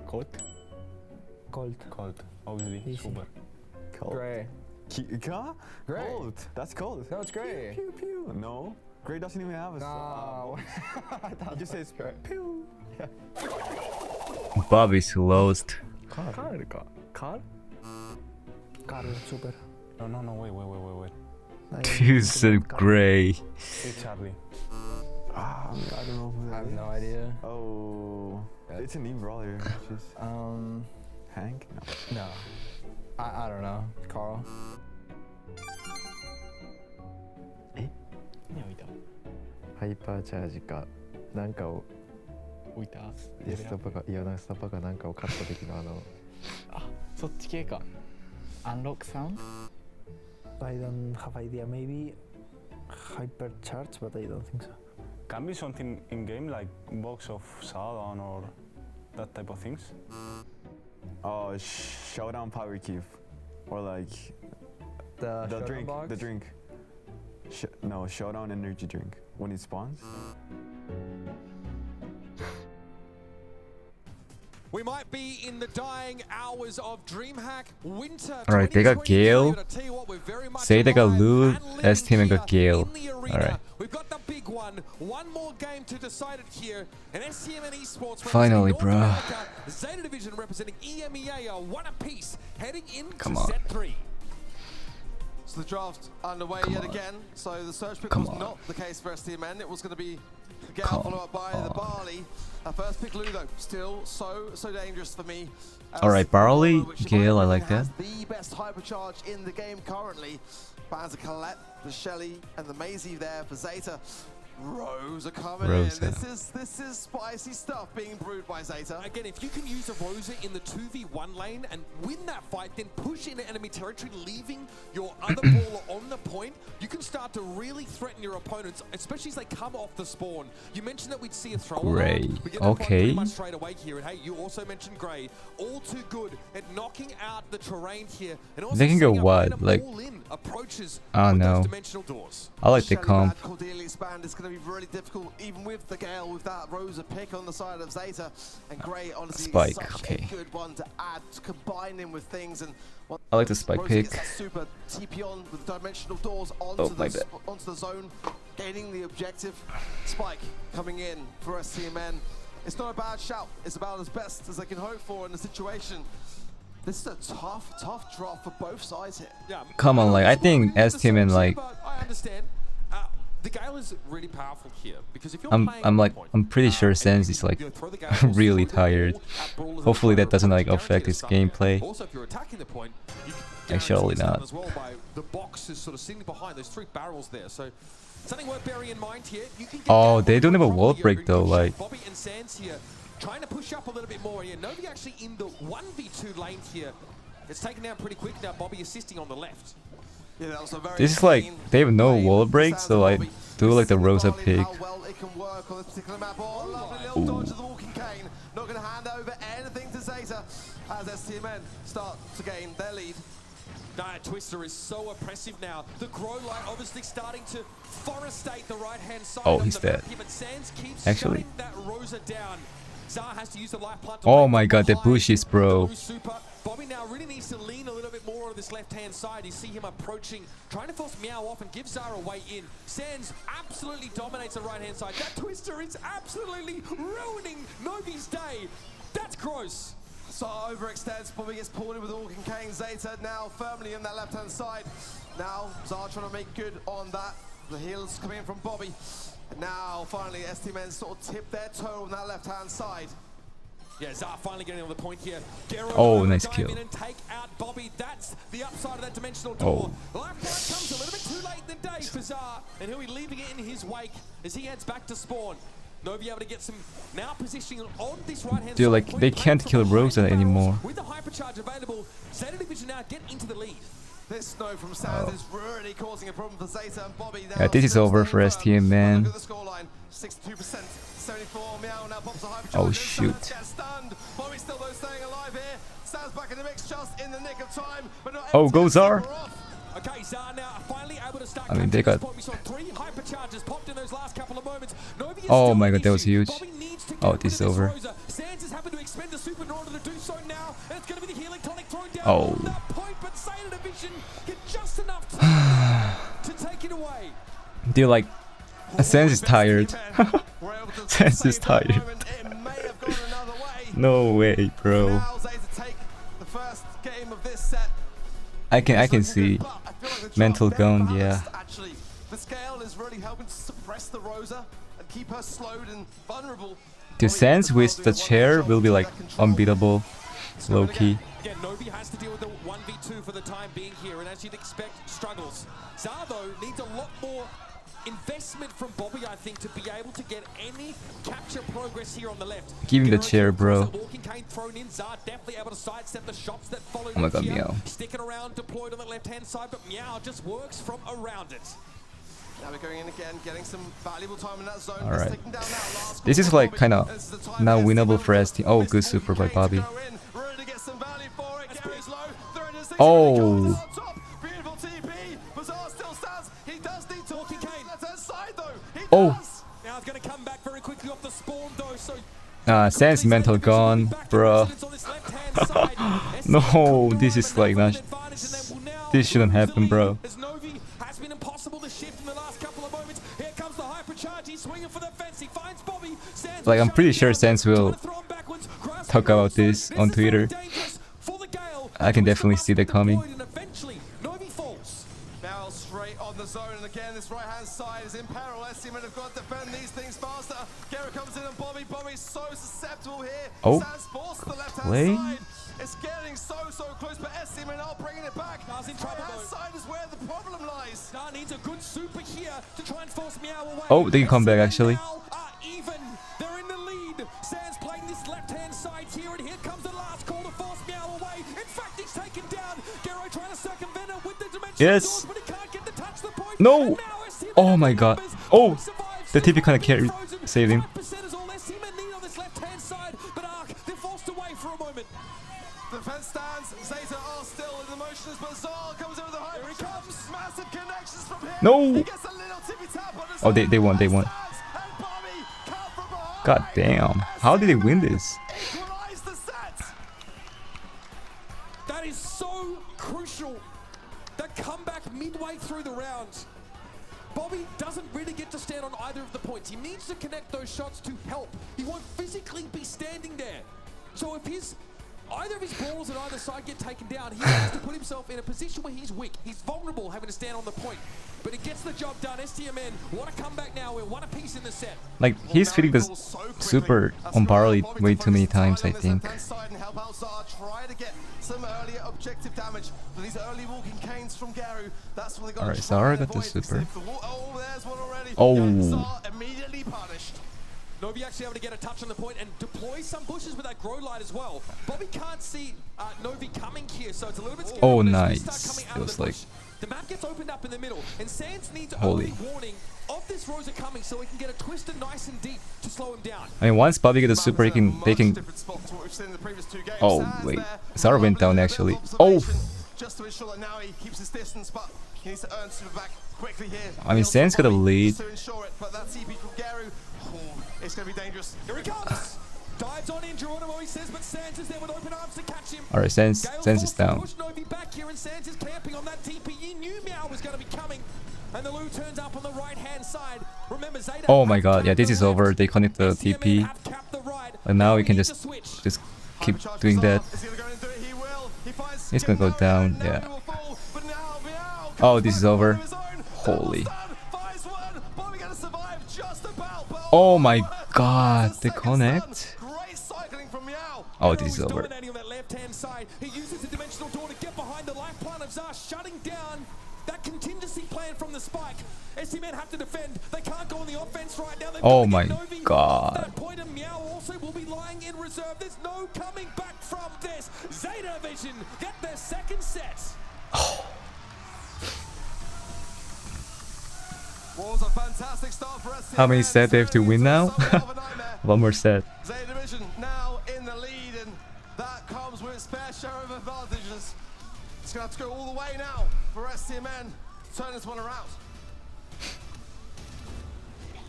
S17: Colt.
S7: Colt. Obviously.
S8: Easy.
S7: Super. Colt.
S19: Gray.
S7: Gray. Colt. That's Colt.
S19: No, it's Gray.
S7: Pew pew. No. Gray doesn't even have a
S19: No.
S7: It just says pew.
S1: Bobby's lost.
S17: カールか。カール？
S8: カール、スーパー。
S7: No, wait.
S1: You said Gray.
S7: It's Charlie. I don't know who that
S19: I have
S7: is.
S19: no idea.
S7: Oh. It's a new brawler. Hank?
S19: No. I don't know. Carl.
S17: 何置いた？
S8: ハイパーチャージか、なんかを
S17: 置いた？
S8: スタパが、いや、なんかスタパがなんかを買った時の
S17: あ、そっち系か。アンロックサウンド？
S8: I don't have idea. Maybe hypercharge, but I don't think so.
S7: Can be something in game like box of Showdown or that type of things. Oh, Showdown Power Cube. Or like the drink.
S19: Box?
S7: The drink. No, Showdown Energy Drink. When it spawns.
S6: We might be in the dying hours of DreamHack Winter.
S1: Alright, they got Gale. Say they got Lou, STMN got Gale. Alright.
S6: We've got the big one. One more game to decide it here. And STMN Esports
S1: finally, bro.
S6: ZETA Division representing EMEA are one apiece heading into
S1: Come on.
S6: set 3.
S12: So the draft underway yet again. So the search pick was not the case for STMN. It was going to be Gale followed up by the Barley. First pick Ludo, still so dangerous for me.
S1: Alright, Barley, Gale, I like that.
S12: The best hypercharge in the game currently. Bans a Colette, the Shelly, and the Maisie there for ZETA. Rosa coming in. This is spicy stuff being brewed by ZETA.
S6: Again, if you can use a Rosa in the 2v1 lane and win that fight, then push into enemy territory, leaving your other brawler on the point, you can start to really threaten your opponents, especially as they come off the spawn. You mentioned that we'd see a throw.
S1: Grey.
S6: We get that fight pretty
S1: Okay.
S6: much straight away here. And hey, you also mentioned Grey. All too good at knocking out the terrain here. And also
S1: They can go
S6: setting up
S1: what?
S6: random
S1: Like,
S6: all-in approaches
S1: I don't
S6: with those
S1: know.
S6: dimensional doors.
S1: I like the comp.
S12: Cordelia's band is going to be really difficult, even with the Gale, with that Rosa pick on the side of ZETA. And Grey, honestly,
S1: Spike,
S12: is such
S1: okay.
S12: a good one to add, to combine him with things. And
S1: I like the Spike
S12: Rosa
S1: pick.
S12: gets that super TP on with the dimensional doors
S1: Oh, my bad.
S12: onto the zone, gaining the objective. Spike coming in for STMN. It's not a bad shout. It's about as best as they can hope for in the situation. This is a tough drop for both sides here.
S6: Yeah.
S1: Come on, like, I think STMN, like,
S6: I understand. The Gale is really powerful here because if you're playing
S1: I'm pretty sure Sense is like really tired. Hopefully that doesn't like affect his gameplay.
S6: Also, if you're attacking the point, you can
S1: Actually
S6: guarantee
S1: not.
S6: as well by the box is sort of sitting behind those 3 barrels there. So something worth bearing in mind here. You can get
S1: Oh, they don't have a wall break though. Like,
S6: Bobby and Sands here trying to push up a little bit more here. Novi actually in the 1v2 lane here. It's taken down pretty quick now. Bobby assisting on the left.
S12: Yeah, that was a very
S1: this is like they have no wall break, so I do like the Rosa pick.
S12: how well it can work on this particular map. Oh, lovely little dodge of the walking cane. Not going to hand over anything to ZETA as STMN start to gain their lead.
S6: That Twister is so oppressive now. The Grow Light obviously starting to forestate the right-hand side.
S1: Oh,
S6: of
S1: he's
S6: the map
S1: dead.
S6: here, but Sands keeps
S1: Actually.
S6: shutting that Rosa down. Zar has to use the life plant to
S1: Oh
S6: wait
S1: my
S6: from
S1: god, the
S6: behind
S1: bushes, bro.
S6: the super. Bobby now really needs to lean a little bit more on this left-hand side. You see him approaching, trying to force Meow off and give Zara a way in. Sands absolutely dominates the right-hand side. That Twister is absolutely ruining Novi's day. That's gross.
S12: So overextends, Bobby gets pulled in with the walking cane. ZETA now firmly in that left-hand side. Now Zara trying to make good on that. The heals coming in from Bobby. And now finally STMN sort of tip their toe on that left-hand side.
S6: Yeah, Zar finally getting on the point here. Gero
S1: Oh, nice
S6: dive
S1: kill.
S6: in and take out Bobby. That's the upside of that dimensional door.
S1: Oh.
S6: Lifeline comes a little bit too late in the day for Zar, and he'll be leaving it in his wake as he heads back to spawn. Novi able to get some now positioning on this right-hand
S1: Dude,
S6: side.
S1: like they can't kill Rosa anymore.
S6: With the hypercharge available, ZETA Division now get into the lead.
S12: This snow from Sands is really causing a problem for ZETA and Bobby. Now
S1: Yeah, this is over for STMN.
S12: Look at the scoreline, 62%, 74. Meow now pops the hypercharge.
S1: Oh
S12: and
S1: shoot.
S12: Sands gets stunned. Bobby still though staying alive here. Sands back in the mix just in the nick of time, but not
S1: Oh,
S12: able to
S1: go
S12: get
S1: Zar.
S12: Super off.
S6: Okay, Zar now finally able to start.
S1: I mean, they got.
S6: We saw 3 hypercharges popped in those last couple of moments. Novi is
S1: Oh
S6: still
S1: my
S6: an
S1: god, that was
S6: issue.
S1: huge.
S6: Bobby needs to get
S1: Oh,
S6: rid
S1: this is
S6: of
S1: over.
S6: Rosa. Sands is having to expend the super in order to do so now, and it's going to be the healing tonic thrown down
S1: Oh.
S6: on that point, but ZETA Division get just enough time to take it away.
S1: Dude, like, Sense is tired. Sense is tired. No way, bro.
S12: Now ZETA take the first game of this set.
S1: I can see. Mental gun, yeah.
S12: Actually, the scale is really helping to suppress the Rosa and keep her slowed and vulnerable.
S1: The Sense with the chair will be like unbeatable, low key.
S6: Again, Novi has to deal with the 1v2 for the time being here, and as you'd expect, struggles. Zar, though, needs a lot more investment from Bobby, I think, to be able to get any capture progress here on the left.
S1: Give him the chair, bro.
S6: Walking cane thrown in. Zar definitely able to sidestep the shots that follow.
S1: Oh my god,
S6: here.
S1: Meow.
S6: Sticking around, deployed on the left-hand side, but Meow just works from around it.
S12: Now we're going in again, getting some valuable time in that zone.
S1: Alright.
S12: Taking down that last
S1: This is
S12: call
S1: like
S12: from
S1: kind
S12: Bobby.
S1: of
S12: This is the time
S1: now
S12: for
S1: winnable
S12: STMN.
S1: for ST. Oh, good super by Bobby.
S12: Really get some value for it. Gary's low. Throw it in 60.
S1: Oh.
S12: Beautiful TP. Bazaar still stands. He does need talking cane. Left-hand side though. He
S1: Oh.
S12: does.
S6: Now it's going to come back very quickly off the spawn though, so
S1: Sense mental gone, bruh. No, this is like not. This shouldn't happen, bro.
S6: as Novi has been impossible to shift in the last couple of moments. Here comes the hypercharge. He's swinging for the fence. He finds Bobby. Sands
S1: Like I'm pretty sure Sense will talk about this on Twitter. I can definitely see that coming.
S6: and eventually Novi falls.
S12: Now straight on the zone and again, this right-hand side is in peril. STMN have got to defend these things faster. Gero comes in and Bobby's so susceptible here.
S1: Oh,
S12: Stands forced to the left-hand
S1: play.
S12: side. It's getting so close, but STMN are bringing it back.
S6: Now's in trouble
S12: Right-hand
S6: though.
S12: side is where the problem lies.
S6: Nah needs a good super here to try and force Meow away.
S1: Oh, they can come back actually.
S6: Meow are even. They're in the lead. Sands playing this left-hand side here, and here comes the last call to force Meow away. In fact, he's taken down. Gero trying to circumvent it with the dimensional
S1: Yes.
S6: doors, but he can't get to touch the point.
S1: No. Oh my god. Oh, the TP kind of carried, saved him.
S6: 5% is all STMN need on this left-hand side, but Ark, they're forced away for a moment.
S12: Defense stands. Zeta are still in the motions, but Zar comes in with a high. Here he comes. Massive connections from him.
S1: No.
S12: He gets a little tippy tap on his
S1: Oh, they won. They won. God damn. How did they win this?
S12: equalize the set.
S6: That is so crucial. That comeback midway through the round. Bobby doesn't really get to stand on either of the points. He needs to connect those shots to help. He won't physically be standing there. So if either of his balls on either side get taken down, he has to put himself in a position where he's weak. He's vulnerable having to stand on the point. But it gets the job done. STMN, what a comeback now. We're one apiece in the set.
S1: Like, he's feeling this super on Barley way too many times, I think.
S12: Try to get some earlier objective damage. But these early walking canes from Garu, that's what they got.
S1: Alright, Zara got the super.
S12: Oh, there's one already.
S1: Oh.
S12: Zara immediately punished.
S6: Novi actually able to get a touch on the point and deploy some bushes with that grow light as well. Bobby can't see Novi coming here, so it's a little bit scary.
S1: Oh,
S6: when
S1: nice.
S6: they start coming out
S1: It
S6: of
S1: was
S6: the
S1: like...
S6: bush. The map gets opened up in the middle, and Sands needs
S1: Holy.
S6: early warning of this Rosa coming so he can get a twister nice and deep to slow him down.
S1: I mean, once Bobby gets a super, they can... Oh, wait. Zara went down actually. Oh!
S12: Just to ensure that now he keeps his distance, but he needs to earn super back quickly here.
S1: I mean, Sands got a lead.
S12: To ensure it, but that TP from Garu, it's going to be dangerous.
S6: Here he comes! Dives on in, Geronimo, he says, but Sands is there with open arms to catch him.
S1: Alright, Sands is down.
S6: Push Novi back here, and Sands is camping on that TP. He knew Meow was going to be coming. And the Lu turns up on the right-hand side. Remember, Zeta.
S1: Oh my god, yeah, this is over. They connect the TP. And now we can just keep doing that. It's gonna go down, yeah. Oh, this is over. Holy. Oh my god, they connect? Oh, this is over.
S6: He uses the dimensional door to get behind the life plan of Zar, shutting down that contingency plan from the spike. STMN have to defend. They can't go on the offense right now.
S1: Oh my god.
S6: That point of Meow also will be lying in reserve. There's no coming back from this. Zeta Vision get their second set.
S12: Was a fantastic start for STMN.
S1: How many sets they have to win now? One more set.
S12: Zeta Division now in the lead, and that comes with its fair share of advantages. It's going to have to go all the way now for STMN to turn this one around.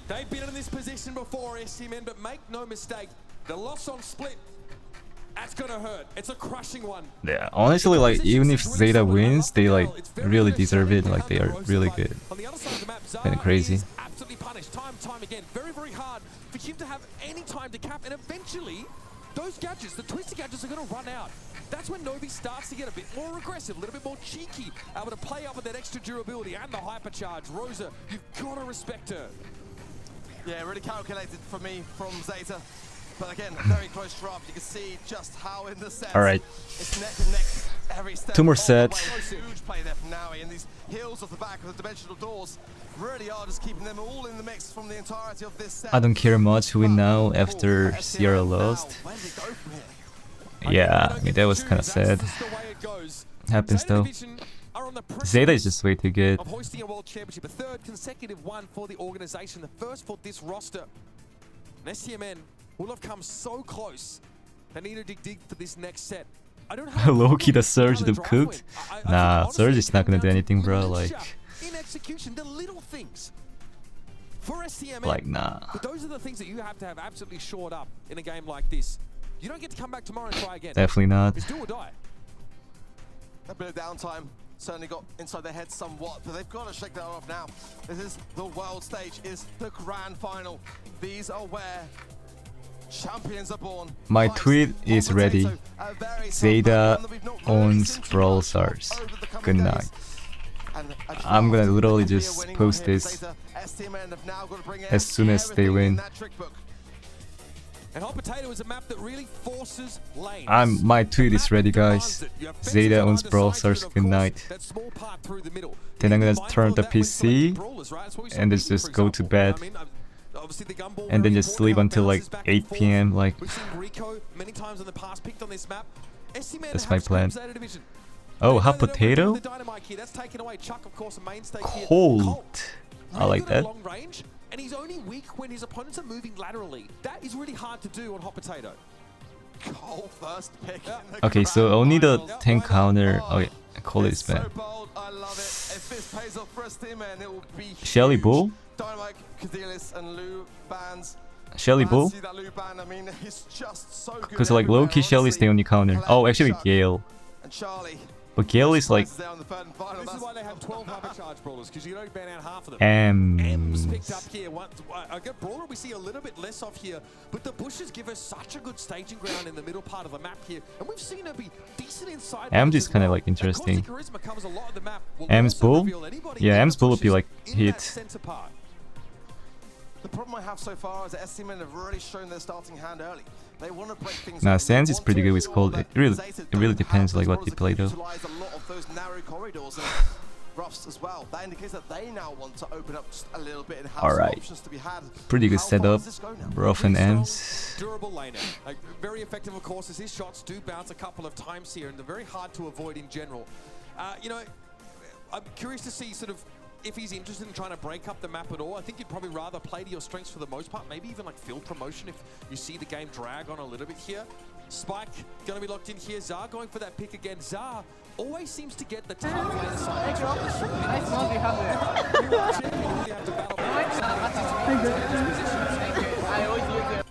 S6: They've been in this position before, STMN, but make no mistake, the loss on split, that's gonna hurt. It's a crushing one.
S1: Yeah, honestly, like, even if Zeta wins, they like really deserve it. Like, they are really good. Kinda crazy.
S6: Absolutely punished time again. Very, very hard for him to have any time to cap, and eventually those gadgets, the twisted gadgets, are gonna run out. That's when Novi starts to get a bit more aggressive, a little bit more cheeky, able to play up with that extra durability and the hypercharge. Rosa, you've gotta respect her.
S12: Yeah, really calculated for me from Zeta. But again, very close draft. You can see just how in the set.
S1: Alright.
S12: It's neck and neck every step.
S1: 2 more sets.
S12: Huge play there from Naui, and these heels off the back of the dimensional doors really are just keeping them all in the mix from the entirety of this set.
S1: I don't care much who win now after Sierra lost. Yeah, I mean, that was kind of sad. Happens though. Zeta is just way too good.
S6: Of hoisting a world championship, a third consecutive one for the organization, the first for this roster. And STMN will have come so close. They need to dig for this next set. I don't have
S1: Low-key the Surge they've cooked? Nah, Surge is not gonna do anything, bro. Like,
S6: in execution, the little things for STMN.
S1: Like, nah.
S6: But those are the things that you have to have absolutely shored up in a game like this. You don't get to come back tomorrow and try again.
S1: Definitely not.
S6: It's do or die.
S12: A bit of downtime certainly got inside their heads somewhat, but they've got to shake that off now. This is the world stage, is the grand final. These are where champions are born.
S1: My tweet is ready. Zeta owns Brawl Stars. Good night. I'm gonna literally just post this as soon as they win.
S6: And Hot Potato is a map that really forces lanes.
S1: My tweet is ready, guys. ZETA owns Brawl starts good night. Then I'm gonna turn the PC and just go to bed. And then just sleep until like 8 PM. Like, that's my plan. Oh, Hot Potato? Cold. I like that.
S6: And he's only weak when his opponents are moving laterally. That is really hard to do on Hot Potato.
S12: Cole first pick.
S1: Okay, so only the tank counter. Oh yeah, Cole is bad.
S12: I love it. If this pays off for STMN, it will be
S1: Shelly Bull?
S12: Dynamite, Cadelis, and Lou bans.
S1: Shelly Bull? Because like low-key Shelly's the only counter. Oh, actually Gale. But Gale is like...
S6: This is why they have 12 hypercharge brawlers, because you don't ban out half of them. M's picked up here. I get Brawler we see a little bit less of here, but the bushes give us such a good staging ground in the middle part of the map here, and we've seen her be decent inside.
S1: M's is kind of like interesting. M's Bull? Yeah, M's Bull would be like hit.
S12: The problem I have so far is that STMN have really shown their starting hand early. They want to break things.
S1: Nah, Sans is pretty good with Cold. It really depends like what they play though.
S12: As well. That indicates that they now want to open up just a little bit and have
S1: Alright.
S12: options to be had.
S1: Pretty good setup. Rough and M's.
S6: Durable laner. Like, very effective, of course, as his shots do bounce a couple of times here, and they're very hard to avoid in general. You know, I'm curious to see sort of if he's interested in trying to break up the map at all. I think you'd probably rather play to your strengths for the most part. Maybe even like field promotion if you see the game drag on a little bit here. Spike going to be locked in here. Zar going for that pick again. Zar always seems to get the tough laner side.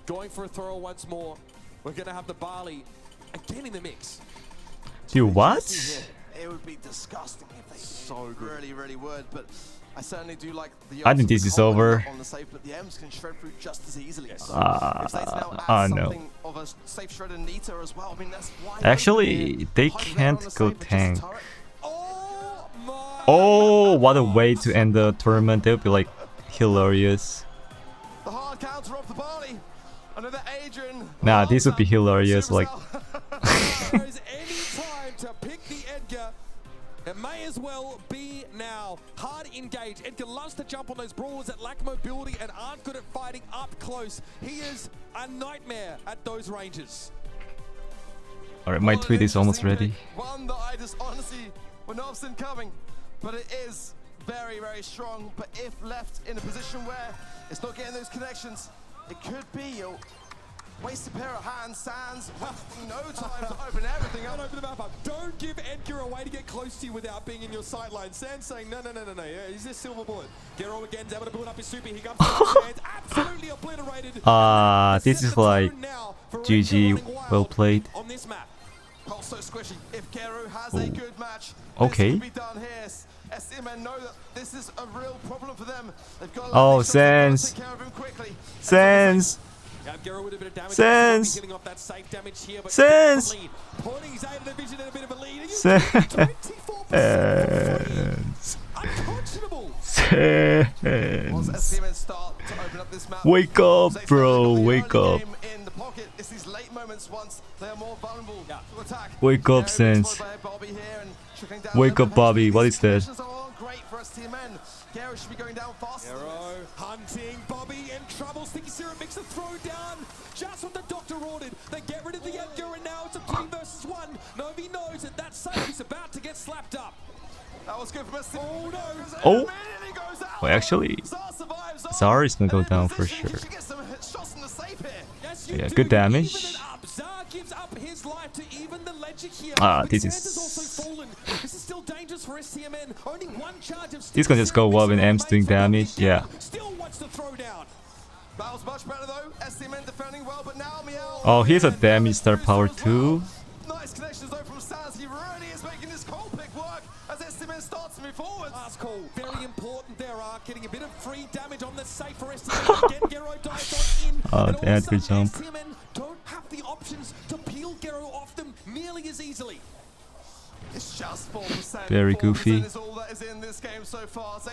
S6: Going for a throw once more. We're going to have the Barley again in the mix.
S1: Dude, what?
S12: It would be disgusting if they really would, but I certainly do like the
S1: I think this is over.
S12: on the safe, but the M's can shred through just as easily. If
S1: no.
S12: Of a safe shred and Nita as well. I mean, that's why
S1: Actually, they can't go tank. Oh, what a way to end the tournament. That would be like hilarious.
S12: The hard counter off the Barley. Another Adrian.
S1: Nah, this would be hilarious. Like.
S6: To pick the Edgar, it may as well be now. Hard engage. Edgar loves to jump on those brawlers that lack mobility and aren't good at fighting up close. He is a nightmare at those ranges.
S1: Alright, my tweet is almost ready.
S12: One that I just honestly would not have seen coming, but it is very, very strong. But if left in a position where it's not getting those connections, it could be waste a pair of hands. Sans with no time to open everything up.
S6: Open the map up. Don't give Edgar a way to get close to you without being in your sight line. Sans saying no. Yeah, he's this silver bullet. Gero again's able to build up his super. He comes Sans absolutely obliterated.
S1: This is like GG. Well played.
S12: On this map. Also squishy. If Gero has a good match,
S1: okay.
S12: this could be done here. STMN know that this is a real problem for them. They've got
S1: oh, Sans. Sans. Sans. Sans. Wake up, bro. Wake up. Wake up, Sans. Wake up, Bobby. What is that?
S12: Gero should be going down fast.
S6: Gero hunting Bobby in trouble. Sticky Syrup makes a throw down. Just what the doctor ordered. They get rid of the Edgar and now it's a 2 versus 1. Novi knows that that safe is about to get slapped up.
S12: That was good from us.
S6: Oh no.
S1: Oh. Well, actually, Zara is gonna go down for sure. Yeah, good damage. This is
S6: still dangerous for STMN. Only one charge of
S1: he's gonna just go up and M's doing damage. Yeah.
S6: Still wants to throw down.
S12: Battle's much better though. STMN defending well, but now Meow.
S1: Oh, here's a damage star power too.
S12: Nice connections though from Sans. He really is making this cold pick work as STMN starts to move forward.
S6: That's cool. Very important there, getting a bit of free damage on the safe for STMN. Again, Gero dives on in.
S1: Oh, the Edgar jump.
S6: STMN don't have the options to peel Gero off them nearly as easily.
S12: It's just 4%.
S1: Very goofy.
S12: Is all that is in this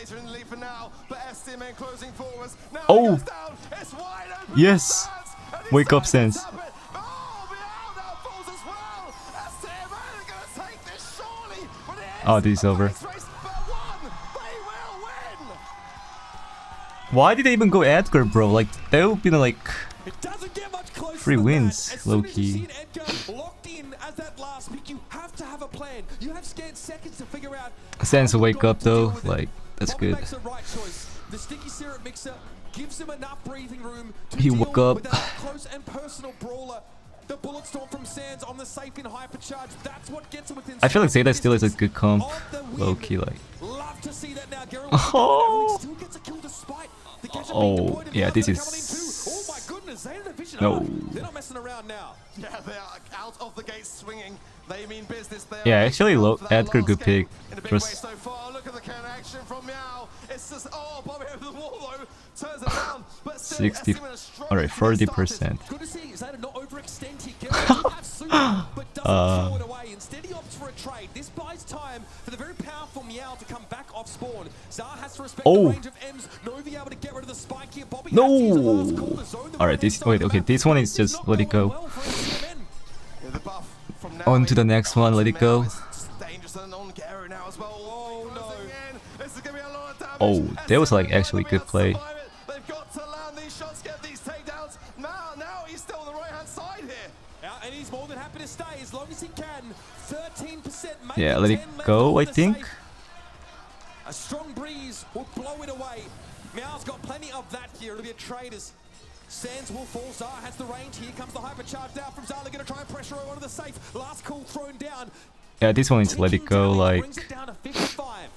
S12: Razor in the lead for now, but STMN closing forwards. Now
S1: Oh!
S12: it goes down. It's wide open.
S1: Yes! Wake up, Sense.
S12: Oh, Meow now falls as well. STMN are going to take this surely. But it is
S1: Oh, this is over.
S12: race, but one. They will win.
S1: Why did they even go Edgar, bro? Like, that would be like
S6: It doesn't get much closer
S1: 3
S6: than
S1: wins,
S6: that. As
S1: low
S6: soon as you see
S1: key.
S6: an Edgar locked in as that last pick, you have to have a plan. You have scant seconds to figure out.
S1: Sense wake up though, like that's
S6: Bobby
S1: good.
S6: makes the right choice. The sticky syrup mixer gives him enough breathing room to
S1: He
S6: deal
S1: woke up.
S6: with that close and personal brawler. The bullet storm from Sands on the safe in hypercharge. That's what gets him within.
S1: I feel like ZETA still is a good comp, low key like.
S6: Love to see that now. Gary
S1: Oh,
S6: still gets a kill despite the catch
S1: oh yeah, this is
S6: Oh my goodness, ZETA Division.
S1: no.
S6: They're not messing around now.
S12: Yeah, they are out of the gate swinging. They mean business. They
S1: Yeah,
S12: are
S1: actually, low Edgar good pick.
S12: in a big way
S1: Just
S12: so far. Look at the counter action from Meow. It's just Bobby over the wall though. Turns it down, but still
S1: 60. All right, 40%.
S6: Good to see ZETA not overextend here. Gary do have super, but doesn't throw it away. Instead, he opts for a trade. This buys time for the very powerful Meow to come back off spawn. Zar has to respect the range of M's. Novi able to get rid of the spike here. Bobby has to use the last call to zone the
S1: All right, this wait, okay, this one is just let it go.
S12: Yeah, the buff from now
S1: On to the next one, let it go.
S12: It's dangerous and on Gary now as well. Oh no! This is gonna be a lot of damage.
S1: Oh, that was like actually good play.
S12: They've got to land these shots, get these takedowns. Now he's still on the right hand side here.
S6: And he's more than happy to stay as long as he can. 13%.
S1: Yeah, let it go, I think.
S6: A strong breeze will blow it away. Meow's got plenty of that here. It'll be a traders. Sands will fall. Zar has the range. Here comes the hypercharge down from Zar. They're going to try and pressure onto the safe. Last call thrown down.
S1: Yeah, this one is let it go. Like,
S6: Brings it down to 55.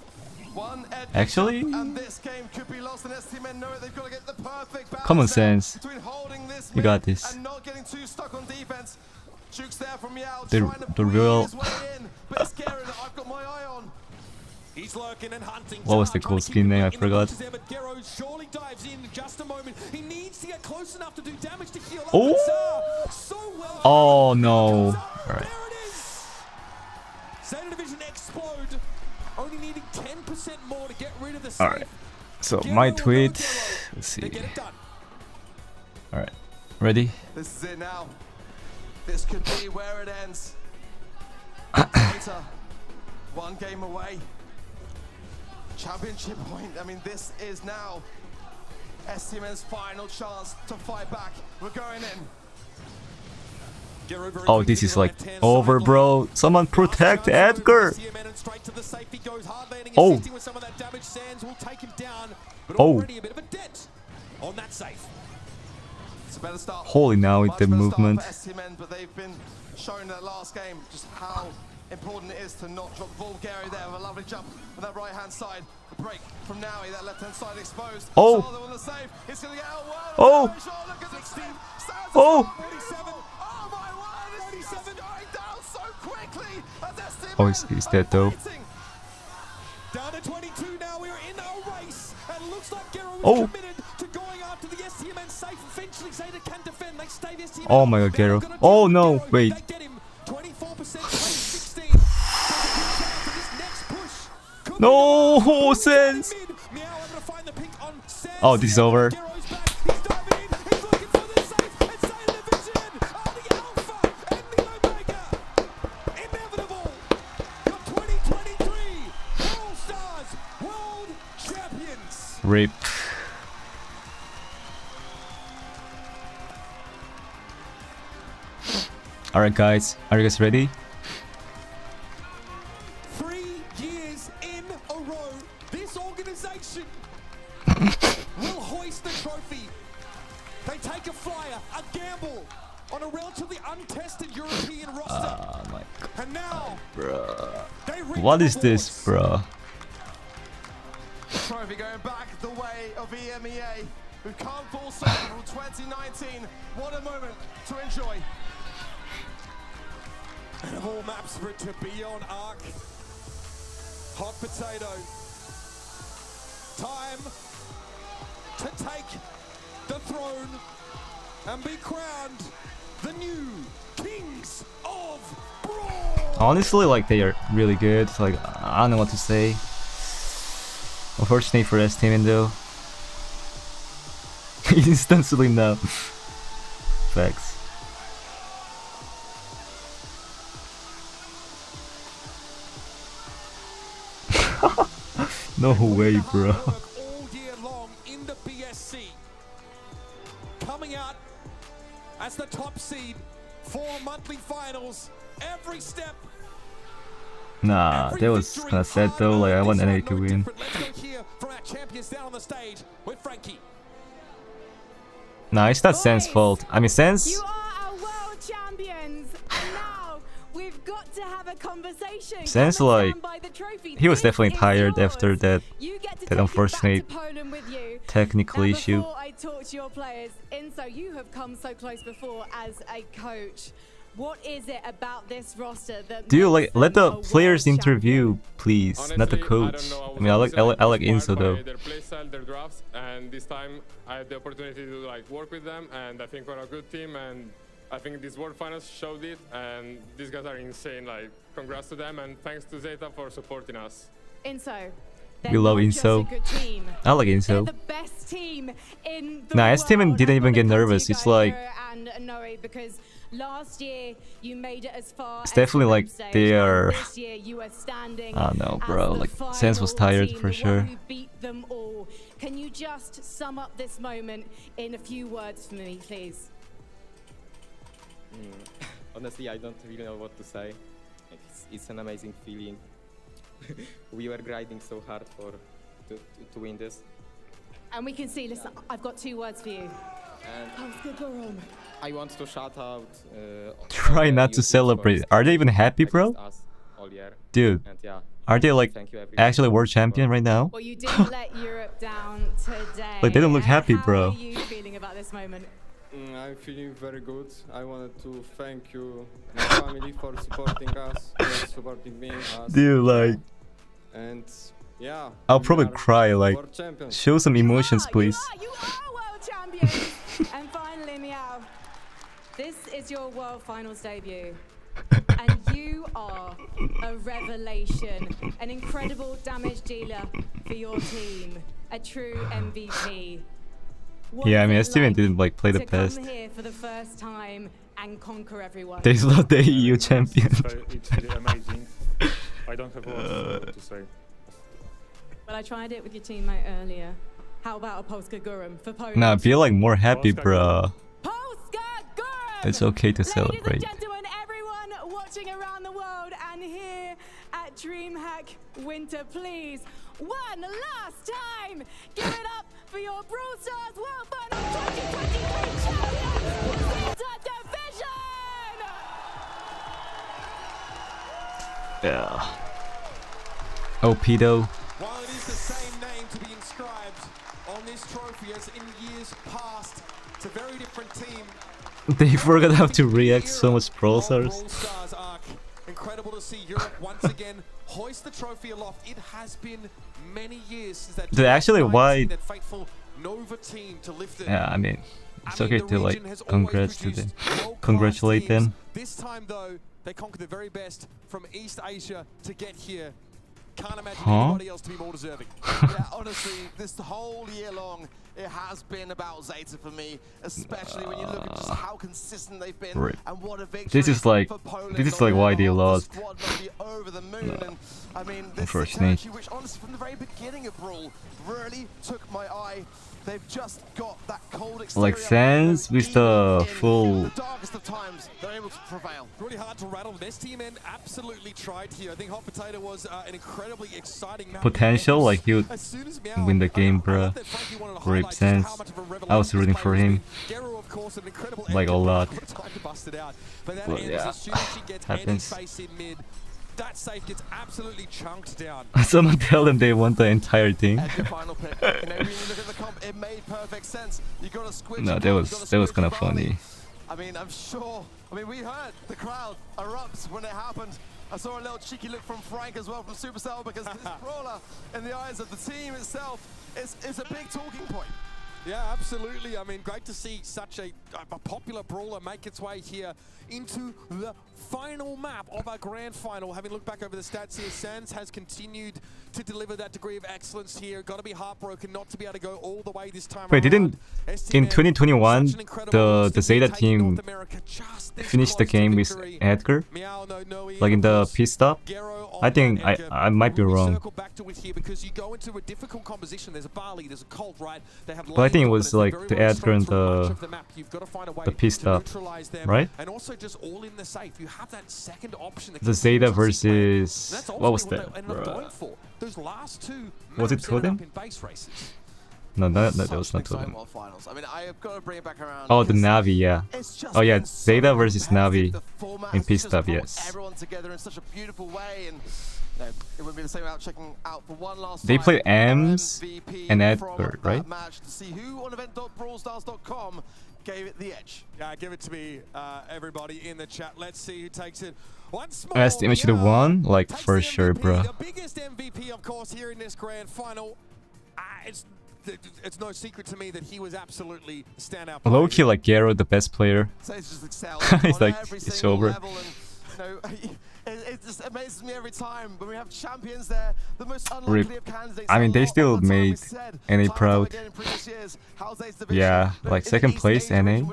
S1: actually,
S12: And this game could be lost, and STMN know it. They've got to get the perfect balance
S1: common
S12: now
S1: sense.
S12: between holding this
S1: You got this.
S12: and not getting too stuck on defense. Jukes there from Meow,
S1: The
S12: trying to
S1: real.
S12: his way in, but it's Garen that I've got my eye on.
S6: He's lurking and hunting.
S1: What was the cool skin name? I forgot.
S6: Gero surely dives in just a moment. He needs to get close enough to do damage to heal up.
S1: Oh!
S6: So well.
S1: Oh no! All right.
S6: ZETA Division explode. Only needing 10% more to get rid of the safe.
S1: All right. So my tweet. Let's see. All right. Ready?
S12: This is it now. This could be where it ends. ZETA, one game away. Championship point. I mean, this is now STMN's final chance to fight back. We're going in.
S1: Oh, this is like over, bro. Someone protect Edgar. Oh. Oh.
S6: On that safe.
S12: It's a better start.
S1: Holy now with the movement.
S12: STMN, but they've been shown that last game just how important it is to not drop the ball. Gary there with a lovely jump on that right hand side. The break from Nowie, that left hand side exposed.
S1: Oh.
S12: Saldo on the save. He's gonna get out well.
S1: Oh.
S12: Look at 16.
S1: Oh.
S12: 47. Oh my word, this is going down so quickly. As STMN
S1: Oh, he's dead though.
S6: Down to 22 now, we're in a race. And looks like Gero is
S1: Oh.
S6: committed to going after the STMN safe. Eventually, ZETA can defend. They stay the STMN.
S1: Oh my god, Gero. Oh no, wait.
S6: 24%, 16.
S1: No, Sense. Oh, this is over. Rip. Alright guys, are you guys ready?
S6: 3 years in a row, this organization will hoist the trophy. They take a flyer, a gamble on a relatively untested European roster.
S1: Oh my god.
S6: And now,
S1: Bruh. What is this, bruh?
S12: Trophy going back the way of EMEA, who come full circle from 2019. What a moment to enjoy.
S6: and of all maps for it to be on Arc, hot potato. Time to take the throne and be crowned the new Kings of Brawl.
S1: Honestly, like, they are really good. Like, I don't know what to say. Unfortunate for STMN though. Instant sleep now. Facts. No way, bro.
S6: All year long in the BSC. Coming out as the top seed for monthly finals. Every step.
S1: Nah, that was kinda sad though. Like I want NA to win.
S6: Let's go here from our champions down on the stage with Frankie.
S1: Nah, it's not Sen's fault. I mean, Sen's.
S2: You are our world champions, and now we've got to have a conversation.
S1: Sen's like he was definitely tired after that unfortunate technical issue.
S2: Before I talk to your players, Inso, you have come so close before as a coach. What is it about this roster that
S1: Do you like let the players interview, please,
S20: Honestly,
S1: not the coach? I mean, I like Inso though.
S20: Their playstyle, their drafts, and this time I had the opportunity to like work with them, and I think we're a good team, and I think these World Finals showed it, and these guys are insane. Like, congrats to them, and thanks to ZETA for supporting us.
S2: Inso.
S1: We love Inso. I like Inso.
S2: The best team in the
S1: Nah, STMN didn't even get nervous. It's like
S2: and Noe, because last year you made it as far
S1: it's definitely
S2: as
S1: like
S2: stage,
S1: they are.
S2: this year you were standing
S1: I don't know, bro.
S2: as
S1: Like
S2: the
S1: Sense was
S2: final
S1: tired
S2: team,
S1: for
S2: the
S1: sure.
S2: one who beat them all. Can you just sum up this moment in a few words for me, please?
S21: Honestly, I don't really know what to say. It's an amazing feeling. We were grinding so hard to win this.
S2: And we can see, listen, I've got 2 words for you.
S21: And I want to shout out.
S1: Try not to celebrate. Are they even happy, bro? Dude, are they like actually world champion right now?
S2: Well, you didn't let Europe down today.
S1: Like they don't look happy, bro.
S2: How are you feeling about this moment?
S21: I'm feeling very good. I wanted to thank you, my family, for supporting us, for supporting me.
S1: Dude, like.
S21: And yeah.
S1: I'll probably cry. Like,
S21: world champions.
S1: show some emotions, please.
S2: You are world champions. And finally, Meow, this is your World Finals debut. And you are a revelation, an incredible damage dealer for your team, a true MVP.
S1: Yeah, I mean, STMN didn't like play the best.
S2: Come here for the first time and conquer everyone.
S1: They not the EU champion.
S22: It's really amazing. I don't have words to say.
S2: Well, I tried it with your teammate earlier. How about a Polska Gurum for Poland?
S1: Nah, feel like more happy, bro. It's okay to celebrate.
S2: Ladies and gentlemen, everyone watching around the world and here at DreamHack Winter, please, one last time, give it up for your Brawl Stars World Final 2023 champions, ZETA Division!
S1: Yeah. OP though.
S6: While it is the same name to be inscribed on this trophy as in years past, it's a very different team.
S1: They forgot how to react so much Brawl Stars.
S6: Incredible to see Europe once again hoist the trophy aloft. It has been many years since that.
S1: Dude, actually, why?
S6: That fateful Nova team to lift it.
S1: Yeah, I mean, it's okay to like congrats to them, congratulate them.
S6: This time though, they conquered the very best from East Asia to get here. Can't imagine anybody else to be more deserving.
S12: Yeah, honestly, this whole year long, it has been about ZETA for me, especially when you look at just how consistent they've been and what a victory
S1: This is like why they lost.
S12: Over the moon, and I mean, this
S1: Unfortunate.
S12: is which honestly from the very beginning of Brawl really took my eye. They've just got that cold exterior.
S1: Like Sans with the full.
S12: The darkest of times, they're able to prevail.
S6: Really hard to rattle. STMN absolutely tried here. I think Hot Potato was an incredibly exciting map.
S1: Potential, like he would win the game, bro. Rip Sans. I was rooting for him, like a lot. But yeah, happens.
S6: That safe gets absolutely chunked down.
S1: Someone tell them they want the entire thing.
S12: At your final pick. You know, when you look at the comp, it made perfect sense. You got to squid.
S1: No, that was kind of funny.
S12: I mean, I'm sure. I mean, we heard the crowd erupt when it happened. I saw a little cheeky look from Frank as well from Supercell because this brawler, in the eyes of the team itself, is a big talking point.
S6: Yeah, absolutely. I mean, great to see such a popular brawler make its way here into the final map of our grand final. Having looked back over the stats here, Sans has continued to deliver that degree of excellence here. Got to be heartbroken not to be able to go all the way this time
S1: Wait,
S6: around.
S1: in 2021 the ZETA team finished the game with Edgar? Like in the pit stop? I think I might be wrong. But I think it was like the Edgar and the pit stop, right?
S6: And also just all in the safe. You have that second option.
S1: The ZETA versus what was that?
S6: Those last two
S1: was it Totem? No, that was not Totem.
S12: I mean, I have got to bring it back around.
S1: Oh, the Navi, yeah. Oh yeah, ZETA versus Navi in pit stop, yes.
S12: Everyone together in such a beautiful way, and it wouldn't be the same without checking out for one last
S1: They
S12: time.
S1: play Ems and Edgar, right?
S12: Match to see who on event.brawlstars.com gave it the edge.
S6: Yeah, give it to me, everybody in the chat. Let's see who takes it. Once more,
S1: STMN should have won, like for sure, bro.
S6: the biggest MVP, of course, here in this grand final. It's no secret to me that he was absolutely a standout player.
S1: Low key, like Garo, the best player.
S12: So he's just excelled
S1: It's like
S12: every
S1: it's
S12: single
S1: over.
S12: level, and, you know, it just amazes me every time when we have champions there, the most unlikely of candidates.
S1: I mean, they still made NA proud. Yeah, like second place NA.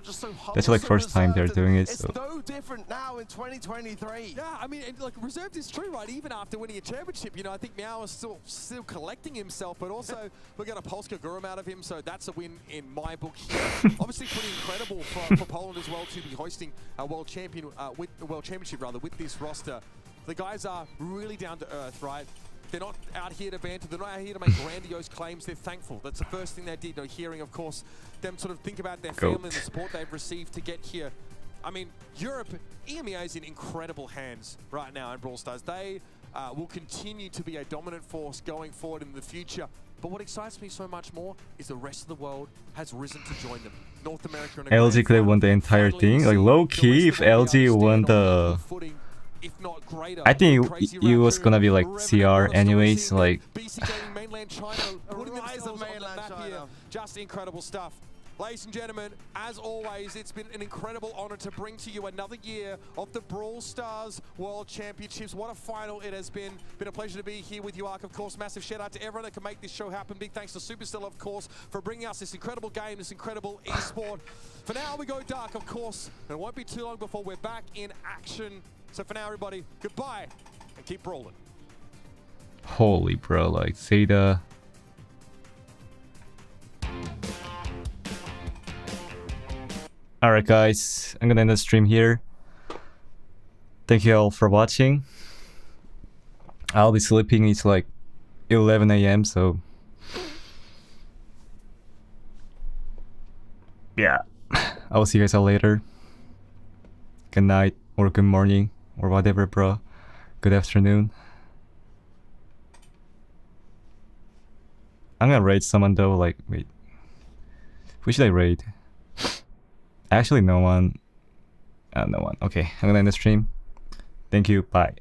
S1: That's like first time they're doing it. So.
S12: It's no different now in 2023.
S6: Yeah, I mean, like reserved is true, right? Even after winning a championship, you know, I think Meow is still collecting himself, but also we're going to Polska Gurum out of him, so that's a win in my book here. Obviously, pretty incredible for Poland as well to be hosting a world championship with this roster. The guys are really down to earth, right? They're not out here to banter. They're not out here to make grandiose claims. They're thankful. That's the first thing they did. Hearing, of course, them sort of think about their family and the support they've received to get here. I mean, Europe, EMEA is in incredible hands right now in Brawl Stars. They will continue to be a dominant force going forward in the future. But what excites me so much more is the rest of the world has risen to join them. North America and
S1: LG could have won the entire thing. Like low key, if LG won the, I think it was gonna be like CR anyways. Like.
S6: Just incredible stuff. Ladies and gentlemen, as always, it's been an incredible honor to bring to you another year of the Brawl Stars World Championships. What a final it has been. Been a pleasure to be here with you, Ark. Of course, massive shout out to everyone that can make this show happen. Big thanks to Supercell, of course, for bringing us this incredible game, this incredible esport. For now, we go dark, of course, and it won't be too long before we're back in action. So for now, everybody, goodbye and keep brawling.
S1: Holy bro, like ZETA. Alright guys, I'm gonna end the stream here. Thank you all for watching. I'll be sleeping, it's like 11 AM, so... yeah, I will see you guys all later. Good night, or good morning, or whatever bro. Good afternoon. I'm gonna raid someone though, like, wait. Who should I raid? Actually, no one. No one. Okay, I'm gonna end the stream. Thank you. Bye.